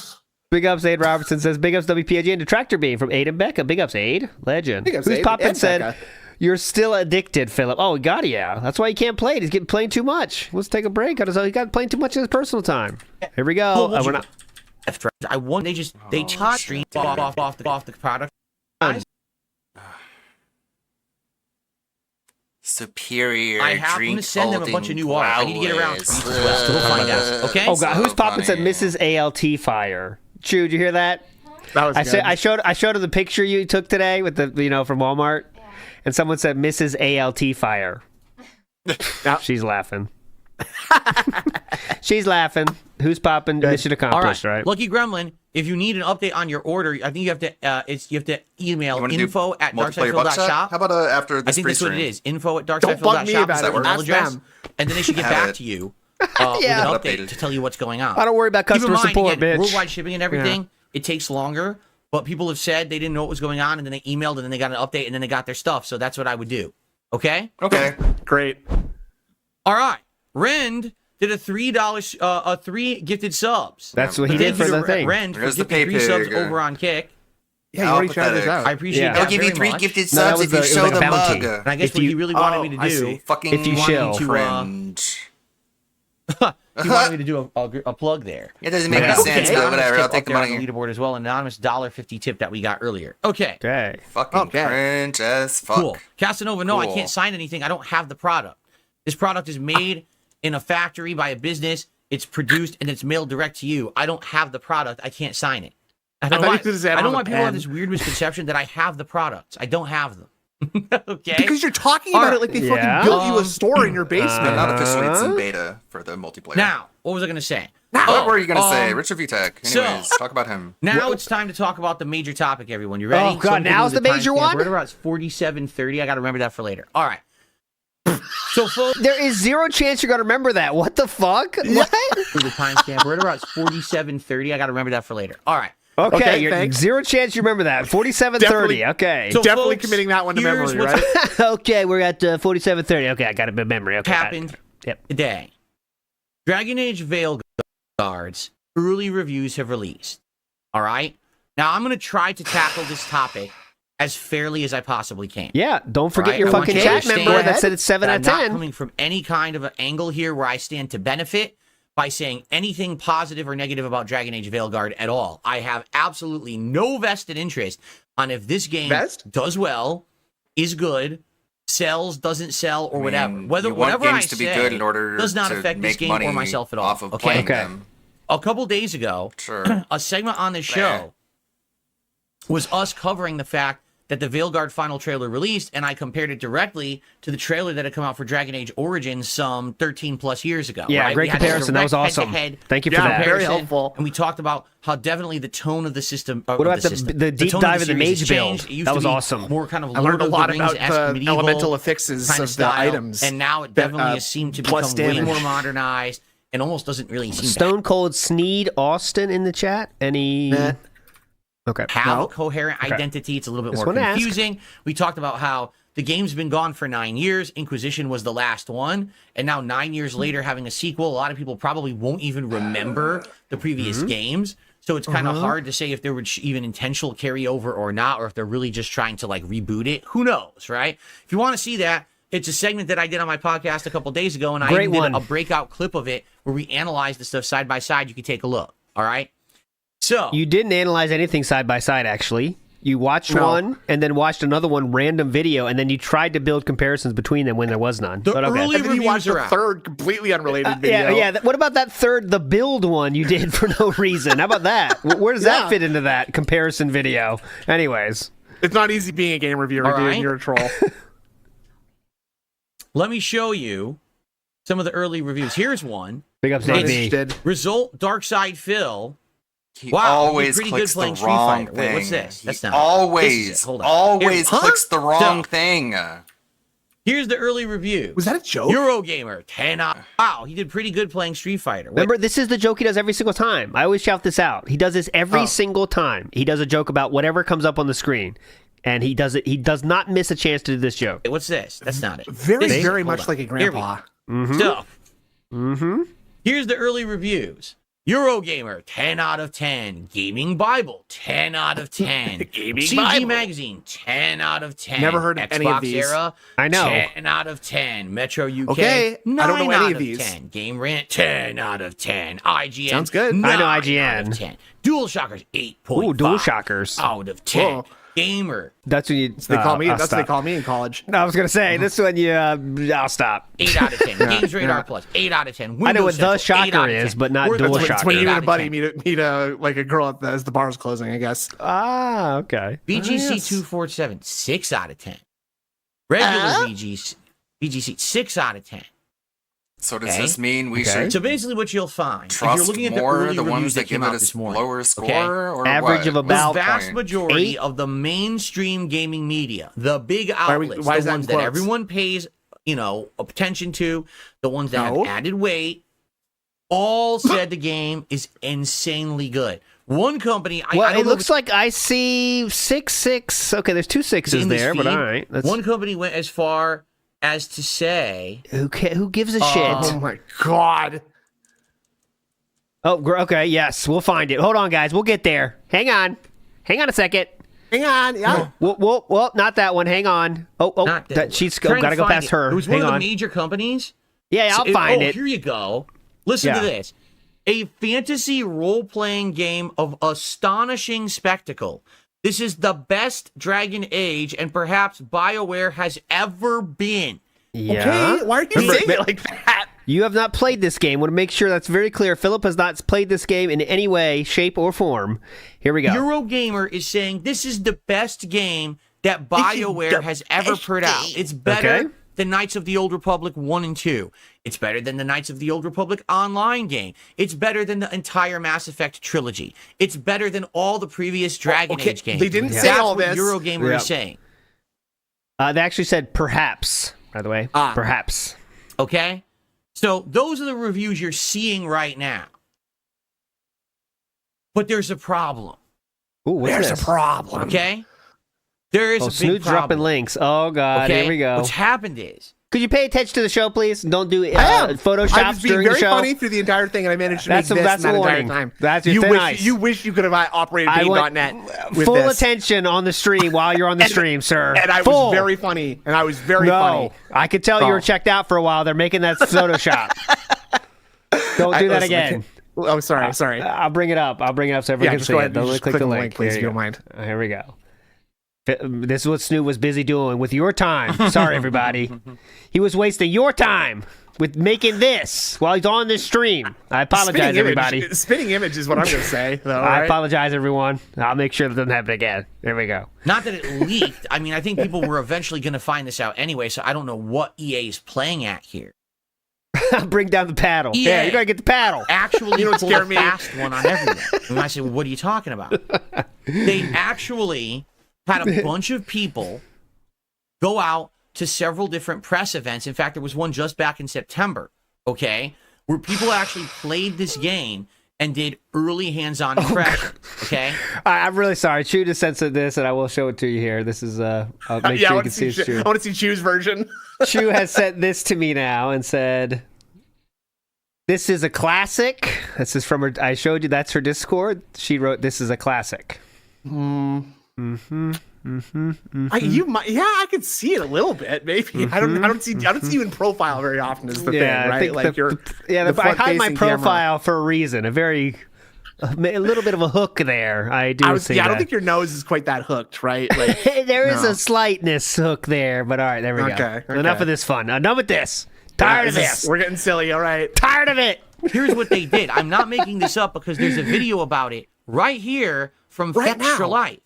Big ups, Aid Robertson says, big ups WPAG and Detractor Beam from Aid and Becca. Big ups, Aid. Legend. Big ups, Who's Aid Poppin' and said, Becca. you're still addicted, Philip. Oh, God, yeah. That's why he can't play it. He's getting playing too much. Let's take a break. He got playing too much in his personal time. Here we go. Well, We're not. I want they taught stream off the product. Superior I have drink to send them a bunch of new art. I need to get around growlers. tweets as well, so we'll find out. Okay. Oh, God. So Who's Poppin' said funny. Mrs. ALT Fire? Chew, did you hear that? That was good. I showed her the picture you took today with the from Walmart, and someone said Mrs. ALT Fire. She's laughing. She's laughing. Who's popping? Mission All accomplished, right. right? Lucky Gremlin, if you need an update on your order, I think you have to email You wanna do info at multiplayer buckshot? darksidefil.shop. How about after this I think that's what it pre-stream? is. Info at Don't bug me darksidefil.shop about is it. our email Ask address, them. and then they should get Have back it. to you Yeah. with an update Updated. to tell you what's going on. I don't worry about Keep in customer mind, support, again, bitch. worldwide shipping and everything, it takes longer, but people have said they didn't know what was going on, and then they emailed, and then they got an update, and then they got their stuff. So that's what I would do. Okay? Okay. Great. All right. Rend did a $3 3 gifted subs. That's what he did for the thing. Ren for There's the gifting pay 3 subs pig. over on Kick. Yeah, you already shouted this out. I appreciate Yeah. that. They'll give you very 3 much. gifted No, that subs was if you it was show like a the bounty. mug. And I guess If what you- he really wanted me to I do, see. Fucking If you chill. cringe. he wanted me to do a plug there. It doesn't make any Okay. sense, but whatever. I'll take the Up there on money. the leaderboard as well. Anonymous $1.50 tip that we got earlier. Okay. Okay. Fucking cringe as fuck. Cool. Casanova, no, I Cool. can't sign anything. I don't have the product. This product is made in a factory by a business. It's produced and it's mailed direct to you. I don't have the product. I can't sign it. I don't thought know you could say I it don't on know a why people have pen. this weird misconception that I have the products. I don't have them. Okay. Because you're talking about it like they fucking built you a store in your basement. Not officially, it's in beta for the multiplayer. Now, what was I going to say? What were you going to say? Richard Vitek. so- Anyways, talk about him. Now it's time to talk about the major topic, everyone. You ready? Oh, God, now's the major one? Right around 47:30. I got to remember that for later. All right. So, folks, There is zero chance you're gonna remember that. What the fuck? What? the timestamp. Right around 47:30. I got to remember that for later. All right. Okay, you're thanks. zero chance you remember that. 47:30. Okay. So, Definitely folks, committing that one to here's memory, what's right? Okay, we're at 47:30. Okay, I got it in memory. Okay. got it. happened Yep. today. Dragon Age Veil Guards early reviews have released. All right. Now I'm going to try to tackle this topic as fairly as I possibly can. Yeah, don't forget Right? your I want fucking you to chat understand member that said it's 7 that out I'm of not 10. coming from any kind of an angle here where I stand to benefit by saying anything positive or negative about Dragon Age Veilguard at all. I have absolutely no vested interest on if this game does well, is good, sells, doesn't sell, or whatever. Whether you want whatever I games to be say good in order does not to affect this make game money or myself at all. off of Okay. playing them. A couple days ago, a segment on this show was us covering the fact that the Veilguard final trailer released, and I compared it directly to the trailer that had come out for Dragon Age Origins some 13 plus years ago. Yeah, right? great We had a comparison. That direct was awesome. head-to-head Thank you for that. comparison, Very helpful. And we talked about how definitely the tone of the system. What about the deep tone dive of in the series mage has build? changed. It used That to was be awesome. More kind of I learned a Lord lot of the about Rings-esque the medieval elemental affixes kind of the style, items. and now it that, definitely has seemed to plus become way damage. more modernized and almost doesn't really seem Stone Cold Sneed Austin in the chat. Any? Okay. have No. a coherent Okay. identity. It's a little bit Just more wanna ask. confusing. We talked about how the game's been gone for 9 years. Inquisition was the last one. And now 9 years later, having a sequel, a lot of people probably won't even remember the previous games. So it's kind of hard to say if there was even intentional carryover or not, or if they're really just trying to like reboot it. Who knows, right? If you want to see that, it's a segment that I did on my podcast a couple days ago, and I Great even did one. a breakout clip of it where we analyzed the stuff side by side. You can take a look. All right. So You didn't analyze anything side by side, actually. You watched No. one and then watched another one, random video, and then you tried to build comparisons between them when there was none. The But okay. early And then you reviews watched are the out. third completely unrelated video. Yeah. What about that third, the build one you did for no reason? How about that? Where does that fit into that comparison video? Anyways. It's not easy being a game reviewer, All dude. right. You're a troll. Let me show you some of the early reviews. Here's one. Big ups, Not Nate B. interested. Result: Darkside Phil. He Wow, always pretty clicks good playing the Street wrong Fighter. thing. Wait, what's this? That's He not it. This is always, it. Hold on. always Here- clicks the wrong So- thing. Here's the early review. Was that a joke? Eurogamer 10 out. Wow, he did pretty good playing Street Fighter. Wait, Remember, this is the joke he does every single time. I always shout this out. He does this every Oh. single time. He does a joke about whatever comes up on the screen. And he does it. He does not miss a chance to do this joke. what's this? That's not it. Very, This is- very hold much on. like a Here we grandpa. go. So, here's the early reviews. Eurogamer 10 out of 10. Gaming Bible 10 out of 10. Gaming CG Bible. Magazine 10 out of 10. Never heard of Xbox any of these. Era, I know. 10 out of 10. Metro UK Okay, 9 I don't know out any of these. 10. Game Rant 10 out of 10. IGN Sounds good. 9 I know out IGN. of 10. Dual Shockers 8.5 Ooh, Dual Shockers. out of 10. Whoa. Gamer That's what you. They call me. That's what they stop. call me in college. No, I was gonna say this one. You. I'll stop. 8 out of 10. Games Radar Plus 8 out of 10. I know Windows what the Central, 8 shocker out of 10. is, but not Word Dual Click, Shocker. It's when 8 you out and a of buddy 10. meet a girl as the bar is closing. I guess. Ah, okay. BGC 247 6 out of 10. Regular BGC 6 out of 10. So does Okay. this mean we should So basically, what you'll find if you're trust looking at the more early the reviews ones that came give out it this a morning, lower score okay? or Average what? of The about vast point? majority 8. of the mainstream gaming media, the big are we- outlets, why the is that in ones that quotes? everyone pays, attention to, the ones that No. have added weight, all said the game is insanely good. One company, I Well, don't it know looks like I see 6. Okay, there's 2 sixes in this there, but feed, all right. That's, one company went as far as to say who gives a shit? Oh my god. Oh, okay. Yes, we'll find it. Hold on, guys. We'll get there. Hang on a second. Hang on. Yeah. Well, not that one. Hang on. She's gotta go past her. It was one of the major companies. Yeah, I'll find it. Here you go. Listen to this. A fantasy role-playing game of astonishing spectacle. This is the best Dragon Age and perhaps BioWare has ever been. Yeah. Okay, why are you saying it like that? You have not played this game. Want to make sure that's very clear. Philip has not played this game in any way, shape, or form. Here we go. Eurogamer is saying this is the best game that BioWare has ever put out. It's better than Knights of the Old Republic 1 and 2. It's better than the Knights of the Old Republic online game. It's better than the entire Mass Effect trilogy. It's better than all the previous Dragon Age games. They didn't say all this. That's what Eurogamer is saying. They actually said perhaps, by the way. Perhaps. Okay? So those are the reviews you're seeing right now. But there's a problem. Ooh, there's a problem. Okay? There is a big Snood's problem. dropping links. Oh, God. Okay? Here we go. What's happened is... Could you pay attention to the show, please? Don't do Photoshops I was being during the very show. funny through the entire thing, and I managed to make this that's that a entire warning. time. That's you wish you could have operated Bane.net with full this. Attention on the stream while you're on the stream, sir. And I was very funny. And I was very funny. I could tell you were checked out for a while. They're making that Photoshop. Don't do that again. Oh, sorry. I'll bring it up so everyone can just see go it. ahead. Don't Just click the link, please, Here if you don't mind. Here we go. This is what Snoop was busy doing with your time. Sorry, everybody. He was wasting your time with making this while he's on this stream. I apologize, everybody. Spinning image is what I'm going to say, though. I apologize, everyone. I'll make sure that doesn't happen again. There we go. Not that it leaked. I mean, I think people were eventually going to find this out anyway, so I don't know what EA is playing at here. Bring down the paddle. EA Yeah, you got to get the paddle. Actually, You don't pulled scare a me. fast one on everyone. And I said, well, what are you talking about? They actually had a bunch of people go out to several different press events. In fact, there was one just back in September, okay, where people actually played this game and did early hands-on impressions, okay? I'm really sorry. Chew just censored this, and I will show it to you here. This is, I'll make sure you can see it's Chew. I want to see Chew's version. Chew has sent this to me now and said, this is a classic. This is from her. I showed you. That's her Discord. She wrote, this is a classic. I could see it a little bit, maybe. I don't see you in profile very often. Is the thing, right? I think like I hide my profile for a reason. A little bit of a hook there. I do see that. I don't think your nose is quite that hooked, right? Like, there is a slightness hook there, but all right, there we go. Okay. Enough of this fun. Enough with this. Tired of this. We're getting silly. All right. Tired of it. Here's what they did. I'm not making this up because there's a video about it right here from Extra Life,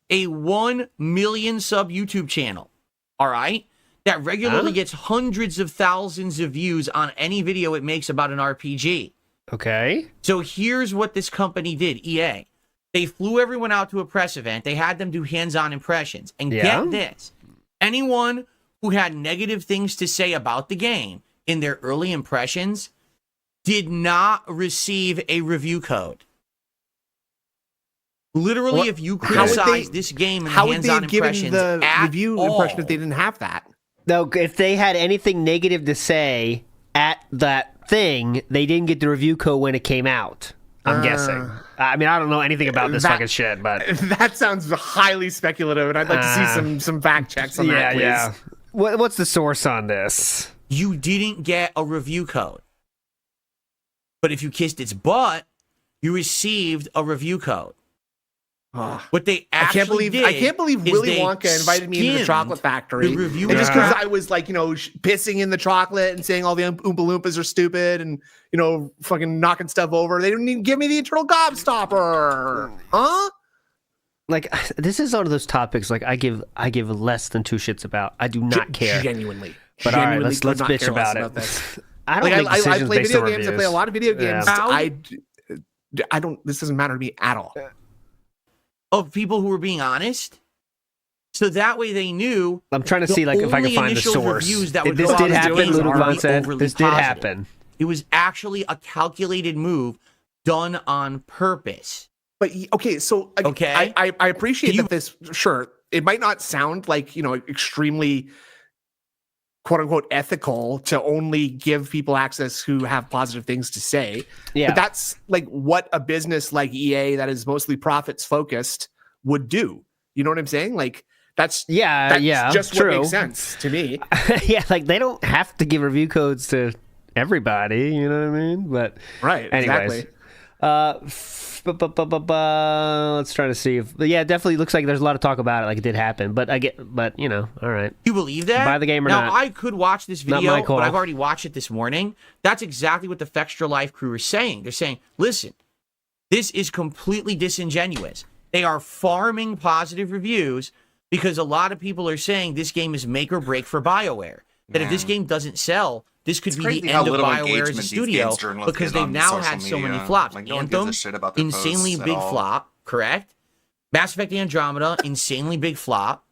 a 1 million sub YouTube channel, all right, that regularly gets hundreds of thousands of views on any video it makes about an RPG. Okay. So here's what this company did, EA. They flew everyone out to a press event. They had them do hands-on impressions. And get this, anyone who had negative things to say about the game in their early impressions did not receive a review code. Literally, if you criticize this game in hands-on impressions the at review all, impression if they didn't have that? No, if they had anything negative to say at that thing, they didn't get the review code when it came out. I'm guessing. I mean, I don't know anything about this fucking shit, but that sounds highly speculative, and I'd like to see some fact checks on that, please. Yeah. What's the source on this? You didn't get a review code. But if you kissed its butt, you received a review code. What they actually I can't believe Willy Wonka invited me into the chocolate factory. The review and just because I was like, pissing in the chocolate and saying all the Oompa Loompas are stupid and, fucking knocking stuff over. They didn't even give me the internal gobstopper. Huh? Like, this is one of those topics like I give less than two shits about. I do not care. Genuinely. But all right, let's bitch about it. I don't make decisions I play based video on games. I reviews. play a lot of video games. Yeah. I don't. This doesn't matter to me at all. Of people who were being honest, so that way they knew. I'm trying to see like if I can find the source. This did happen. Ludwig Von said this did happen. It was actually a calculated move done on purpose. But okay, so I appreciate that this. Sure, it might not sound like extremely quote unquote ethical to only give people access who have positive things to say. Yeah. But that's like what a business like EA that is mostly profits focused would do. You know what I'm saying? Like that's just true. what makes sense to me. Yeah, like they don't have to give review codes to everybody, you know what I mean? But anyways, let's try to see if it definitely looks like there's a lot of talk about it, like it did happen. But you know, all right. You believe that? Buy the game or now, not? I could watch this Not video, my call. but I've already watched it this morning. That's exactly what the Fextra Life crew is saying. They're saying, listen, this is completely disingenuous. They are farming positive reviews because a lot of people are saying this game is make or break for BioWare. That if this game doesn't sell, this could be the end of BioWare as a studio because they've now had so many flops. Like, no one gives a Anthem, shit about their insanely posts at big all. flop, correct? Mass Effect Andromeda, insanely big flop.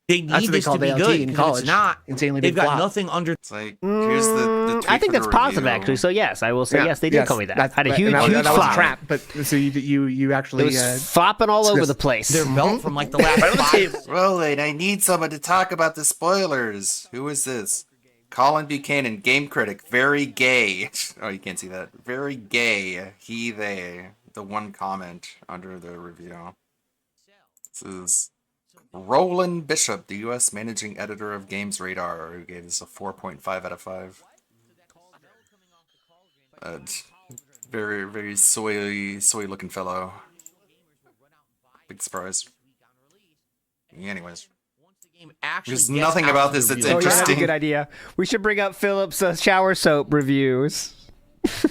They That's need what they this called to be ALT good in because college. it's not. Insanely They've big got flop. nothing under. It's like, here's the tweet I think for that's the positive review. actually. So yes, I will say yes, they did call me that. Had a huge, that huge was a flop. trap. But so you actually It was flopping all over the place. Their belt from like the last 5. Rolling, I need someone to talk about the spoilers. Who is this? Colin Buchanan, game critic, very gay. Oh, you can't see that. Very gay. He, they. The one comment under the review. This is Roland Bishop, the U.S. managing editor of Games Radar, who gave this a 4.5 out of 5. Very, very soy looking fellow. Big surprise. Anyways. There's nothing about this that's That's a interesting. good idea. We should bring up Philip's shower soap reviews.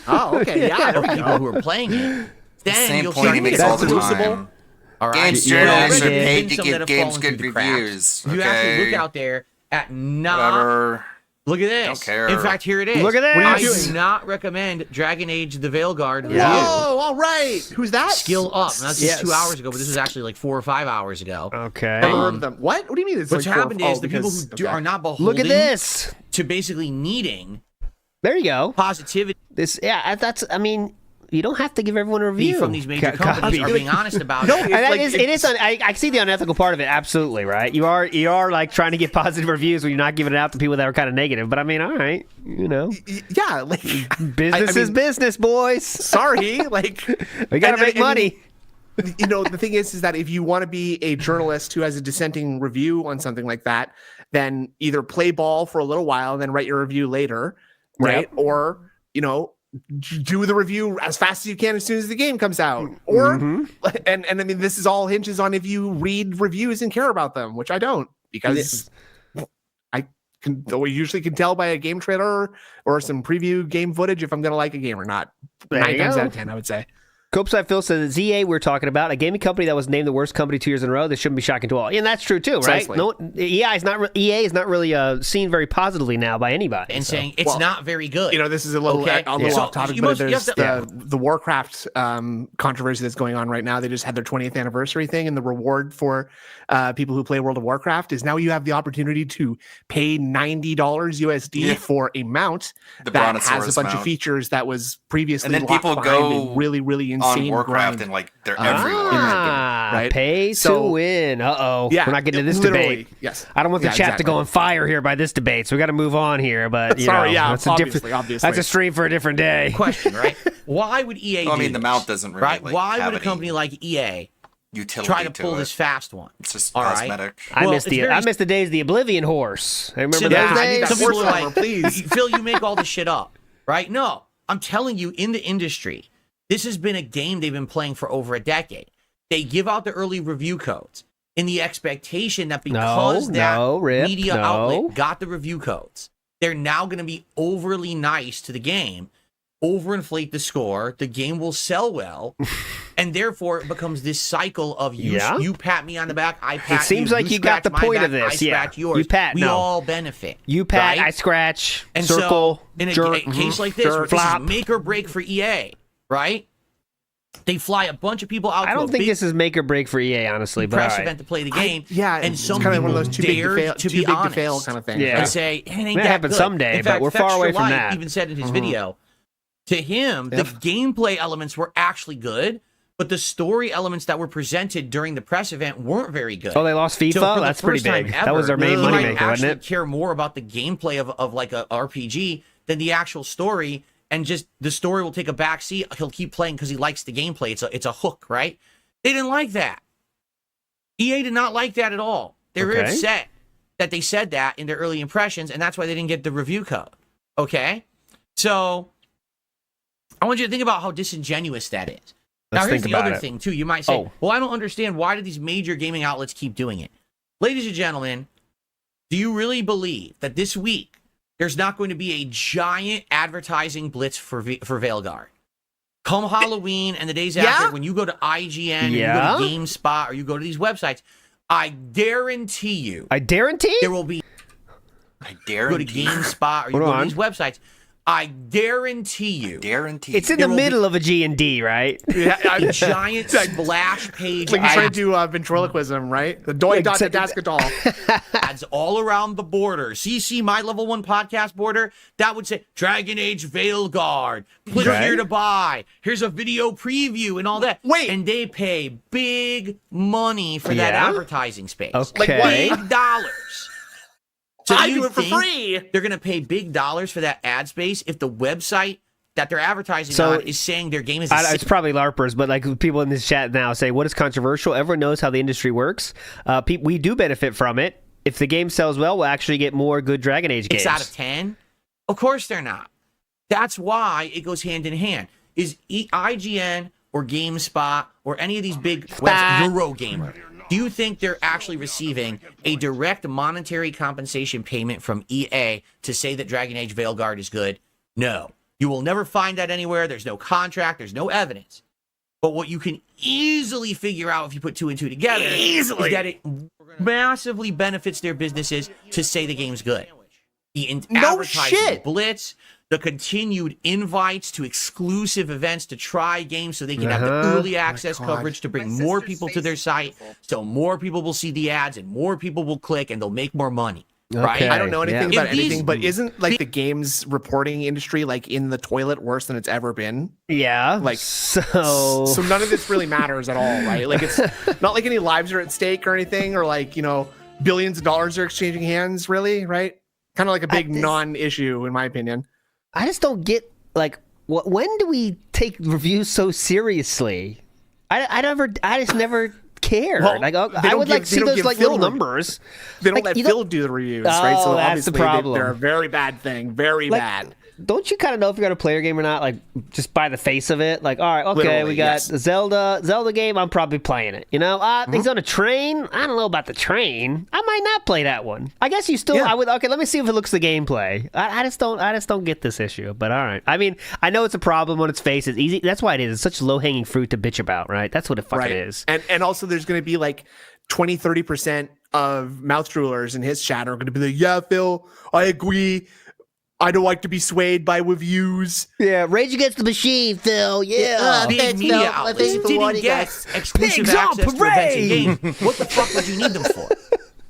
Oh, okay, yeah. There are people who are playing it. Then Same you'll point start he makes getting all the Crucible. time. All right. Games You journalists already are paid seen to some give that have games fallen through good the cracks. reviews. You actually Okay. look out there at not. Whatever. Look at this. Don't care. In fact, here it is. Look at this. I What are you do doing? not recommend Dragon Age: The Veilguard review. Oh, all right. Who's that? Skill up. Now, this is 2 hours ago, but this was actually like 4 or 5 hours ago. Okay. Never heard of them. What? What do you mean? It's What's like happened is the because- people who are not beholden Look at this. to basically needing There you go. positivity This, that's. I mean, you don't have to give everyone a review from these major companies are being honest about No, it. and that is, it is. I see the unethical part of it. Absolutely, right? You are like trying to get positive reviews when you're not giving it out to people that are kind of negative. But I mean, all right, you know, Yeah, like business is business, boys. sorry, like We gotta make I money. mean, you know, the thing is that if you want to be a journalist who has a dissenting review on something like that, then either play ball for a little while and then write your review later, right? Yep. Or do the review as fast as you can as soon as the game comes out. Or and I mean, this is all hinges on if you read reviews and care about them, which I don't, because I usually can tell by a game trailer or some preview game footage if I'm going to like a game or not. There 9 you times go. out of 10, I would say. Copeside Phil says ZA we're talking about, a gaming company that was named the worst company 2 years in a row. This shouldn't be shocking to all. And that's true too, right? Precisely. No, EA is not really seen very positively now by anybody. and so. saying it's not very good. You know, this is a little, Okay. off topic, but there's you have the Warcraft controversy that's going on right now. They just had their 20th anniversary thing, and the reward for people who play World of Warcraft is now you have the opportunity to pay $90 USD for a mount The that has a Brontosaurus bunch of mount. features that was previously And then locked people behind go a really, really on insane Warcraft grind. and like they're everywhere. right? Pay to win. Yeah, we're not getting into this literally, debate. yes. I don't want the Yeah, chat to exactly. go on fire here by this debate, so we got to move on here. But Sorry, yeah, that's obviously. That's a stream for a different day. Question, right? Why would EA Well, I do mean, the this? mount doesn't really, right? like, Why have would a any company like EA utility try to pull it. this fast one? It's just All right? cosmetic. I Well, missed it's very- I missed the days of the Oblivion horse. I remember So those yeah, I days. need that Some people are horsepower, like, please. Phil, you make all this shit up, right? No, I'm telling you, in the industry, this has been a game they've been playing for over a decade. They give out the early review codes in the expectation that because Rip, media no. outlet got the review codes, they're now going to be overly nice to the game, overinflate the score, the game will sell well, and therefore it becomes this cycle of you pat me on the back, I pat you. It seems like you got scratch the my point back, of this. I Yeah, scratch yours. you pat. We no. all benefit. You pat. right? I scratch. And circle. so, in a jerk, case like this, where this flop. is make or break for EA, right? They fly a bunch of people out I to don't a think big this is make or break for EA, honestly. But press all right. event to play the game. and it's some kind of people one of those too big to dared fail, to too be big honest to fail kind of thing. Yeah. and say, it ain't May that happen good. someday, In but fact, we're far Fextra away from Light that. even said in his video, to him, the gameplay elements were actually good, but the story elements that were presented during the press event weren't very good. Oh, they lost FIFA? So for the That's pretty first time big. ever, That was their main you might moneymaker, wasn't actually it? care more about the gameplay of like a RPG than the actual story, and just the story will take a back seat. He'll keep playing because he likes the gameplay. It's a hook, right? They didn't like that. EA did not like that at all. They were Okay. upset that they said that in their early impressions, and that's why they didn't get the review code. Okay? So I want you to think about how disingenuous that is. Let's Now, here's think the about other it. thing, too. You might say, Oh. well, I don't understand. Why do these major gaming outlets keep doing it? Ladies and gentlemen, do you really believe that this week there's not going to be a giant advertising blitz for Veilguard? Come Halloween and the days after, when you go to IGN, or you go to GameSpot, or you go to these websites, I guarantee you. I guarantee? There will be. I Go to GameSpot, or you Hold go on. to these websites. I guarantee you. It's in the middle of a G&D, right? A giant splash page. Like he's trying to ad do ventriloquism, right? The doy dot to daskadol. ads all around the border. CC, my level 1 podcast border, that would say Dragon Age Veilguard. Click Okay. here to buy. Here's a video preview and all that. Wait. And they pay big money for that Yeah? advertising space. Okay. Big dollars. So I you do it for think free. They're going to pay big dollars for that ad space if the website that they're advertising So- on is saying their game is a It's probably LARPers, but like people in this chat now say, what is controversial? Everyone knows how the industry works. We do benefit from it. If the game sells well, we'll actually get more good Dragon Age games. 6 out of 10? Of course they're not. That's why it goes hand in hand. Is IGN or GameSpot or any of these big websites, Eurogamer, do you think they're actually receiving a direct monetary compensation payment from EA to say that Dragon Age Veilguard is good? No. You will never find that anywhere. There's no contract. There's no evidence. But what you can easily figure out if you put 2 and 2 together is that it massively benefits their businesses to say the game's good. The advertising blitz, the continued invites to exclusive events to try games so they can have the early access coverage to bring more people to their site, so more people will see the ads and more people will click and they'll make more money. Right? I don't know anything Yeah. about If these- anything, but isn't like the games reporting industry like in the toilet worse than it's ever been? Yeah. Like so none of this really matters at all, right? Like it's not like any lives are at stake or anything, or like, you know, billions of dollars are exchanging hands, really, right? Kind of like a big non-issue in my opinion. I just don't get, like, when do we take reviews so seriously? I just never cared. Well, like, they I don't would like to see they don't those give like Phil little re- numbers. They don't Like, let you Phil do the reviews, right? Oh, So that's the obviously problem. they're a very bad thing, very Like, bad. Don't you kind of know if you're gonna play a game or not, like just by the face of it? Like, all right, okay, Literally, we got yes. the Zelda game. I'm probably playing it. You know, he's on a train. I don't know about the train. I might not play that one. I guess you still. I would. Okay, let me see if it looks the gameplay. I just don't get this issue. But all right. I mean, I know it's a problem on its face. It's easy. That's why it is. It's such low hanging fruit to bitch about, right? That's what it fucking is. And also there's going to be like 20-30% of mouth droolers in his chat are going to be like, yeah, Phil, I agree. I don't like to be swayed by reviews. Yeah, Rage Against the Machine, Phil. Yeah, Big media outlets didn't get exclusive Pigs on access to events parade! and games. What the fuck would you need them for?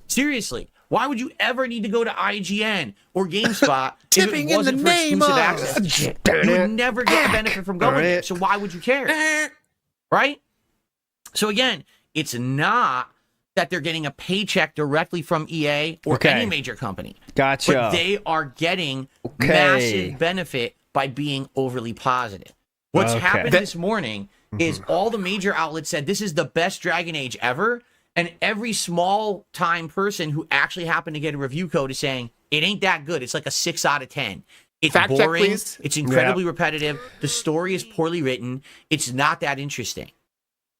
Seriously, why would you ever need to go to IGN or GameSpot if Tipping it in wasn't the for name exclusive of- access? You would never get a benefit from going there, so why would you care? Right? So again, it's not that they're getting a paycheck directly from EA or Okay. any major company. Gotcha. But they are getting massive benefit by being overly positive. What's Okay. happened this morning is all the major outlets said this is the best Dragon Age ever, and every small time person who actually happened to get a review code is saying it ain't that good. It's like a 6 out of 10. It's Fact check, boring. please. It's incredibly repetitive. The story is poorly written. It's not that interesting.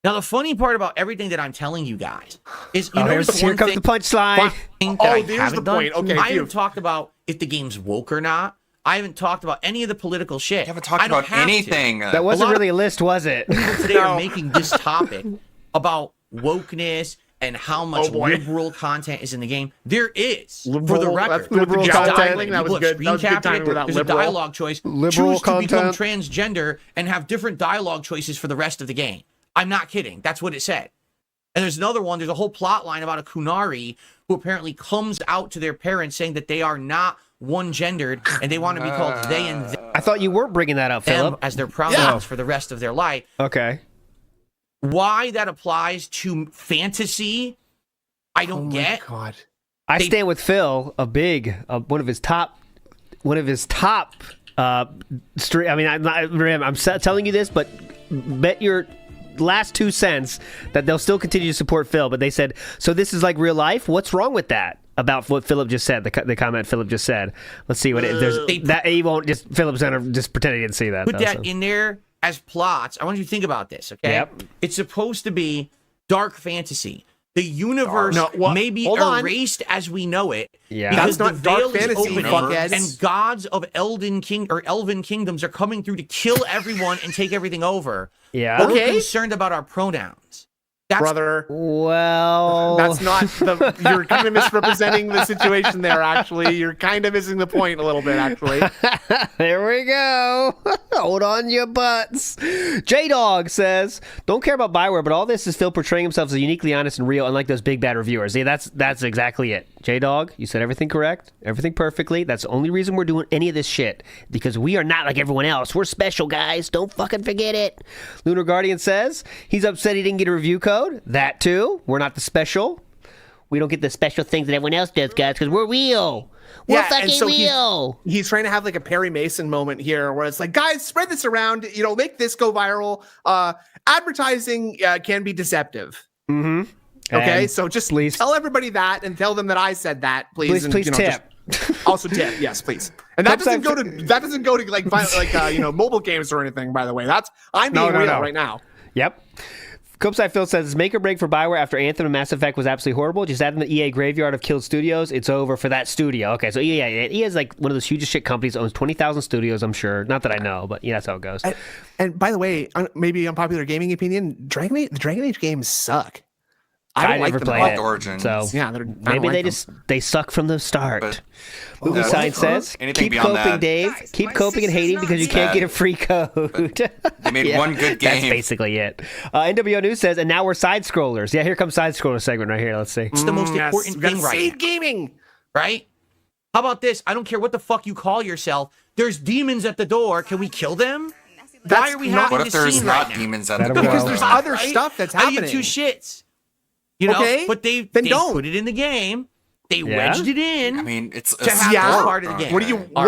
Now, the funny part about everything that I'm telling you guys is, you know, here comes the punchline. There's the point. Okay, I phew. haven't talked about if the game's woke or not. I haven't talked about any of the political shit. You haven't talked about anything. That wasn't really a list, was it? People today are making this topic about wokeness and how much liberal content is in the game. There is, for the Liberal- record. that's good with the job titling. That was People have good. That was screen good timing captured it. with that There's liberal. a dialogue choice. Liberal Choose to become content. transgender and have different dialogue choices for the rest of the game. I'm not kidding. That's what it said. And there's another one. There's a whole plot line about a Kunari who apparently comes out to their parents saying that they are not one-gendered and they want to be called they and them I thought you weren't bringing that up, Philip. as their pronouns for the rest of their life. Okay. why that applies to fantasy, I don't get. God. I stand with Phil. One of his top. I mean, I'm telling you this, but bet your last 2 cents that they'll still continue to support Phil. But they said, so this is like real life. What's wrong with that? About what Philip just said, the comment Philip just said. Let's see what it is. That he won't just Philip's gonna just pretend he didn't see that. Put that in there as plots. I want you to think about this, okay? Yep. It's supposed to be dark fantasy. The universe may be erased as we know it. Yeah, because that's not the veil dark fantasy, is opening, fuckheads. and gods of elven kingdoms are coming through to kill everyone and take everything over. Yeah. But we're concerned about our pronouns. Brother. Well, that's not you're kind of misrepresenting the situation there, actually. You're kind of missing the point a little bit, actually. There we go. Hold on your butts. J-Dog says, don't care about Bioware, but all this is Phil portraying himself as uniquely honest and real, unlike those big bad reviewers. Yeah, that's exactly it. J-Dog, you said everything correct, everything perfectly. That's the only reason we're doing any of this shit, because we are not like everyone else. We're special, guys. Don't fucking forget it. Lunar Guardian says he's upset he didn't get a review code. That too. We're not the special. We don't get the special things that everyone else does, guys, because we're real. We're fucking real. He's trying to have like a Perry Mason moment here where it's like, guys, spread this around, make this go viral. Advertising can be deceptive. Mm-hmm. Okay, and so just tell everybody that and tell them that I said that, please. And, please tip. Also tip, yes, please. And that doesn't go to like mobile games or anything, by the way. I'm being real right now. Yep. Copeside Phil says, make or break for Bioware after Anthem and Mass Effect was absolutely horrible. Just add in the EA graveyard of killed studios. It's over for that studio. Okay, so EA is like one of those hugest shit companies, owns 20,000 studios, I'm sure. Not that I know, but that's how it goes. And by the way, maybe unpopular gaming opinion, the Dragon Age games suck. I never played it. Origins. So yeah, maybe they suck from the start. Movie Sign says, keep beyond coping, that. Dave. Keep coping and hating because you can't get a free code. They made one good game. That's basically it. NWO News says, and now we're side scrollers. Yeah, here comes side scroller segment right here. Let's see. It's the most important thing right now. Gaming. Right? How about this? I don't care what the fuck you call yourself. There's demons at the door. Can we kill them? Why are we having What if this there's scene not right now? demons at the door? Because there's other stuff that's I happening. give two shits. You know, Okay, but they don't. put it in the game. They wedged it in. I mean, it's to have this part of the game. What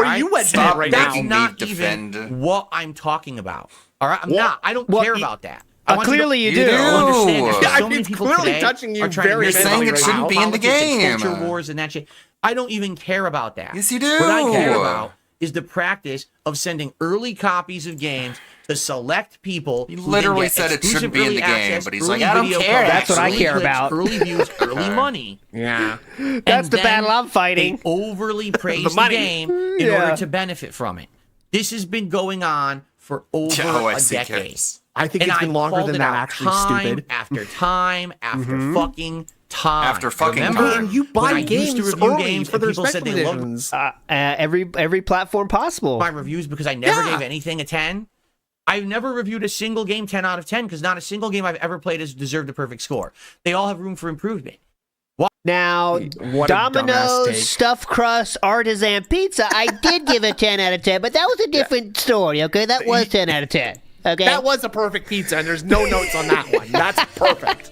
are you wedged in right That's now? not even what I'm talking about. All right, I'm not. I don't care about that. Clearly you do. Understand. There's Yeah, so many people clearly today touching you are trying very to You're saying it shouldn't be in the game. Culture wars and that shit. I don't even care about that. Yes, you do. What I care about is the practice of sending early copies of games to select people. He who literally then get said it shouldn't be in the exclusive game, access, but he's early like, I don't video care. coverage, That's what I early care clicks, about. Early views, early money. Yeah. That's the battle I'm fighting. They overly praise the game in order to benefit from it. This has been going on for over a decade. I think it's been longer than that, actually, stupid. After time, after fucking time. After fucking Remember time. And you when I buy used to games review early games for and the people said respectful they loved editions. Every platform possible. my reviews because I never gave anything a 10. I've never reviewed a single game 10 out of 10 because not a single game I've ever played has deserved a perfect score. They all have room for improvement. Now, What a dumbass Domino's take. stuffed crust artisan pizza, I did give a 10 out of 10, but that was a different story, okay? That was 10 out of 10, okay? That was a perfect pizza, and there's no notes on that one. That's perfect.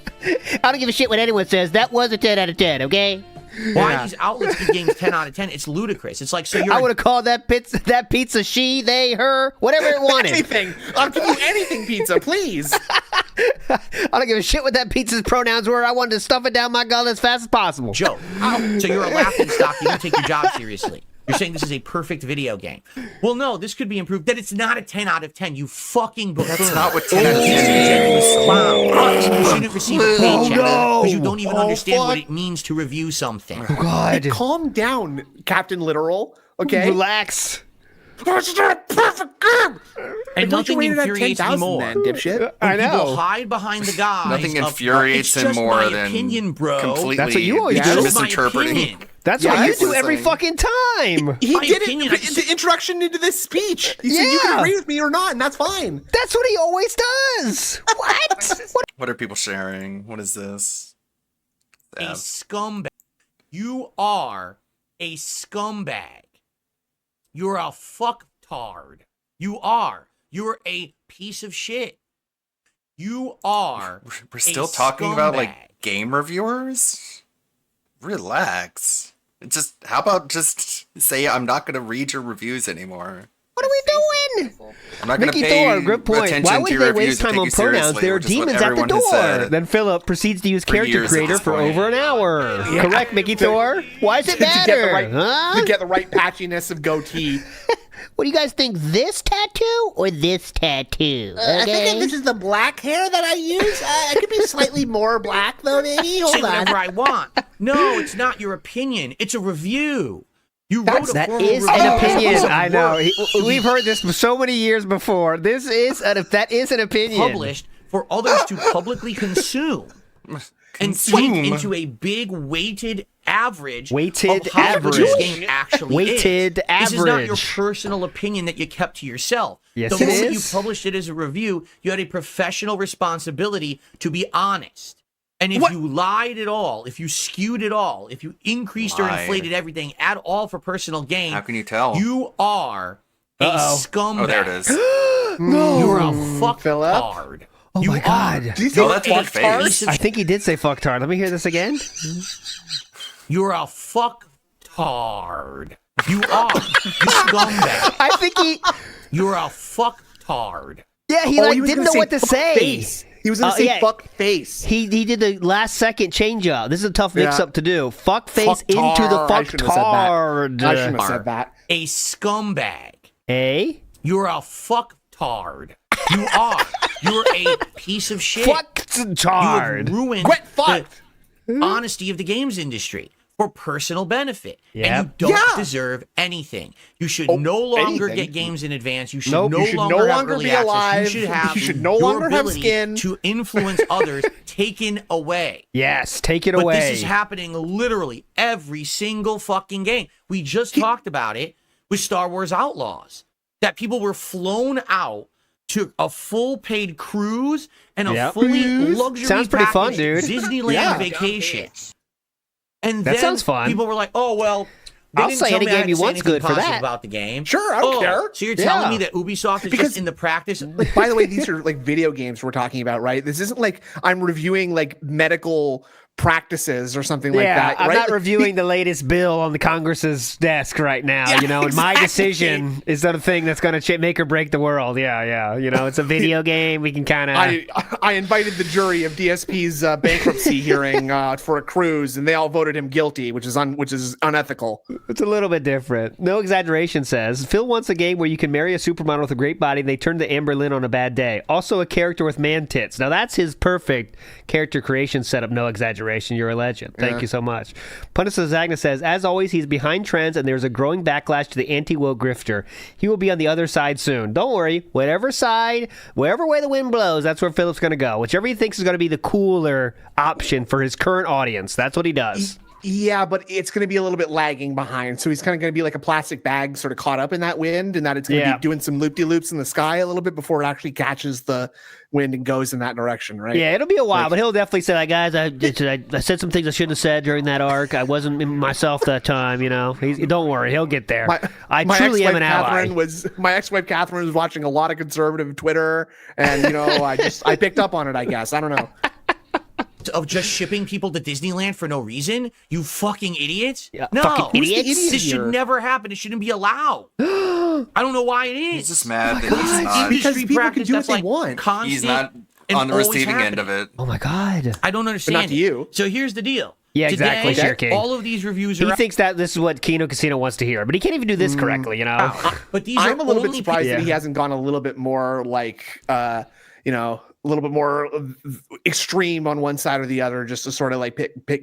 I don't give a shit what anyone says. That was a 10 out of 10, okay? Why these outlets give games 10 out of 10? It's ludicrous. It's like, so you're I would have called that pizza she, they, her, whatever it wanted. Anything. I'll give you anything pizza, please. I don't give a shit what that pizza's pronouns were. I wanted to stuff it down my gullet as fast as possible. Joe. So you're a laughing stock. You don't take your job seriously. You're saying this is a perfect video game. Well, no, this could be improved. That it's not a 10 out of 10. You fucking buffoon. That's not what 10 out of 10 is. You shouldn't receive a paycheck because you don't even understand fuck. what it means to review something. God. Hey, calm down, Captain Literal. Okay? Relax. That's not a perfect game. And nothing infuriates me more. Then, dipshit. I know. People hide behind the guise. Nothing of, infuriates it's him just more my than opinion, bro. completely That's what you always do. misinterpreting. That's what you do every fucking time. He My did opinion, it the introduction into this speech. He said you Yeah. can agree with me or not, and that's fine. That's what he always does. What? What are people sharing? What is this? A scumbag. You are a scumbag. You're a fucktard. You are. You're a piece of shit. You are. We're still talking about like game reviewers? Relax. How about just say I'm not going to read your reviews anymore? What are we doing? I'm not going to Mickey pay Thor, good point. attention Why to would your they reviews waste and time take on you pronouns? seriously, There are which is what demons at the everyone has door. said Then Philip proceeds to use character years at creator this for point. over an hour. Correct, Mickey Thor? Why is it To get the matter? right, Huh? to get the right patchiness of goatee. What do you guys think? This tattoo or this tattoo? I think if this is the black hair that I use. I could be slightly more black, though, maybe. Hold Say on. whatever I want. No, it's not your opinion. It's a review. You wrote a That formal is review. an opinion. It's a I know. work. We've heard this so many years before. That is an opinion. Published for others to publicly consume. And take into a big weighted average Weighted of how average. this game actually Weighted is. This is not your average. personal opinion that you kept to yourself. Yes, the it moment is. you published it as a review, you had a professional responsibility to be honest. And if you lied at all, if you skewed at all, if you increased or Lied. inflated everything at all for personal gain, How can you tell? you are a scumbag. Oh, there it is. No. You're a fucktard. Oh my God. Did you say No, that's fuckface. I think he did say fucktard. Let me hear this again. You're a fucktard. You are. You scumbag. I think he. You're a fucktard. Yeah, he Oh, like he was didn't gonna know what to fuck say. face. He was going to say fuck face. He did the last second change up. This is a tough mix up to do. Fuck face Fucktard. into the I shouldn't have said that. fucktard. I shouldn't have said that. A scumbag. Eh? You're a fucktard. You are. You're a piece of shit. Fucktard. You have ruined Quit fucked. the honesty of the games industry for personal benefit. Yep. And you don't deserve anything. You should no longer get games in advance. You should Nope. no You should longer no have longer early be access. alive. You should have You should no your longer have ability skin. to influence others taken away. Yes, take it But away. this is happening literally every single fucking game. We just talked about it with Star Wars Outlaws. That people were flown out to a full paid cruise and a fully luxury Sounds pretty fun, packaged dude. Disneyland vacation. And That then sounds fun. people were like, "Oh well, they I'll didn't say tell any me I game had you to say want's anything good for positive that." about the game." Sure, I don't care. So you're telling me Yeah. that Ubisoft is Because- just in the practice? Like, by the way, these are like video games we're talking about, right? This isn't like I'm reviewing like medical practices or something like that. I'm right? not reviewing the latest bill on the Congress's desk right now. Yeah, you know, and my exactly. decision is the thing that's going to make or break the world. Yeah. You know, it's a video game. We can kind of. I invited the jury of DSP's bankruptcy hearing for a cruise, and they all voted him guilty, which is unethical. It's a little bit different. No exaggeration says Phil wants a game where you can marry a supermodel with a great body and they turn to Amber Lynn on a bad day. Also a character with man tits. Now that's his perfect character creation setup. No exaggeration. You're a legend. Thank you so much. Punisa Zagna says, as always, he's behind trends and there's a growing backlash to the anti-woke grifter. He will be on the other side soon. Don't worry. Whatever side, wherever way the wind blows, that's where Philip's going to go. Whichever he thinks is going to be the cooler option for his current audience. That's what he does. Yeah, but it's going to be a little bit lagging behind. So he's kind of going to be like a plastic bag sort of caught up in that wind, and that it's going to be doing some loop-de-loops in the sky a little bit before it actually catches the wind and goes in that direction, right? Yeah, it'll be a while, but he'll definitely say, like, guys, I said some things I shouldn't have said during that arc. I wasn't myself that time, you know. Don't worry, he'll get there. I truly am an ally. My ex-wife Catherine was watching a lot of conservative Twitter, and, you know, I picked up on it, I guess. I don't know. Of just shipping people to Disneyland for no reason? You fucking idiots! Yeah, no, fucking idiots. This should never happen. It shouldn't be allowed. I don't know why it is. He's just mad that he's not. Because people can do what they want. Constant He's not and on the always receiving end happening. of it. Oh my God. I don't understand. Not to you. So here's the deal. Yeah, exactly, Today, Sure King. all of these reviews He are. thinks that this is what Kino Casino wants to hear, but he can't even do this correctly, you know? But these I'm are a little bit only surprised people- that he hasn't gone a little bit more like, you know, a little bit more extreme on one side or the other, just to sort of like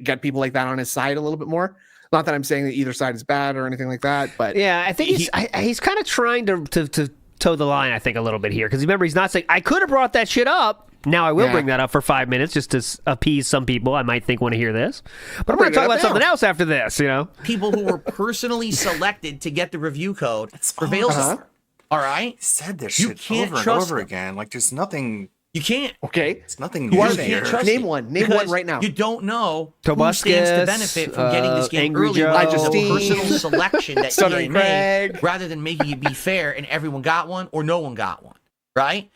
get people like that on his side a little bit more. Not that I'm saying that either side is bad or anything like that, but Yeah, I think he's kind of trying to toe the line, I think, a little bit here. Because remember, he's not saying, I could have brought that shit up. Now I will bring that up for 5 minutes just to appease some people I might think want to hear this. But I'm going to talk about something else after this, you know? people who were personally selected to get the review code for Veilstar. All right? He said this You shit can't over and trust over them. again. Like there's nothing. You can't. Okay. It's nothing Who new are they? here. Name one. Name one right now. You don't know who Tobuscus, stands to benefit from getting this game Angry early. Joe. Rather than Steve, a personal selection that Stuttering EA made, Craig. rather than making it be fair and everyone got one or no one got one, right?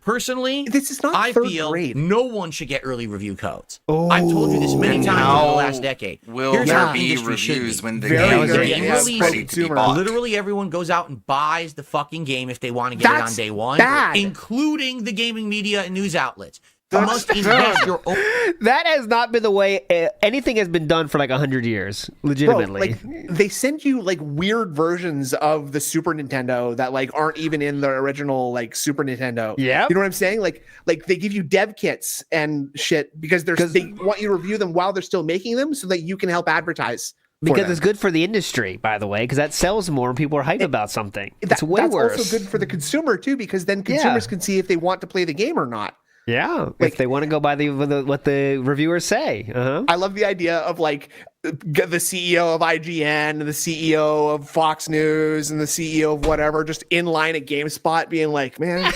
Personally, this is not I third feel grade. no one should get early review codes. I've told you this many And times how over the last decade. will Here's there how be industry should reviews be. when the Very game good. is Release, ready to be bought? literally everyone goes out and buys the fucking game if they want to get it on day one, bad. including the gaming media and news outlets. You That's must invest your own. That has not been the way anything has been done for like 100 years, legitimately. Bro, like they send you like weird versions of the Super Nintendo that like aren't even in the original like Super Nintendo. Yeah, you know what I'm saying? Like they give you dev kits and shit because they want you to review them while they're still making them so that you can help advertise. Because it's good for the industry, by the way, because that sells more and people are hyped about something. It's way that's worse. also good for the consumer too, because then consumers can see if they want to play the game or not. Yeah, if they want to go by what the reviewers say. I love the idea of like the CEO of IGN and the CEO of Fox News and the CEO of whatever just in line at GameSpot being like, man,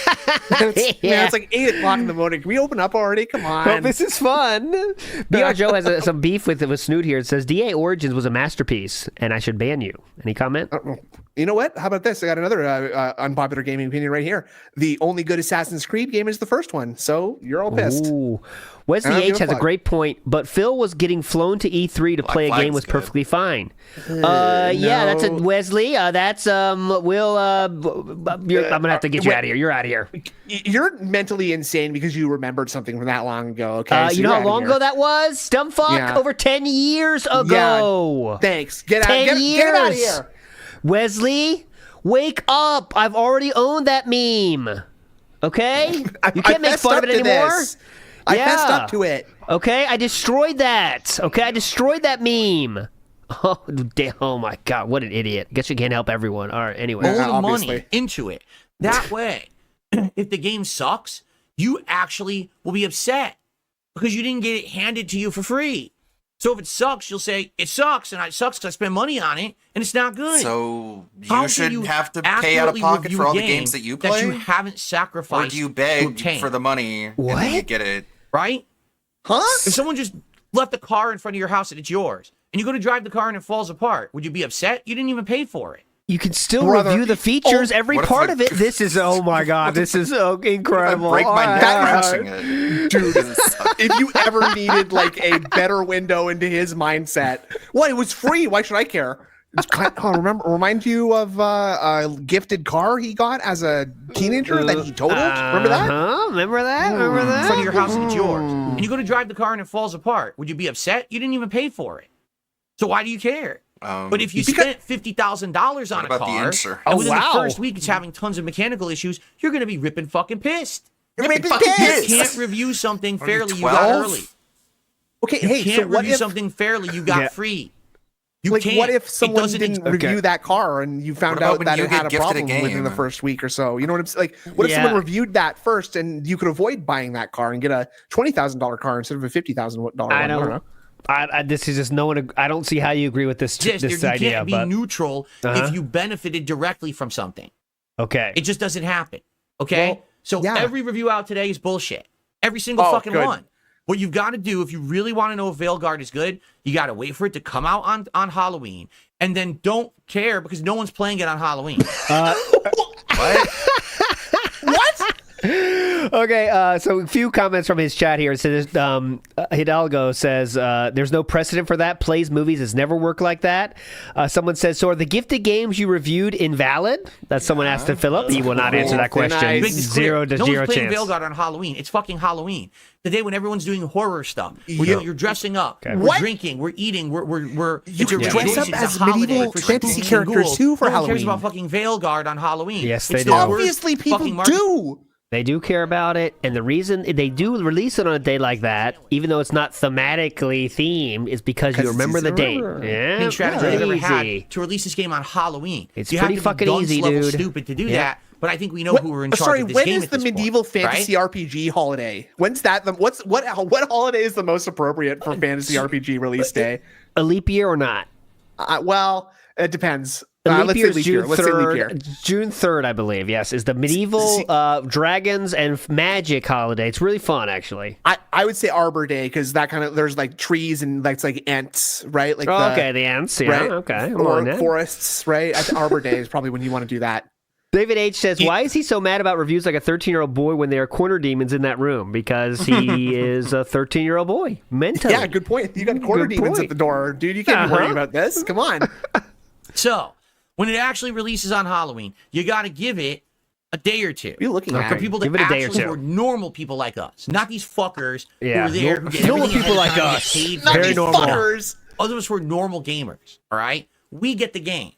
it's like 8 o'clock in the morning. Can we open up already? Come on. Oh, this is fun. BR Joe has some beef with Snoot here. It says DA Origins was a masterpiece and I should ban you. Any comment? You know what? How about this? I got another unpopular gaming opinion right here. The only good Assassin's Creed game is the first one, so you're all pissed. Ooh. Wesley H has a great point, but Phil was getting flown to E3 to play a game was perfectly fine. Yeah, that's a Wesley. That's Will. I'm gonna have to get you out of here. You're out of here. You're mentally insane because you remembered something from that long ago. Okay, you know how long ago that was? Dumbfuck, Yeah. over 10 years ago. Yeah, thanks. Get out. 10 years. Get out of here. Wesley, wake up! I've already owned that meme. Okay, you can't make fun of it anymore. I fessed up to it. Okay, I destroyed that. Okay, I destroyed that meme. Oh, damn. Oh my God, what an idiot. Guess you can't help everyone. All right, anyway. All the money into it. That way, if the game sucks, you actually will be upset because you didn't get it handed to you for free. So if it sucks, you'll say, it sucks, and it sucks because I spent money on it, and it's not good. So How you should can have to pay out of accurately pocket review for all a the game games that you play? that you haven't sacrificed Or do you to beg obtain? for the money and then you get it? Right? Huh? If someone just left a car in front of your house and it's yours, and you go to drive the car and it falls apart, would you be upset? You didn't even pay for it. You can still review the features, every part of it. This is, oh my God, this is so incredible. break my neck crashing it. Dude, if you ever needed like a better window into his mindset, well, it was free. Why should I care? Remind you of a gifted car he got as a teenager that he totaled? Remember that? Remember that? Remember that? In front of your house and it's yours. And you go to drive the car and it falls apart. Would you be upset? You didn't even pay for it. So why do you care? But if you spent $50,000 on a car, and within the first week it's having tons of mechanical issues, you're going to be ripping fucking pissed. You're ripping pissed. You can't review something fairly you got early. Okay, you hey, can't so what review if something fairly you got free? You like, can't. what if It someone doesn't didn't ex- review that car and you found What about out when that you it had get a gifted a problem within game? the first week or so? You know what I'm saying? Like, what if someone reviewed that first and you could avoid buying that car and get a $20,000 car instead of a $50,000 one? I don't know. This is just no one. I don't see how you agree with this you idea. can't be neutral if you benefited directly from something. Okay. It just doesn't happen. Okay? Well, so every review out today is bullshit. Every single fucking one. What you've got to do, if you really want to know if Veilguard is good, you got to wait for it to come out on Halloween. And then don't care because no one's playing it on Halloween. What? What? Okay, so a few comments from his chat here. It says, Hidalgo says, there's no precedent for that. Plays movies has never worked like that. Someone says, so are the gifted games you reviewed invalid? That's someone asked to Philip. He will not answer that question. Make this Zero clear. to no zero one's playing chance. Veilguard on Halloween. It's fucking Halloween. The day when everyone's doing horror stuff. You're dressing up. Okay. We're drinking. We're eating. You can dress up as medieval fantasy characters too for no one Halloween. cares about fucking Veilguard on Halloween. Yes, It's they the do. worst Obviously, people fucking market- do. They do care about it, and the reason they do release it on a day like that, even though it's not thematically themed, is because you remember the date. Yeah, Main strategy I've ever easy. had to release this game on Halloween. It's you pretty have to fucking be easy, dunce level dude. stupid to do Yeah. that, but I think we know who are in charge of this when game is at the this medieval point, fantasy right? RPG holiday? When's that? What holiday is the most appropriate for fantasy RPG release day? A leap year or not? Well, it depends. Leap Let's year say is leap year. June Let's say leap year. 3rd. June 3rd, I believe. Yes, is the medieval dragons and magic holiday. It's really fun, actually. I would say Arbor Day because that kind of there's like trees and that's like ants, right? Like the ants. Yeah, right? okay. Or forests, right? I think Arbor Day is probably when you want to do that. David H says, why is he so mad about reviews like a 13-year-old boy when there are corner demons in that room? Because he is a 13-year-old boy, mentally. Yeah, good point. You got corner demons at the door. Dude, you can't be worrying about this. Come on. So, when it actually releases on Halloween, you got to give it a day or two. You're looking at for people that Give it a day or actually two. were normal people like us, not these fuckers Yeah, who were there. Who get normal everything people ahead of like time, us. get paid Not for these it. normal. fuckers. Others of us were normal gamers, all right? We get the game,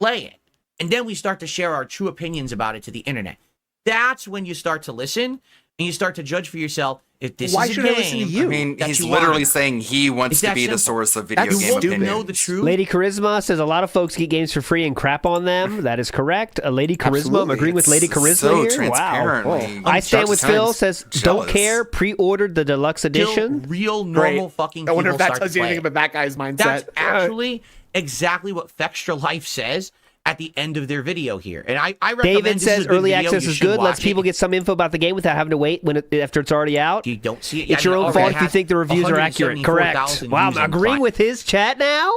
play it, and then we start to share our true opinions about it to the internet. That's when you start to listen, and you start to judge for yourself if this Why is a should game. I listen to you? I mean, that he's you literally want. saying he wants It's to that be the simple. source of video That's game stupid. opinions. Know the truth. Lady Charisma says a lot of folks get games for free and crap on them. That is correct. Lady Charisma, I'm Absolutely. agreeing with Lady It's Charisma so here. transparently. Wow. I stand with Phil. Sometimes Says don't jealous. care. Pre-ordered the deluxe edition. Till real normal fucking I people wonder if that start tells to you play anything it. about that guy's mindset. That's actually exactly what Fextra Life says at the end of their video here. And I recommend David this says is a good early video. access You is should good. Lets watch people it. get some info about the game without having to wait after it's already out. You don't see it. It's your own fault if you think the reviews are accurate. Correct. 174,000 Wow, I'm views on agreeing Prime. with his chat now.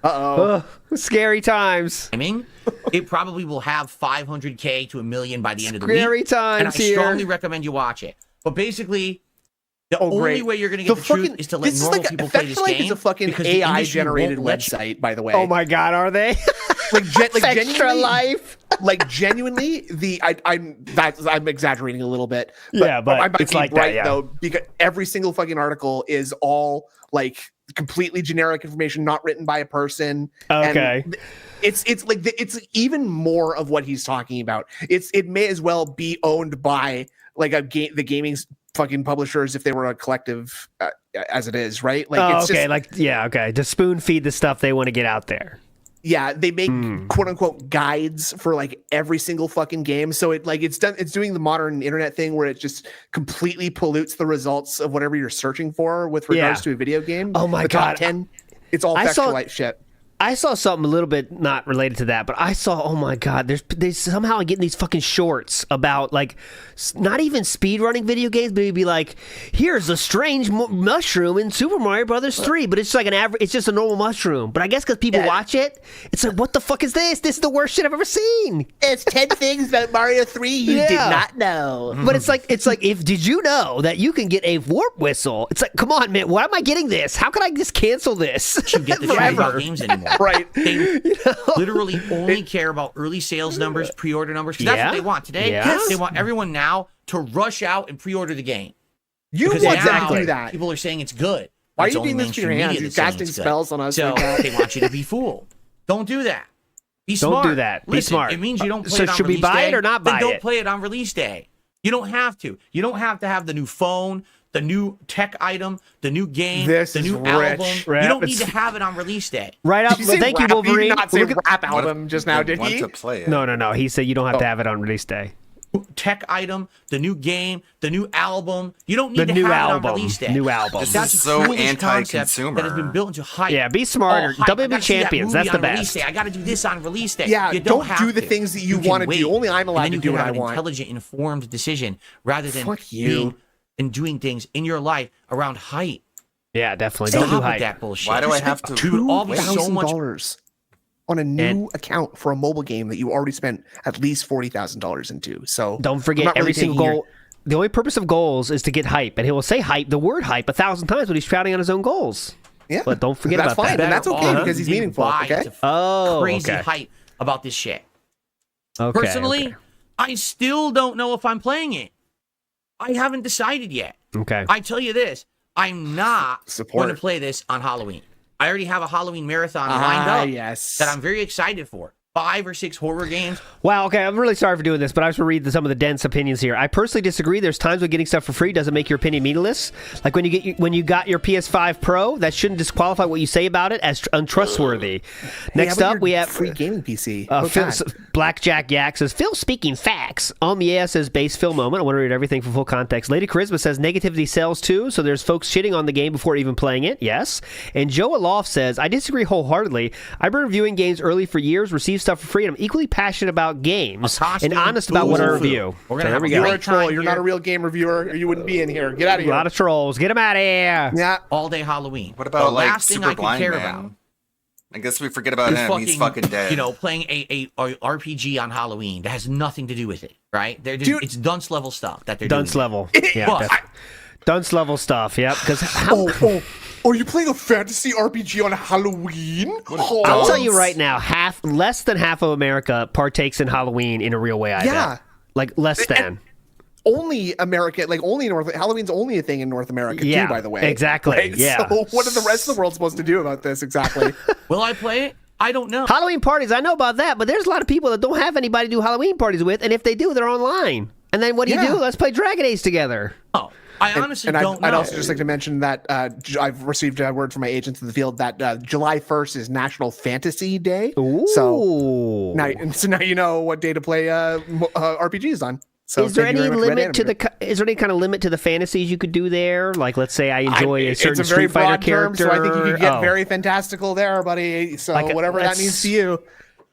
Uh-oh. Scary times. It probably will have 500K to 1 million by the end of the Scary week. times and I here. strongly recommend you watch it. But basically, the only great. way you're going to get the truth is to let this normal is like people play this Effectual Life game. is a fucking because the AI industry generated won't let you. website, by the way. Oh my God, are they? like Extra genuinely, Life. like genuinely, I'm exaggerating a little bit. Yeah, but I might it's be like that, right yeah. though, because every single fucking article is all like completely generic information, not written by a person. Okay. And it's like it's even more of what he's talking about. It may as well be owned by like the gaming's fucking publishers if they were a collective as it is, right? Like it's just, okay. To spoon feed the stuff they want to get out there. yeah, they make quote unquote guides for like every single fucking game. So it's doing the modern internet thing where it just completely pollutes the results of whatever you're searching for with regards to a video game. Oh my the God. top 10, it's all Effectual Life shit. I saw something a little bit not related to that, but I saw, oh my God, there's somehow getting these fucking shorts about like not even speedrunning video games, but it'd be like, here's a strange mushroom in Super Mario Brothers 3, but it's like it's just a normal mushroom. But I guess because people watch it, it's like, what the fuck is this? This is the worst shit I've ever seen. It's 10 things about Mario 3 you did not know. But it's like did you know that you can get a warp whistle? It's like, come on, man, why am I getting this? How can I just cancel this? You get the shit about games anymore. Right. They literally only care about early sales numbers, pre-order numbers. 'Cause that's what they want today. Yes. They want everyone now to rush out and pre-order the game. You Because want them now to do that. people are saying it's good. Why are It's you only doing this with your mainstream hands? media You're that's saying casting it's good. spells on us So like that. they want you to be fooled. Don't do that. Be Don't smart. do that. Be Listen, smart. It means you don't play So it on should we release buy day, it or not then buy don't it? play it on release day. You don't have to. You don't have to have the new phone, the new tech item, the new game, This the is new rich. album. Rap, You don't need it's- to have it on release day. Right up. Did you say Thank you, rap? You Wolverine. did not say Look at- rap album just now, did want he? to play it. No. He said you don't have to have it on release day. Tech item, the new game, the new album. You don't need The to new have album. it on release day. New album. This That's is a so foolish concept anti-consumer. that has been built into hype. Yeah, be smarter. Hype. I WWE gotta see that champions. movie That's the on release best. day. I got to do this on release day. Yeah, you don't have do the to. things that you can wanna do. wait, Only I'm allowed and then to do you what can I have an want. intelligent, informed decision rather than Fuck you. being and doing things in your life around hype. Yeah, definitely. Stop Don't do with hype. that bullshit. Why do I have to? Dude, all be so much. $2,000 on a new account for a mobile game that you already spent at least $40,000 into. So Don't I'm forget not really every single taking your- goal. The only purpose of goals is to get hype, and he will say hype, the word hype, 1,000 times when he's shouting on his own goals. Yeah, But don't forget that's about fine, that. and that's okay because he's Didn't meaningful. buy Okay. into Oh, crazy okay. hype about this shit. Okay, Personally, okay. I still don't know if I'm playing it. I haven't decided yet. Okay. I tell you this, I'm not Support. going to play this on Halloween. I already have a Halloween marathon lined up yes. that I'm very excited for. 5 or 6 horror games. Wow, okay, I'm really sorry for doing this, but I just want to read some of the dense opinions here. I personally disagree. There's times when getting stuff for free doesn't make your opinion meaningless. Like when you got your PS5 Pro, that shouldn't disqualify what you say about it as untrustworthy. Next up, we have free gaming PC. Phil, Blackjack Yak says, Phil speaking facts. Yeah says base Phil moment. I want to read everything for full context. Lady Charisma says negativity sells too, so there's folks shitting on the game before even playing it. Yes. And Joe Aloft says, I disagree wholeheartedly. I've been reviewing games early for years, received stuff for free, and I'm equally passionate about games and honest about what I review. We're So gonna there we You're go. a troll. You're not a real game reviewer, or you wouldn't be in here. Get out of A here. lot of trolls. Get them out of here. Yeah. All day Halloween. What about the like last thing Super I could Blind care Man? about. I guess we forget about him. He's fucking dead. You know, playing a RPG on Halloween that has nothing to do with it, right? They're just, it's dunce level stuff that they're doing. Dunce level. Yeah, But- dunce level stuff. Yep. Because are you playing a fantasy RPG on Halloween? I'll tell you right now, less than half of America partakes in Halloween in a real way. I bet. Like less than. Only America, like only Halloween's only a thing in North America too, by the way. Exactly. Right? Yeah. So what are the rest of the world supposed to do about this exactly? Will I play it? I don't know. Halloween parties, I know about that, but there's a lot of people that don't have anybody to do Halloween parties with, and if they do, they're online. And then what do you do? Let's play Dragon Age together. Oh, I honestly don't know. I'd also just like to mention that I've received a word from my agents in the field that July 1st is National Fantasy Day. Ooh. So now you know what day to play RPGs on. So is there any limit to is there any kind of limit to the fantasies you could do there? Like, let's say I enjoy a certain Street Fighter character. So I think you could get very fantastical there, buddy. So like whatever that means to you.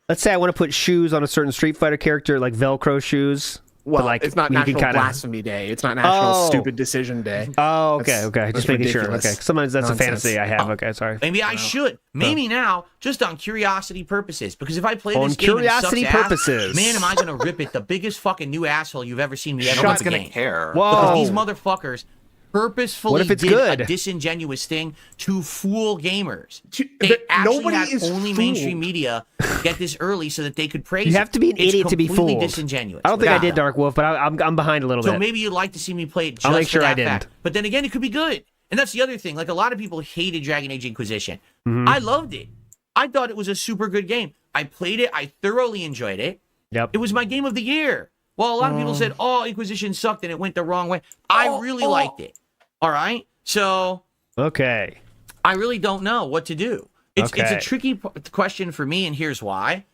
Let's say I want to put shoes on a certain Street Fighter character, like Velcro shoes. Well, like, it's not National Blasphemy Day. It's not National Stupid Decision Day. Oh, okay. Just making sure. Okay. Sometimes that's nonsense. a fantasy I have. Okay, sorry. Maybe I should. Maybe now, just on curiosity purposes. Because if I play this on game curiosity and it sucks purposes, ass, man, am I going to rip it the biggest fucking new asshole you've ever seen me ever No one's game. going to care. Whoa. Because these motherfuckers purposefully what if it's did good? a disingenuous thing to fool gamers. They actually had only mainstream media get this early so that they could praise you have to be an idiot to be completely fooled. Disingenuous. I don't think I did Dark Wolf, but I'm behind a little bit. So maybe you'd like to see me play it just I'll make sure for that I didn't. fact. But then again, it could be good. And that's the other thing. Like, a lot of people hated Dragon Age Inquisition. I loved it. I thought it was a super good game. I played it. I thoroughly enjoyed it. Yep. It was my game of the year. Well, a lot of people said, oh, Inquisition sucked and it went the wrong way. I really liked it. All right? So... Okay. I really don't know what to do. It's a tricky question for me, and here's why.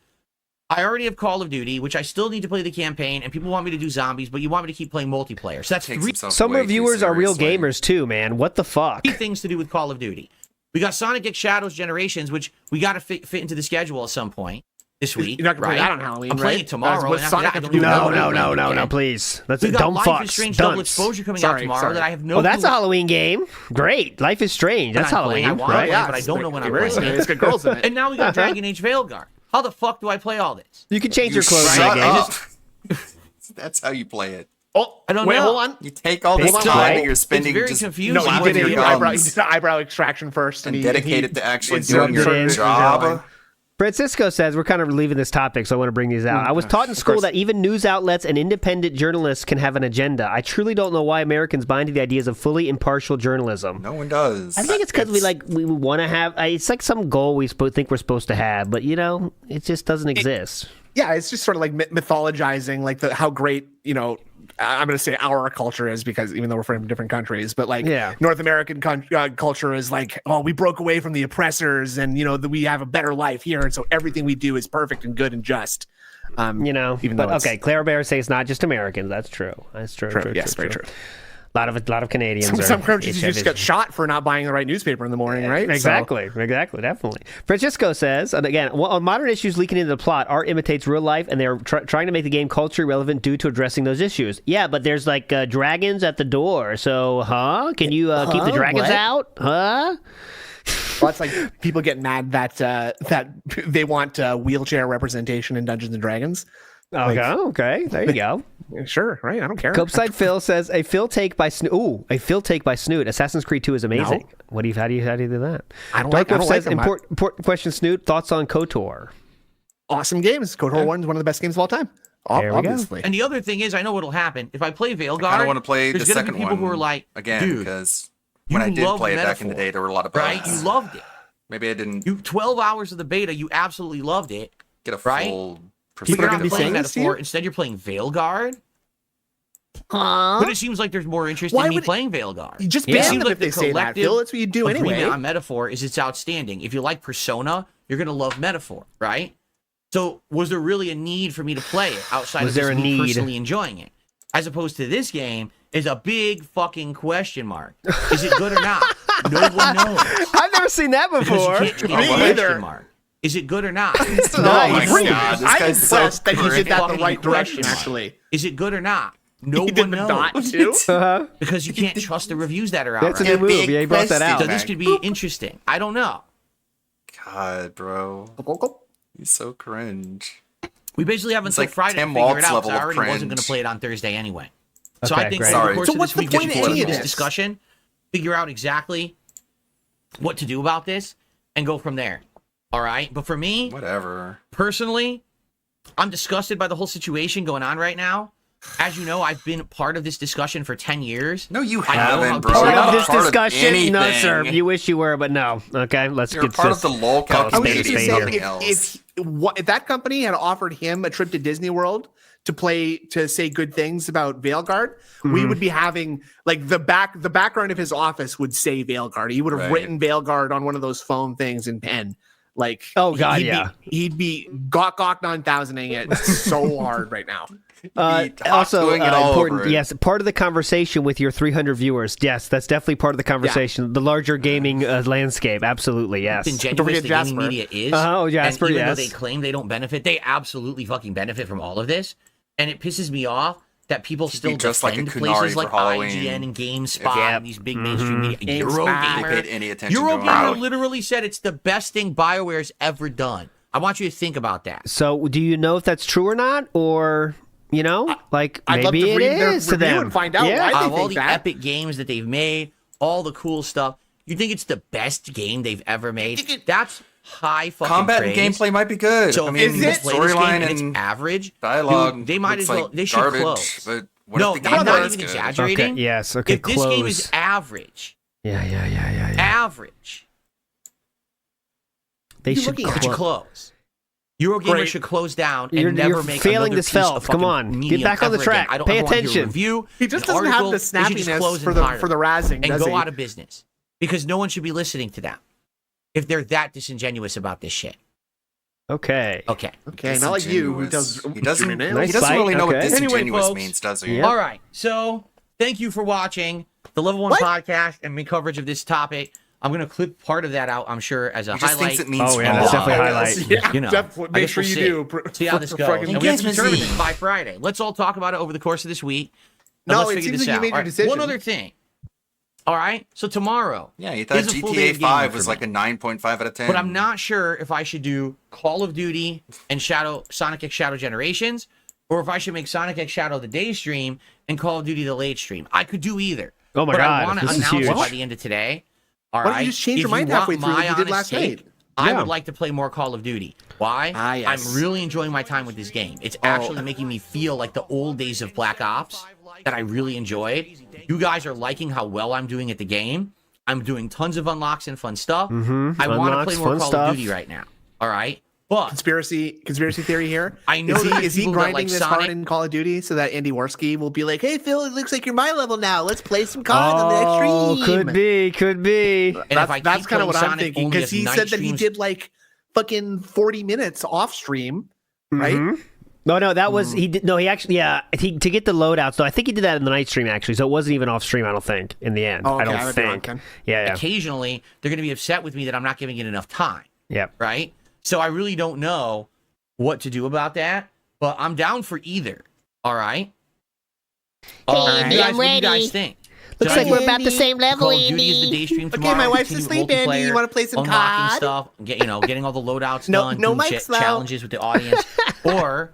I already have Call of Duty, which I still need to play the campaign, and people want me to do zombies, but you want me to keep playing multiplayer. So that's three Some reviewers are real gamers too, man. What the fuck? things to do with Call of Duty. We got Sonic X Shadows Generations, which we got to fit into the schedule at some point this week. You're not gonna right? play that on Halloween, I'm playing right? it tomorrow. What's and after Sonic that, got I to don't do even know. No, please. That's We a got dumb Life fucks. is Strange Double Dunce. Exposure coming out tomorrow that I have no Oh, that's clue. a Halloween game. Great. Life is Strange. That's Halloween, I want to right? play, but I don't know when I'm playing it. It's got girls in it. And now we got Dragon Age Veilguard. How the fuck do I play all this? You can change your clothes in Shut the game. up. That's how you play it. Oh, I don't wait, know. hold on. You take all this Big time time. that you're spending It's very just confusing. No, he flapping did your it. gums Eyebrow extraction first, and he dedicate it to actually it's doing your certain- job. Francisco says we're kind of leaving this topic, so I want to bring these out. I was taught in school that even news outlets and independent journalists can have an agenda. I truly don't know why Americans buy into the ideas of fully impartial journalism. No one does. I think it's because we want to have. It's like some goal we think we're supposed to have, but it just doesn't exist. Yeah, it's just sort of like mythologizing like how great, I'm going to say our culture is, because even though we're from different countries, but like North American culture is like, oh, we broke away from the oppressors and, we have a better life here. And so everything we do is perfect and good and just. Okay, Claire Bear says it's not just Americans. That's true. That's true. Yes, very true. A lot of Canadians. Some countries just got shot for not buying the right newspaper in the morning, right? Exactly, definitely. Francisco says, and again, on modern issues leaking into the plot, art imitates real life, and they're trying to make the game culturally relevant due to addressing those issues. Yeah, but there's like dragons at the door, so can you keep the dragons out? Well, it's like people get mad that they want wheelchair representation in Dungeons and Dragons. Okay, there you go. Sure, right? I don't care. Copeside Phil says a Phil take by Snoot. Ooh, a Phil take by Snoot. Assassin's Creed 2 is amazing. No. How do you do that? I don't Dark like. Wolf says important question. Snoot, thoughts on KOTOR? Awesome games. KOTOR 1 is one of the best games of all time. There we Obviously. Go. And the other thing is, I know what'll happen if I play Veilguard. I don't want to play the second people one who are like, again, dude, because when I did play it back in the day, there were a lot of bugs. Right? You loved it. Maybe I didn't. 12 hours of the beta, you absolutely loved it. Get a full perspective. You're not playing this Metaphor. Instead, you're playing Veilguard. But it seems like there's more interest in me playing Veilguard. Just ban them if they say that, Phil. That's what you do anyway. On Metaphor is it's outstanding. If you like Persona, you're gonna love Metaphor, right? So was there really a need for me to play it outside of just me personally enjoying it? As opposed to this game is a big fucking question mark. Is it good or not? No one knows. I've never seen that before. Me either. Is it good or not? Nice. Oh my god, this I'm guy's impressed so that he did that the fucking right direction, question mark. actually. Is it good or not? No He one did knows. not too. Because you can't trust the reviews that are out That's right a new move. Yeah, he brought that out. So this could be interesting. I don't know. God, bro. He's so cringe. We basically have It's until like Friday Tim to figure it Waltz out, level because I of already wasn't going to cringe. play it on Thursday anyway. So Okay, I think great. over the course So of what's this week, the we point should of go any through of this this? discussion, figure out exactly what to do about this, and go from there. All right? But for me, whatever. Personally, I'm disgusted by the whole situation going on right now. As you know, I've been part of this discussion for 10 years. No, you I know how haven't, bro. disgusting- You're Part of not this part of discussion? No, anything. sir. You wish you were, but no. Okay, let's You're get part this. of the lol call a I was spade a just gonna spade say, here. something if that company had offered him a trip to Disney World to say good things about Veilguard, we would be having like the background of his office would say Veilguard. He would have Right. written Veilguard on one of those foam things in pen. Like, Oh, God, he'd be gawk 9000ing it so hard right now. Also doing it all important, over it. yes, part of the conversation with your 300 viewers. Yes, that's definitely part of the conversation. The larger gaming landscape, absolutely, yes. Ingenuous the gaming media is. Oh, Jasper, and even yes. though they claim they don't benefit, they absolutely fucking benefit from all of this. And it pisses me off that people still just like a defend Kunari places for like Halloween. IGN and GameSpot Yep. and these big mainstream media. GameSpot. Eurogamer. They paid any attention to Eurogamer him. literally said it's the best thing BioWare's ever done. I want you to think about that. So, do you know if that's true or not, or like I'd love maybe to it read their is to review them? and find out why they Of all think the that. epic games that they've made, all the cool stuff, you think it's the best game they've ever made? That's high fucking Combat praise. and gameplay might be good. So I if mean, people play this game storyline and it's and average, dialogue, dude, they might looks as well. like They should garbage, close. But what No, if the I'm gameplay not is even good? exaggerating. Okay, yes, okay, If this game close. is average, Yeah. average, They you should should close. Eurogamer Great. should close down and You're never make failing another this piece Phelps. of Come fucking on, get medium back on the ever track. again. I don't Pay ever want to hear a attention. review. He just an doesn't have article. the They should just snappiness close for the entirely razzing, and does go he? out of business because no one should be listening to them if they're that disingenuous about this shit. Okay. Okay. Okay, not like you, who does He doesn't. Nice he doesn't fight, really know what okay. disingenuous Anyway, folks, means, does he? Yep. All right. So thank you for watching the Level 1 podcast and my coverage of this topic. I'm going to clip part of that out, I'm sure, as a He just highlight. thinks it means Oh, yeah, that's small. definitely a highlight. Yeah, You know, definitely. I Make guess sure we'll you see. do. See how this For goes. fucking- And we have to Engagement determine Z. this by Friday. Let's all talk about it over the course of this week. And No, let's it figure seems this like you out. made your All right, decision. one other thing. All right. So tomorrow. Yeah, you thought is a full day GTA of 5 gaming was for like me. a 9.5 out of 10. But I'm not sure if I should do Call of Duty and Sonic X Shadow Generations, or if I should make Sonic X Shadow the day stream and Call of Duty the late stream. I could do either. Oh my but God, I want to this is announce it huge. by the end of today. All Why right. don't you just change your If mind want halfway through like my you did honest last take, night? I Yeah. would like to play more Call of Duty. Why? Ah, yes. I'm really enjoying my time with this game. It's actually making me feel like the old days of Black Ops that I really enjoyed. You guys are liking how well I'm doing at the game. I'm doing tons of unlocks and fun stuff. I want to Unlocks, play more fun Call stuff. of Duty right now. All right. But Conspiracy theory here. I know that is he people that grinding like this Sonic- hard in Call of Duty so that Andy Worski will be like, "Hey Phil, it looks like you're my level now. Let's play some COD on the next stream." Could be. And if I That's keep kind of playing what I'm Sonic thinking only because as he night said that he streams- did like fucking 40 minutes off stream, right? Mhm. No, that was he did. No, he actually, to get the loadouts. So I think he did that in the night stream actually. So it wasn't even off stream. I don't think in the end. Oh, okay, I don't I would be wrong, think. Ken. Yeah. Occasionally, they're going to be upset with me that I'm not giving it enough time. Yep. Right? So I really don't know what to do about that, but I'm down for either. All right? Andy, you guys, I'm what do you guys ready. think? Looks Should I like do we're about the same level, Call of Duty is the Andy. day stream Okay, tomorrow. my wife's continue asleep, Andy. You multiplayer, wanna play some unlocking COD? stuff, getting all the loadouts No- done, no doing mics, though. challenges with the audience, or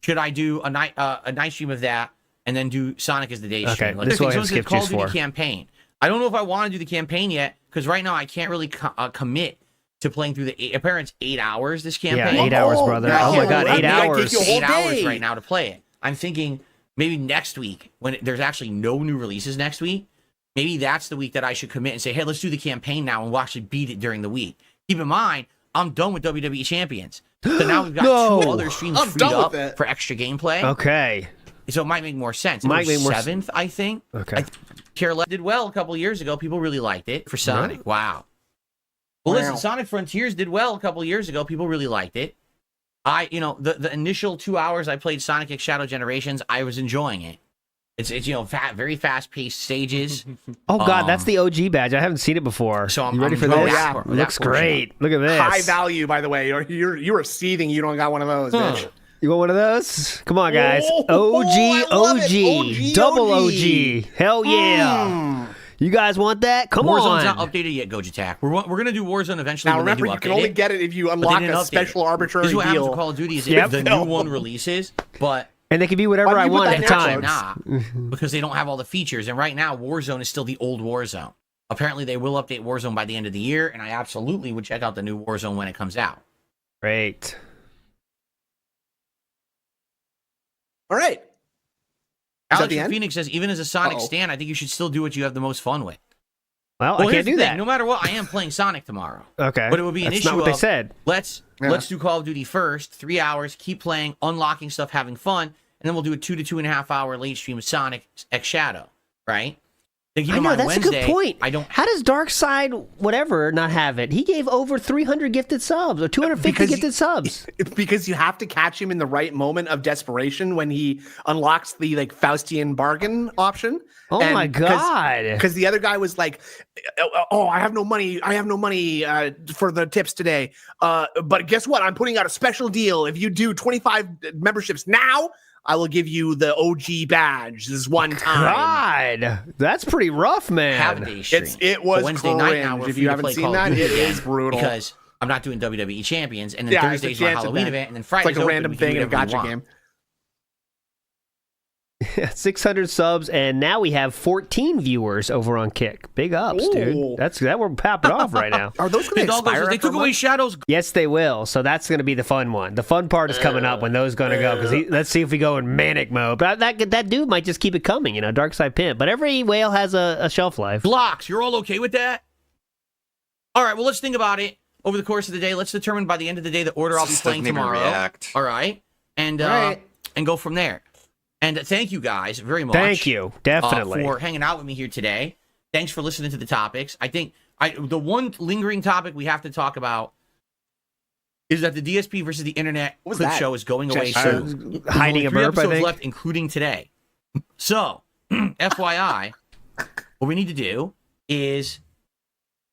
should I do a night stream of that and then do Sonic as the day Okay, stream? this is what I someone have said skip Call of juice Duty for. campaign. I don't know if I want to do the campaign yet because right now I can't really commit to playing through the apparently it's 8 hours this campaign. Yeah, 8 hours, brother. no. Oh my God, That 8 might hours. take you a whole 8 hours day. right now to play it. I'm thinking maybe next week when there's actually no new releases next week. Maybe that's the week that I should commit and say, hey, let's do the campaign now and we'll actually beat it during the week. Keep in mind, I'm done with WWE Champions. So now we've got No. 2 other streams I'm freed done up with it. for extra gameplay. Okay. So it might make more sense. It Might was make more 7th, I think. Okay. Tier 11 did well a couple of years ago. People really liked it for Sonic. Wow. Well, Wow. listen, Sonic Frontiers did well a couple of years ago. People really liked it. The initial 2 hours I played Sonic X Shadow Generations, I was enjoying it. It's very fast-paced stages. Oh God, that's the OG badge. I haven't seen it before. So I'm you ready for enjoying this? that part- that Looks portion. great. Look at this. High value, by the way. You are seething. You don't got one of those, bitch. You want one of those? Come on, guys. Oh, OG, I love it. OG, double OG. Hell yeah. You guys want that? Come Warzone's on. not updated yet, Gojitac. We're going to do Warzone eventually. Now when remember, they do you can update only it, get it if you but they unlock didn't a update special it. arbitrary This is what happens deal. with Call of Duty is Yep. the new one releases, but And they can be whatever Why I do you put want that at the in time. Xbox? not because they don't have all the features. And right now, Warzone is still the old Warzone. Apparently, they will update Warzone by the end of the year, and I absolutely would check out the new Warzone when it comes out. Great. All right. Alex the from end? Phoenix says, even as a Sonic Uh-oh. stan, I think you should still do what you have the most fun with. Well, I here's can't the do thing. that. No matter what, I am playing Sonic tomorrow. Okay. But it would be an That's issue not what they of, said. Let's do Call of Duty first, 3 hours, keep playing, unlocking stuff, having fun, and then we'll do a 2 to 2.5 hour late stream of Sonic X Shadow, right? I know, that's Wednesday, a good point. I don't. How does Darkside whatever not have it? He gave over 300 gifted subs or 250 gifted subs. Because you have to catch him in the right moment of desperation when he unlocks the like Faustian bargain option. Oh my God. Because the other guy was like, oh, I have no money for the tips today. But guess what? I'm putting out a special deal. If you do 25 memberships now, I will give you the OG badge this one time. God, that's pretty rough, man. Have a day stream. It was Wednesday night now. cringe. We're If free you to haven't play seen Call of that, Duty it again is brutal. because I'm not doing WWE Champions, and then Yeah, it's a Thursday's my chance Halloween event. event, and then It's Friday's like a open. random We can do thing in a whatever we gotcha want. game. 600 subs, and now we have 14 viewers over on Kick. Big ups, dude. That we're popping off right now. Are those going to expire? They took away Shadow's. Yes, they will. So that's going to be the fun one. The fun part is coming up when those going to go. Because let's see if we go in manic mode. But that dude might just keep it coming, Darkside Pimp. But every whale has a shelf life. Blocks, you're all okay with that? All right, well, let's think about it over the course of the day. Let's determine by the end of the day the order I'll be playing tomorrow. All right, and go from there. And thank you guys very much. Thank you, definitely, for hanging out with me here today. Thanks for listening to the topics. I think the one lingering topic we have to talk about is that the DSP versus the Internet clip show is going away soon. Hiding a burp, I think. Left, including today. So, FYI, what we need to do is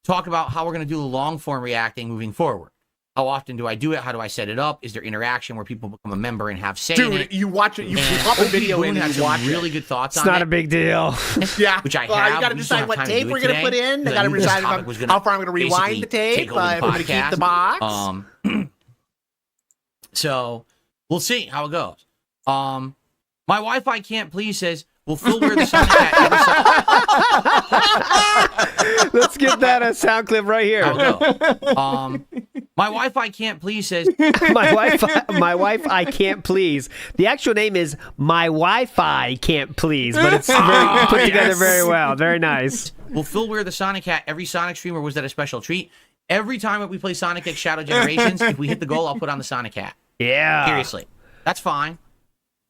talk about how we're going to do the long form reacting moving forward. How often do I do it? How do I set it up? Is there interaction where people become a member and have say in it? You watch it. You pop a video in and you watch it. Really good thoughts on it. It's not it. a big deal. Yeah. Which I You have. got to decide what tape we're going to put in. I got to decide how far I'm going to rewind the tape. If I'm going to keep the box. So we'll see how it goes. My Wi-Fi can't please says, will Phil wear the Sonic hat every Let's get that sound clip right here. My Wi-Fi can't please says my Wi-Fi can't please. The actual name is My Wi-Fi Can't Please, but it's put together very well. Very nice. Will Phil wear the Sonic hat every Sonic stream, or was that a special treat? Every time that we play Sonic X Shadow Generations, if we hit the goal, I'll put on the Sonic hat. Yeah. Seriously. That's fine.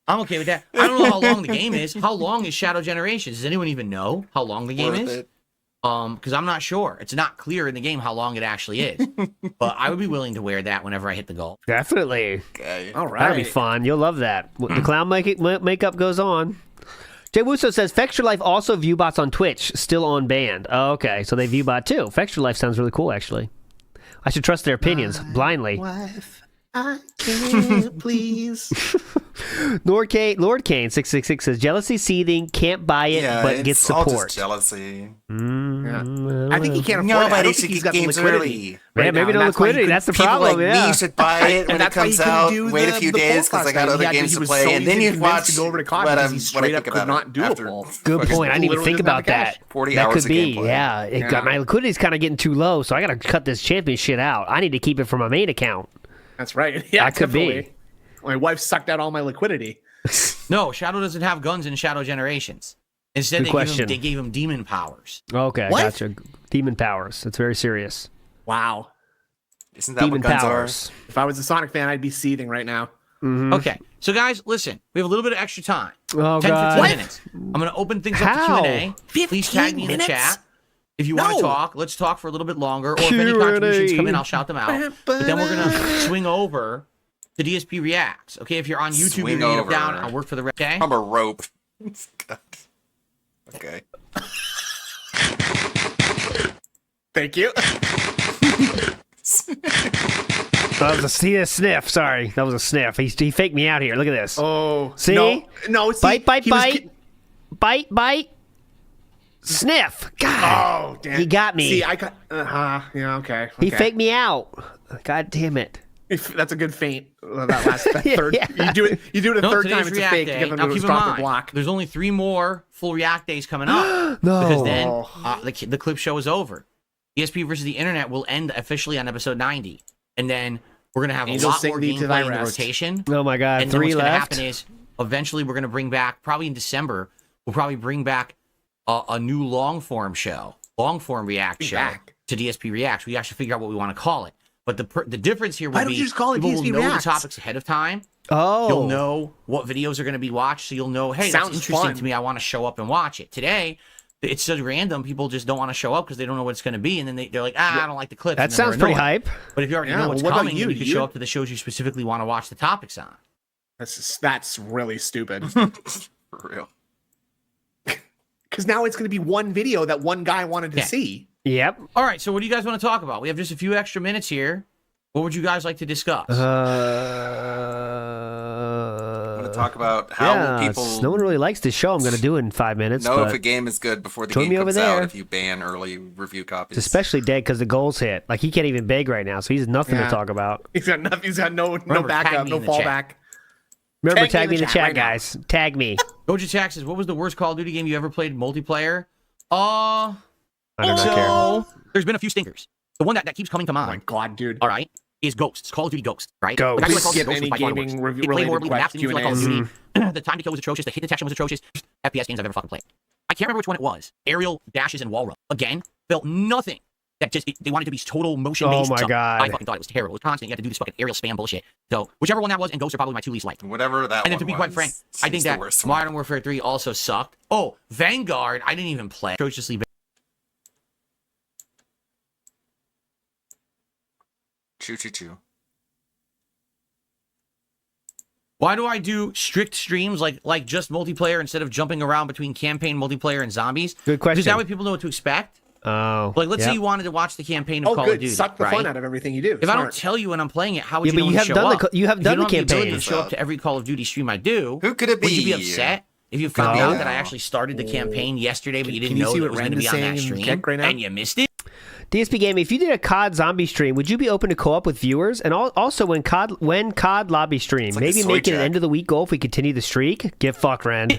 I'm okay with that. I don't know how long the game is. How long is Shadow Generations? Does anyone even know how long the game is? Because I'm not sure. It's not clear in the game how long it actually is. But I would be willing to wear that whenever I hit the goal. Definitely. Okay. All right. That'll be fun. You'll love that. The clown makeup goes on. Jay Wusso says, Fexture Life also view bots on Twitch, still on band. Oh, okay, so they view bot too. Fexture Life sounds really cool, actually. I should trust their opinions blindly. Wife, I can't please. Lord Kane 666 says, jealousy seething, can't buy it, but gets support. All just jealousy. I think he can't afford it. I don't think he's got the liquidity. Yeah, maybe no liquidity. That's the problem. Like me should buy it when it comes out. Wait a few days because I got other games to play, and then you watch to go over to what COD I because he straight up could not do it. Good point. I didn't even think about that. 40 that hours could be. of gameplay. Yeah, my liquidity's kind of getting too low, so I got to cut this champion shit out. I need to keep it for my main account. That's right. Yeah, that could be. My wife sucked out all my liquidity. No, Shadow doesn't have guns in Shadow Generations. Instead, they gave him demon powers. Okay, gotcha. Demon powers. That's very serious. Wow. Isn't that demon what guns powers are? If I was a Sonic fan, I'd be seething right now. Mm-hmm. Okay, so guys, listen. We have a little bit of extra time. 10, 15 minutes. I'm going to open things up to Q&A. Please tag me in the chat. If you want to talk, let's talk for a little bit longer. Or if any contributions come in, I'll shout them out. But then we're going to swing over to DSP Reacts. Okay, if you're on YouTube, you're going to get down. I'll work for the rest. Okay? I'm a rope. Okay. Thank you. That was a sniff. Sorry, that was a sniff. He faked me out here. Look at this. Oh, see? No, bite. Sniff. God. Oh, damn. He got me. See, I got. Yeah. Okay. He okay. faked me out. God damn it. That's a good feint. That third. Yeah. You do it. You do it a No, third today's time. It's a React fake. Day. You get them Now to keep in stop mind, the block. there's only 3 more full React days coming up. No. Because then the clip show is over. ESP versus the Internet will end officially on episode 90. And then we're going to have Angel a lot sing more thee to gameplay thy in the rest. rotation. Oh my God. And then 3 what's going to left. happen is eventually we're going to bring back, probably in December, we'll probably bring back a new long-form show, long-form React show to DSP Reacts. We actually figure out what we want to call it. But the difference here will Why don't be you just call it people DSP will know Reacts? the topics ahead of time. Oh. You'll know what videos are going to be watched, so you'll know, hey, that's Sounds interesting fun. to me. I want to show up and watch it. Today, it's so random. People just don't want to show up because they don't know what it's going to be, and then they're like, I don't like the clips. That and then sounds they're pretty annoyed. hype. But if you already Yeah, know what's well, what about coming, you? then you can show up to the shows you specifically want to watch the topics on. That's really stupid. For real. Because now it's going to be one video that one guy wanted to see. Yep. All right, so what do you guys want to talk about? We have just a few extra minutes here. What would you guys like to discuss? I'm going to talk about how people no one really likes this show. I'm going to do it in 5 minutes. know but if a game is good before the join game me over comes out there. if you ban early review copies. It's especially dead because the goals hit. Like, he can't even beg right now, so he's nothing to Yeah. talk about. He's got nothing. He's got no Remember, tag backup, me no in the chat. fallback. Remember, tag me in the chat, right now. guys. Tag me. Goja Taxes, what was the worst Call of Duty game you ever played multiplayer? I don't care. There's been a few stinkers. The one that keeps coming to mind. Oh my God, dude. All right. Is Ghosts. Call of Duty Ghosts, right? Ghosts. Like, I feel Please Call of skip Duty any Ghosts was by far the gaming worst. review It played related horribly, the maps didn't feel like Call of Q&As. Duty. The time to kill was atrocious. The hit detection was atrocious. FPS games I've ever fucking played. I can't remember which one it was. Aerial dashes and wall run. Again, felt nothing. That just they wanted to be total motion based. Oh my God. I fucking thought it was terrible. It was constant. You had to do this fucking aerial spam bullshit. So whichever one that was, and Ghosts are probably my 2 least liked. Whatever that And then one to be was, quite frank, I think seems the that worst one. Modern Warfare 3 also sucked. Oh, Vanguard, I didn't even play. Atrociously bad. Choo choo choo. Why do I do strict streams like just multiplayer instead of jumping around between campaign, multiplayer, and zombies? Good question. Because that way people know what to expect. Oh. Like, let's say yep. you wanted to watch the campaign of Oh, Call good. of Duty, Suck the right? fun out of everything you do. If I don't Smart. tell you when I'm playing it, how would Yeah, you but know you when have to show done up? you have If done you the don't have ability campaign. to show up to every Call of Duty stream I do. Who could it Would you be be? upset if you found No. out that I actually started the campaign yesterday, but you didn't Can you know see that what it was going Ren to be is on that saying in stream Keck right now? and you missed it? DSP Gaming, if you did a COD zombie stream, would you be open to co-op with viewers? And also when COD lobby stream, like a maybe soy make it an check. end of the week goal if we continue the streak? Get fucked, Ren.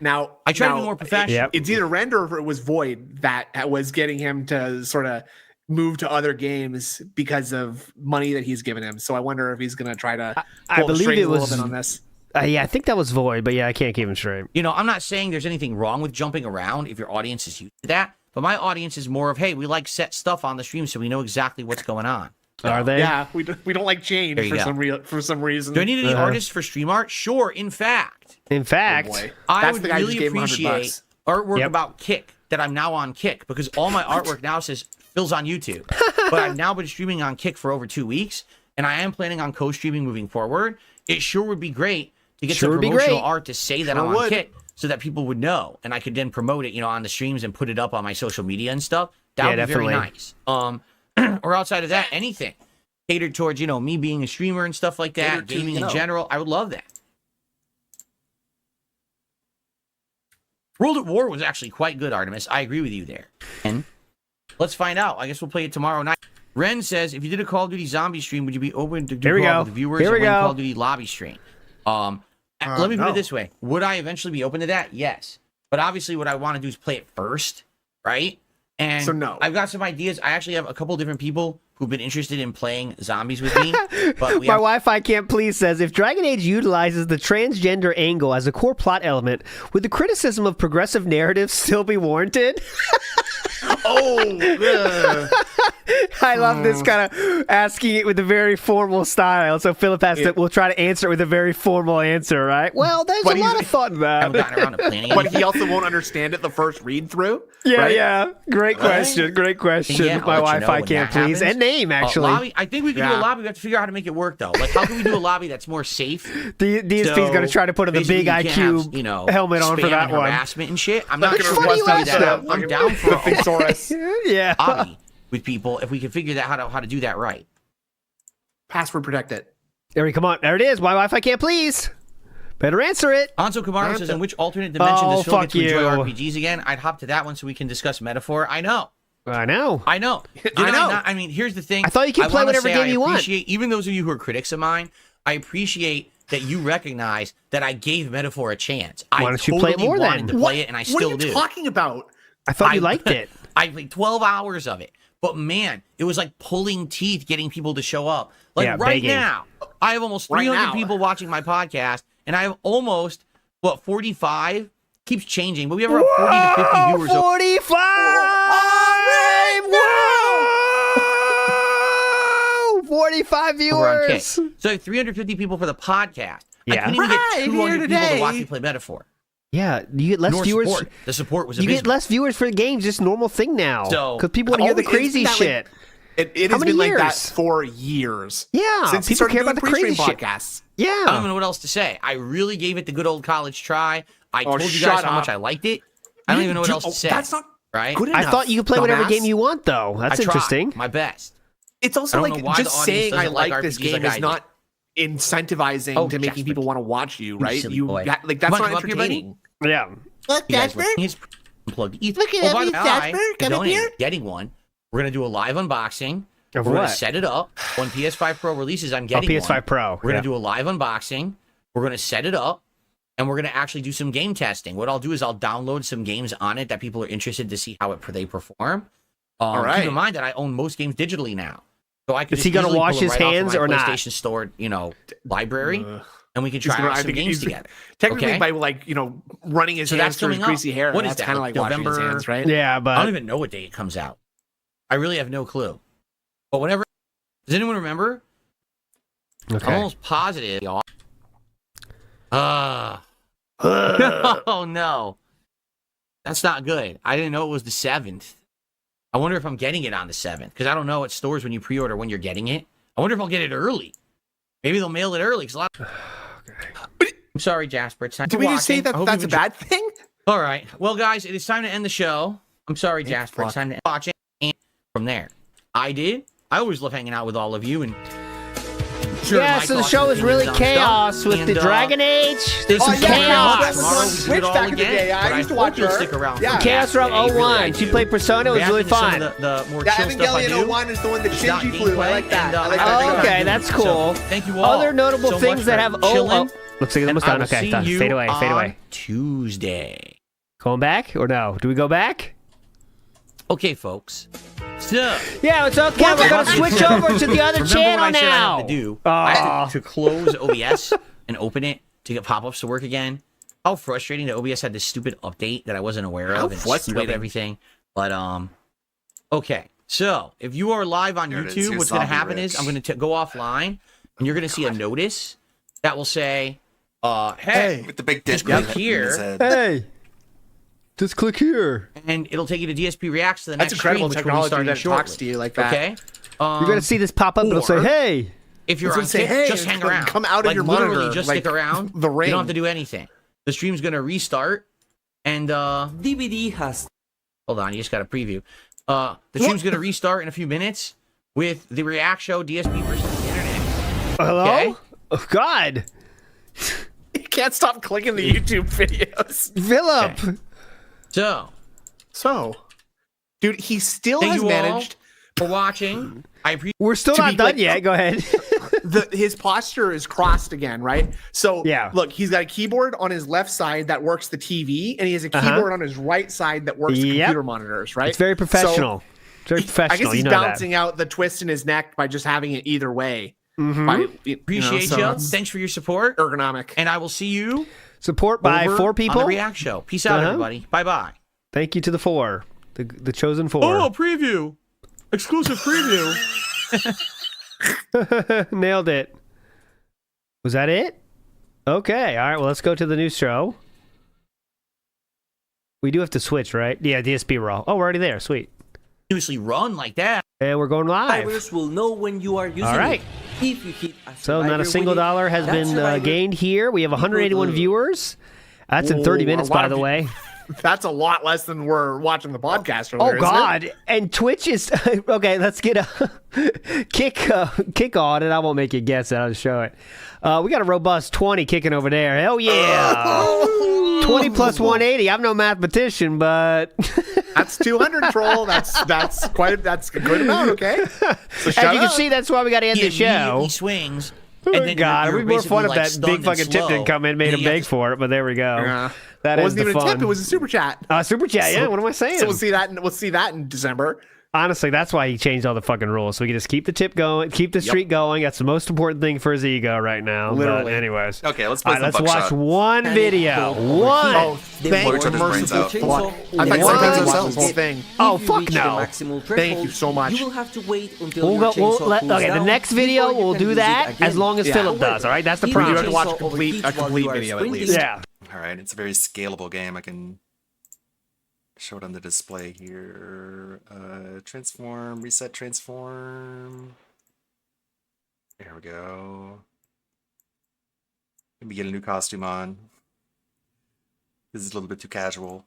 Now I try to be now, more professional. Yep. It's either Render or it was Void that was getting him to sort of move to other games because of money that he's given him. So I wonder if he's going to try to I pull the believe strings it a little was- bit on this. Yeah, I think that was Void, but yeah, I can't keep him straight. You know, I'm not saying there's anything wrong with jumping around if your audience is used to that, but my audience is more of, hey, we like set stuff on the stream so we know exactly what's going on. Are they? Yeah, we don't like change There you for some reason. Do I need any artists for stream art? Sure, in fact. In fact, Oh, boy. I That's would the guy who really just gave him $100 appreciate artwork Yep. about Kick that I'm now on Kick because all my artwork now says Phil's on YouTube. But I've now been streaming on Kick for over 2 weeks, and I am planning on co-streaming moving forward. It sure would be great to get Sure some would be promotional great. art to say that Sure I'm on would. Kick so that people would know, and I could then promote it, on the streams and put it up on my social media and stuff. That Yeah, would be very definitely. nice. Or outside of that, anything catered towards, me being a streamer and stuff like that, Catered to, gaming in you know. general. I would love that. World at War was actually quite good, Artemis. I agree with you there. And let's find out. I guess we'll play it tomorrow night. Ren says, if you did a Call of Duty zombie stream, would you be open to do Here we co-op go. with the viewers Here we and win go. Call of Duty lobby stream? Let me put no. it this way. Would I eventually be open to that? Yes. But obviously what I want to do is play it first, right? And So no. I've got some ideas. I actually have a couple different people who've been interested in playing zombies with me. But we My have Wi-Fi can't please says, if Dragon Age utilizes the transgender angle as a core plot element, would the criticism of progressive narratives still be warranted? I love this kind of asking it with a very formal style. So Philip will try to answer it with a very formal answer, right? Well, there's But a lot he's- of thought in I haven't that. gotten around to planning But it. he also won't understand it the first read through. Yeah, right? yeah. Great question. Great question. Yeah, I'll My let you know Wi-Fi when can't that please. happens. And name, actually. Lobby, I think we can do a Yeah. lobby. We have to figure out how to make it work, though. Like, how can we do a lobby that's more safe? DSP's going to try to put the basically big you can't IQ have, helmet on for spam that and one. harassment and shit. I'm not Look at sure her what's funny figure that laugh. out. I'm down for the a thesaurus. Yeah. lobby with people if we can figure that how to do that right. Password protect it. There we come on. There it is. My Wi-Fi can't please. Better answer it. Anso Kamara says, in which alternate dimension does Phil get to enjoy you. RPGs again? I'd hop to that one so we can discuss Metaphor. I know. I know. I know. I mean, here's the thing. I thought you could play whatever game you want. Even those of you who are critics of mine, I appreciate that you recognize that I gave Metaphor a chance. Why don't you play it more wanted then? to play it, and I still do. What are you talking about? I thought you liked it. I played 12 hours of it. But man, it was like pulling teeth getting people to show up. Like right now, I have almost 300 people watching my podcast, and I have almost, 45? Keeps changing, but we have around 40 to 50 viewers. 45! Whoa! 45 viewers! So I have 350 people for the podcast. I Yeah. couldn't even get 200 people to watch me play Metaphor. Yeah, you get less viewers. Support. The support was You abysmal. get less viewers for the games, just normal thing now. So- Because people want to hear the crazy shit. It How has many been like that years? for years. Yeah, Since he people started care doing about the crazy pre-stream shit. podcasts. Yeah. I don't even know what else to say. I really gave it the good old college try. I told you shut guys how much up. I liked it. I don't even know what else to say. That's not right. good I enough, thought you could play whatever dumbass. game you want, though. That's I tried interesting. my best. It's I also don't like know why just the audience saying I doesn't like like this RPGs game like I is do. not incentivizing to making people want to watch you, right? silly You boy. got like Come that's on, not come up here, buddy. entertaining. Yeah. Look, You guys Jasper. He's unplugged. Look at by me, the way, Jasper. Come up donated, here. getting one. We're gonna do a live unboxing. Of We're gonna what? set it up when PS5 Pro releases. I'm getting PS5 one. Pro. We're yeah. gonna do a live unboxing. We're gonna set it up, and we're gonna actually do some game testing. What I'll do is I'll download some games on it that people are interested to see how they perform. All right. Keep in mind that I own most games digitally now, so I could. Is he gonna wash his hands or not? PlayStation stored, library, and we can try out some games together. Technically, Okay? by running his So hands that's through his coming up. greasy hair, What is that's that, kind of like like washing his November? hands, right? Yeah, I but don't even know what day it comes out. I really have no clue. But whenever, does anyone remember? Okay. I'm almost positive, y'all. Oh no, that's not good. I didn't know it was the 7th. I wonder if I'm getting it on the 7th because I don't know at stores when you pre-order when you're getting it. I wonder if I'll get it early. Maybe they'll mail it early. I'm sorry, Jasper. It's time Did for we just say watching. I that hope that's a you've bad thing? All right. Well, guys, it is time to end the show. I'm sorry, Jasper. It's time to end watching. And from there, I always love hanging out with all of you and. Yeah, so the show is really chaos with the Dragon Age. There's some chaos. Tomorrow we do Switch it all back in the again, day. I but used to hope watch you'll her. stick around. Yeah. for Chaos that. Realm Yeah, you really 01. like She it. played Persona. It was Reacting really to some fun. of The more That chill stuff I Evangelion do. 01 is the one that It's not Shinji flew. I like gameplay, that. and, I like I that. think Okay, I'm that's doing. cool. So, thank you all. Other notable so things much that for have chilling, looks like it's almost and I done. will Okay, see done. you Fade away. Fade on away. Tuesday. Going back or no? Do we go back? Okay, folks. So, Yeah, it's okay. We're gonna switch over to the other remember channel what I said I now. have to do? I have to close OBS and open it to get pop-ups to work again. How frustrating that OBS had this stupid update that I wasn't aware How of and screwed up frustrating. everything. But okay. So if you are live on There it is, YouTube, your what's going to zombie happen rich. is I'm going to go offline, and you're going to see a notice that will say, "Hey, With the big dick just click in his here." head. Hey, just click here. And it'll take you to DSP Reacts to the That's next incredible stream, which will be technology starting that shortly. talks to you like that. Okay. You're gonna see this pop up. It'll say, or- "Hey." If you're It's on gonna say, Kick, "Hey," just it's hang gonna around. come out of Like, your literally, monitor, just like stick around. the ring. You don't have to do anything. The stream's gonna restart, and DVD has. hold on, you just got a preview. The stream's gonna restart in a few minutes with the React Show DSP versus the internet. Hello? Okay? Oh God, You can't stop clicking the YouTube videos. Philip. Okay. So, dude, he still Thank has you managed. all for watching. I appreciate. We're still To not be done like- yet. Go ahead. His posture is crossed again, right? So, Yeah. look, he's got a keyboard on his left side that works the TV, and he has a Uh-huh. keyboard on his right side that works the Yep. computer monitors, right? It's very professional. So, It's very professional. I guess he's you know balancing out the twist in his neck by just having it either way. Mhm. By, Appreciate so you. it's Thanks for your support, ergonomic. and I will see you that. Support by over 4 people. on the React Show. Peace out, everybody. Bye bye. Thank you to the 4, the chosen 4. Oh, preview, exclusive preview. Nailed it. Was that it? Okay. All right. Well, let's go to the new show. We do have to switch, right? Yeah, DSP raw. Oh, we're already there. Sweet. Continuously run like that. And we're going live. Subscribers will know when you are using All right. it. If you hit a So not a survivor single with it, dollar has that been survivor gained here. We have 181 equals- viewers. That's in 30 Ooh, minutes, a lot by of the way. That's a lot less than we're watching the podcast Oh earlier, isn't God! it? And Twitch is okay. Let's get a kick on, and I won't make you guess it. I'll just show it. We got a robust 20 kicking over there. Hell yeah! 20 plus 180. I'm no mathematician, but that's 200. Troll. That's a good amount. Okay. So as you can see, that's why we got to end the show. He swings. Oh, And then God, you're it'd be more fun basically, if that big fucking tip didn't come in, made him beg for it. But there we go. Yeah. That It is wasn't the even a fun. tip. It was a super chat. Super chat. Yeah. What am I saying? So we'll see that in December. Honestly, that's why he changed all the fucking rules. So we can just keep the tip going, keep the streak going. That's the most important thing for his ego right now. Literally. But anyways. Okay, let's play some let's buckshot. watch one video. One. Oh, thank you, merciful fuck. I thought sometimes watch this whole thing. Oh, fuck no. Thank you so much. You will have to wait until your chainsaw cools okay, the down next video before you we'll can do use it that again. as long as Philip does. All right, that's the If promise. You have to watch chainsaw a complete overheats while you video are at sprinting, least. Yeah. All right, it's a very scalable game. I can show it on the display here. Transform, reset, transform. There we go. Maybe get a new costume on. This is a little bit too casual.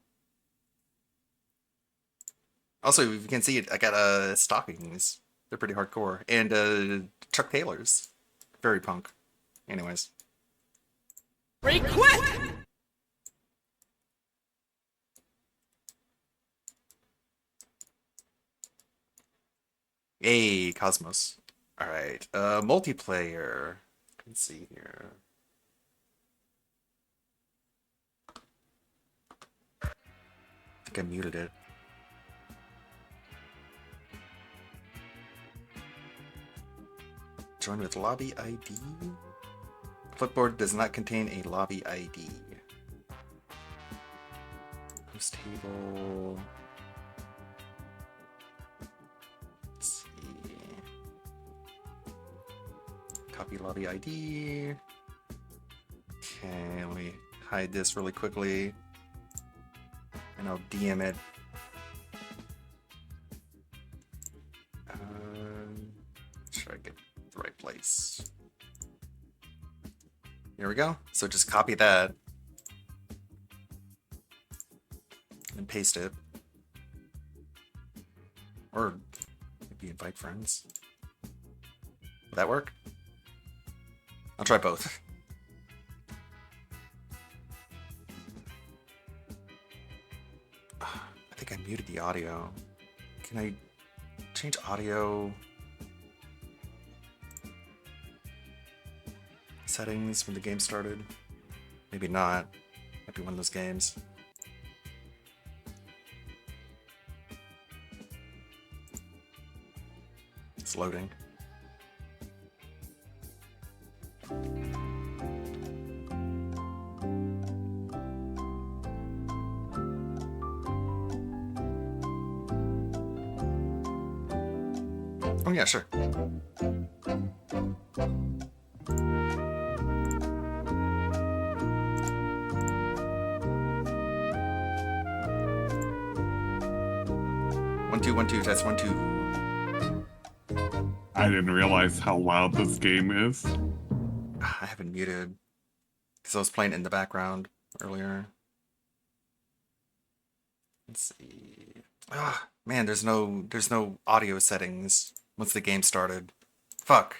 Also, if you can see it, I got stockings. They're pretty hardcore. And Chuck Taylors. Very punk. Anyways. Request! Hey, Cosmos. Alright, multiplayer. Let's see here. I think I muted it. Join with lobby ID. Clipboard does not contain a lobby ID. Host table. Let's see. Copy lobby ID. Okay, let me hide this really quickly. And I'll DM it. Should I get the right place? Here we go. So just copy that. And paste it. Or maybe invite friends. Will that work? I'll try both. I think I muted the audio. Can I change audio settings when the game started? Maybe not. Might be one of those games. It's loading. Oh yeah, sure. One, two, test 1, 2. I didn't realize how loud this game is. I haven't muted because I was playing in the background earlier. Let's see. Ah, man, there's no audio settings once the game started. Fuck.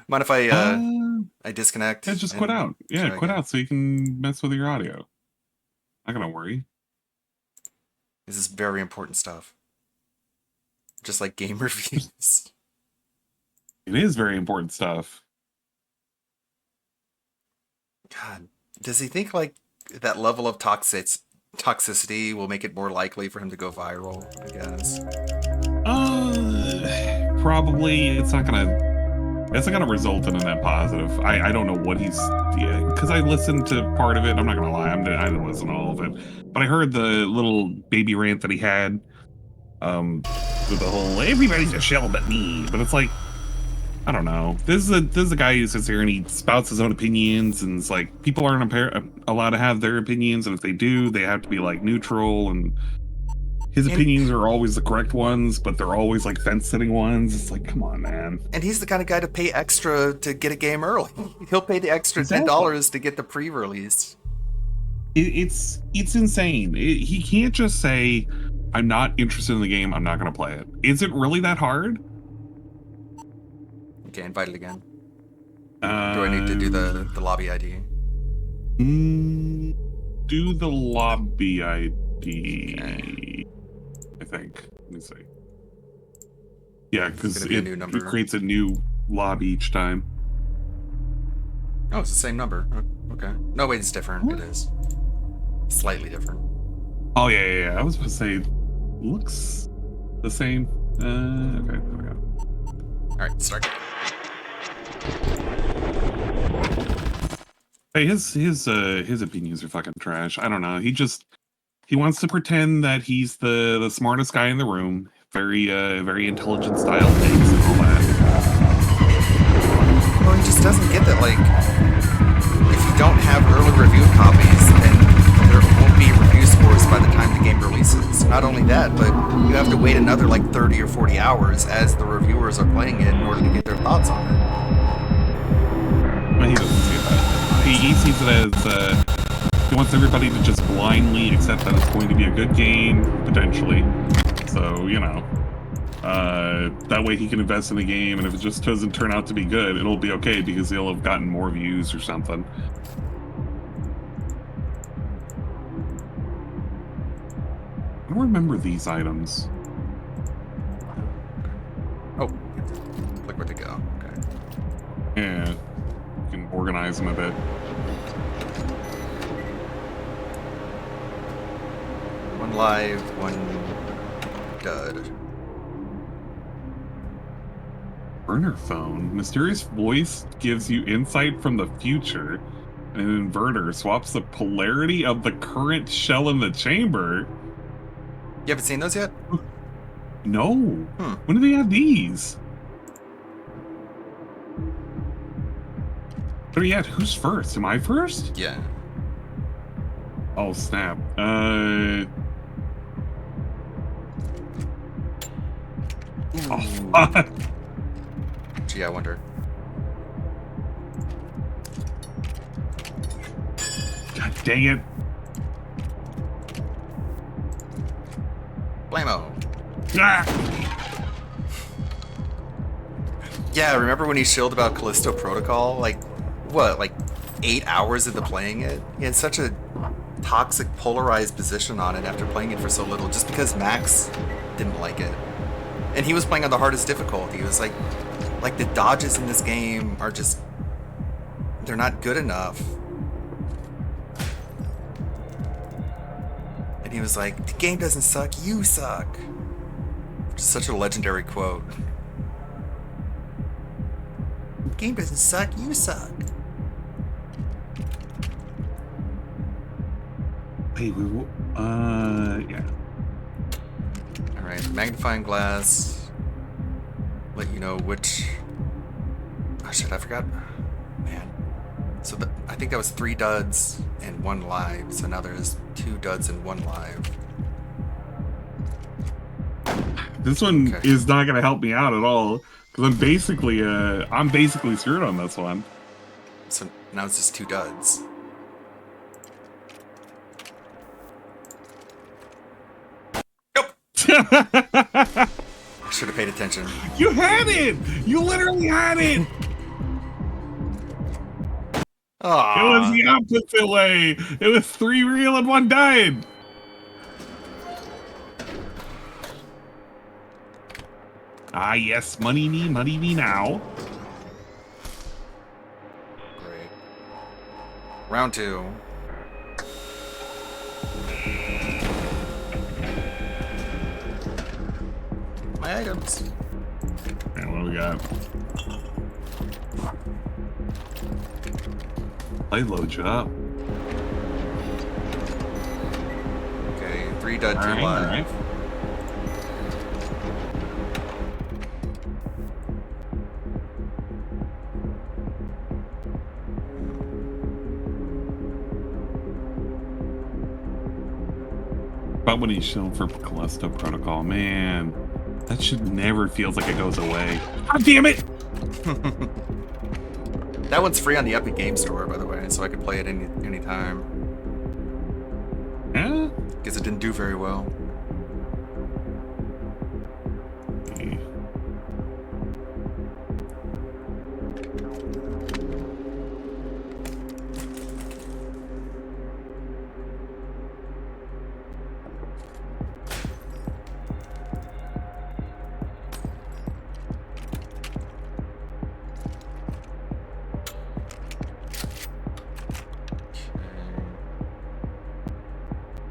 Mind if I disconnect? Yeah, just quit out. Yeah, quit out so you can mess with your audio. Not gonna worry. This is very important stuff. Just like game reviews. It is very important stuff. God, does he think like that level of toxicity will make it more likely for him to go viral? I guess. Probably it's not gonna result in a net positive. I don't know what he's because I listened to part of it. I'm not gonna lie, I didn't listen to all of it, but I heard the little baby rant that he had. With the whole everybody's a shell but me, but it's like I don't know. This is a guy who sits here and he spouts his own opinions, and it's like people aren't allowed to have their opinions, and if they do, they have to be like neutral. And his opinions are always the correct ones, but they're always like fence-sitting ones. It's like, come on, man. And he's the kind of guy to pay extra to get a game early. He'll pay the extra $10 to get the pre-release. It's insane. He can't just say, "I'm not interested in the game. I'm not going to play it." Is it really that hard? Okay, invite it again. Do I need to do the lobby ID? Do the lobby ID. Okay. I think. Let me see. Yeah, because it creates a new lobby each time. Oh, it's the same number. Okay. No, wait, it's different. What? It is. Slightly different. Oh, yeah. I was supposed to say, looks the same. Okay, there we go. Alright, start. Hey, his opinions are fucking trash. I don't know. He wants to pretend that he's the smartest guy in the room. Very intelligent style things and all that. Well, he just doesn't get that, like, if you don't have early review copies, then there won't be review scores by the time the game releases. Not only that, but you have to wait another, like, 30 or 40 hours as the reviewers are playing it in order to get their thoughts on it. Well, he doesn't see that. He sees it as, he wants everybody to just blindly accept that it's going to be a good game, potentially. So, you know, that way he can invest in the game, and if it just doesn't turn out to be good, it'll be okay because he'll have gotten more views or something. I don't remember these items. Oh, click where to go. Okay. Yeah, you can organize them a bit. One live, one dud. Burner phone. Mysterious voice gives you insight from the future. An inverter swaps the polarity of the current shell in the chamber. You haven't seen those yet? No. When do they have these? Better yet, who's first? Am I first? Yeah. Oh, snap. Oh, Gee, I wonder. God dang it. Blammo. Ah! Yeah, remember when he shilled about Callisto Protocol? Like, what, like 8 hours into playing it? He had such a toxic, polarized position on it after playing it for so little, just because Max didn't like it. And he was playing on the hardest difficulty. He was like the dodges in this game are just, they're not good enough. And he was like, the game doesn't suck, you suck. Just such a legendary quote. The game doesn't suck, you suck. Hey, yeah. Alright, magnifying glass. Let you know which... Oh shit, I forgot. Man. So I think that was 3 duds and 1 live. So now there's 2 duds and 1 live. This one is not going to help me out at all because I'm basically screwed on this one. So now it's just 2 duds. Nope. Should have paid attention. You had it. You literally had it. Aww. It was the opposite way. It was 3 real and 1 died. Ah, yes, money me now. Great. Round 2. My items. And what do we got? I load you up. Okay, 3 dud, 2 live. Right. But when he's shown for Callisto Protocol, man, that should never feels like it goes away. God damn it! That one's free on the Epic Game Store, by the way, so I could play it any time. Guess it didn't do very well.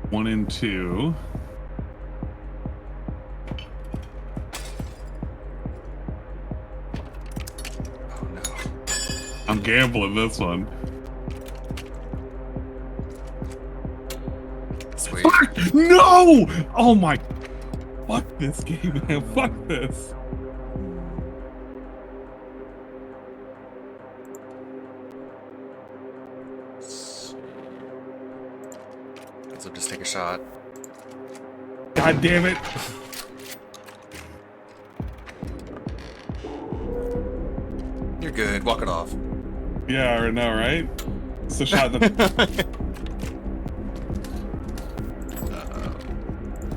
One and two. Oh no. I'm gambling this one. Sweet. Fuck! No! Oh my. Fuck this game, man. Fuck this. So just take a shot. God damn it. You're good. Walk it off. Yeah, I know, right? It's a shot that.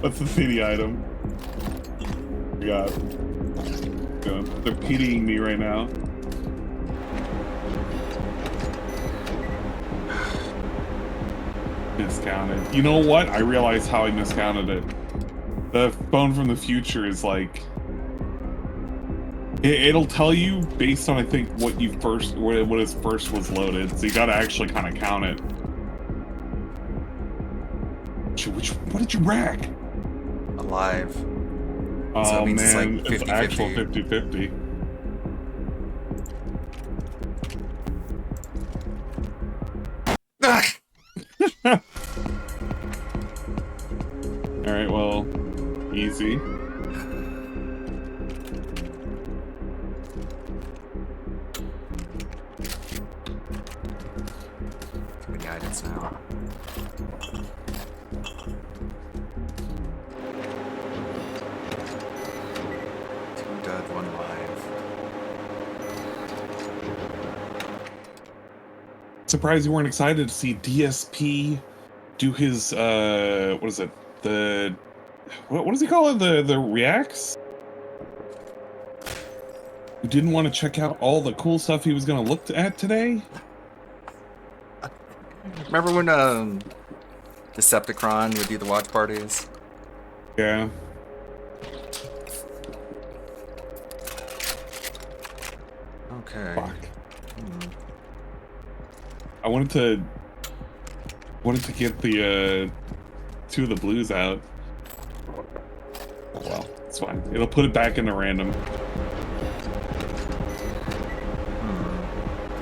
What's the CD item? We got. They're pitying me right now. Miscounted. You know what? I realized how I miscounted it. The phone from the future is like. It'll tell you based on I think what you first, what is first was loaded. So you gotta actually kind of count it. What did you rack? Alive. Oh So it means man, it's like 50-50. it's actual 50-50. All right, well, easy. Too many items now. Two dead, one alive. Surprised you weren't excited to see DSP do his what is it? The what does he call it? The reacts? You didn't want to check out all the cool stuff he was gonna look at today? Remember when Decepticon would do the watch parties? Yeah. Okay. Fuck. I wanted to get the two of the blues out. Oh well, it's fine. It'll put it back into random.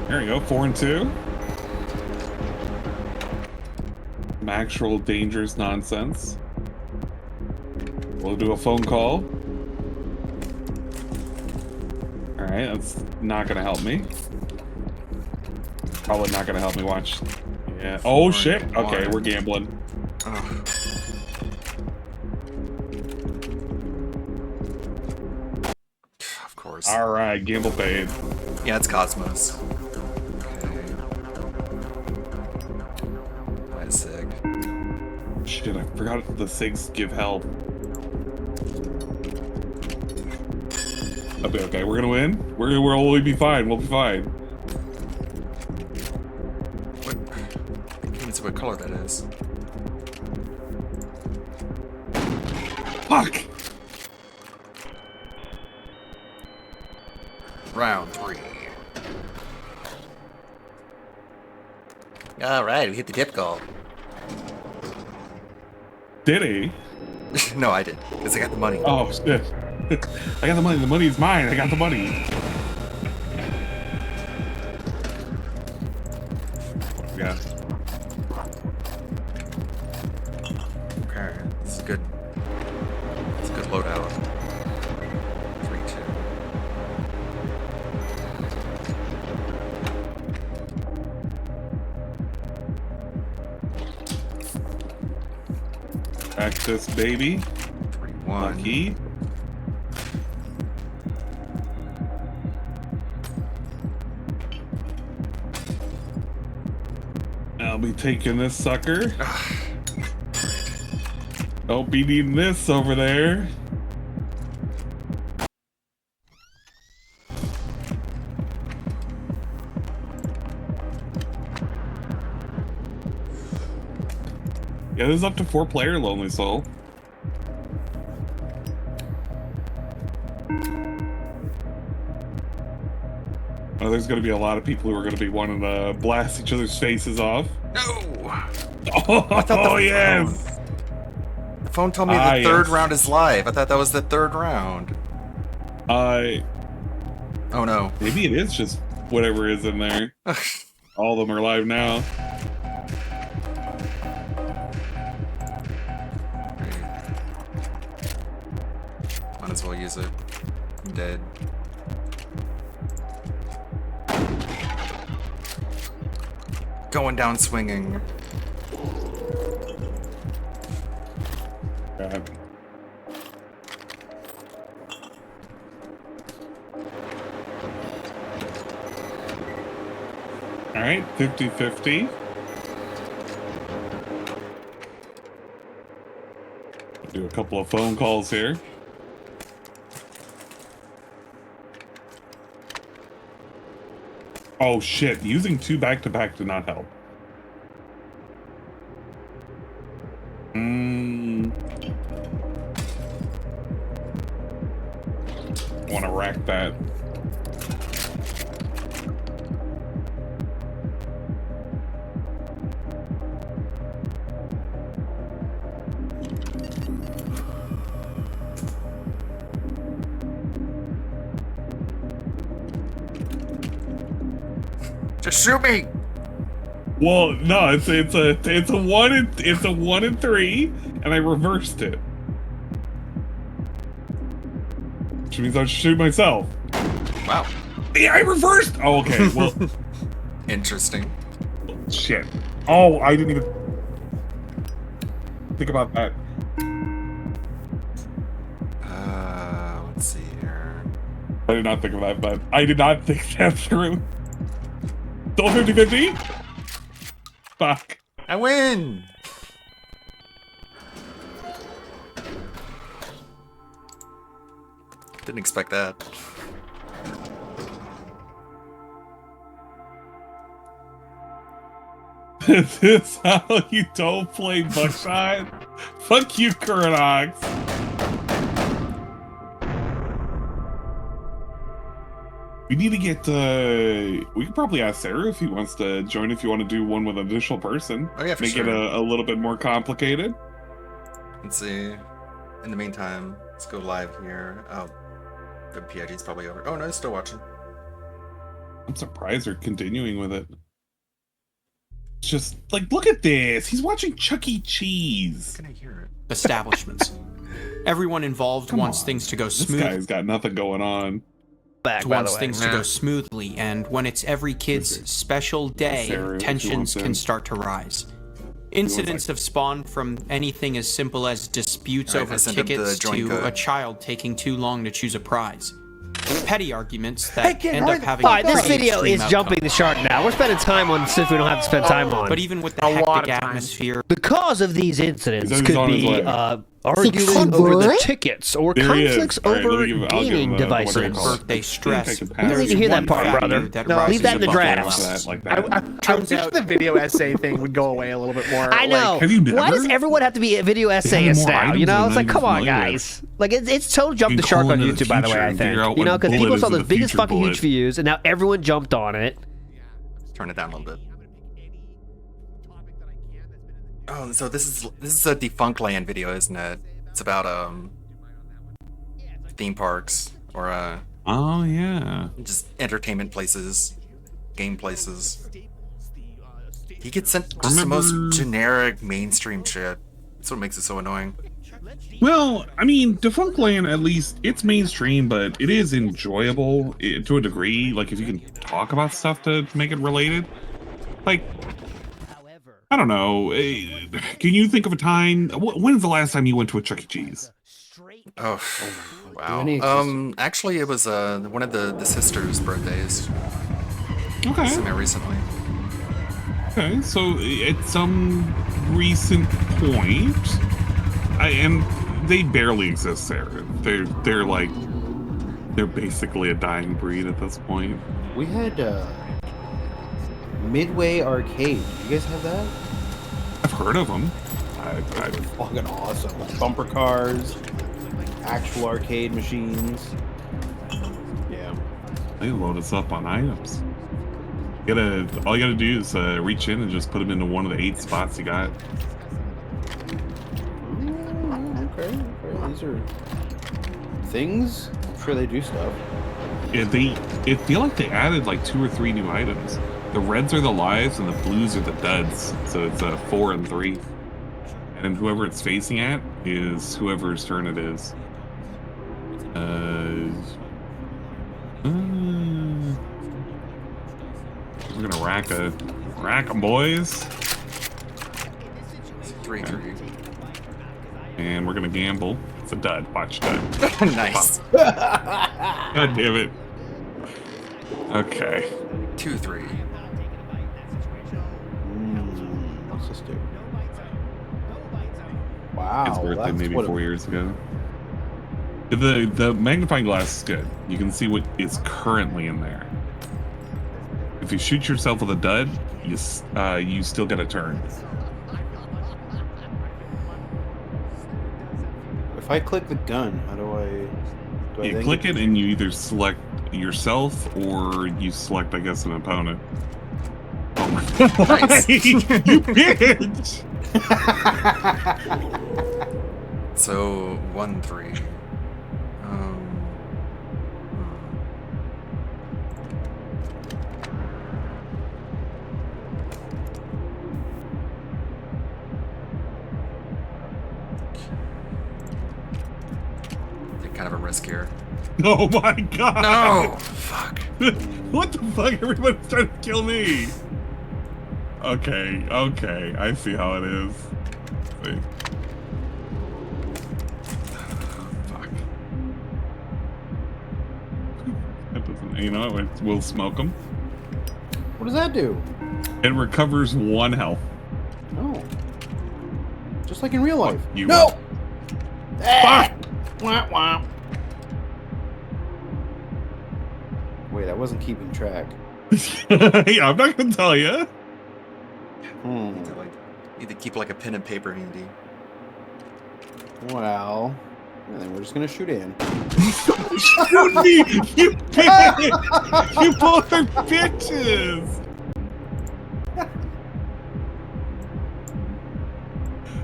There we go, 4 and 2. Some actual dangerous nonsense. We'll do a phone call. Alright, that's not gonna help me. Probably not gonna help me watch. Yeah. Oh shit! Okay, we're gambling. Of course. Alright, gamble paid. Yeah, it's Cosmos. Okay. My sig. Shit, I forgot the SIGs give help. Okay, we're gonna win. We'll be fine. We'll be fine. I can't even see what color that is. Fuck! Round 3. Alright, we hit the tip goal. Did he? No, I did. Because I got the money. Oh, shit. I got the money. The money's mine. I got the money. Yeah. Okay, this is good. It's a good loadout. 3-2. Back this baby. 3-1. Lucky. I'll be taking this sucker. Don't be needing this over there. Yeah, this is up to 4-player Lonely Soul. Oh, there's going to be a lot of people who are going to be wanting to blast each other's faces off. No! Oh, yes! The phone told me the third round is live. I thought that was the third round. Oh no. Maybe it is just whatever is in there. All of them are live now. Might as well use it. I'm dead. Going down swinging. God. All right, 50-50. Do a couple of phone calls here. Oh shit, using 2 back-to-back did not help. I want to rack that. Just shoot me. Well, no, it's a 1 and 3, and I reversed it. Which means I'll shoot myself. Wow. Yeah, I reversed. Oh, okay. Well, interesting. Shit. Oh, I didn't even think about that. Let's see here. I did not think of that, but I did not think that through. Still 50-50? Fuck. I win! Didn't expect that. This is how you don't play Buckshot? Fuck you, Kurnox. We need to get, we could probably ask Sarah if he wants to join, if you want to do one with an additional person. Oh yeah, for Make sure. it a little bit more complicated. Let's see. In the meantime, let's go live here. Oh, the PIG's probably over. Oh no, he's still watching. I'm surprised they're continuing with it. It's just, like, look at this. He's watching Chuck E. Cheese. Can I hear it? Establishments. Everyone involved wants things to go smooth. This guy's got nothing going on. Wants things to go smoothly, and when it's every kid's special day, Sarah, tensions if you want can to. start to rise. Incidents have spawned from anything as simple as disputes All right, I over sent him the tickets join to code. a child taking too long to choose a prize. Petty arguments Hey, that kid, end hurry up the- having Alright, this pretty video extreme is outcomes. jumping the shark now. We're spending time on stuff we don't have to spend time on. But even with the A lot hectic of time. atmosphere, The cause of these incidents He's could on his be way. arguing over the tickets or There he is. conflicts All right, over I'll give gaming him, what do you devices. call it? birthday stress. I can You pass. don't need to hear that part, Factor brother. that No, rises leave that in the above drafts. else. Like that. I wish the video essay thing would go away a little bit more. I know. Have you Why does never? everyone have to be a video essayist more now? items You know, than it's like, I'm come on, familiar with. guys. Like, it's total jump You the can shark call on into the YouTube, by the way, future I and think. figure out You know, what because bullet people is saw in the the biggest future fucking bullet. huge views, and now everyone jumped on it. Turn it down a little bit. Oh, so this is a Defunct Land video, isn't it? It's about theme parks or Oh, yeah. just entertainment places, game places. He gets sent just the most generic mainstream shit. That's what makes it so annoying. Well, I mean, Defunct Land, at least, it's mainstream, but it is enjoyable to a degree. Like, if you can talk about stuff to make it related. Like, I don't know. Can you think of a time? When's the last time you went to a Chuck E. Cheese? Oh, wow. Actually, it was one of the sisters' birthdays. Okay. Semi-recently. Okay, so at some recent point, And they barely exist there. They're like, they're basically a dying breed at this point. We had Midway Arcade. You guys have that? I've heard of them. They're fucking awesome. Like bumper cars, actual arcade machines. Yeah. They load us up on items. All you gotta do is reach in and just put them into one of the 8 spots you got. Okay. These are things. I'm sure they do stuff. Yeah, it feel like they added like 2 or 3 new items. The reds are the lives and the blues are the duds. So it's 4 and 3. And whoever it's facing at is whoever's turn it is. We're gonna rack 'em, boys. 3-3. And we're gonna gamble. It's a dud. Watch dud. Nice. God damn it. Okay. 2-3. What's this do? Wow. His birthday that's maybe what 4 years ago. The magnifying glass is good. You can see what is currently in there. If you shoot yourself with a dud, you still get a turn. If I click the gun, how do I You then click get- it and you either select yourself or you select, I guess, an opponent. Oh my god. Nice. You bitch! So 1-3. Take kind of a risk here. Oh my god! No! Fuck. What the fuck? Everybody's trying to kill me! Okay, I see how it is. See. Fuck. That doesn't, you know what? We'll smoke them. What does that do? It recovers 1 health. Oh. Just like in real life. You No! Fuck! Wah, wah. Wait, I wasn't keeping track. Yeah, I'm not gonna tell you. Need to keep like a pen and paper handy. Well, then we're just gonna shoot in. Shoot me! You bitch! You both are bitches!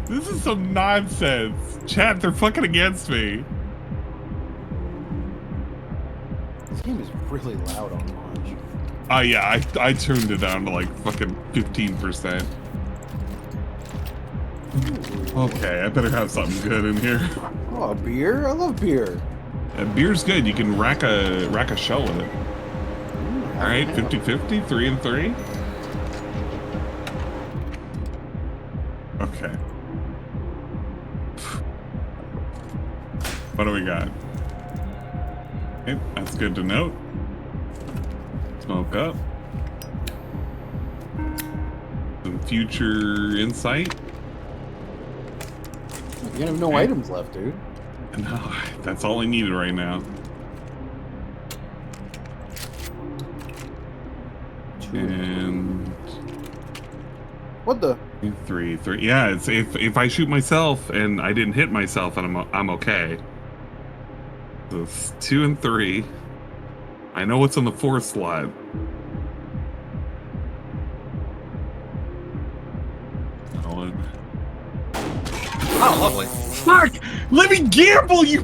This is some nonsense. Chat, they're fucking against me. This game is really loud on launch. Oh yeah, I turned it down to like fucking 15%. Okay, I better have something good in here. Oh, beer? I love beer. Beer's good. You can rack a shell with it. All right, 50-50, 3 and 3. Okay. What do we got? Okay, that's good to note. Smoke up. Some future insight. You have no items left, dude. No, that's all I needed right now. And what the? 3. Yeah, it's if I shoot myself and I didn't hit myself, and I'm okay. So it's 2 and 3. I know what's on the 4th slot. Oh, lovely. Fuck! Let me gamble, you.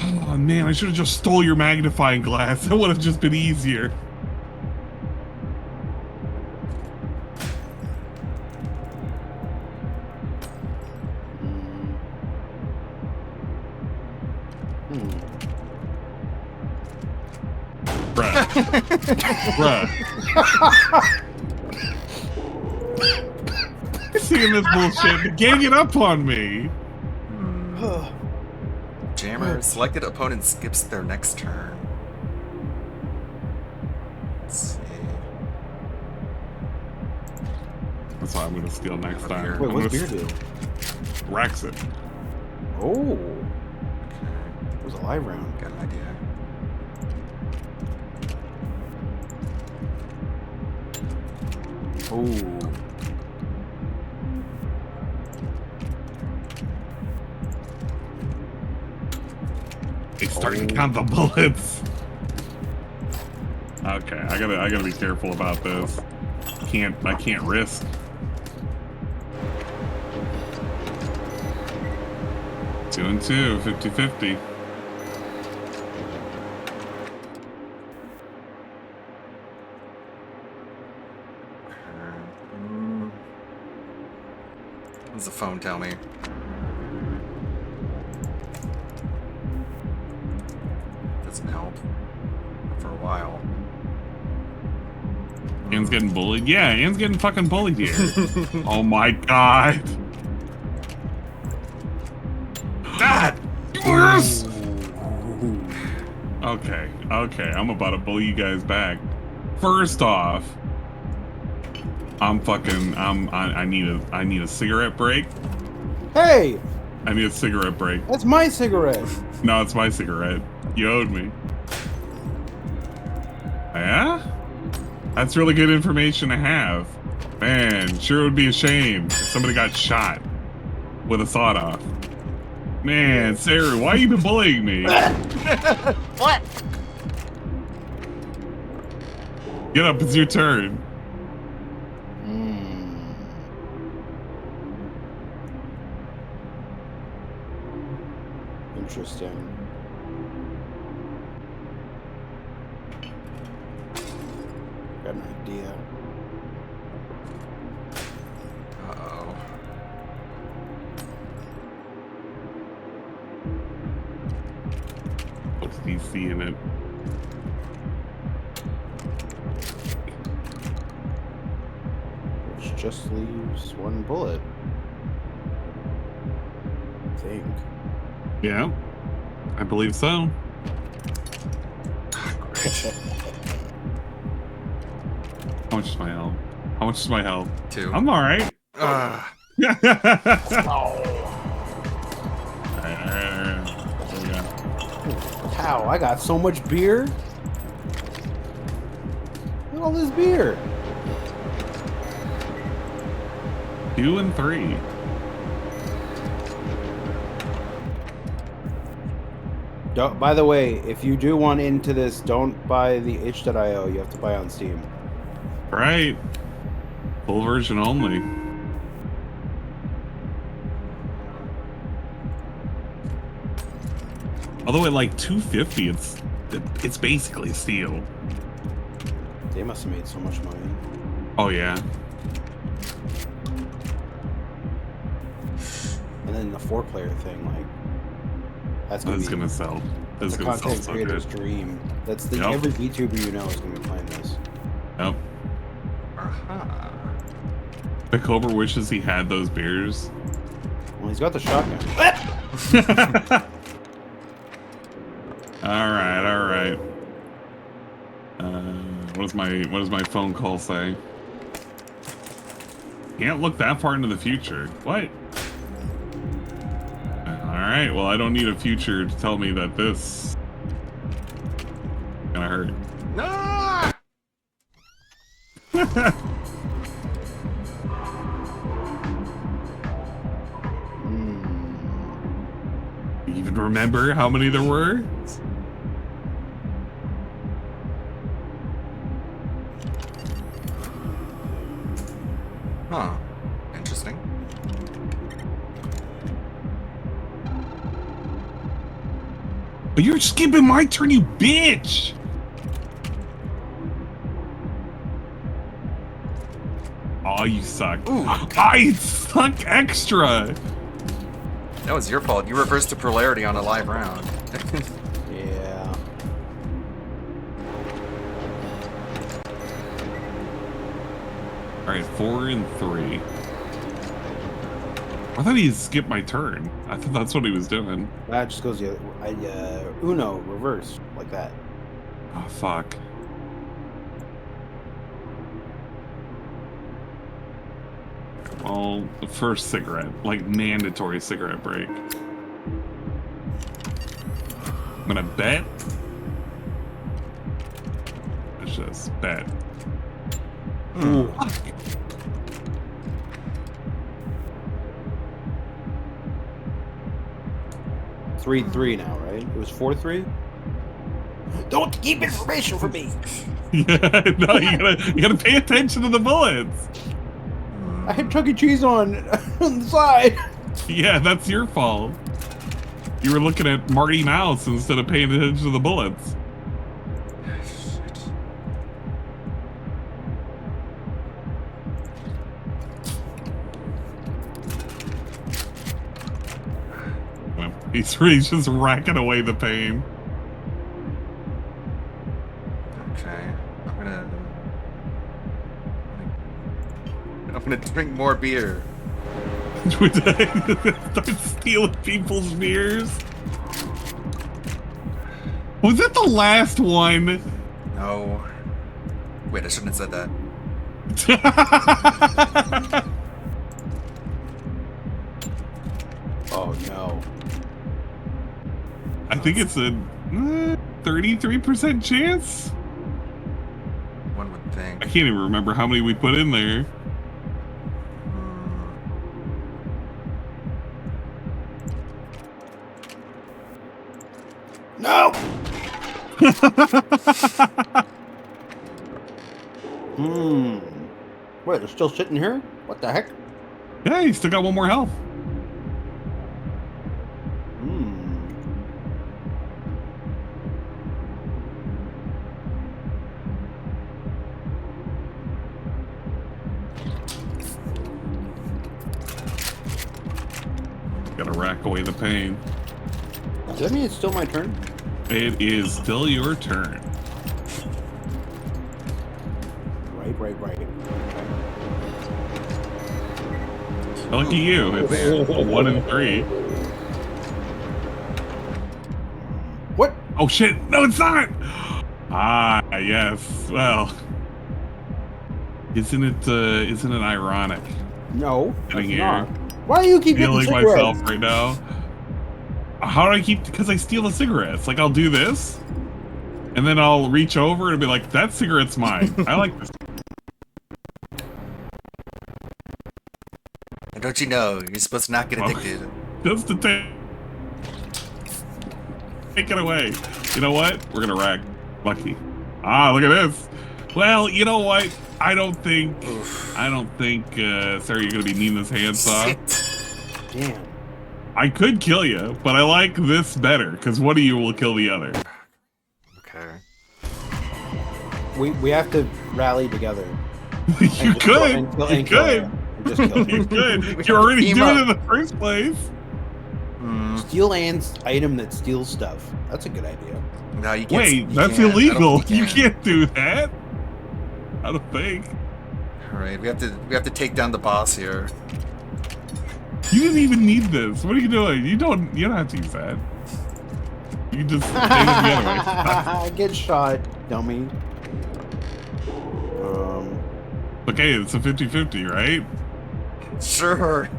Oh man, I should have just stole your magnifying glass. That would have just been easier. Bruh. Bruh. Seeing this bullshit, ganging up on me. Jammer, selected opponent skips their next turn. Let's see. That's what I'm gonna steal next time. Wait, I'm what's gonna beer do? Rex it. Oh. It was a live round. Got an idea. Oh. They starting to count the bullets. Okay, I gotta be careful about this. I can't risk. Two and two, 50-50. What does the phone tell me? Doesn't help. For a while. Ian's getting bullied? Yeah, Ian's getting fucking bullied here. Oh my god. Dad! Worse! Okay, I'm about to bully you guys back. First off, I need a cigarette break. Hey! I need a cigarette break. That's my cigarette. No, it's my cigarette. You owed me. Yeah? That's really good information to have. Man, sure would be a shame if somebody got shot with a sawed-off. Man, Sarah, why you been bullying me? What? Get up, it's your turn. Interesting. Got an idea. Uh-oh. What's DC in it? Which just leaves one bullet. I think. Yeah, I believe so. How much is my health? How much is my health? 2. I'm alright. Ugh. Alright. There we go. How? I got so much beer. Look at all this beer. 2 and 3. By the way, if you do want into this, don't buy the H.io. You have to buy on Steam. Right. Full version only. Although at like 250, it's basically a steal. They must have made so much money. Oh yeah. And then the 4-player thing, like, that's gonna sell. That's a content creator's dream. That's the every VTuber you know is gonna be playing this. Yep. The Cobra wishes he had those beers. Well, he's got the shotgun. All right. What does my phone call say? Can't look that far into the future. What? All right. Well, I don't need a future to tell me that this is gonna hurt. No! You even remember how many there were? Huh. Interesting. But you're skipping my turn, you bitch! Oh, you suck. Ooh. I suck extra! That was your fault. You reversed the polarity on a live round. Yeah. Alright, 4 and 3. I thought he skipped my turn. I thought that's what he was doing. That just goes the other way. Uno, reverse, like that. Oh, fuck. Well, the first cigarette, like mandatory cigarette break. I'm gonna bet. Let's just bet. Ooh. 3-3 now, right? It was 4-3. Don't keep information from me. Yeah, no, you gotta pay attention to the bullets. I had Chuck E. Cheese on the side. Yeah, that's your fault. You were looking at Marty Mouse instead of paying attention to the bullets. He's just racking away the pain. Okay, I'm gonna drink more beer. Start stealing people's beers. Was that the last one? No. Wait, I shouldn't have said that. Oh no. I think it's a 33% chance. One would think. I can't even remember how many we put in there. No. Wait, they're still sitting here? What the heck? Yeah, you still got one more health. Gotta rack away the pain. Does that mean it's still my turn? It is still your turn. Right. Lucky you. It's a 1 and 3. What? Oh shit! No, it's not. Ah, yes. Well, isn't it ironic? No, Sitting it's here, not. Why do you keep getting feeling cigarettes? myself right now? How do I keep? Because I steal the cigarettes. Like I'll do this, and then I'll reach over and be like, "That cigarette's mine. I like this." And don't you know, you're supposed to not get addicted. Just to take it away. You know what? We're gonna rack Lucky. Ah, look at this. Well, you know what? I don't think, sorry, you're gonna be needing this handsaw. Damn. I could kill you, but I like this better, because one of you will kill the other. Okay. We have to rally together. You could. You could. You could. You're already doing it in the first place. Steal Ann's item that steals stuff. That's a good idea. No, you can't. Wait, that's illegal. You can't do that. I don't think. All right, we have to take down the boss here. You didn't even need this. What are you doing? You don't have to use that. You can just take it the other way. Get shot, dummy. Okay, it's a 50-50, right? Sure.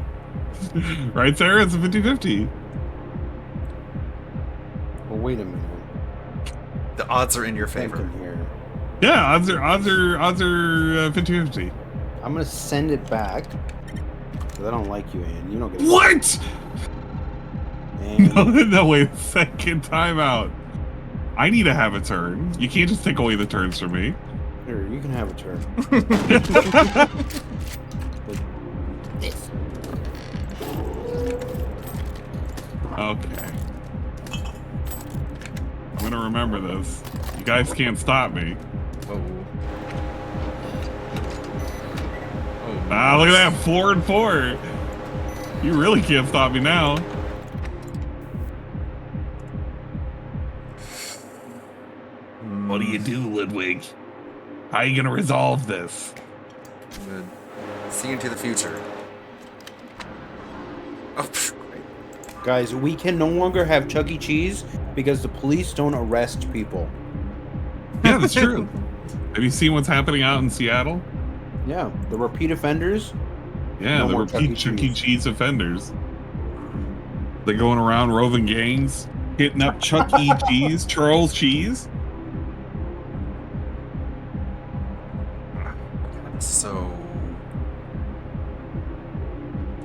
Right, Sarah? It's a 50-50. Well, wait a minute. The odds are in your favor. Yeah, odds are 50-50. I'm gonna send it back. Because I don't like you, Ann. You don't get What? And No, wait a second. Time out. I need to have a turn. You can't just take away the turns from me. Here, you can have a turn. This. Okay. I'm gonna remember this. You guys can't stop me. Ah, look at that. 4 and 4. You really can't stop me now. What do you do, Ludwig? How are you gonna resolve this? I'm gonna see into the future. Oh, Guys, we can no longer have Chuck E. Cheese because the police don't arrest people. Yeah, that's true. Have you seen what's happening out in Seattle? Yeah, the repeat offenders, Yeah, No the more repeat Chuck E. Cheese offenders. They're going around roving gangs, hitting up Chuck E. Cheese, Charles Cheese.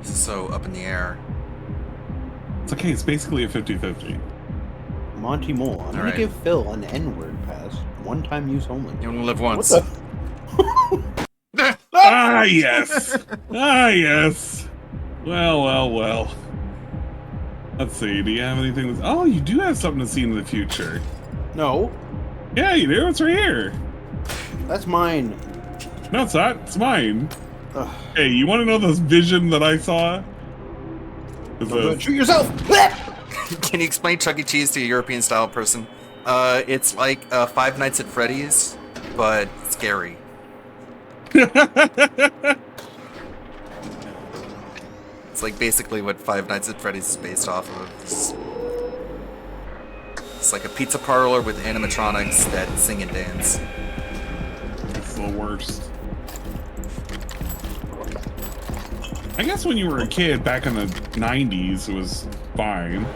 So up in the air. It's okay, it's basically a 50-50. Monty Mole, I'm gonna right. give Phil an N-word pass. One-time use only. You only live once. What Ah, yes. Ah, yes. Well. Let's see. Do you have anything? Oh, you do have something to see in the future. No. Yeah, you do. It's right here. That's mine. No, it's not. It's mine. Ugh. Hey, you want to know this vision that I saw? Shoot yourself! Can you explain Chuck E. Cheese to a European-style person? It's like Five Nights at Freddy's, but scary. It's like basically what Five Nights at Freddy's is based off of. It's like a pizza parlor with animatronics that sing and dance. It's the worst. I guess when you were a kid back in the 90s, it was fine.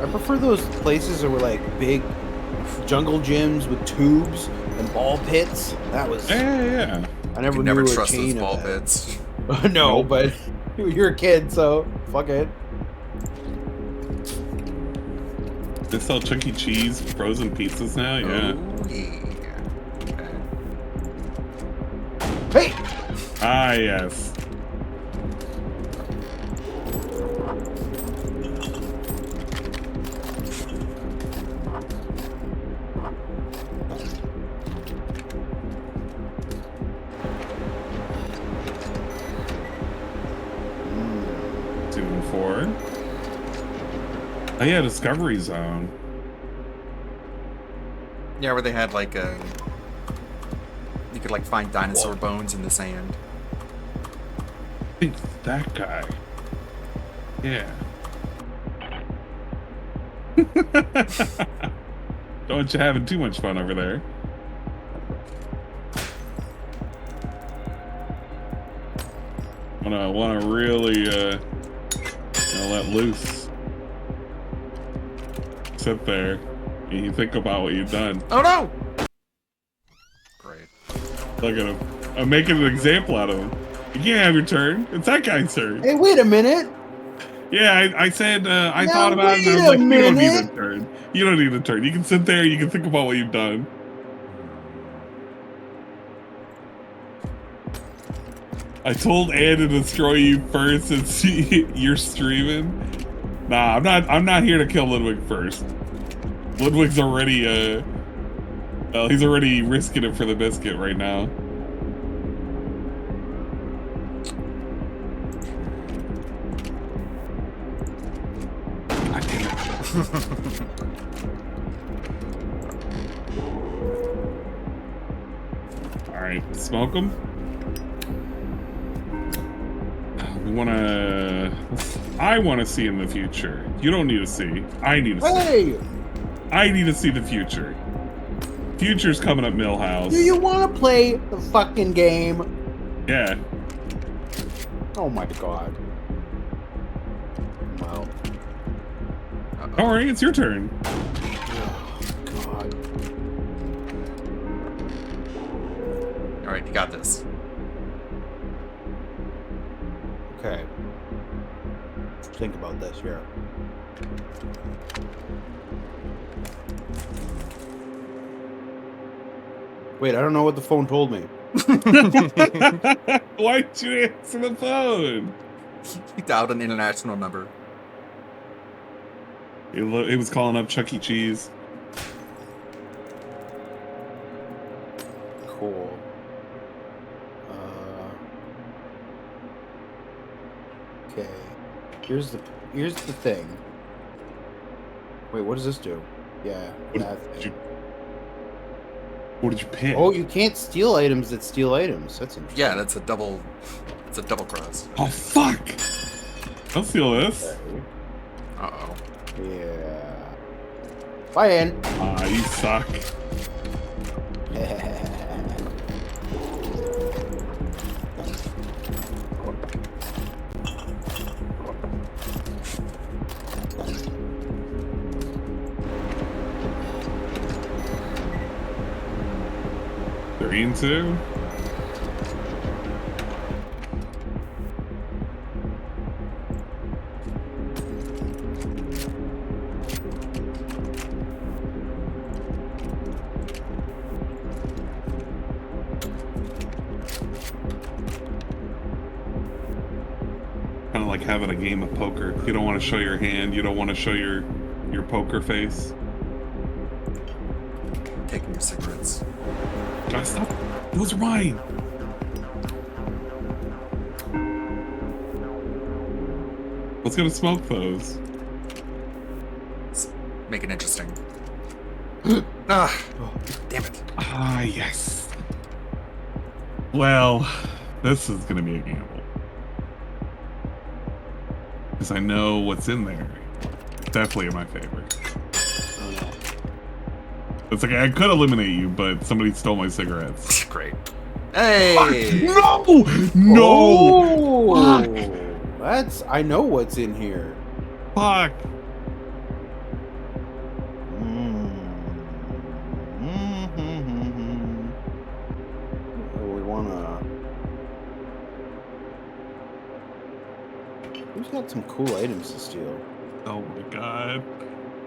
I prefer those places that were like big jungle gyms with tubes and ball pits. That was... Yeah. I never You knew never a trust chain those ball of that. pits. No, Nope. but you're a kid, so fuck it. They sell Chuck E. Cheese frozen pizzas now? Yeah. Hey! Ah, yes. Oh yeah, Discovery Zone. Yeah, where they had like a... You could like find dinosaur bones in the sand. I think that guy. Yeah. Don't want you having too much fun over there. Wanna really let loose. Sit there and you think about what you've done. Oh no! Great. Look at him. I'm making an example out of him. You can't have your turn. It's that guy's turn. Hey, wait a minute. Yeah, I said I Now, thought about it and I was wait like, a you don't need minute. a turn. You don't need a turn. You can sit there, you can think about what you've done. I told Ann to destroy you first and see you're streaming. Nah, I'm not here to kill Ludwig first. Ludwig's already well, he's already risking it for the biscuit right now. God damn it. Alright, smoke him. I want to see in the future. You don't need to see. I need to see. Hey! I need to see the future. Future's coming up, Millhouse. Do you want to play the fucking game? Yeah. Oh my god. Wow. Don't worry, it's your turn. God. Alright, you got this. Okay. Think about this here. Wait, I don't know what the phone told me. Why'd you answer the phone? He dialed an international number. He was calling up Chuck E. Cheese. Cool. Okay. Here's the thing. Wait, what does this do? Yeah, that thing. What did you pick? Oh, you can't steal items that steal items. That's interesting. Yeah, that's a double. It's a double cross. Oh fuck! I'll steal this. Uh oh. Yeah. Bye, Ann. Ah, you suck. 3 and 2. Kind of like having a game of poker. You don't want to show your hand. You don't want to show your poker face. Taking your cigarettes. Guys, stop. Those are mine. What's gonna smoke those? Make it interesting. Ah, damn it. Ah, yes. Well, this is gonna be a gamble. Because I know what's in there. Definitely my favorite. It's like I could eliminate you, but somebody stole my cigarettes. Great. Hey! No! No! Oh, that's. I know what's in here. Fuck. We wanna. Who's got some cool items to steal? Oh my god.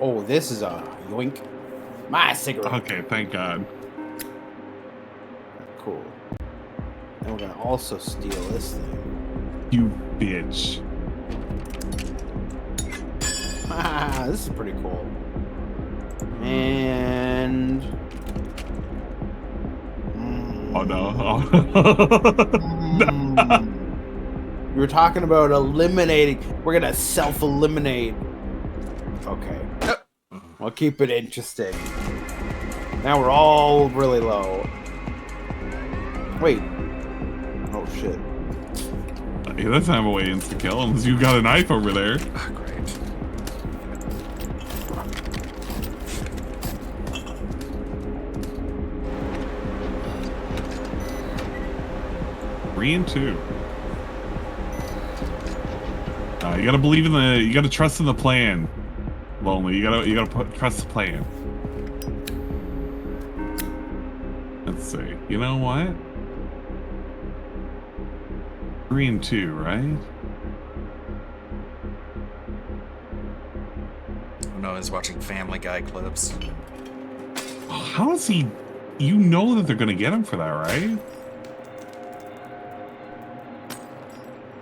Oh, this is a yoink. My cigarette. Okay, thank God. Cool. And we're gonna also steal this thing. You bitch. This is pretty cool. And oh no. We were talking about eliminating. We're gonna self-eliminate. Okay. I'll keep it interesting. Now we're all really low. Wait. Oh shit. Hey, that's not a way insta kill unless you got a knife over there. Oh, great. 3 and 2. You gotta believe in the. You gotta trust in the plan. Lonely. You gotta trust the plan. Let's see. You know what? 3 and 2, right? Oh no, he's watching Family Guy clips. How is he? You know that they're gonna get him for that, right?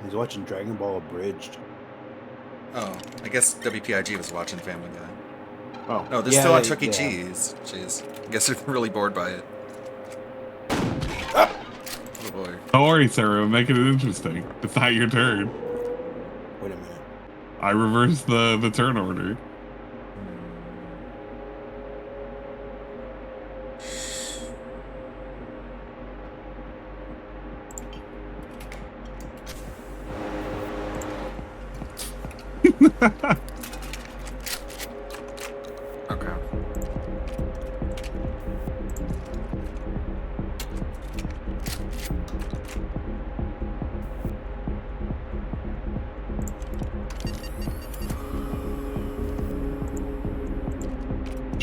He's watching Dragon Ball Abridged. Oh, I guess WPIG was watching Family Guy. Oh, no, they're still on Chuck E. Cheese. Jeez, I guess they're really bored by it. Oh boy. Don't worry, Sarah. Make it interesting. It's not your turn. Wait a minute. I reversed the turn order. Okay.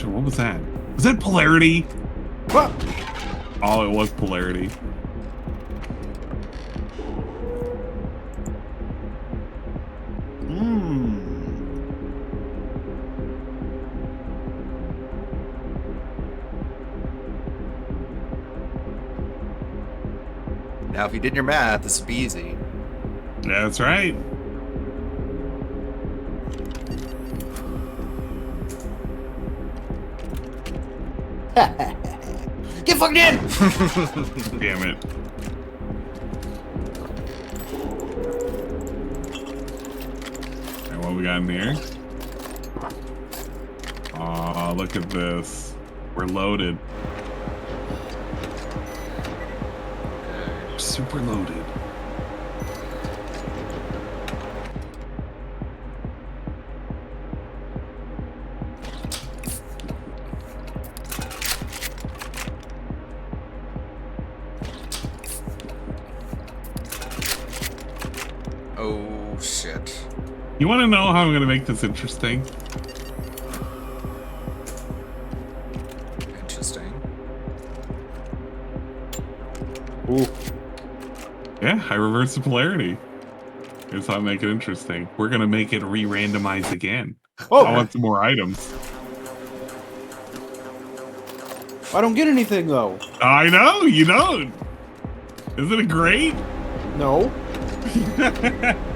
What was that? Was that polarity? What? Oh, it was polarity. Now, if you did your math, this would be easy. That's right. Get fucked in! Damn it. And what we got in here? Aw, look at this. We're loaded. Super loaded. Oh shit. You want to know how I'm going to make this interesting? Interesting. Ooh. Yeah, I reversed the polarity. It's not make it interesting. We're gonna make it re-randomize again. Oh. I want some more items. I don't get anything though. I know, you don't. Isn't it great? No.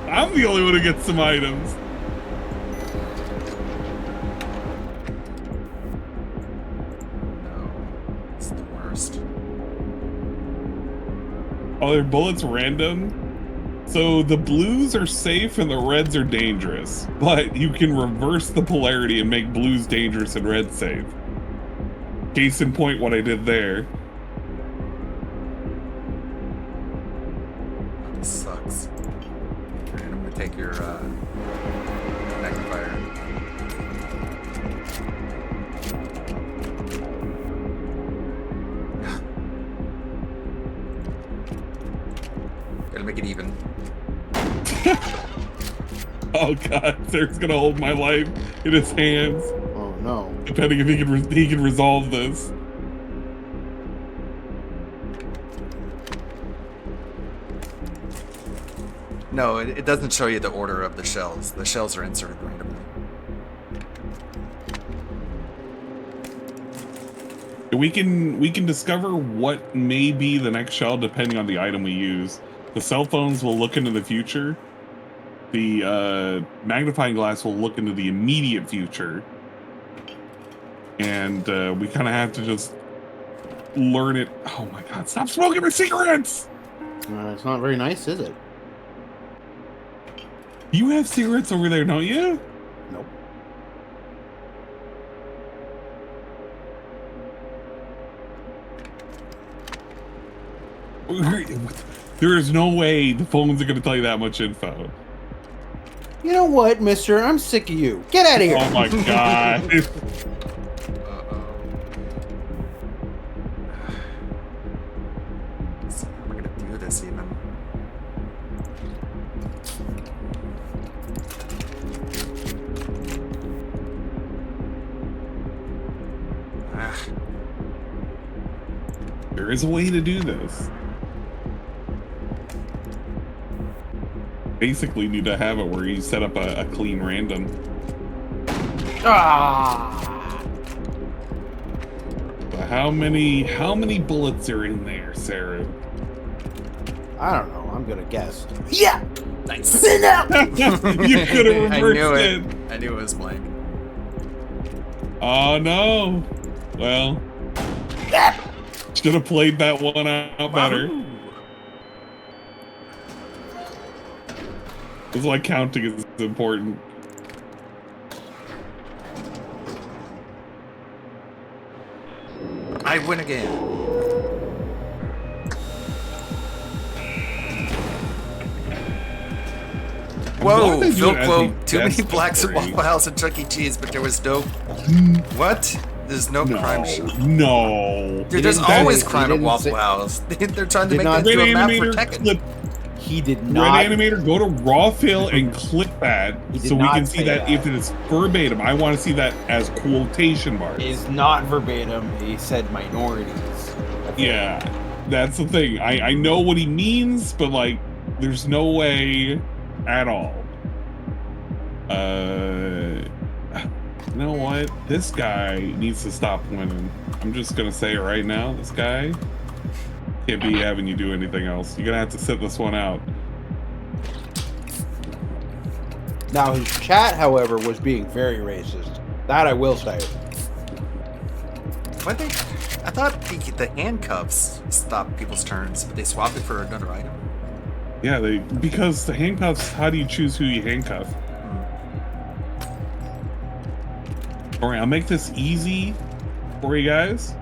I'm the only one who gets some items. It's the worst. Oh, their bullets random? So the blues are safe and the reds are dangerous, but you can reverse the polarity and make blues dangerous and reds safe. Case in point, what I did there. This sucks. Alright, I'm gonna take your magnifier. Gotta make it even. Oh god, Sarah's gonna hold my life in his hands. Oh no. Depending if he can resolve this. No, it doesn't show you the order of the shells. The shells are inserted randomly. We can discover what may be the next shell depending on the item we use. The cell phones will look into the future. The magnifying glass will look into the immediate future. And we kind of have to just learn it. Oh my god, stop smoking my cigarettes! It's not very nice, is it? You have cigarettes over there, don't you? Nope. There is no way the phones are going to tell you that much info. You know what, mister? I'm sick of you. Get out of here. Oh my god. How am I gonna do this even? There is a way to do this. Basically need to have it where you set up a clean random. Ah! How many bullets are in there, Sarah? I don't know. I'm gonna guess. Yeah! Nice. Sit out! You could have I reversed knew it. I knew it was blank. Oh no. Well, should have played that one out better. That's why counting is important. I win again. Whoa, Phil quote, too many blacks at Waffle House and Chuck E. Cheese, but there was no... What? There's no crime show. No. Dude, there's always crime at Waffle House. They're trying to make that into a map for Tekken. He did Red not. Animator, go to Raw Fill and click that so we can see say that if it is verbatim. I want to see that as quotation marks. Is not verbatim. He said minorities. Yeah, that's the thing. I know what he means, but like, there's no way at all. You know what? This guy needs to stop winning. I'm just gonna say it right now. This guy can't be having you do anything else. You're gonna have to sit this one out. Now, his chat, however, was being very racist. That I will say. What they? I thought the handcuffs stopped people's turns, but they swapped it for another item. Yeah, because the handcuffs. How do you choose who you handcuff? All right, I'll make this easy for you guys.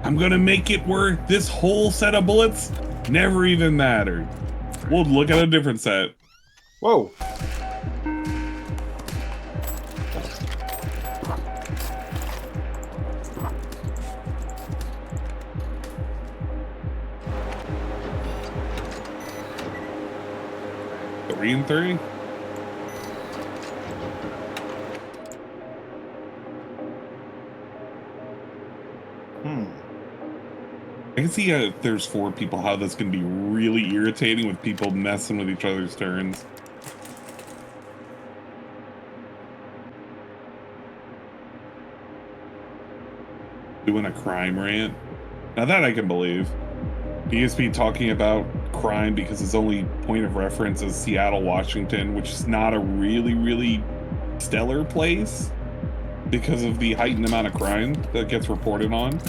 I'm gonna make it where this whole set of bullets never even mattered. We'll look at a different set. Whoa. Three and three. I can see if there's 4 people, how this can be really irritating with people messing with each other's turns. Doing a crime rant. Now that I can believe. DSP talking about crime because his only point of reference is Seattle, Washington, which is not a really, really stellar place because of the heightened amount of crime that gets reported on.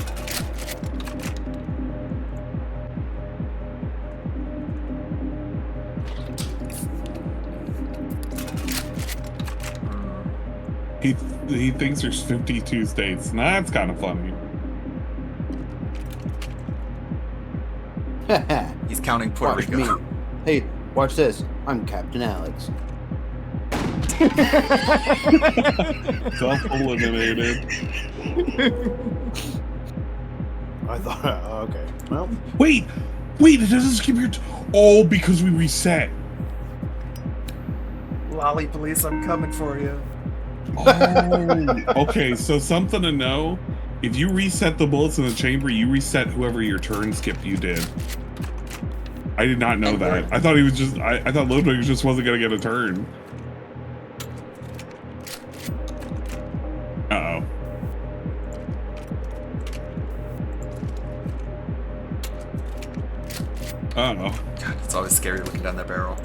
He thinks there's 52 states. That's kind of funny. He's counting Puerto Watch Rico. me. Hey, watch this. I'm Captain Alex. Self-eliminated. I thought, okay. Well, wait, it doesn't skip your. Oh, because we reset. Lolly police, I'm coming for you. Oh, okay. So something to know: if you reset the bullets in the chamber, you reset whoever your turn skip you did. I did not know that. I thought he was just. I thought Ludwig just wasn't gonna get a turn. Uh-oh. Uh-oh. God, it's always scary looking down that barrel.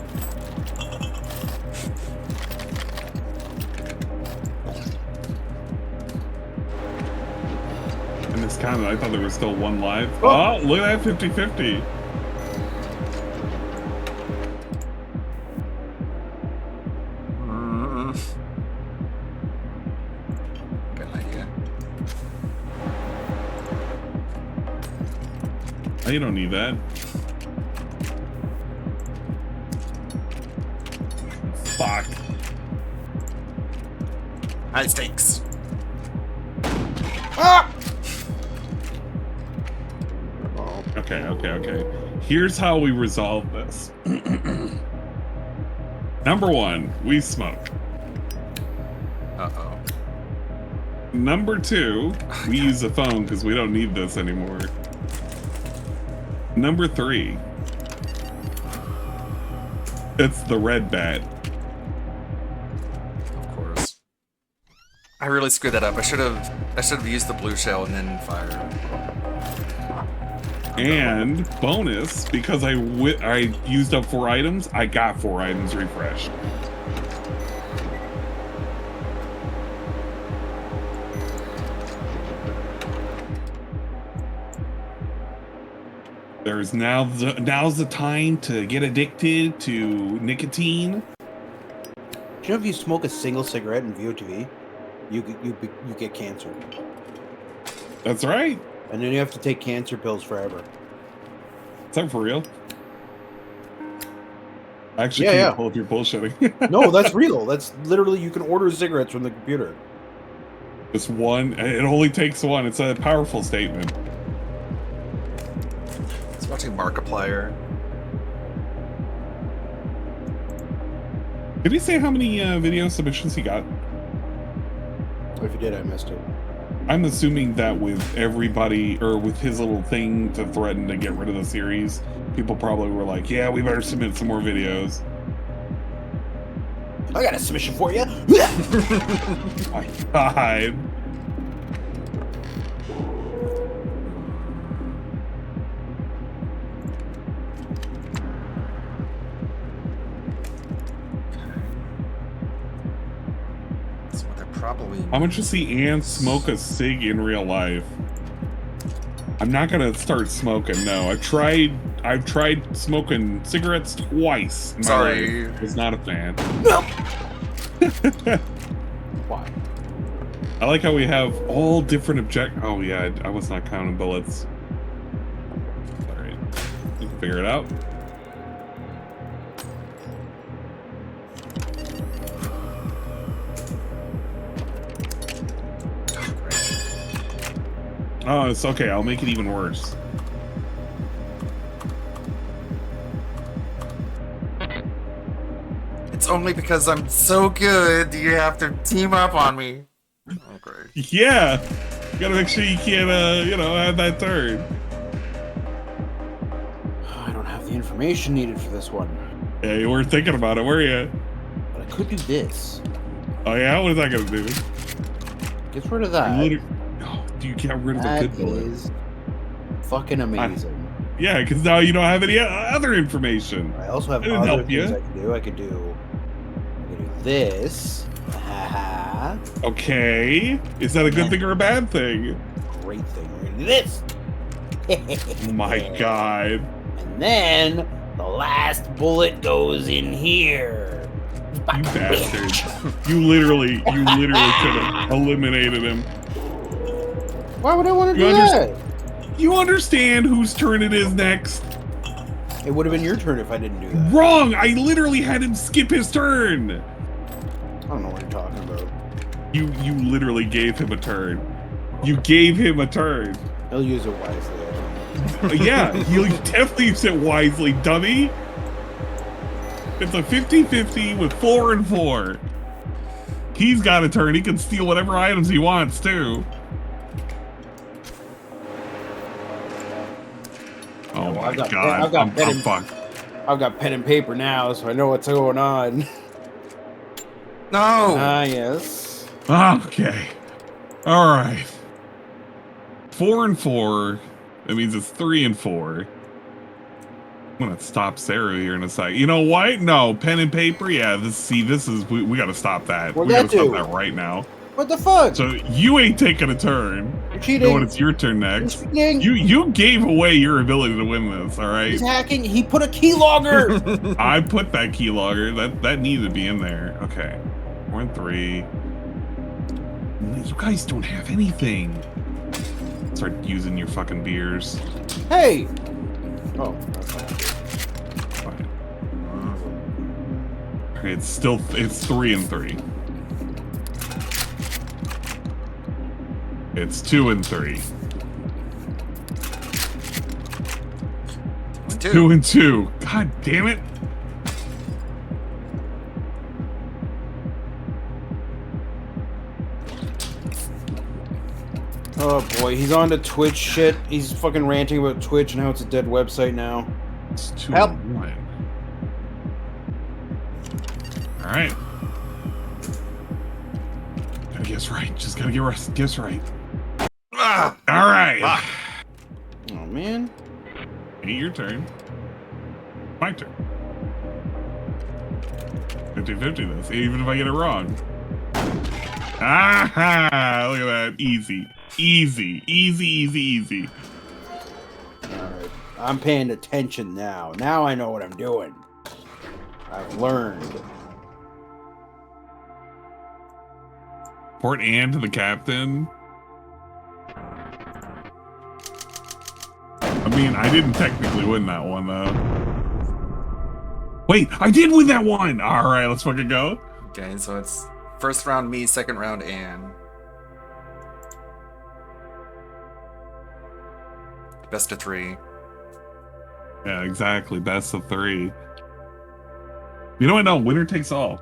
In this comment, I thought there was still one live. Oh, look at that 50-50. Good idea. Oh, you don't need that. Fuck. High stakes. Ah! Okay. Here's how we resolve this. Number 1, we smoke. Uh-oh. Number 2, we use the phone because we don't need this anymore. Number 3, it's the red bat. Of course. I really screwed that up. I should have used the blue shell and then fire. And bonus, because I used up 4 items, I got 4 items refreshed. There's now's the time to get addicted to nicotine. Do you know if you smoke a single cigarette in VOTV, you get cancer? That's right. And then you have to take cancer pills forever. Is that for real? Actually, Yeah. pull if you're bullshitting. No, that's real. That's literally, you can order cigarettes from the computer. Just one. It only takes one. It's a powerful statement. I was watching Markiplier. Did he say how many video submissions he got? If you did, I missed it. I'm assuming that with everybody, or with his little thing to threaten to get rid of the series, people probably were like, yeah, we better submit some more videos. I got a submission for you. My God. Probably. How much does the ants smoke a cig in real life? I'm not gonna start smoking. No, I've tried smoking cigarettes twice. In my Sorry, life. Was not a fan. No. Why? I like how we have all different Oh yeah, I was not counting bullets. All right, you can figure it out. Oh, it's okay. I'll make it even worse. It's only because I'm so good you have to team up on me. Okay. Yeah, you gotta make sure you can't, have that turn. information needed for this one. Yeah, you weren't thinking about it, were you? But I could do this. Oh yeah, what is that gonna do? Get rid of that. Oh, you get rid of the That good bullet. is fucking amazing. Yeah, because now you don't have any other information. I also have Didn't other help things you. I can do. I could do this. Haha. Okay, is that a good thing or a bad thing? Great thing. We're gonna do this. Oh my god. And then the last bullet goes in here. You bastard. You literally could have eliminated him. Why would I want to You do that? You understand whose turn it is next? It would have been your turn if I didn't do that. Wrong! I literally had him skip his turn. I don't know what you're talking about. You literally gave him a turn. You gave him a turn. He'll use it wisely. Yeah, you definitely use it wisely, dummy. It's a 50-50 with 4 and 4. He's got a turn. He can steal whatever items he wants, too. Oh my god, I'm fucked. I've got pen and paper now, so I know what's going on. No! Yes. Okay. Alright. 4 and 4. That means it's 3 and 4. I'm gonna stop Sarah here in a second. You know what? No, pen and paper. Yeah, this is we gotta stop that. What'd We gotta that do? stop that right now. What the fuck? So you ain't taking a turn. You're cheating. No, it's your turn next. You're cheating. You gave away your ability to win this. All right. He's hacking. He put a keylogger. I put that keylogger. That needed to be in there. Okay. 4 and 3. You guys don't have anything. Start using your fucking beers. Hey. Oh. Fine. It's 3 and 3. It's 2 and 3. 2 and 2. God damn it. Oh boy, he's on to Twitch shit. He's fucking ranting about Twitch and how it's a dead website now. It's 2 Help. and 1. All right. Gotta guess right. Just gotta guess right. All right. Oh man. Ain't your turn. My turn. 50-50 this, even if I get it wrong. Ah! Look at that. Easy. Easy. Easy, easy, easy. Alright. I'm paying attention now. Now I know what I'm doing. I've learned. Port Ann to the captain. I mean, I didn't technically win that one, though. Wait, I did win that one! Alright, let's fucking go. Okay, so it's first round me, second round Ann. Best of 3. Yeah, exactly. Best of 3. You know what? No, winner takes all.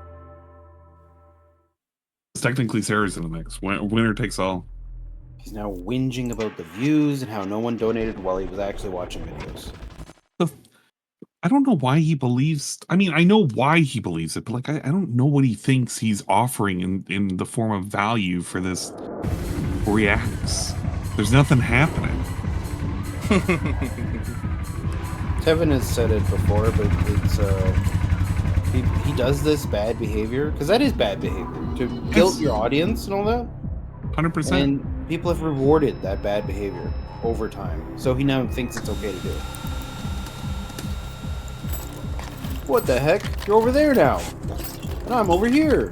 It's technically Sarah's in the mix. Winner takes all. He's now whinging about the views and how no one donated while he was actually watching videos. I don't know why he believes. I mean, I know why he believes it, but like, I don't know what he thinks he's offering in the form of value for this reacts. There's nothing happening. Tevin has said it before, but it's he does this bad behavior because that is bad behavior to guilt your audience and all that. 100%. And people have rewarded that bad behavior over time, so he now thinks it's okay to do it. What the heck? You're over there now, and I'm over here.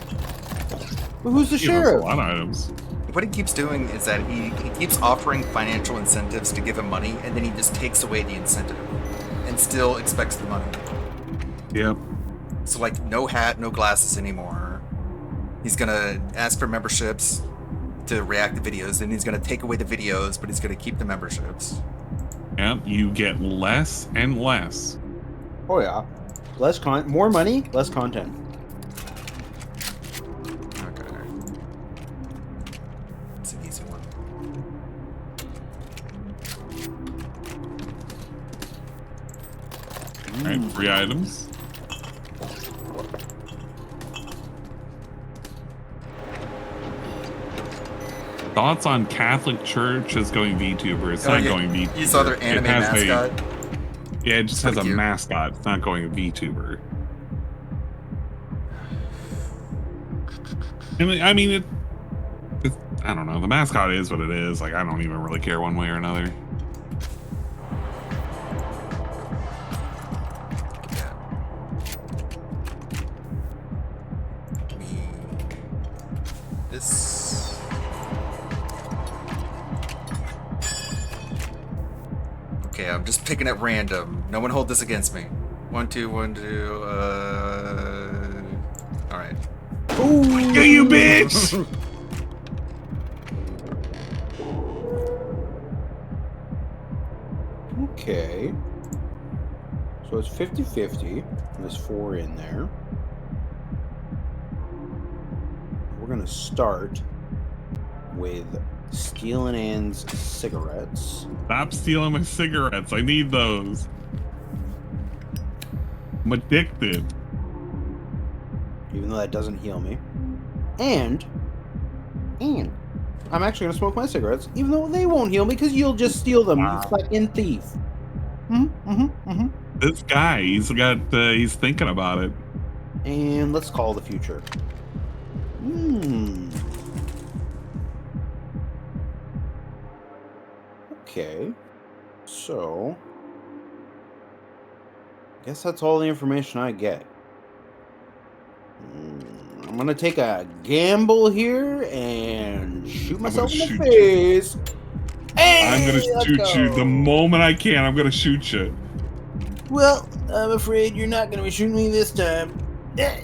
But who's the sheriff? A lot of items. What he keeps doing is that he keeps offering financial incentives to give him money, and then he just takes away the incentive and still expects the money. Yep. So like no hat, no glasses anymore. He's gonna ask for memberships to react to videos, and he's gonna take away the videos, but he's gonna keep the memberships. Yep, you get less and less. Oh yeah. More money, less content. Okay. It's an easy one. Alright, 3 items. Thoughts on Catholic Church as going VTuber? It's not going VTuber. You saw their anime mascot? Yeah, it just has a mascot. It's not going VTuber. I mean, I don't know. The mascot is what it is. Like, I don't even really care one way or another. This. Okay, I'm just picking at random. No one hold this against me. 1, 2, 1, 2. All right. Ooh, you bitch! Okay. So it's 50-50. There's 4 in there. We're gonna start with stealing Ann's cigarettes. Stop stealing my cigarettes. I need those. I'm addicted. Even though that doesn't heal me. And I'm actually gonna smoke my cigarettes, even though they won't heal me because you'll just steal them, you fucking thief. This guy, he's thinking about it. And let's call the future. Okay. So I guess that's all the information I get. I'm gonna take a gamble here and shoot myself in the face. Hey, I'm gonna shoot you the moment I can. I'm gonna shoot you. Well, I'm afraid you're not gonna be shooting me this time. Yeah.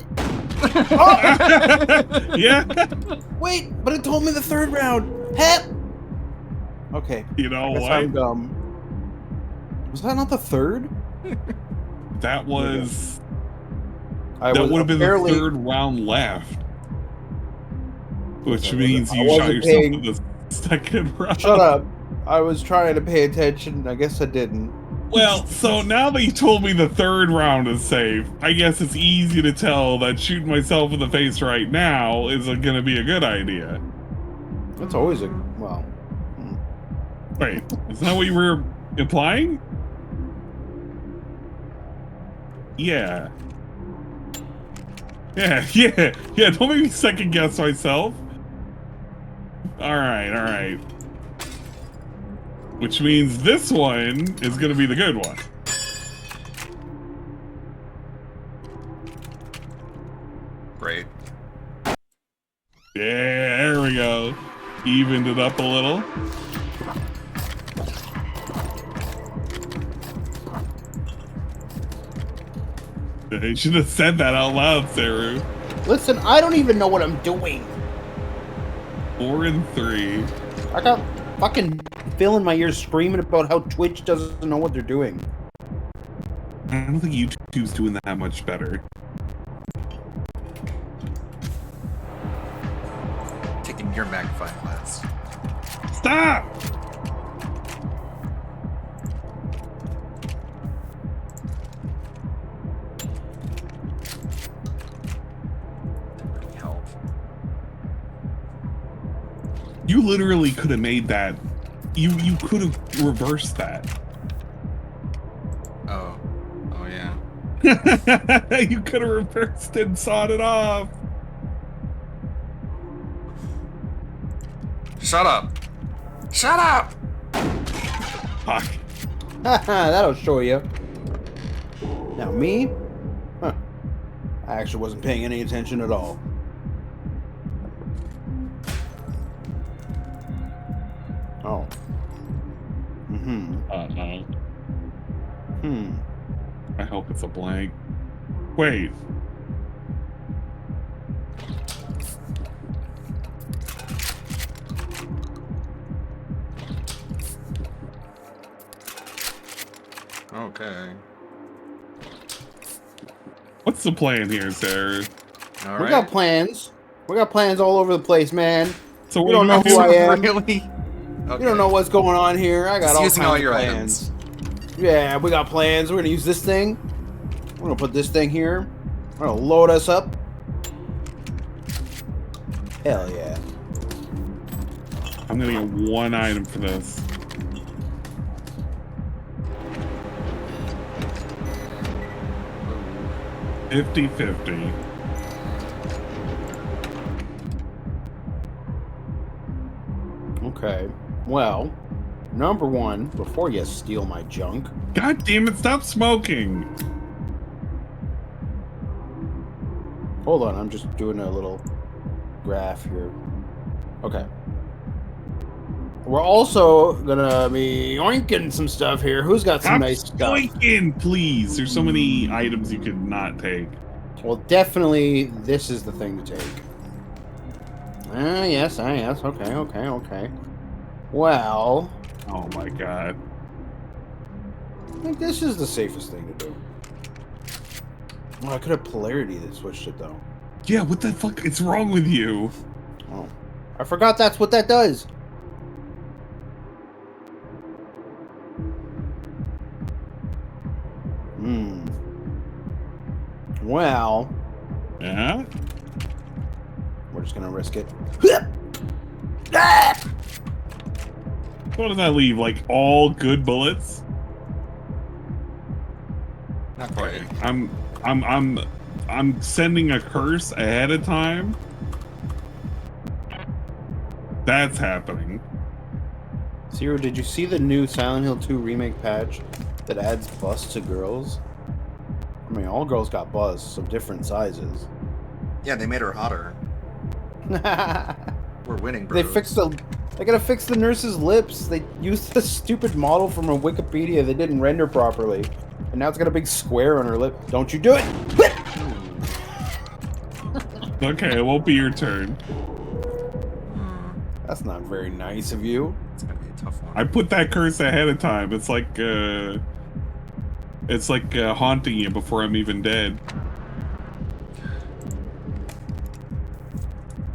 Wait, but it told me the 3rd round. Hep. Okay. You know what? I'm dumb. Was that not the 3rd? That was. I that was would have been apparently- the 3rd round left. Which means I you shot wasn't yourself paying- in the 2nd round. Shut up. I was trying to pay attention. I guess I didn't. Well, so now that you told me the 3rd round is safe, I guess it's easy to tell that shooting myself in the face right now isn't going to be a good idea. That's always a... well... Wait, is that what you were implying? Yeah. Yeah. Don't make me second guess myself. Alright. Which means this one is gonna be the good one. Great. Yeah, there we go. Evened it up a little. I should have said that out loud, Saru. Listen, I don't even know what I'm doing. 4 and 3. I got fucking Phil in my ears screaming about how Twitch doesn't know what they're doing. I don't think YouTube's doing that much better. Taking your magnifying glass. Stop! Help. You literally could have made that. You could have reversed that. Oh yeah. You could have reversed it and sawed it off. Shut up. Shut up. Fuck. That'll show you. Now me? Huh. I actually wasn't paying any attention at all. Oh. I hope it's a blank. Wait. Okay. What's the plan here, Sarah? All We right. got plans. We got plans all over the place, man. So we don't know who I am. Really? You don't know what's going on here. I got Just all using kinds all of your plans. Yeah, we got plans. We're gonna use this thing. We're gonna put this thing here. We're gonna load us up. Hell yeah. I'm gonna get one item for this. $50-50. Okay. Well, number one, before you steal my junk. God damn it, stop smoking. Hold on, I'm just doing a little graph here. Okay. We're also gonna be oinking some stuff here. Who's got some Stop nice stuff? oinking, please. There's so many items you could not take. Well, definitely this is the thing to take. Yes. Okay. Well... Oh my god. I think this is the safest thing to do. Oh, I could have polarity that switched it, though. Yeah, what the fuck is wrong with you? Oh. I forgot that's what that does. Well... Yeah? We're just gonna risk it. What does that leave? Like all good bullets? Not quite. I'm sending a curse ahead of time. That's happening. Zero, did you see the new Silent Hill 2 remake patch that adds busts to girls? I mean, all girls got busts of different sizes. Yeah, they made her hotter. We're winning, bro. They gotta fix the nurse's lips. They used the stupid model from a Wikipedia that didn't render properly. And now it's got a big square on her lip. Don't you do it! Okay, it won't be your turn. That's not very nice of you. It's gonna be a tough one. I put that curse ahead of time. It's like haunting you before I'm even dead.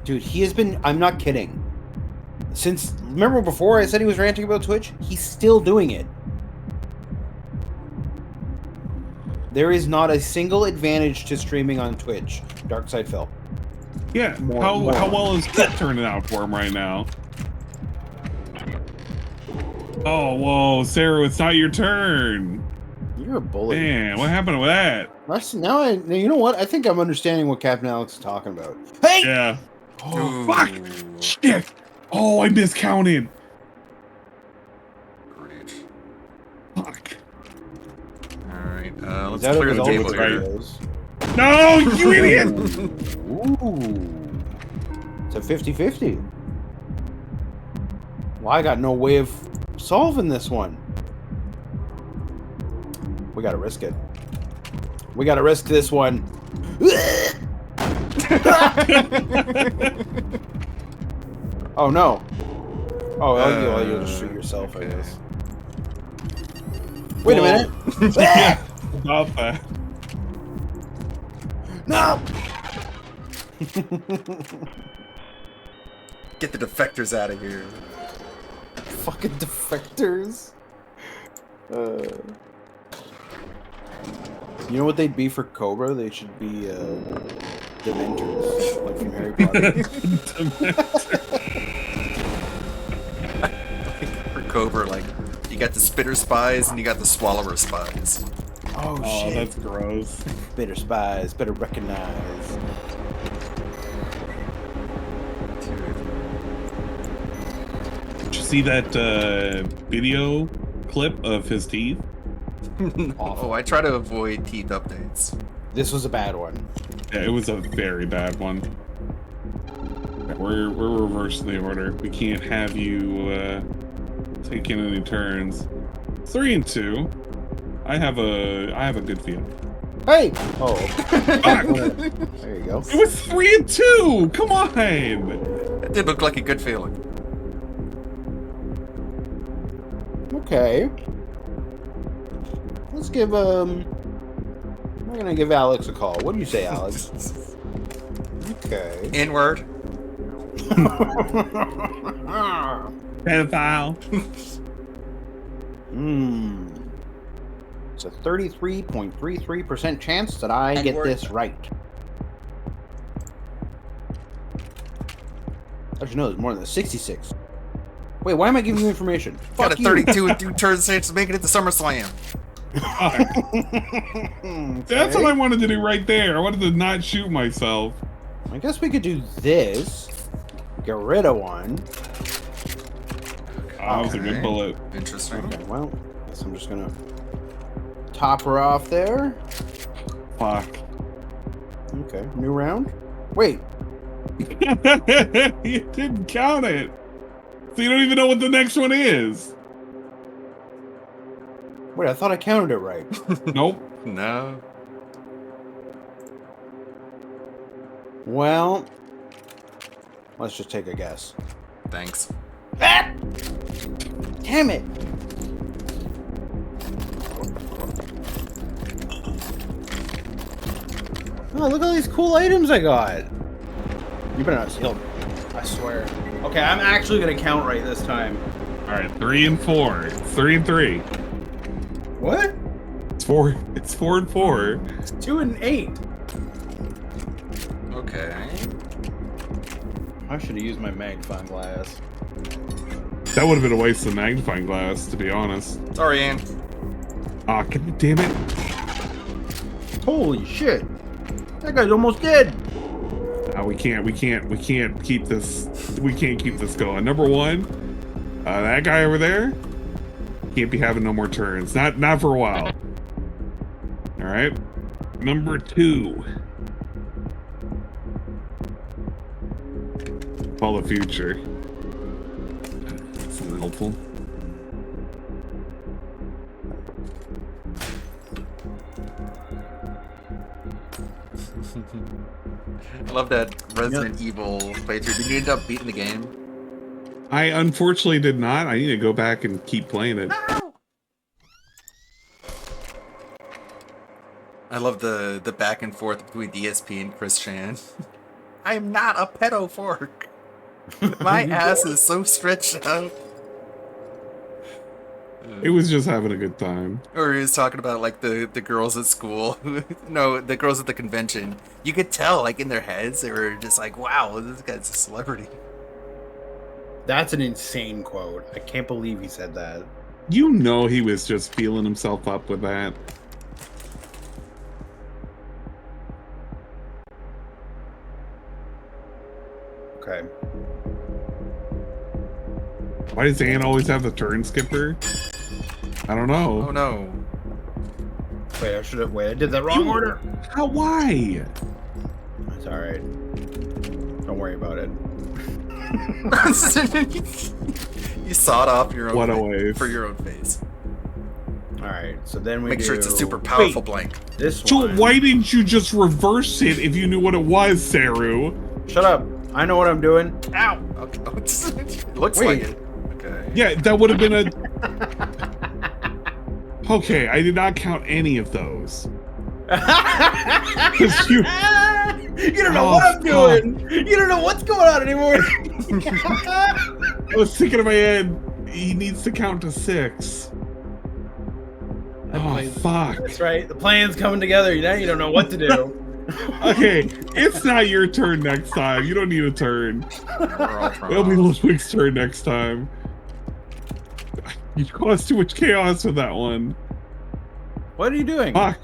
Dude, he has been... I'm not kidding. Since... Remember before I said he was ranting about Twitch? He's still doing it. There is not a single advantage to streaming on Twitch. Darkside Phil. Yeah, how well is that turning out for him right now? Oh, whoa, Sarah, it's not your turn. You're a bully. Man, what happened with that? Now you know what? I think I'm understanding what Captain Alex is talking about. Hey! Yeah. Oh, fuck! Shit! Oh, I miscounted. Great. Fuck. Alright, let's clear the table here. No, you idiot! Ooh. It's a 50-50. Well, I got no way of solving this one. We gotta risk it. We gotta risk this one. Oh no. Oh, you'll just shoot yourself, I guess. Wait a minute. Yeah, stop that. No! Get the defectors out of here. Fucking defectors. You know what they'd be for Cobra? They should be Dementors, like from Harry Potter. For Cobra, like, you got the Spitter Spies and you got the Swallower Spies. Oh shit. That's gross. Spitter Spies, better recognize. Did you see that video clip of his teeth? Oh, I try to avoid teeth updates. This was a bad one. Yeah, it was a very bad one. We're reversing the order. We can't have you taking any turns. 3 and 2. I have a good feeling. Hey! Oh. There you go. It was 3 and 2. Come on. That did look like a good feeling. Okay. Let's give We're gonna give Alex a call. What do you say, Alex? Okay. Inward. Pedophile. It's a 33.33% chance that I get this right. Actually, no, it's more than 66. Wait, why am I giving you information? Got a Fuck you. 32 and 2 turns chance to make it to SummerSlam. That's what I wanted to do right there. I wanted to not shoot myself. I guess we could do this. Get rid of one. Oh, that was a good bullet. Interesting. Okay, well, I guess I'm just gonna top her off there. Fuck. Okay, new round. Wait. You didn't count it. So you don't even know what the next one is. Wait, I thought I counted it right. Nope. No. Well, let's just take a guess. Thanks. Ah! Damn it! Oh, look at all these cool items I got. You better not steal me. I swear. Okay, I'm actually gonna count right this time. All right, 3 and 4. 3 and 3. What? It's 4. It's 4 and 4. It's 2 and 8. Okay. I should have used my magnifying glass. That would have been a waste of magnifying glass, to be honest. Sorry, Ann. Ah, god damn it! Holy shit! That guy's almost dead. We can't keep this. We can't keep this going. Number one, that guy over there can't be having no more turns. Not for a while. All right. Number 2. Call the future. This isn't helpful. I love that Resident Evil playthrough. Did you end up beating the game? I unfortunately did not. I need to go back and keep playing it. I love the back and forth between DSP and Chris Chan. I am not a pedo fork. My ass is so stretched out. It was just having a good time. Or he was talking about like the girls at school. No, the girls at the convention. You could tell like in their heads they were just like, wow, this guy's a celebrity. That's an insane quote. I can't believe he said that. You know he was just feeling himself up with that. Okay. Why does Ann always have the turn skipper? I don't know. Oh no. Wait, I did that wrong order. How? Why? It's alright. Don't worry about it. You sawed off your own What a wave. for your own face. Alright, so then we Make do... sure it's a super powerful blank. This So one. why didn't you just reverse it if you knew what it was, Saru? Shut up. I know what I'm doing. Ow! Okay. Looks like it. Okay. Yeah, that would have been a... Okay, I did not count any of those. 'Cause you... You don't know what I'm doing. You don't know what's going on anymore. I was thinking in my head, he needs to count to 6. Oh, fuck. That's right. The plan's coming together. Now you don't know what to do. Okay, it's not your turn next time. You don't need a turn. It'll be Ludwig's turn next time. You caused too much chaos with that one. What are you doing? Fuck.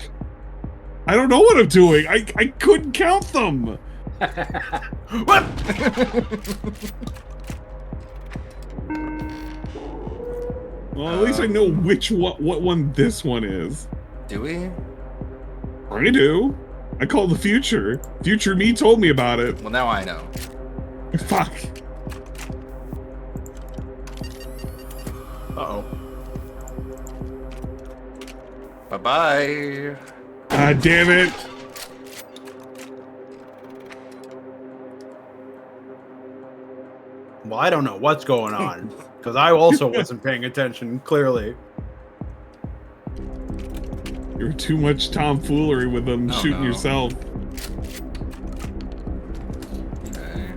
I don't know what I'm doing. I couldn't count them. What? Well, at least I know what one this one is. Do we? I do. I call the future. Future me told me about it. Well, now I know. Fuck. Uh-oh. Bye-bye. God damn it. Well, I don't know what's going on. Because I also wasn't paying attention, clearly. You're too much tomfoolery with them shooting yourself. Okay.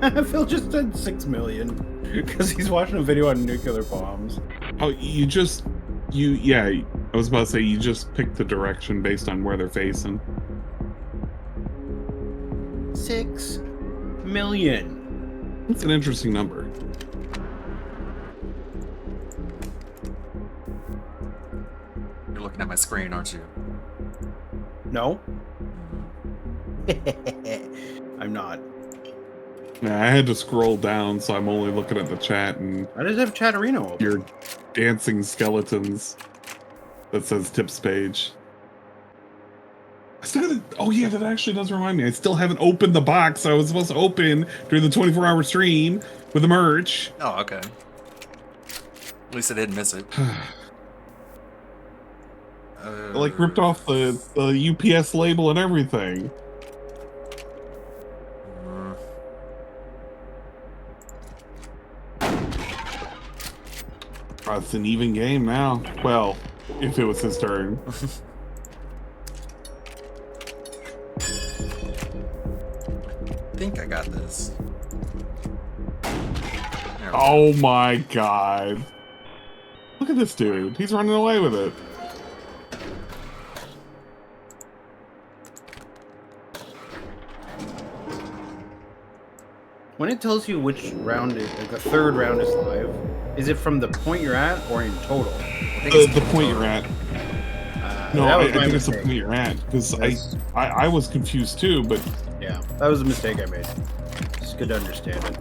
Phil just said 6 million because he's watching a video on nuclear bombs. Oh, yeah, I was about to say you just pick the direction based on where they're facing. 6 million. That's an interesting number. You're looking at my screen, aren't you? No. I'm not. Yeah, I had to scroll down, so I'm only looking at the chat and I just have Chatterino open. your dancing skeletons that says tips page. I still gotta, oh yeah, that actually does remind me. I still haven't opened the box I was supposed to open during the 24-hour stream with the merch. Oh, okay. At least I didn't miss it. Like ripped off the UPS label and everything. Oh, it's an even game now. Well, if it was his turn. I think I got this. Oh my god. Look at this dude. He's running away with it. When it tells you which round, like the third round is live, is it from the point you're at or in total? The point you're at. No, I think it's the mistake. point you're at because I was confused too, but Yeah, that was a mistake I made. It's good to understand it.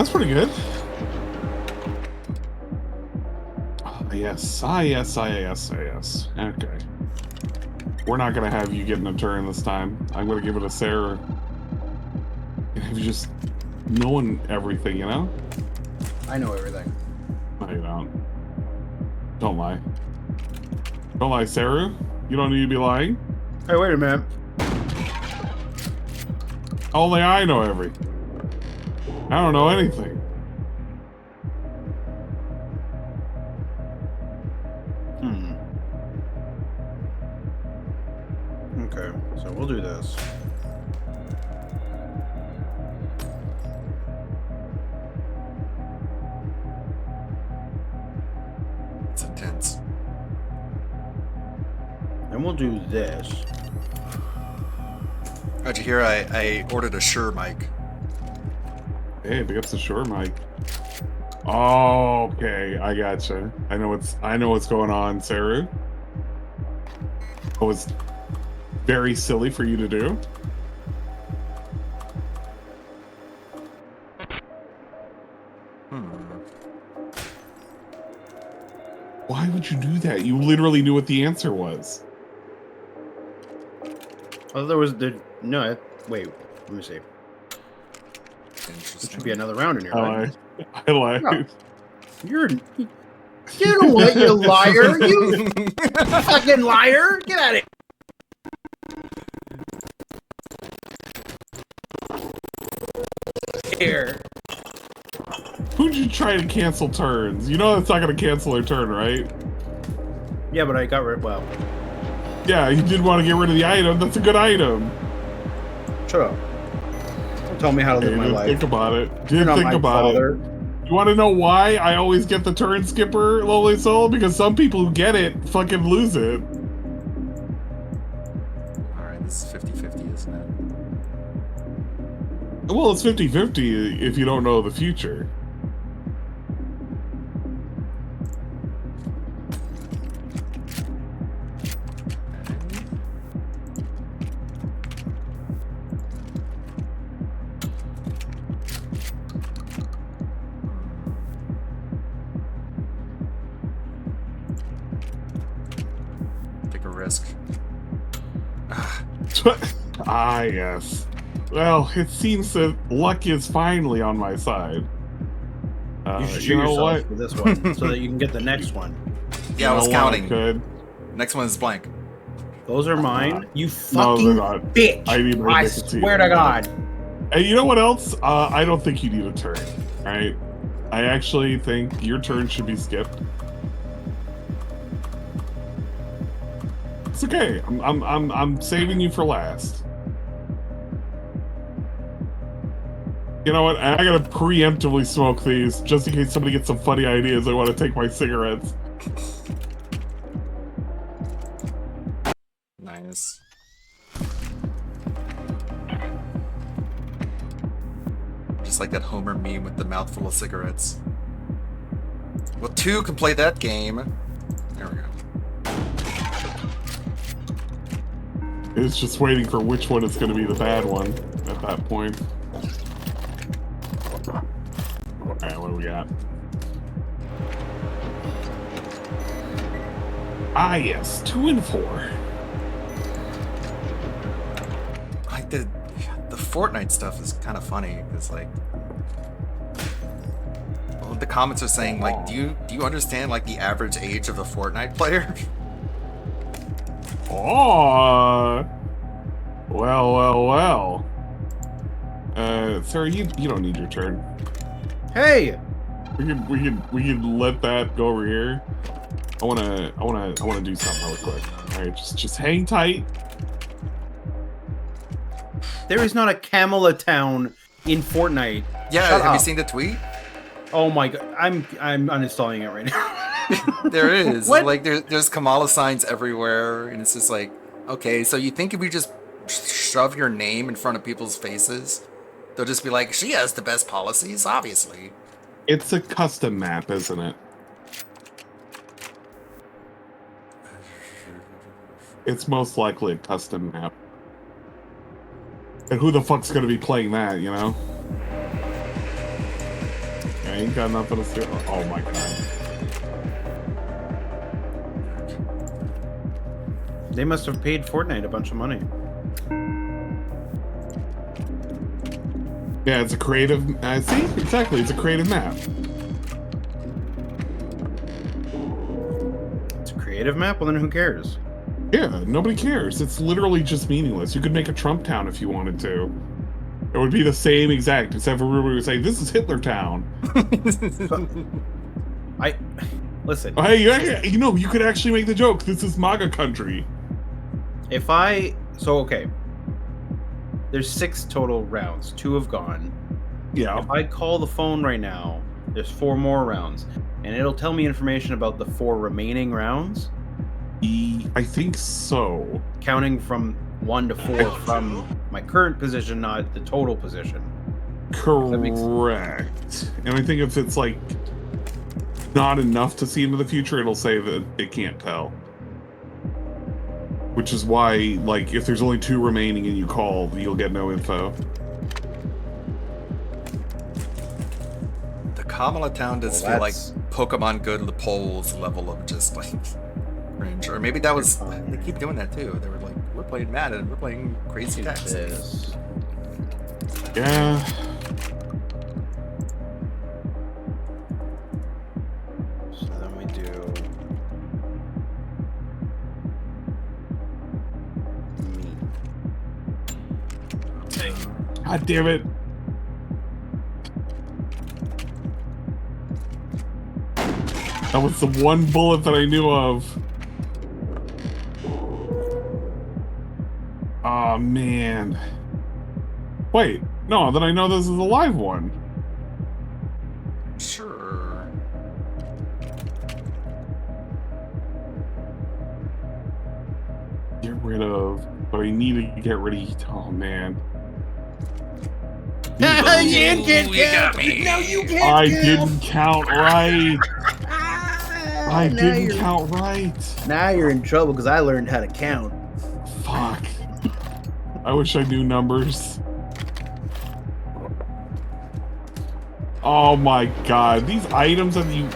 that's pretty good. Yes. Yes. Okay. We're not gonna have you getting a turn this time. I'm gonna give it to Sarah. Have you just knowing everything, you know? I know everything. No, you don't. Don't lie. Don't lie, Sarah. You don't need to be lying. Hey, wait a minute. Only I know everything. I don't know anything. Okay, so we'll do this. It's intense. And we'll do this. How'd you hear I ordered a Shure mic? Hey, big ups to Shure mic. Oh, okay, I gotcha. I know what's going on, Sarah. It was very silly for you to do. Why would you do that? You literally knew what the answer was. Oh, there was the no. Wait, let me see. There should be another round in here. Right? I lied. No. You're. You know what, you liar! You fucking liar! Get out of here! Who'd you try to cancel turns? You know that's not going to cancel their turn, right? Yeah, but I got rid. Well, yeah, you did want to get rid of the item. That's a good item. Shut up! Don't tell me how to live my life. Think about it. Didn't think about it. You want to know why I always get the turn skipper, Lowly Soul? Because some people who get it fucking lose it. Alright, this is 50-50, isn't it? Well, it's 50-50 if you don't know the future. Ah, yes. Well, it seems that luck is finally on my side. You should shoot yourself with this one so that you can get the next one. Yeah, I was counting. Next one is blank. Those are mine. You fucking bitch! I swear to God. And you know what else? I don't think you need a turn. Right? I actually think your turn should be skipped. It's okay. I'm saving you for last. You know what? I gotta preemptively smoke these just in case somebody gets some funny ideas. I want to take my cigarettes. Nice. Just like that Homer meme with the mouthful of cigarettes. Well, 2 can play that game. There we go. It's just waiting for which one is going to be the bad one at that point. Alright, what do we got? Ah, yes, 2 and 4. Like the Fortnite stuff is kind of funny because like, well, the comments are saying like, do you understand like the average age of a Fortnite player? Oh, well. Sir, you don't need your turn. Hey, we can let that go over here. I wanna do something really quick. All right, just hang tight. there is not a Camela town in Fortnite. Yeah, Shut have you up. seen the tweet? Oh my god, I'm uninstalling it right now. There is. What? Like there's Kamala signs everywhere, and it's just like, okay, so you think if you just shove your name in front of people's faces, they'll just be like, she has the best policies, obviously. It's a custom map, isn't it? It's most likely a custom map. And who the fuck's gonna be playing that, you know? I ain't got nothing to say. Oh my god. They must have paid Fortnite a bunch of money. Yeah, it's a creative. See, exactly. It's a creative map. It's a creative map? Well, then who cares? Yeah, nobody cares. It's literally just meaningless. You could make a Trump town if you wanted to. It would be the same exact, except for everybody would say, this is Hitler town. Listen. Hey, you know, you could actually make the joke. This is MAGA country. Okay. There's 6 total rounds. 2 have gone. Yeah. If I call the phone right now, there's 4 more rounds. And it'll tell me information about the 4 remaining rounds. I think so. Counting from 1 to 4 from my current position, not the total position. Correct. And I think if it's like not enough to see into the future, it'll say that it can't tell. Which is why, like, if there's only 2 remaining and you call, you'll get no info. The Kamala town does feel like Pokemon Go to the polls level of just like cringe. Or maybe that was, they keep doing that too. They were like, we're playing Madden, we're playing Crazy Taxis. Yeah. So then we do God damn it. That was the one bullet that I knew of. Oh man. Wait, no, then I know this is a live one. Sure. Get rid of, but I need to get rid of, oh man. You didn't count. No, you can't. I didn't count right. I didn't count right. Now you're in trouble because I learned how to count. Fuck. I wish I knew numbers. Oh my god, these items that you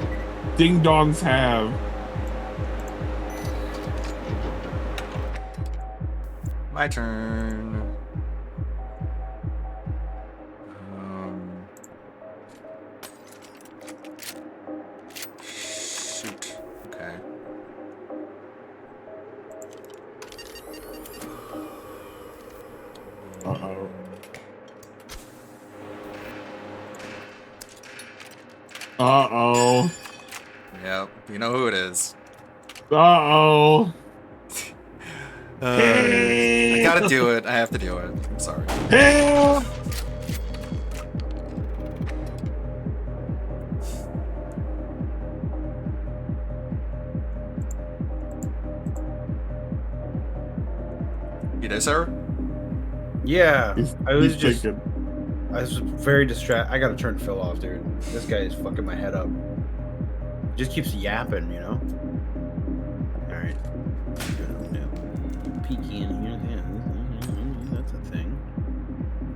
ding-dongs have. My turn. Shoot. Okay. Uh-oh. Uh-oh. Yep, you know who it is. Uh-oh. I gotta do it. I have to do it. I'm sorry. You there, sir? Yeah, I was just. thinking. I was very distracted. I gotta turn Phil off, dude. This guy is fucking my head up. He just keeps yapping, you know? Alright. Peeky in here. That's a thing.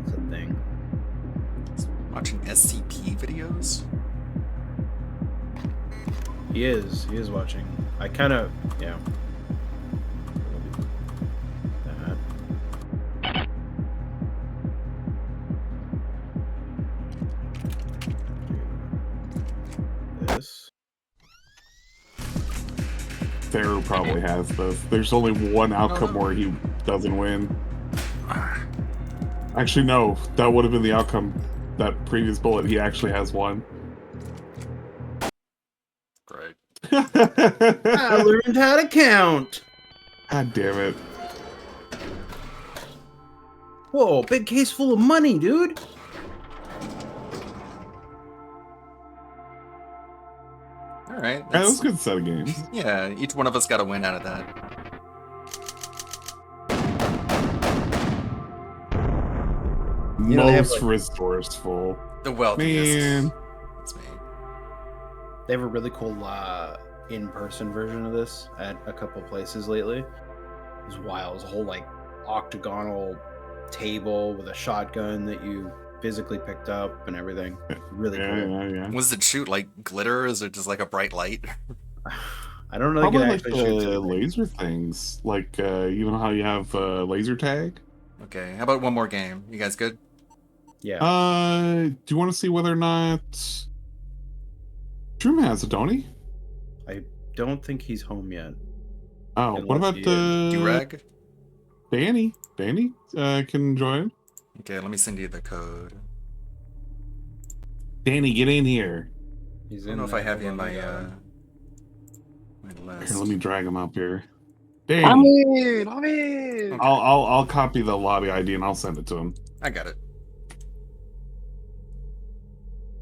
That's a thing. Watching SCP videos? He is. He is watching. I kind of. Yeah. This. Pharaoh probably has this. There's only one outcome where he doesn't win. Actually, no. That would have been the outcome. That previous bullet, he actually has one. Great. I learned how to count. God damn it. Whoa, big case full of money, dude. All right. That was a good set of games. Yeah, each one of us got a win out of that. You know, they have, Most like, resourceful. The wealthiest. Man. That's me. They have a really cool in-person version of this at a couple places lately. It was wild. It was a whole like octagonal table with a shotgun that you physically picked up and everything. Really cool. Yeah. Was it shoot like glitter? Or is it just like a bright light? I don't know. Probably They like could actually shoot the something. laser things. Like, you know how you have laser tag? Okay, how about one more game? You guys good? Yeah. Do you want to see whether or not Troom has it, don't he? I don't think he's home yet. Oh, what Unless about he Durag? Danny? Danny can join. Okay, let me send you the code. Danny, get in here. He's I don't know if I have you in my Here, list. let me drag him up here. I'm Danny, in. I'm in. I'll copy the lobby ID and I'll send it to him. I got it.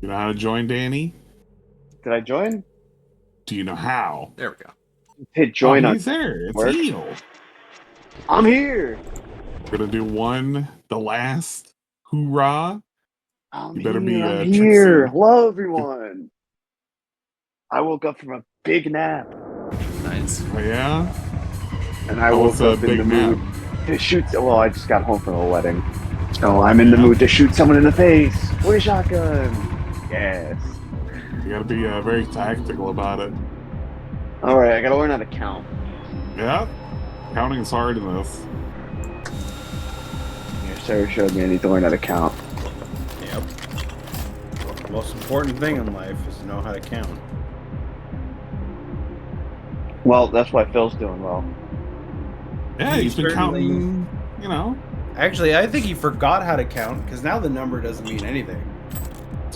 You know how to join, Danny? Did I join? Do you know how? There we go. Hit join on. He's there. It's work. Eel. I'm here. We're gonna do the last hoorah. You better be I'm Trixie. here. Hello, everyone. I woke up from a big nap, Nice. Oh, yeah? and I How woke was a up in big the nap? mood to shoot. Well, I just got home from a wedding, so I'm in the mood to shoot someone in the face with a shotgun. Yes. You gotta be very tactical about it. All right, I gotta learn how to count. Yeah? Counting is hard in this. Yeah, Sarah showed me I need to learn how to count. Yep. The most important thing in life is to know how to count. Well, that's why Phil's doing well. Yeah, he's been certainly- counting, you know. Actually, I think he forgot how to count because now the number doesn't mean anything.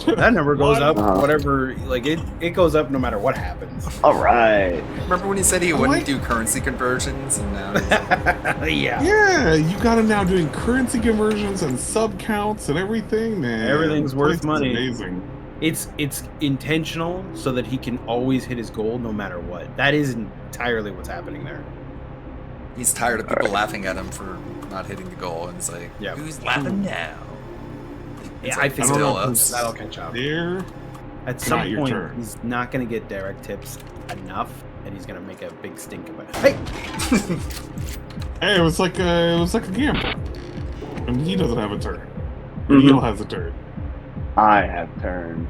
That number goes up, whatever. Like it goes up no matter what happens. All right. Remember when he said he wouldn't do currency conversions, and now he's Yeah. Yeah, you got him now doing currency conversions and sub counts and everything, man. Everything's This worth place is money. Amazing. It's intentional so that he can always hit his goal no matter what. That is entirely what's happening there. he's tired of people laughing at him for not hitting the goal, and it's like, Yeah. who's laughing now? Yeah, like, I think still that'll, us. that'll catch up. There. At some Not your point, turn. he's not going to get direct tips enough, and he's going to make a big stink about it. Hey! Hey, it was like a gamble. And he doesn't have a turn. Mhm. Neil has a turn. I have turn.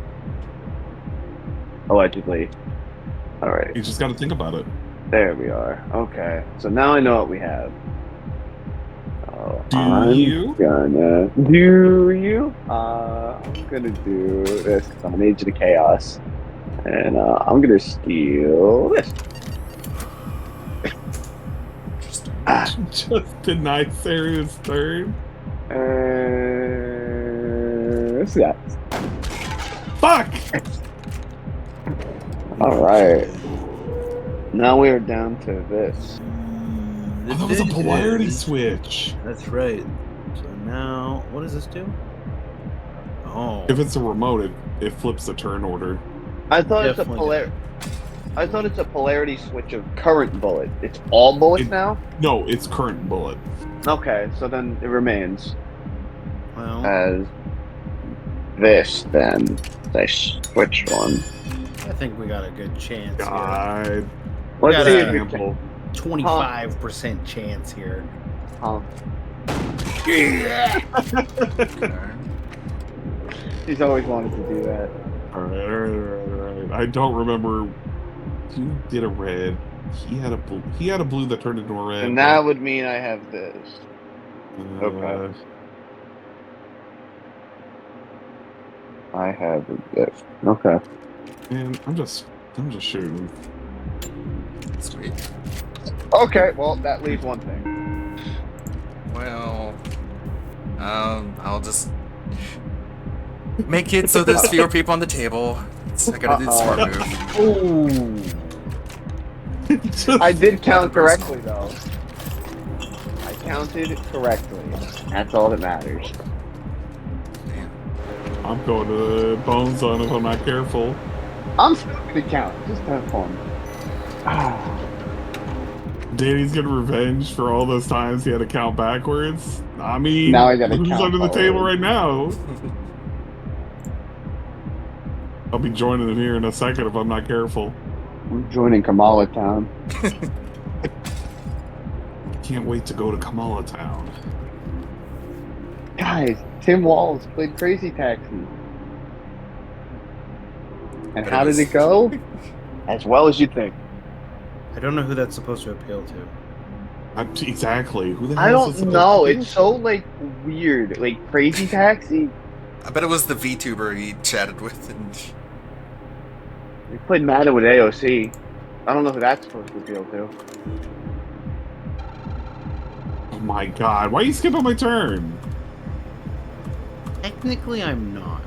Allegedly. All right. You just got to think about it. There we are. Okay. So now I know what we have. So Do I'm you? gonna do you? I'm gonna do this 'cause I'm an agent of chaos. And I'm gonna steal this. Just deny Sarah's turn. What's that? Fuck! Alright. Now we are down to this. this that was a is- polarity switch. That's right. So now, what does this do? Oh. If it's a remote, it flips the turn order. I thought Definitely I thought it's a polarity switch of current bullet. It's all bullets now? No, it's current bullet. Okay, so then it remains Well, as this then. I switch one. I think we got a good chance God. here. Let's see if we Example. 25% chance here. Huh. He's always wanted to do that. Alright. I don't remember. You did a red. He had a blue. He had a blue that turned into a red. And that would mean I have this. Okay. I have this. Okay. Man, I'm just shooting. Sweet. Okay, well, that leaves one thing. Well, I'll just make it so there's fewer people on the table. So I gotta do the smart move. Ooh. I did count correctly, though. I counted correctly. That's all that matters. I'm going to the bone zone if I'm not careful. I'm still gonna count. Just have fun. Danny's getting revenge for all those times he had to count backwards. I mean, Now I gotta who's count under the forward. table right now? I'll be joining him here in a second if I'm not careful. I'm joining Kamala Town. Can't wait to go to Kamala Town. Guys, Tim Walls played Crazy Taxi. And how did it go? As well as you think. I don't know who that's supposed to appeal to. Exactly. Who the hell I is don't this supposed know. to be? It's so like weird. Like Crazy Taxi. I bet it was the VTuber he chatted with. And They played Madden with AOC. I don't know who that's supposed to appeal to. Oh my god, why are you skipping my turn? Technically, I'm not.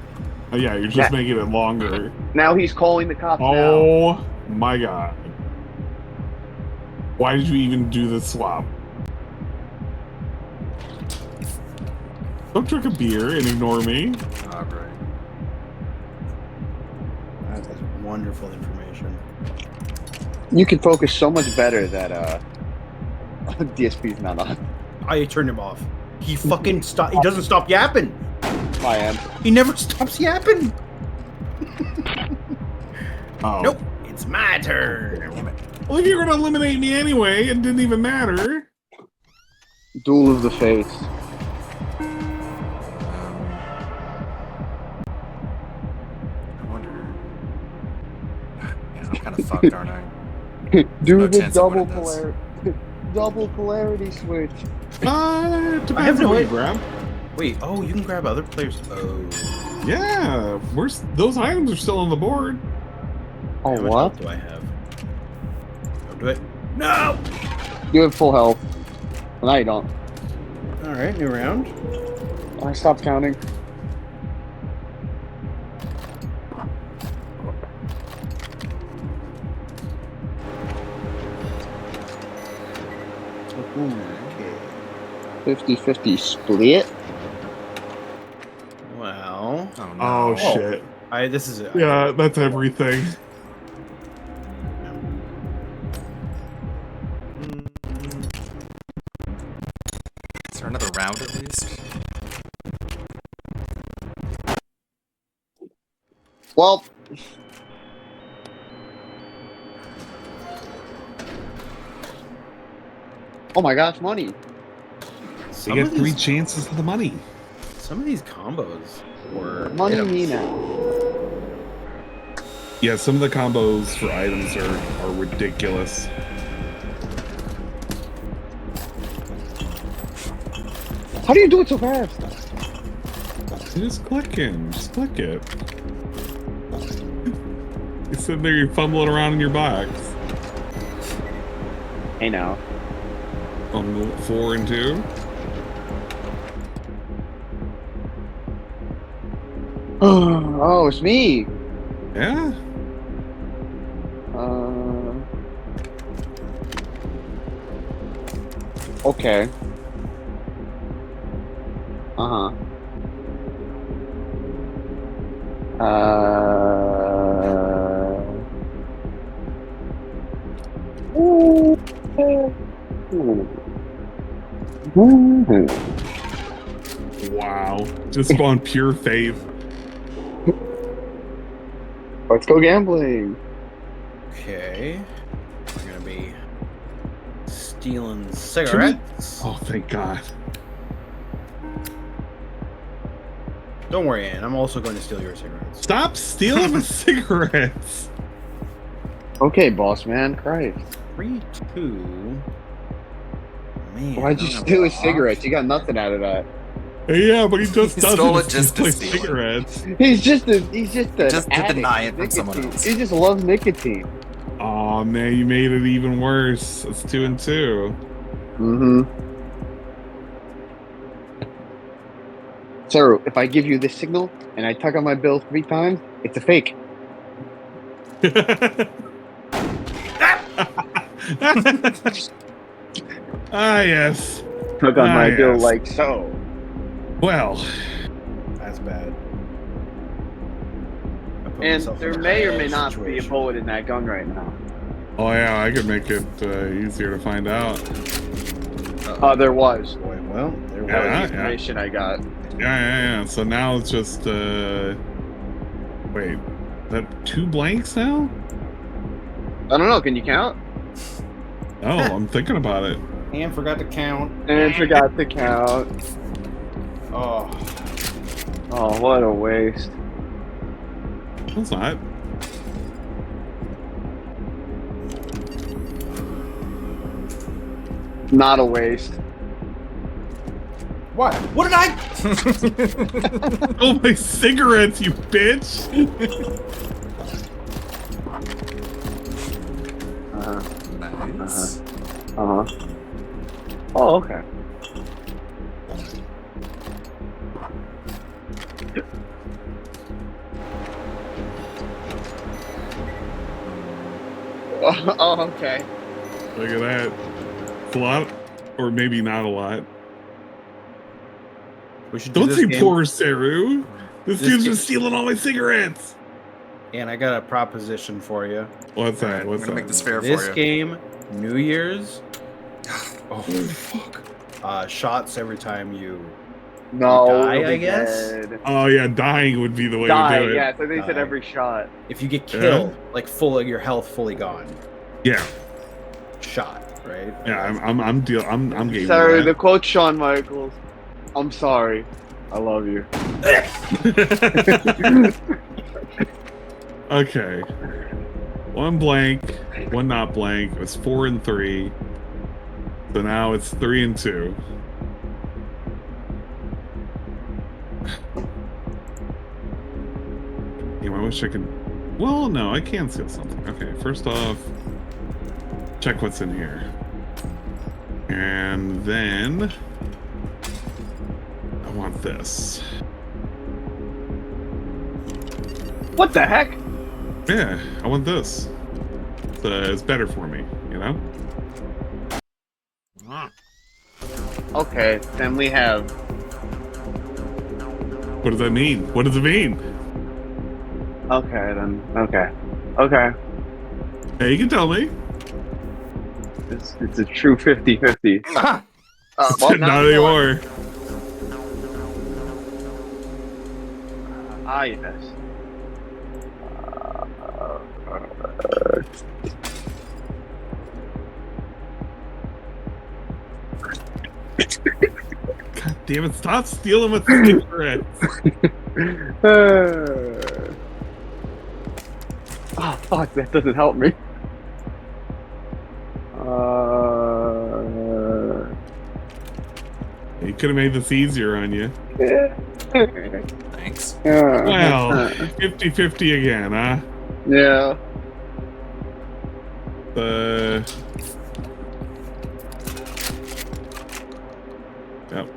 Oh yeah, you're just making it longer. Now he's calling the cops now. Oh my god. Why did you even do this swap? Don't drink a beer and ignore me. Alright. That's wonderful information. You can focus so much better that DSP's not on. I turned him off. He fucking stop. He doesn't stop yapping. I am. He never stops yapping. Oh. Nope. It's my turn. Well, you're gonna eliminate me anyway, it didn't even matter. Duel of the Fates. I wonder. Man, I'm kind of fucked, aren't I? Do no the chance of double winning this. double polarity switch. I have no way way. to grab. Wait. Oh, you can grab other players. Oh. Yeah, those items are still on the board. Oh, How much what? health do I have? Don't do it. No. You have full health. Well, now you don't. All right. New round. I stopped counting. Okay. 50-50 split. Well. Oh, no. Oh shit. This is it. Yeah, that's everything. Is there another round at least? Well, oh my gosh, money. You get 3 chances of the money. Some of these combos were Money me now. Yeah, some of the combos for items are ridiculous. How do you do it so fast? You just click in. Just click it. You sit there, you're fumbling around in your box. Hey now. On 4 and 2. Oh, it's me. Yeah. Okay. Uh-huh. Wow. Just on pure faith. Let's go gambling. Okay. We're gonna be stealing cigarettes. Oh, thank God. Don't worry, Ann. I'm also going to steal your cigarettes. Stop stealing the cigarettes. Okay, boss man. Christ. 3, 2. Man, Why'd you steal his cigarettes? You got nothing out of that. Yeah, but he just He doesn't stole it just steal to my steal it. cigarettes. He's just an Just to addict deny it of from someone nicotine. else. He just loves nicotine. Oh man, you made it even worse. It's 2 and 2. Mm-hmm. Sir, if I give you this signal and I tug on my bill 3 times, it's a fake. Ah, yes. Tug on my bill yes. like so. Well, That's bad. I put And myself there in a may or bad may not be a situation. bullet in that gun right now. oh yeah, I could make it easier to find out. There was. Boy, well, there That was Yeah, the information I got. Yeah. So now it's just wait, that 2 blanks now? I don't know. Can you count? Oh, I'm thinking about it. And forgot to count. And forgot to count. Oh. Oh, what a waste. It's not. Not a waste. What? What did I? Oh, my cigarettes, you bitch! Nice. Oh, okay. Oh, okay. Look at that. It's a lot, or maybe not a lot. We should do Don't this say game. poor Saru. This dude's game- just stealing all my cigarettes. And I got a proposition for you. What's that? I'm What's gonna that? make this fair This for you. game, New Year's. Oh fuck! Shots every time you No, die, it'll be I guess? dead. Oh yeah, dying would be the way to Die, do it. yeah. So they said Die. every shot. If you get killed, like full of your health fully gone, Yeah, shot, right? yeah. I'm game. Sorry, with the quote Shawn Michaels. I'm sorry. I love you. Okay. 1 blank, 1 not blank. It was 4 and 3. So now it's 3 and 2. Damn, I wish I could. Well, no, I can steal something. Okay, first off, check what's in here. And then I want this. What the heck? Yeah, I want this. It's better for me, you know? Okay, then we have. What does that mean? What does it mean? Okay, then. Okay. Okay. Hey, you can tell me. It's a true 50-50. Well, Not anymore. Yes. God damn it, stop stealing my cigarettes. Oh, fuck, that doesn't help me. You could have made this easier on you. Thanks. Well, 50-50 again, huh? Yeah. Yep.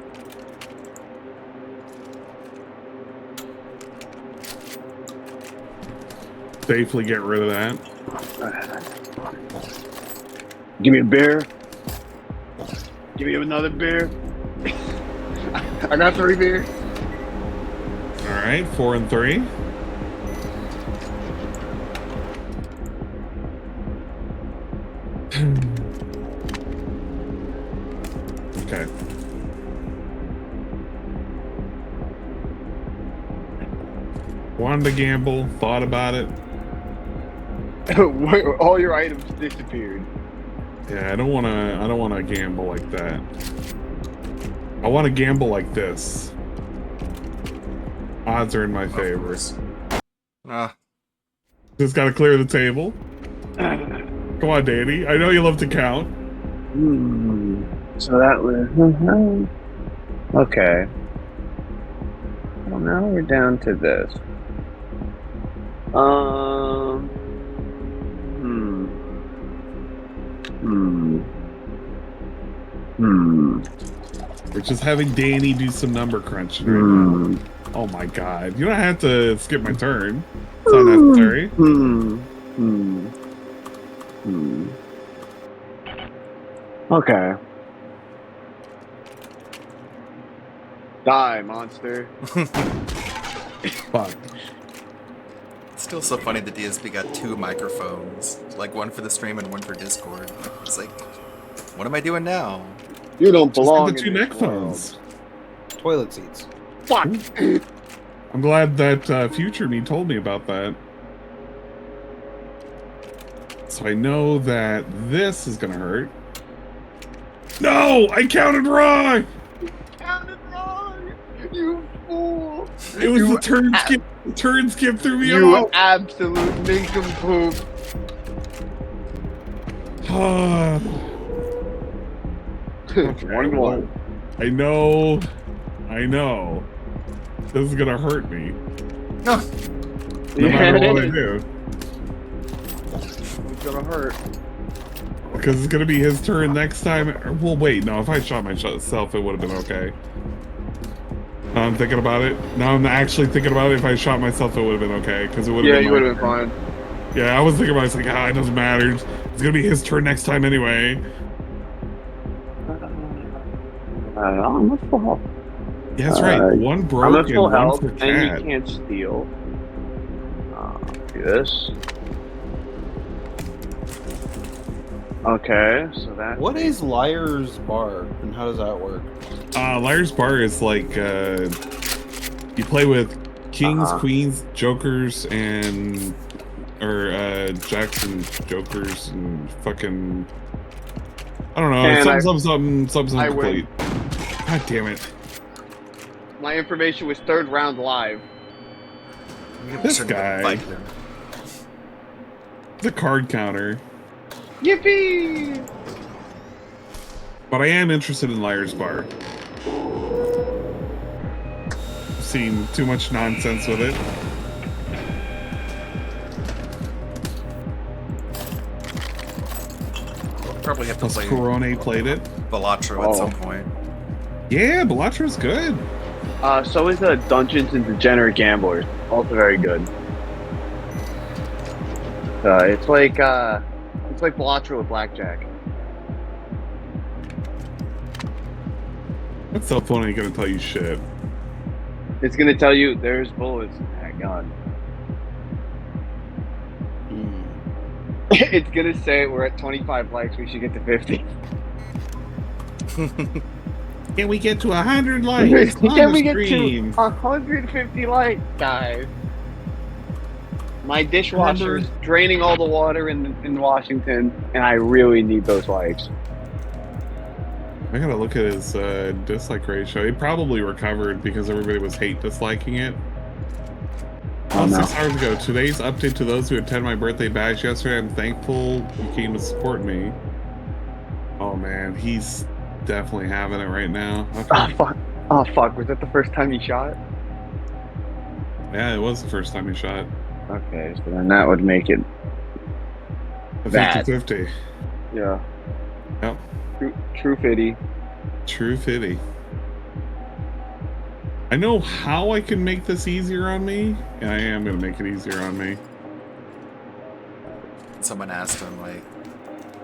Safely get rid of that. Give me a beer. Give me another beer. I got 3 beers. All right, 4 and 3. Okay. Wanted to gamble, thought about it. All your items disappeared. Yeah, I don't wanna gamble like that. I wanna gamble like this. Odds are in my favor. Just gotta clear the table. Come on, Danny. I know you love to count. So that was okay. Well, now we're down to this. We're just having Danny do some number crunching right now. Oh my god. You don't have to skip my turn. It's not necessary. Okay. Die, monster. Fuck. It's still so funny the DSP got 2 microphones. Like one for the stream and one for Discord. It's like, what am I doing now? You don't belong Just get the 2 neck phones. Toilet seats. Fuck. I'm glad that Future Me told me about that. So I know that this is gonna hurt. No! I counted wrong! Counted wrong! You fool! It was the turn skip. The turn skip threw me You off. absolute nincompoop. 1-1. I know. This is gonna hurt me. No matter what I do. It's gonna hurt. Because it's gonna be his turn next time. Well, wait, no, if I shot myself, it would have been okay. Now I'm thinking about it. Now I'm actually thinking about it. If I shot myself, it would have been okay. Because it would have been. Yeah, you would have been fine. Yeah, I was thinking about it. It's like, it doesn't matter. It's gonna be his turn next time anyway. I'm at full health. Yeah, that's right. One broke I'm at full and one health, for and cat. you can't steal. Do this. Okay, so that. What is Liar's Bar, and how does that work? Liar's Bar is like you play with kings, queens, jokers, and jacks and jokers and fucking I don't know, And something I complete. win. God damn it! My information was 3rd round live. This guy, the card counter. Yippee! But I am interested in Liar's Bar. I've seen too much nonsense with it. Probably have to Plus play Corone played it. Balatro at some point. Yeah, Balatro's good. So is the Dungeons and Degenerate Gamblers. Also very good. It's like Balatro with blackjack. That cell phone ain't gonna tell you shit. It's gonna tell you there's bullets in that gun. It's gonna say we're at 25 likes. We should get to 50. Can we get to 100 likes? Can we get to 150 likes, guys? My dishwasher is draining all the water in Washington, and I really need those likes. I gotta look at his dislike ratio. He probably recovered because everybody was hate disliking it. Oh, no. 6 hours ago, today's update to those who attended my birthday bash yesterday. I'm thankful you came to support me. Oh man, he's definitely having it right now. Okay. Oh fuck! Was that the first time he shot? Yeah, it was the first time he shot. Okay, so then that would make it A bad. 50-50. Yeah. Yep. True fitty. True fitty. I know how I can make this easier on me, and I am gonna make it easier on me. Someone asked him, like,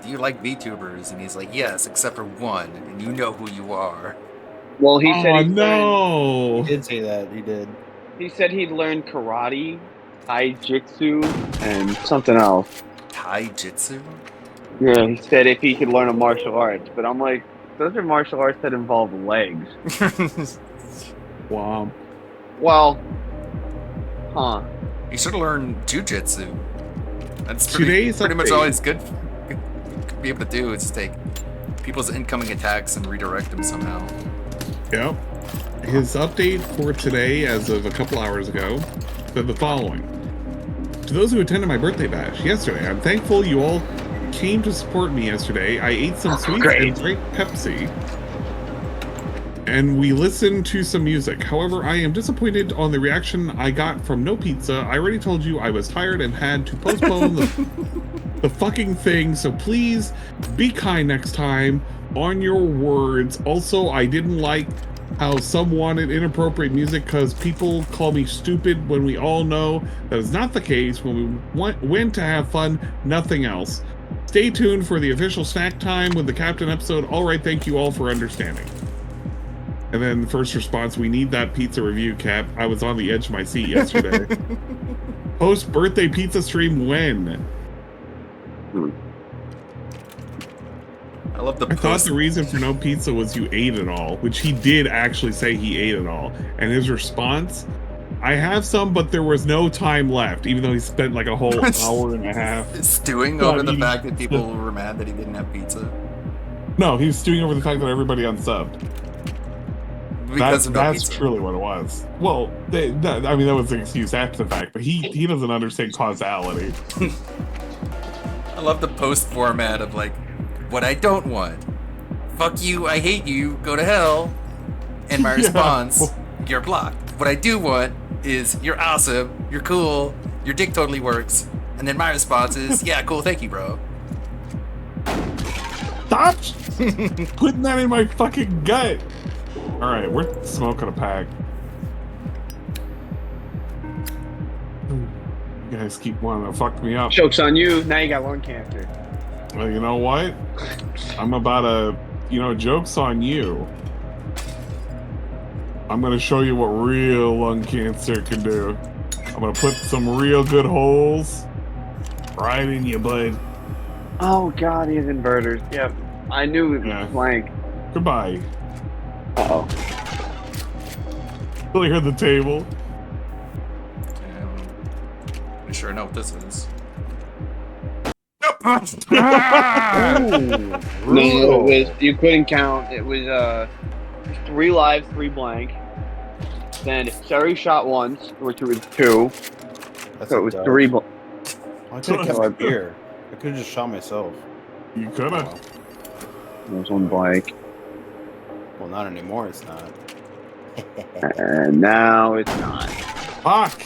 do you like VTubers? And he's like, yes, except for one, and you know who you are. Well, he said he no. He did say that. He did. He said he'd learned karate, taijutsu, and something else. Taijutsu? Yeah, he said if he could learn a martial arts, but I'm like, those are martial arts that involve legs. Wow. Well, huh. You should have learned jujitsu. That's Today's pretty much update. all he's good could be able to do is just take people's incoming attacks and redirect them somehow. Yep. His update for today, as of a couple hours ago, said the following. To those who attended my birthday bash yesterday, I'm thankful you all came to support me yesterday. I ate some sweets and drank Pepsi. And we listened to some music. However, I am disappointed on the reaction I got from No Pizza. I already told you I was tired and had to postpone the fucking thing, so please be kind next time on your words. Also, I didn't like how some wanted inappropriate music because people call me stupid when we all know that is not the case. When we went to have fun, nothing else. Stay tuned for the official snack time with the Captain episode. All right, thank you all for understanding. And then the first response, we need that pizza review, Cap. I was on the edge of my seat yesterday. Post birthday pizza stream when? I love the I thought the reason for no pizza was you ate it all, which he did actually say he ate it all. And his response, I have some, but there was no time left, even though he spent like a whole hour and a half. Stewing over the fact that people were mad that he didn't have pizza. No, he was stewing over the fact that everybody unsubbed. Because of no that's pizza. truly what it was. Well, I mean, that was an excuse after the fact, but he doesn't understand causality. I love the post format of like, what I don't want. Fuck you, I hate you, go to hell. And my response, you're blocked. What I do want is, you're awesome, you're cool, your dick totally works. And then my response is, yeah, cool, thank you, bro. Stop putting that in my fucking gut. All right, we're smoking a pack. You guys keep wanting to fuck me up. Joke's on you. Now you got lung cancer. Well, you know what? I'm about to, joke's on you. I'm going to show you what real lung cancer can do. I'm going to put some real good holes right in you, bud. Oh, God, he has inverters. Yep. I knew it was blank. Goodbye. Uh-oh. Really heard the table. I sure know what this is. No, it was, you couldn't count. It was 3 live, 3 blank. Then Sherry shot once, which was 2. So it was 3 blank. I could have kept my beer. I could have just shot myself. You could have. There's 1 blank. Well, not anymore, it's not. And now it's not. Fuck!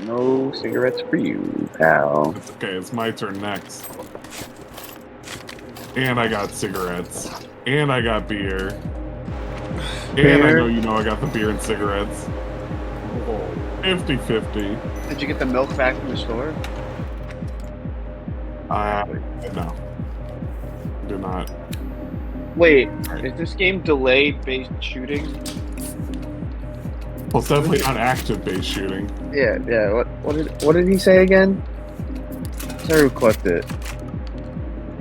No cigarettes for you, pal. It's okay, it's my turn next. And I got cigarettes. And I got beer. And I know you know I got the beer and cigarettes. 50-50. Did you get the milk back from the store? No. Did not. Wait, is this game delayed-based shooting? Well, it's definitely not active-based shooting. Yeah. What did he say again? Sorry, who clipped it.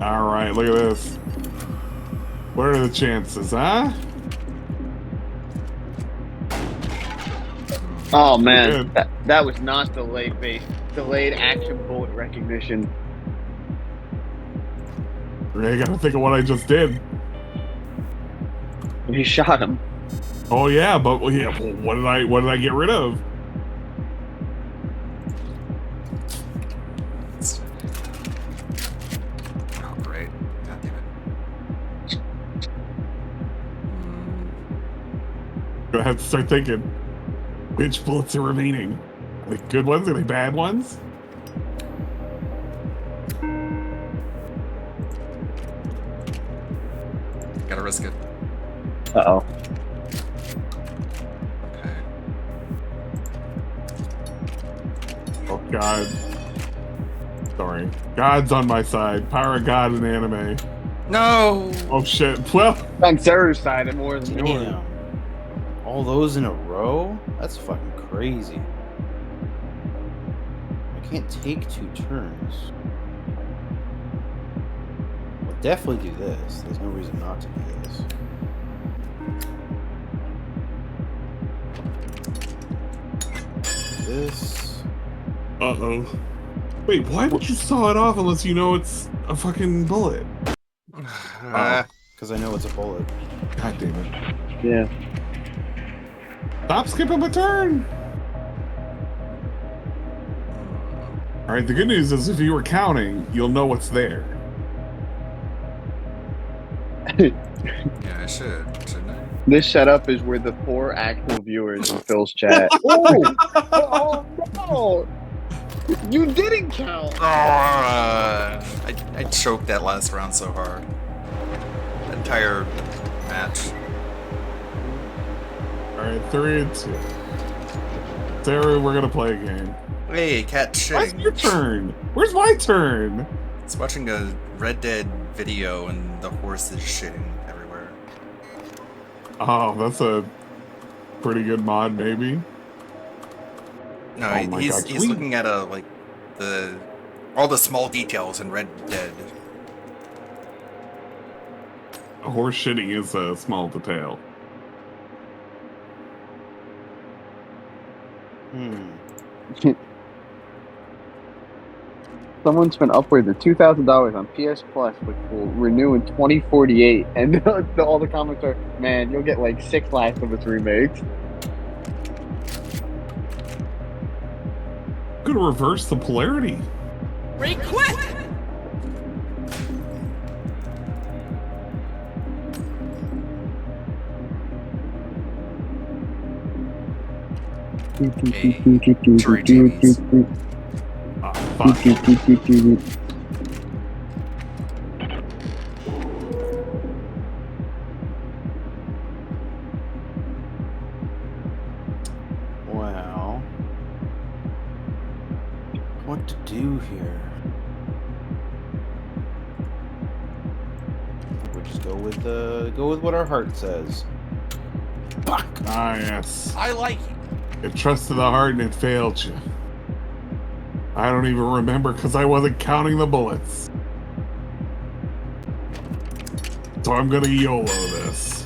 All right, look at this. What are the chances, huh? Oh man, that was not delayed action bullet recognition. I gotta think of what I just did. You shot him. Oh yeah, but what did I get rid of? Oh great. God damn it. I have to start thinking. Which bullets are remaining? Are they good ones? Are they bad ones? Gotta risk it. Uh-oh. Okay. Oh god. Sorry. God's on my side. Power of God in anime. No! Oh shit. Well, on Sarah's side, and more than yours. Damn. All those in a row? That's fucking crazy. I can't take 2 turns. I'll definitely do this. There's no reason not to do this. This. uh-oh. Wait, why would you saw it off unless you know it's a fucking bullet? Because I know it's a bullet. God damn it. Yeah. Stop skipping a turn! Alright, the good news is if you were counting, you'll know what's there. Yeah, I should, shouldn't I? This setup is where the 4 actual viewers in Phil's chat. Oh no! You didn't count! I choked that last round so hard. That entire match. Alright, 3 and 2. Sarah, we're gonna play a game. Hey, cat shitting. Where's your turn? Where's my turn? It's watching a Red Dead video and the horse is shitting everywhere. Oh, that's a pretty good mod, maybe. No, Oh my God, he's looking at all the small details in Red Dead. A horse shitting is a small detail. Someone spent upwards of $2,000 on PS Plus, which will renew in 2048, and all the comments are, "Man, you'll get like 6 Last of Us remakes." Gonna reverse the polarity. Request! Tree genies. Well, what to do here? We'll just go with what our heart says. Fuck. Ah, yes. I like it. It trusted the heart and it failed you. I don't even remember because I wasn't counting the bullets. So I'm gonna YOLO this.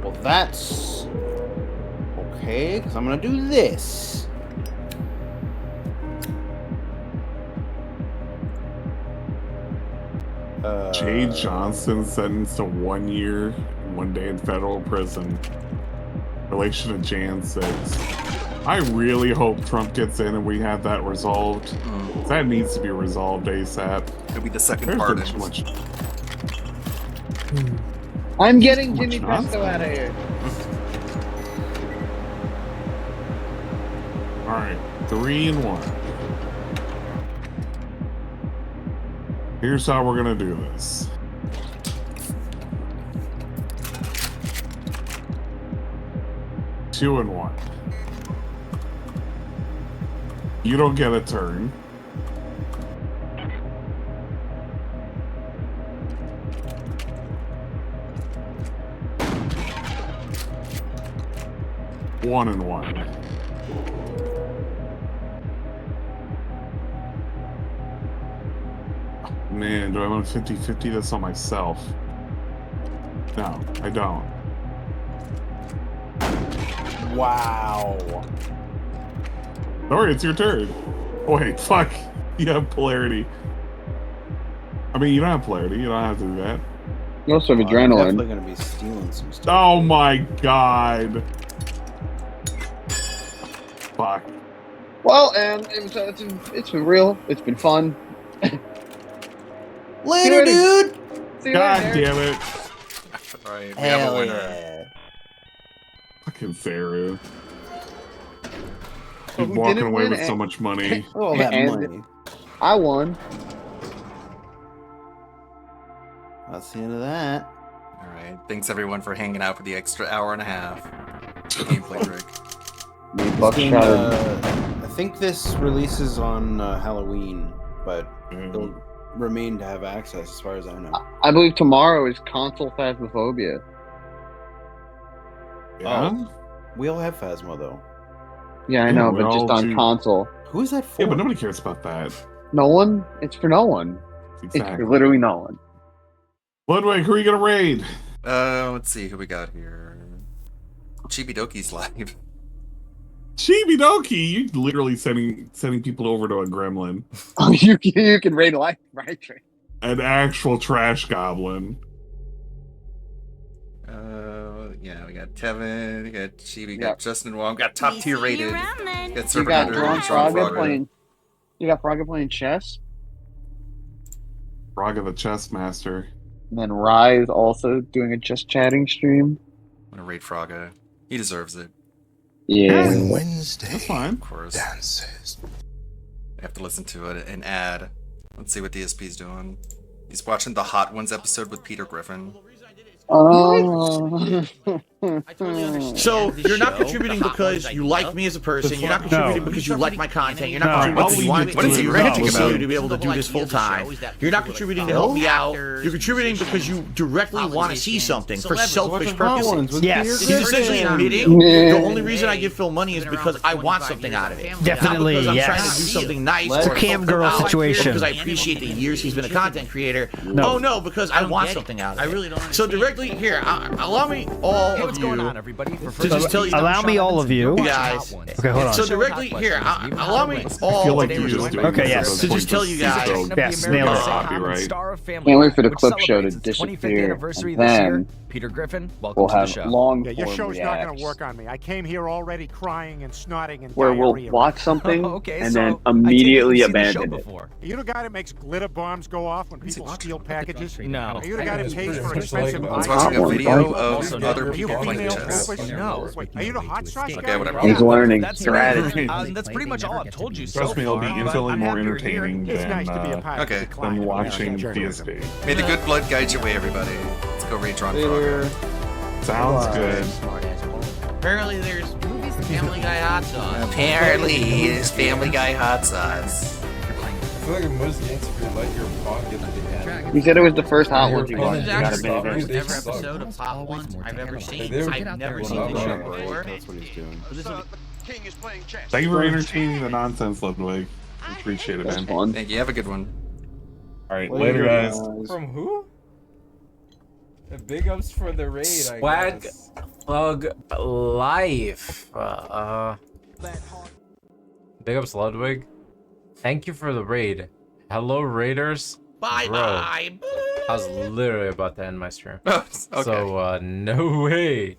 Well, that's okay, because I'm gonna do this. Jay Johnson sentenced to 1 year, 1 day in federal prison. Relation to Jan 6. I really hope Trump gets in and we have that resolved. That needs to be resolved ASAP. It'll be the second There's part. been too much. I'm getting Too much Jimmy Pesto out of here. Alright, 3 and 1. Here's how we're gonna do this. Two and 1. You don't get a turn. One and 1. Man, do I want 50-50? That's on myself. No, I don't. Wow. Sorry, it's your turn. Oh, wait, fuck. You have polarity. I mean, you don't have polarity. You don't have to do that. You also have I'm adrenaline. definitely gonna be stealing some stuff. Oh my god. Fuck. Well, and it's been real. It's been fun. Later, dude. See you God later. damn it. Alright, we have a winner. Yeah. Fucking Saru. Who He's walking didn't away win with so and- much money. All that And- money. I won. That's the end of that. Alright, thanks everyone for hanging out for the extra hour and a half. the gameplay, Drake? This game, I think this releases on Halloween, but it'll remain to have access as far as I know. I believe tomorrow is console Phasmophobia. Oh, we all have Phasma though. Yeah, I know, but just on console. Who is that for? Yeah, but nobody cares about that. No one? It's for no one. Exactly. It's for literally no one. Ludwig, who are you gonna raid? Let's see who we got here. Chibidoki's live. Chibidoki, you literally sending people over to a gremlin. Oh, you can raid live, right? An actual trash goblin. Yeah, we got Tevin, we got Chibi, got Justin Wong, got top tier rated. Got You Serpent got Hunter, Fraga playing. You got Fraga playing chess. Fraga the chess master. And then Rise also doing a just chatting stream. I'm gonna raid Fraga. He deserves it. Yeah. Wednesday. That's fine. Of course. Dances. I have to listen to an ad. Let's see what DSP's doing. He's watching the Hot Ones episode with Peter Griffin. Oh. So you're not contributing because you like me as a person. You're not contributing because you like my content. You're not contributing because you want me What is he ranting about? to be able to do this full time. You're not contributing to help me out. You're contributing because you directly want to see something for selfish purposes. Yes. He's essentially admitting the only reason I give Phil money is because I want something out of it. Definitely, Not because I'm yes. trying to do something nice. It's a or cam help girl him out, situation. Because I appreciate the years he's been a content creator. No. Oh no, because I want something out of it. I really don't. So directly here, allow me all of you to just tell you. Allow me all of you. Guys. Okay, hold on. So directly here, allow me all. I feel like you just doing Okay, this yes. as To a just tell you guys. Yes, nailed it. Copyright. Can't wait for the clip show to disappear. And then Peter Griffin, welcome we'll to the have show. long Yeah, your form show's not going reacts to work on me. I came here already crying and snotting and where we'll diarrhea. watch something Okay, and so then I take it immediately you've seen the show abandon it. before. Are you the guy that makes glitter bombs go off when people steal packages? No. Are you the guy that pays for expensive I was watching a items? video Also, of other are you people playing female chess. poopers? No. Wait, are you the hot sauce guy? Okay, whatever. He's learning That's strategy. That's pretty much all I've told you so Trust me, it'll be far. infinitely I'm more happy you're here. entertaining It's nice to be a than, part of the Okay. decline than of watching American journalism. DSP. May the good blood guide your way, everybody. Let's go raid Ron Frogger. Sounds good. Apparently, there's Family Guy hot sauce. Apparently, it's Family Guy hot sauce. I feel like in most games, if you like your pocket at the end. He said it was the first Hot Ones he This watched. is You gotta actually admit the it. first ever episode of Hot Ones I've ever seen. I've never seen this show before. That's what he's doing. So this will Thank you for entertaining the nonsense, Ludwig. Appreciate it, That's man. fun. Thank you. Have a good one. All right, later, guys. From who? Big ups for the raid, I Swag guess. Plug Life. Big ups, Ludwig. Thank you for the raid. Hello, Raiders. Bye Bro, bye. I was literally about to end my stream. Okay. So, no way.